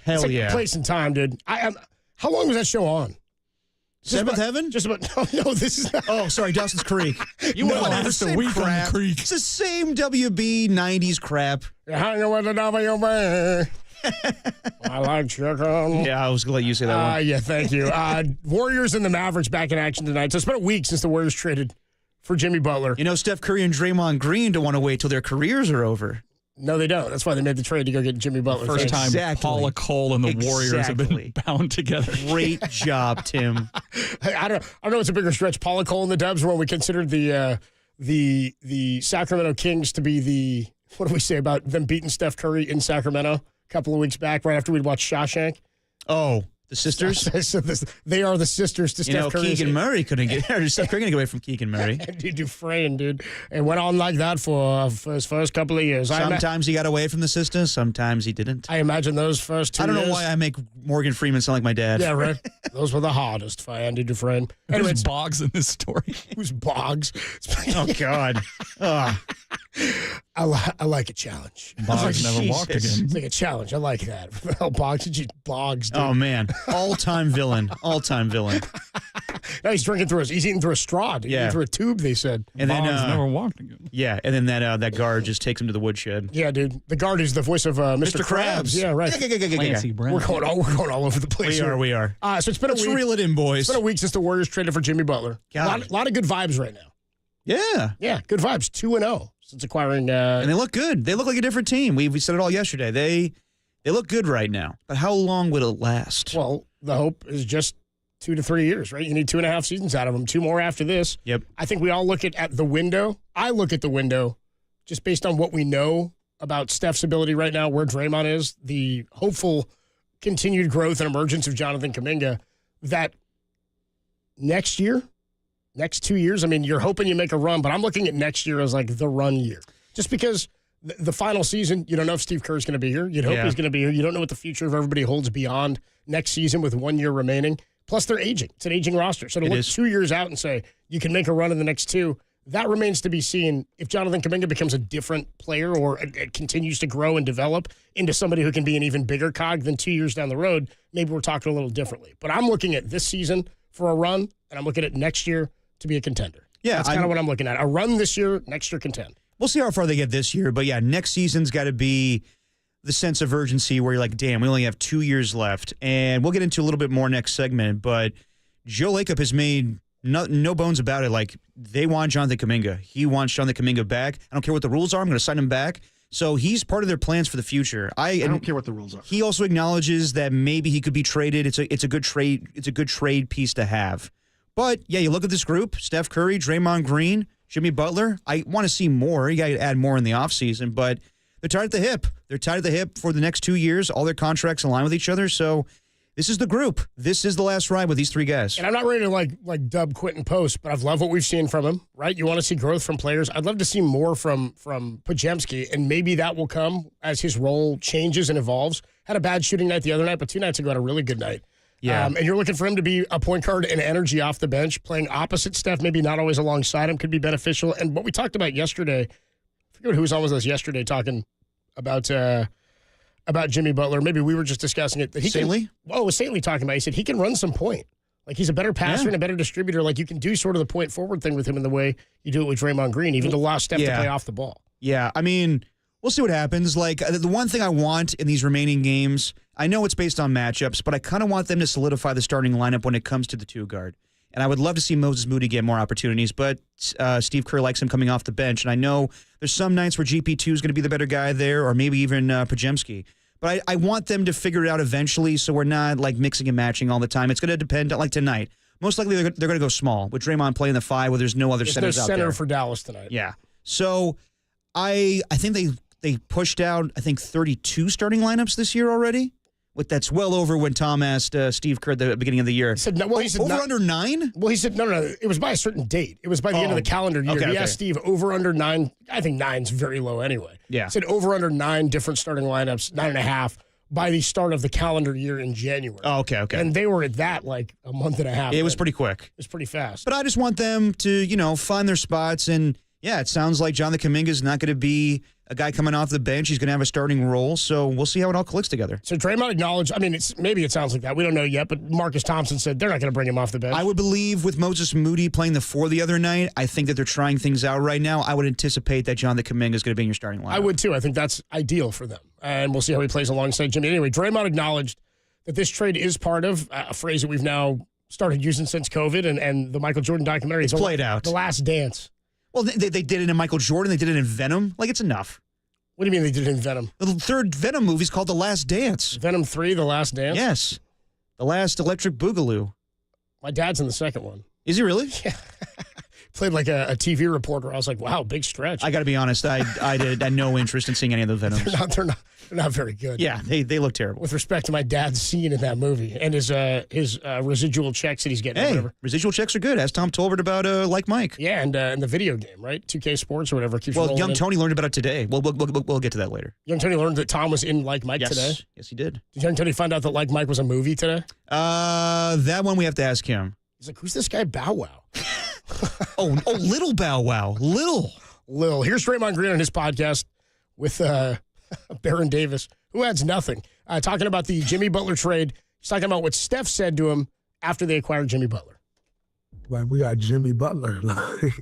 Hell It's like yeah. place and time, dude. How long was that show on? Seventh Heaven? Just about. No, this is not. Oh, sorry, Dawson's Creek. You no, went it's the last a same week on crap. the creek. It's the same WB 90s crap. You're hanging with the WB. I like chicken. Yeah, I was going to let you say that one. Yeah, thank you. Warriors and the Mavericks back in action tonight. So it's been a week since the Warriors traded for Jimmy Butler. You know, Steph Curry and Draymond Green don't want to wait till their careers are over. No, they don't. That's why they made the trade to go get Jimmy Butler. First time Paula Cole and the Warriors have been bound together. Great job, Tim. I don't know what's a bigger stretch, Paula Cole and the Dubs, or when we considered the Sacramento Kings to be the, what do we say about them beating Steph Curry in Sacramento a couple of weeks back, right after we'd watched Shawshank? Oh, the sisters? So they are the sisters to Steph Curry. Keegan Murray couldn't get there. Steph Curry couldn't get away from Keegan Murray. Andy Dufresne, dude. It went on like that for his first couple of years. Sometimes he got away from the sisters. Sometimes he didn't. I imagine those first 2 years. I don't know why I make Morgan Freeman sound like my dad. Yeah, right. Those were the hardest for Andy Dufresne. Anyway, who's Boggs in this story? Who's Boggs? Oh, God. Oh. I like a challenge. Boggs never walked again. It's like a challenge. I like that. Oh, Boggs, Boggs. Dude. Oh, man. All-time villain. All-time villain. No, he's eating through a straw. Dude. Yeah. Eating through a tube, they said. And then Boggs never walked again. Yeah, and then that guard just takes him to the woodshed. Yeah, dude. The guard is the voice of Mr. Krabs. Yeah, right. Clancy Brown. We're going all over the place. We are. So it's been a week. Let's reel it in, boys. It's been a week since the Warriors traded for Jimmy Butler. A lot of good vibes right now. Yeah. Yeah, good vibes. 2-0 since acquiring. And they look good. They look like a different team. We said it all yesterday. They look good right now, but how long would it last? Well, the hope is just 2 to 3 years, right? You need 2.5 seasons out of them, 2 more after this. Yep. I think we all look at the window. I look at the window just based on what we know about Steph's ability right now, where Draymond is, the hopeful continued growth and emergence of Jonathan Kuminga, that next year, next 2 years, I mean, you're hoping you make a run, but I'm looking at next year as like the run year. Just because the final season, you don't know if Steve Kerr's going to be here. You'd hope he's going to be here. You don't know what the future of everybody holds beyond next season with 1 year remaining. Plus, they're aging. It's an aging roster. So to look 2 years out and say, you can make a run in the next 2, that remains to be seen if Jonathan Kuminga becomes a different player or it continues to grow and develop into somebody who can be an even bigger cog than 2 years down the road. Maybe we're talking a little differently. But I'm looking at this season for a run, and I'm looking at next year to be a contender. Yeah, that's kind of what I'm looking at. A run this year, next year contend. We'll see how far they get this year. But, yeah, next season's got to be the sense of urgency where you're like, damn, we only have 2 years left. And we'll get into a little bit more next segment. But Joe Lacob has made no bones about it. Like, they want Jonathan Kuminga. He wants Jonathan Kuminga back. I don't care what the rules are. I'm going to sign him back. So he's part of their plans for the future. I don't care what the rules are. He also acknowledges that maybe he could be traded. It's a good trade. It's a good trade piece to have. But, yeah, you look at this group, Steph Curry, Draymond Green, Jimmy Butler. I want to see more. You got to add more in the offseason. But they're tied at the hip. They're tied at the hip for the next 2 years. All their contracts align with each other. So this is the group. This is the last ride with these 3 guys. And I'm not ready to like dub Quentin Post, but I've loved what we've seen from him, right? You want to see growth from players. I'd love to see more from Podziemski, and maybe that will come as his role changes and evolves. Had a bad shooting night the other night, but 2 nights ago had a really good night. Yeah. And you're looking for him to be a point guard and energy off the bench, playing opposite Steph, maybe not always alongside him, could be beneficial. And what we talked about yesterday, I forget who was on with us yesterday talking about Jimmy Butler. Maybe we were just discussing it. That he Saintly? Well, it was Saintly talking about. He said he can run some point. Like, he's a better passer and a better distributor. Like, you can do sort of the point forward thing with him in the way you do it with Draymond Green, even to allow Steph to play off the ball. Yeah, I mean, we'll see what happens. Like, the one thing I want in these remaining games, I know it's based on matchups, but I kind of want them to solidify the starting lineup when it comes to the 2-guard. And I would love to see Moses Moody get more opportunities, but Steve Kerr likes him coming off the bench. And I know there's some nights where GP2 is going to be the better guy there, or maybe even Podziemski. But I want them to figure it out eventually so we're not, like, mixing and matching all the time. It's going to depend, like tonight. Most likely they're going to go small, with Draymond playing the 5 where there's no other centers out there. There's no center for Dallas tonight. Yeah. So I think they pushed out, I think, 32 starting lineups this year already. That's well over when Tom asked Steve Kerr at the beginning of the year. He said, no, well, he said over under 9? Well, he said, no. It was by a certain date. It was by the end of the calendar year. He asked Steve, over under 9. I think 9's very low anyway. Yeah. He said over under 9 different starting lineups, 9.5, by the start of the calendar year in January. Oh, okay. And they were at that like a month and a half. It was pretty quick. It was pretty fast. But I just want them to, find their spots. And, yeah, it sounds like Jonathan Kuminga is not going to be a guy coming off the bench. He's going to have a starting role. So we'll see how it all clicks together. So Draymond acknowledged, maybe it sounds like that. We don't know yet, but Marcus Thompson said they're not going to bring him off the bench. I would believe with Moses Moody playing the 4 the other night, I think that they're trying things out right now. I would anticipate that Jonathan Kuminga is going to be in your starting lineup. I would too. I think that's ideal for them. And we'll see how he plays alongside Jimmy. Anyway, Draymond acknowledged that this trade is part of a phrase that we've now started using since COVID and the Michael Jordan documentary. It's played out. The Last Dance. Well, they did it in Michael Jordan. They did it in Venom. Like, it's enough. What do you mean they did it in Venom? The third Venom movie is called The Last Dance. Venom 3, The Last Dance? Yes. The Last Electric Boogaloo. My dad's in the second one. Is he really? Yeah. Played like a TV reporter. I was like, wow, big stretch. I got to be honest. I had no interest in seeing any of the Venoms. They're not very good. Yeah, they look terrible. With respect to my dad's scene in that movie and his residual checks that he's getting. Hey, or whatever. Residual checks are good. Ask Tom Tolbert about Like Mike. Yeah, and the video game, right? 2K Sports or whatever. Young Tony learned about it today. We'll get to that later. Young Tony learned that Tom was in Like Mike today? Yes, he did. Did Young Tony find out that Like Mike was a movie today? That one we have to ask him. He's like, who's this guy Bow Wow? oh, Little Bow Wow. Lil. Here's Draymond Green on his podcast with Baron Davis, who adds nothing. Talking about the Jimmy Butler trade. He's talking about what Steph said to him after they acquired Jimmy Butler. Like, we got Jimmy Butler.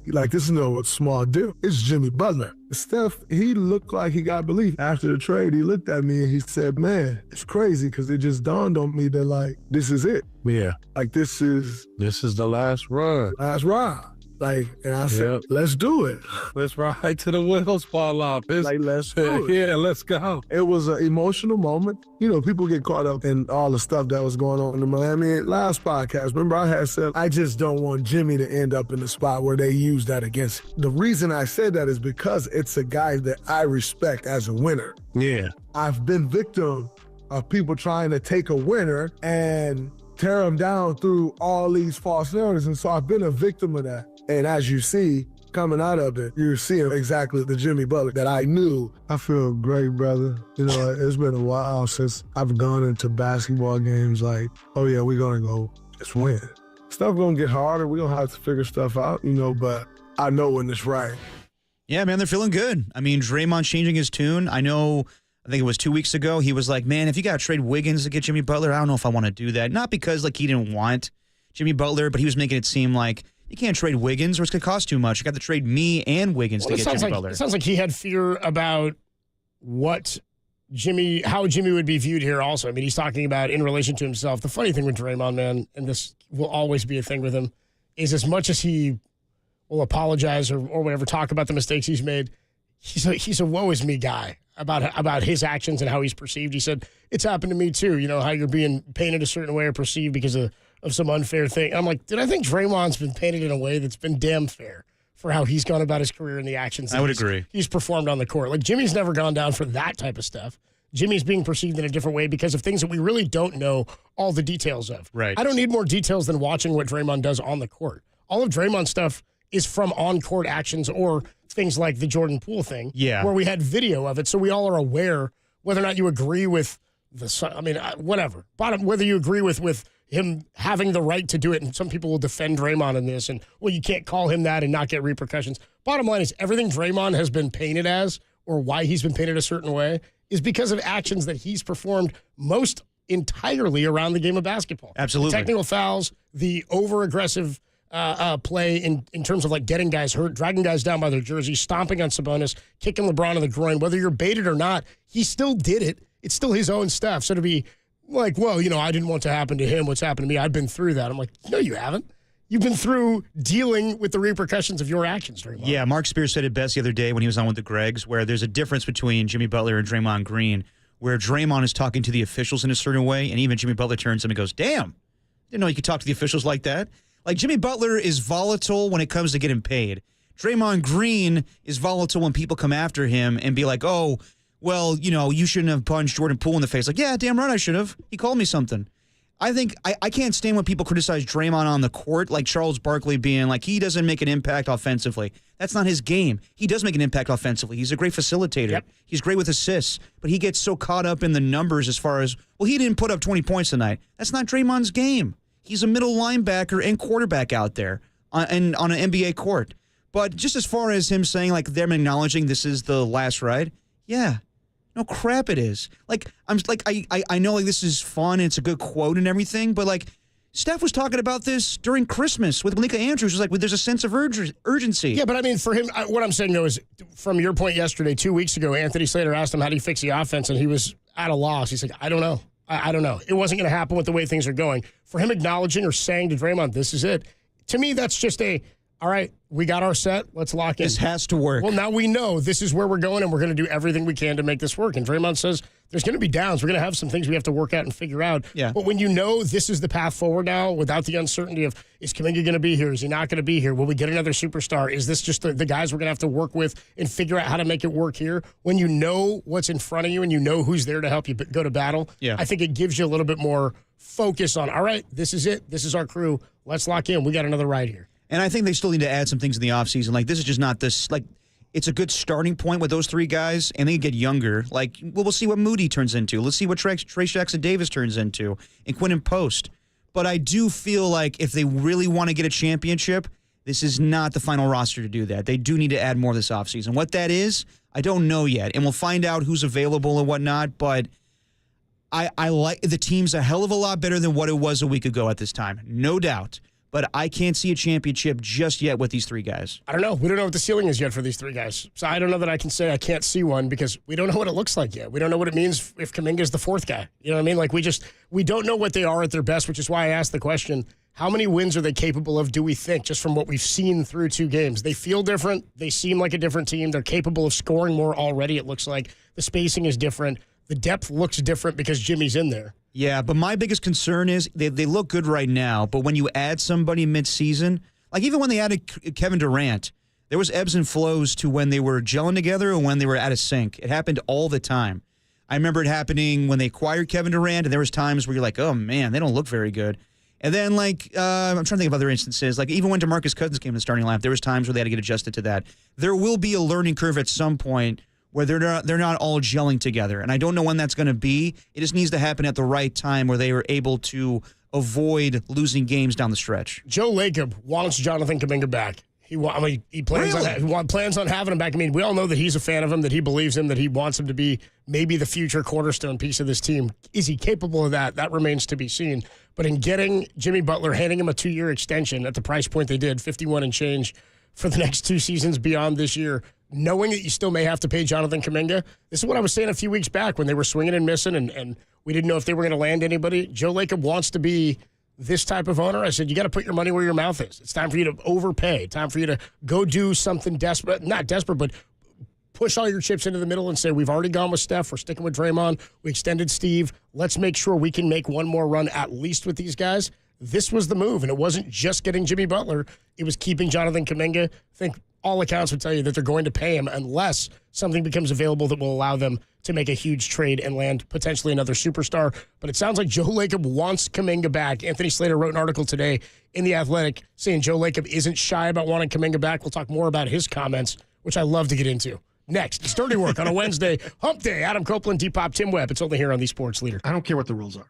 Like, this is no small deal. It's Jimmy Butler. Steph, he looked like he got belief. After the trade, he looked at me and he said, man, it's crazy because it just dawned on me that, like, this is it. Yeah. Like, this is the last run. Last ride. And I said, let's do it. Let's ride to the wheels fall off. Let's do it. Yeah, let's go. It was an emotional moment. People get caught up in all the stuff that was going on in Miami. Last podcast, remember I had said, I just don't want Jimmy to end up in the spot where they use that against him. The reason I said that is because it's a guy that I respect as a winner. Yeah. I've been victim of people trying to take a winner and tear him down through all these false narratives. And so I've been a victim of that. And as you see, coming out of it, you're seeing exactly the Jimmy Butler that I knew. I feel great, brother. It's been a while since I've gone into basketball games like, oh yeah, we're gonna go just win. Stuff gonna get harder. We're gonna have to figure stuff out, but I know when it's right. Yeah, man, they're feeling good. I mean, Draymond's changing his tune. I think it was 2 weeks ago, he was like, man, if you got to trade Wiggins to get Jimmy Butler, I don't know if I want to do that. Not because, he didn't want Jimmy Butler, but he was making it seem like you can't trade Wiggins or it's going to cost too much. You got to trade me and Wiggins to get Jimmy Butler. It sounds like he had fear about how Jimmy would be viewed here also. I mean, he's talking about in relation to himself. The funny thing with Draymond, man, and this will always be a thing with him, is as much as he will apologize or whatever, talk about the mistakes he's made, he's a woe is me guy about his actions and how he's perceived. He said, it's happened to me too, how you're being painted a certain way or perceived because of some unfair thing. I'm like, dude, I think Draymond's been painted in a way that's been damn fair for how he's gone about his career and the actions I would agree. He's performed on the court. Like, Jimmy's never gone down for that type of stuff. Jimmy's being perceived in a different way because of things that we really don't know all the details of. Right. I don't need more details than watching what Draymond does on the court. All of Draymond's stuff is from on-court actions or things like the Jordan Poole thing, where we had video of it, so we all are aware whether or not you agree with whatever. Whether you agree with him having the right to do it, and some people will defend Draymond in this, and, well, you can't call him that and not get repercussions. Bottom line is everything Draymond has been painted as, or why he's been painted a certain way, is because of actions that he's performed most entirely around the game of basketball. Absolutely. The technical fouls, the over-aggressive play in terms of getting guys hurt, dragging guys down by their jersey, stomping on Sabonis, kicking LeBron in the groin. Whether you're baited or not, he still did it. It's still his own stuff. So to be like, well, I didn't want to happen to him. What's happened to me? I've been through that. I'm like, no, you haven't. You've been through dealing with the repercussions of your actions, Draymond. Yeah, Mark Spears said it best the other day when he was on with the Gregs, where there's a difference between Jimmy Butler and Draymond Green, where Draymond is talking to the officials in a certain way, and even Jimmy Butler turns to him and goes, damn, didn't know you could talk to the officials like that. Jimmy Butler is volatile when it comes to getting paid. Draymond Green is volatile when people come after him and be like, oh, well, you shouldn't have punched Jordan Poole in the face. Like, yeah, damn right I should have. He called me something. I think I can't stand when people criticize Draymond on the court, like Charles Barkley being like, he doesn't make an impact offensively. That's not his game. He does make an impact offensively. He's a great facilitator. Yep. He's great with assists, but he gets so caught up in the numbers as far as, well, he didn't put up 20 points tonight. That's not Draymond's game. He's a middle linebacker and quarterback out there on an NBA court. But just as far as him saying, them acknowledging this is the last ride, yeah. No crap it is. I know this is fun and it's a good quote and everything, but Steph was talking about this during Christmas with Malika Andrews. It was there's a sense of urgency. Yeah, but I mean, for him, what I'm saying though is, from your point yesterday, 2 weeks ago, Anthony Slater asked him how do you fix the offense, and he was at a loss. He's like, I don't know. I don't know. It wasn't going to happen with the way things are going. For him acknowledging or saying to Draymond, this is it, to me, that's just all right, we got our set. Let's lock in. This has to work. Well, now we know this is where we're going, and we're going to do everything we can to make this work. And Draymond says there's going to be downs. We're going to have some things we have to work out and figure out. Yeah. But when you know this is the path forward now, without the uncertainty of, is Kuminga going to be here? Is he not going to be here? Will we get another superstar? Is this just the guys we're going to have to work with and figure out how to make it work here? When you know what's in front of you and you know who's there to help you go to battle, I think it gives you a little bit more focus on, all right, this is it. This is our crew. Let's lock in. We got another ride here. And I think they still need to add some things in the offseason. This is just not this. It's a good starting point with those three guys, and they get younger. We'll see what Moody turns into. Let's see what Trey Jackson-Davis turns into, and Quinton Post. But I do feel like if they really want to get a championship, this is not the final roster to do that. They do need to add more this offseason. What that is, I don't know yet, and we'll find out who's available and whatnot, but I like the team's a hell of a lot better than what it was a week ago at this time, no doubt. But I can't see a championship just yet with these three guys. I don't know. We don't know what the ceiling is yet for these three guys. So I don't know that I can say I can't see one because we don't know what it looks like yet. We don't know what it means if Kuminga's the fourth guy. You know what I mean? We don't know what they are at their best, which is why I asked the question, How many wins are they capable of, do we think, just from what we've seen through 2 games? They feel different. They seem like a different team. They're capable of scoring more already, it looks like. The spacing is different. The depth looks different because Jimmy's in there. Yeah, but my biggest concern is they look good right now, but when you add somebody midseason, like even when they added Kevin Durant, there was ebbs and flows to when they were gelling together and when they were out of sync. It happened all the time. I remember it happening when they acquired Kevin Durant, and there was times where you're like, oh, man, they don't look very good. And then, I'm trying to think of other instances. Like, even when DeMarcus Cousins came to the starting lineup, there was times where they had to get adjusted to that. There will be a learning curve at some point where they're not all gelling together. And I don't know when that's going to be. It just needs to happen at the right time where they are able to avoid losing games down the stretch. Joe Lacob wants Jonathan Kuminga back. He plans on having him back. I mean, we all know that he's a fan of him, that he believes him, that he wants him to be maybe the future cornerstone piece of this team. Is he capable of that? That remains to be seen. But in getting Jimmy Butler, handing him a 2-year extension at the price point they did, 51 and change for the next 2 seasons beyond this year, knowing that you still may have to pay Jonathan Kuminga, this is what I was saying a few weeks back when they were swinging and missing and we didn't know if they were going to land anybody. Joe Lacob wants to be this type of owner. I said, you got to put your money where your mouth is. It's time for you to overpay. Time for you to go do something desperate, not desperate, but push all your chips into the middle and say, we've already gone with Steph. We're sticking with Draymond. We extended Steve. Let's make sure we can make one more run at least with these guys. This was the move, and it wasn't just getting Jimmy Butler. It was keeping Jonathan Kuminga. I think all accounts would tell you that they're going to pay him unless something becomes available that will allow them to make a huge trade and land potentially another superstar. But it sounds like Joe Lacob wants Kuminga back. Anthony Slater wrote an article today in The Athletic saying Joe Lacob isn't shy about wanting Kuminga back. We'll talk more about his comments, which I love to get into. Next, it's Dirty Work on a Wednesday. Hump Day. Adam Copeland, Depop, Tim Webb. It's only here on The Sports Leader. I don't care what the rules are.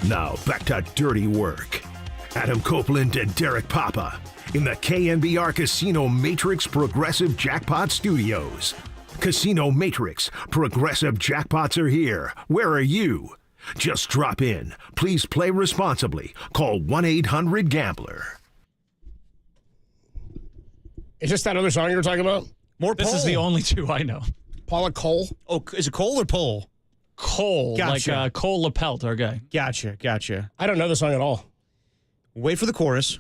Now back to dirty work. Adam Copeland and Derek Papa in the KNBR Casino Matrix Progressive Jackpot Studios. Casino Matrix Progressive Jackpots are here. Where are you? Just drop in. Please play responsibly. Call 1-800-GAMBLER. Is this that other song you were talking about? More This Pole. is the only two I know. Paula Cole? Oh, is it Cole or Pole? Cole, Gotcha. like Cole Lapelt, our guy. Gotcha. I don't know the song at all. Wait for the chorus.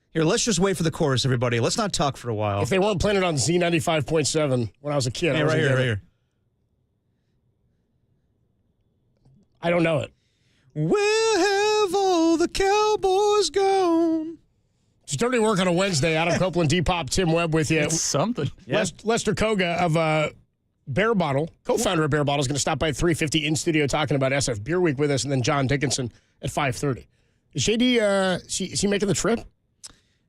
Here, let's just wait for the chorus, everybody. Let's not talk for a while. If they weren't playing it on Z95.7 when I was a kid, Hey, right here. I don't know it. Where have all the cowboys gone? It's dirty work on a Wednesday. Adam Copeland, Depop, Tim Webb with you. It's something. Lester Koga of Bear Bottle, co-founder of Bear Bottle, is going to stop by at 3:50 in studio talking about SF Beer Week with us, and then John Dickinson at 5:30. Is JD, is he making the trip?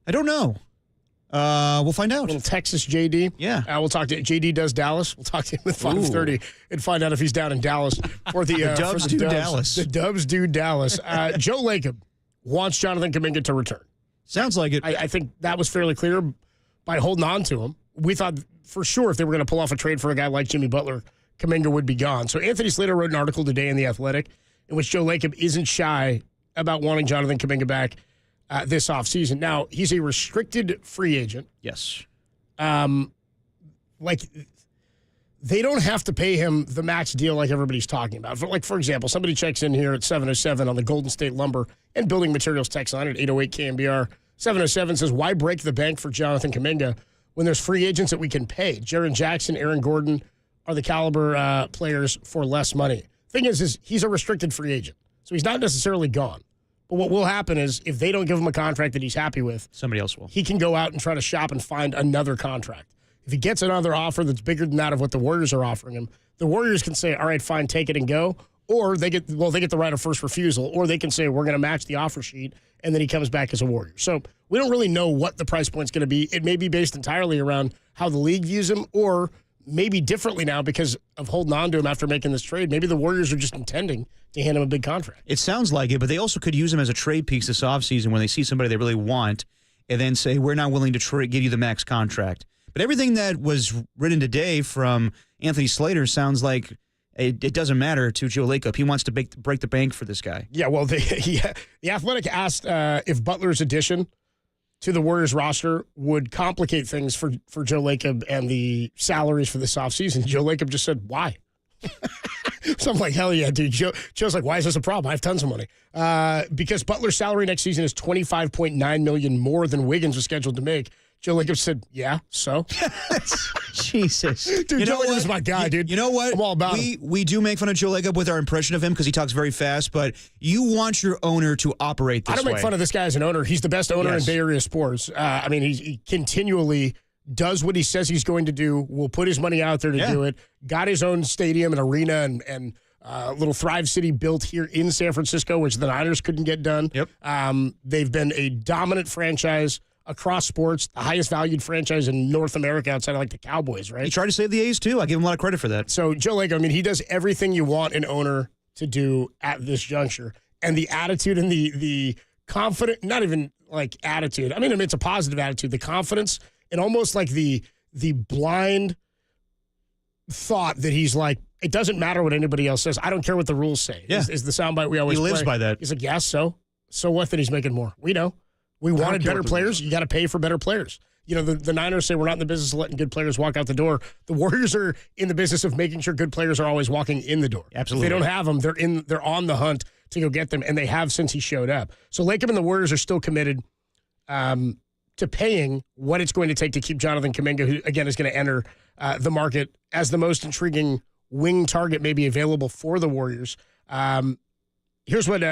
I don't know. We'll find out. Little Texas JD. Yeah. We'll talk to JD does Dallas. We'll talk to him at 5:30 and find out if he's down in Dallas for the Dubs for do Dallas. The Dubs do Dallas. Joe Lacob wants Jonathan Kuminga to return. Sounds like it. I think that was fairly clear by holding on to him. We thought for sure if they were going to pull off a trade for a guy like Jimmy Butler, Kuminga would be gone. So Anthony Slater wrote an article today in The Athletic in which Joe Lacob isn't shy about wanting Jonathan Kuminga back this offseason. Now, he's a restricted free agent. Yes. They don't have to pay him the max deal like everybody's talking about. For example, somebody checks in here at 7:07 on the Golden State Lumber and Building Materials text line at 808 KNBR. 7:07 says, why break the bank for Jonathan Kuminga when there's free agents that we can pay? Jaren Jackson, Aaron Gordon are the caliber players for less money. Thing is he's a restricted free agent, so he's not necessarily gone. But what will happen is if they don't give him a contract that he's happy with, somebody else will. He can go out and try to shop and find another contract. If he gets another offer that's bigger than that of what the Warriors are offering him, the Warriors can say, all right, fine, take it and go. Or they get the right of first refusal. Or they can say, we're going to match the offer sheet, and then he comes back as a Warrior. So we don't really know what the price point's going to be. It may be based entirely around how the league views him, or maybe differently now because of holding on to him after making this trade. Maybe the Warriors are just intending to hand him a big contract. It sounds like it, but they also could use him as a trade piece this offseason when they see somebody they really want and then say, we're not willing to give you the max contract. But everything that was written today from Anthony Slater sounds like it doesn't matter to Joe Lacob. He wants to break the bank for this guy. Yeah, well, the Athletic asked if Butler's addition to the Warriors roster would complicate things for Joe Lacob and the salaries for this offseason. Joe Lacob just said, why? So I'm like, hell yeah, dude. Joe's like, why is this a problem? I have tons of money. Because Butler's salary next season is $25.9 million more than Wiggins was scheduled to make. Joe Lacob said, yeah, so? Jesus. Dude, Joe Lacob's my guy, dude. You know what? I'm all about him. We do make fun of Joe Lacob with our impression of him because he talks very fast, but you want your owner to operate this way. I don't make fun of this guy as an owner. He's the best owner in Bay Area sports. He continually does what he says he's going to do, will put his money out there to do it, got his own stadium and arena and little Thrive City built here in San Francisco, which the Niners couldn't get done. Yep. They've been a dominant franchise across sports, the highest valued franchise in North America outside of the Cowboys, right? He tried to save the A's too. I give him a lot of credit for that. So Joe Lacob, he does everything you want an owner to do at this juncture. And the attitude and the confident, not even like attitude. It's a positive attitude. The confidence and almost like the blind thought that he's like, it doesn't matter what anybody else says. I don't care what the rules say. Yeah. Is the soundbite we always He lives play. by that. He's like, yes, so what that he's making more? We know. We wanted better players. You got to pay for better players. The Niners say we're not in the business of letting good players walk out the door. The Warriors are in the business of making sure good players are always walking in the door. Absolutely. If they don't have them, they're on the hunt to go get them, and they have since he showed up. So Lacob and the Warriors are still committed to paying what it's going to take to keep Jonathan Kuminga, who, again, is going to enter the market as the most intriguing wing target maybe available for the Warriors. Here's what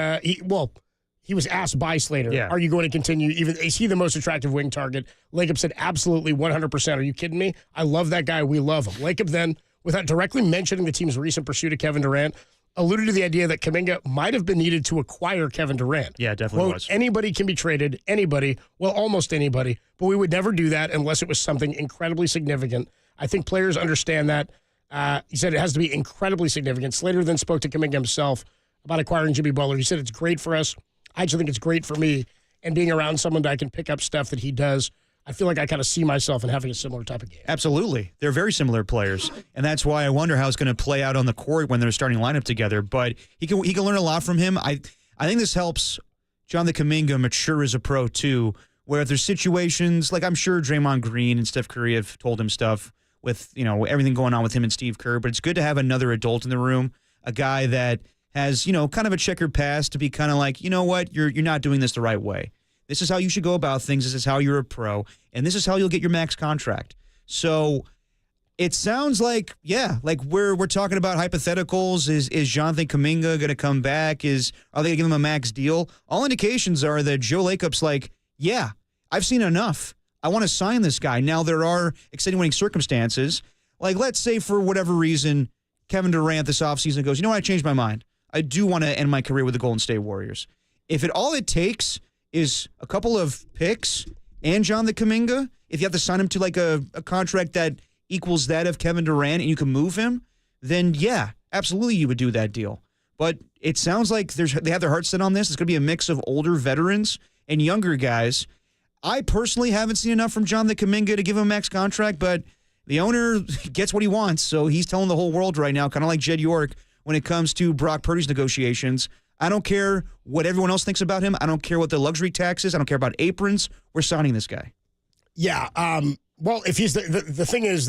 he was asked by Slater, are you going to continue? Is he the most attractive wing target? Lacob said, absolutely, 100%. Are you kidding me? I love that guy. We love him. Lacob then, without directly mentioning the team's recent pursuit of Kevin Durant, alluded to the idea that Kuminga might have been needed to acquire Kevin Durant. Yeah, definitely Quote, was. anybody can be traded, anybody, well, almost anybody, but we would never do that unless it was something incredibly significant. I think players understand that. He said it has to be incredibly significant. Slater then spoke to Kuminga himself about acquiring Jimmy Butler. He said it's great for us. I actually think it's great for me. And being around someone that I can pick up stuff that he does, I feel like I kind of see myself in having a similar type of game. Absolutely. They're very similar players. And that's why I wonder how it's going to play out on the court when they're starting lineup together. But he can learn a lot from him. I think this helps Jonathan Kuminga mature as a pro, too, where if there's situations, like I'm sure Draymond Green and Steph Curry have told him stuff with, everything going on with him and Steve Kerr, but it's good to have another adult in the room, a guy that has, kind of a checkered past to be kind of like, you know what, you're not doing this the right way. This is how you should go about things. This is how you're a pro, and this is how you'll get your max contract. So it sounds like, like we're talking about hypotheticals. Is Jonathan Kuminga going to come back? Are they going to give him a max deal? All indications are that Joe Lacob's like, yeah, I've seen enough. I want to sign this guy. Now, there are extenuating circumstances. Like, let's say for whatever reason, Kevin Durant this offseason goes, you know what, I changed my mind. I do want to end my career with the Golden State Warriors. If all it takes is a couple of picks and Jonathan Kuminga, if you have to sign him to like a contract that equals that of Kevin Durant and you can move him, then yeah, absolutely you would do that deal. But it sounds like they have their hearts set on this. It's going to be a mix of older veterans and younger guys. I personally haven't seen enough from Jonathan Kuminga to give him a max contract, but the owner gets what he wants, so he's telling the whole world right now, kind of like Jed York, when it comes to Brock Purdy's negotiations. I don't care what everyone else thinks about him. I don't care what the luxury tax is. I don't care about aprons. We're signing this guy. Yeah. Well, if he's the thing is,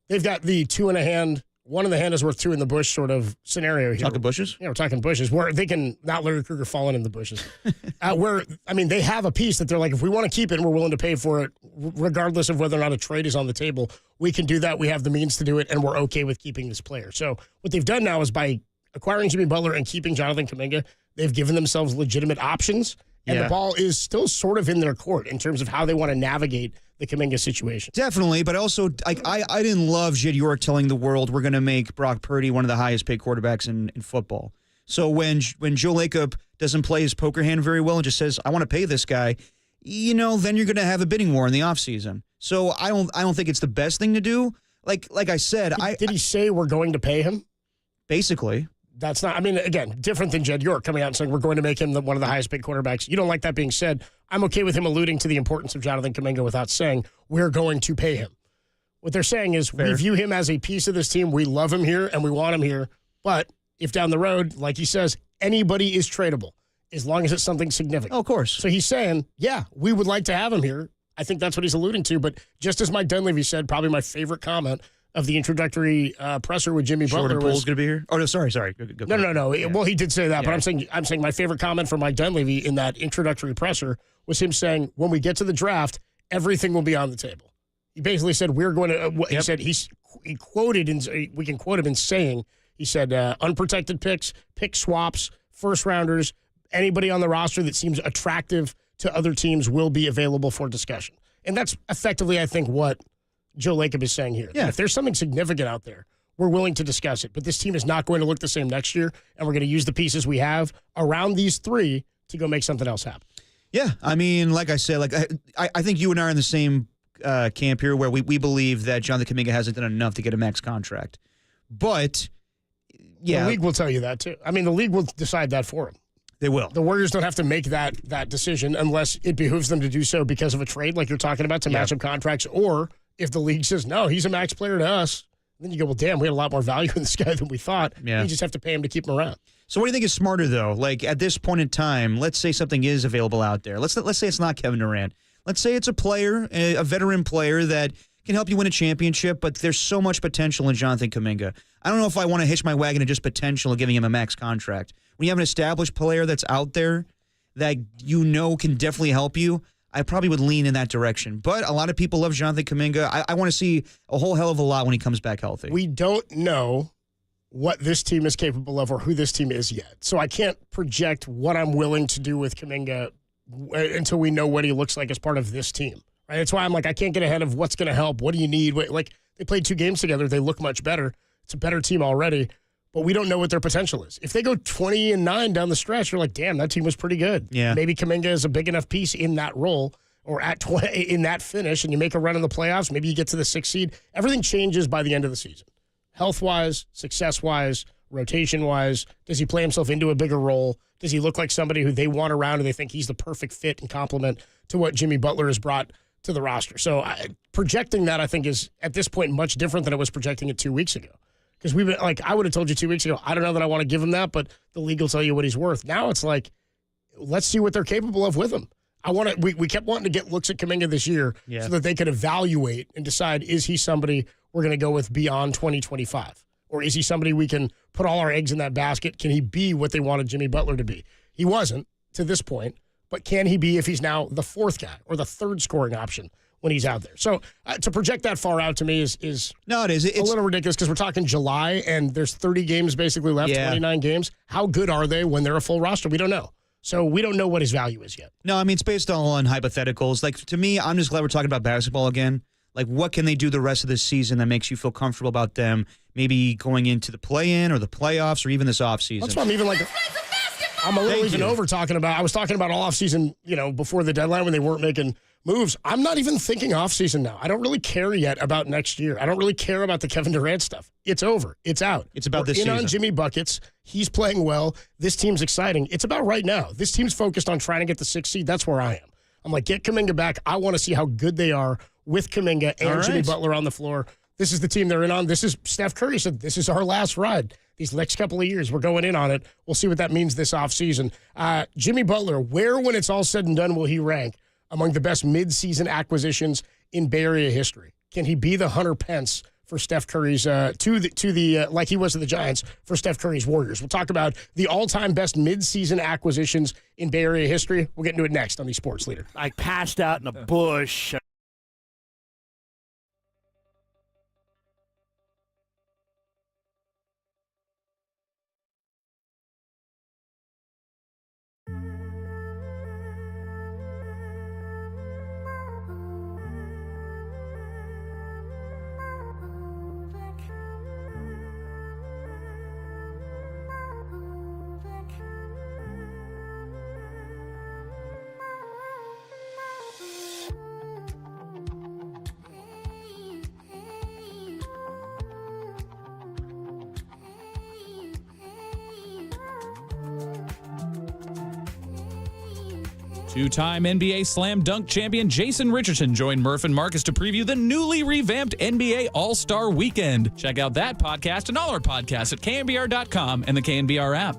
they've got the two in a hand. One in the hand is worth two in the bush sort of scenario here. Talking bushes? Yeah, we're talking bushes. Where they can, not Larry Krueger falling in the bushes. They have a piece that they're like, if we want to keep it and we're willing to pay for it, regardless of whether or not a trade is on the table, we can do that. We have the means to do it, and we're okay with keeping this player. So what they've done now is by acquiring Jimmy Butler and keeping Jonathan Kuminga, they've given themselves legitimate options, and the ball is still sort of in their court in terms of how they want to navigate the Kuminga situation. Definitely, but also I didn't love Jed York telling the world we're going to make Brock Purdy one of the highest paid quarterbacks in football. So when Joe Lacob doesn't play his poker hand very well and just says, I want to pay this guy, then you're going to have a bidding war in the offseason. So I don't think it's the best thing to do. Like I said, did he say we're going to pay him? Basically. That's not, again, different than Jed York coming out and saying we're going to make him one of the highest paid quarterbacks. You don't like that being said. I'm okay with him alluding to the importance of Jonathan Kuminga without saying we're going to pay him. What they're saying is we view him as a piece of this team. We love him here and we want him here. But if down the road, like he says, anybody is tradable as long as it's something significant. Oh, of course. So he's saying, yeah, we would like to have him here. I think that's what he's alluding to. But just as Mike Dunleavy said, probably my favorite comment of the introductory presser with Jimmy Butler was... Pool's going to be here? Oh, no, sorry. Go No. Yeah. Well, he did say that, but I'm saying my favorite comment from Mike Dunleavy in that introductory presser was him saying, when we get to the draft, everything will be on the table. He basically said, we're going to... He said, he quoted, we can quote him in saying, he said, unprotected picks, pick swaps, first rounders, anybody on the roster that seems attractive to other teams will be available for discussion. And that's effectively, I think, what Joe Lacob is saying here. Yeah. If there's something significant out there, we're willing to discuss it. But this team is not going to look the same next year, and we're going to use the pieces we have around these three to go make something else happen. Yeah, like I said, I think you and I are in the same camp here where we believe that Jonathan Kuminga hasn't done enough to get a max contract. But, yeah. The league will tell you that, too. The league will decide that for him. They will. The Warriors don't have to make that decision unless it behooves them to do so because of a trade like you're talking about to match up contracts, or if the league says, no, he's a max player to us, then you go, well, damn, we had a lot more value in this guy than we thought. Yeah. You just have to pay him to keep him around. So what do you think is smarter, though? Like, at this point in time, let's say something is available out there. Let's say it's not Kevin Durant. Let's say it's a player, a veteran player that can help you win a championship, but there's so much potential in Jonathan Kuminga. I don't know if I want to hitch my wagon to just potential of giving him a max contract. When you have an established player that's out there that can definitely help you, I probably would lean in that direction. But a lot of people love Jonathan Kuminga. I want to see a whole hell of a lot when he comes back healthy. We don't know what this team is capable of or who this team is yet. So I can't project what I'm willing to do with Kuminga until we know what he looks like as part of this team. Right? That's why I'm like, I can't get ahead of what's going to help. What do you need? They played 2 games together. They look much better. It's a better team already. But we don't know what their potential is. If they go 20-9 down the stretch, you're like, damn, that team was pretty good. Yeah. Maybe Kuminga is a big enough piece in that role or at 20 in that finish, and you make a run in the playoffs. Maybe you get to the 6th seed. Everything changes by the end of the season. Health-wise, success-wise, rotation-wise? Does he play himself into a bigger role? Does he look like somebody who they want around and they think he's the perfect fit and complement to what Jimmy Butler has brought to the roster? So projecting that, I think, is at this point much different than it was projecting it 2 weeks ago. Because we've been like, I would have told you 2 weeks ago, I don't know that I want to give him that, but the league will tell you what he's worth. Now it's like, let's see what they're capable of with him. We kept wanting to get looks at Kuminga this year so that they could evaluate and decide, is he somebody we're going to go with beyond 2025? Or is he somebody we can put all our eggs in that basket? Can he be what they wanted Jimmy Butler to be? He wasn't to this point, but can he be if he's now the fourth guy or the third scoring option when he's out there? So to project that far out to me is it's a little ridiculous because we're talking July and there's 30 games basically left, 29 games. How good are they when they're a full roster? We don't know. So we don't know what his value is yet. No, I mean, it's based on hypotheticals. Like, to me, I'm just glad we're talking about basketball again. Like, what can they do the rest of this season that makes you feel comfortable about them maybe going into the play-in or the playoffs or even this offseason? That's why I'm even like, I'm a little even over talking about, I was talking about all offseason, before the deadline when they weren't making moves. I'm not even thinking offseason now. I don't really care yet about next year. I don't really care about the Kevin Durant stuff. It's over. It's out. It's about this season. season. On Jimmy Buckets. He's playing well. This team's exciting. It's about right now. This team's focused on trying to get the 6th seed. That's where I am. I'm like, get Kuminga back. I want to see how good they are with Kuminga and Jimmy Butler on the floor. This is the team they're in on. This is Steph Curry said, this is our last ride. These next couple of years, we're going in on it. We'll see what that means this offseason. Jimmy Butler, where when it's all said and done will he rank among the best mid-season acquisitions in Bay Area history? Can he be the Hunter Pence for Steph Curry's like he was to the Giants for Steph Curry's Warriors? We'll talk about the all-time best mid-season acquisitions in Bay Area history. We'll get into it next on the Sports Leader. I passed out in a bush. Two-time NBA Slam Dunk champion Jason Richardson joined Murph and Marcus to preview the newly revamped NBA All-Star Weekend. Check out that podcast and all our podcasts at KNBR.com and the KNBR app.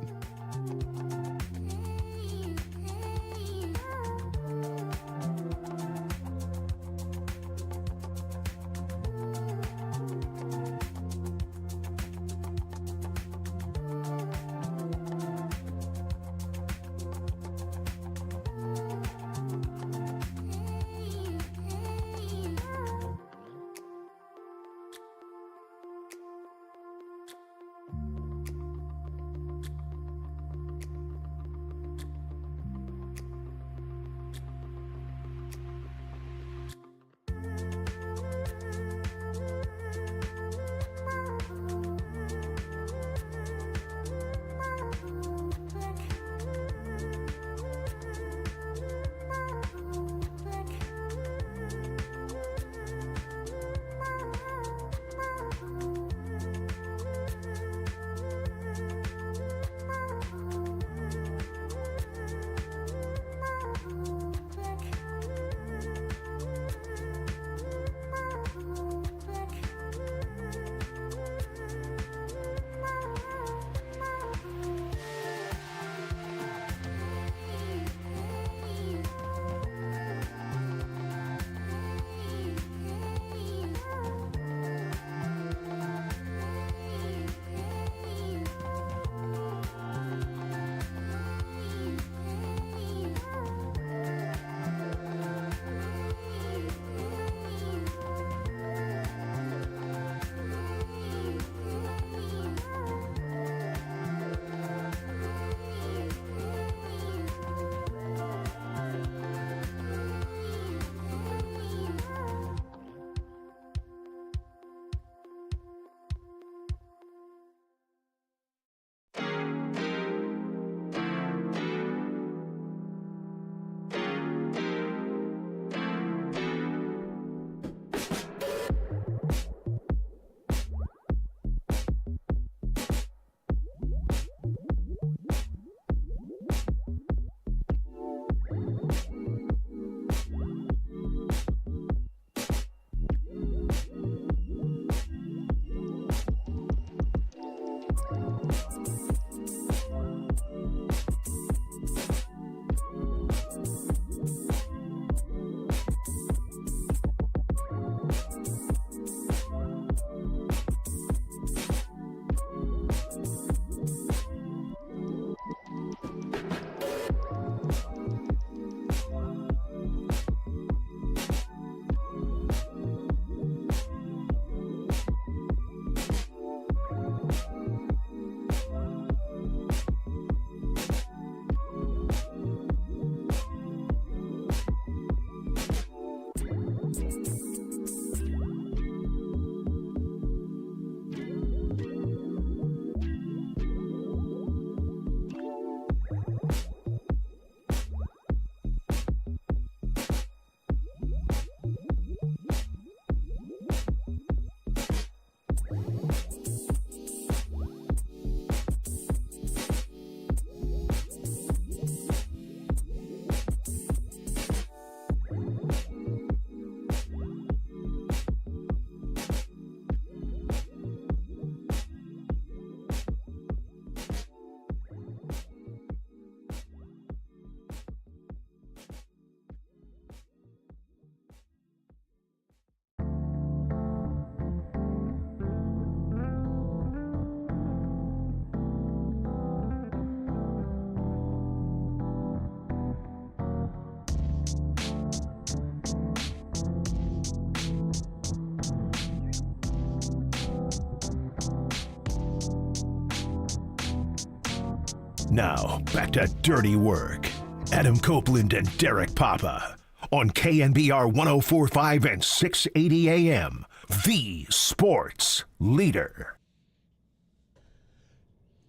Now, back to Dirty Work. Adam Copeland and Derek Papa on KNBR 104.5 and 680 AM, the sports leader.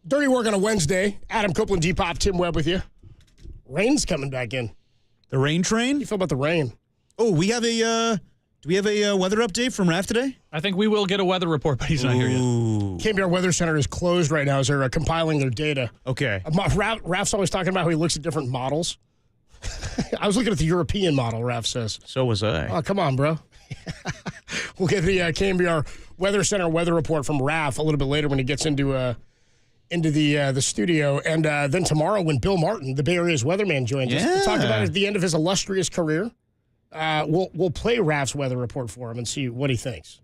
Dirty Work on a Wednesday. Adam Copeland, D-Pop, Tim Webb with you. Rain's coming back in. The rain train? How do you feel about the rain? Oh, we have a do we have a weather update from Raph today? I think we will get a weather report, but he's not here yet. KNBR Weather Center is closed right now as they're compiling their data. Okay. Raph's always talking about how he looks at different models. I was looking at the European model, Raph says. So was I. Oh, come on, bro. We'll get the KNBR Weather Center weather report from Raph a little bit later when he gets into the studio. And then tomorrow when Bill Martin, the Bay Area's weatherman, joins us to talk about at the end of his illustrious career, we'll play Raph's weather report for him and see what he thinks.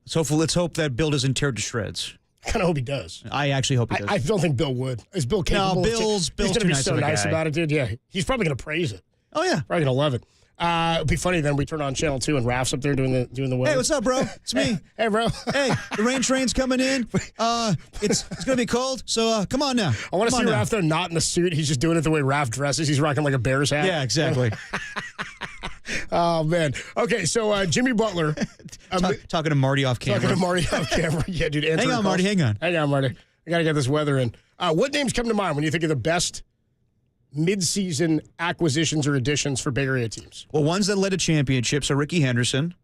So let's hope that Bill doesn't tear to shreds. I kind of hope he does. I actually hope he does. I don't think Bill would. Is Bill capable? No, Bill's he's going to be so nice guy. about it, dude. Yeah, he's probably going to praise it. Oh yeah, probably going to love it. It'd be funny then we turn on Channel 2 and Raph's up there doing the weather. Hey, what's up, bro? It's me. Hey, bro. Hey, the rain train's coming in. It's going to be cold, so come on now. I want to see Raph though, not in the suit. He's just doing it the way Raph dresses. He's rocking like a Bears hat. Yeah, exactly. Oh man. Okay, so Jimmy Butler talking to Marty off camera. Yeah, dude. Hang on, Marty. Hang on, Marty. I got to get this weather in. What names come to mind when you think of the best mid-season acquisitions or additions for Bay Area teams? Well, ones that led to championships are Ricky Henderson,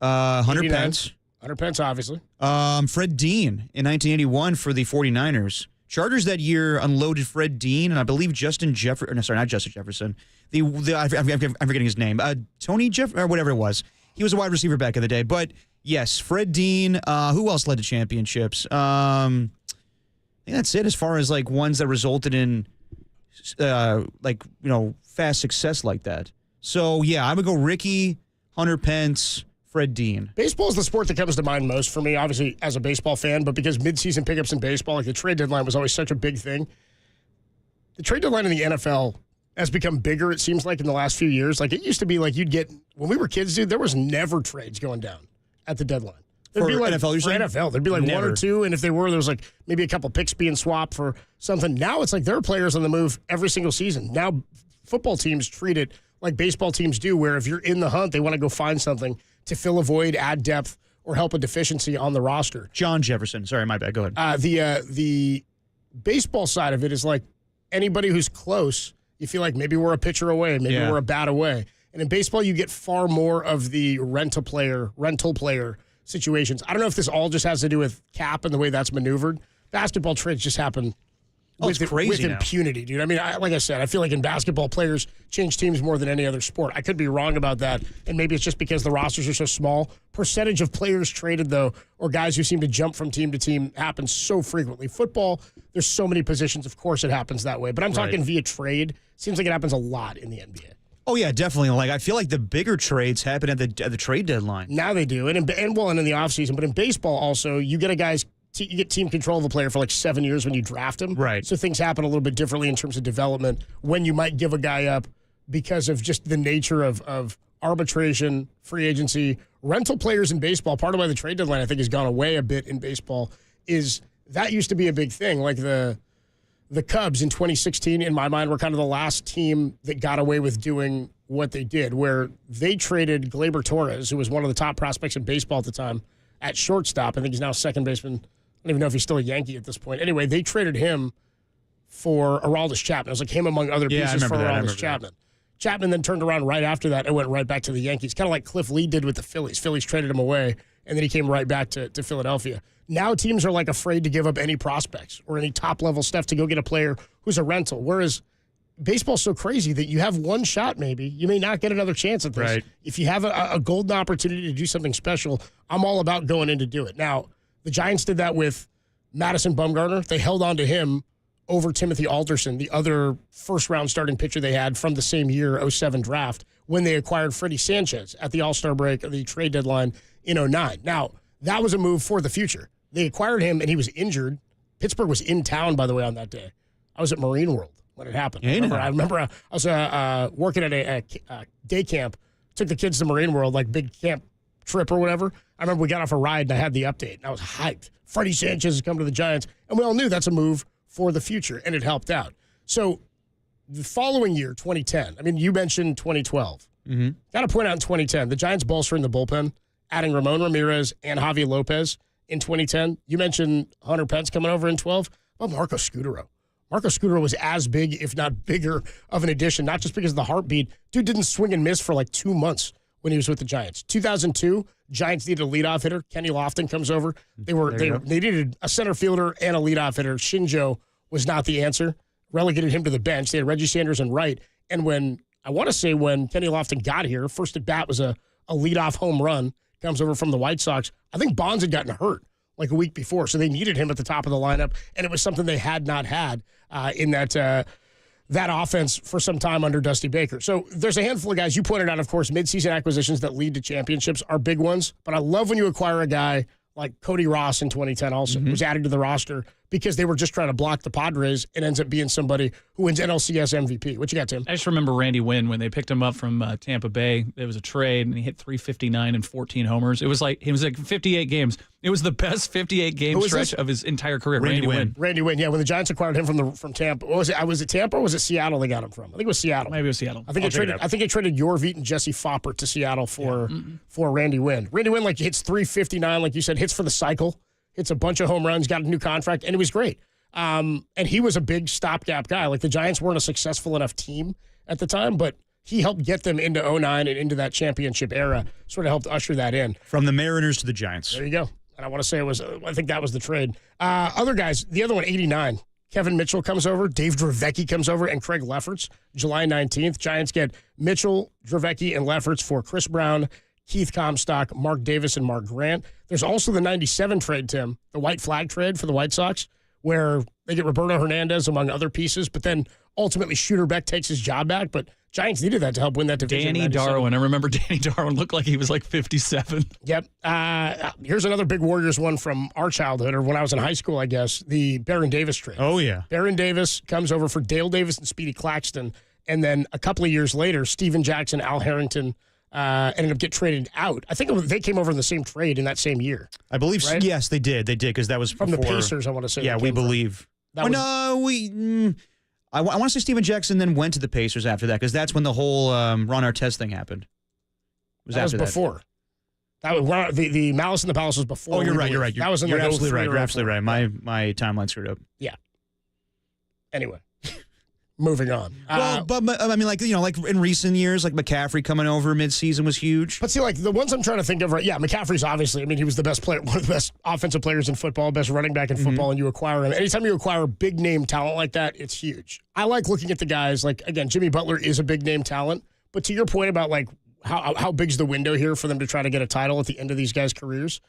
Hunter 89. Pence. Hunter Pence, obviously. Fred Dean in 1981 for the 49ers. Chargers that year unloaded Fred Dean and I believe Justin Jefferson. No, sorry, not Justin Jefferson. I'm forgetting his name. Tony Jeff or whatever it was. He was a wide receiver back in the day. But yes, Fred Dean. Who else led to championships? I think that's it as far as like ones that resulted in fast success like that. So yeah, I would go Ricky, Hunter Pence, Fred Dean. Baseball is the sport that comes to mind most for me, obviously as a baseball fan, but because midseason pickups in baseball, like the trade deadline was always such a big thing. The trade deadline in the NFL has become bigger, it seems like, in the last few years. Like it used to be like you'd get, when we were kids, dude, there was never trades going down at the deadline. There'd be like, NFL, you're saying? For NFL, there'd be like Never. one or two, and if there was like maybe a couple picks being swapped for something. Now it's like there are players on the move every single season. Now football teams treat it like baseball teams do, where if you're in the hunt, they want to go find something to fill a void, add depth, or help a deficiency on the roster. John Jefferson. Sorry, my bad. Go ahead. The baseball side of it is like anybody who's close, you feel like maybe we're a pitcher away, maybe we're a bat away. And in baseball, you get far more of the rental player situations. I don't know if this all just has to do with cap and the way that's maneuvered. Basketball trades just happen with impunity, dude. I mean, like I said, I feel like in basketball, players change teams more than any other sport. I could be wrong about that, and maybe it's just because the rosters are so small. Percentage of players traded, though, or guys who seem to jump from team to team happens so frequently. Football, there's so many positions. Of course it happens that way. But I'm talking via trade. Seems like it happens a lot in the NBA. Oh yeah, definitely. Like I feel like the bigger trades happen at the trade deadline. Now they do, and in the offseason. But in baseball, also, you get you get team control of a player for like 7 years when you draft him. Right. So things happen a little bit differently in terms of development when you might give a guy up because of just the nature of arbitration, free agency, rental players in baseball. Part of why the trade deadline I think has gone away a bit in baseball is that used to be a big thing. Like the Cubs in 2016, in my mind, were kind of the last team that got away with doing what they did, where they traded Gleyber Torres, who was one of the top prospects in baseball at the time, at shortstop. I think he's now second baseman. I don't even know if he's still a Yankee at this point. Anyway, they traded him for Aroldis Chapman. It was like him among other pieces for Aroldis Chapman. Chapman then turned around right after that and went right back to the Yankees, kind of like Cliff Lee did with the Phillies. Phillies traded him away, and then he came right back to Philadelphia. Now teams are like afraid to give up any prospects or any top-level stuff to go get a player who's a rental, whereas baseball's so crazy that you have one shot maybe. You may not get another chance at this. Right. If you have a golden opportunity to do something special, I'm all about going in to do it. Now, the Giants did that with Madison Bumgarner. They held on to him over Timothy Alderson, the other first-round starting pitcher they had from the same year, 07 draft, when they acquired Freddie Sanchez at the All-Star break or the trade deadline in 09. Now, that was a move for the future. They acquired him, and he was injured. Pittsburgh was in town, by the way, on that day. I was at Marine World when it happened. I remember I was working at a day camp, took the kids to Marine World, like big camp trip or whatever. I remember we got off a ride, and I had the update, and I was hyped. Freddie Sanchez has come to the Giants, and we all knew that's a move for the future, and it helped out. So the following year, 2010, I mean, you mentioned 2012. Mm-hmm. Got to point out in 2010, the Giants bolstering the bullpen, adding Ramon Ramirez and Javier Lopez in 2010. You mentioned Hunter Pence coming over in 12. Well, Marco Scudero. Marco Scudero was as big, if not bigger, of an addition, not just because of the heartbeat. Dude didn't swing and miss for like 2 months when he was with the Giants. 2002, Giants needed a leadoff hitter. Kenny Lofton comes over. They needed a center fielder and a leadoff hitter. Shinjo was not the answer. Relegated him to the bench. They had Reggie Sanders and Wright. And when Kenny Lofton got here, first at bat was a leadoff home run. Comes over from the White Sox. I think Bonds had gotten hurt like a week before, so they needed him at the top of the lineup, and it was something they had not had in that offense for some time under Dusty Baker. So there's a handful of guys you pointed out, of course, midseason acquisitions that lead to championships are big ones, but I love when you acquire a guy like Cody Ross in 2010 also, who's added to the roster because they were just trying to block the Padres and ends up being somebody who wins NLCS MVP. What you got, Tim? I just remember Randy Wynn when they picked him up from Tampa Bay. There was a trade, and he hit 359 and 14 homers. It was like 58 games. It was the best 58-game stretch of his entire career. Randy Wynn. Randy Wynn, yeah. When the Giants acquired him from Tampa, was it Tampa or was it Seattle they got him from? I think it was Seattle. Maybe it was Seattle. I think they traded Yorvit and Jesse Foppert to Seattle for Randy Wynn. Randy Wynn hits 359, like you said, hits for the cycle, hits a bunch of home runs, got a new contract, and it was great. And he was a big stopgap guy. Like the Giants weren't a successful enough team at the time, but he helped get them into 2009 and into that championship era, sort of helped usher that in. From the Mariners to the Giants. There you go. And I want to say I think that was the trade. Other guys, the other one, 89. Kevin Mitchell comes over, Dave Dravecki comes over, and Craig Lefferts, July 19th. Giants get Mitchell, Dravecki, and Lefferts for Chris Brown, Keith Comstock, Mark Davis, and Mark Grant. There's also the 97 trade, Tim, the white flag trade for the White Sox, where they get Roberto Hernandez, among other pieces, but then ultimately Shooter Beck takes his job back, but Giants needed that to help win that division. Danny Darwin. I remember Danny Darwin looked like he was like 57. Yep. Here's another big Warriors one from our childhood, or when I was in high school, I guess, the Baron Davis trade. Oh, yeah. Baron Davis comes over for Dale Davis and Speedy Claxton, and then a couple of years later, Steven Jackson, Al Harrington ended up getting traded out. I think they came over in the same trade in that same year. I believe, right? Yes, they did. They did, because that was from before, the Pacers, I want to say. Yeah, we believe. I want to say Steven Jackson then went to the Pacers after that, because that's when the whole Ron Artest thing happened. That was before. That was the Malice in the Palace was before. Oh, you're right. You're right. That was in you're like absolutely right. You're 04. absolutely right. My timeline screwed up. Yeah. Anyway, moving on. But I mean, like in recent years, like McCaffrey coming over midseason was huge. But see, like the ones I'm trying to think of, right? Yeah, McCaffrey's obviously. I mean, he was the best player, one of the best offensive players in football, best running back in football, and you acquire him. Anytime you acquire big name talent like that, it's huge. I like looking at the guys. Like again, Jimmy Butler is a big name talent, but to your point about like how big's the window here for them to try to get a title at the end of these guys' careers,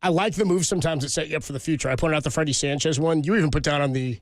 I like the moves sometimes that set you up for the future. I pointed out the Freddie Sanchez one. You even put down on the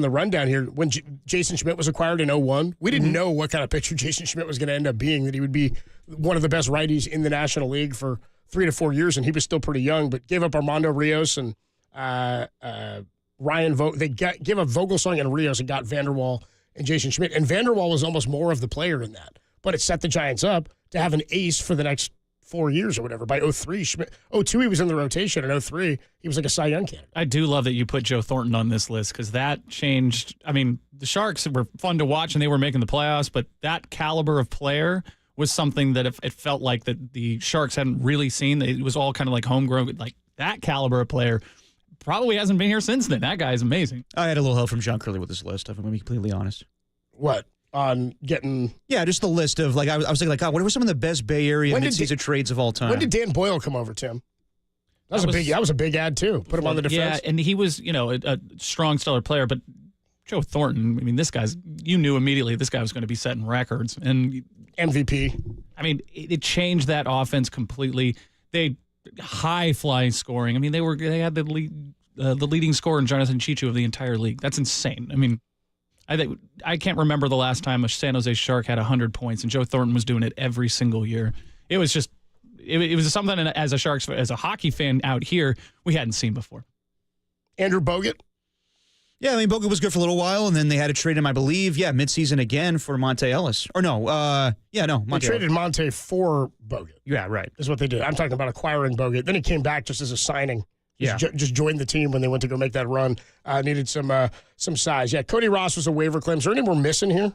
rundown here, when Jason Schmidt was acquired in 2001, we didn't know what kind of pitcher Jason Schmidt was going to end up being, that he would be one of the best righties in the National League for 3 to 4 years, and he was still pretty young, but gave up Armando Rios and Ryan Vogel. They gave up Vogelsong and Rios and got Vanderwall and Jason Schmidt, and Vanderwall was almost more of the player in that, but it set the Giants up to have an ace for the next 4 years or whatever. By 2003, Schmidt, 2002, he was in the rotation. In 2003, he was like a Cy Young candidate. I do love that you put Joe Thornton on this list, because that changed. I mean, the Sharks were fun to watch and they were making the playoffs, but that caliber of player was something that it felt like that the Sharks hadn't really seen. It was all kind of like homegrown. Like that caliber of player probably hasn't been here since then. That guy is amazing. I had a little help from John Curley with this list, if I'm going to be completely honest. What? On getting... Yeah, just the list of, like, I was thinking, like, God, what were some of the best Bay Area midseason trades of all time? When did Dan Boyle come over, Tim? That was a big ad, too. Put him on the defense. Yeah, and he was, a strong, stellar player, but Joe Thornton, I mean, this guy's... You knew immediately this guy was going to be setting records. And MVP. I mean, it changed that offense completely. They... High-flying scoring. I mean, they had the leading scorer in Jonathan Chichu of the entire league. That's insane. I mean... I can't remember the last time a San Jose Shark had 100 points, and Joe Thornton was doing it every single year. It was just, it was something as a hockey fan out here we hadn't seen before. Andrew Bogut? Yeah, I mean, Bogut was good for a little while, and then they had to trade him, I believe, midseason again for Monte Ellis. Or no, Monte They traded Monte for Bogut. Yeah, right. Is what they did. I'm talking about acquiring Bogut. Then he came back just as a signing Just joined the team when they went to go make that run. Needed some size. Yeah, Cody Ross was a waiver claim. Is there any we're missing here?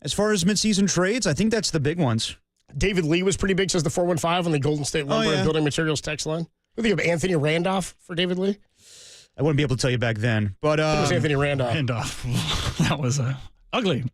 As far as midseason trades, I think that's the big ones. David Lee was pretty big, says the 415 on the Golden State Lumber and Building Materials text line. What do you think of Anthony Randolph for David Lee? I wouldn't be able to tell you back then. But it was Anthony Randolph. That was ugly.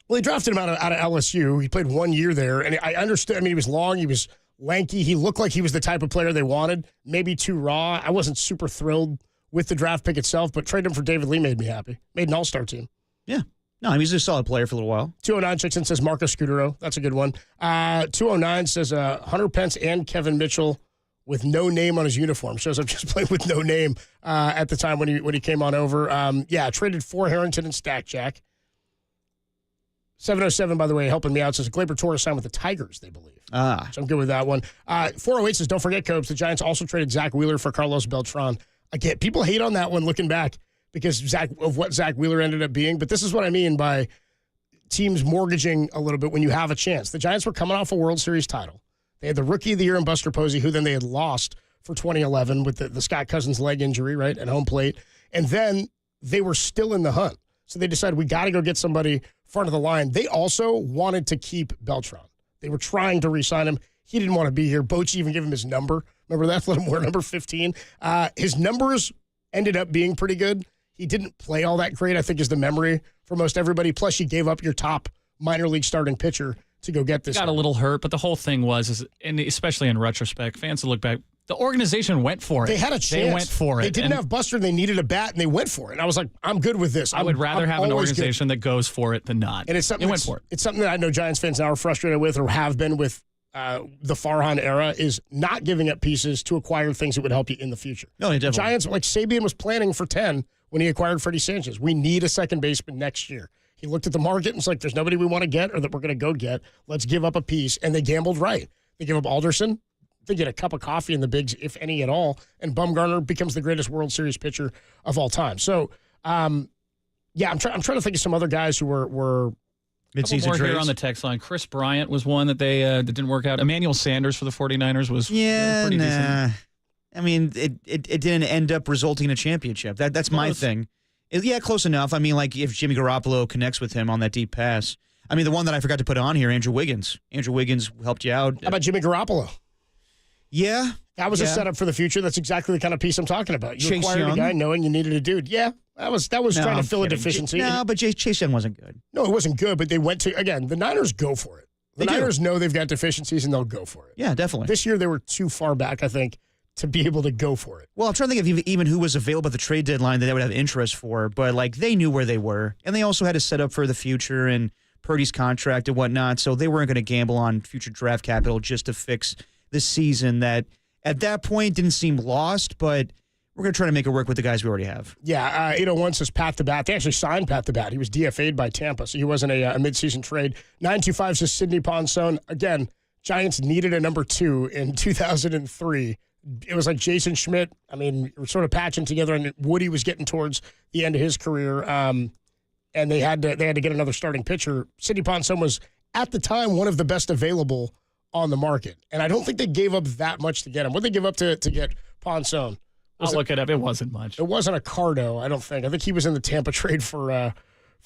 Well, he drafted him out of LSU. He played 1 year there, and I understood. I mean, he was long. He was lanky. He looked like he was the type of player they wanted. Maybe too raw. I wasn't super thrilled with the draft pick itself, but trading him for David Lee made me happy. Made an all-star team. Yeah. No, he's a solid player for a little while. 209 Chickson says Marcus Scudero. That's a good one. 209 says Hunter Pence and Kevin Mitchell with no name on his uniform. Shows up just playing with no name at the time when he came on over. Traded for Harrington and Stack Jack. 707, by the way, helping me out, says Gleyber Torres signed with the Tigers, they believe. So I'm good with that one. 408 says, don't forget, Cobes, the Giants also traded Zach Wheeler for Carlos Beltran. Again, people hate on that one looking back because of what Zach Wheeler ended up being. But this is what I mean by teams mortgaging a little bit when you have a chance. The Giants were coming off a World Series title. They had the Rookie of the Year in Buster Posey, who then they had lost for 2011 with the Scott Cousins leg injury, right, at home plate. And then they were still in the hunt. So they decided we got to go get somebody front of the line. They also wanted to keep Beltran. They were trying to re-sign him. He didn't want to be here. Bochy even gave him his number. Remember that? Let him wear number 15. His numbers ended up being pretty good. He didn't play all that great, I think, is the memory for most everybody. Plus, you gave up your top minor league starting pitcher to go get this. Got a little hurt, but the whole thing was, and especially in retrospect, fans will look back, the organization went for it. They had a chance. They went for it. They didn't have Buster, and they needed a bat, and they went for it. And I was like, I'm good with this. I would rather have an organization that goes for it than not. And it's something went for it. It's something that I know Giants fans now are frustrated with or have been with the Farhan era is not giving up pieces to acquire things that would help you in the future. No, definitely. Giants, like Sabian was planning for 10 when he acquired Freddie Sanchez. We need a second baseman next year. He looked at the market and was like, there's nobody we want to get or that we're going to go get. Let's give up a piece. And they gambled right. They gave up Alderson. They get a cup of coffee in the bigs, if any at all. And Bumgarner becomes the greatest World Series pitcher of all time. So, I'm trying to think of some other guys who were mid-season trades. Here on the text line. Chris Bryant was one that that didn't work out. Emmanuel Sanders for the 49ers was pretty decent. I mean, it didn't end up resulting in a championship. That's my thing. Close enough. I mean, like if Jimmy Garoppolo connects with him on that deep pass. I mean, the one that I forgot to put on here, Andrew Wiggins. Andrew Wiggins helped you out. How about Jimmy Garoppolo? Yeah. That was a setup for the future. That's exactly the kind of piece I'm talking about. You acquired a guy knowing you needed a dude. Yeah, that was trying to fill a deficiency. No, but Chase Young wasn't good. No, it wasn't good, but they went to, again, the Niners go for it. The Niners know they've got deficiencies, and they'll go for it. Yeah, definitely. This year, they were too far back, I think, to be able to go for it. Well, I'm trying to think of even who was available at the trade deadline that they would have interest for, but like they knew where they were, and they also had to set up for the future and Purdy's contract and whatnot, so they weren't going to gamble on future draft capital just to fix the season that at that point didn't seem lost, but we're going to try to make it work with the guys we already have. Yeah, 801 says Pat the Bat. They actually signed Pat the Bat. He was DFA'd by Tampa, so he wasn't a midseason trade. 925 says Sidney Ponson. Again, Giants needed a number 2 in 2003. It was like Jason Schmidt. I mean, we're sort of patching together, and Woody was getting towards the end of his career, and they had to get another starting pitcher. Sidney Ponson was, at the time, one of the best available on the market, and I don't think they gave up that much to get him. What did they give up to get Ponson? I'll look it up. It wasn't much. It wasn't a Cardo, I don't think. I think he was in the Tampa trade for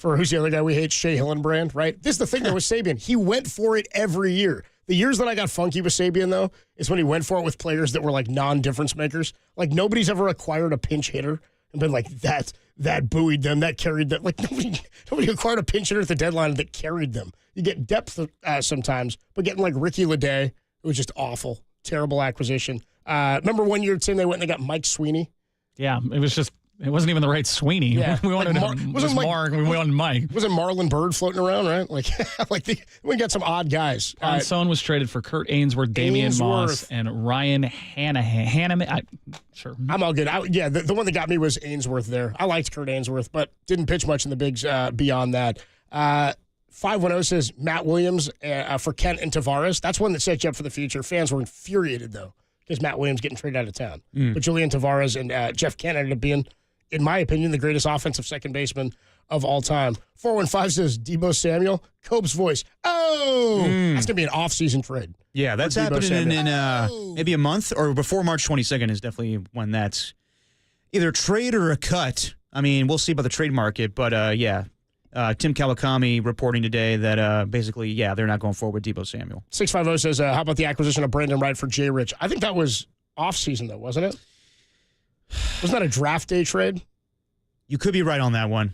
who's the other guy we hate, Shea Hillenbrand, right? This is the thing though with Sabian. He went for it every year. The years that I got funky with Sabian, though, is when he went for it with players that were like non-difference makers. Like nobody's ever acquired a pinch hitter and been like, that buoyed them, that carried them. Like nobody acquired a pinch hitter at the deadline that carried them. You get depth sometimes, but getting like Ricky Leday, it was just awful. Terrible acquisition. Remember 1 year, Tim, they went and they got Mike Sweeney? Yeah, it wasn't even the right Sweeney. Yeah. We wanted Mark. We wanted Mike. Wasn't Marlon Byrd floating around, right? Like we got some odd guys. Ponson was traded for Kurt Ainsworth, Damian Moss, and Ryan Hanneman. Sure. I'm all good. The one that got me was Ainsworth there. I liked Kurt Ainsworth, but didn't pitch much in the bigs beyond that. 510 says Matt Williams for Kent and Tavares. That's one that sets you up for the future. Fans were infuriated, though, because Matt Williams getting traded out of town. But Julian Tavares and Jeff Kent ended up being, in my opinion, the greatest offensive second baseman of all time. 415 says Deebo Samuel, Cope's voice. Oh, that's going to be an off-season trade. Yeah, that's happening in maybe a month or before March 22nd is definitely when that's either a trade or a cut. I mean, we'll see about the trade market, but Tim Kawakami reporting today that basically, they're not going forward with Deebo Samuel. 650 says, how about the acquisition of Brandon Wright for Jay Rich? I think that was off-season, though, wasn't it? Wasn't that a draft day trade? You could be right on that one.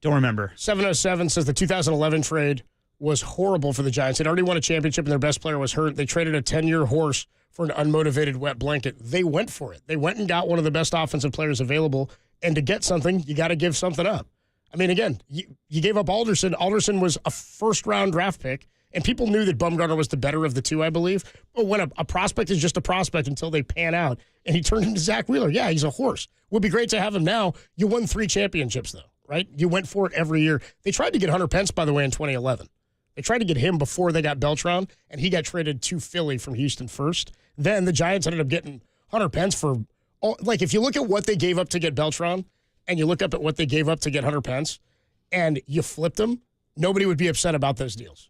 Don't remember. 707 says the 2011 trade was horrible for the Giants. They'd already won a championship and their best player was hurt. They traded a 10-year horse for an unmotivated wet blanket. They went for it. They went and got one of the best offensive players available. And to get something, you got to give something up. I mean, again, you gave up Alderson. Alderson was a first-round draft pick, and people knew that Bumgarner was the better of the two, I believe. But when a prospect is just a prospect until they pan out, and he turned into Zach Wheeler, yeah, he's a horse. Would be great to have him now. You won 3 championships, though, right? You went for it every year. They tried to get Hunter Pence, by the way, in 2011. They tried to get him before they got Beltran, and he got traded to Philly from Houston first. Then the Giants ended up getting Hunter Pence for, if you look at what they gave up to get Beltran, and you look up at what they gave up to get Hunter Pence, and you flipped them, nobody would be upset about those deals.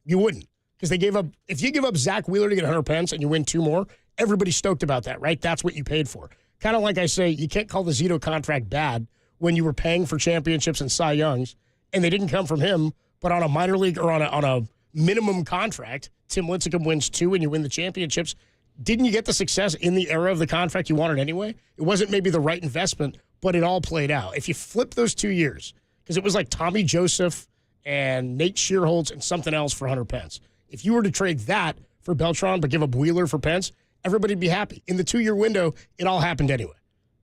You wouldn't. Because they gave up, if you give up Zach Wheeler to get Hunter Pence and you win 2 more, everybody's stoked about that, right? That's what you paid for. Kind of like I say, you can't call the Zito contract bad when you were paying for championships and Cy Youngs, and they didn't come from him, but on a minor league or on a minimum contract, Tim Lincecum wins 2 and you win the championships. Didn't you get the success in the era of the contract you wanted anyway? It wasn't maybe the right investment, but it all played out. If you flip those 2 years, because it was like Tommy Joseph and Nate Shearholtz and something else for Hunter Pence. If you were to trade that for Beltran but give up Wheeler for Pence, everybody'd be happy. In the 2-year window, it all happened anyway.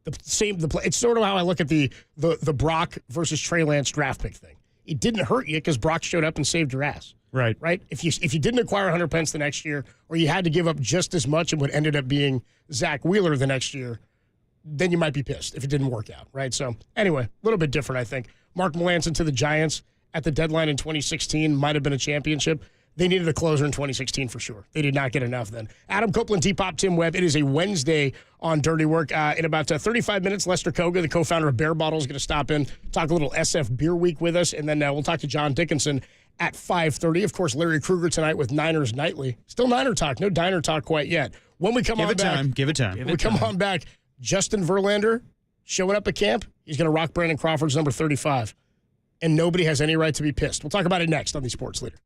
It's sort of how I look at the Brock versus Trey Lance draft pick thing. It didn't hurt you because Brock showed up and saved your ass. Right. Right? If you didn't acquire Hunter Pence the next year, or you had to give up just as much and what ended up being Zach Wheeler the next year, then you might be pissed if it didn't work out, right? So anyway, a little bit different, I think. Mark Melancon to the Giants at the deadline in 2016 might have been a championship. They needed a closer in 2016 for sure. They did not get enough then. Adam Copeland, T-Pop, Tim Webb. It is a Wednesday on Dirty Work. In about 35 minutes, Lester Koga, the co-founder of Bear Bottle, is going to stop in, talk a little SF Beer Week with us, and then we'll talk to John Dickinson at 5:30. Of course, Larry Krueger tonight with Niners Nightly. Still Niner talk. No Diner talk quite yet. When we come on back. Give it time. When we come on back, Justin Verlander showing up at camp. He's going to rock Brandon Crawford's number 35. And nobody has any right to be pissed. We'll talk about it next on the Sports Leader.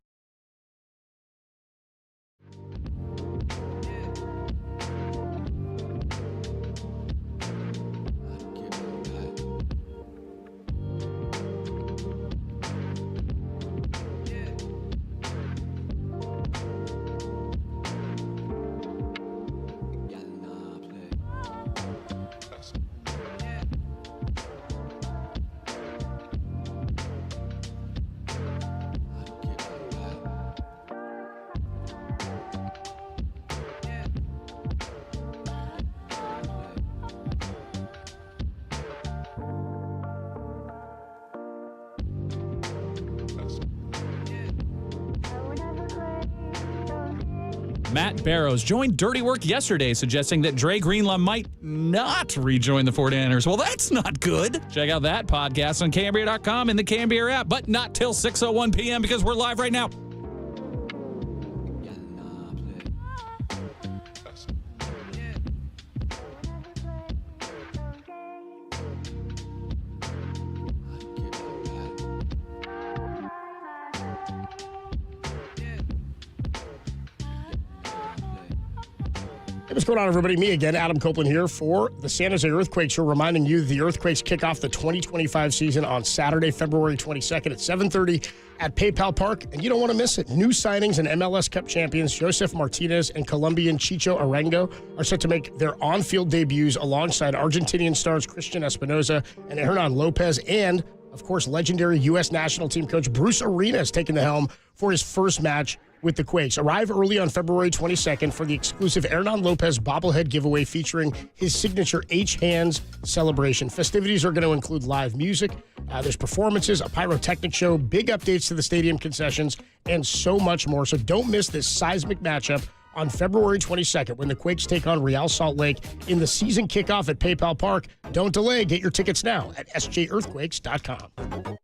Matt Barrows joined Dirty Work yesterday, suggesting that Dre Greenlaw might not rejoin the 49ers. Well, that's not good. Check out that podcast on KNBR.com and the KNBR app, but not till 6:01 p.m. because we're live right now. What's going on, everybody? Me again, Adam Copeland here for the San Jose Earthquakes. We're reminding you the Earthquakes kick off the 2025 season on Saturday, February 22nd at 7:30 at PayPal Park, and you don't want to miss it. New signings and MLS Cup champions Josef Martinez and Colombian Chicho Arango are set to make their on-field debuts alongside Argentinian stars Christian Espinoza and Hernan Lopez, and, of course, legendary U.S. national team coach Bruce Arena is taking the helm for his first match with the Quakes. Arrive early on February 22nd for the exclusive Hernan Lopez bobblehead giveaway featuring his signature H-Hands celebration. Festivities are going to include live music, there's performances, a pyrotechnic show, big updates to the stadium concessions, and so much more. So don't miss this seismic matchup on February 22nd when the Quakes take on Real Salt Lake in the season kickoff at PayPal Park. Don't delay. Get your tickets now at sjearthquakes.com.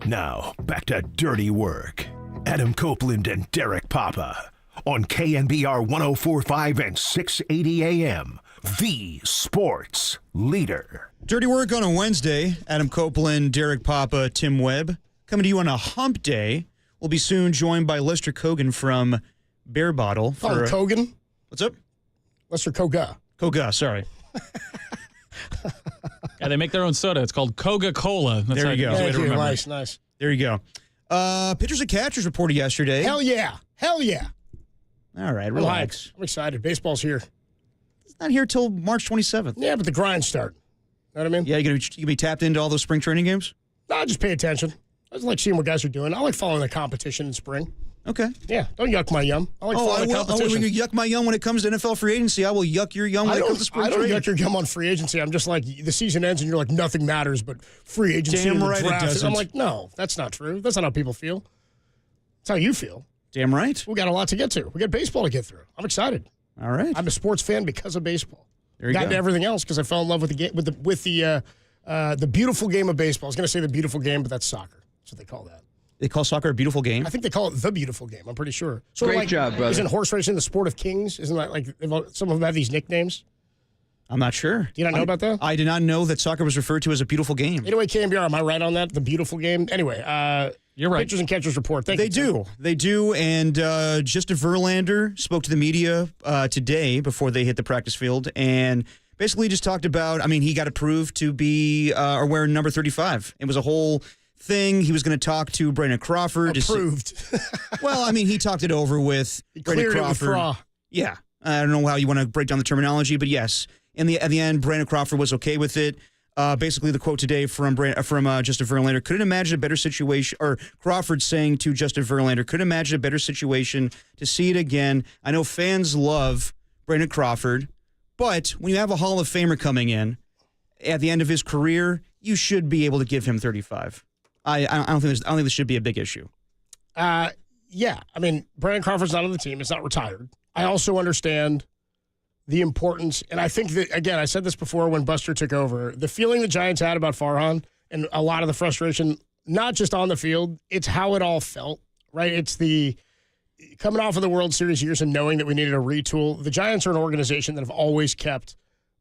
Now, back to Dirty Work. Adam Copeland and Derek Papa on KNBR 104.5 and 680 AM, the sports leader. Dirty Work on a Wednesday. Adam Copeland, Derek Papa, Tim Webb. Coming to you on a hump day. We'll be soon joined by Lester Kogan from Bear Bottle. For Kogan? What's up? Lester Koga. Koga, sorry. Yeah, they make their own soda. It's called Coca-Cola. That's there you go. Thank you. Nice, nice. There you go. Pitchers and catchers reported yesterday. Hell yeah. Hell yeah. All right, relax. I'm excited. Baseball's here. It's not here till March 27th. Yeah, but the grind start. Know what I mean? Yeah, you gonna be tapped into all those spring training games? No, just pay attention. I just like seeing what guys are doing. I like following the competition in spring. Okay. Yeah, don't yuck my yum. I like following the competition. When you yuck my yum when it comes to NFL free agency, I will yuck your yum when it comes to spring training. I don't yuck your yum on free agency. I'm just like, the season ends and you're like, nothing matters but free agency and the right draft. it doesn't. I'm like, no, that's not true. That's not how people feel. That's how you feel. Damn right. We got a lot to get to. We got baseball to get through. I'm excited. All right. I'm a sports fan because of baseball. There you go. Got into everything else because I fell in love with the game, with the beautiful game of baseball. I was going to say the beautiful game, but that's soccer. That's what they call that. They call soccer a beautiful game? I think they call it the beautiful game. I'm pretty sure. Great job, brother. Isn't horse racing the sport of kings? Isn't that like some of them have these nicknames? I'm not sure. Do you not know about that? I did not know that soccer was referred to as a beautiful game. Anyway, KNBR, am I right on that? The beautiful game? Anyway, you're right. Pitchers and catchers report. Thank They you, Tim. do. They do. And Justin Verlander spoke to the media today before they hit the practice field and basically just talked about, he got approved to be or wear number 35. It was a whole thing. He was going to talk to Brandon Crawford. Approved. He talked it over with Brandon Cleared Crawford. it with Fra. Yeah. I don't know how you want to break down the terminology, but yes. At the end, Brandon Crawford was okay with it. Basically, the quote today from Justin Verlander, couldn't imagine a better situation, or Crawford saying to Justin Verlander, couldn't imagine a better situation to see it again. I know fans love Brandon Crawford, but when you have a Hall of Famer coming in at the end of his career, you should be able to give him 35. I don't think this should be a big issue. Yeah. Brandon Crawford's not on the team. It's not retired. I also understand the importance, and I think that, again, I said this before when Buster took over, the feeling the Giants had about Farhan and a lot of the frustration, not just on the field, it's how it all felt, right? It's the coming off of the World Series years and knowing that we needed a retool. The Giants are an organization that have always kept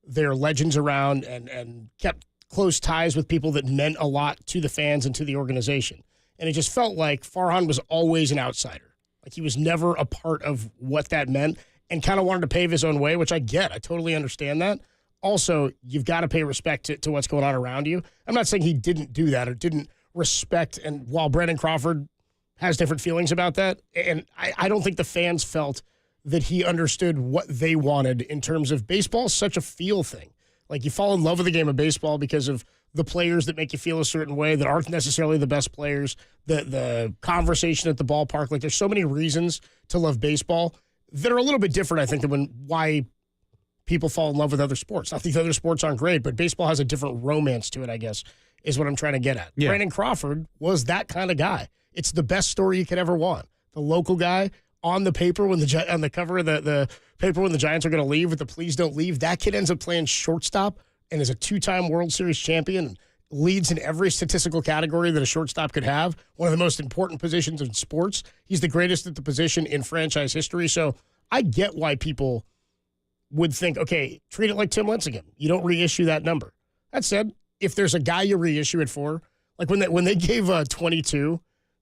their legends around and kept close ties with people that meant a lot to the fans and to the organization. And it just felt like Farhan was always an outsider. Like he was never a part of what that meant and kind of wanted to pave his own way, which I get. I totally understand that. Also, you've got to pay respect to what's going on around you. I'm not saying he didn't do that or didn't respect, and while Brandon Crawford has different feelings about that, and I don't think the fans felt that he understood what they wanted in terms of baseball is such a feel thing. Like you fall in love with the game of baseball because of the players that make you feel a certain way that aren't necessarily the best players, the conversation at the ballpark. Like there's so many reasons to love baseball that are a little bit different, I think, than why people fall in love with other sports. Not that the other sports aren't great, but baseball has a different romance to it, I guess, is what I'm trying to get at. Yeah. Brandon Crawford was that kind of guy. It's the best story you could ever want. The local guy on the paper on the cover of the paper when the Giants are going to leave with the "Please Don't Leave." That kid ends up playing shortstop and is a 2-time World Series champion. Leads in every statistical category that a shortstop could have. One of the most important positions in sports. He's the greatest at the position in franchise history. So I get why people would think, okay, treat it like Tim Lincecum. You don't reissue that number. That said, if there's a guy you reissue it for, like when they gave 22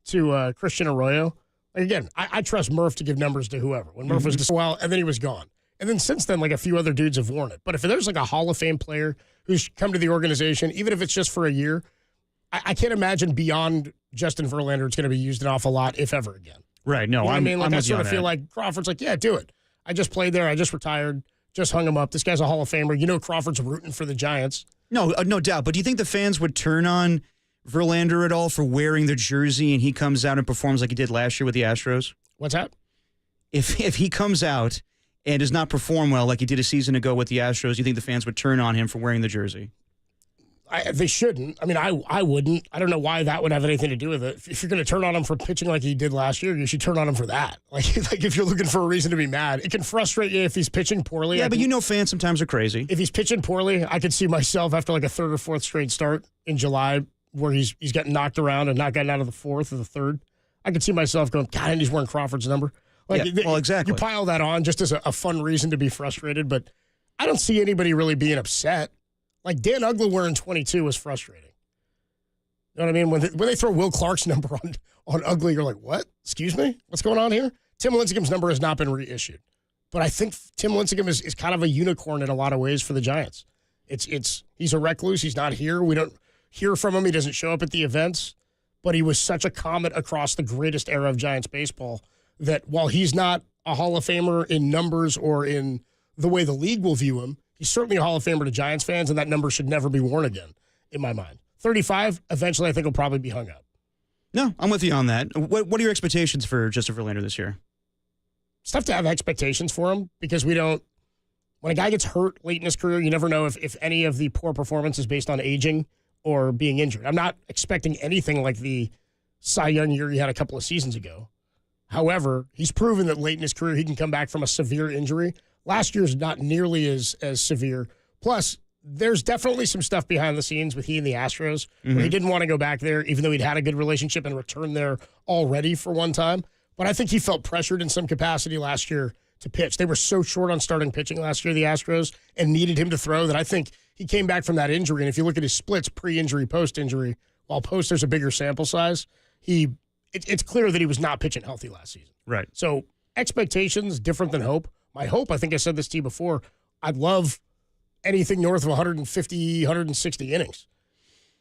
to Christian Arroyo, like again, I trust Murph to give numbers to whoever. When Murph was just and then he was gone. And then since then, like a few other dudes have worn it. But if there's like a Hall of Fame player who's come to the organization, even if it's just for a year, I can't imagine beyond Justin Verlander it's going to be used an awful lot, if ever again. Right. No, You know what I mean? Like I sort of feel that. like Crawford's like, yeah, do it. I just played there. I just retired. Just hung him up. This guy's a Hall of Famer. You know Crawford's rooting for the Giants. No, no doubt. But do you think the fans would turn on Verlander at all for wearing the jersey and he comes out and performs like he did last year with the Astros? What's that? If he comes out and does not perform well like he did a season ago with the Astros, do you think the fans would turn on him for wearing the jersey? They shouldn't. I mean, I wouldn't. I don't know why that would have anything to do with it. If you're going to turn on him for pitching like he did last year, you should turn on him for that. Like if you're looking for a reason to be mad, it can frustrate you if he's pitching poorly. Yeah, but fans sometimes are crazy. If he's pitching poorly, I could see myself after like a third or fourth straight start in July where he's getting knocked around and not getting out of the fourth or the third. I could see myself going, God, and he's wearing Crawford's number. Like, yeah, well, exactly. You pile that on just as a fun reason to be frustrated, but I don't see anybody really being upset. Like Dan Uggla wearing 22 was frustrating. You know what I mean? When they throw Will Clark's number on Uggla, you're like, what? Excuse me? What's going on here? Tim Lincecum's number has not been reissued. But I think Tim Lincecum is kind of a unicorn in a lot of ways for the Giants. He's a recluse. He's not here. We don't hear from him. He doesn't show up at the events. But he was such a comet across the greatest era of Giants baseball that while he's not a Hall of Famer in numbers or in the way the league will view him, he's certainly a Hall of Famer to Giants fans, and that number should never be worn again, in my mind. 35, eventually I think will probably be hung up. No, I'm with you on that. What are your expectations for Justin Verlander this year? It's tough to have expectations for him because when a guy gets hurt late in his career, you never know if any of the poor performance is based on aging or being injured. I'm not expecting anything like the Cy Young year he had a couple of seasons ago. However, he's proven that late in his career he can come back from a severe injury. Last year's not nearly as severe. Plus, there's definitely some stuff behind the scenes with he and the Astros where he didn't want to go back there, even though he'd had a good relationship and returned there already for one time. But I think he felt pressured in some capacity last year to pitch. They were so short on starting pitching last year, the Astros, and needed him to throw that I think he came back from that injury. And if you look at his splits pre-injury, post-injury, while post there's a bigger sample size, it's clear that he was not pitching healthy last season. Right. So expectations different than hope. My hope, I think I said this to you before, I'd love anything north of 150, 160 innings.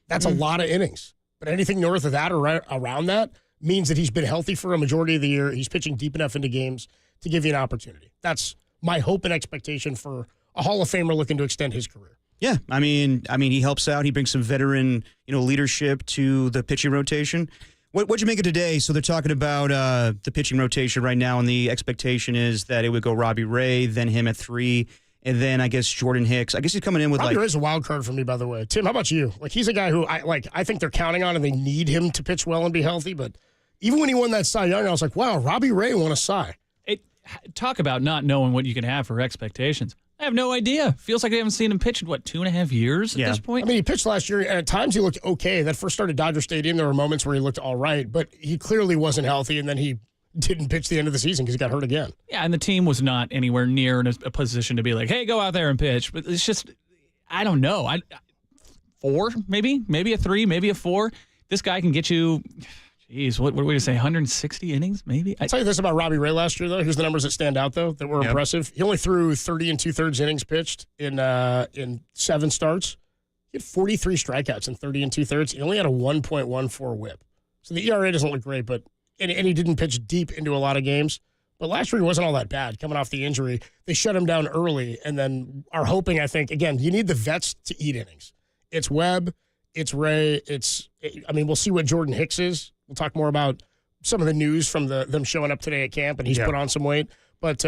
That's a lot of innings. But anything north of that or right around that means that he's been healthy for a majority of the year. He's pitching deep enough into games to give you an opportunity. That's my hope and expectation for a Hall of Famer looking to extend his career. Yeah, I mean, he helps out. He brings some veteran, leadership to the pitching rotation. What'd you make of today? So they're talking about the pitching rotation right now, and the expectation is that it would go Robbie Ray, then him at 3, and then I guess Jordan Hicks. I guess he's coming in with Robbie Ray's a wild card for me, by the way. Tim, how about you? He's a guy who I think they're counting on, and they need him to pitch well and be healthy. But even when he won that Cy Young, I was like, wow, Robbie Ray won a Cy. Talk about not knowing what you can have for expectations. I have no idea. Feels like they haven't seen him pitch in, 2.5 years at this point? I mean, he pitched last year, and at times he looked okay. That first start at Dodger Stadium, there were moments where he looked all right, but he clearly wasn't healthy, and then he didn't pitch the end of the season because he got hurt again. Yeah, and the team was not anywhere near in a position to be like, hey, go out there and pitch. But it's just, I don't know. 4, maybe a 3, maybe a 4. This guy can get you... Jeez, what are we going to say, 160 innings, maybe? I'll tell you this about Robbie Ray last year, though. Here's the numbers that stand out, though, that were impressive. He only threw 30 2/3 innings pitched in 7 starts. He had 43 strikeouts in 30 2/3. He only had a 1.14 whip. So the ERA doesn't look great, but and he didn't pitch deep into a lot of games. But last year he wasn't all that bad coming off the injury. They shut him down early and then are hoping, I think, again, you need the vets to eat innings. It's Webb, it's Ray, we'll see what Jordan Hicks is. We'll talk more about some of the news from them showing up today at camp, and he's put on some weight. But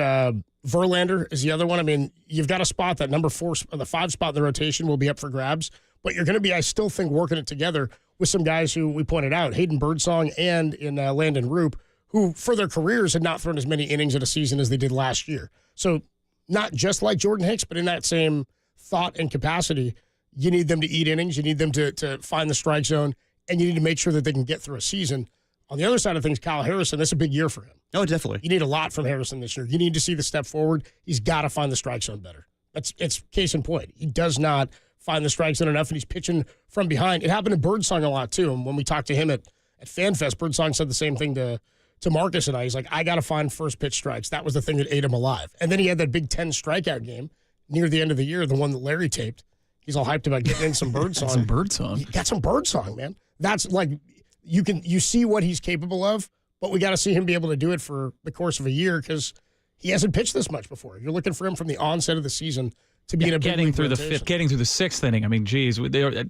Verlander is the other one. I mean, you've got a spot, that number 4, the 5 spot in the rotation will be up for grabs. But you're going to be, I still think, working it together with some guys who we pointed out, Hayden Birdsong and in Landon Roop, who for their careers had not thrown as many innings in a season as they did last year. So not just like Jordan Hicks, but in that same thought and capacity, you need them to eat innings. You need them to find the strike zone. And you need to make sure that they can get through a season. On the other side of things, Kyle Harrison, that's a big year for him. Oh, definitely. You need a lot from Harrison this year. You need to see the step forward. He's got to find the strike zone better. It's case in point. He does not find the strike zone enough, and he's pitching from behind. It happened to Birdsong a lot, too. And when we talked to him at FanFest, Birdsong said the same thing to Marcus and I. He's like, I got to find first pitch strikes. That was the thing that ate him alive. And then he had that Big 10 strikeout game near the end of the year, the one that Larry taped. He's all hyped about getting in some Birdsong. Some Birdsong. He got some Birdsong, man. That's like, you see what he's capable of, but we got to see him be able to do it for the course of a year because he hasn't pitched this much before. You're looking for him from the onset of the season to be in a big getting through rotation. the 5th, getting through the 6th inning. I mean, geez,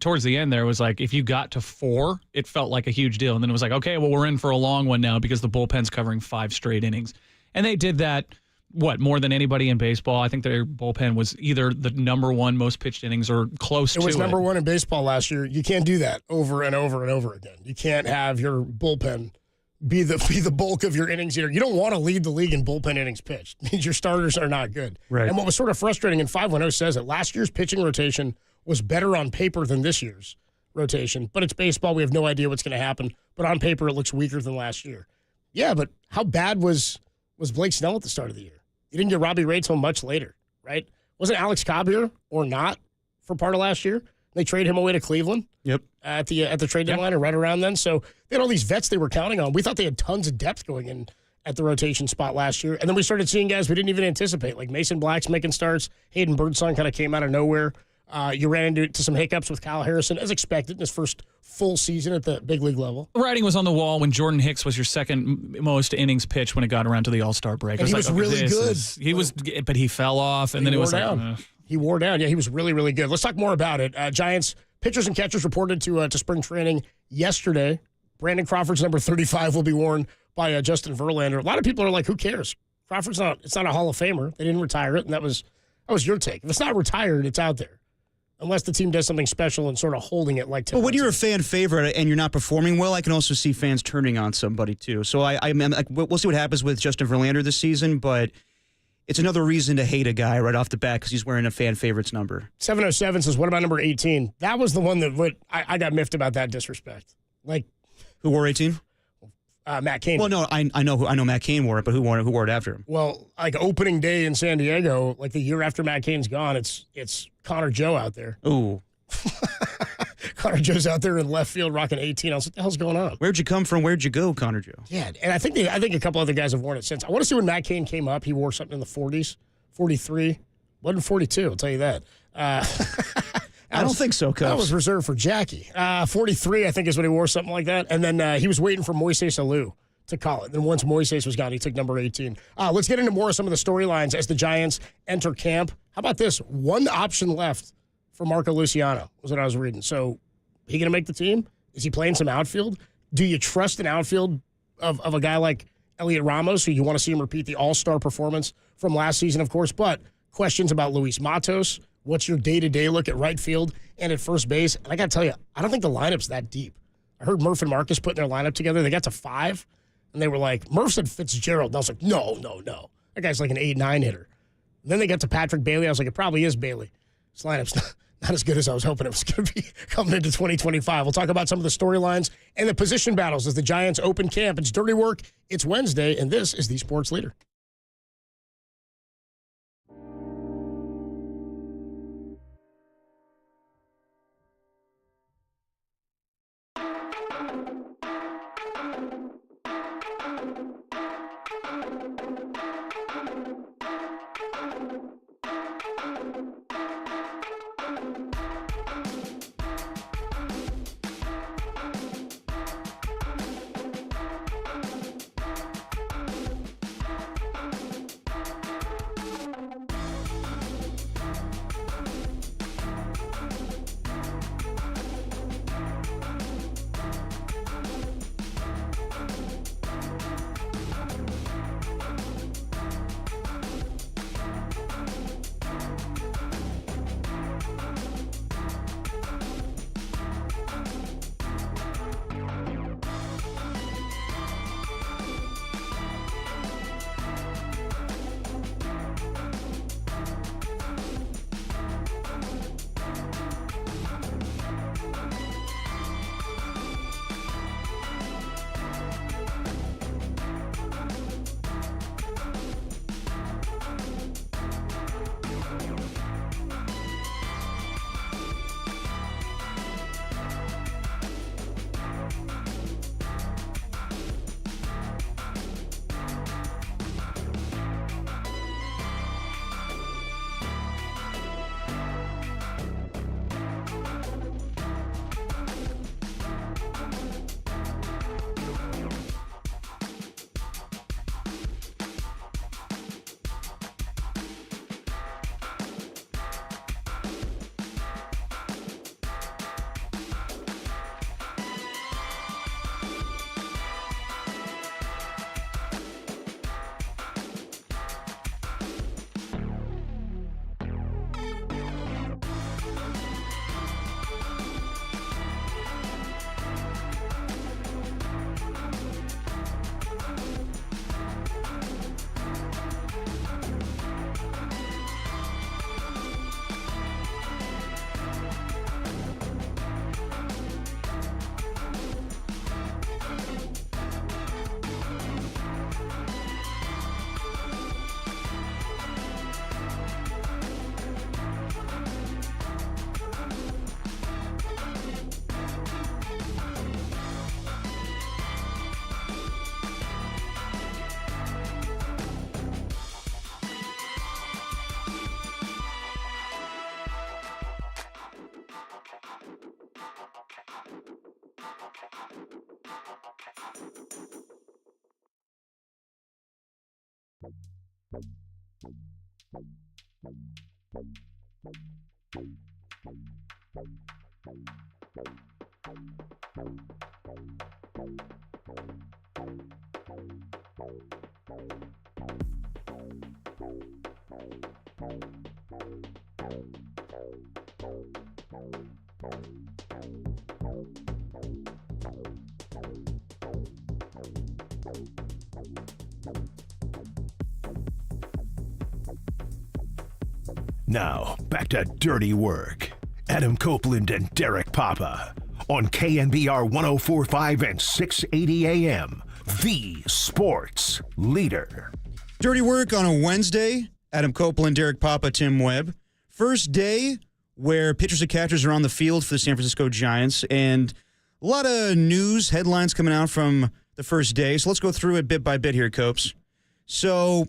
towards the end there was like, if you got to 4, it felt like a huge deal. And then it was like, okay, well, we're in for a long one now because the bullpen's covering 5 straight innings. And they did that, more than anybody in baseball. I think their bullpen was either the number 1 most pitched innings or close to it. It was number 1 in baseball last year. You can't do that over and over and over again. You can't have your bullpen be the bulk of your innings here. You don't want to lead the league in bullpen innings pitched. It means your starters are not good. Right. And what was sort of frustrating, and 510 says it, last year's pitching rotation was better on paper than this year's rotation. But it's baseball. We have no idea what's going to happen. But on paper, it looks weaker than last year. Yeah, but how bad was Blake Snell at the start of the year? You didn't get Robbie Ray till much later, right? Wasn't Alex Cobb here or not for part of last year? They traded him away to Cleveland. Yep. At the trade deadline or right around then. So they had all these vets they were counting on. We thought they had tons of depth going in at the rotation spot last year. And then we started seeing guys we didn't even anticipate, like Mason Black's making starts. Hayden Birdsong kind of came out of nowhere. You ran into some hiccups with Kyle Harrison, as expected, in his first full season at the big league level. Writing was on the wall when Jordan Hicks was your second most innings pitched when it got around to the All-Star break. And he was really good. But he fell off, and then it was down. He wore down. Yeah, he was really, really good. Let's talk more about it. Giants pitchers and catchers reported to spring training yesterday. Brandon Crawford's number 35 will be worn by Justin Verlander. A lot of people are like, who cares? Crawford's it's not a Hall of Famer. They didn't retire it, and that was your take. If it's not retired, it's out there. Unless the team does something special and sort of holding it like 10 But when you're a fan favorite and you're not performing well, I can also see fans turning on somebody too. So we'll see what happens with Justin Verlander this season, but it's another reason to hate a guy right off the bat because he's wearing a fan favorites number. 707 says, what about number 18? That was the one that I got miffed about that disrespect. Like, who wore 18? Matt Cain. Well, no, I know Matt Cain wore it, but who wore it after him? Well, like opening day in San Diego, like the year after Matt Cain's gone, it's Connor Joe out there. Ooh. Connor Joe's out there in left field rocking 18. I was like, what the hell's going on? Where'd you come from? Where'd you go, Connor Joe? Yeah, and I think a couple other guys have worn it since. I want to see when Matt Cain came up. He wore something in the 40s, 43. Wasn't 42, I'll tell you that. I don't think so, Cubs. That was reserved for Jackie. 43, I think, is when he wore something like that. And then he was waiting for Moises Alou to call it. Then once Moises was gone, he took number 18. Let's get into more of some of the storylines as the Giants enter camp. How about this? One option left for Marco Luciano was what I was reading. So, he going to make the team? Is he playing some outfield? Do you trust an outfield of a guy like Elliot Ramos, who you want to see him repeat the all-star performance from last season, of course, but questions about Luis Matos. What's your day-to-day look at right field and at first base? And I got to tell you, I don't think the lineup's that deep. I heard Murph and Marcus putting their lineup together. They got to 5, and they were like, Murph said Fitzgerald. And I was like, no. That guy's like an 8-9 hitter. And then they got to Patrick Bailey. I was like, it probably is Bailey. This lineup's not as good as I was hoping it was going to be coming into 2025. We'll talk about some of the storylines and the position battles as the Giants open camp. It's Dirty Work. It's Wednesday, and this is the Sports Leader. Now, back to Dirty Work. Adam Copeland and Derek Papa on KNBR 104.5 and 680 AM, the sports leader. Dirty Work on a Wednesday. Adam Copeland, Derek Papa, Tim Webb. First day where pitchers and catchers are on the field for the San Francisco Giants, and a lot of news, headlines coming out from the first day. So let's go through it bit by bit here, Copes. So,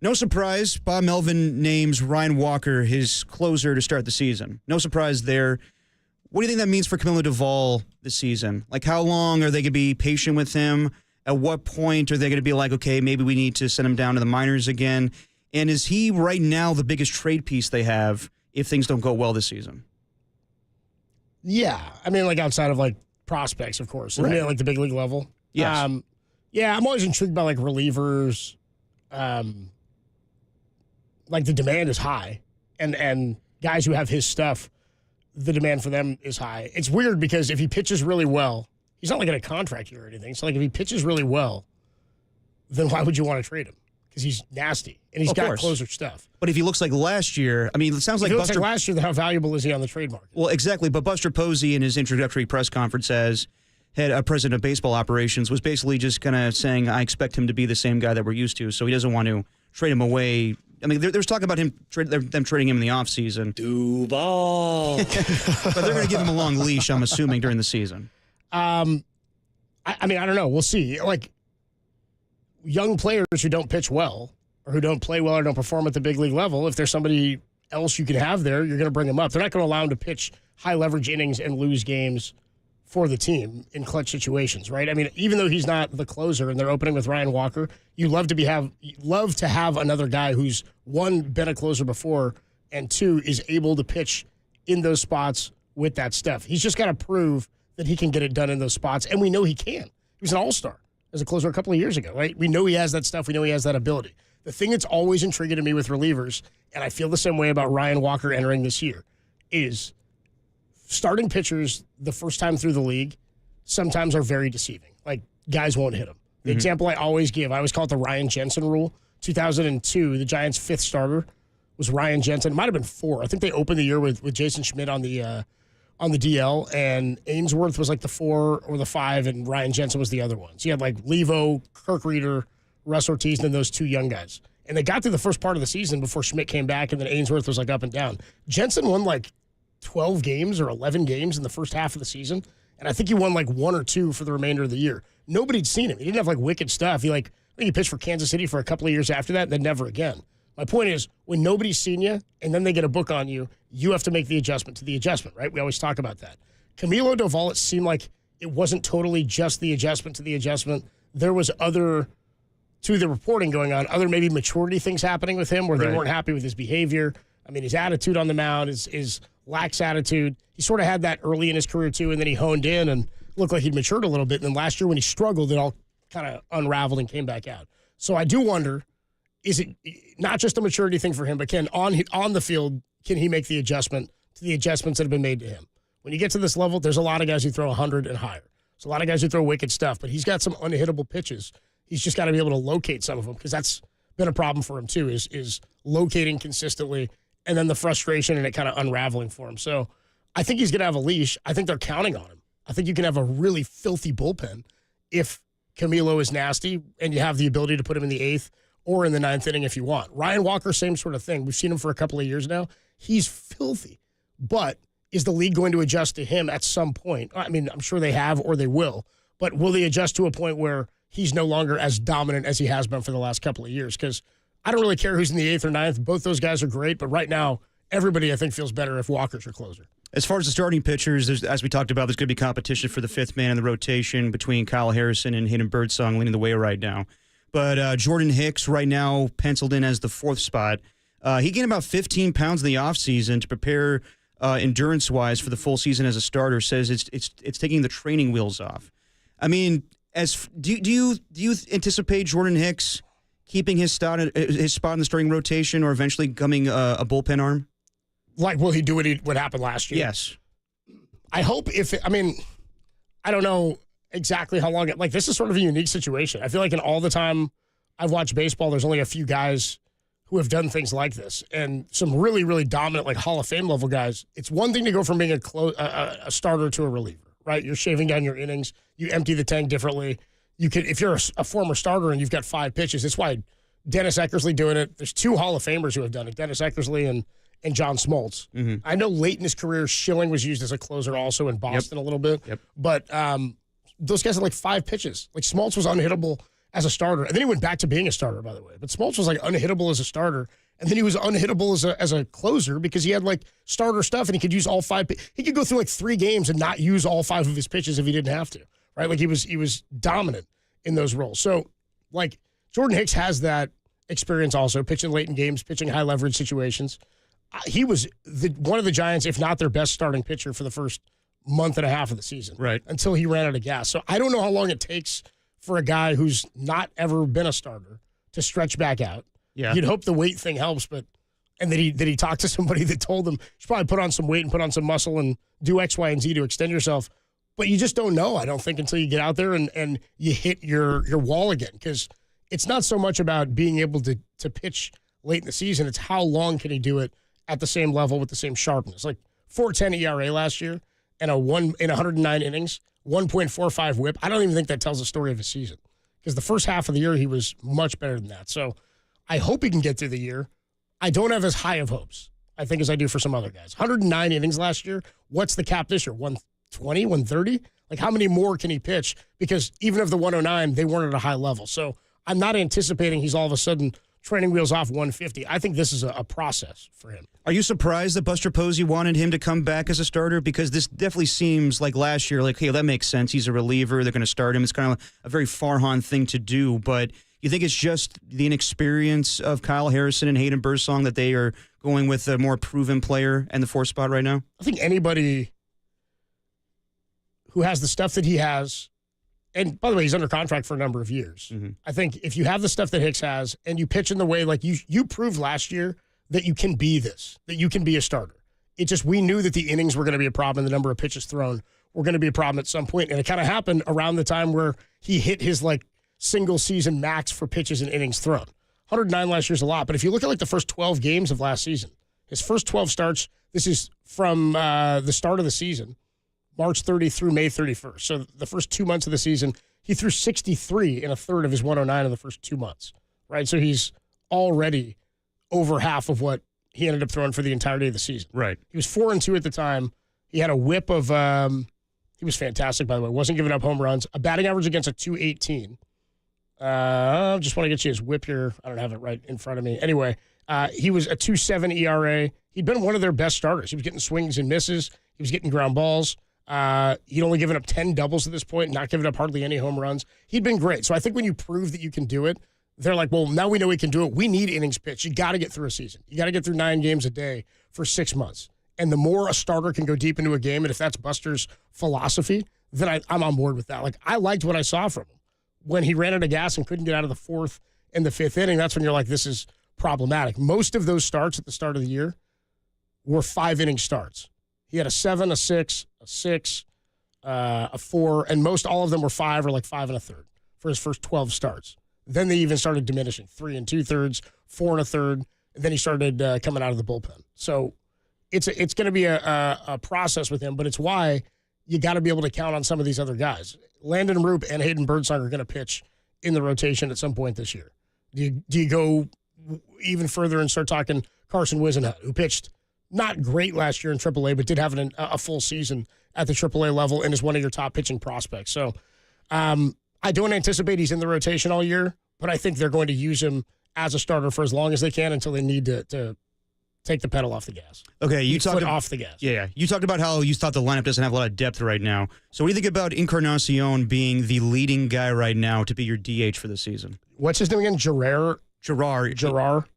no surprise, Bob Melvin names Ryan Walker his closer to start the season. No surprise there. What do you think that means for Camilo Duvall this season? Like, how long are they going to be patient with him? At what point are they going to be like, okay, maybe we need to send him down to the minors again? And is he right now the biggest trade piece they have if things don't go well this season? Yeah. I mean, like outside of like prospects, of course. Right. I mean, like the big league level. Yes. Yeah, I'm always intrigued by like relievers. Like the demand is high. And guys who have his stuff, the demand for them is high. It's weird because if he pitches really well, he's not like in a contract year or anything. So like if he pitches really well, then why would you want to trade him? Because he's nasty, and he's got closer stuff. But if he looks like last year, I mean, it sounds like Buster. Like last year, then how valuable is he on the trade market? Well, exactly. But Buster Posey, in his introductory press conference as president of baseball operations, was basically just kind of saying, I expect him to be the same guy that we're used to, so he doesn't want to trade him away. I mean, there was talk about them trading him in the offseason. Duval. But they're going to give him a long leash, I'm assuming, during the season. I mean, I don't know. We'll see. Like, young players who don't pitch well or who don't play well or don't perform at the big league level, if there's somebody else you can have there, you're going to bring them up. They're not going to allow him to pitch high leverage innings and lose games for the team in clutch situations, right? I mean, even though he's not the closer and they're opening with Ryan Walker, you love to have another guy who's, one, been a closer before, and two, is able to pitch in those spots with that stuff. He's just got to prove that he can get it done in those spots, and we know he can. He was an all-star as a closer a couple of years ago, right? We know he has that stuff. We know he has that ability. The thing that's always intriguing to me with relievers, and I feel the same way about Ryan Walker entering this year, is starting pitchers the first time through the league sometimes are very deceiving. Like, guys won't hit them. The example I always give, I always call it the Ryan Jensen rule. 2002, the Giants' fifth starter was Ryan Jensen. It might have been four. I think they opened the year with Jason Schmidt on the DL, and Ainsworth was like the 4 or the 5, and Ryan Jensen was the other one. So you had like Levo, Kirk Reeder, Russ Ortiz, and then those two young guys. And they got through the first part of the season before Schmidt came back, and then Ainsworth was like up and down. Jensen won like 12 games or 11 games in the first half of the season, and I think he won like 1 or 2 for the remainder of the year. Nobody'd seen him. He didn't have like wicked stuff. I think he pitched for Kansas City for a couple of years after that, and then never again. My point is, when nobody's seen you and then they get a book on you, you have to make the adjustment to the adjustment, right? We always talk about that. Camilo Duvall, it seemed like it wasn't totally just the adjustment to the adjustment. There was other, to the reporting going on, other maybe maturity things happening with him where they weren't happy with his behavior. I mean, his attitude on the mound, his lax attitude. He sort of had that early in his career, too, and then he honed in and looked like he'd matured a little bit. And then last year when he struggled, it all kind of unraveled and came back out. So I do wonder, is it not just a maturity thing for him, but on the field, can he make the adjustment to the adjustments that have been made to him? When you get to this level, there's a lot of guys who throw 100 and higher. There's a lot of guys who throw wicked stuff, but he's got some unhittable pitches. He's just got to be able to locate some of them, because that's been a problem for him too, is locating consistently and then the frustration and it kind of unraveling for him. So I think he's going to have a leash. I think they're counting on him. I think you can have a really filthy bullpen if Camilo is nasty and you have the ability to put him in the 8th or in the 9th inning if you want. Ryan Walker, same sort of thing. We've seen him for a couple of years now. He's filthy. But is the league going to adjust to him at some point? I mean, I'm sure they have or they will. But will they adjust to a point where he's no longer as dominant as he has been for the last couple of years? Because I don't really care who's in the 8th or 9th. Both those guys are great. But right now, everybody, I think, feels better if Walker's your closer. As far as the starting pitchers, as we talked about, there's going to be competition for the 5th man in the rotation between Kyle Harrison and Hayden Birdsong leading the way right now. But Jordan Hicks right now penciled in as the 4th spot. He gained about 15 pounds in the offseason to prepare endurance-wise for the full season as a starter. Says it's taking the training wheels off. I mean, do you anticipate Jordan Hicks keeping his spot in the starting rotation or eventually becoming a bullpen arm? Like, will he do what happened last year? Yes. I hope I don't know exactly how long this is sort of a unique situation. I feel like in all the time I've watched baseball, there's only a few guys who have done things like this, and some really, really dominant, like Hall of Fame level guys. It's one thing to go from being a starter to a reliever, right? You're shaving down your innings. You empty the tank differently. You could, if you're a former starter and you've got 5 pitches, it's why Dennis Eckersley doing it. There's 2 Hall of Famers who have done it, Dennis Eckersley and John Smoltz. Mm-hmm. I know late in his career, Schilling was used as a closer also in Boston a little bit. Yep. But those guys had like 5 pitches. Like Smoltz was unhittable as a starter. And then he went back to being a starter, by the way. But Smoltz was like unhittable as a starter. And then he was unhittable as a closer because he had like starter stuff and he could use all 5. He could go through like 3 games and not use all 5 of his pitches if he didn't have to, right? Like he was dominant in those roles. So like Jordan Hicks has that experience also, pitching late in games, pitching high leverage situations. He was one of the Giants, if not their best starting pitcher for the first month and a half of the season. Right. Until he ran out of gas. So I don't know how long it takes for a guy who's not ever been a starter to stretch back out. Yeah. You'd hope the weight thing helps, and that he talked to somebody that told him, you should probably put on some weight and put on some muscle and do X, Y, and Z to extend yourself. But you just don't know, I don't think, until you get out there and you hit your wall again. Because it's not so much about being able to pitch late in the season. It's how long can he do it at the same level with the same sharpness. Like 4.10 ERA last year and in 109 innings, 1.45 whip. I don't even think that tells the story of his season. Because the first half of the year, he was much better than that. So I hope he can get through the year. I don't have as high of hopes, I think, as I do for some other guys. 109 innings last year. What's the cap this year? 120, 130? Like, how many more can he pitch? Because even of the 109, they weren't at a high level. So I'm not anticipating he's all of a sudden training wheels off 150. I think this is a process for him. Are you surprised that Buster Posey wanted him to come back as a starter? Because this definitely seems like last year, like, hey, that makes sense. He's a reliever. They're going to start him. It's kind of a very Farhan thing to do. But you think it's just the inexperience of Kyle Harrison and Hayden Birdsong that they are going with a more proven player and the 4th spot right now? I think anybody who has the stuff that he has, and by the way, he's under contract for a number of years. Mm-hmm. I think if you have the stuff that Hicks has and you pitch in the way, like you proved last year that you can be this, that you can be a starter. It just, we knew that the innings were going to be a problem, the number of pitches thrown were going to be a problem at some point. And it kind of happened around the time where he hit his like single season max for pitches and innings thrown. 109 last year's a lot. But if you look at like the first 12 games of last season, his first 12 starts, this is from the start of the season, March 30 through May 31st. So the first 2 months of the season, he threw 63 in a third of his 109 in the first 2 months, right? So he's already over half of what he ended up throwing for the entirety of the season. Right. He was 4-2 at the time. He had a whip of, he was fantastic, by the way. Wasn't giving up home runs. A batting average against a 218. Just want to get you his whip here. I don't have it right in front of me. Anyway, he was a 2.7 ERA. He'd been one of their best starters. He was getting swings and misses. He was getting ground balls. He'd only given up 10 doubles at this point, not giving up hardly any home runs. He'd been great. So I think when you prove that you can do it, they're like, well, now we know we can do it. We need innings pitched. You got to get through a season. You got to get through 9 games a day for 6 months. And the more a starter can go deep into a game, and if that's Buster's philosophy, then I'm on board with that. Like, I liked what I saw from him. When he ran out of gas and couldn't get out of the 4th and the 5th inning, that's when you're like, this is problematic. Most of those starts at the start of the year were 5-inning starts. He had a 7, a 6, a 6, a 4, and most all of them were 5 or like 5 1/3 for his first 12 starts. Then they even started diminishing, 3 2/3, 4 1/3, and then he started coming out of the bullpen. So it's going to be a process with him, but it's why you got to be able to count on some of these other guys. Landon Roop and Hayden Birdsong are going to pitch in the rotation at some point this year. Do you go even further and start talking Carson Wisenhunt, who pitched not great last year in AAA, but did have a full season at the AAA level and is one of your top pitching prospects. So I don't anticipate he's in the rotation all year, but I think they're going to use him as a starter for as long as they can until they need to take the pedal off the gas. Okay, you talked off the gas. Yeah, you talked about how you thought the lineup doesn't have a lot of depth right now. So what do you think about Encarnacion being the leading guy right now to be your DH for the season? What's his name again? Gerard.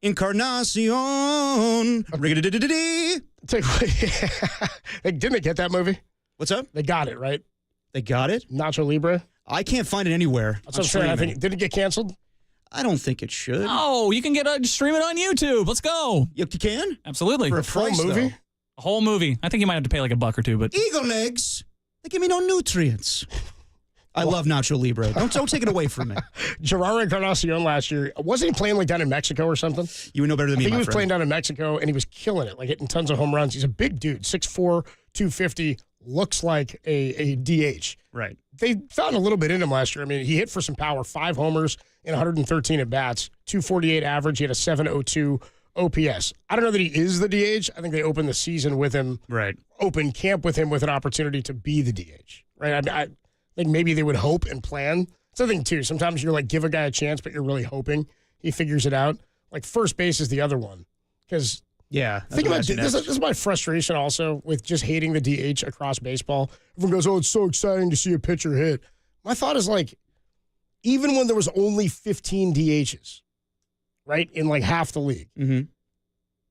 Encarnacion. Didn't they get that movie? What's up? They got it, right? They got it? Nacho Libre? I can't find it anywhere. That's what I'm saying. I think, did it get canceled? I don't think it should. Oh, you can stream it on YouTube. Let's go. You can? Absolutely. For a price, full movie? though. A whole movie. I think you might have to pay like $1 or $2, but Eagle legs. They give me no nutrients. I love Nacho Libre. Don't take it away from me. Gerard Encarnacion last year, wasn't he playing like down in Mexico or something? You would know better than me, I think my he was friend. playing down in Mexico, and he was killing it, like hitting tons of home runs. He's a big dude, 6'4", 250, looks like a DH. Right. They found a little bit in him last year. I mean, he hit for some power, 5 homers and 113 at-bats, 248 average. He had a 702 OPS. I don't know that he is the DH. I think they opened the season with him. Right. Open camp with him with an opportunity to be the DH. Right. I think maybe they would hope and plan. It's the thing, too. Sometimes you're like, give a guy a chance, but you're really hoping he figures it out. Like, first base is the other one. Because, think about this is my frustration also with just hating the DH across baseball. Everyone goes, oh, it's so exciting to see a pitcher hit. My thought is, like, even when there was only 15 DHs, right, in like half the league,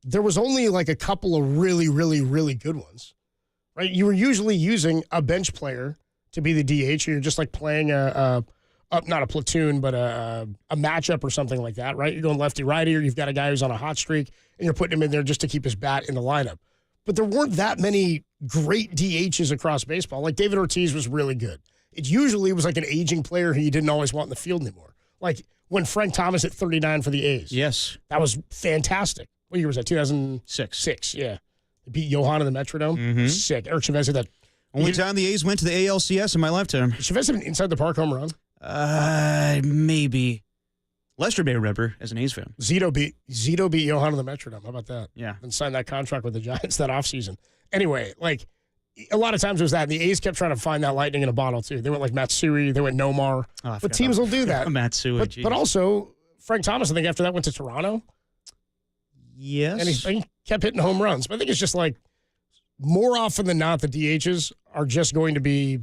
there was only like a couple of really, really, really good ones, right? You were usually using a bench player to be the DH, or you're just like playing not a platoon, but a matchup or something like that, right? You're going lefty-righty, or you've got a guy who's on a hot streak, and you're putting him in there just to keep his bat in the lineup. But there weren't that many great DHs across baseball. Like David Ortiz was really good. It usually was like an aging player who you didn't always want in the field anymore. Like when Frank Thomas hit 39 for the A's. Yes. That was fantastic. What year was that? 2006. Yeah. They beat Johan in the Metrodome. Sick. Eric Chavez hit that. Only time the A's went to the ALCS in my lifetime. Chavez had an inside the park home run? Maybe. Lester may remember as an A's fan. Zito beat Johan in the Metrodome. How about that? Yeah. And signed that contract with the Giants that offseason. Anyway, like, a lot of times it was that. And the A's kept trying to find that lightning in a bottle, too. They went like Matsui. They went Nomar. But teams will do that. Matsui, but also, Frank Thomas, I think after that went to Toronto. Yes. And he kept hitting home runs. But I think it's just like, more often than not, the DHs are just going to be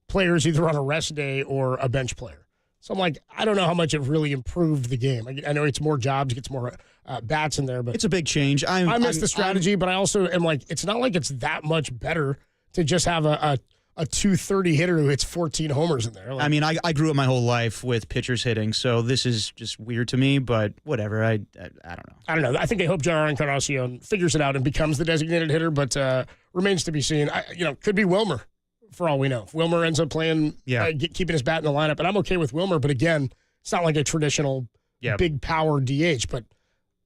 players either on a rest day or a bench player. So I'm like, I don't know how much it really improved the game. I know it's more jobs, gets more bats in there, but it's a big change. I miss the strategy, but I also am like, it's not like it's that much better to just have a 230 hitter who hits 14 homers in there. Like, I mean, I grew up my whole life with pitchers hitting, so this is just weird to me, but whatever. I don't know. I don't know. I think they hope Gerard Encarnacion figures it out and becomes the designated hitter, but remains to be seen. Could be Wilmer for all we know. If Wilmer ends up playing, keeping his bat in the lineup, and I'm okay with Wilmer, but again, it's not like a traditional big power DH, but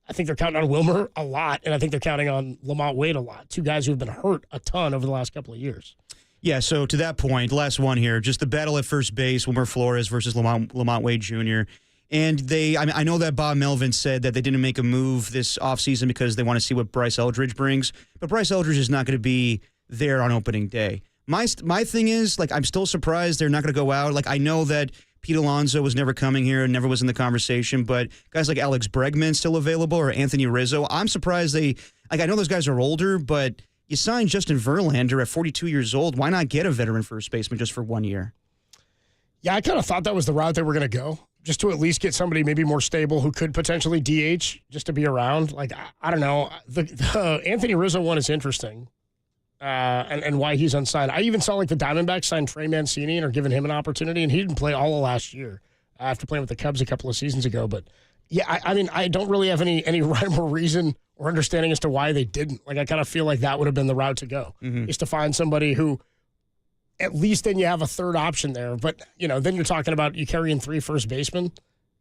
I think they're counting on Wilmer a lot, and I think they're counting on Lamont Wade a lot. Two guys who have been hurt a ton over the last couple of years. Yeah, so to that point, last one here, just the battle at first base, Wilmer Flores versus Lamont Wade Jr. And I know that Bob Melvin said that they didn't make a move this offseason because they want to see what Bryce Eldridge brings, but Bryce Eldridge is not going to be there on opening day. My thing is, like, I'm still surprised they're not going to go out. Like, I know that Pete Alonso was never coming here and never was in the conversation, but guys like Alex Bregman still available, or Anthony Rizzo. I'm surprised I know those guys are older, but you signed Justin Verlander at 42 years old. Why not get a veteran first baseman just for 1 year? Yeah, I kind of thought that was the route they were going to go, just to at least get somebody maybe more stable who could potentially DH just to be around. Like, I don't know. The Anthony Rizzo one is interesting. And why he's unsigned. I even saw like the Diamondbacks signed Trey Mancini and are giving him an opportunity, and he didn't play all of last year after playing with the Cubs a couple of seasons ago. But yeah, I mean, I don't really have any rhyme or reason or understanding as to why they didn't. Like, I kind of feel like that would have been the route to go, is to find somebody who, at least then you have a third option there. But, then you're talking about you carrying 3 first basemen.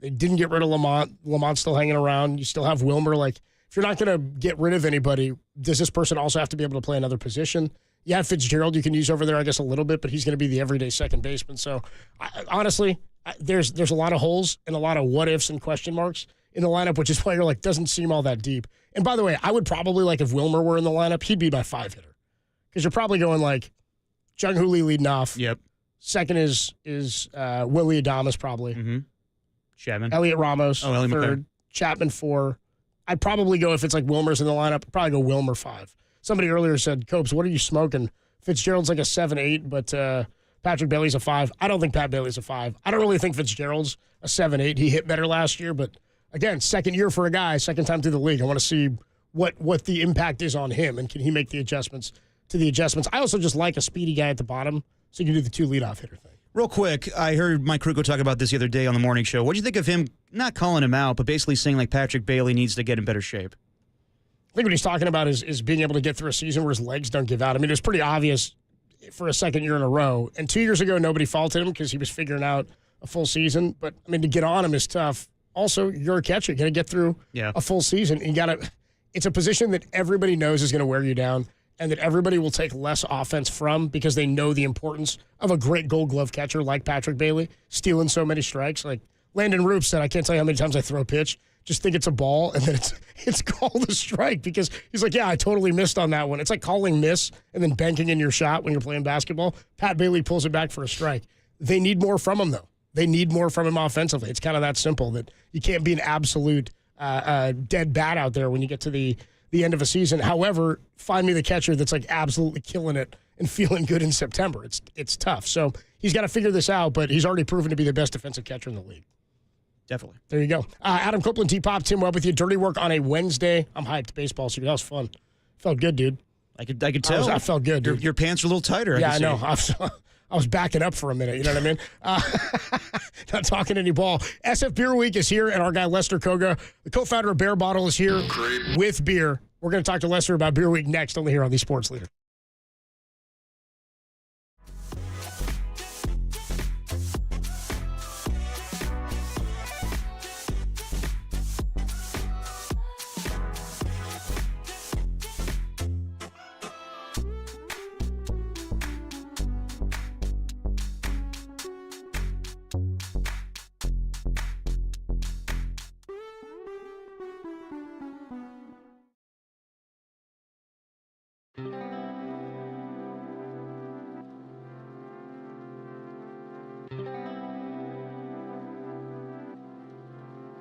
They didn't get rid of Lamont. Lamont's still hanging around. You still have Wilmer. Like, if you're not going to get rid of anybody, does this person also have to be able to play another position? Yeah, Fitzgerald you can use over there, I guess, a little bit, but he's going to be the everyday second baseman. So, honestly, there's a lot of holes and a lot of what-ifs and question marks in the lineup, which is why you're like, doesn't seem all that deep. And by the way, I would probably, like, if Wilmer were in the lineup, he'd be my 5-hitter. Because you're probably going, like, Jung Hoo Lee leading off. Yep. Second is Willie Adames, probably. Chapman. Elliot Ramos. Oh, Elliot third. McClure. Chapman 4. I'd probably go, if it's like Wilmer's in the lineup, I'd probably go Wilmer 5. Somebody earlier said, Copes, what are you smoking? Fitzgerald's like a 7-8, but Patrick Bailey's a 5. I don't think Pat Bailey's a 5. I don't really think Fitzgerald's a 7-8. He hit better last year, but again, second year for a guy, second time through the league. I want to see what the impact is on him, and can he make the adjustments to the adjustments. I also just like a speedy guy at the bottom, so you can do the 2 leadoff hitter thing. Real quick, I heard Mike Kruko talk about this the other day on the morning show. What do you think of him not calling him out, but basically saying like Patrick Bailey needs to get in better shape? I think what he's talking about is being able to get through a season where his legs don't give out. I mean, it was pretty obvious for a second year in a row. And 2 years ago, nobody faulted him because he was figuring out a full season. But, I mean, to get on him is tough. Also, you're a catcher. You got to get through a full season. And it's a position that everybody knows is going to wear you down and that everybody will take less offense from because they know the importance of a great Gold Glove catcher like Patrick Bailey stealing so many strikes. Like Landon Roop said, I can't tell you how many times I throw a pitch, just think it's a ball, and then it's called a strike because he's like, yeah, I totally missed on that one. It's like calling miss and then banking in your shot when you're playing basketball. Pat Bailey pulls it back for a strike. They need more from him, though. They need more from him offensively. It's kind of that simple that you can't be an absolute dead bat out there when you get to the end of a season. However, find me the catcher that's like absolutely killing it and feeling good in September. It's tough. So he's got to figure this out, but he's already proven to be the best defensive catcher in the league. Definitely. There you go. Adam Copeland, T-Pop, Tim Webb with you. Dirty work on a Wednesday. I'm hyped. Baseball season. That was fun. Felt good, dude. I could tell. I felt good, dude. Your pants are a little tighter. Yeah, I know. I was backing up for a minute. You know what I mean? Not talking any ball. SF Beer Week is here, and our guy Lester Koga, the co-founder of Bear Bottle, is here with beer. We're going to talk to Lester about Beer Week next, only here on the Sports Leader.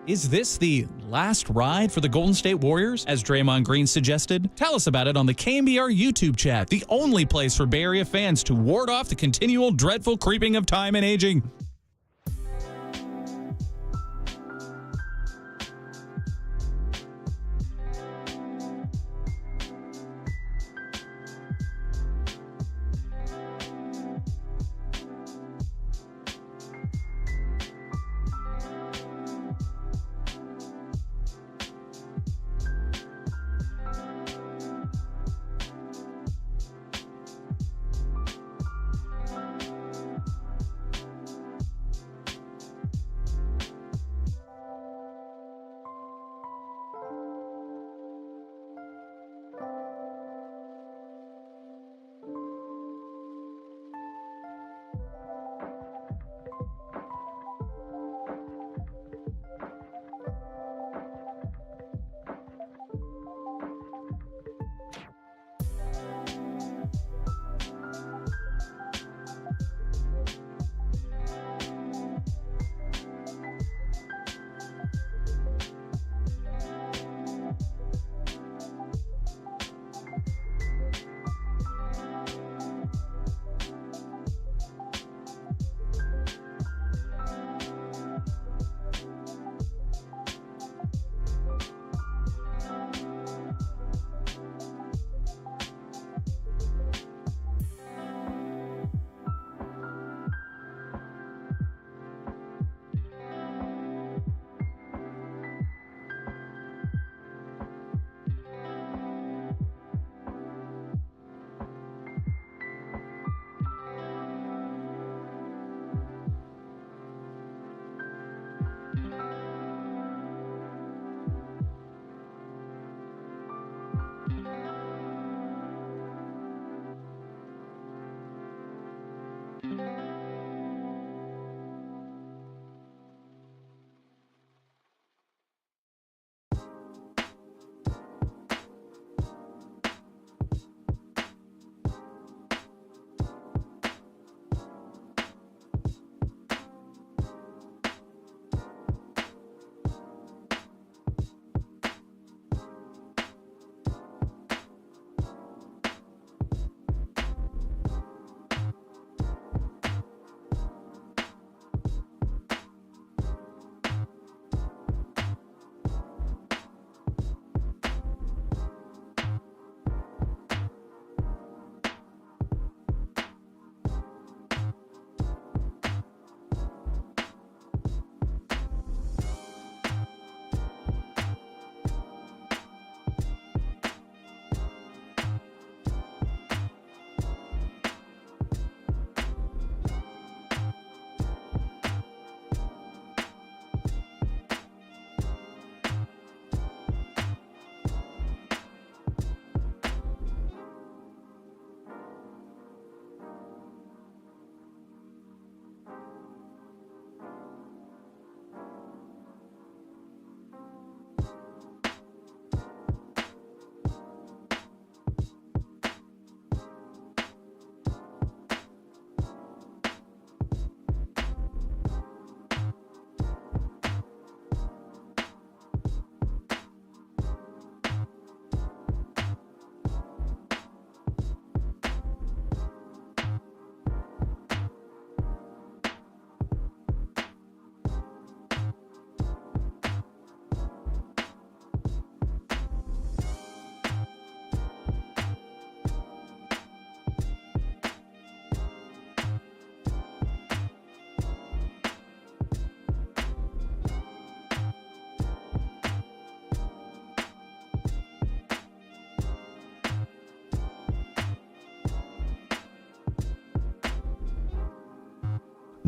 Is this the last ride for the Golden State Warriors, as Draymond Green suggested? Tell us about it on the KNBR YouTube chat, the only place for Bay Area fans to ward off the continual dreadful creeping of time and aging.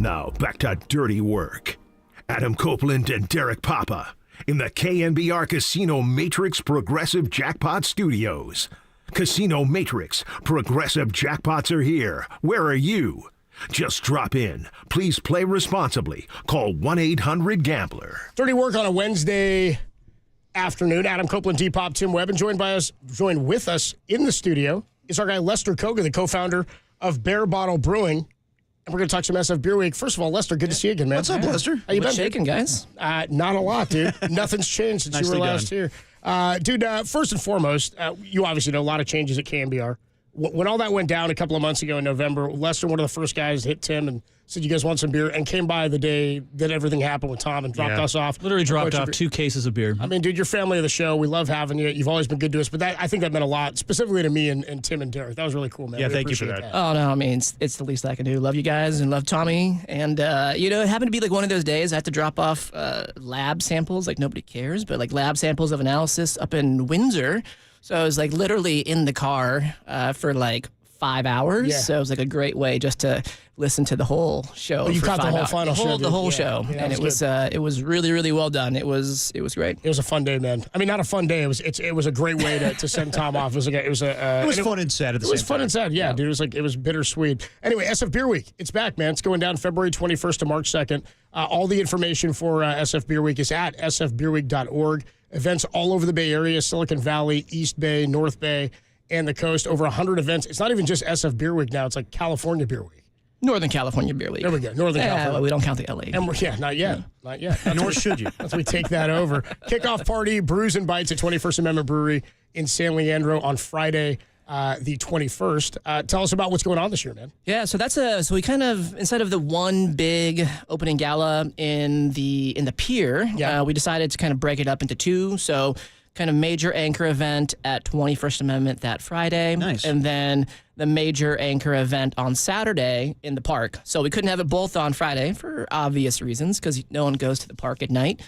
Now, back to dirty work. Adam Copeland and Derek Papa in the KNBR Casino Matrix Progressive Jackpot Studios. Casino Matrix Progressive Jackpots are here. Where are you? Just drop in. Please play responsibly. Call 1-800-GAMBLER. Dirty work on a Wednesday afternoon. Adam Copeland, D-Pop, Tim Webb, and joined with us in the studio is our guy Lester Koga, the co-founder of Bear Bottle Brewing. And we're going to talk some SF Beer Week. First of all, Lester, good to see you again, man. What's up, Lester? How you been, shaking, guys? Not a lot, dude. Nothing's changed since you were last here. Dude, first and foremost, you obviously know a lot of changes at KNBR. When all that went down a couple of months ago in November, Lester, one of the first guys, hit Tim and said, you guys want some beer? And came by the day that everything happened with Tom and dropped us off. Literally dropped off 2 cases of beer. I mean, dude, you're family of the show. We love having you. You've always been good to us. But I think that meant a lot, specifically to me and Tim and Derek. That was really cool, man. Yeah, we thank you for appreciate that. Oh, no, I mean, it's the least I can do. Love you guys and love Tommy. And, it happened to be like one of those days I had to drop off lab samples, like nobody cares, but like lab samples of analysis up in Windsor. So I was like literally in the car for like 5 hours. Yeah. So it was like a great way just to listen to the whole show. Oh, you for caught the 5 whole hours. final show, The whole dude. show. Yeah, And it was really, really well done. It was great. It was a fun day, man. I mean, not a fun day. It was a great way to send Tom off. It was fun and sad at the same time. It was fun and sad, yeah, dude. It was bittersweet. Anyway, SF Beer Week, it's back, man. It's going down February 21st to March 2nd. All the information for SF Beer Week is at sfbeerweek.org. Events all over the Bay Area, Silicon Valley, East Bay, North Bay, and the coast. Over 100 events. It's not even just SF Beer Week now. It's like California Beer Week. Northern California Beer Week. There we go. Northern California. Well, we don't count the LA. And not yet. Not yet. Nor should you. As we take that over. Kickoff party, Brews and Bites at 21st Amendment Brewery in San Leandro on Friday, the 21st. Tell us about what's going on this year, man. Yeah, so so we kind of, instead of the one big opening gala in the pier, we decided to kind of break it up into 2. So kind of major anchor event at 21st Amendment that Friday. Nice. And then the major anchor event on Saturday in the park. So we couldn't have it both on Friday for obvious reasons, because no one goes to the park at night.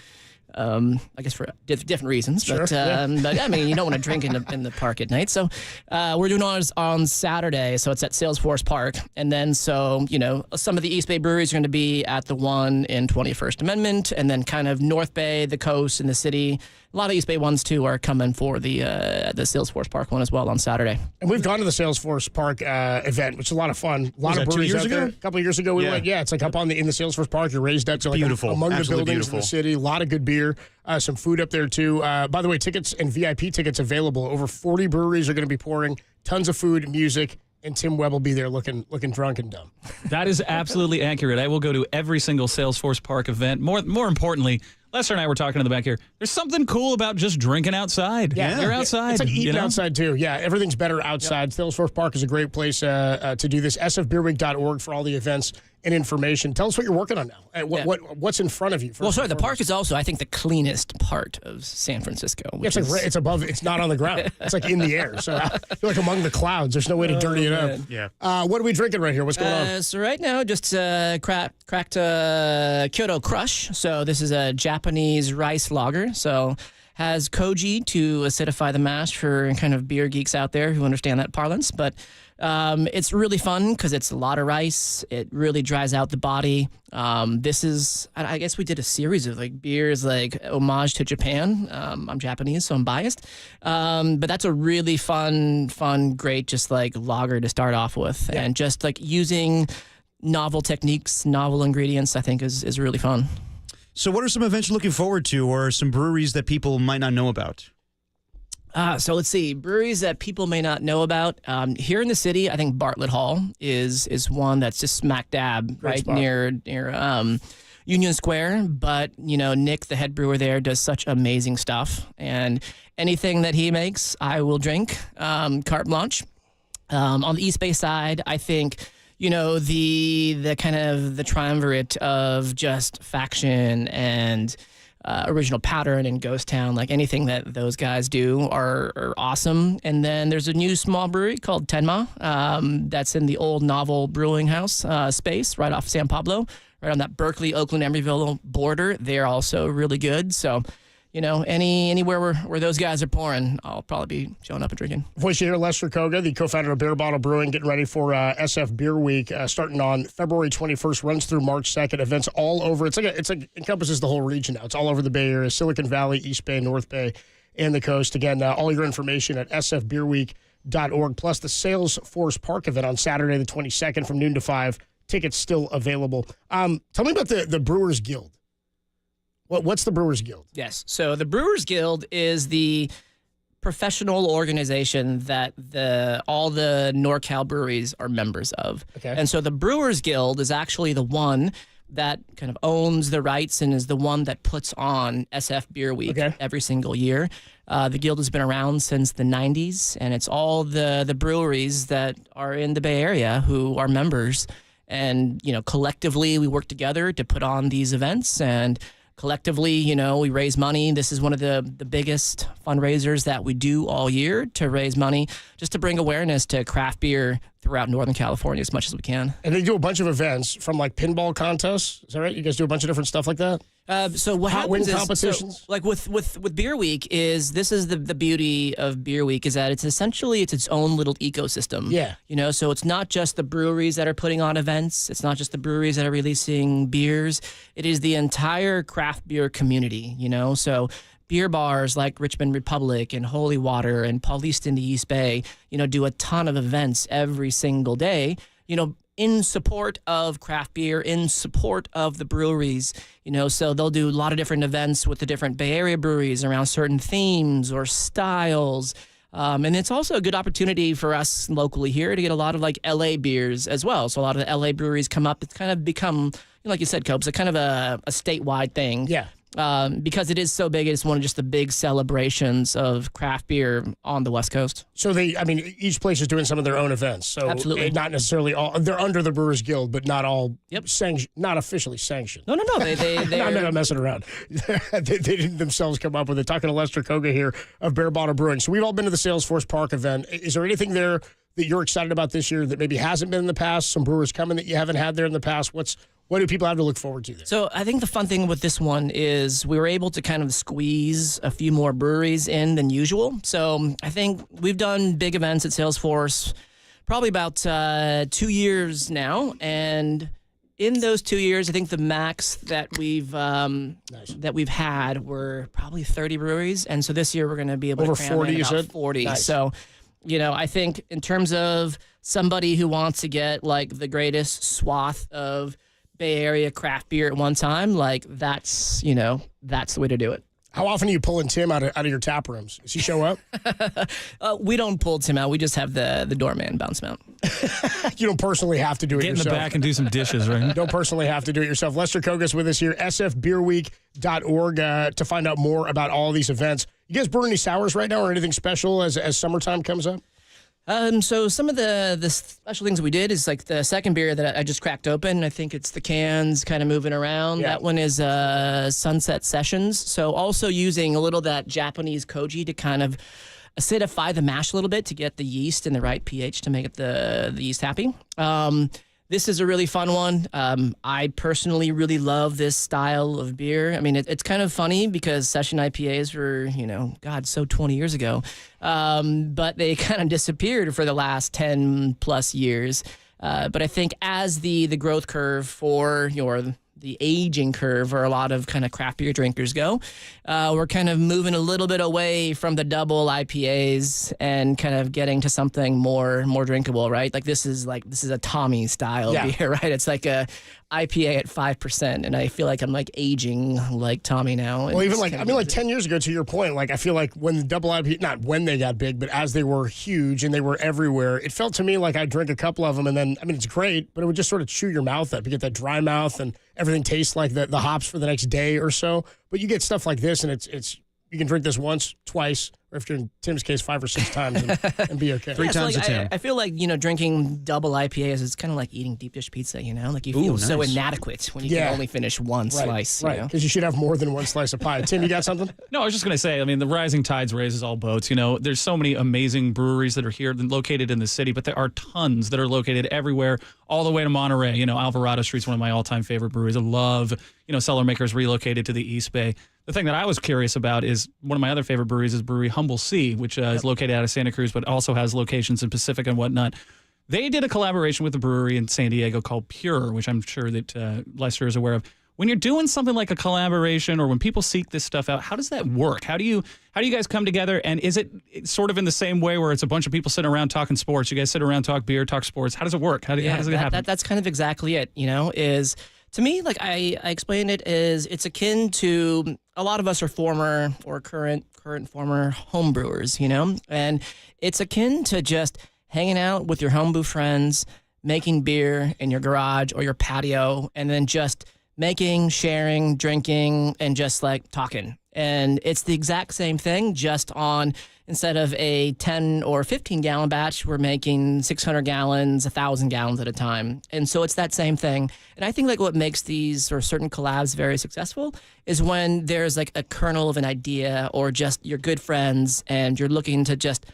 I guess for different reasons, Sure, but I mean, you don't want to drink in the park at night. So we're doing ours on Saturday, so it's at Salesforce Park, and then some of the East Bay breweries are going to be at the one in 21st Amendment, and then kind of North Bay, the coast, and the city. A lot of East Bay ones too are coming for the Salesforce Park one as well on Saturday. And we've gone to the Salesforce Park event, which is a lot of fun. A lot of breweries out there. A couple of years ago, we went. Yeah, it's like up in the Salesforce Park. You're raised up to like beautiful. among Absolutely the buildings beautiful. in the city. A lot of good beer, some food up there too. By the way, tickets and VIP tickets available. Over 40 breweries are going to be pouring. Tons of food, music. And Tim Webb will be there looking drunk and dumb. That is absolutely accurate. I will go to every single Salesforce Park event. More importantly, Lester and I were talking in the back here. There's something cool about just drinking outside. Yeah. You're outside. It's like eating outside, too. Yeah, everything's better outside. Yep. Salesforce Park is a great place to do this. sfbeerweek.org for all the events and information. Tell us what you're working on now. What's in front of you? The park is also, I think, the cleanest part of San Francisco. It's above. It's not on the ground. It's like in the air. So you're like among the clouds. There's no way to dirty it up. Yeah. What are we drinking right here? What's going on? So right now, just cracked Kyoto Crush. So this is a Japanese rice lager. So has koji to acidify the mash for kind of beer geeks out there who understand that parlance. But it's really fun because it's a lot of rice. It really dries out the body. This is, I guess we did a series of like beers like homage to Japan. I'm Japanese, so I'm biased. But that's a really fun, great just like lager to start off with. Yeah. And just like using novel techniques, novel ingredients, I think is really fun. So what are some events you're looking forward to, or some breweries that people might not know about? So let's see. Breweries that people may not know about. Here in the city, I think Bartlett Hall is one that's just smack dab right near Union Square. But, Nick, the head brewer there, does such amazing stuff. And anything that he makes, I will drink. Carte blanche. On the East Bay side, I think, the kind of the triumvirate of just Faction and Original Pattern and Ghost Town, like anything that those guys do are awesome. And then there's a new small brewery called Tenma that's in the old Novel Brewing House space right off San Pablo, right on that Berkeley, Oakland, Emeryville border. They're also really good. So, anywhere where those guys are pouring, I'll probably be showing up and drinking. Voice you hear, Lester Koga, the co-founder of Beer Bottle Brewing, getting ready for SF Beer Week, starting on February 21st, runs through March 2nd. Events all over. It's like encompasses the whole region now. It's all over the Bay Area, Silicon Valley, East Bay, North Bay, and the coast. Again, all your information at sfbeerweek.org, plus the Salesforce Park event on Saturday the 22nd from noon to 5. Tickets still available. Tell me about the Brewers Guild. What's the Brewers Guild? Yes. So the Brewers Guild is the professional organization that all the NorCal breweries are members of. Okay. And so the Brewers Guild is actually the one that kind of owns the rights and is the one that puts on SF Beer Week every single year. The Guild has been around since the 90s, and it's all the breweries that are in the Bay Area who are members. And, collectively we work together to put on these events, and collectively, we raise money. This is one of the biggest fundraisers that we do all year, to raise money just to bring awareness to craft beer throughout Northern California as much as we can. And they do a bunch of events, from like pinball contests. Is that right? You guys do a bunch of different stuff like that? So what happens is, competitions? like with Beer Week, this is the beauty of Beer Week, is that it's its own little ecosystem. Yeah. So it's not just the breweries that are putting on events. It's not just the breweries that are releasing beers. It is the entire craft beer community, So beer bars like Richmond Republic and Holy Water and Paulista in the East Bay, do a ton of events every single day, in support of craft beer, in support of the breweries, so they'll do a lot of different events with the different Bay Area breweries around certain themes or styles. And it's also a good opportunity for us locally here to get a lot of like LA beers as well. So a lot of the LA breweries come up. It's kind of become, like you said, Copes, a kind of a statewide thing. Yeah. Because it is so big, it's one of just the big celebrations of craft beer on the West Coast. So each place is doing some of their own events. So absolutely, not necessarily all. They're under the Brewers Guild, but not all. Not officially sanctioned. No. I'm not messing around. they didn't themselves come up with it. Talking to Lester Koga here of Bear Bottle Brewing. So we've all been to the Salesforce Park event. Is there anything there that you're excited about this year that maybe hasn't been in the past? Some brewers coming that you haven't had there in the past? What do people have to look forward to there? So I think the fun thing with this one is we were able to kind of squeeze a few more breweries in than usual. So I think we've done big events at Salesforce probably about 2 years now. And in those 2 years, I think the max that we've had were probably 30 breweries. And so this year we're going to be able over to cram 40, in about 40. Nice. So, I think in terms of somebody who wants to get like the greatest swath of Bay Area craft beer at one time, like that's the way to do it. How often are you pulling Tim out of your tap rooms? Does he show up? We don't pull Tim out. We just have the doorman bounce him out. You don't personally have to do it Get yourself. in the back and do some dishes, right? You don't personally have to do it yourself. Lester Koga's with us here, sfbeerweek.org, to find out more about all these events. You guys brewing any sours right now or anything special as summertime comes up? So some of the special things we did is like the second beer that I just cracked open. I think it's the cans kind of moving around. Yeah. That one is Sunset Sessions. So also using a little of that Japanese koji to kind of acidify the mash a little bit to get the yeast in the right pH to make it the yeast happy. This is a really fun one. I personally really love this style of beer. I mean, it's kind of funny because session IPAs were, so 20 years ago. But they kind of disappeared for the last 10 plus years. But I think as the growth curve for the aging curve where a lot of kind of craft beer drinkers go, we're kind of moving a little bit away from the double IPAs and kind of getting to something more drinkable, right? Like this is a Tommy style beer, right? It's like a IPA at 5%, and I feel like I'm like aging like Tommy now. Well, even like 10 years ago, to your point, like I feel like when the double IPA, not when they got big, but as they were huge and they were everywhere, it felt to me like I'd drink a couple of them and then, it's great, but it would just sort of chew your mouth up. You get that dry mouth and everything tastes like the hops for the next day or so. But you get stuff like this and it's you can drink this once, twice, or if you're in Tim's case, 5 or 6 times and be okay. 3 times a Tim. I feel like, drinking double IPAs is kind of like eating deep dish pizza, Like you feel so inadequate when you can only finish one slice. Right, because you should have more than one slice of pie. Tim, you got something? No, I was just going to say, the rising tides raises all boats. There's so many amazing breweries that are here located in the city, but there are tons that are located everywhere, all the way to Monterey. Alvarado Street's one of my all-time favorite breweries. I love, cellar makers relocated to the East Bay. The thing that I was curious about is one of my other favorite breweries is Brewery Humble Sea, which is located out of Santa Cruz, but also has locations in Pacific and whatnot. They did a collaboration with a brewery in San Diego called Pure, which I'm sure that Lester is aware of. When you're doing something like a collaboration or when people seek this stuff out, how does that work? How do you guys come together? And is it sort of in the same way where it's a bunch of people sitting around talking sports? You guys sit around, talk beer, talk sports. How does it work? How does it happen? That's kind of exactly it, is to me, like I explain it, is it's akin to a lot of us are former or current former home brewers, and it's akin to just hanging out with your homebrew friends, making beer in your garage or your patio, and then just making, sharing, drinking, and just like talking. And it's the exact same thing, just on instead of a 10 or 15 gallon batch, we're making 600 gallons, 1,000 gallons at a time. And so it's that same thing. And I think like what makes these or certain collabs very successful is when there's like a kernel of an idea or just you're good friends and you're looking to just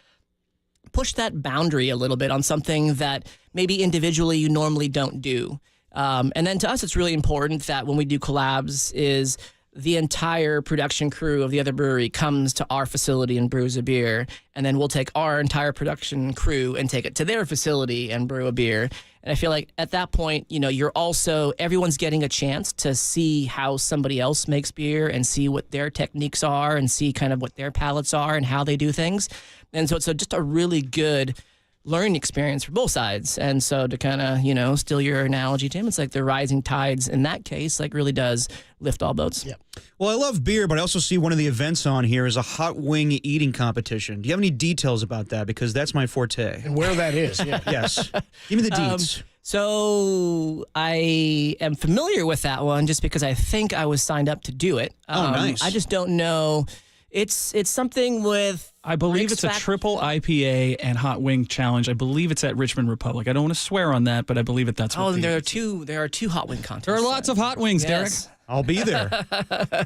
push that boundary a little bit on something that maybe individually you normally don't do. And then to us, it's really important that when we do collabs is the entire production crew of the other brewery comes to our facility and brews a beer, and then we'll take our entire production crew and take it to their facility and brew a beer. And I feel like at that point, you're also, everyone's getting a chance to see how somebody else makes beer and see what their techniques are and see kind of what their palates are and how they do things. And so it's just a really good learning experience for both sides. And so to kind of, steal your analogy, Tim, it's like the rising tides in that case, like really does lift all boats. Yeah. Well, I love beer, but I also see one of the events on here is a hot wing eating competition. Do you have any details about that? Because that's my forte. And where that is, yeah. Yes. Give me the deets. So I am familiar with that one just because I think I was signed up to do it. Nice. I just don't know. It's something with... I believe it's a triple IPA and hot wing challenge. I believe it's at Richmond Republic. I don't want to swear on that, but I believe that's what and there are two hot wing contests. There are lots of hot wings, yes. Derek. I'll be there.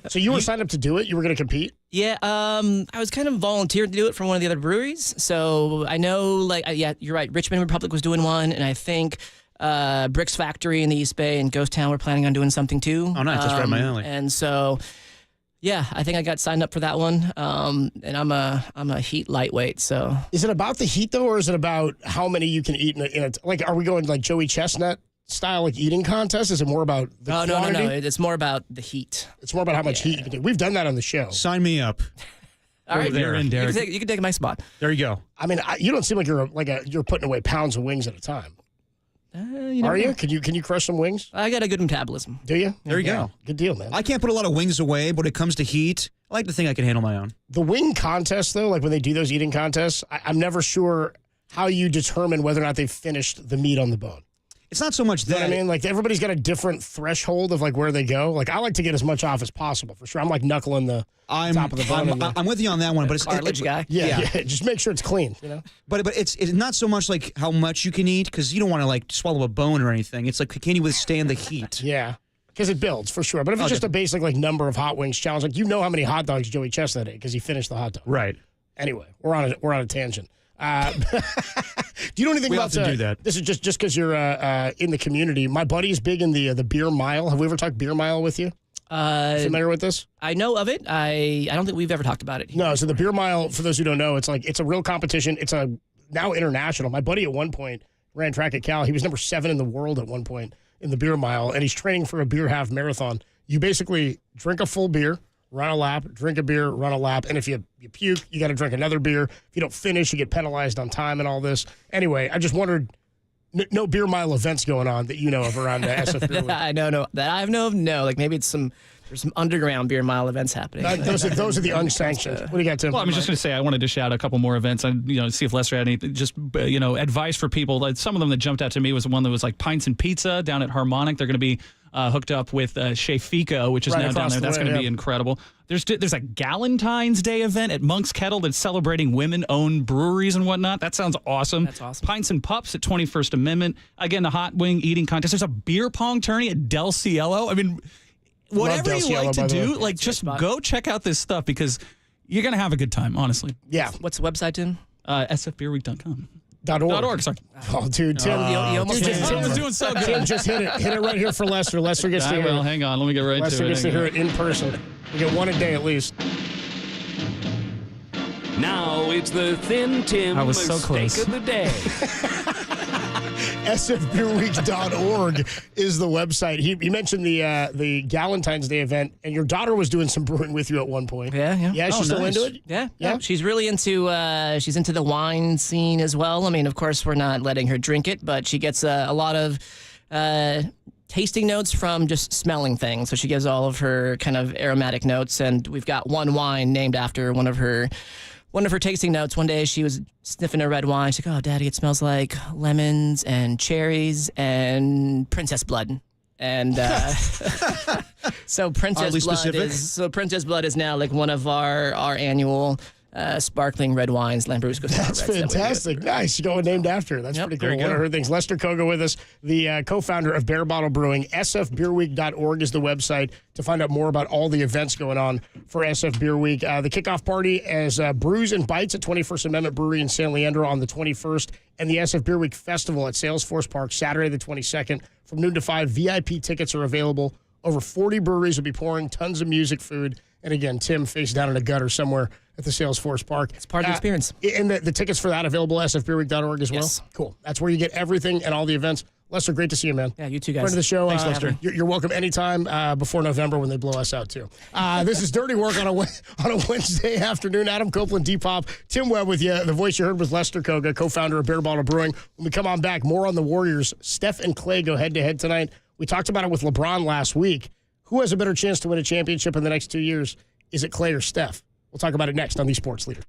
So you were signed up to do it? You were going to compete? Yeah, I was kind of volunteered to do it from one of the other breweries. So I know, yeah, you're right. Richmond Republic was doing one, and I think Bricks Factory in the East Bay and Ghost Town were planning on doing something too. Oh, nice. That's right in my alley. And so... yeah, I think I got signed up for that one, and I'm a heat lightweight. So, is it about the heat though, or is it about how many you can eat in a like? Are we going like Joey Chestnut style like eating contest? Is it more about the quantity? No. It's more about the heat. It's more about how much heat you can do. We've done that on the show. Sign me up. All right, there, Derek. You can take my spot. There you go. I mean, you don't seem like you're putting away pounds of wings at a time. Are you? Can you crush some wings? I got a good metabolism. Do you? There you go. Good deal, man. I can't put a lot of wings away, but when it comes to heat, I like to think I can handle my own. The wing contest, though, like when they do those eating contests, I'm never sure how you determine whether or not they've finished the meat on the bone. It's not so much that. You know what I mean? Like everybody's got a different threshold of like where they go. Like I like to get as much off as possible for sure. I'm like knuckling the top of the bone. I'm with you on that one, but it's cartilage guy. Yeah. Just make sure it's clean. But it's not so much like how much you can eat because you don't want to like swallow a bone or anything. It's like can you withstand the heat? Yeah, because it builds for sure. But if it's just a basic like number of hot wings challenge, like how many hot dogs Joey Chestnut ate because he finished the hot dog. Right. Anyway, we're on a tangent. Do you know anything about to do that? This is just because you're in the community. My buddy's big in the beer mile. Have we ever talked beer mile with you? Familiar with this? I know of it. I don't think we've ever talked about it. No. So the beer mile, for those who don't know, it's a real competition. It's now international. My buddy at one point ran track at Cal. He was number 7 in the world at one point in the beer mile, and he's training for a beer half marathon. You basically drink a full beer, run a lap, drink a beer, run a lap, and if you puke, you got to drink another beer. If you don't finish, you get penalized on time and all this. Anyway, I just wondered, no beer mile events going on that you know of around the SF Beer Week? I know that I know of. No, like maybe there's some underground beer mile events happening. Those are the unsanctioned. What do you got, Tim? Well, I was just going to say I wanted to shout a couple more events and see if Lester had any advice for people. Like some of them that jumped out to me was one that was like Pints and Pizza down at Harmonic. They're going to be hooked up with Chez Fico, which is now down there. That's going to be incredible. There's a Galentine's Day event at Monk's Kettle that's celebrating women-owned breweries and whatnot. That sounds awesome. That's awesome. Pints and Pups at 21st Amendment. Again, the hot wing eating contest. There's a beer pong tourney at Del Cielo. I mean, whatever you like to do, like just go check out this stuff because you're going to have a good time, honestly. Yeah. What's the website, Tim? sfbeerweek.com. .org. Sorry. Oh, dude, Tim, Tim was doing so good. Tim, just hit it. Hit it right here for Lester. Lester gets to hear it. Hang on. Let me get right Lester to it. gets to hear it in person. We get one a day at least. Now it's the Thin Tim I was so mistake close. of the day. sfbeerweek.org is the website. He mentioned the Galentine's Day event, and your daughter was doing some brewing with you at one point. Yeah. Yeah, she's still into it? Yeah. She's really into the wine scene as well. I mean, of course, we're not letting her drink it, but she gets a lot of tasting notes from just smelling things. So she gives all of her kind of aromatic notes, and we've got one wine named after one of her tasting notes. One day she was sniffing a red wine. She's like, "Oh, Daddy, it smells like lemons and cherries and princess blood." And so Princess Blood is now like one of our annual sparkling red wines, Lambrusco. That's fantastic. Nice. Going named after her. That's pretty cool. One of her things. Lester Koga with us, the co-founder of Bare Bottle Brewing. sfbeerweek.org is the website to find out more about all the events going on for SF Beer Week. The kickoff party is Brews and Bites at 21st Amendment Brewery in San Leandro on the 21st, and the SF Beer Week Festival at Salesforce Park Saturday the 22nd from noon to 5. VIP tickets are available. Over 40 breweries will be pouring, tons of music, food, and again, Tim face down in a gutter somewhere at the Salesforce Park. It's part of the experience. And the tickets for that available at sfbeerweek.org as well? Yes. Cool. That's where you get everything and all the events. Lester, great to see you, man. Yeah, you too, guys. Friend of the show. Thanks, Lester. You're welcome anytime before November when they blow us out, too. This is Dirty Work on a Wednesday afternoon. Adam Copeland, Depop, Tim Webb with you. The voice you heard was Lester Koga, co-founder of Bare Bottle Brewing. When we come on back, more on the Warriors. Steph and Clay go head-to-head tonight. We talked about it with LeBron last week. Who has a better chance to win a championship in the next 2 years? Is it Clay or Steph? We'll talk about it next on The Sports Leader.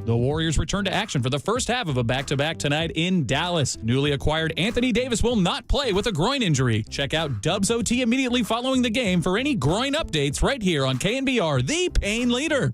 The Warriors return to action for the first half of a back-to-back tonight in Dallas. Newly acquired Anthony Davis will not play with a groin injury. Check out Dubs OT immediately following the game for any groin updates right here on KNBR, the pain leader.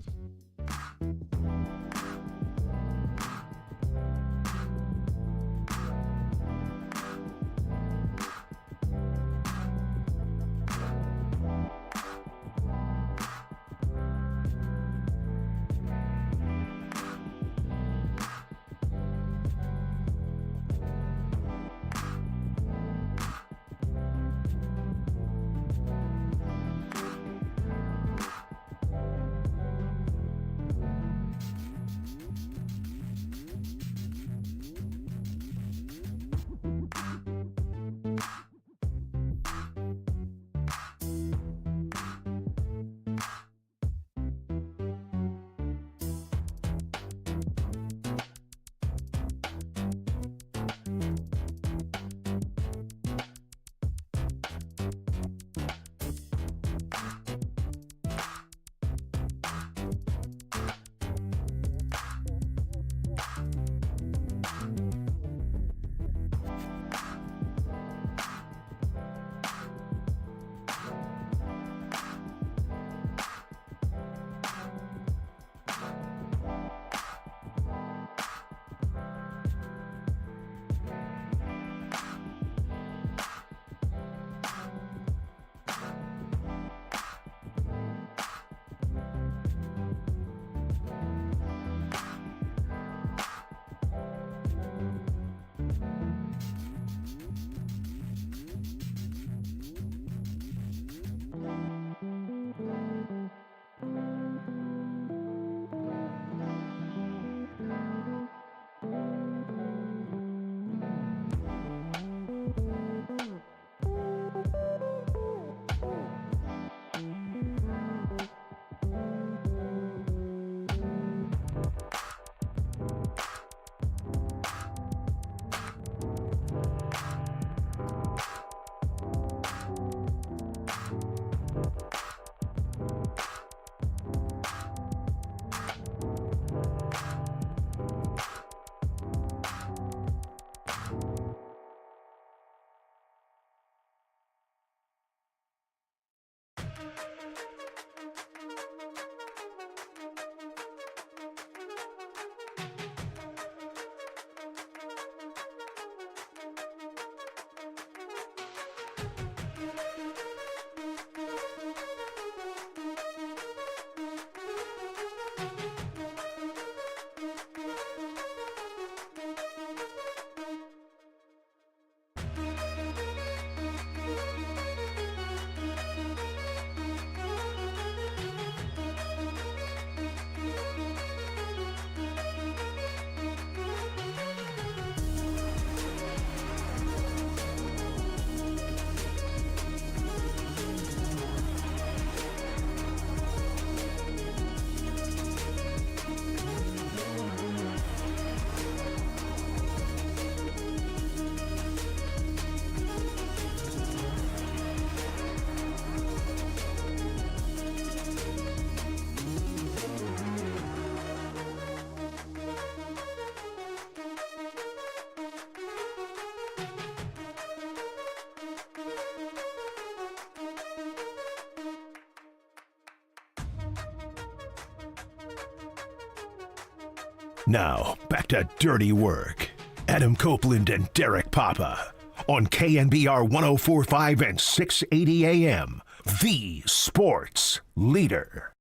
Now, back to dirty work. Adam Copeland and Derek Papa on KNBR 104.5 and 680 AM, the sports leader.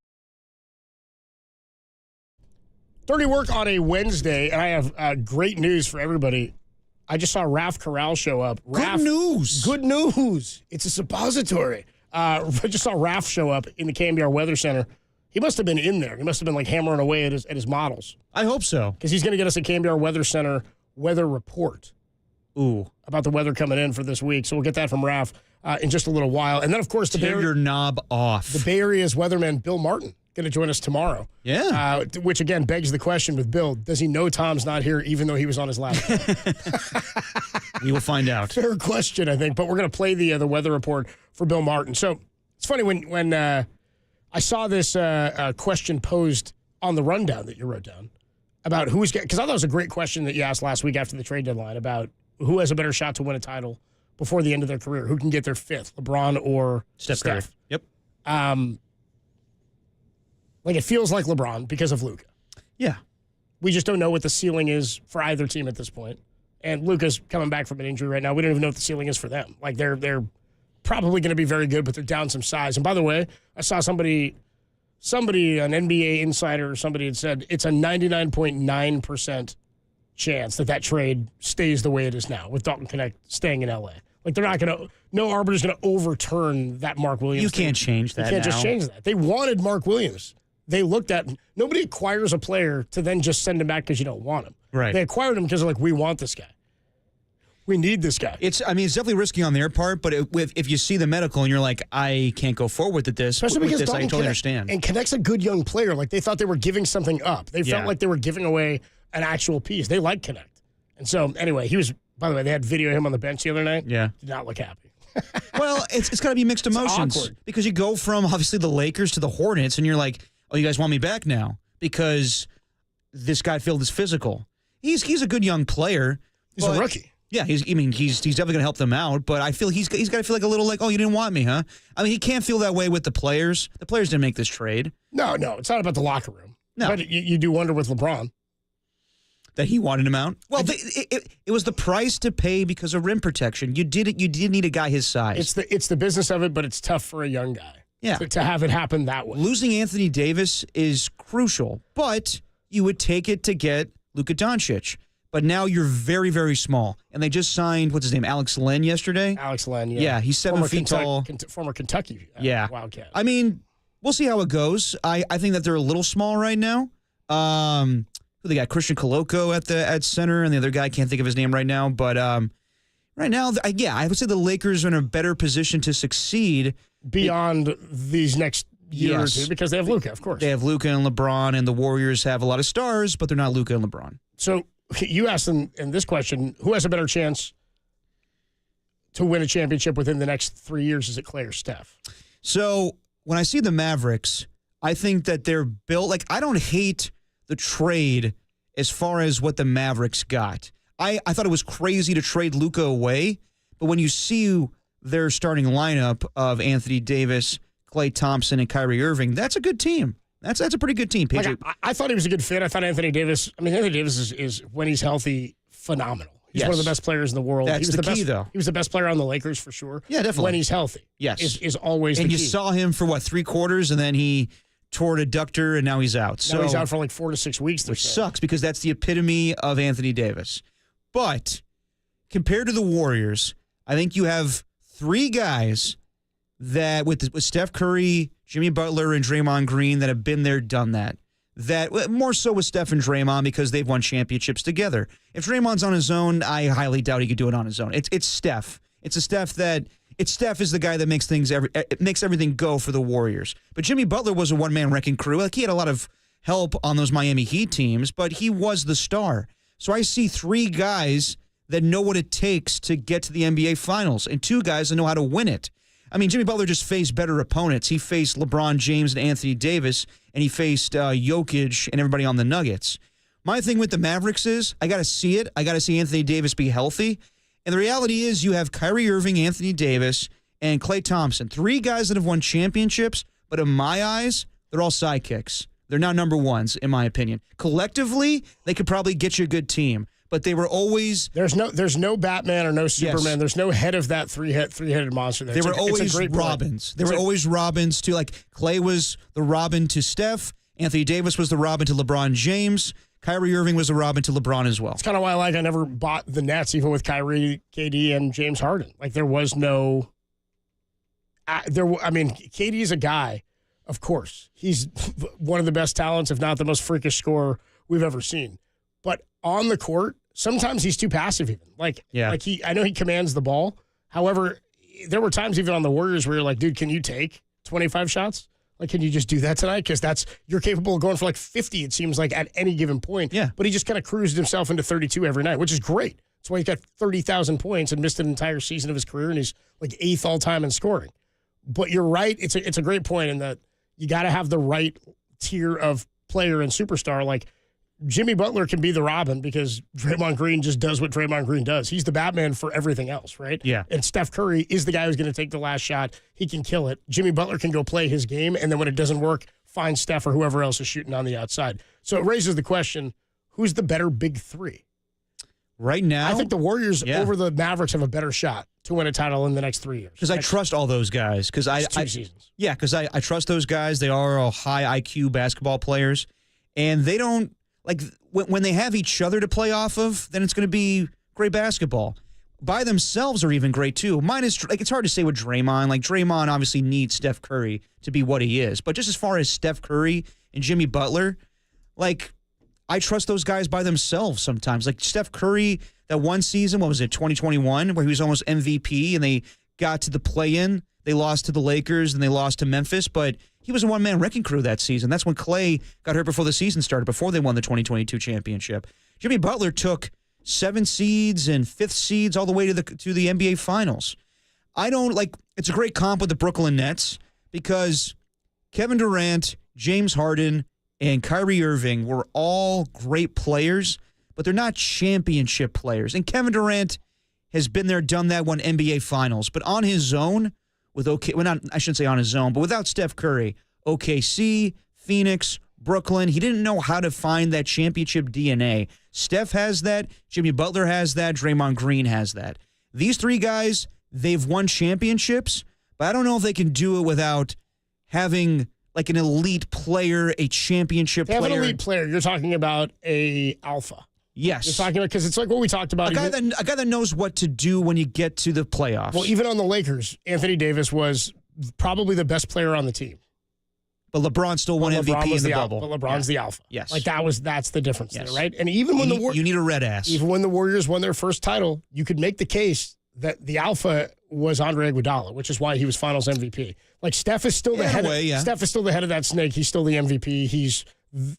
Dirty work on a Wednesday, and I have great news for everybody. I just saw Raf Corral show up. Good news. Good news. It's a suppository. I just saw Raf show up in the KNBR Weather Center. He must have been in there. He must have been like hammering away at his models. I hope so. Because he's going to get us a KNBR Weather Center weather report. Ooh. About the weather coming in for this week. So we'll get that from Raf in just a little while. And then, of course, Tear your knob off. The Bay Area's weatherman, Bill Martin, going to join us tomorrow. Yeah. Which, again, begs the question with Bill, does he know Tom's not here even though he was on his laptop? We will find out. Fair question, I think. But we're going to play the weather report for Bill Martin. So it's funny when I saw this question posed on the rundown that you wrote down about who's – because I thought it was a great question that you asked last week after the trade deadline about who has a better shot to win a title before the end of their career, who can get their fifth, LeBron or Steph Curry. Yep. Like it feels like LeBron because of Luka. Yeah. We just don't know what the ceiling is for either team at this point. And Luka's coming back from an injury right now. We don't even know what the ceiling is for them. Like they're probably going to be very good, but they're down some size. And by the way, I saw somebody, an NBA insider or somebody had said it's a 99.9% chance that trade stays the way it is now with Dalton Knecht staying in LA. Like they're not going to, no arbiter's going to overturn that Mark Williams. You can't change that. You can't just change that. They wanted Mark Williams. They looked at, nobody acquires a player to then just send him back because you don't want him. Right. They acquired him because they're like, we want this guy. We need this guy. It's definitely risky on their part, but if you see the medical and you're like, I can't go forward with this, Especially because I totally understand. And Connect's a good young player. Like they thought they were giving something up. They felt like they were giving away an actual piece. They like Connect. And so anyway, he was, by the way, they had video of him on the bench the other night. Yeah. Did not look happy. Well, it's got to be mixed emotions. Awkward. Because you go from obviously the Lakers to the Hornets and you're like, oh, you guys want me back now because this guy filled his physical. He's a good young player. He's a rookie. Yeah, he's definitely going to help them out, but I feel he's got to feel like a little like, oh, you didn't want me, huh? I mean, he can't feel that way with the players. The players didn't make this trade. No, it's not about the locker room. No. But you do wonder with LeBron. That he wanted him out? Well, it was the price to pay because of rim protection. You did need a guy his size. It's the business of it, but it's tough for a young guy. Yeah. To have it happen that way. Losing Anthony Davis is crucial, but you would take it to get Luka Doncic. But now you're very, very small. And they just signed, what's his name, Alex Len yesterday? Alex Len, yeah. Yeah, he's 7 feet tall. Former Kentucky Wildcat. I mean, we'll see how it goes. I think that they're a little small right now. Who they got? Christian Coloco at center, and the other guy, I can't think of his name right now. But right now, I would say the Lakers are in a better position to succeed. Beyond these next year or two, because they have Luka, of course. They have Luka and LeBron, and the Warriors have a lot of stars, but they're not Luka and LeBron. So you asked in this question, who has a better chance to win a championship within the next 3 years? Is it Klay or Steph? So when I see the Mavericks, I think that they're built, like I don't hate the trade as far as what the Mavericks got. I thought it was crazy to trade Luka away, but when you see their starting lineup of Anthony Davis, Klay Thompson, and Kyrie Irving, that's a good team. That's a pretty good team. Like, I thought he was a good fit. I thought Anthony Davis is when he's healthy, phenomenal. He's one of the best players in the world. That's the key, though. He was the best player on the Lakers for sure. Yeah, definitely. When he's healthy. Yes. Is always the key. And you saw him for, 3 quarters, and then he tore an adductor, and now he's out. Now he's out for like 4 to 6 weeks. Which sucks because that's the epitome of Anthony Davis. But compared to the Warriors, I think you have 3 guys that with Steph Curry, Jimmy Butler, and Draymond Green that have been there, done that. That more so with Steph and Draymond because they've won championships together. If Draymond's on his own, I highly doubt he could do it on his own. It's Steph. Steph is the guy that makes everything go for the Warriors. But Jimmy Butler was a one-man wrecking crew. Like he had a lot of help on those Miami Heat teams, but he was the star. So I see 3 guys that know what it takes to get to the NBA Finals and 2 guys that know how to win it. I mean, Jimmy Butler just faced better opponents. He faced LeBron James and Anthony Davis, and he faced Jokic and everybody on the Nuggets. My thing with the Mavericks is I got to see it. I got to see Anthony Davis be healthy. And the reality is you have Kyrie Irving, Anthony Davis, and Klay Thompson. 3 guys that have won championships, but in my eyes, they're all sidekicks. They're not number ones, in my opinion. Collectively, they could probably get you a good team, but they were always there's no Batman or no Superman. Yes. There's no head of that three-headed monster. There. They were always Robins. They were always Robins too. Like Clay was the Robin to Steph. Anthony Davis was the Robin to LeBron James. Kyrie Irving was the Robin to LeBron as well. It's kind of why I never bought the Nets, even with Kyrie, KD, and James Harden. Like there was no. KD's a guy. Of course, he's one of the best talents, if not the most freakish scorer we've ever seen. But on the court, sometimes he's too passive. Even I know he commands the ball. However, there were times even on the Warriors where you're like, dude, can you take 25 shots? Like, can you just do that tonight? Because you're capable of going for like 50. It seems like at any given point. Yeah. But he just kind of cruised himself into 32 every night, which is great. That's why he got 30,000 points and missed an entire season of his career, and he's like 8th all time in scoring. But you're right. It's a great point in that you got to have the right tier of player and superstar. Like Jimmy Butler can be the Robin because Draymond Green just does what Draymond Green does. He's the Batman for everything else, right? Yeah. And Steph Curry is the guy who's going to take the last shot. He can kill it. Jimmy Butler can go play his game, and then when it doesn't work, find Steph or whoever else is shooting on the outside. So it raises the question, who's the better big three? Right now, I think the Warriors over the Mavericks have a better shot to win a title in the next 3 years. Because I trust all those guys. Because two seasons. Yeah, because I trust those guys. They are all high IQ basketball players, and they don't like when they have each other to play off of. Then it's going to be great basketball. By themselves are even great too. It's hard to say with Draymond. Like Draymond obviously needs Steph Curry to be what he is, but just as far as Steph Curry and Jimmy Butler, like. I trust those guys by themselves sometimes. Like Steph Curry, that one season, 2021, where he was almost MVP and they got to the play-in. They lost to the Lakers and they lost to Memphis, but he was a one-man wrecking crew that season. That's when Clay got hurt before the season started, before they won the 2022 championship. Jimmy Butler took 7 seeds and 5th seeds all the way to the NBA Finals. It's a great comp with the Brooklyn Nets because Kevin Durant, James Harden, and Kyrie Irving were all great players, but they're not championship players. And Kevin Durant has been there, done that, won NBA Finals. But on his own, I shouldn't say on his own, but without Steph Curry, OKC, Phoenix, Brooklyn, he didn't know how to find that championship DNA. Steph has that. Jimmy Butler has that. Draymond Green has that. These 3 guys, they've won championships, but I don't know if they can do it without having like an elite player, a championship player. Have an elite player. You're talking about a alpha. Yes. You're talking about, because it's like what we talked about. A guy that knows what to do when you get to the playoffs. Well, even on the Lakers, Anthony Davis was probably the best player on the team. But LeBron still won MVP in the bubble. But LeBron's the alpha. Yes. Like that's the difference there, right? And even when you need a red ass. Even when the Warriors won their first title, you could make the case that the alpha was Andre Iguodala, which is why he was Finals MVP. Like Steph is still the head. Steph is still the head of that snake. He's still the MVP. He's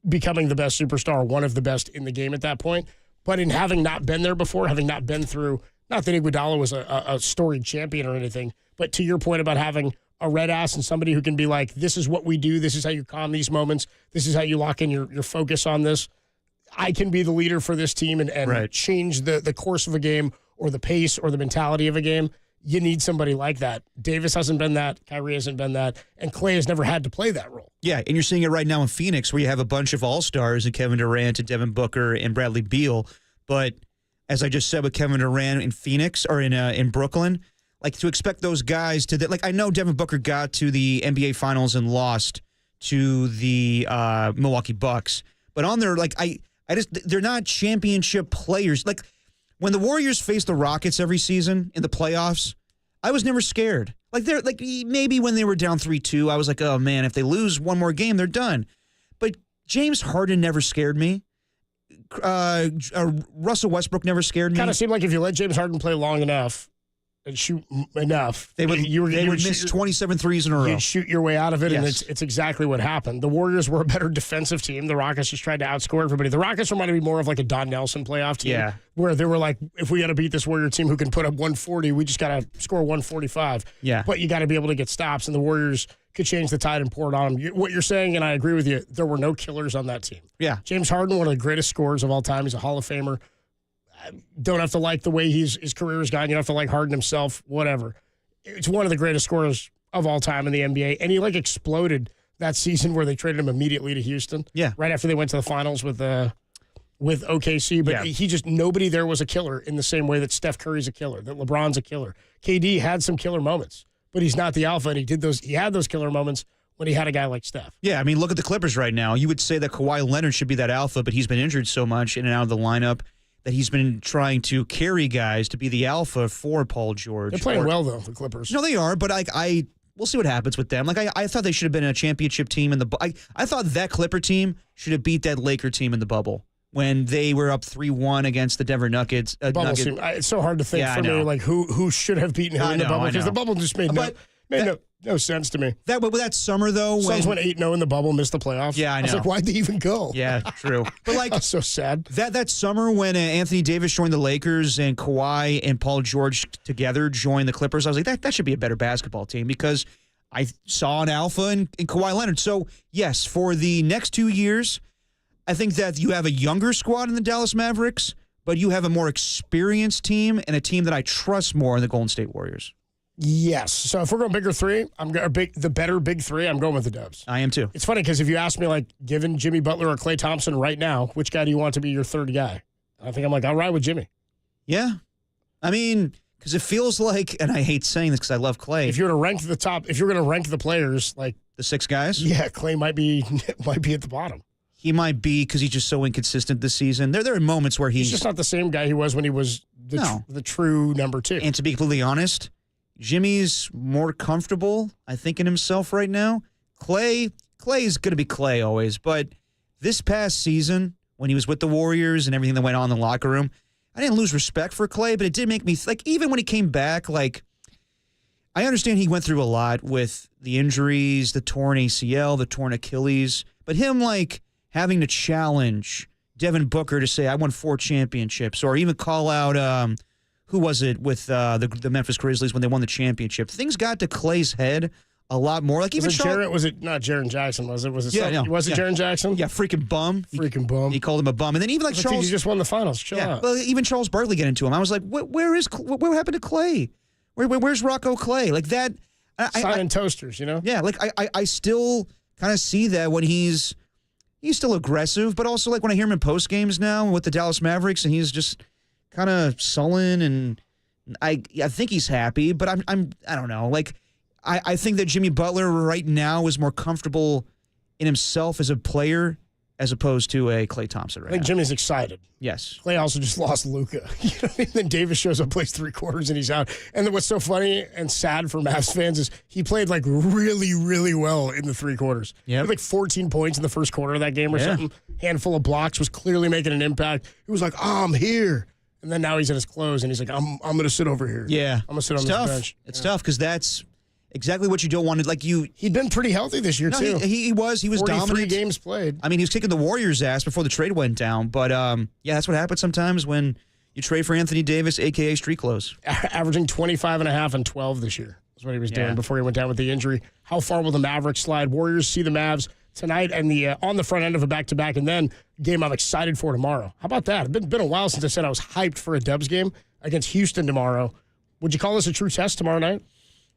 becoming the best superstar, one of the best in the game at that point. But in having not been there before, having not been through, not that Iguodala was a storied champion or anything, but to your point about having a red ass and somebody who can be like, this is what we do. This is how you calm these moments. This is how you lock in your focus on this. I can be the leader for this team and change the course of a game or the pace or the mentality of a game. You need somebody like that. Davis hasn't been that. Kyrie hasn't been that. And Clay has never had to play that role. Yeah, and you're seeing it right now in Phoenix where you have a bunch of all-stars and Kevin Durant and Devin Booker and Bradley Beal. But as I just said with Kevin Durant in Phoenix or in Brooklyn, like to expect those guys to, like I know Devin Booker got to the NBA Finals and lost to the Milwaukee Bucks. But on there, like they're not championship players. Like when the Warriors face the Rockets every season in the playoffs, I was never scared. Like maybe when they were down 3-2, I was like, oh man, if they lose one more game, they're done. But James Harden never scared me. Russell Westbrook never scared me. Kind of seemed like if you let James Harden play long enough and shoot enough, they would miss 27 threes in a row. You'd shoot your way out of it, and it's exactly what happened. The Warriors were a better defensive team. The Rockets just tried to outscore everybody. The Rockets reminded me more of like a Don Nelson playoff team, where they were like, if we got to beat this Warrior team who can put up 140, we just got to score 145. Yeah. But you got to be able to get stops, and the Warriors could change the tide and pour it on them. What you're saying, and I agree with you, there were no killers on that team. Yeah. James Harden, one of the greatest scorers of all time. He's a Hall of Famer. Don't have to like the way his career has gone. You don't have to like Harden himself, whatever. It's one of the greatest scorers of all time in the NBA, and he exploded that season where they traded him immediately to Houston. Yeah. Right after they went to the finals with OKC. But he just, nobody there was a killer in the same way that Steph Curry's a killer, that LeBron's a killer. KD had some killer moments, but he's not the alpha, and he had those killer moments when he had a guy like Steph. Yeah, I mean, look at the Clippers right now. You would say that Kawhi Leonard should be that alpha, but he's been injured so much in and out of the lineup that he's been trying to carry guys to be the alpha for Paul George. They're playing well, though, the Clippers. No, they are, but we'll see what happens with them. Like, I thought they should have been a championship team in the I thought that Clipper team should have beat that Laker team in the bubble when they were up 3-1 against the Denver Nuggets. It's so hard to think for me, like, who should have beaten who in the bubble, because the bubble just made no sense to me. That summer, though, Suns went 8-0 in the bubble, missed the playoffs. Yeah, I know. was like, why'd they even go? Yeah, true. But like, that's so sad. That summer when Anthony Davis joined the Lakers and Kawhi and Paul George together joined the Clippers, I was like, that should be a better basketball team because I saw an alpha in Kawhi Leonard. So, yes, for the next 2 years, I think that you have a younger squad in the Dallas Mavericks, but you have a more experienced team and a team that I trust more in the Golden State Warriors. Yes. So if we're going bigger three, the better big three, I'm going with the Dubs. I am too. It's funny because if you ask me, like, given Jimmy Butler or Klay Thompson right now, which guy do you want to be your third guy? I think I'm like, I'll ride with Jimmy. Yeah. I mean, because it feels like, and I hate saying this because I love Klay. If you're going to rank the players, like the 6 guys, yeah, Klay might be at the bottom. He might be because he's just so inconsistent this season. There are moments where he's just not the same guy he was when he was the true number 2. And to be completely honest, Jimmy's more comfortable, I think, in himself right now. Klay is going to be Klay always, but this past season when he was with the Warriors and everything that went on in the locker room, I didn't lose respect for Klay, but it did make me like, even when he came back, like, I understand he went through a lot with the injuries, the torn ACL, the torn Achilles, but him like having to challenge Devin Booker to say, I won 4 championships, or even call out, who was it with the Memphis Grizzlies when they won the championship? Things got to Klay's head a lot more. Like, even was it not Jaren Jackson? Was it? Was it Jaren Jackson? Yeah, freaking bum. Bum. He called him a bum, and then even like Charles. He just won the finals. Chill out. Well, even Charles Barkley get into him. I was like, what happened to Klay? Where's Rocco Klay? Like that. Simon Toasters, you know? Yeah, like I still kind of see that when he's still aggressive, but also like when I hear him in post games now with the Dallas Mavericks, and he's just kind of sullen, and I think he's happy, but I don't know. Like, I think that Jimmy Butler right now is more comfortable in himself as a player as opposed to a Klay Thompson right now. I think Jimmy's excited. Yes. Klay also just lost Luka. You know what I mean? Then Davis shows up, plays 3 quarters, and he's out. And then what's so funny and sad for Mavs fans is he played like really, really well in the 3 quarters. Yeah. He had like 14 points in the first quarter of that game or something. Handful of blocks, was clearly making an impact. He was like, I'm here. And then now he's in his clothes, and he's like, I'm going to sit over here. Yeah. I'm going to sit on this bench. It's tough because that's exactly what you don't want to, like you. He'd been pretty healthy this year, too. He was 43 dominant. Games played. I mean, he was kicking the Warriors' ass before the trade went down. But, yeah, that's what happens sometimes when you trade for Anthony Davis, a.k.a. street clothes. Averaging 25.5 and 12 this year is what he was doing before he went down with the injury. How far will the Mavericks slide? Warriors see the Mavs tonight and on the front end of a back-to-back, and then game I'm excited for tomorrow. How about that? It's been a while since I said I was hyped for a Dubs game against Houston tomorrow. Would you call this a true test tomorrow night?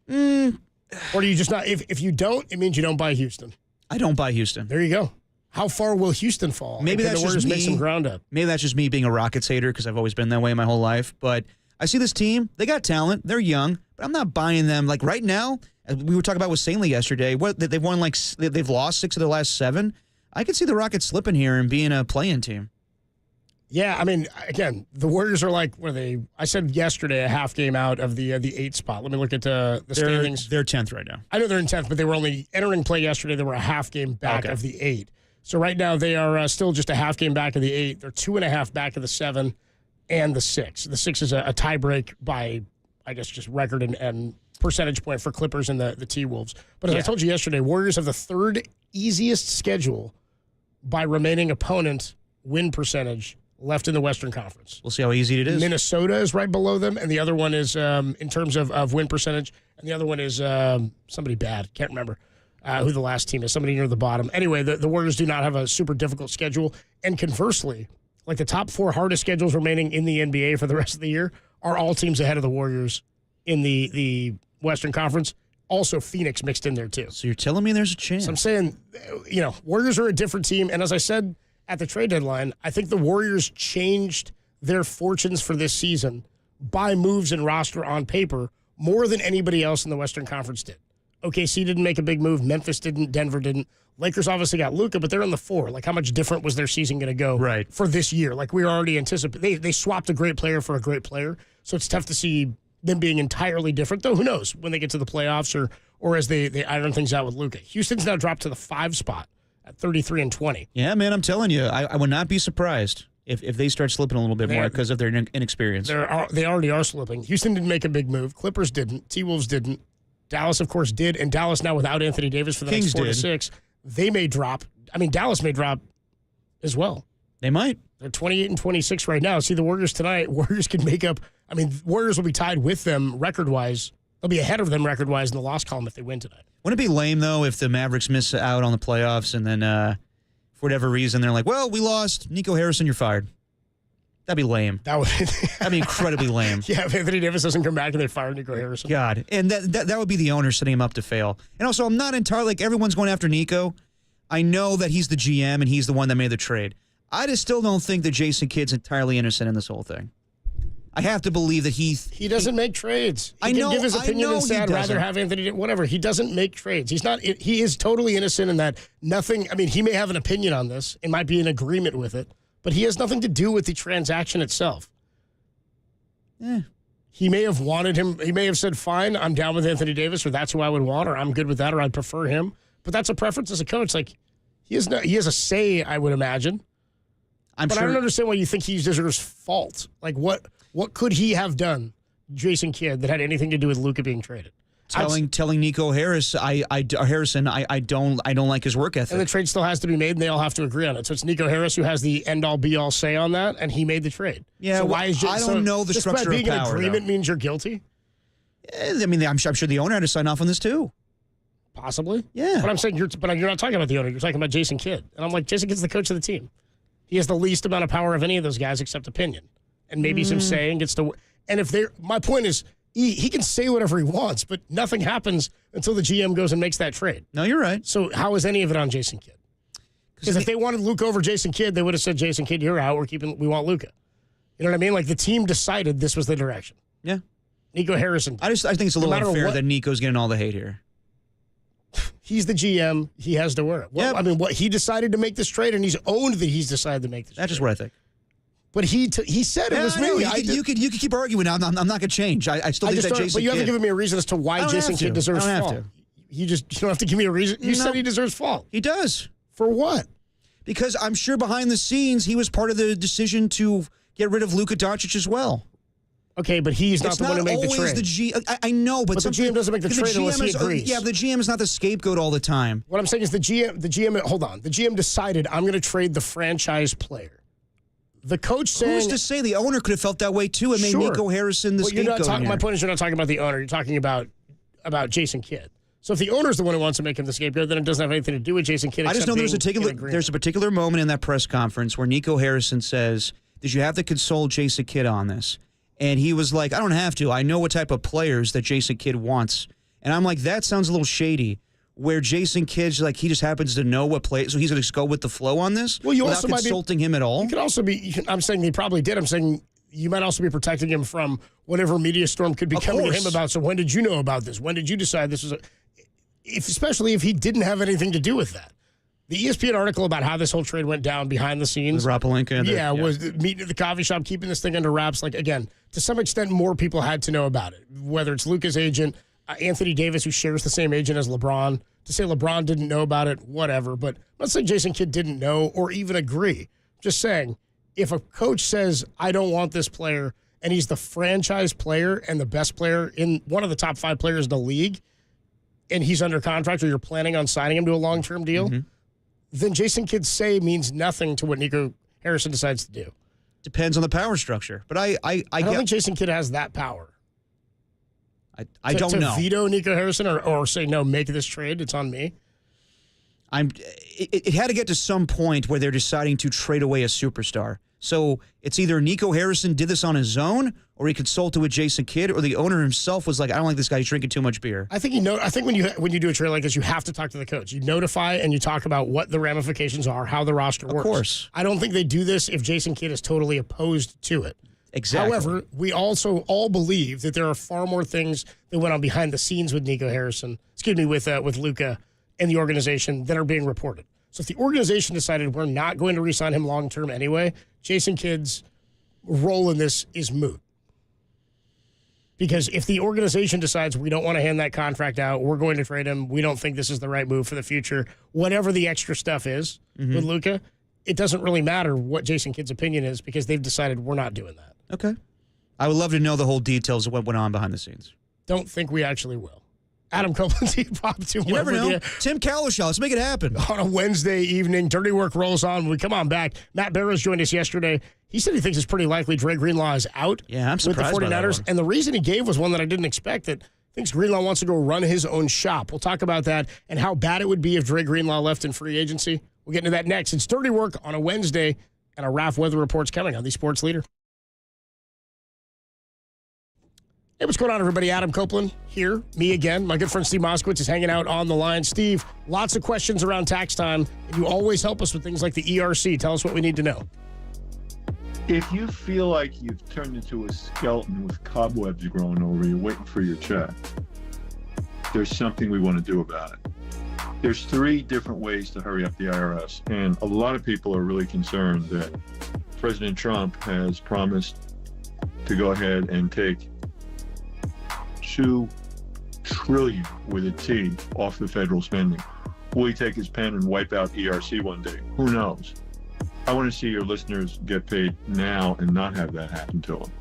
Or do you just not? If you don't, it means you don't buy Houston. I don't buy Houston. There you go. How far will Houston fall? Maybe that's just me. Make some ground up. Maybe that's just me being a Rockets hater because I've always been that way my whole life. But I see this team. They got talent. They're young, but I'm not buying them. Like right now, we were talking about with Saintly yesterday. They've won they've lost 6 of their last 7. I could see the Rockets slipping here and being a play-in team. Yeah, I mean, again, the Warriors are like, I said yesterday, a half game out of the 8 spot. Let me look at the standings. They're 10th right now. I know they're in 10th, but they were only entering play yesterday. They were a half game back of the 8. So right now they are still just a half game back of the 8. They're 2.5 back of the 7 and the 6. The 6 is a tie break by, I guess, just record and percentage point for Clippers and the T-Wolves. But as I told you yesterday, Warriors have the 3rd easiest schedule by remaining opponent win percentage left in the Western Conference. We'll see how easy it is. Minnesota is right below them, and the other one is, in terms of win percentage, and the other one is somebody bad. Can't remember who the last team is. Somebody near the bottom. Anyway, the Warriors do not have a super difficult schedule, and conversely, like the top 4 hardest schedules remaining in the NBA for the rest of the year are all teams ahead of the Warriors in the Western Conference, also Phoenix mixed in there too. So you're telling me there's a chance? So I'm saying, Warriors are a different team. And as I said at the trade deadline, I think the Warriors changed their fortunes for this season by moves and roster on paper more than anybody else in the Western Conference did. OKC didn't make a big move. Memphis didn't. Denver didn't. Lakers obviously got Luka, but they're in the 4. Like, how much different was their season going to go for this year? Like, we were already anticipating. They swapped a great player for a great player, so it's tough to see them being entirely different. Though, who knows when they get to the playoffs or as they iron things out with Luka. Houston's now dropped to the 5 spot at 33-20. Yeah, man, I'm telling you, I would not be surprised if they start slipping a little bit more because of their inexperience. They already are slipping. Houston didn't make a big move. Clippers didn't. T-Wolves didn't. Dallas, of course, did. And Dallas now without Anthony Davis for the next 4 to 6. They may drop. I mean, Dallas may drop as well. They might. They're 28-26 right now. See, the Warriors tonight, Warriors can make up. I mean, Warriors will be tied with them record-wise. They'll be ahead of them record-wise in the loss column if they win tonight. Wouldn't it be lame, though, if the Mavericks miss out on the playoffs and then, for whatever reason, they're like, well, we lost. Nico Harrison, you're fired. That'd be lame. That'd be incredibly lame. Yeah, if Anthony Davis doesn't come back and they fire Nico Harrison. God. And that would be the owner setting him up to fail. And also, I'm not entirely, like, everyone's going after Nico. I know that he's the GM and he's the one that made the trade. I just still don't think that Jason Kidd's entirely innocent in this whole thing. I have to believe that he doesn't make trades. He can give his opinion and say, I'd rather have Anthony, whatever. He doesn't make trades. He is totally innocent in that nothing, I mean, he may have an opinion on this. It might be in agreement with it, but he has nothing to do with the transaction itself. He may have wanted him. He may have said, fine, I'm down with Anthony Davis, or that's who I would want, or I'm good with that, or I'd prefer him. But that's a preference as a coach. Like, he has a say, I would imagine. I don't understand why you think he deserves fault. Like, what could he have done, Jason Kidd, that had anything to do with Luka being traded? Telling Nico Harrison, I don't like his work ethic. And the trade still has to be made, and they all have to agree on it. So it's Nico Harris who has the end-all, be-all say on that, and he made the trade. Yeah, so why is I don't know the structure of power. Being an agreement means you're guilty? I mean, I'm sure the owner had to sign off on this too. Possibly. Yeah. But I'm saying you're not talking about the owner. You're talking about Jason Kidd. And I'm like, Jason Kidd's the coach of the team. He has the least amount of power of any of those guys except opinion. And maybe some say and gets to. And if my point is, he can say whatever he wants, but nothing happens until the GM goes and makes that trade. No, you're right. So how is any of it on Jason Kidd? Because if they wanted Luka over Jason Kidd, they would have said, Jason Kidd, you're out. We want Luka. You know what I mean? Like, the team decided this was the direction. Yeah. Nico Harrison. I think it's a little unfair that Nico's getting all the hate here. He's the GM. He has to wear it. Well, I mean, he decided to make this trade, and he's owned that he's decided to make this trade. That's just what I think. But he said it was me. You could keep arguing. I'm not going to change. I still think that Jason Kidd. But you haven't given me a reason as to why Jason Kidd deserves fault. You don't have to give me a reason. You said he deserves fault. He does. For what? Because I'm sure behind the scenes he was part of the decision to get rid of Luka Doncic as well. Okay, but he's not the one who made the trade. I know, but the GM doesn't make the trade unless he agrees. Yeah, the GM is not the scapegoat all the time. What I'm saying is the GM. Hold on. The GM decided I'm going to trade the franchise player. The coach saying... Who's to say? The owner could have felt that way, too, and made Nico Harrison the scapegoat. My point is you're not talking about the owner. You're talking about Jason Kidd. So if the owner's the one who wants to make him the scapegoat, then it doesn't have anything to do with Jason Kidd. I just know there's a particular moment in that press conference where Nico Harrison says, did you have to consult Jason Kidd on this? And he was like, I don't have to. I know what type of players that Jason Kidd wants. And I'm like, that sounds a little shady. Where Jason Kidd's like, he just happens to know what play, so he's going to go with the flow on this without consulting him at all? You could also be, I'm saying he probably did. I'm saying you might also be protecting him from whatever media storm could be coming to him about. So when did you know about this? When did you decide this was especially if he didn't have anything to do with that? The ESPN article about how this whole trade went down behind the scenes. Rob Pelinka. Was meeting at the coffee shop, keeping this thing under wraps. Like, again, to some extent, more people had to know about it. Whether it's Luka's agent, Anthony Davis, who shares the same agent as LeBron. To say LeBron didn't know about it, whatever. But I'm not saying Jason Kidd didn't know or even agree. Just saying, if a coach says, I don't want this player, and he's the franchise player and the best player in one of the top 5 players in the league, and he's under contract or you're planning on signing him to a long-term deal, then Jason Kidd's say means nothing to what Nico Harrison decides to do. Depends on the power structure. But I don't think Jason Kidd has that power. I don't know. To veto Nico Harrison or say, no, make this trade, it's on me. It had to get to some point where they're deciding to trade away a superstar. So it's either Nico Harrison did this on his own or he consulted with Jason Kidd, or the owner himself was like, I don't like this guy, he's drinking too much beer? I think I think when you do a trade like this, you have to talk to the coach. You notify and you talk about what the ramifications are, how the roster works. Of course. I don't think they do this if Jason Kidd is totally opposed to it. Exactly. However, we also all believe that there are far more things that went on behind the scenes with Nico Harrison, with Luka and the organization that are being reported. So if the organization decided we're not going to re-sign him long-term anyway, Jason Kidd's role in this is moot. Because if the organization decides we don't want to hand that contract out, we're going to trade him, we don't think this is the right move for the future, whatever the extra stuff is with Luka, it doesn't really matter what Jason Kidd's opinion is because they've decided we're not doing that. Okay. I would love to know the whole details of what went on behind the scenes. Don't think we actually will. Adam Copeland, Pop, you never know. Tim Cowlishaw, let's make it happen. On a Wednesday evening, Dirty Work rolls on. When we come on back, Matt Barrows joined us yesterday. He said he thinks it's pretty likely Dre Greenlaw is out I'm surprised with the 49ers. by that one. And the reason he gave was one that I didn't expect, that thinks Greenlaw wants to go run his own shop. We'll talk about that and how bad it would be if Dre Greenlaw left in free agency. We'll get into that next. It's Dirty Work on a Wednesday, and a Raf Weather Report's coming on the Sports Leader. Hey, what's going on, everybody? Adam Copeland here, me again. My good friend Steve Moskowitz is hanging out on the line. Steve, lots of questions around tax time, and you always help us with things like the ERC. Tell us what we need to know. If you feel like you've turned into a skeleton with cobwebs growing over you, waiting for your check, there's something we want to do about it. There's 3 different ways to hurry up the IRS, and a lot of people are really concerned that President Trump has promised to go ahead and take $2 trillion with a T off the federal spending. Will he take his pen and wipe out ERC one day? Who knows? I want to see your listeners get paid now and not have that happen to them.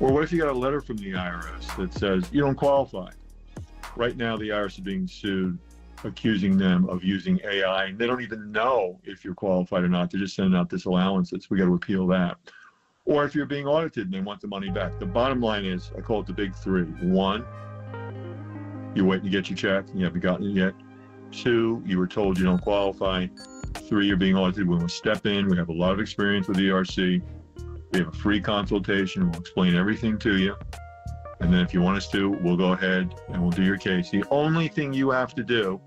Or what if you got a letter from the IRS that says you don't qualify? Right now, the IRS is being sued, accusing them of using AI, and they don't even know if you're qualified or not. They're just sending out disallowances. We got to appeal that. Or if you're being audited and they want the money back. The bottom line is, I call it the big 3. 1, you're waiting to get your check and you haven't gotten it yet. 2, you were told you don't qualify. 3, you're being audited. We'll step in. We have a lot of experience with ERC. We have a free consultation. We'll explain everything to you. And then if you want us to, we'll go ahead and we'll do your case. The only thing you have to do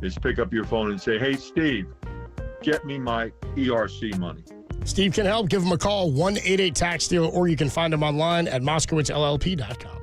is pick up your phone and say, hey, Steve, get me my ERC money. Steve can help. Give him a call, 1-88-TAX-STEAL, or you can find him online at MoskowitzLLP.com.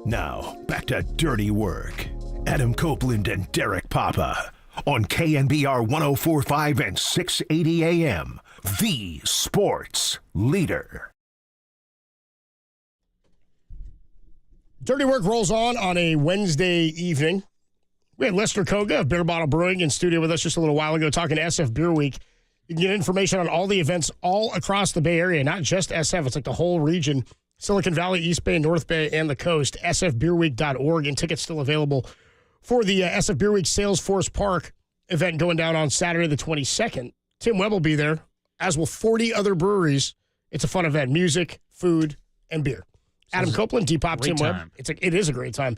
Now, back to Dirty Work. Adam Copeland and Derek Papa on KNBR 104.5 and 680 AM, the sports leader. Dirty Work rolls on a Wednesday evening. We had Lester Koga of Beer Bottle Brewing in studio with us just a little while ago talking SF Beer Week. You can get information on all the events all across the Bay Area, not just SF. It's like the whole region. Silicon Valley, East Bay, North Bay, and the coast. sfbeerweek.org, and tickets still available for the SF Beer Week Salesforce Park event going down on Saturday the 22nd. Tim Webb will be there, as will 40 other breweries. It's a fun event. Music, food, and beer. Adam Copeland, Depop, Tim Webb. It is a great time.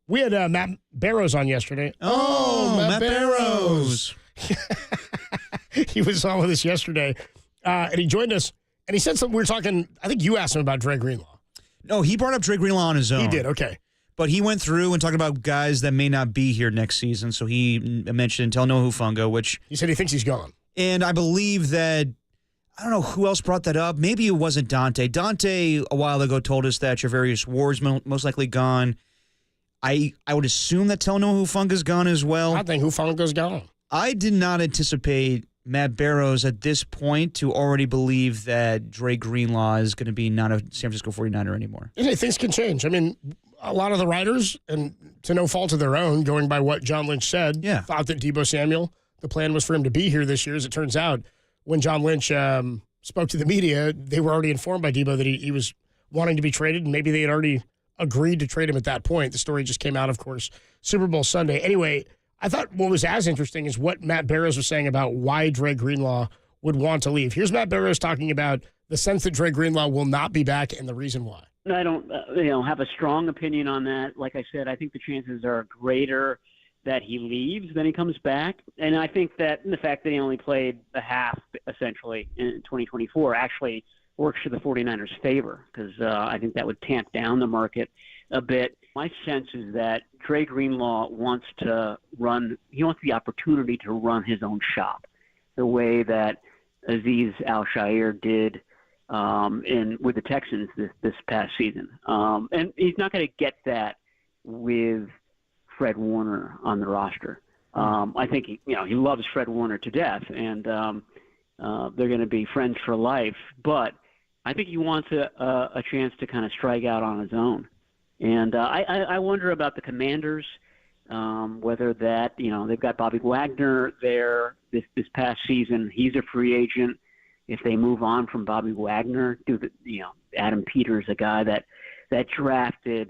We had Matt Barrows on yesterday. Oh, Matt Barrows. He was on with us yesterday, and he joined us. And he said something, we were talking, I think you asked him about Dre Greenlaw. No, he brought up Dre Greenlaw on his own. He did, okay. But he went through and talked about guys that may not be here next season. So he mentioned Talanoa Hufanga, which... He said he thinks he's gone. And I believe that, I don't know who else brought that up. Maybe it wasn't Dante. Dante, a while ago, told us that Javarius Ward's most likely gone. I would assume that Talanoa Hufanga's gone as well. I think Hufanga's gone. I did not anticipate Matt Barrows at this point to already believe that Dre Greenlaw is going to be not a San Francisco 49er anymore. Hey, things can change. I mean, a lot of the writers, and to no fault of their own, going by what John Lynch said, thought that Deebo Samuel, the plan was for him to be here this year. As it turns out, when John Lynch spoke to the media, they were already informed by Deebo that he was wanting to be traded, and maybe they had already agreed to trade him at that point. The story just came out, of course, Super Bowl Sunday. Anyway, I thought what was as interesting is what Matt Barrows was saying about why Dre Greenlaw would want to leave. Here's Matt Barrows talking about the sense that Dre Greenlaw will not be back and the reason why. I don't have a strong opinion on that. Like I said, I think the chances are greater that he leaves than he comes back. And I think that the fact that he only played a half, essentially, in 2024 actually works to the 49ers' favor because I think that would tamp down the market a bit. My sense is that Dre Greenlaw wants the opportunity to run his own shop the way that Azeez Al-Shaair did with the Texans this past season. And he's not going to get that with Fred Warner on the roster. I think he loves Fred Warner to death, and they're going to be friends for life. But I think he wants a chance to kind of strike out on his own. And I wonder about the Commanders, whether that, they've got Bobby Wagner there this past season. He's a free agent. If they move on from Bobby Wagner, Adam Peters, a guy that drafted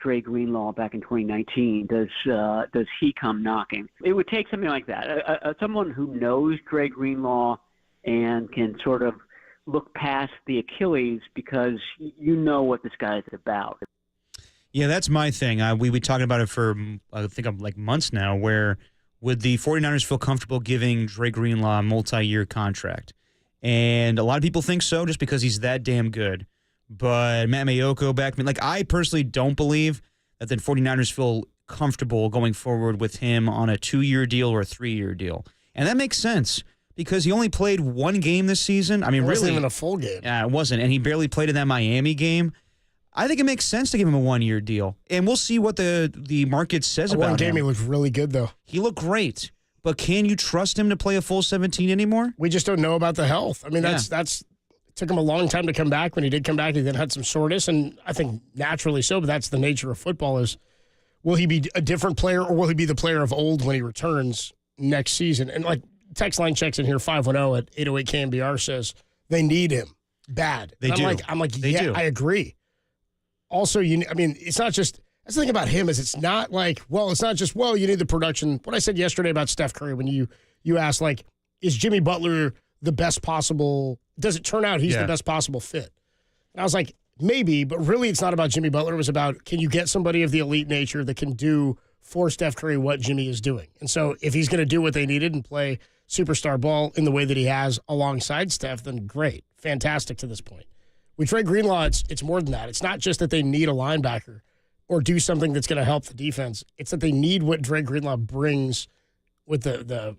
Dre Greenlaw back in 2019, does he come knocking? It would take something like that, someone who knows Dre Greenlaw and can sort of look past the Achilles because you know what this guy is about. Yeah, that's my thing. We've been talking about it for, I think, like months now, where would the 49ers feel comfortable giving Dre Greenlaw a multi-year contract? And a lot of people think so just because he's that damn good. But Matt Mayoko I personally don't believe that the 49ers feel comfortable going forward with him on a 2-year deal or a 3-year deal. And that makes sense because he only played one game this season. I mean, it wasn't really, even a full game. Yeah, it wasn't. And he barely played in that Miami game. I think it makes sense to give him a 1-year deal. And we'll see what the market says about him. One game he looked really good, though. He looked great. But can you trust him to play a full 17 anymore? We just don't know about the health. I mean, that's it took him a long time to come back. When he did come back, he then had some soreness, and I think naturally so, but that's the nature of football is, will he be a different player or will he be the player of old when he returns next season? And like text line checks in here, 510 at 808 KNBR says they need him bad. They do. I'm like, yeah, I agree. Also, it's not just, that's the thing about him is it's not like, it's not just, you need the production. What I said yesterday about Steph Curry when you asked, like, is Jimmy Butler the best possible, does it turn out he's the best possible fit? And I was like, maybe, but really it's not about Jimmy Butler. It was about, can you get somebody of the elite nature that can do for Steph Curry what Jimmy is doing? And so if he's going to do what they needed and play superstar ball in the way that he has alongside Steph, then great. Fantastic to this point. With Dre Greenlaw, it's more than that. It's not just that they need a linebacker or do something that's going to help the defense. It's that they need what Dre Greenlaw brings with the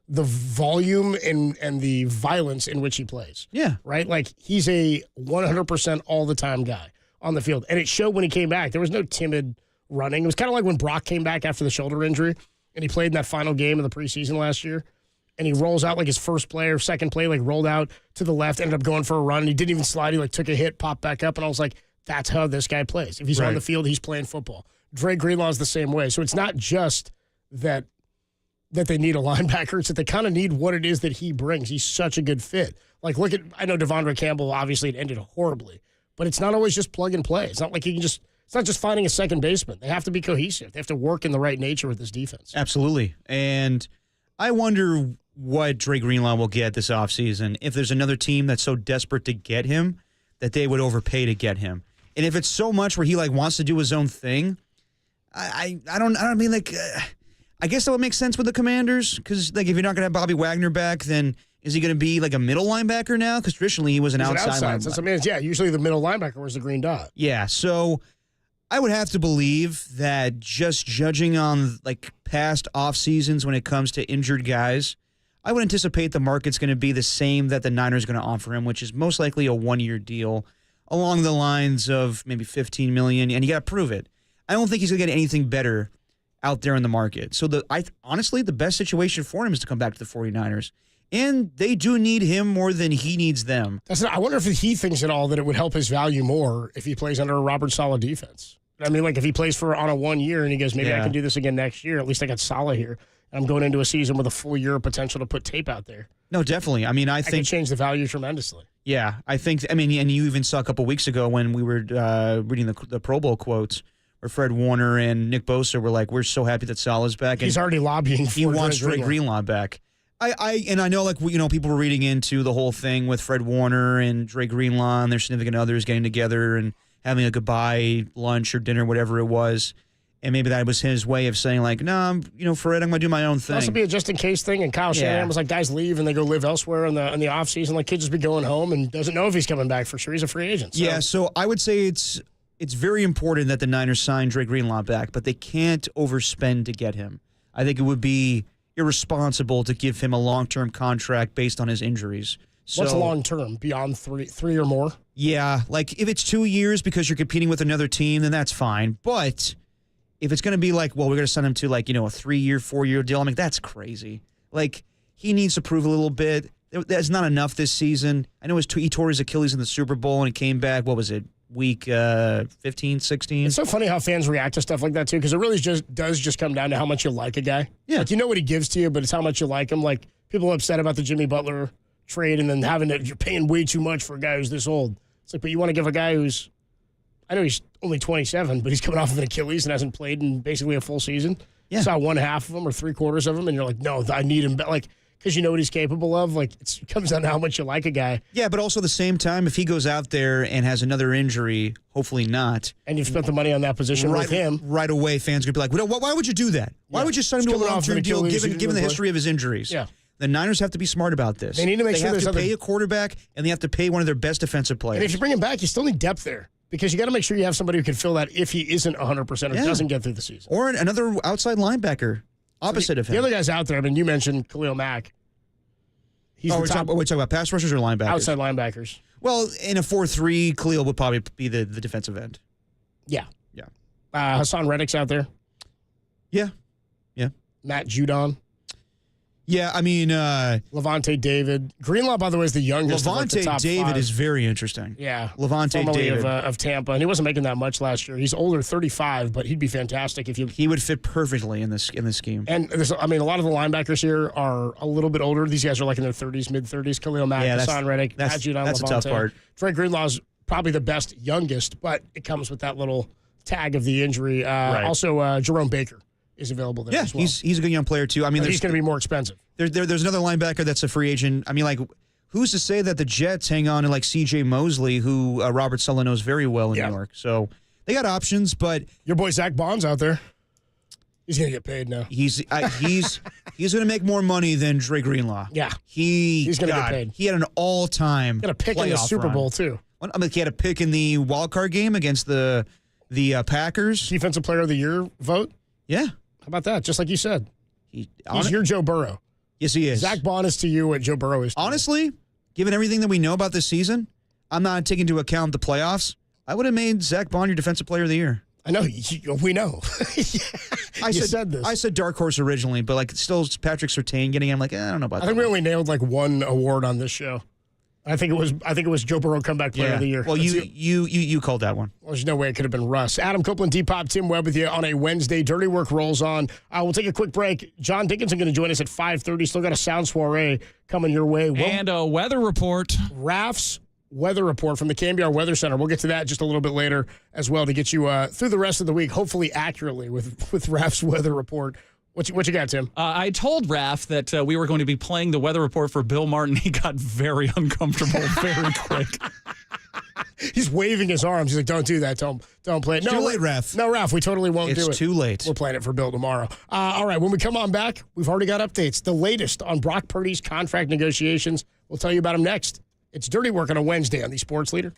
volume and the violence in which he plays. Yeah. Right? Like, he's a 100% all-the-time guy on the field. And it showed when he came back. There was no timid running. It was kind of like when Brock came back after the shoulder injury, and he played in that final game of the preseason last year, and he rolls out like his first play or second play, like rolled out to the left, ended up going for a run, and he didn't even slide. He like took a hit, popped back up, and I was like, that's how this guy plays. If he's on the field, he's playing football. Dre Greenlaw is the same way. So it's not just that they need a linebacker. It's that they kind of need what it is that he brings. He's such a good fit. Like, look at, I know Devondre Campbell, obviously it ended horribly, but it's not always just plug and play. It's not like you can just, it's not just finding a second baseman. They have to be cohesive. They have to work in the right nature with this defense. Absolutely. And I wonder what Dre Greenlaw will get this offseason if there's another team that's so desperate to get him that they would overpay to get him. And if it's so much where he like wants to do his own thing, I don't mean like, I guess that would make sense with the Commanders because like if you're not going to have Bobby Wagner back, then is he going to be like a middle linebacker now? Because traditionally he was an outside linebacker. That's what I mean. Yeah, usually the middle linebacker was the green dot. Yeah, so I would have to believe that just judging on like past off seasons when it comes to injured guys, I would anticipate the market's going to be the same that the Niners are going to offer him, which is most likely a 1-year deal along the lines of maybe $15 million, and you got to prove it. I don't think he's going to get anything better out there in the market. So honestly, the best situation for him is to come back to the 49ers. And they do need him more than he needs them. I wonder if he thinks at all that it would help his value more if he plays under a Robert Saleh defense. I mean, like if he plays on a 1 year and he goes, maybe I can do this again next year. At least I got Saleh here. I'm going into a season with a full year of potential to put tape out there. No, definitely. I mean, I think could change the value tremendously. Yeah, I mean, and you even saw a couple weeks ago when we were reading the Pro Bowl quotes where Fred Warner and Nick Bosa were like, we're so happy that Saleh's back. He's already lobbying for he wants Dre Greenlaw back. I know, like, people were reading into the whole thing with Fred Warner and Dre Greenlaw and their significant others getting together and having a goodbye lunch or dinner, whatever it was. And maybe that was his way of saying, like, no, Fred, I'm going to do my own thing. It also be a just-in-case thing, and Kyle Shanahan was like, guys leave and they go live elsewhere in the offseason. Like, kid just be going home and doesn't know if he's coming back for sure. He's a free agent. So. Yeah, so I would say it's very important that the Niners sign Dre Greenlaw back, but they can't overspend to get him. I think it would be irresponsible to give him a long-term contract based on his injuries. What's long-term? Beyond three or more? Yeah, like if it's 2 years because you're competing with another team, then that's fine. But if it's going to be like, well, we're going to send him to like, a 3-year, 4-year deal, I mean, that's crazy. Like, he needs to prove a little bit. That's not enough this season. I know he tore his Achilles in the Super Bowl and he came back, what was it, week 15, 16? It's so funny how fans react to stuff like that, too, because it really does come down to how much you like a guy. Yeah. Like, you know what he gives to you, but it's how much you like him. Like, people are upset about the Jimmy Butler trade and then you're paying way too much for a guy who's this old. It's like, but you want to give a guy who's, I know he's only 27, but he's coming off of an Achilles and hasn't played in basically a full season. Yeah. You saw one half of him or 3/4 of him, and you're like, no, I need him. Like, because you know what he's capable of. Like, it comes down to how much you like a guy. Yeah, but also at the same time, if he goes out there and has another injury, hopefully not. And you've spent the money on that position with him. Right away, fans are going to be like, why would you do that? Why would you sign him to a long-term deal given the history of his injuries? Yeah. The Niners have to be smart about this. They need to make sure they have to pay a quarterback, and they have to pay one of their best defensive players. And if you bring him back, you still need depth there. Because you got to make sure you have somebody who can fill that if he isn't 100% or doesn't get through the season. Or another outside linebacker opposite of him. The other guys out there, I mean, you mentioned Khalil Mack. We're talking about pass rushers or linebackers? Outside linebackers. Well, in a 4-3, Khalil would probably be the defensive end. Yeah. Yeah. Hassan Reddick's out there. Yeah. Matt Judon. Yeah, I mean... Levante David. Greenlaw, by the way, is the youngest Levante of the top David 5. is very interesting. Yeah. Levante David. Of Tampa, and he wasn't making that much last year. He's older, 35, but he'd be fantastic if you... He would fit perfectly in this scheme. And, a lot of the linebackers here are a little bit older. These guys are like in their 30s, mid-30s. Khalil Mack, Hassan Reddick, Matt Judon, That's Levante. a tough part. Dre Greenlaw's probably the best youngest, but it comes with that little tag of the injury. Also, Jerome Baker is available there as well. He's a good young player, too. I mean, he's going to be more expensive. There's another linebacker that's a free agent. I mean, like, who's to say that the Jets hang on to, like, C.J. Mosley, who Robert Saleh knows very well in New York. So they got options, but... Your boy Zach Bond's out there. He's going to get paid now. He's going to make more money than Dre Greenlaw. Yeah. He's going to get paid. He had an all-time Got a pick in the Super Bowl, too. I mean, he had a pick in the wild card game against the Packers. Defensive Player of the Year vote? Yeah. How about that? Just like you said. He's your Joe Burrow. Yes, he is. Zach Bond is to you what Joe Burrow is to Honestly, given everything that we know about this season, I'm not taking into account the playoffs. I would have made Zach Bond your Defensive Player of the Year. I know. We know. I said this. I said dark horse originally, but like still Patrick Surtain getting. I'm like, I don't know about that. I think we only nailed like one award on this show. I think it was Joe Burrow Comeback Player of the Year. Well, you called that one. Well, there's no way it could have been Russ. Adam Copeland, Depop, Tim Webb with you on a Wednesday. Dirty Work rolls on. We'll take a quick break. John Dickinson going to join us at 5:30. Still got a sound soiree coming your way. And a weather report. Raf's weather report from the KNBR Weather Center. We'll get to that just a little bit later as well to get you through the rest of the week, hopefully accurately with Raf's weather report. What you got, Tim? I told Raf that we were going to be playing the weather report for Bill Martin. He got very uncomfortable very quick. He's waving his arms. He's like, don't do that. Don't play it. It's too late, Raf. No, Raf, we totally won't do it. It's too late. We're playing it for Bill tomorrow. All right, when we come on back, we've already got updates. The latest on Brock Purdy's contract negotiations. We'll tell you about them next. It's Dirty Work on a Wednesday on the Sports Leader.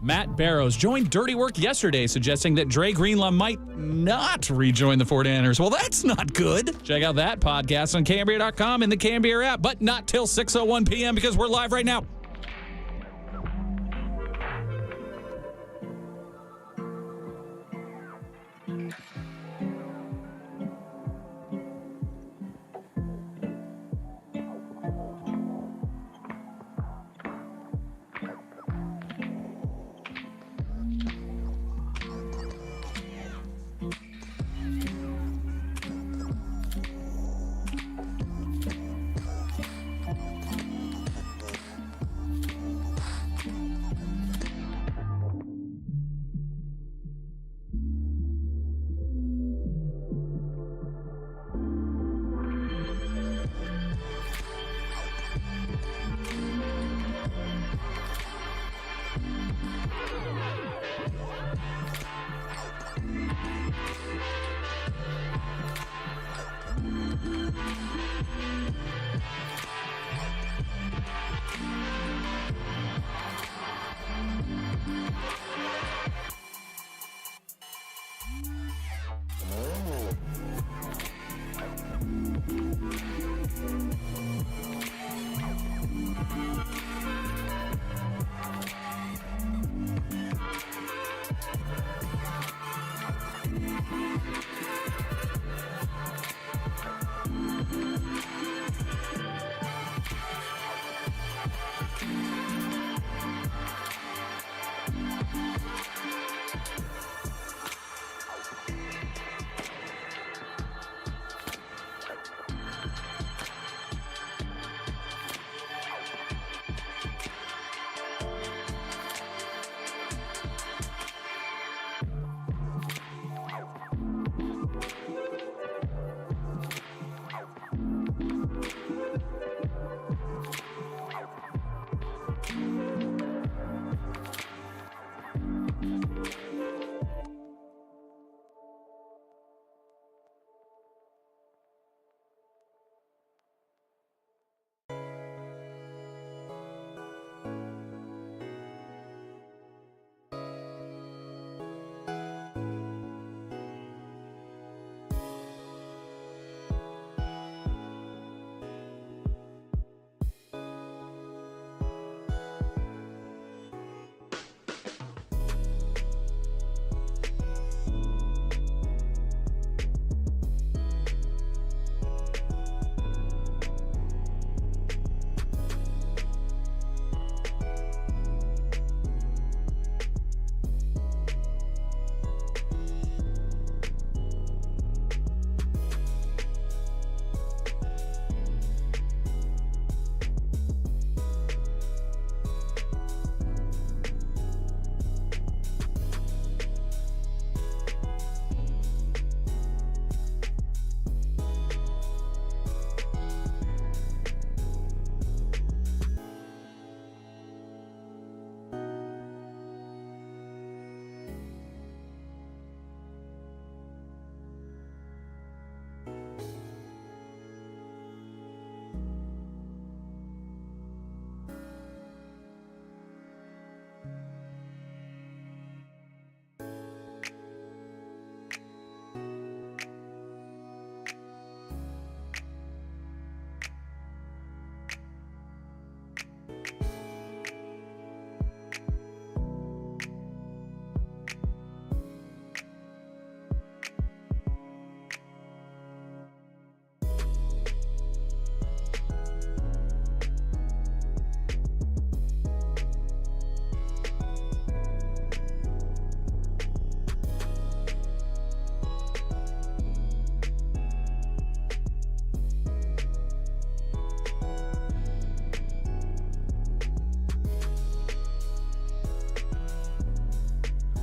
Matt Barrows joined Dirty Work yesterday, suggesting that Dre Greenlaw might not rejoin the 49ers. Well, that's not good. Check out that podcast on KNBR.com and the KNBR app, but not till 6:01 p.m. because we're live right now.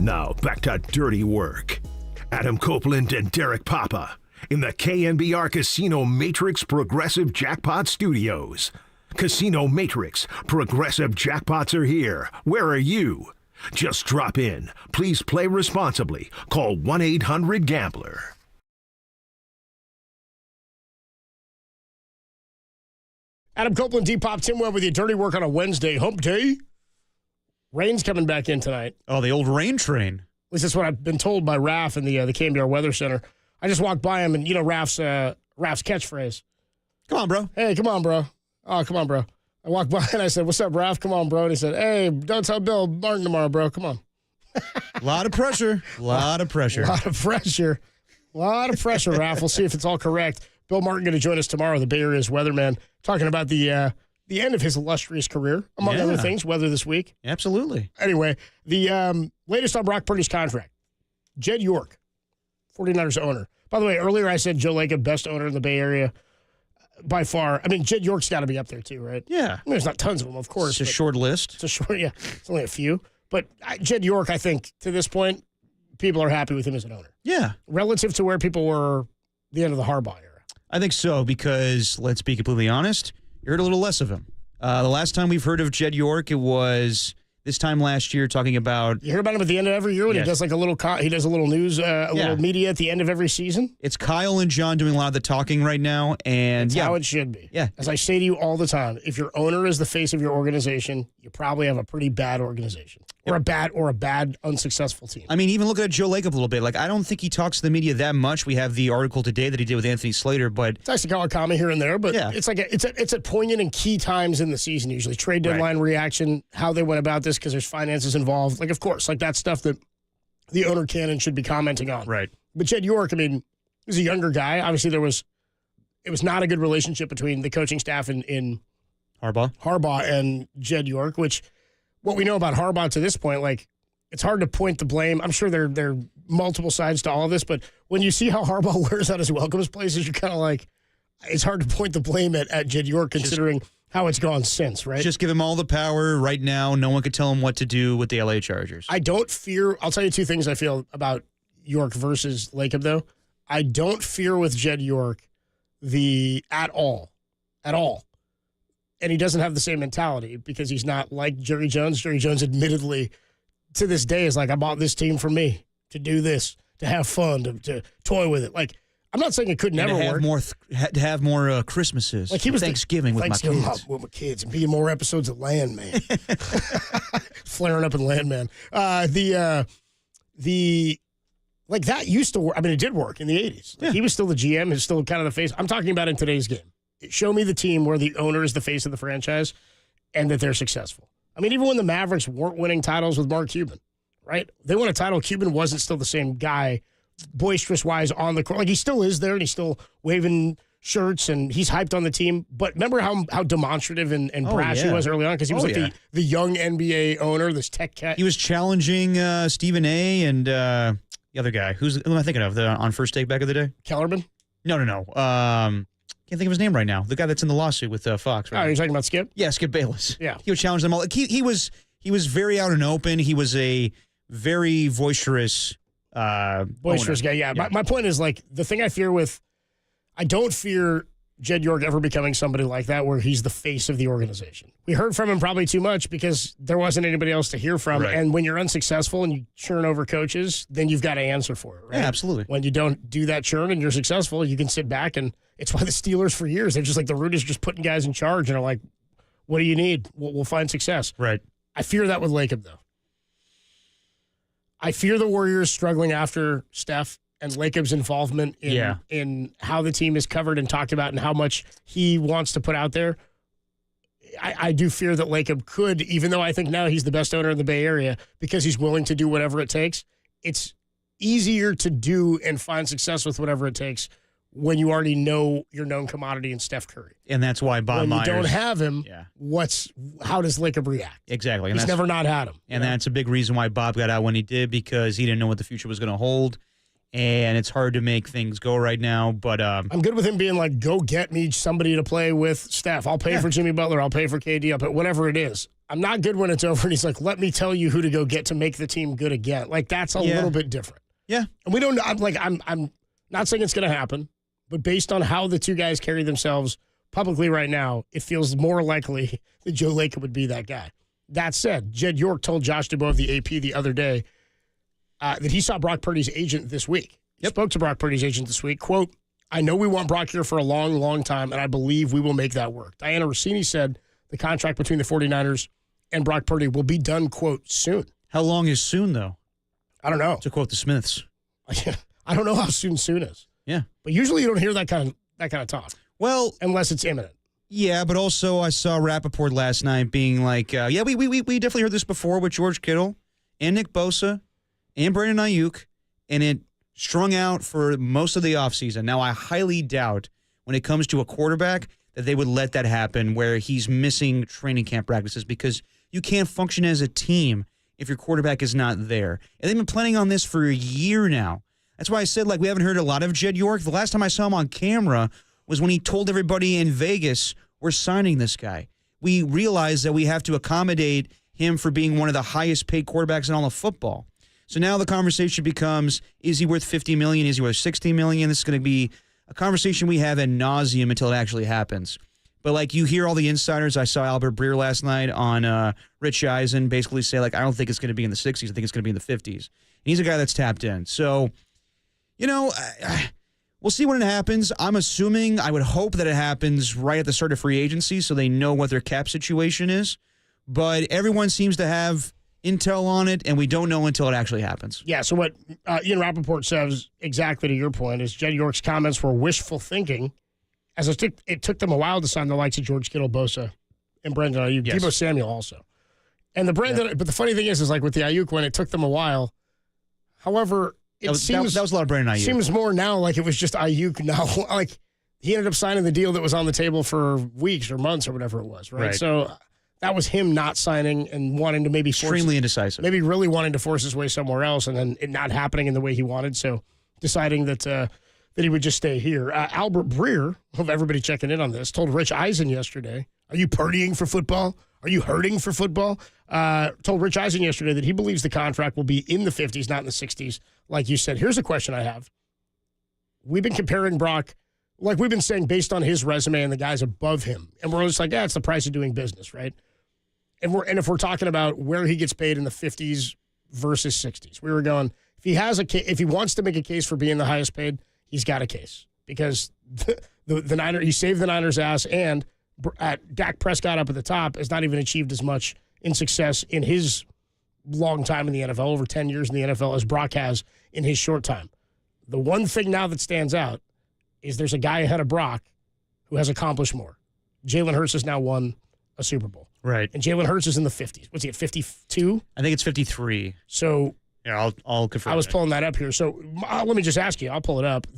Now back to dirty work. Adam Copeland and Derek Papa in the KNBR Casino Matrix Progressive Jackpot Studios. Casino Matrix Progressive Jackpots are here. Where are you? Just drop in. Please play responsibly. Call 1-800-GAMBLER. Adam Copeland, D-Pop, Tim Webb with you. Dirty work on a Wednesday. Hump day. Rain's coming back in tonight. Oh, the old rain train. At least that's what I've been told by Raph in the KNBR Weather Center. I just walked by him, and Raph's catchphrase. Come on, bro. Hey, come on, bro. Oh, come on, bro. I walked by and I said, "What's up, Raph? Come on, bro." And he said, "Hey, don't tell Bill Martin tomorrow, bro. Come on." A lot of pressure. A lot of pressure. Raph. We'll see if it's all correct. Bill Martin going to join us tomorrow, the Bay Area's weatherman, talking about the end of his illustrious career, among other things, weather this week. Absolutely. Anyway, the latest on Brock Purdy's contract. Jed York, 49ers owner. By the way, earlier I said Joe Lacob, best owner in the Bay Area by far. I mean, Jed York's got to be up there too, right? Yeah. I mean, there's not tons of them, of course. It's a short list. It's only a few. But Jed York, I think, to this point, people are happy with him as an owner. Yeah. Relative to where people were the end of the Harbaugh era. I think so, because let's be completely honest, you heard a little less of him. The last time we've heard of Jed York, it was this time last year, talking about. You hear about him at the end of every year when he does like a little news, little media at the end of every season. It's Kyle and John doing a lot of the talking right now, and That's how it should be. Yeah. As I say to you all the time, if your owner is the face of your organization, you probably have a pretty bad organization. Or a bad unsuccessful team. I mean, even look at Joe Lacob a little bit. Like, I don't think he talks to the media that much. We have the article today that he did with Anthony Slater, but it's actually got a comment here and there. But it's like it's at poignant and key times in the season. Usually, trade deadline reaction, how they went about this because there's finances involved. Like, of course, like that stuff that the owner can and should be commenting on. Right. But Jed York, I mean, he was a younger guy. Obviously, it was not a good relationship between the coaching staff in Harbaugh and Jed York, which. What we know about Harbaugh to this point, like, it's hard to point the blame. I'm sure there are multiple sides to all of this, but when you see how Harbaugh wears out his welcomes places, you're kind of like, it's hard to point the blame at Jed York considering how it's gone since, right? Just give him all the power right now. No one could tell him what to do with the LA Chargers. I'll tell you two things I feel about York versus Lacob, though. I don't fear with Jed York at all. And he doesn't have the same mentality because he's not like Jerry Jones. Jerry Jones, admittedly, to this day, is like, I bought this team for me to do this, to have fun, to toy with it. Like, I'm not saying it could never work. To have more Christmases. Like he was Thanksgiving with my kids. With my kids and be more episodes of Landman. Flaring up in Landman. Like that used to work. I mean, it did work in the 80s. Like, he was still the GM. He's still kind of the face. I'm talking about in today's game. Show me the team where the owner is the face of the franchise and that they're successful. I mean, even when the Mavericks weren't winning titles with Mark Cuban, right? They won a title. Cuban wasn't still the same guy, boisterous-wise, on the court. Like, he still is there, and he's still waving shirts, and he's hyped on the team. But remember how demonstrative and brash he was early on? Because he was the young NBA owner, this tech cat. He was challenging Stephen A. and the other guy. Who am I thinking of? On First Take back in the day? Kellerman? No. Can't think of his name right now. The guy that's in the lawsuit with Fox. Right? Oh, you're talking about Skip? Yeah, Skip Bayless. Yeah. He would challenge them all. Like, he was very out and open. He was a very boisterous guy. Yeah. Yeah. My point is, like, the thing I don't fear Jed York ever becoming somebody like that where he's the face of the organization. We heard from him probably too much because there wasn't anybody else to hear from. Right. And when you're unsuccessful and you churn over coaches, then you've got to answer for it, right? Yeah, absolutely. When you don't do that churn and you're successful, you can sit back, and it's why the Steelers for years, they're just like, the root is just putting guys in charge and are like, what do you need? We'll find success. Right. I fear that with Lacob, though. I fear the Warriors struggling after Steph and Lacob's involvement in how the team is covered and talked about and how much he wants to put out there. I do fear that Lacob could, even though I think now he's the best owner in the Bay Area, because he's willing to do whatever it takes. It's easier to do and find success with whatever it takes when you already know your known commodity in Steph Curry. And that's why Bob when Myers. When you don't have him, how does Lacob react? Exactly. And he's never not had him. And that's a big reason why Bob got out when he did, because he didn't know what the future was going to hold. And it's hard to make things go right now. But I'm good with him being like, go get me somebody to play with Steph. I'll pay for Jimmy Butler. I'll pay for KD. I'll pay whatever it is. I'm not good when it's over. And he's like, let me tell you who to go get to make the team good again. Like, that's a little bit different. Yeah. And we don't know. I'm not saying it's going to happen, but based on how the two guys carry themselves publicly right now, it feels more likely that Joe Lacob would be that guy. That said, Jed York told Josh Dubois of the AP the other day that he saw Brock Purdy's agent this week. He spoke to Brock Purdy's agent this week. Quote, I know we want Brock here for a long, long time, and I believe we will make that work. Diana Rossini said the contract between the 49ers and Brock Purdy will be done, quote, soon. How long is soon, though? I don't know. To quote the Smiths. I don't know how soon is. Yeah. But usually you don't hear that kind of talk. Well, unless it's imminent. Yeah, but also I saw Rappaport last night being like, we definitely heard this before with George Kittle and Nick Bosa and Brandon Ayuk, and it strung out for most of the offseason. Now, I highly doubt when it comes to a quarterback that they would let that happen where he's missing training camp practices because you can't function as a team if your quarterback is not there. And they've been planning on this for a year now. That's why I said, we haven't heard a lot of Jed York. The last time I saw him on camera was when he told everybody in Vegas, we're signing this guy. We realize that we have to accommodate him for being one of the highest paid quarterbacks in all of football. So now the conversation becomes, is he worth $50 million? Is he worth $60 million? This is going to be a conversation we have ad nauseum until it actually happens. But you hear all the insiders. I saw Albert Breer last night on Rich Eisen basically say, I don't think it's going to be in the 60s. I think it's going to be in the 50s. And he's a guy that's tapped in. So, we'll see when it happens. I'm assuming, I would hope that it happens right at the start of free agency so they know what their cap situation is. But everyone seems to have intel on it, and we don't know until it actually happens. Yeah, so what Ian Rappaport says, exactly to your point, is Jed York's comments were wishful thinking, as it took them a while to sign the likes of George Kittle, Bosa, and Brandon Ayuk, Deebo Samuel also. And but the funny thing is with the Ayuk one, it took them a while. However, that was a lot of Brandon Ayuk. Seems more now like it was just Ayuk now. He ended up signing the deal that was on the table for weeks or months or whatever it was, right? So that was him not signing and wanting to maybe extremely indecisive. Maybe really wanting to force his way somewhere else and then it not happening in the way he wanted. So deciding that he would just stay here. Albert Breer, of everybody checking in on this, told Rich Eisen yesterday, are you partying for football? Are you hurting for football? Told Rich Eisen yesterday that he believes the contract will be in the 50s, not in the 60s. Like you said, here's a question I have. We've been comparing Brock, like we've been saying, based on his resume and the guys above him. And we're just it's the price of doing business, right? And if we're talking about where he gets paid in the 50s versus 60s, we were going, if he wants to make a case for being the highest paid, he's got a case. Because the Niners, he saved the Niners' ass, and Dak Prescott up at the top has not even achieved as much in success in his long time in the NFL, over 10 years in the NFL, as Brock has in his short time. The one thing now that stands out is there's a guy ahead of Brock who has accomplished more. Jalen Hurts has now won a Super Bowl. Right. And Jalen Hurts is in the 50s. What's he at, 52? I think it's 53. So yeah, I'll confirm. I was pulling that up here. So let me just ask you. I'll pull it up.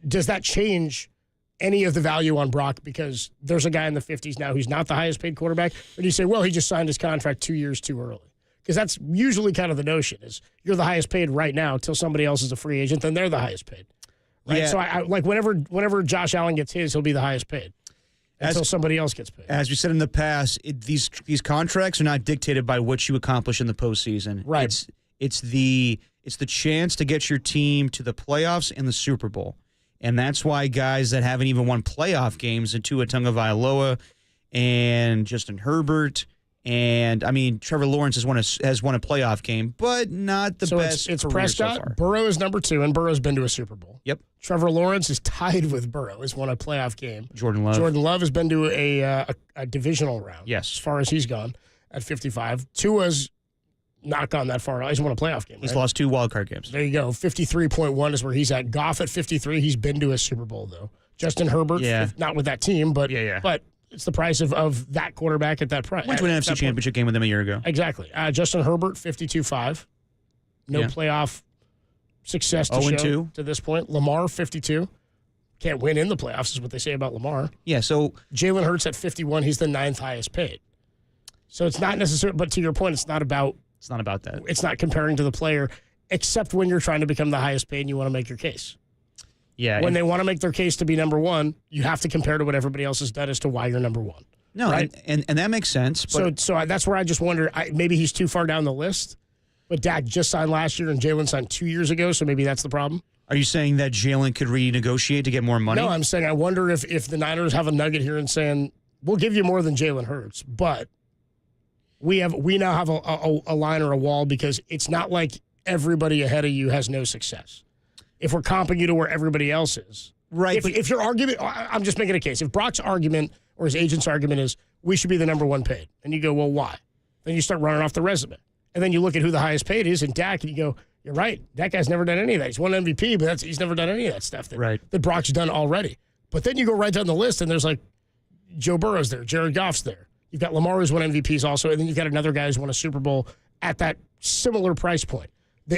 Does that change any of the value on Brock because there's a guy in the 50s now who's not the highest paid quarterback? Or do you say, well, he just signed his contract 2 years too early? Because that's usually kind of the notion is you're the highest paid right now till somebody else is a free agent, then they're the highest paid. Right. Yeah. So I whenever Josh Allen gets his, he'll be the highest paid until somebody else gets paid. As we said in the past, these contracts are not dictated by what you accomplish in the postseason. Right. It's the chance to get your team to the playoffs and the Super Bowl. And that's why guys that haven't even won playoff games, Tua Tagovailoa and Justin Herbert, and Trevor Lawrence has won a playoff game, but not the best. It's career Prescott. So far. Burrow is number 2, and Burrow's been to a Super Bowl. Yep. Trevor Lawrence is tied with Burrow. Has won a playoff game. Jordan Love has been to a divisional round. Yes. As far as he's gone at 55. Tua's not gone that far. He's won a playoff game. He's right? lost 2 wildcard games. There you go. 53.1 is where he's at. Goff at 53. He's been to a Super Bowl, though. Justin Herbert, not with that team, but but it's the price of that quarterback at that price. Went to an NFC Championship game with him a year ago. Exactly. Justin Herbert, 52.5. No playoff success to show to this point. Lamar, 52. Can't win in the playoffs is what they say about Lamar. Yeah, so Jalen Hurts at 51. He's the 9th highest paid. So it's not necessarily, but to your point, it's not about that. It's not comparing to the player, except when you're trying to become the highest paid and you want to make your case. Yeah. When they want to make their case to be number 1, you have to compare to what everybody else has done as to why you're number 1. No, right? and that makes sense. But So that's where I just wonder, maybe he's too far down the list. But Dak just signed last year and Jalen signed 2 years ago, so maybe that's the problem. Are you saying that Jalen could renegotiate to get more money? No, I'm saying I wonder if the Niners have a nugget here and saying, we'll give you more than Jalen Hurts, but we now have a line or a wall because it's not like everybody ahead of you has no success. If we're comping you to where everybody else is. Right. If your argument, I'm just making a case. If Brock's argument or his agent's argument is, we should be the number one paid, and you go, well, why? Then you start running off the resume. And then you look at who the highest paid is in Dak, and you go, you're right. That guy's never done any of that. He's won MVP, but he's never done any of that stuff that Brock's done already. But then you go right down the list, and there's like Joe Burrow's there, Jared Goff's there. You've got Lamar who's won MVPs also, and then you've got another guy who's won a Super Bowl at that similar price point.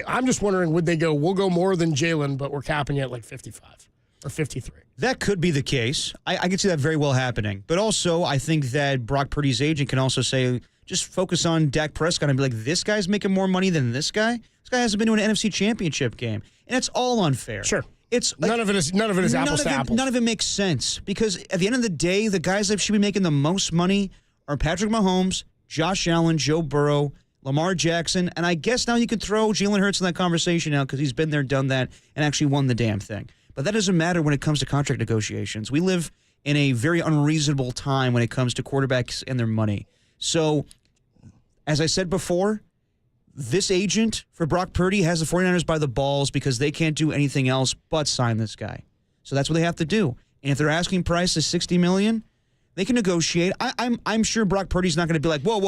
I'm just wondering, would they go, we'll go more than Jalen, but we're capping you at like 55 or 53? That could be the case. I can see that very well happening. But also, I think that Brock Purdy's agent can also say, just focus on Dak Prescott and be like, this guy's making more money than this guy? This guy hasn't been to an NFC Championship game. And it's all unfair. Sure. It's like, none of it is apples to apples. None of it makes sense because at the end of the day, the guys that should be making the most money are Patrick Mahomes, Josh Allen, Joe Burrow, Lamar Jackson, and I guess now you could throw Jalen Hurts in that conversation now because he's been there, done that, and actually won the damn thing. But that doesn't matter when it comes to contract negotiations. We live in a very unreasonable time when it comes to quarterbacks and their money. So, as I said before, this agent for Brock Purdy has the 49ers by the balls because they can't do anything else but sign this guy. So that's what they have to do. And if their asking price is $60 million, they can negotiate. I'm sure Brock Purdy's not going to be like, whoa.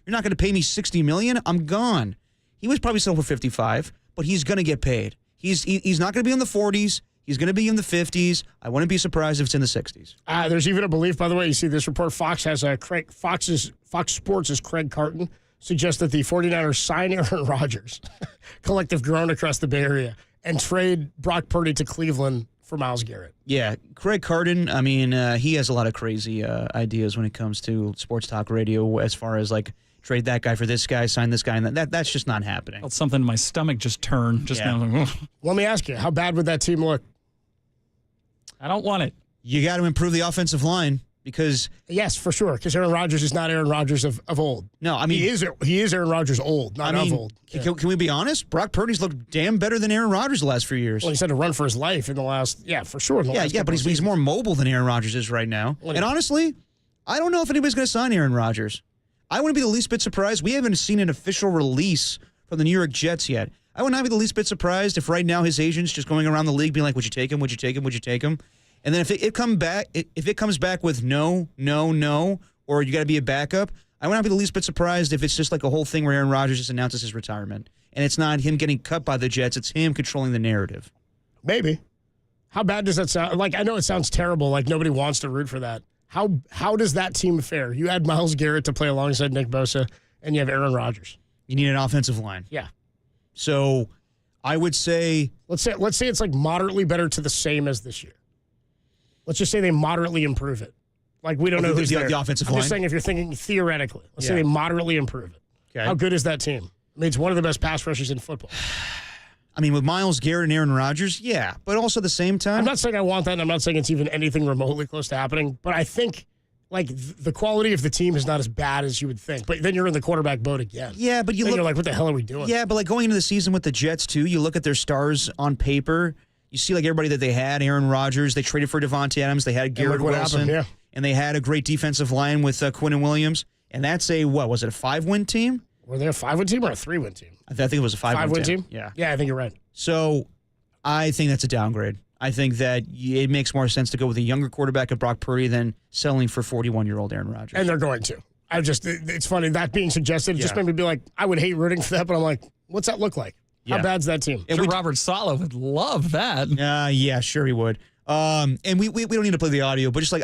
You're not going to pay me $60 million? I'm gone. He was probably sold for $55, but he's going to get paid. He's not going to be in the 40s. He's going to be in the 50s. I wouldn't be surprised if it's in the 60s. There's even a belief, by the way, you see this report, Fox Sports' Craig Carton suggests that the 49ers sign Aaron Rodgers, collective groan across the Bay Area, and trade Brock Purdy to Cleveland for Myles Garrett. Yeah, Craig Carton, I mean, he has a lot of crazy ideas when it comes to sports talk radio as far as, like, trade that guy for this guy, sign this guy, and that's just not happening. Felt something in my stomach just turn. Now. Let me ask you, how bad would that team look? I don't want it. You got to improve the offensive line because... Yes, for sure, because Aaron Rodgers is not Aaron Rodgers of old. No, I mean... He is Aaron Rodgers old, not of old. Yeah. Can we be honest? Brock Purdy's looked damn better than Aaron Rodgers the last few years. Well, he's had to run for his life in the last... Yeah, for sure. But he's more mobile than Aaron Rodgers is right now. And honestly, I don't know if anybody's going to sign Aaron Rodgers. I wouldn't be the least bit surprised. We haven't seen an official release from the New York Jets yet. I would not be the least bit surprised if right now his agent's just going around the league being like, would you take him? Would you take him? Would you take him? And then if it comes back with no, or you got to be a backup, I would not be the least bit surprised if it's just like a whole thing where Aaron Rodgers just announces his retirement. And it's not him getting cut by the Jets. It's him controlling the narrative. Maybe. How bad does that sound? Like, I know it sounds terrible. Like, nobody wants to root for that. How does that team fare? You add Myles Garrett to play alongside Nick Bosa, and you have Aaron Rodgers. You need an offensive line. Yeah. So I would say... Let's say it's like moderately better to the same as this year. Let's just say they moderately improve it. Like, we don't know who's there. The offensive line? I'm just saying if you're thinking theoretically. Let's say they moderately improve it. Okay. How good is that team? I mean, it's one of the best pass rushers in football. I mean, with Myles Garrett and Aaron Rodgers, yeah. But also at the same time... I'm not saying I want that, and I'm not saying it's even anything remotely close to happening, but I think, like, the quality of the team is not as bad as you would think. But then you're in the quarterback boat again. Yeah, but you're like, what the hell are we doing? Yeah, but, like, going into the season with the Jets, too, you look at their stars on paper... You see, like, everybody that they had, Aaron Rodgers, they traded for Devontae Adams, they had Garrett Wilson, and they had a great defensive line with Quinnen Williams, and that's a, was it a 5-win team? Were they a 5-win team or a 3-win team? I think it was a 5-win team. Yeah, I think you're right. So I think that's a downgrade. I think that it makes more sense to go with a younger quarterback at Brock Purdy than selling for 41-year-old Aaron Rodgers. And they're going to. It's funny, that being suggested, it just made me be like, I would hate rooting for that, but I'm like, what's that look like? How bad's that team? Sure, Robert Saleh would love that. Yeah, sure he would. And we don't need to play the audio, but just like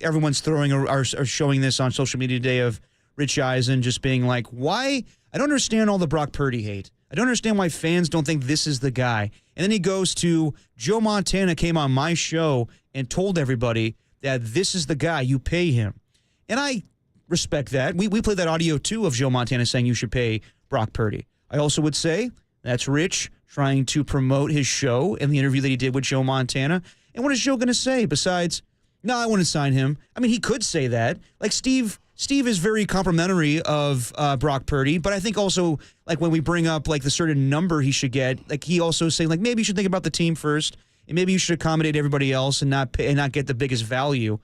everyone's throwing or showing this on social media today of Rich Eisen just being like, why? I don't understand all the Brock Purdy hate. I don't understand why fans don't think this is the guy. And then he goes to Joe Montana came on my show and told everybody that this is the guy, you pay him. And I respect that. We played that audio too of Joe Montana saying you should pay Brock Purdy. I also would say that's Rich trying to promote his show and the interview that he did with Joe Montana. And what is Joe going to say besides, No, I wouldn't sign him. I mean, he could say that. Like Steve is very complimentary of Brock Purdy, but I think also like when we bring up like the certain number he should get, like he also saying like maybe you should think about the team first, and maybe you should accommodate everybody else and not get the biggest value.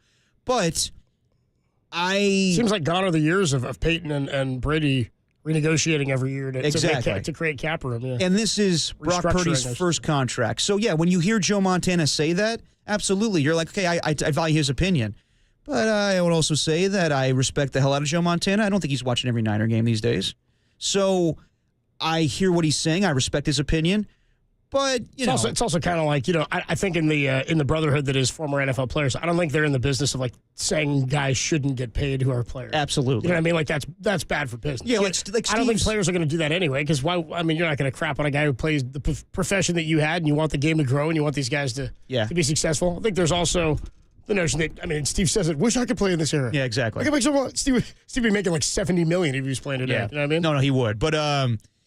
But seems like gone are the years of Peyton and Brady renegotiating every year to create cap room. Yeah. And this is Brock Purdy's first contract. So yeah, when you hear Joe Montana say that, absolutely, you're like, okay, I value his opinion. But I would also say that I respect the hell out of Joe Montana. I don't think he's watching every Niner game these days. So I hear what he's saying. I respect his opinion. But it's also kind of like, I think in the brotherhood that is former NFL players, I don't think they're in the business of like saying guys shouldn't get paid who are players. Absolutely. You know what I mean? Like that's bad for business. Yeah, I don't think players are going to do that anyway, because why? I mean, you're not going to crap on a guy who plays the profession that you had, and you want the game to grow, and you want these guys to be successful. I think there's also the notion that, I mean, Steve says it, wish I could play in this era. Yeah, exactly. I could make someone, Steve would be making like $70 million if he was playing today. Yeah. You know what I mean? No, he would. But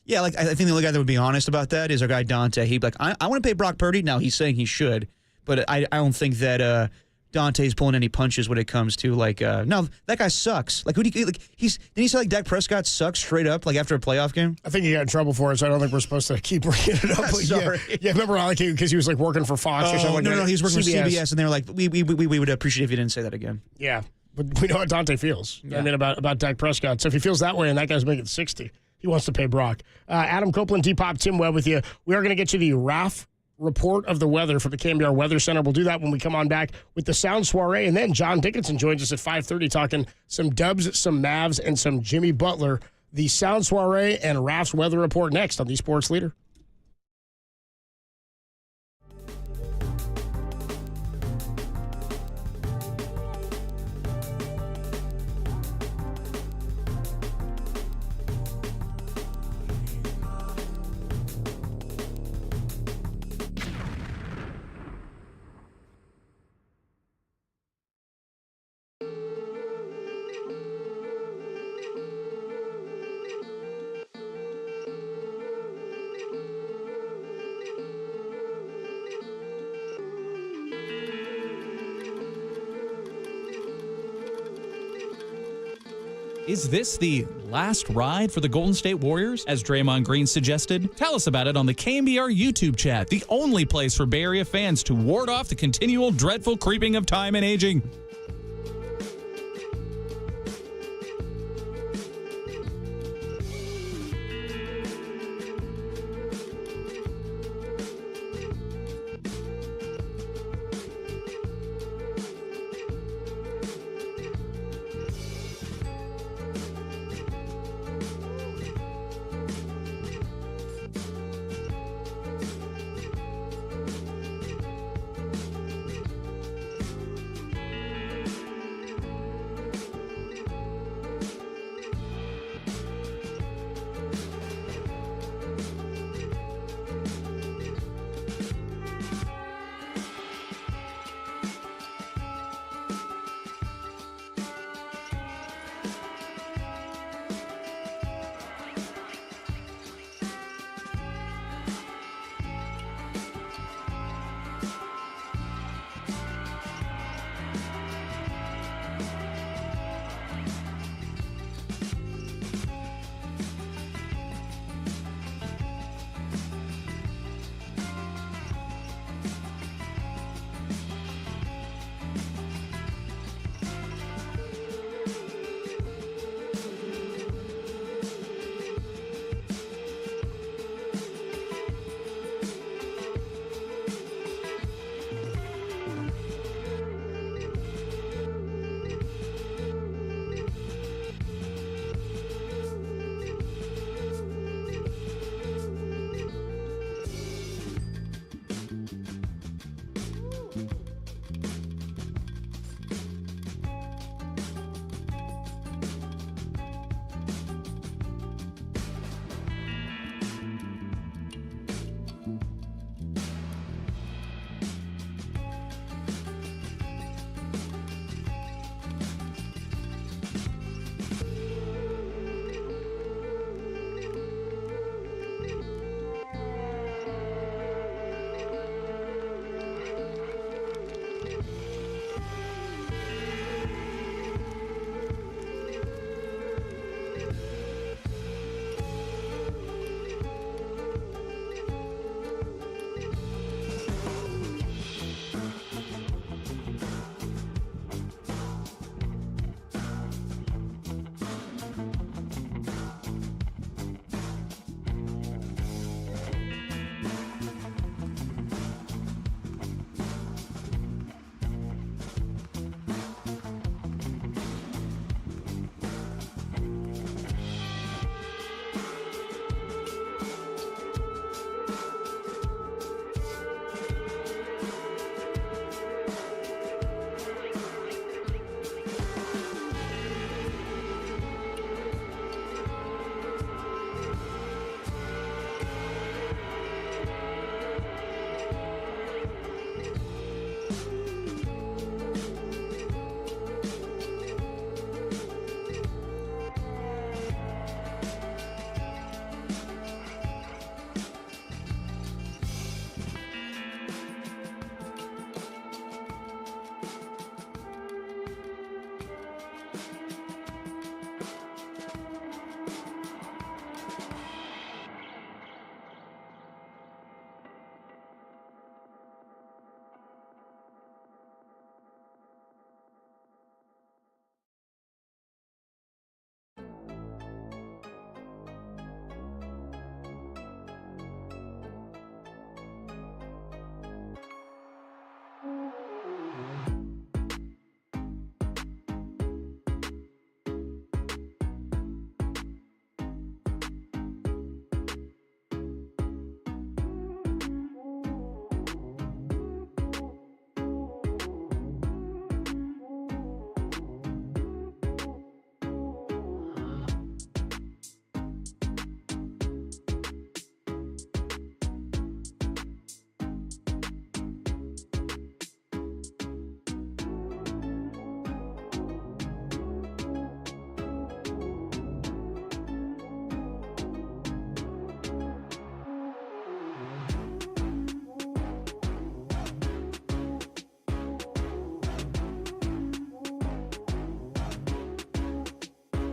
yeah, like I think the only guy that would be honest about that is our guy Dante. He'd be like, I want to pay Brock Purdy. Now he's saying he should, but I don't think that Dante's pulling any punches when it comes to like no, that guy sucks. Like didn't he say like Dak Prescott sucks straight up like after a playoff game? I think he got in trouble for it, so I don't think we're supposed to keep bringing it up. Sorry. Yeah, remember how because he was like working for Fox or something like that? No, he was working for CBS, and they were like, we would appreciate if you didn't say that again. Yeah, but we know how Dante feels. Yeah. I mean about Dak Prescott. So if he feels that way and that guy's making 60, he wants to pay Brock. Adam Copeland, T-Pop, Tim Webb with you. We are going to get you the RAF report of the weather from the KNBR Weather Center. We'll do that when we come on back with the Sound Soiree. And then John Dickinson joins us at 5:30 talking some Dubs, some Mavs, and some Jimmy Butler. The Sound Soiree and RAF's weather report next on the Sports Leader. Is this the last ride for the Golden State Warriors, as Draymond Green suggested? Tell us about it on the KNBR YouTube chat, the only place for Bay Area fans to ward off the continual dreadful creeping of time and aging.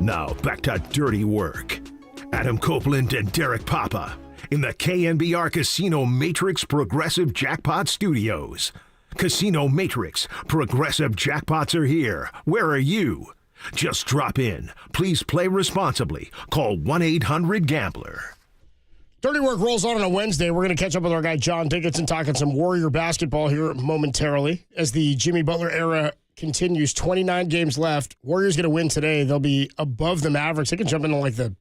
Now back to dirty work. Adam Copeland and Derek Papa in the KNBR Casino Matrix Progressive Jackpot Studios. Casino Matrix Progressive Jackpots are here. Where are you? Just drop in. Please play responsibly. Call 1-800-GAMBLER. Dirty Work rolls on a Wednesday. We're going to catch up with our guy John Dickinson talking some Warrior basketball here momentarily as the Jimmy Butler era continues. 29 games left. Warriors going to win today. They'll be above the Mavericks. They can jump into like the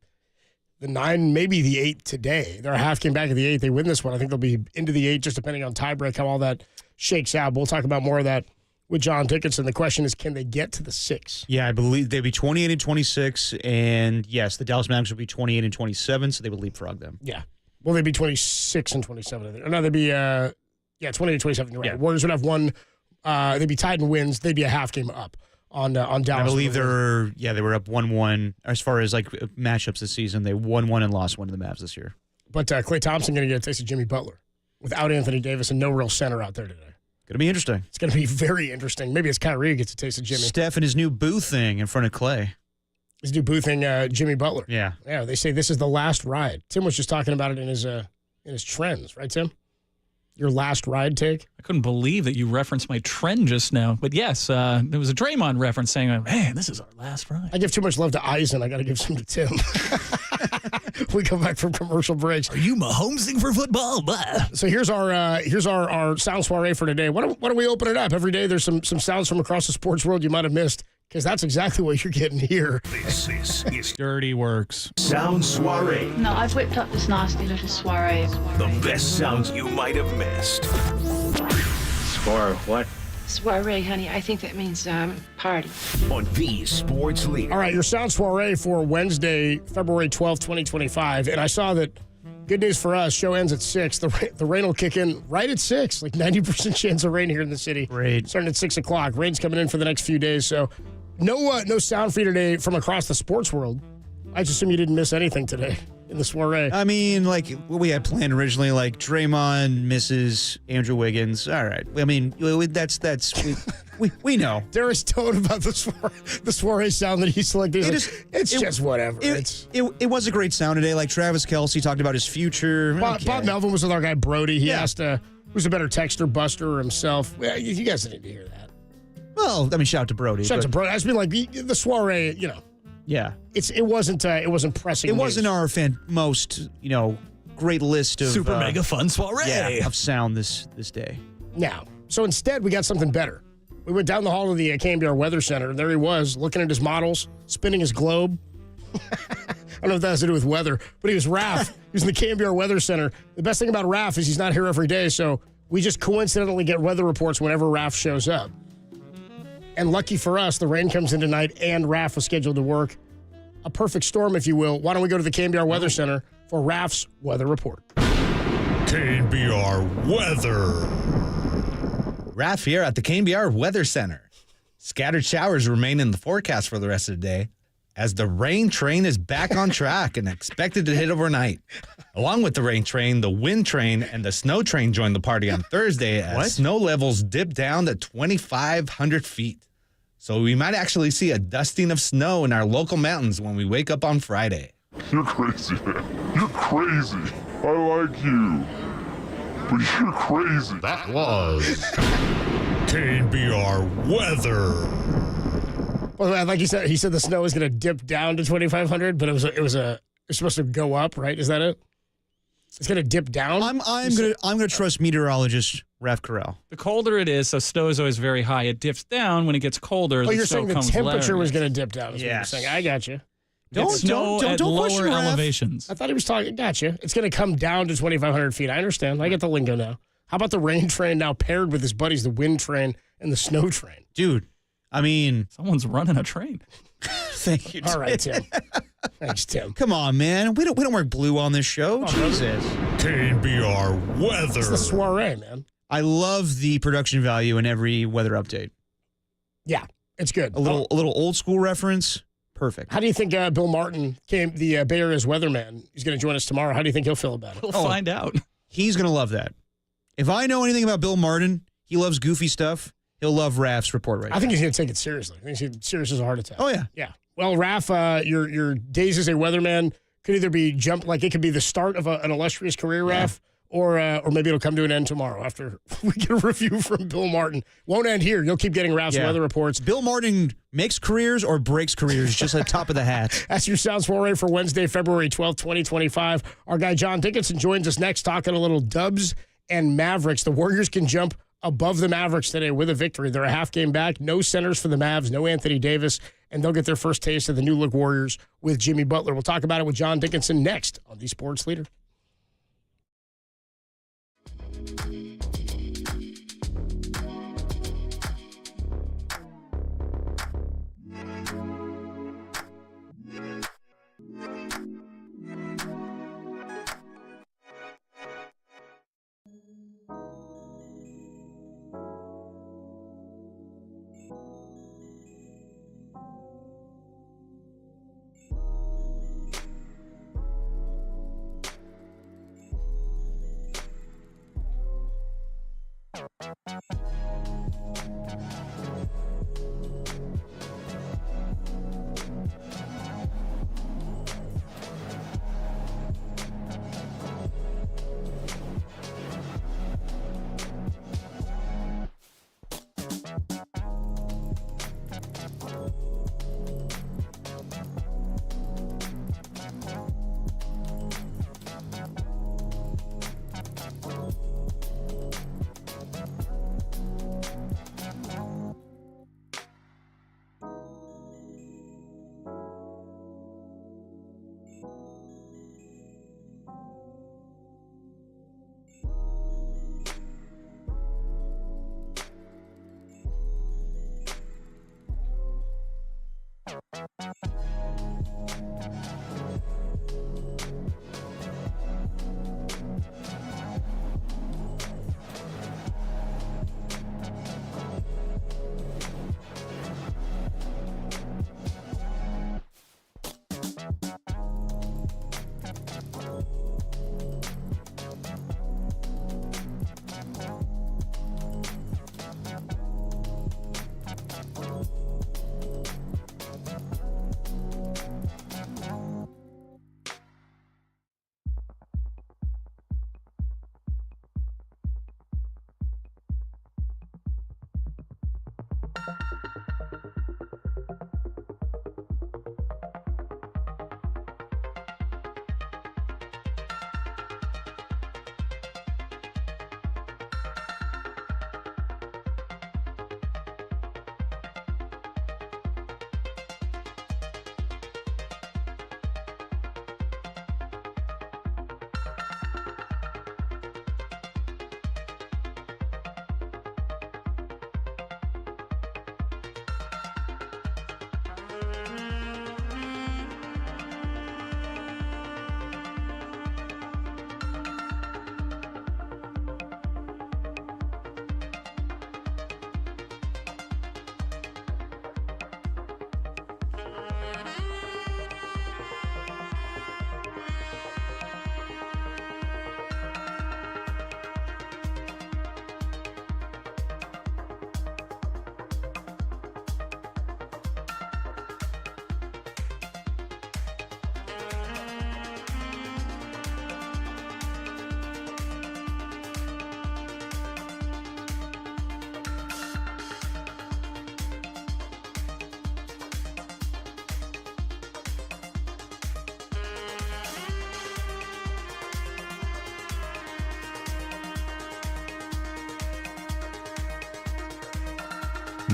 9, maybe the 8 today. They're a half game back of the 8. They win this one. I think they'll be into the 8 just depending on tiebreak, how all that shakes out. But we'll talk about more of that with John Dickinson. The question is, can they get to the 6? Yeah, I believe they'd be 28 and 26, and yes, the Dallas Mavericks would be 28 and 27, so they would leapfrog them. Yeah. Well, they'd be 26 and 27, I think. Or no, they'd be 28 and 27. You're right. Yeah. Warriors would have one. They'd be tied in wins. They'd be a half game up on Dallas. I believe they were up 1-1 as far as like matchups this season. They won 1 and lost 1 to the Mavs this year. But Klay Thompson going to get a taste of Jimmy Butler without Anthony Davis and no real center out there today. Going to be interesting. It's going to be very interesting. Maybe it's Kyrie who gets a taste of Jimmy. Steph and his new boo thing in front of Klay. His new boo thing, Jimmy Butler. Yeah. Yeah, they say this is the last ride. Tim was just talking about it in his trends, right, Tim? Your last ride take? I couldn't believe that you referenced my trend just now. But yes, there was a Draymond reference saying, man, this is our last ride. I give too much love to Eisen. I got to give some to Tim. We come back from commercial breaks. Are you Mahomesing for football? Blah. So here's our sound soiree for today. Why don't we open it up? Every day there's some sounds from across the sports world you might have missed, because that's exactly what you're getting here. This is Dirty Works. Sound Soiree. No, I've whipped up this nasty little soiree. The best sounds you might have missed. Soiree, what? Soiree, honey. I think that means party. On the Sports Leader. All right, your sound soiree for Wednesday, February 12th, 2025. And I saw that, good news for us, show ends at 6. The rain will kick in right at 6. Like 90% chance of rain here in the city. Great. Starting at 6 o'clock. Rain's coming in for the next few days. So no sound for you today from across the sports world. I just assume you didn't miss anything today in the soiree. I mean, like what we had planned originally, like Draymond misses Andrew Wiggins. All right. I mean, we know. There is tone about the soiree sound that he selected. It's just whatever. It was a great sound today. Like Travis Kelce talked about his future. Bob Melvin was with our guy Brody. He asked who's a better texter, Buster or himself. Well, you guys didn't hear that. Well, I mean, shout out to Brody. Shout out to Brody. I just mean like the soiree, you know. Yeah. It wasn't pressing. It wasn't our most, great list of super mega fun soiree. Yeah, of sound this day. Now, so instead we got something better. We went down the hall to the KNBR Weather Center, and there he was, looking at his models, spinning his globe. I don't know if that has to do with weather, but he was Raph. He was in the KNBR Weather Center. The best thing about Raph is he's not here every day, so we just coincidentally get weather reports whenever Raph shows up. And lucky for us, the rain comes in tonight, and Raph was scheduled to work. A perfect storm, if you will. Why don't we go to the KNBR Weather Center for Raph's weather report? KNBR Weather. Raph here at the KNBR Weather Center. Scattered showers remain in the forecast for the rest of the day, as the rain train is back on track and expected to hit overnight. Along with the rain train, the wind train and the snow train join the party on Thursday as snow levels dip down to 2,500 feet. So we might actually see a dusting of snow in our local mountains when we wake up on Friday. You're crazy, man. You're crazy. I like you. But you're crazy. That was KNBR Weather. Well, like he said the snow is going to dip down to 2,500, but it's supposed to go up, right? Is that it? It's going to dip down. I'm going to trust meteorologist Raph Carell. The colder it is, so snow is always very high. It dips down when it gets colder. Oh, you're saying the temperature was going to dip down? Is what you're saying. I got you. Don't lower elevations. I thought he was talking. Gotcha. It's going to come down to 2,500 feet. I understand. I get the lingo now. How about the rain train now paired with his buddies, the wind train and the snow train? Dude, I mean, someone's running a train. Thank you, Tim. All right, Tim. Thanks, Tim. Come on, man. We don't work blue on this show. Jesus. KNBR Weather. It's the soiree, man. I love the production value in every weather update. Yeah, it's good. A little old school reference. Perfect. How do you think Bill Martin, the Bay Area's weatherman, is going to join us tomorrow? How do you think he'll feel about it? We'll find out. He's going to love that. If I know anything about Bill Martin, he loves goofy stuff. He'll love Raph's report right now. I think he's going to take it seriously. I think he's serious as a heart attack. Oh, yeah. Yeah. Well, Raph, your days as a weatherman could either be it could be the start of an illustrious career, Raph, or maybe it'll come to an end tomorrow after we get a review from Bill Martin. Won't end here. You'll keep getting Raph's weather reports. Bill Martin makes careers or breaks careers, just at the top of the hat. That's your Sounds Foray for Wednesday, February 12th, 2025. Our guy John Dickinson joins us next talking a little Dubs and Mavericks. The Warriors can jump above the Mavericks today with a victory. They're a half game back. No centers for the Mavs, no Anthony Davis, and they'll get their first taste of the new look Warriors with Jimmy Butler. We'll talk about it with John Dickinson next on The Sports Leader.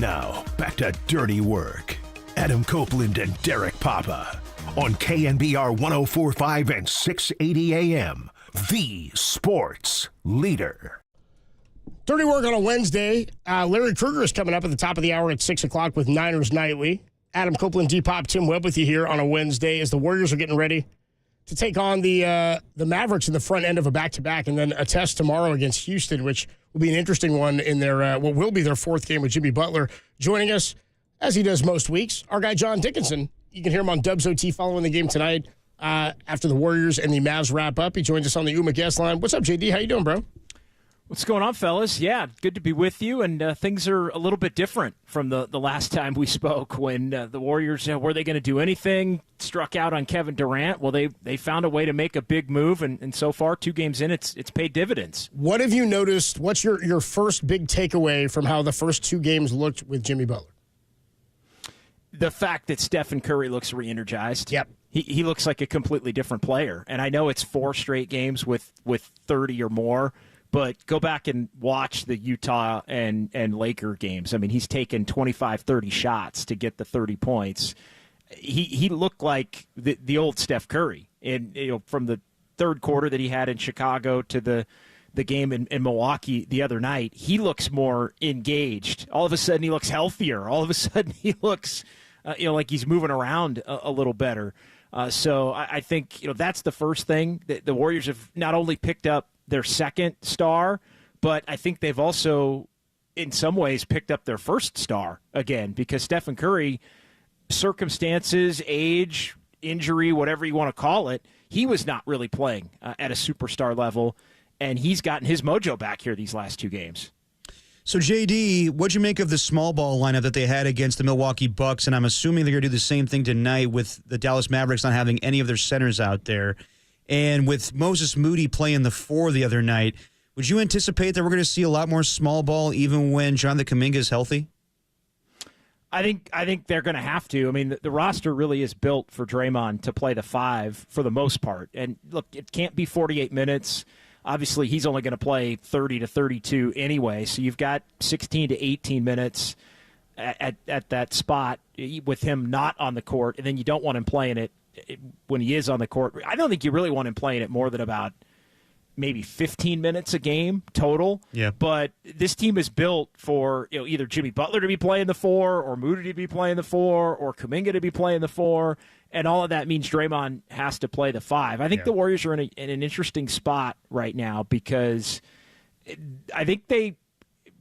Now, back to Dirty Work. Adam Copeland and Derek Papa on KNBR 104.5 and 680 AM, the sports leader. Dirty Work on a Wednesday. Larry Kruger is coming up at the top of the hour at 6 o'clock with Niners Nightly. Adam Copeland, D-Pop, Tim Webb with you here on a Wednesday as the Warriors are getting ready to take on the Mavericks in the front end of a back-to-back and then a test tomorrow against Houston, which will be an interesting one in their what will be their fourth game with Jimmy Butler. Joining us, as he does most weeks, our guy John Dickinson. You can hear him on Dubs OT following the game tonight after the Warriors and the Mavs wrap up. He joins us on the UMA guest line. What's up, JD? How you doing, bro? What's going on, fellas? Yeah, good to be with you. And things are a little bit different from the last time we spoke when the Warriors, were they going to do anything? Struck out on Kevin Durant. Well, they found a way to make a big move, and so far, 2 games in, it's paid dividends. What have you noticed? What's your first big takeaway from how the first 2 games looked with Jimmy Butler? The fact that Stephen Curry looks re-energized. Yep. He looks like a completely different player. And I know it's 4 straight games with 30 or more, but go back and watch the Utah and Laker games. I mean, he's taken 25, 30 shots to get the 30 points. He looked like the old Steph Curry. And from the third quarter that he had in Chicago to the game in Milwaukee the other night, he looks more engaged. All of a sudden, he looks healthier. All of a sudden, he looks like he's moving around a little better. So I think that's the first thing. The Warriors have not only picked up their second star, but I think they've also, in some ways, picked up their first star again, because Stephen Curry, circumstances, age, injury, whatever you want to call it, he was not really playing at a superstar level, and he's gotten his mojo back here these last 2 games. So, JD, what'd you make of the small ball lineup that they had against the Milwaukee Bucks? And I'm assuming they're going to do the same thing tonight with the Dallas Mavericks not having any of their centers out there. And with Moses Moody playing the 4 the other night, would you anticipate that we're going to see a lot more small ball even when Jonathan Kuminga is healthy? I think they're going to have to. I mean, the roster really is built for Draymond to play the 5 for the most part. And, look, it can't be 48 minutes. Obviously, he's only going to play 30 to 32 anyway, so you've got 16 to 18 minutes at that spot with him not on the court, and then you don't want him playing it when he is on the court. I don't think you really want him playing it more than about maybe 15 minutes a game total. Yeah. But this team is built for either Jimmy Butler to be playing the 4 or Moody to be playing the 4 or Kuminga to be playing the 4, and all of that means Draymond has to play the 5. I think the Warriors are in an interesting spot right now because I think they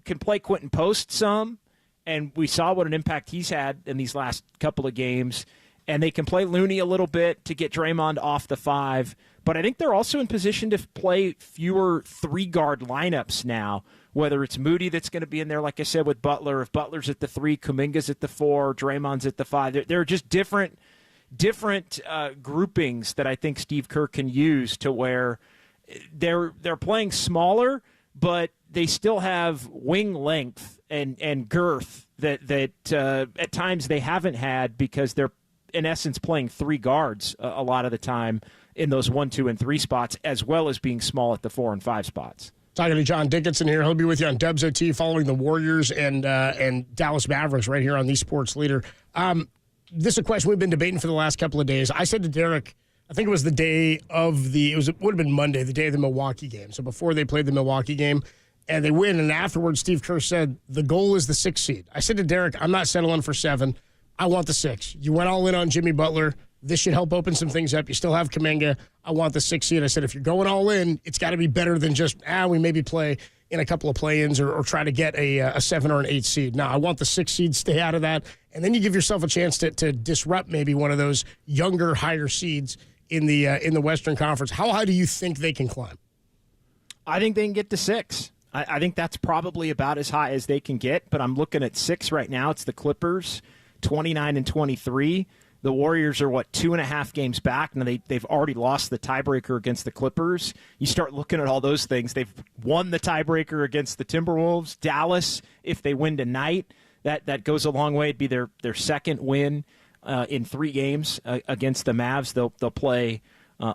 can play Quentin Post some, and we saw what an impact he's had in these last couple of games. And they can play Looney a little bit to get Draymond off the 5. But I think they're also in position to play fewer 3-guard lineups now, whether it's Moody that's going to be in there, like I said, with Butler. If Butler's at the 3, Kuminga's at the 4, Draymond's at the 5. There are just different groupings that I think Steve Kerr can use to where they're playing smaller, but they still have wing length and girth that at times they haven't had because they're, in essence, playing 3 guards a lot of the time in those 1, 2, and 3 spots, as well as being small at the 4 and 5 spots. Talking to John Dickinson here. He'll be with you on Dubs OT following the Warriors and Dallas Mavericks right here on the Sports Leader. This is a question we've been debating for the last couple of days. I said to Derek, I think it was the day of it would have been Monday, the day of the Milwaukee game. So before they played the Milwaukee game, and they win, and afterwards Steve Kerr said, the goal is the 6th seed. I said to Derek, I'm not settling for 7. I want the 6. You went all in on Jimmy Butler. This should help open some things up. You still have Kuminga. I want the 6 seed. I said, if you're going all in, it's got to be better than just, we maybe play in a couple of play-ins or try to get a 7 or an 8 seed. No, I want the 6 seed. Stay out of that. And then you give yourself a chance to disrupt maybe one of those younger, higher seeds in the Western Conference. How high do you think they can climb? I think they can get to 6. I think that's probably about as high as they can get, but I'm looking at 6 right now. It's the Clippers, 29 and 23. The Warriors are, 2.5 games back? Now, they've already lost the tiebreaker against the Clippers. You start looking at all those things. They've won the tiebreaker against the Timberwolves. Dallas, if they win tonight, that goes a long way. It'd be their second win in 3 games against the Mavs. They'll play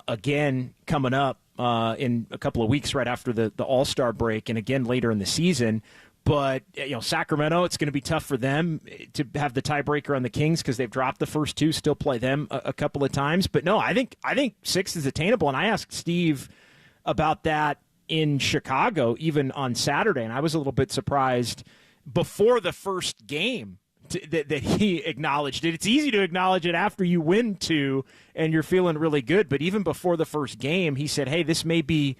again coming up in a couple of weeks right after the All-Star break and again later in the season. But Sacramento, it's going to be tough for them to have the tiebreaker on the Kings because they've dropped the first 2. Still play them a couple of times, but no, I think 6 is attainable. And I asked Steve about that in Chicago even on Saturday, and I was a little bit surprised before the first game that he acknowledged it. It's easy to acknowledge it after you win 2 and you're feeling really good, but even before the first game, he said, "Hey, this may be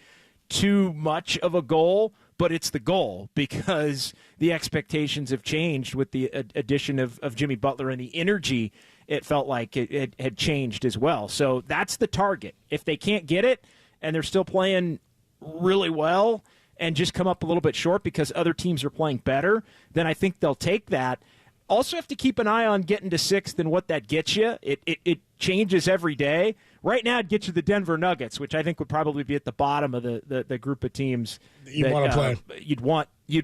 too much of a goal." But it's the goal because the expectations have changed with the addition of Jimmy Butler and the energy. It felt like it had changed as well. So that's the target. If they can't get it and they're still playing really well and just come up a little bit short because other teams are playing better, then I think they'll take that. Also have to keep an eye on getting to 6th and what that gets you. It changes every day. Right now, it gets you the Denver Nuggets, which I think would probably be at the bottom of the group of teams you want to play. You'd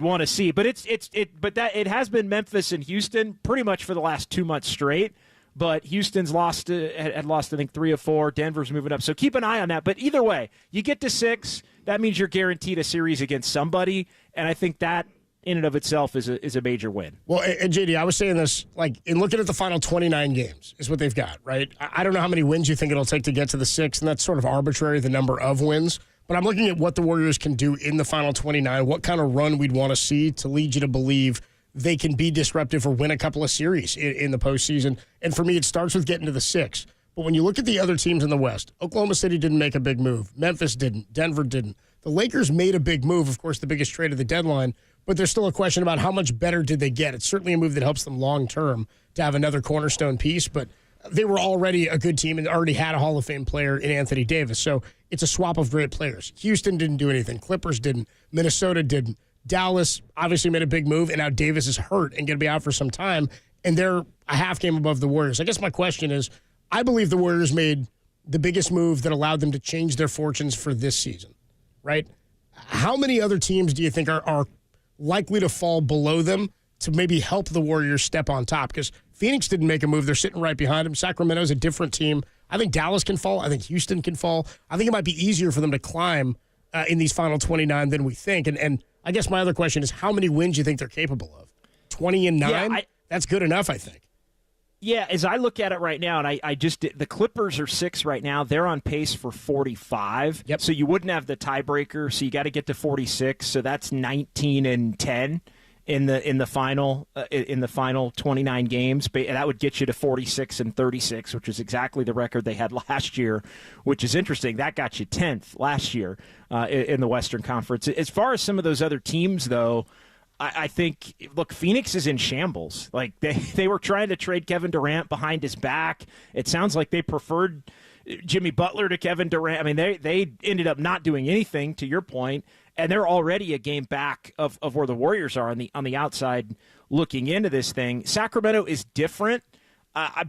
want to see. But it has been Memphis and Houston pretty much for the last 2 months straight. But Houston's had lost, I think, 3 of 4. Denver's moving up. So keep an eye on that. But either way, you get to 6, that means you're guaranteed a series against somebody. And I think that in and of itself is a major win. Well, and JD, I was saying this, like, in looking at the final 29 games is what they've got, right? I don't know how many wins you think it'll take to get to the 6, and that's sort of arbitrary, the number of wins. But I'm looking at what the Warriors can do in the final 29, what kind of run we'd want to see to lead you to believe they can be disruptive or win a couple of series in the postseason. And for me, it starts with getting to the 6. But when you look at the other teams in the West, Oklahoma City didn't make a big move. Memphis didn't. Denver didn't. The Lakers made a big move, of course, the biggest trade of the deadline, but there's still a question about how much better did they get. It's certainly a move that helps them long-term to have another cornerstone piece, but they were already a good team and already had a Hall of Fame player in Anthony Davis. So it's a swap of great players. Houston didn't do anything. Clippers didn't. Minnesota didn't. Dallas obviously made a big move, and now Davis is hurt and going to be out for some time, and they're a half game above the Warriors. I guess my question is, I believe the Warriors made the biggest move that allowed them to change their fortunes for this season, right? How many other teams do you think are likely to fall below them to maybe help the Warriors step on top? Because Phoenix didn't make a move. They're sitting right behind them. Sacramento's a different team. I think Dallas can fall. I think Houston can fall. I think it might be easier for them to climb in these final 29 than we think. And I guess my other question is, how many wins do you think they're capable of? 20-9? Yeah, that's good enough, I think. Yeah, as I look at it right now, and I just did, the Clippers are 6 right now. They're on pace for 45. Yep. So you wouldn't have the tiebreaker. So you got to get to 46. So that's 19-10 in the final 29 games. That would get you to 46-36, which is exactly the record they had last year, which is interesting. That got you 10th last year in the Western Conference. As far as some of those other teams, though, I think, look, Phoenix is in shambles. Like, they were trying to trade Kevin Durant behind his back. It sounds like they preferred Jimmy Butler to Kevin Durant. I mean, they ended up not doing anything, to your point, and they're already a game back of where the Warriors are on the outside looking into this thing. Sacramento is different,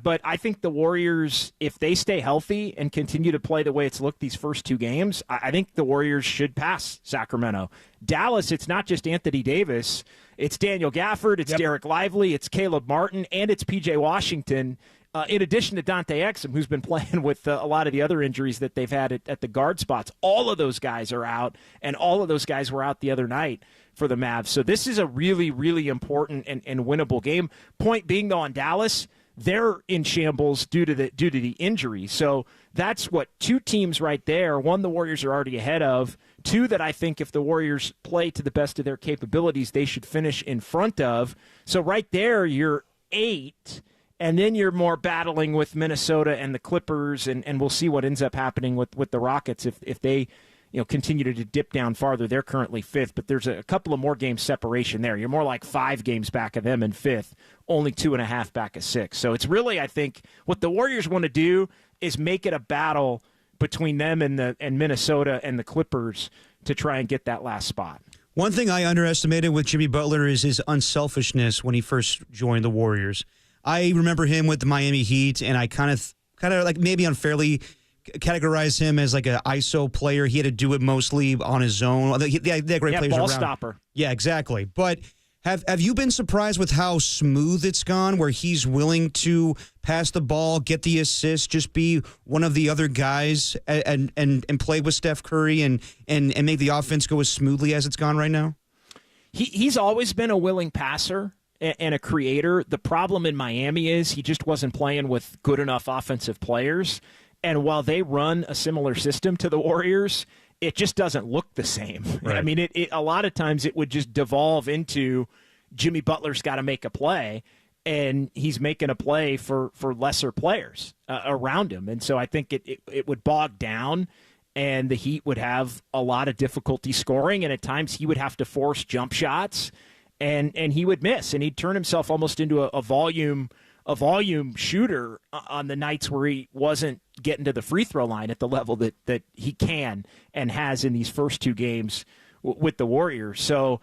but I think the Warriors, if they stay healthy and continue to play the way it's looked these first 2 games, I think the Warriors should pass Sacramento. Dallas, it's not just Anthony Davis. It's Daniel Gafford, it's Derek Lively, it's Caleb Martin, and it's P.J. Washington, in addition to Dante Exum, who's been playing with a lot of the other injuries that they've had at the guard spots. All of those guys are out, and all of those guys were out the other night for the Mavs. So this is a really, really important and winnable game. Point being, though, on Dallas, they're in shambles due to the injury. So that's what 2 teams right there. 1, the Warriors are already ahead of. 2, that I think if the Warriors play to the best of their capabilities, they should finish in front of. So right there, you're 8, and then you're more battling with Minnesota and the Clippers, and we'll see what ends up happening with the Rockets if they continue to dip down farther. They're currently 5th, but there's a couple of more games separation there. You're more like 5 games back of them in 5th, only 2.5 back of 6. So it's really, I think, what the Warriors want to do is make it a battle between them and Minnesota and the Clippers to try and get that last spot. One thing I underestimated with Jimmy Butler is his unselfishness when he first joined the Warriors. I remember him with the Miami Heat, and I kind of like maybe unfairly categorize him as like an ISO player. He had to do it mostly on his own. They had great players ball around. Stopper. Yeah, exactly. But have you been surprised with how smooth it's gone, where he's willing to pass the ball, get the assist, just be one of the other guys and play with Steph Curry and make the offense go as smoothly as it's gone right now? He's always been a willing passer and a creator. The problem in Miami is he just wasn't playing with good enough offensive players. And while they run a similar system to the Warriors, it just doesn't look the same. Right. I mean, a lot of times it would just devolve into Jimmy Butler's got to make a play, and he's making a play for lesser players around him. And so I think it would bog down, and the Heat would have a lot of difficulty scoring, and at times he would have to force jump shots, and he would miss, and he'd turn himself almost into a volume shooter on the nights where he wasn't getting to the free throw line at the level that he can and has in these first 2 games with the Warriors. So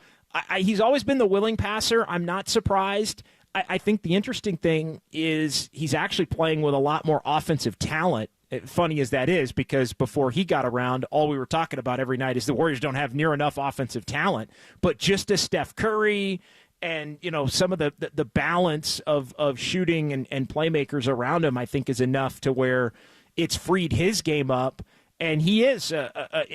he's always been the willing passer. I'm not surprised. I think the interesting thing is he's actually playing with a lot more offensive talent. Funny as that is, because before he got around, all we were talking about every night is the Warriors don't have near enough offensive talent. But just as Steph Curry and, some of the balance of shooting and playmakers around him, I think is enough to where it's freed his game up. And he is.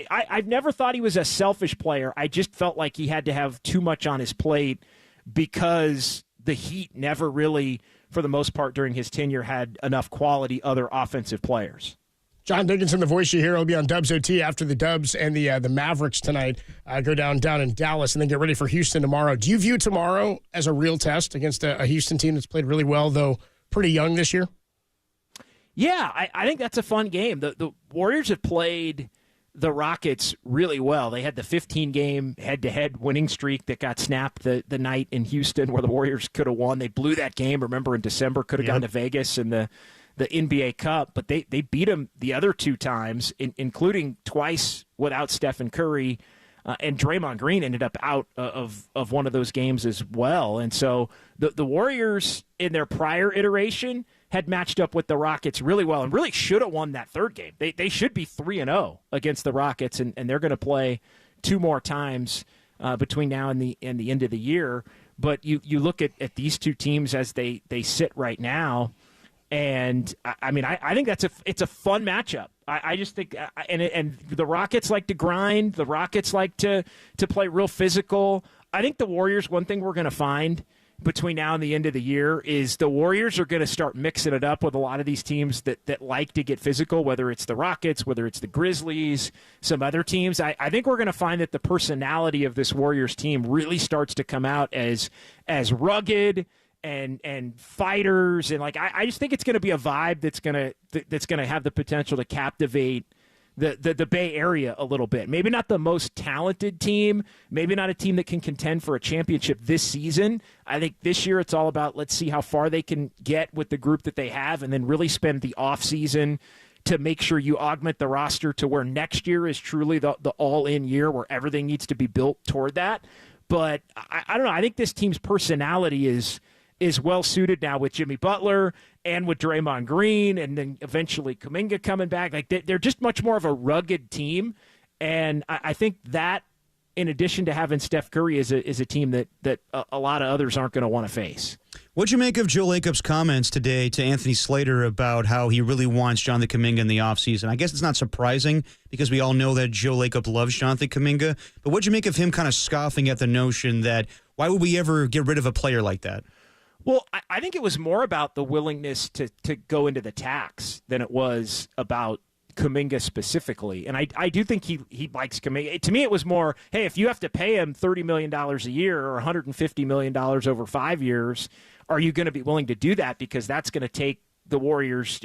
I've never thought he was a selfish player. I just felt like he had to have too much on his plate because the Heat never really, for the most part during his tenure, had enough quality other offensive players. John Dickinson, the voice you hear, will be on Dubs OT after the Dubs and the Mavericks tonight go down in Dallas and then get ready for Houston tomorrow. Do you view tomorrow as a real test against a Houston team that's played really well, though pretty young this year? Yeah, I think that's a fun game. The Warriors have played the Rockets really well. They had the 15-game head-to-head winning streak that got snapped the night in Houston where the Warriors could have won. They blew that game, remember, in December, could have gone to Vegas in the NBA Cup, but they beat them the other two times, including twice without Stephen Curry, and Draymond Green ended up out of one of those games as well. And so the Warriors, in their prior iteration, had matched up with the Rockets really well and really should have won that third game. They should be 3-0 against the Rockets, and they're going to play two more times between now and the end of the year. But you look at these two teams as they sit right now, and I think it's a fun matchup. I just think, and the Rockets like to grind. The Rockets like to play real physical. I think the Warriors, one thing we're going to find between now and the end of the year is the Warriors are going to start mixing it up with a lot of these teams that like to get physical, whether it's the Rockets, whether it's the Grizzlies, some other teams. I think we're going to find that the personality of this Warriors team really starts to come out as rugged and fighters, and I just think it's going to be a vibe that's going to have the potential to captivate the Bay Area a little bit. Maybe not the most talented team, maybe not a team that can contend for a championship this season. I think this year it's all about let's see how far they can get with the group that they have and then really spend the offseason to make sure you augment the roster to where next year is truly the all-in year where everything needs to be built toward that. But I don't know. I think this team's personality is well suited now with Jimmy Butler and with Draymond Green, and then eventually Kuminga coming back. They're just much more of a rugged team, and I think that, in addition to having Steph Curry, is a team that a lot of others aren't going to want to face. What'd you make of Joe Lacob's comments today to Anthony Slater about how he really wants Jonathan Kuminga in the offseason? I guess it's not surprising because we all know that Joe Lacob loves Jonathan Kuminga, but what'd you make of him kind of scoffing at the notion that why would we ever get rid of a player like that? Well, I think it was more about the willingness to go into the tax than it was about Kuminga specifically. And I do think he likes Kuminga. To me, it was more, hey, if you have to pay him $30 million a year or $150 million over 5 years, are you going to be willing to do that? Because that's going to take the Warriors,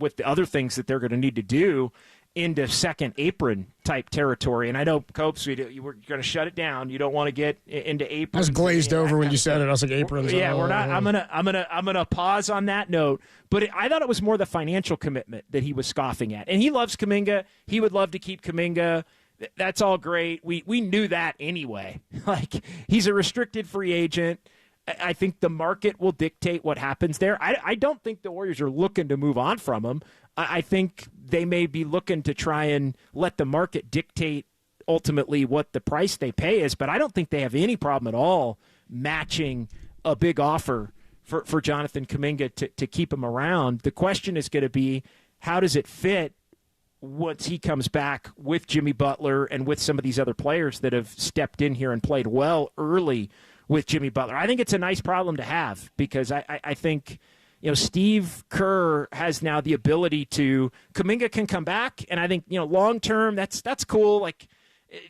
with the other things that they're going to need to do, into second apron type territory. And I know, Copes, you were going to shut it down. You don't want to get into aprons. I was glazed over when you said it. I was like, aprons. Yeah, we're not. I'm gonna pause on that note. But I thought it was more the financial commitment that he was scoffing at. And he loves Kuminga. He would love to keep Kuminga. That's all great. We knew that anyway. He's a restricted free agent. I think the market will dictate what happens there. I don't think the Warriors are looking to move on from him. I think they may be looking to try and let the market dictate ultimately what the price they pay is, but I don't think they have any problem at all matching a big offer for Jonathan Kuminga to keep him around. The question is going to be, how does it fit once he comes back with Jimmy Butler and with some of these other players that have stepped in here and played well early with Jimmy Butler? I think it's a nice problem to have because I think – Steve Kerr has now the ability to – Kuminga can come back, and I think, long-term, that's cool,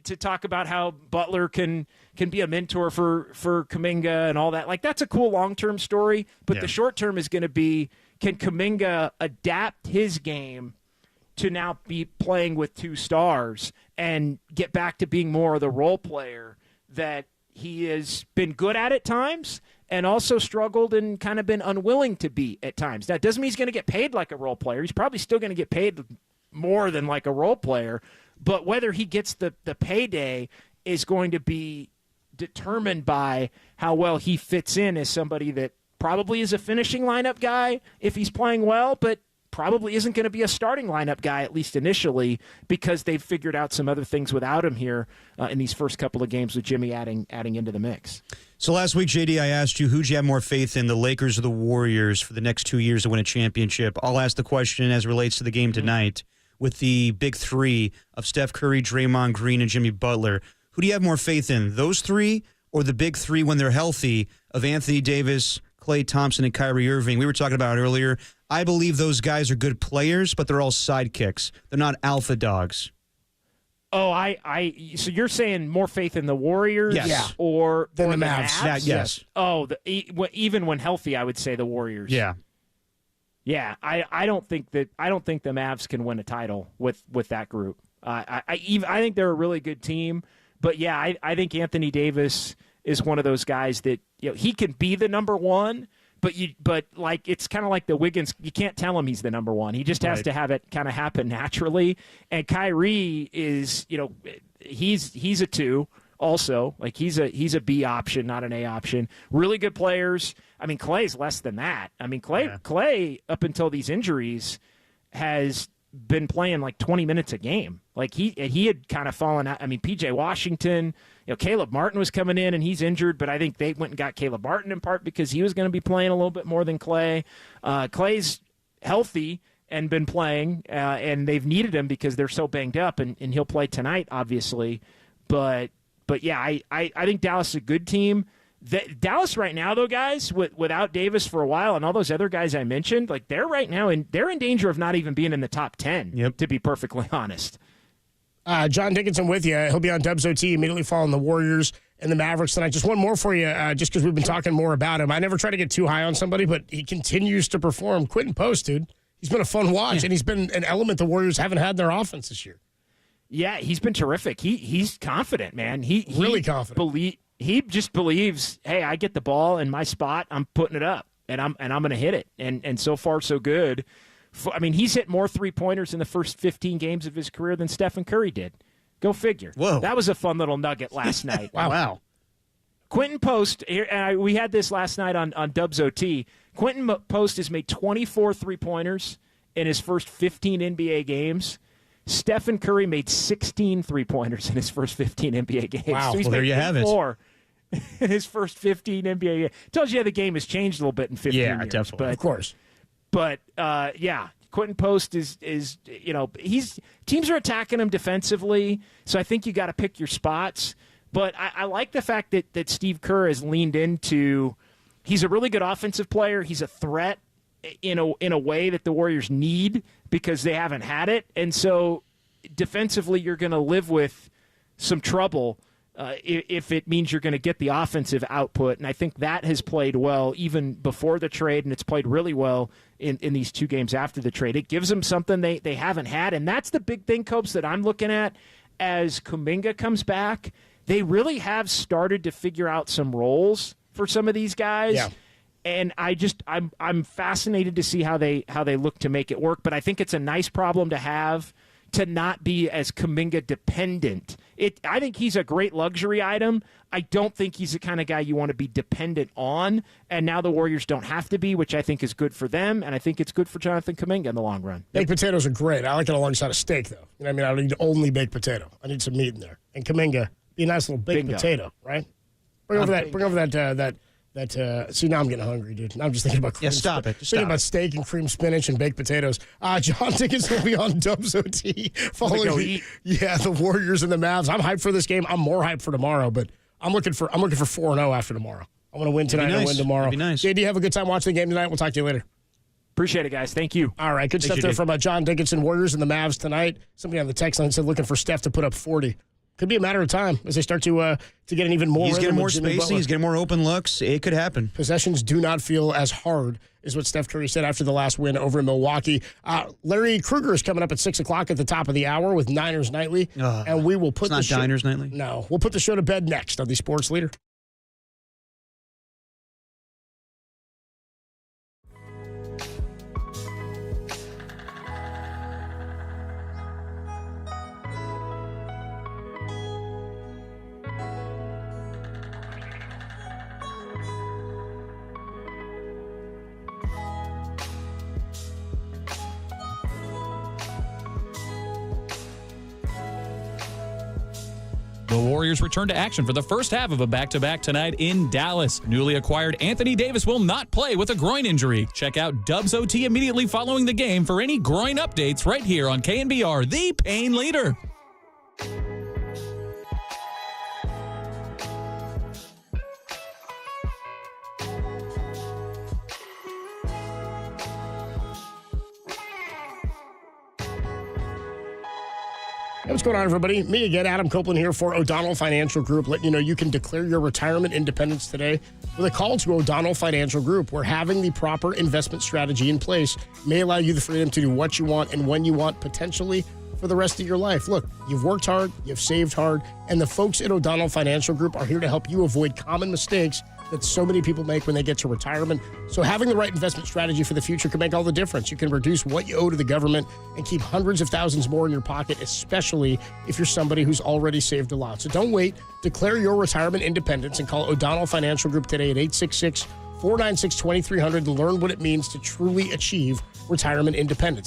to talk about how Butler can be a mentor for Kuminga and all that. That's a cool long-term story, but the short-term is going to be, can Kuminga adapt his game to now be playing with two stars and get back to being more of the role player that he has been good at times and also struggled and kind of been unwilling to be at times. That doesn't mean he's going to get paid like a role player. He's probably still going to get paid more than like a role player. But whether he gets the payday is going to be determined by how well he fits in as somebody that probably is a finishing lineup guy if he's playing well, but probably isn't going to be a starting lineup guy, at least initially, because they've figured out some other things without him here in these first couple of games with Jimmy adding into the mix. So last week, JD, I asked you, who'd you have more faith in, the Lakers or the Warriors, for the next 2 years to win a championship? I'll ask the question as it relates to the game tonight with the big three of Steph Curry, Draymond Green, and Jimmy Butler. Who do you have more faith in, those three or the big three when they're healthy of Anthony Davis, Klay Thompson, and Kyrie Irving? We were talking about it earlier. I believe those guys are good players, but they're all sidekicks. They're not alpha dogs. Oh, so you're saying more faith in the Warriors, yes, or the Mavs? Yes. Oh, even when healthy, I would say the Warriors. Yeah. Yeah, I don't think the Mavs can win a title with that group. I think they're a really good team, but yeah, I think Anthony Davis is one of those guys that, you know, he can be the number one, but like it's kind of like the Wiggins. You can't tell him he's the number one. He just has to have it kind of happen naturally. And Kyrie is, you know, he's a 2 also. Like he's a B option, not an A option. Really good players. I mean, Klay's less than that. I mean, Klay up until these injuries has been playing like 20 minutes a game. Like he had kind of fallen out. I mean, PJ Washington, you know, Caleb Martin was coming in and he's injured, but I think they went and got Caleb Martin in part because he was going to be playing a little bit more than Klay. Klay's healthy and been playing, and they've needed him because they're so banged up, and he'll play tonight, obviously. But yeah, I think Dallas is a good team. Dallas right now, though, guys, without Davis for a while and all those other guys I mentioned, like they're right now they're in danger of not even being in the top 10. To be perfectly honest. John Dickinson with you. He'll be on Dubs OT immediately following the Warriors and the Mavericks tonight. Just one more for you, just because we've been talking more about him. I never try to get too high on somebody, but he continues to perform. Quentin Post, dude, he's been a fun watch, and he's been an element the Warriors haven't had in their offense this year. Yeah, he's been terrific. He's confident, man. He really confident. He just believes, hey, I get the ball in my spot, I'm putting it up, and I'm going to hit it. And so far, so good. I mean, he's hit more three-pointers in the first 15 games of his career than Stephen Curry did. Go figure. Whoa. That was a fun little nugget last night. Wow. Quentin Post, we had this last night on Dubs OT. Quentin Post has made 24 three-pointers in his first 15 NBA games. Stephen Curry made 16 three-pointers in his first 15 NBA games. Wow. So he's Well, there made you have it. 4 in his first 15 NBA games. Tells you how the game has changed a little bit in 15 years. Yeah, definitely. Of course. But, yeah, Quentin Post is you know, teams are attacking him defensively, so I think you got to pick your spots. But I like the fact that Steve Kerr has leaned into, he's a really good offensive player. He's a threat in a way that the Warriors need because they haven't had it. And so defensively you're going to live with some trouble if it means you're going to get the offensive output. And I think that has played well even before the trade, and it's played really well in these 2 games after the trade. It gives them something they haven't had, and that's the big thing, Copes, that I'm looking at as Kuminga comes back. They really have started to figure out some roles for some of these guys. Yeah. And I'm fascinated to see how they look to make it work. But I think it's a nice problem to have, to not be as Kuminga dependent. I think he's a great luxury item. I don't think he's the kind of guy you want to be dependent on. And now the Warriors don't have to be, which I think is good for them. And I think it's good for Jonathan Kuminga in the long run. Baked potatoes are great. I like it alongside a steak, though. You know what I mean? I don't need only baked potato. I need some meat in there. And Kuminga, be a nice little baked potato, right? Bring over that. See, now I'm getting hungry, dude. Now I'm just thinking about cream. Yeah, stop it. Just thinking stop about steak and cream spinach and baked potatoes. John Dickinson will be on Dubs OT following the Warriors and the Mavs. I'm hyped for this game. I'm more hyped for tomorrow, but I'm looking for 4-0 after tomorrow. I want to win tonight and win tomorrow. That'd be nice. JD, have a good time watching the game tonight. We'll talk to you later. Appreciate it, guys. Thank you. All right, good stuff there from John Dickinson. Warriors and the Mavs tonight. Somebody on the text line said looking for Steph to put up 40. Could be a matter of time as they start to get an even more. He's getting more spacing. He's getting more open looks. It could happen. Possessions do not feel as hard, is what Steph Curry said after the last win over in Milwaukee. Larry Krueger is coming up at 6 o'clock at the top of the hour with Niners Nightly, and we will put it's not Diners Nightly. No, we'll put the show to bed next on the Sports Leader. The Warriors return to action for the first half of a back-to-back tonight in Dallas. Newly acquired Anthony Davis will not play with a groin injury. Check out Dubs OT immediately following the game for any groin updates right here on KNBR, the pain leader. Hey, what's going on, everybody? Me again, Adam Copeland here for O'Donnell Financial Group, letting you know you can declare your retirement independence today with a call to O'Donnell Financial Group, where having the proper investment strategy in place may allow you the freedom to do what you want and when you want, potentially for the rest of your life. Look, you've worked hard, you've saved hard, and the folks at O'Donnell Financial Group are here to help you avoid common mistakes that so many people make when they get to retirement. So having the right investment strategy for the future can make all the difference. You can reduce what you owe to the government and keep hundreds of thousands more in your pocket, especially if you're somebody who's already saved a lot. So don't wait. Declare your retirement independence and call O'Donnell Financial Group today at 866-496-2300 to learn what it means to truly achieve retirement independence.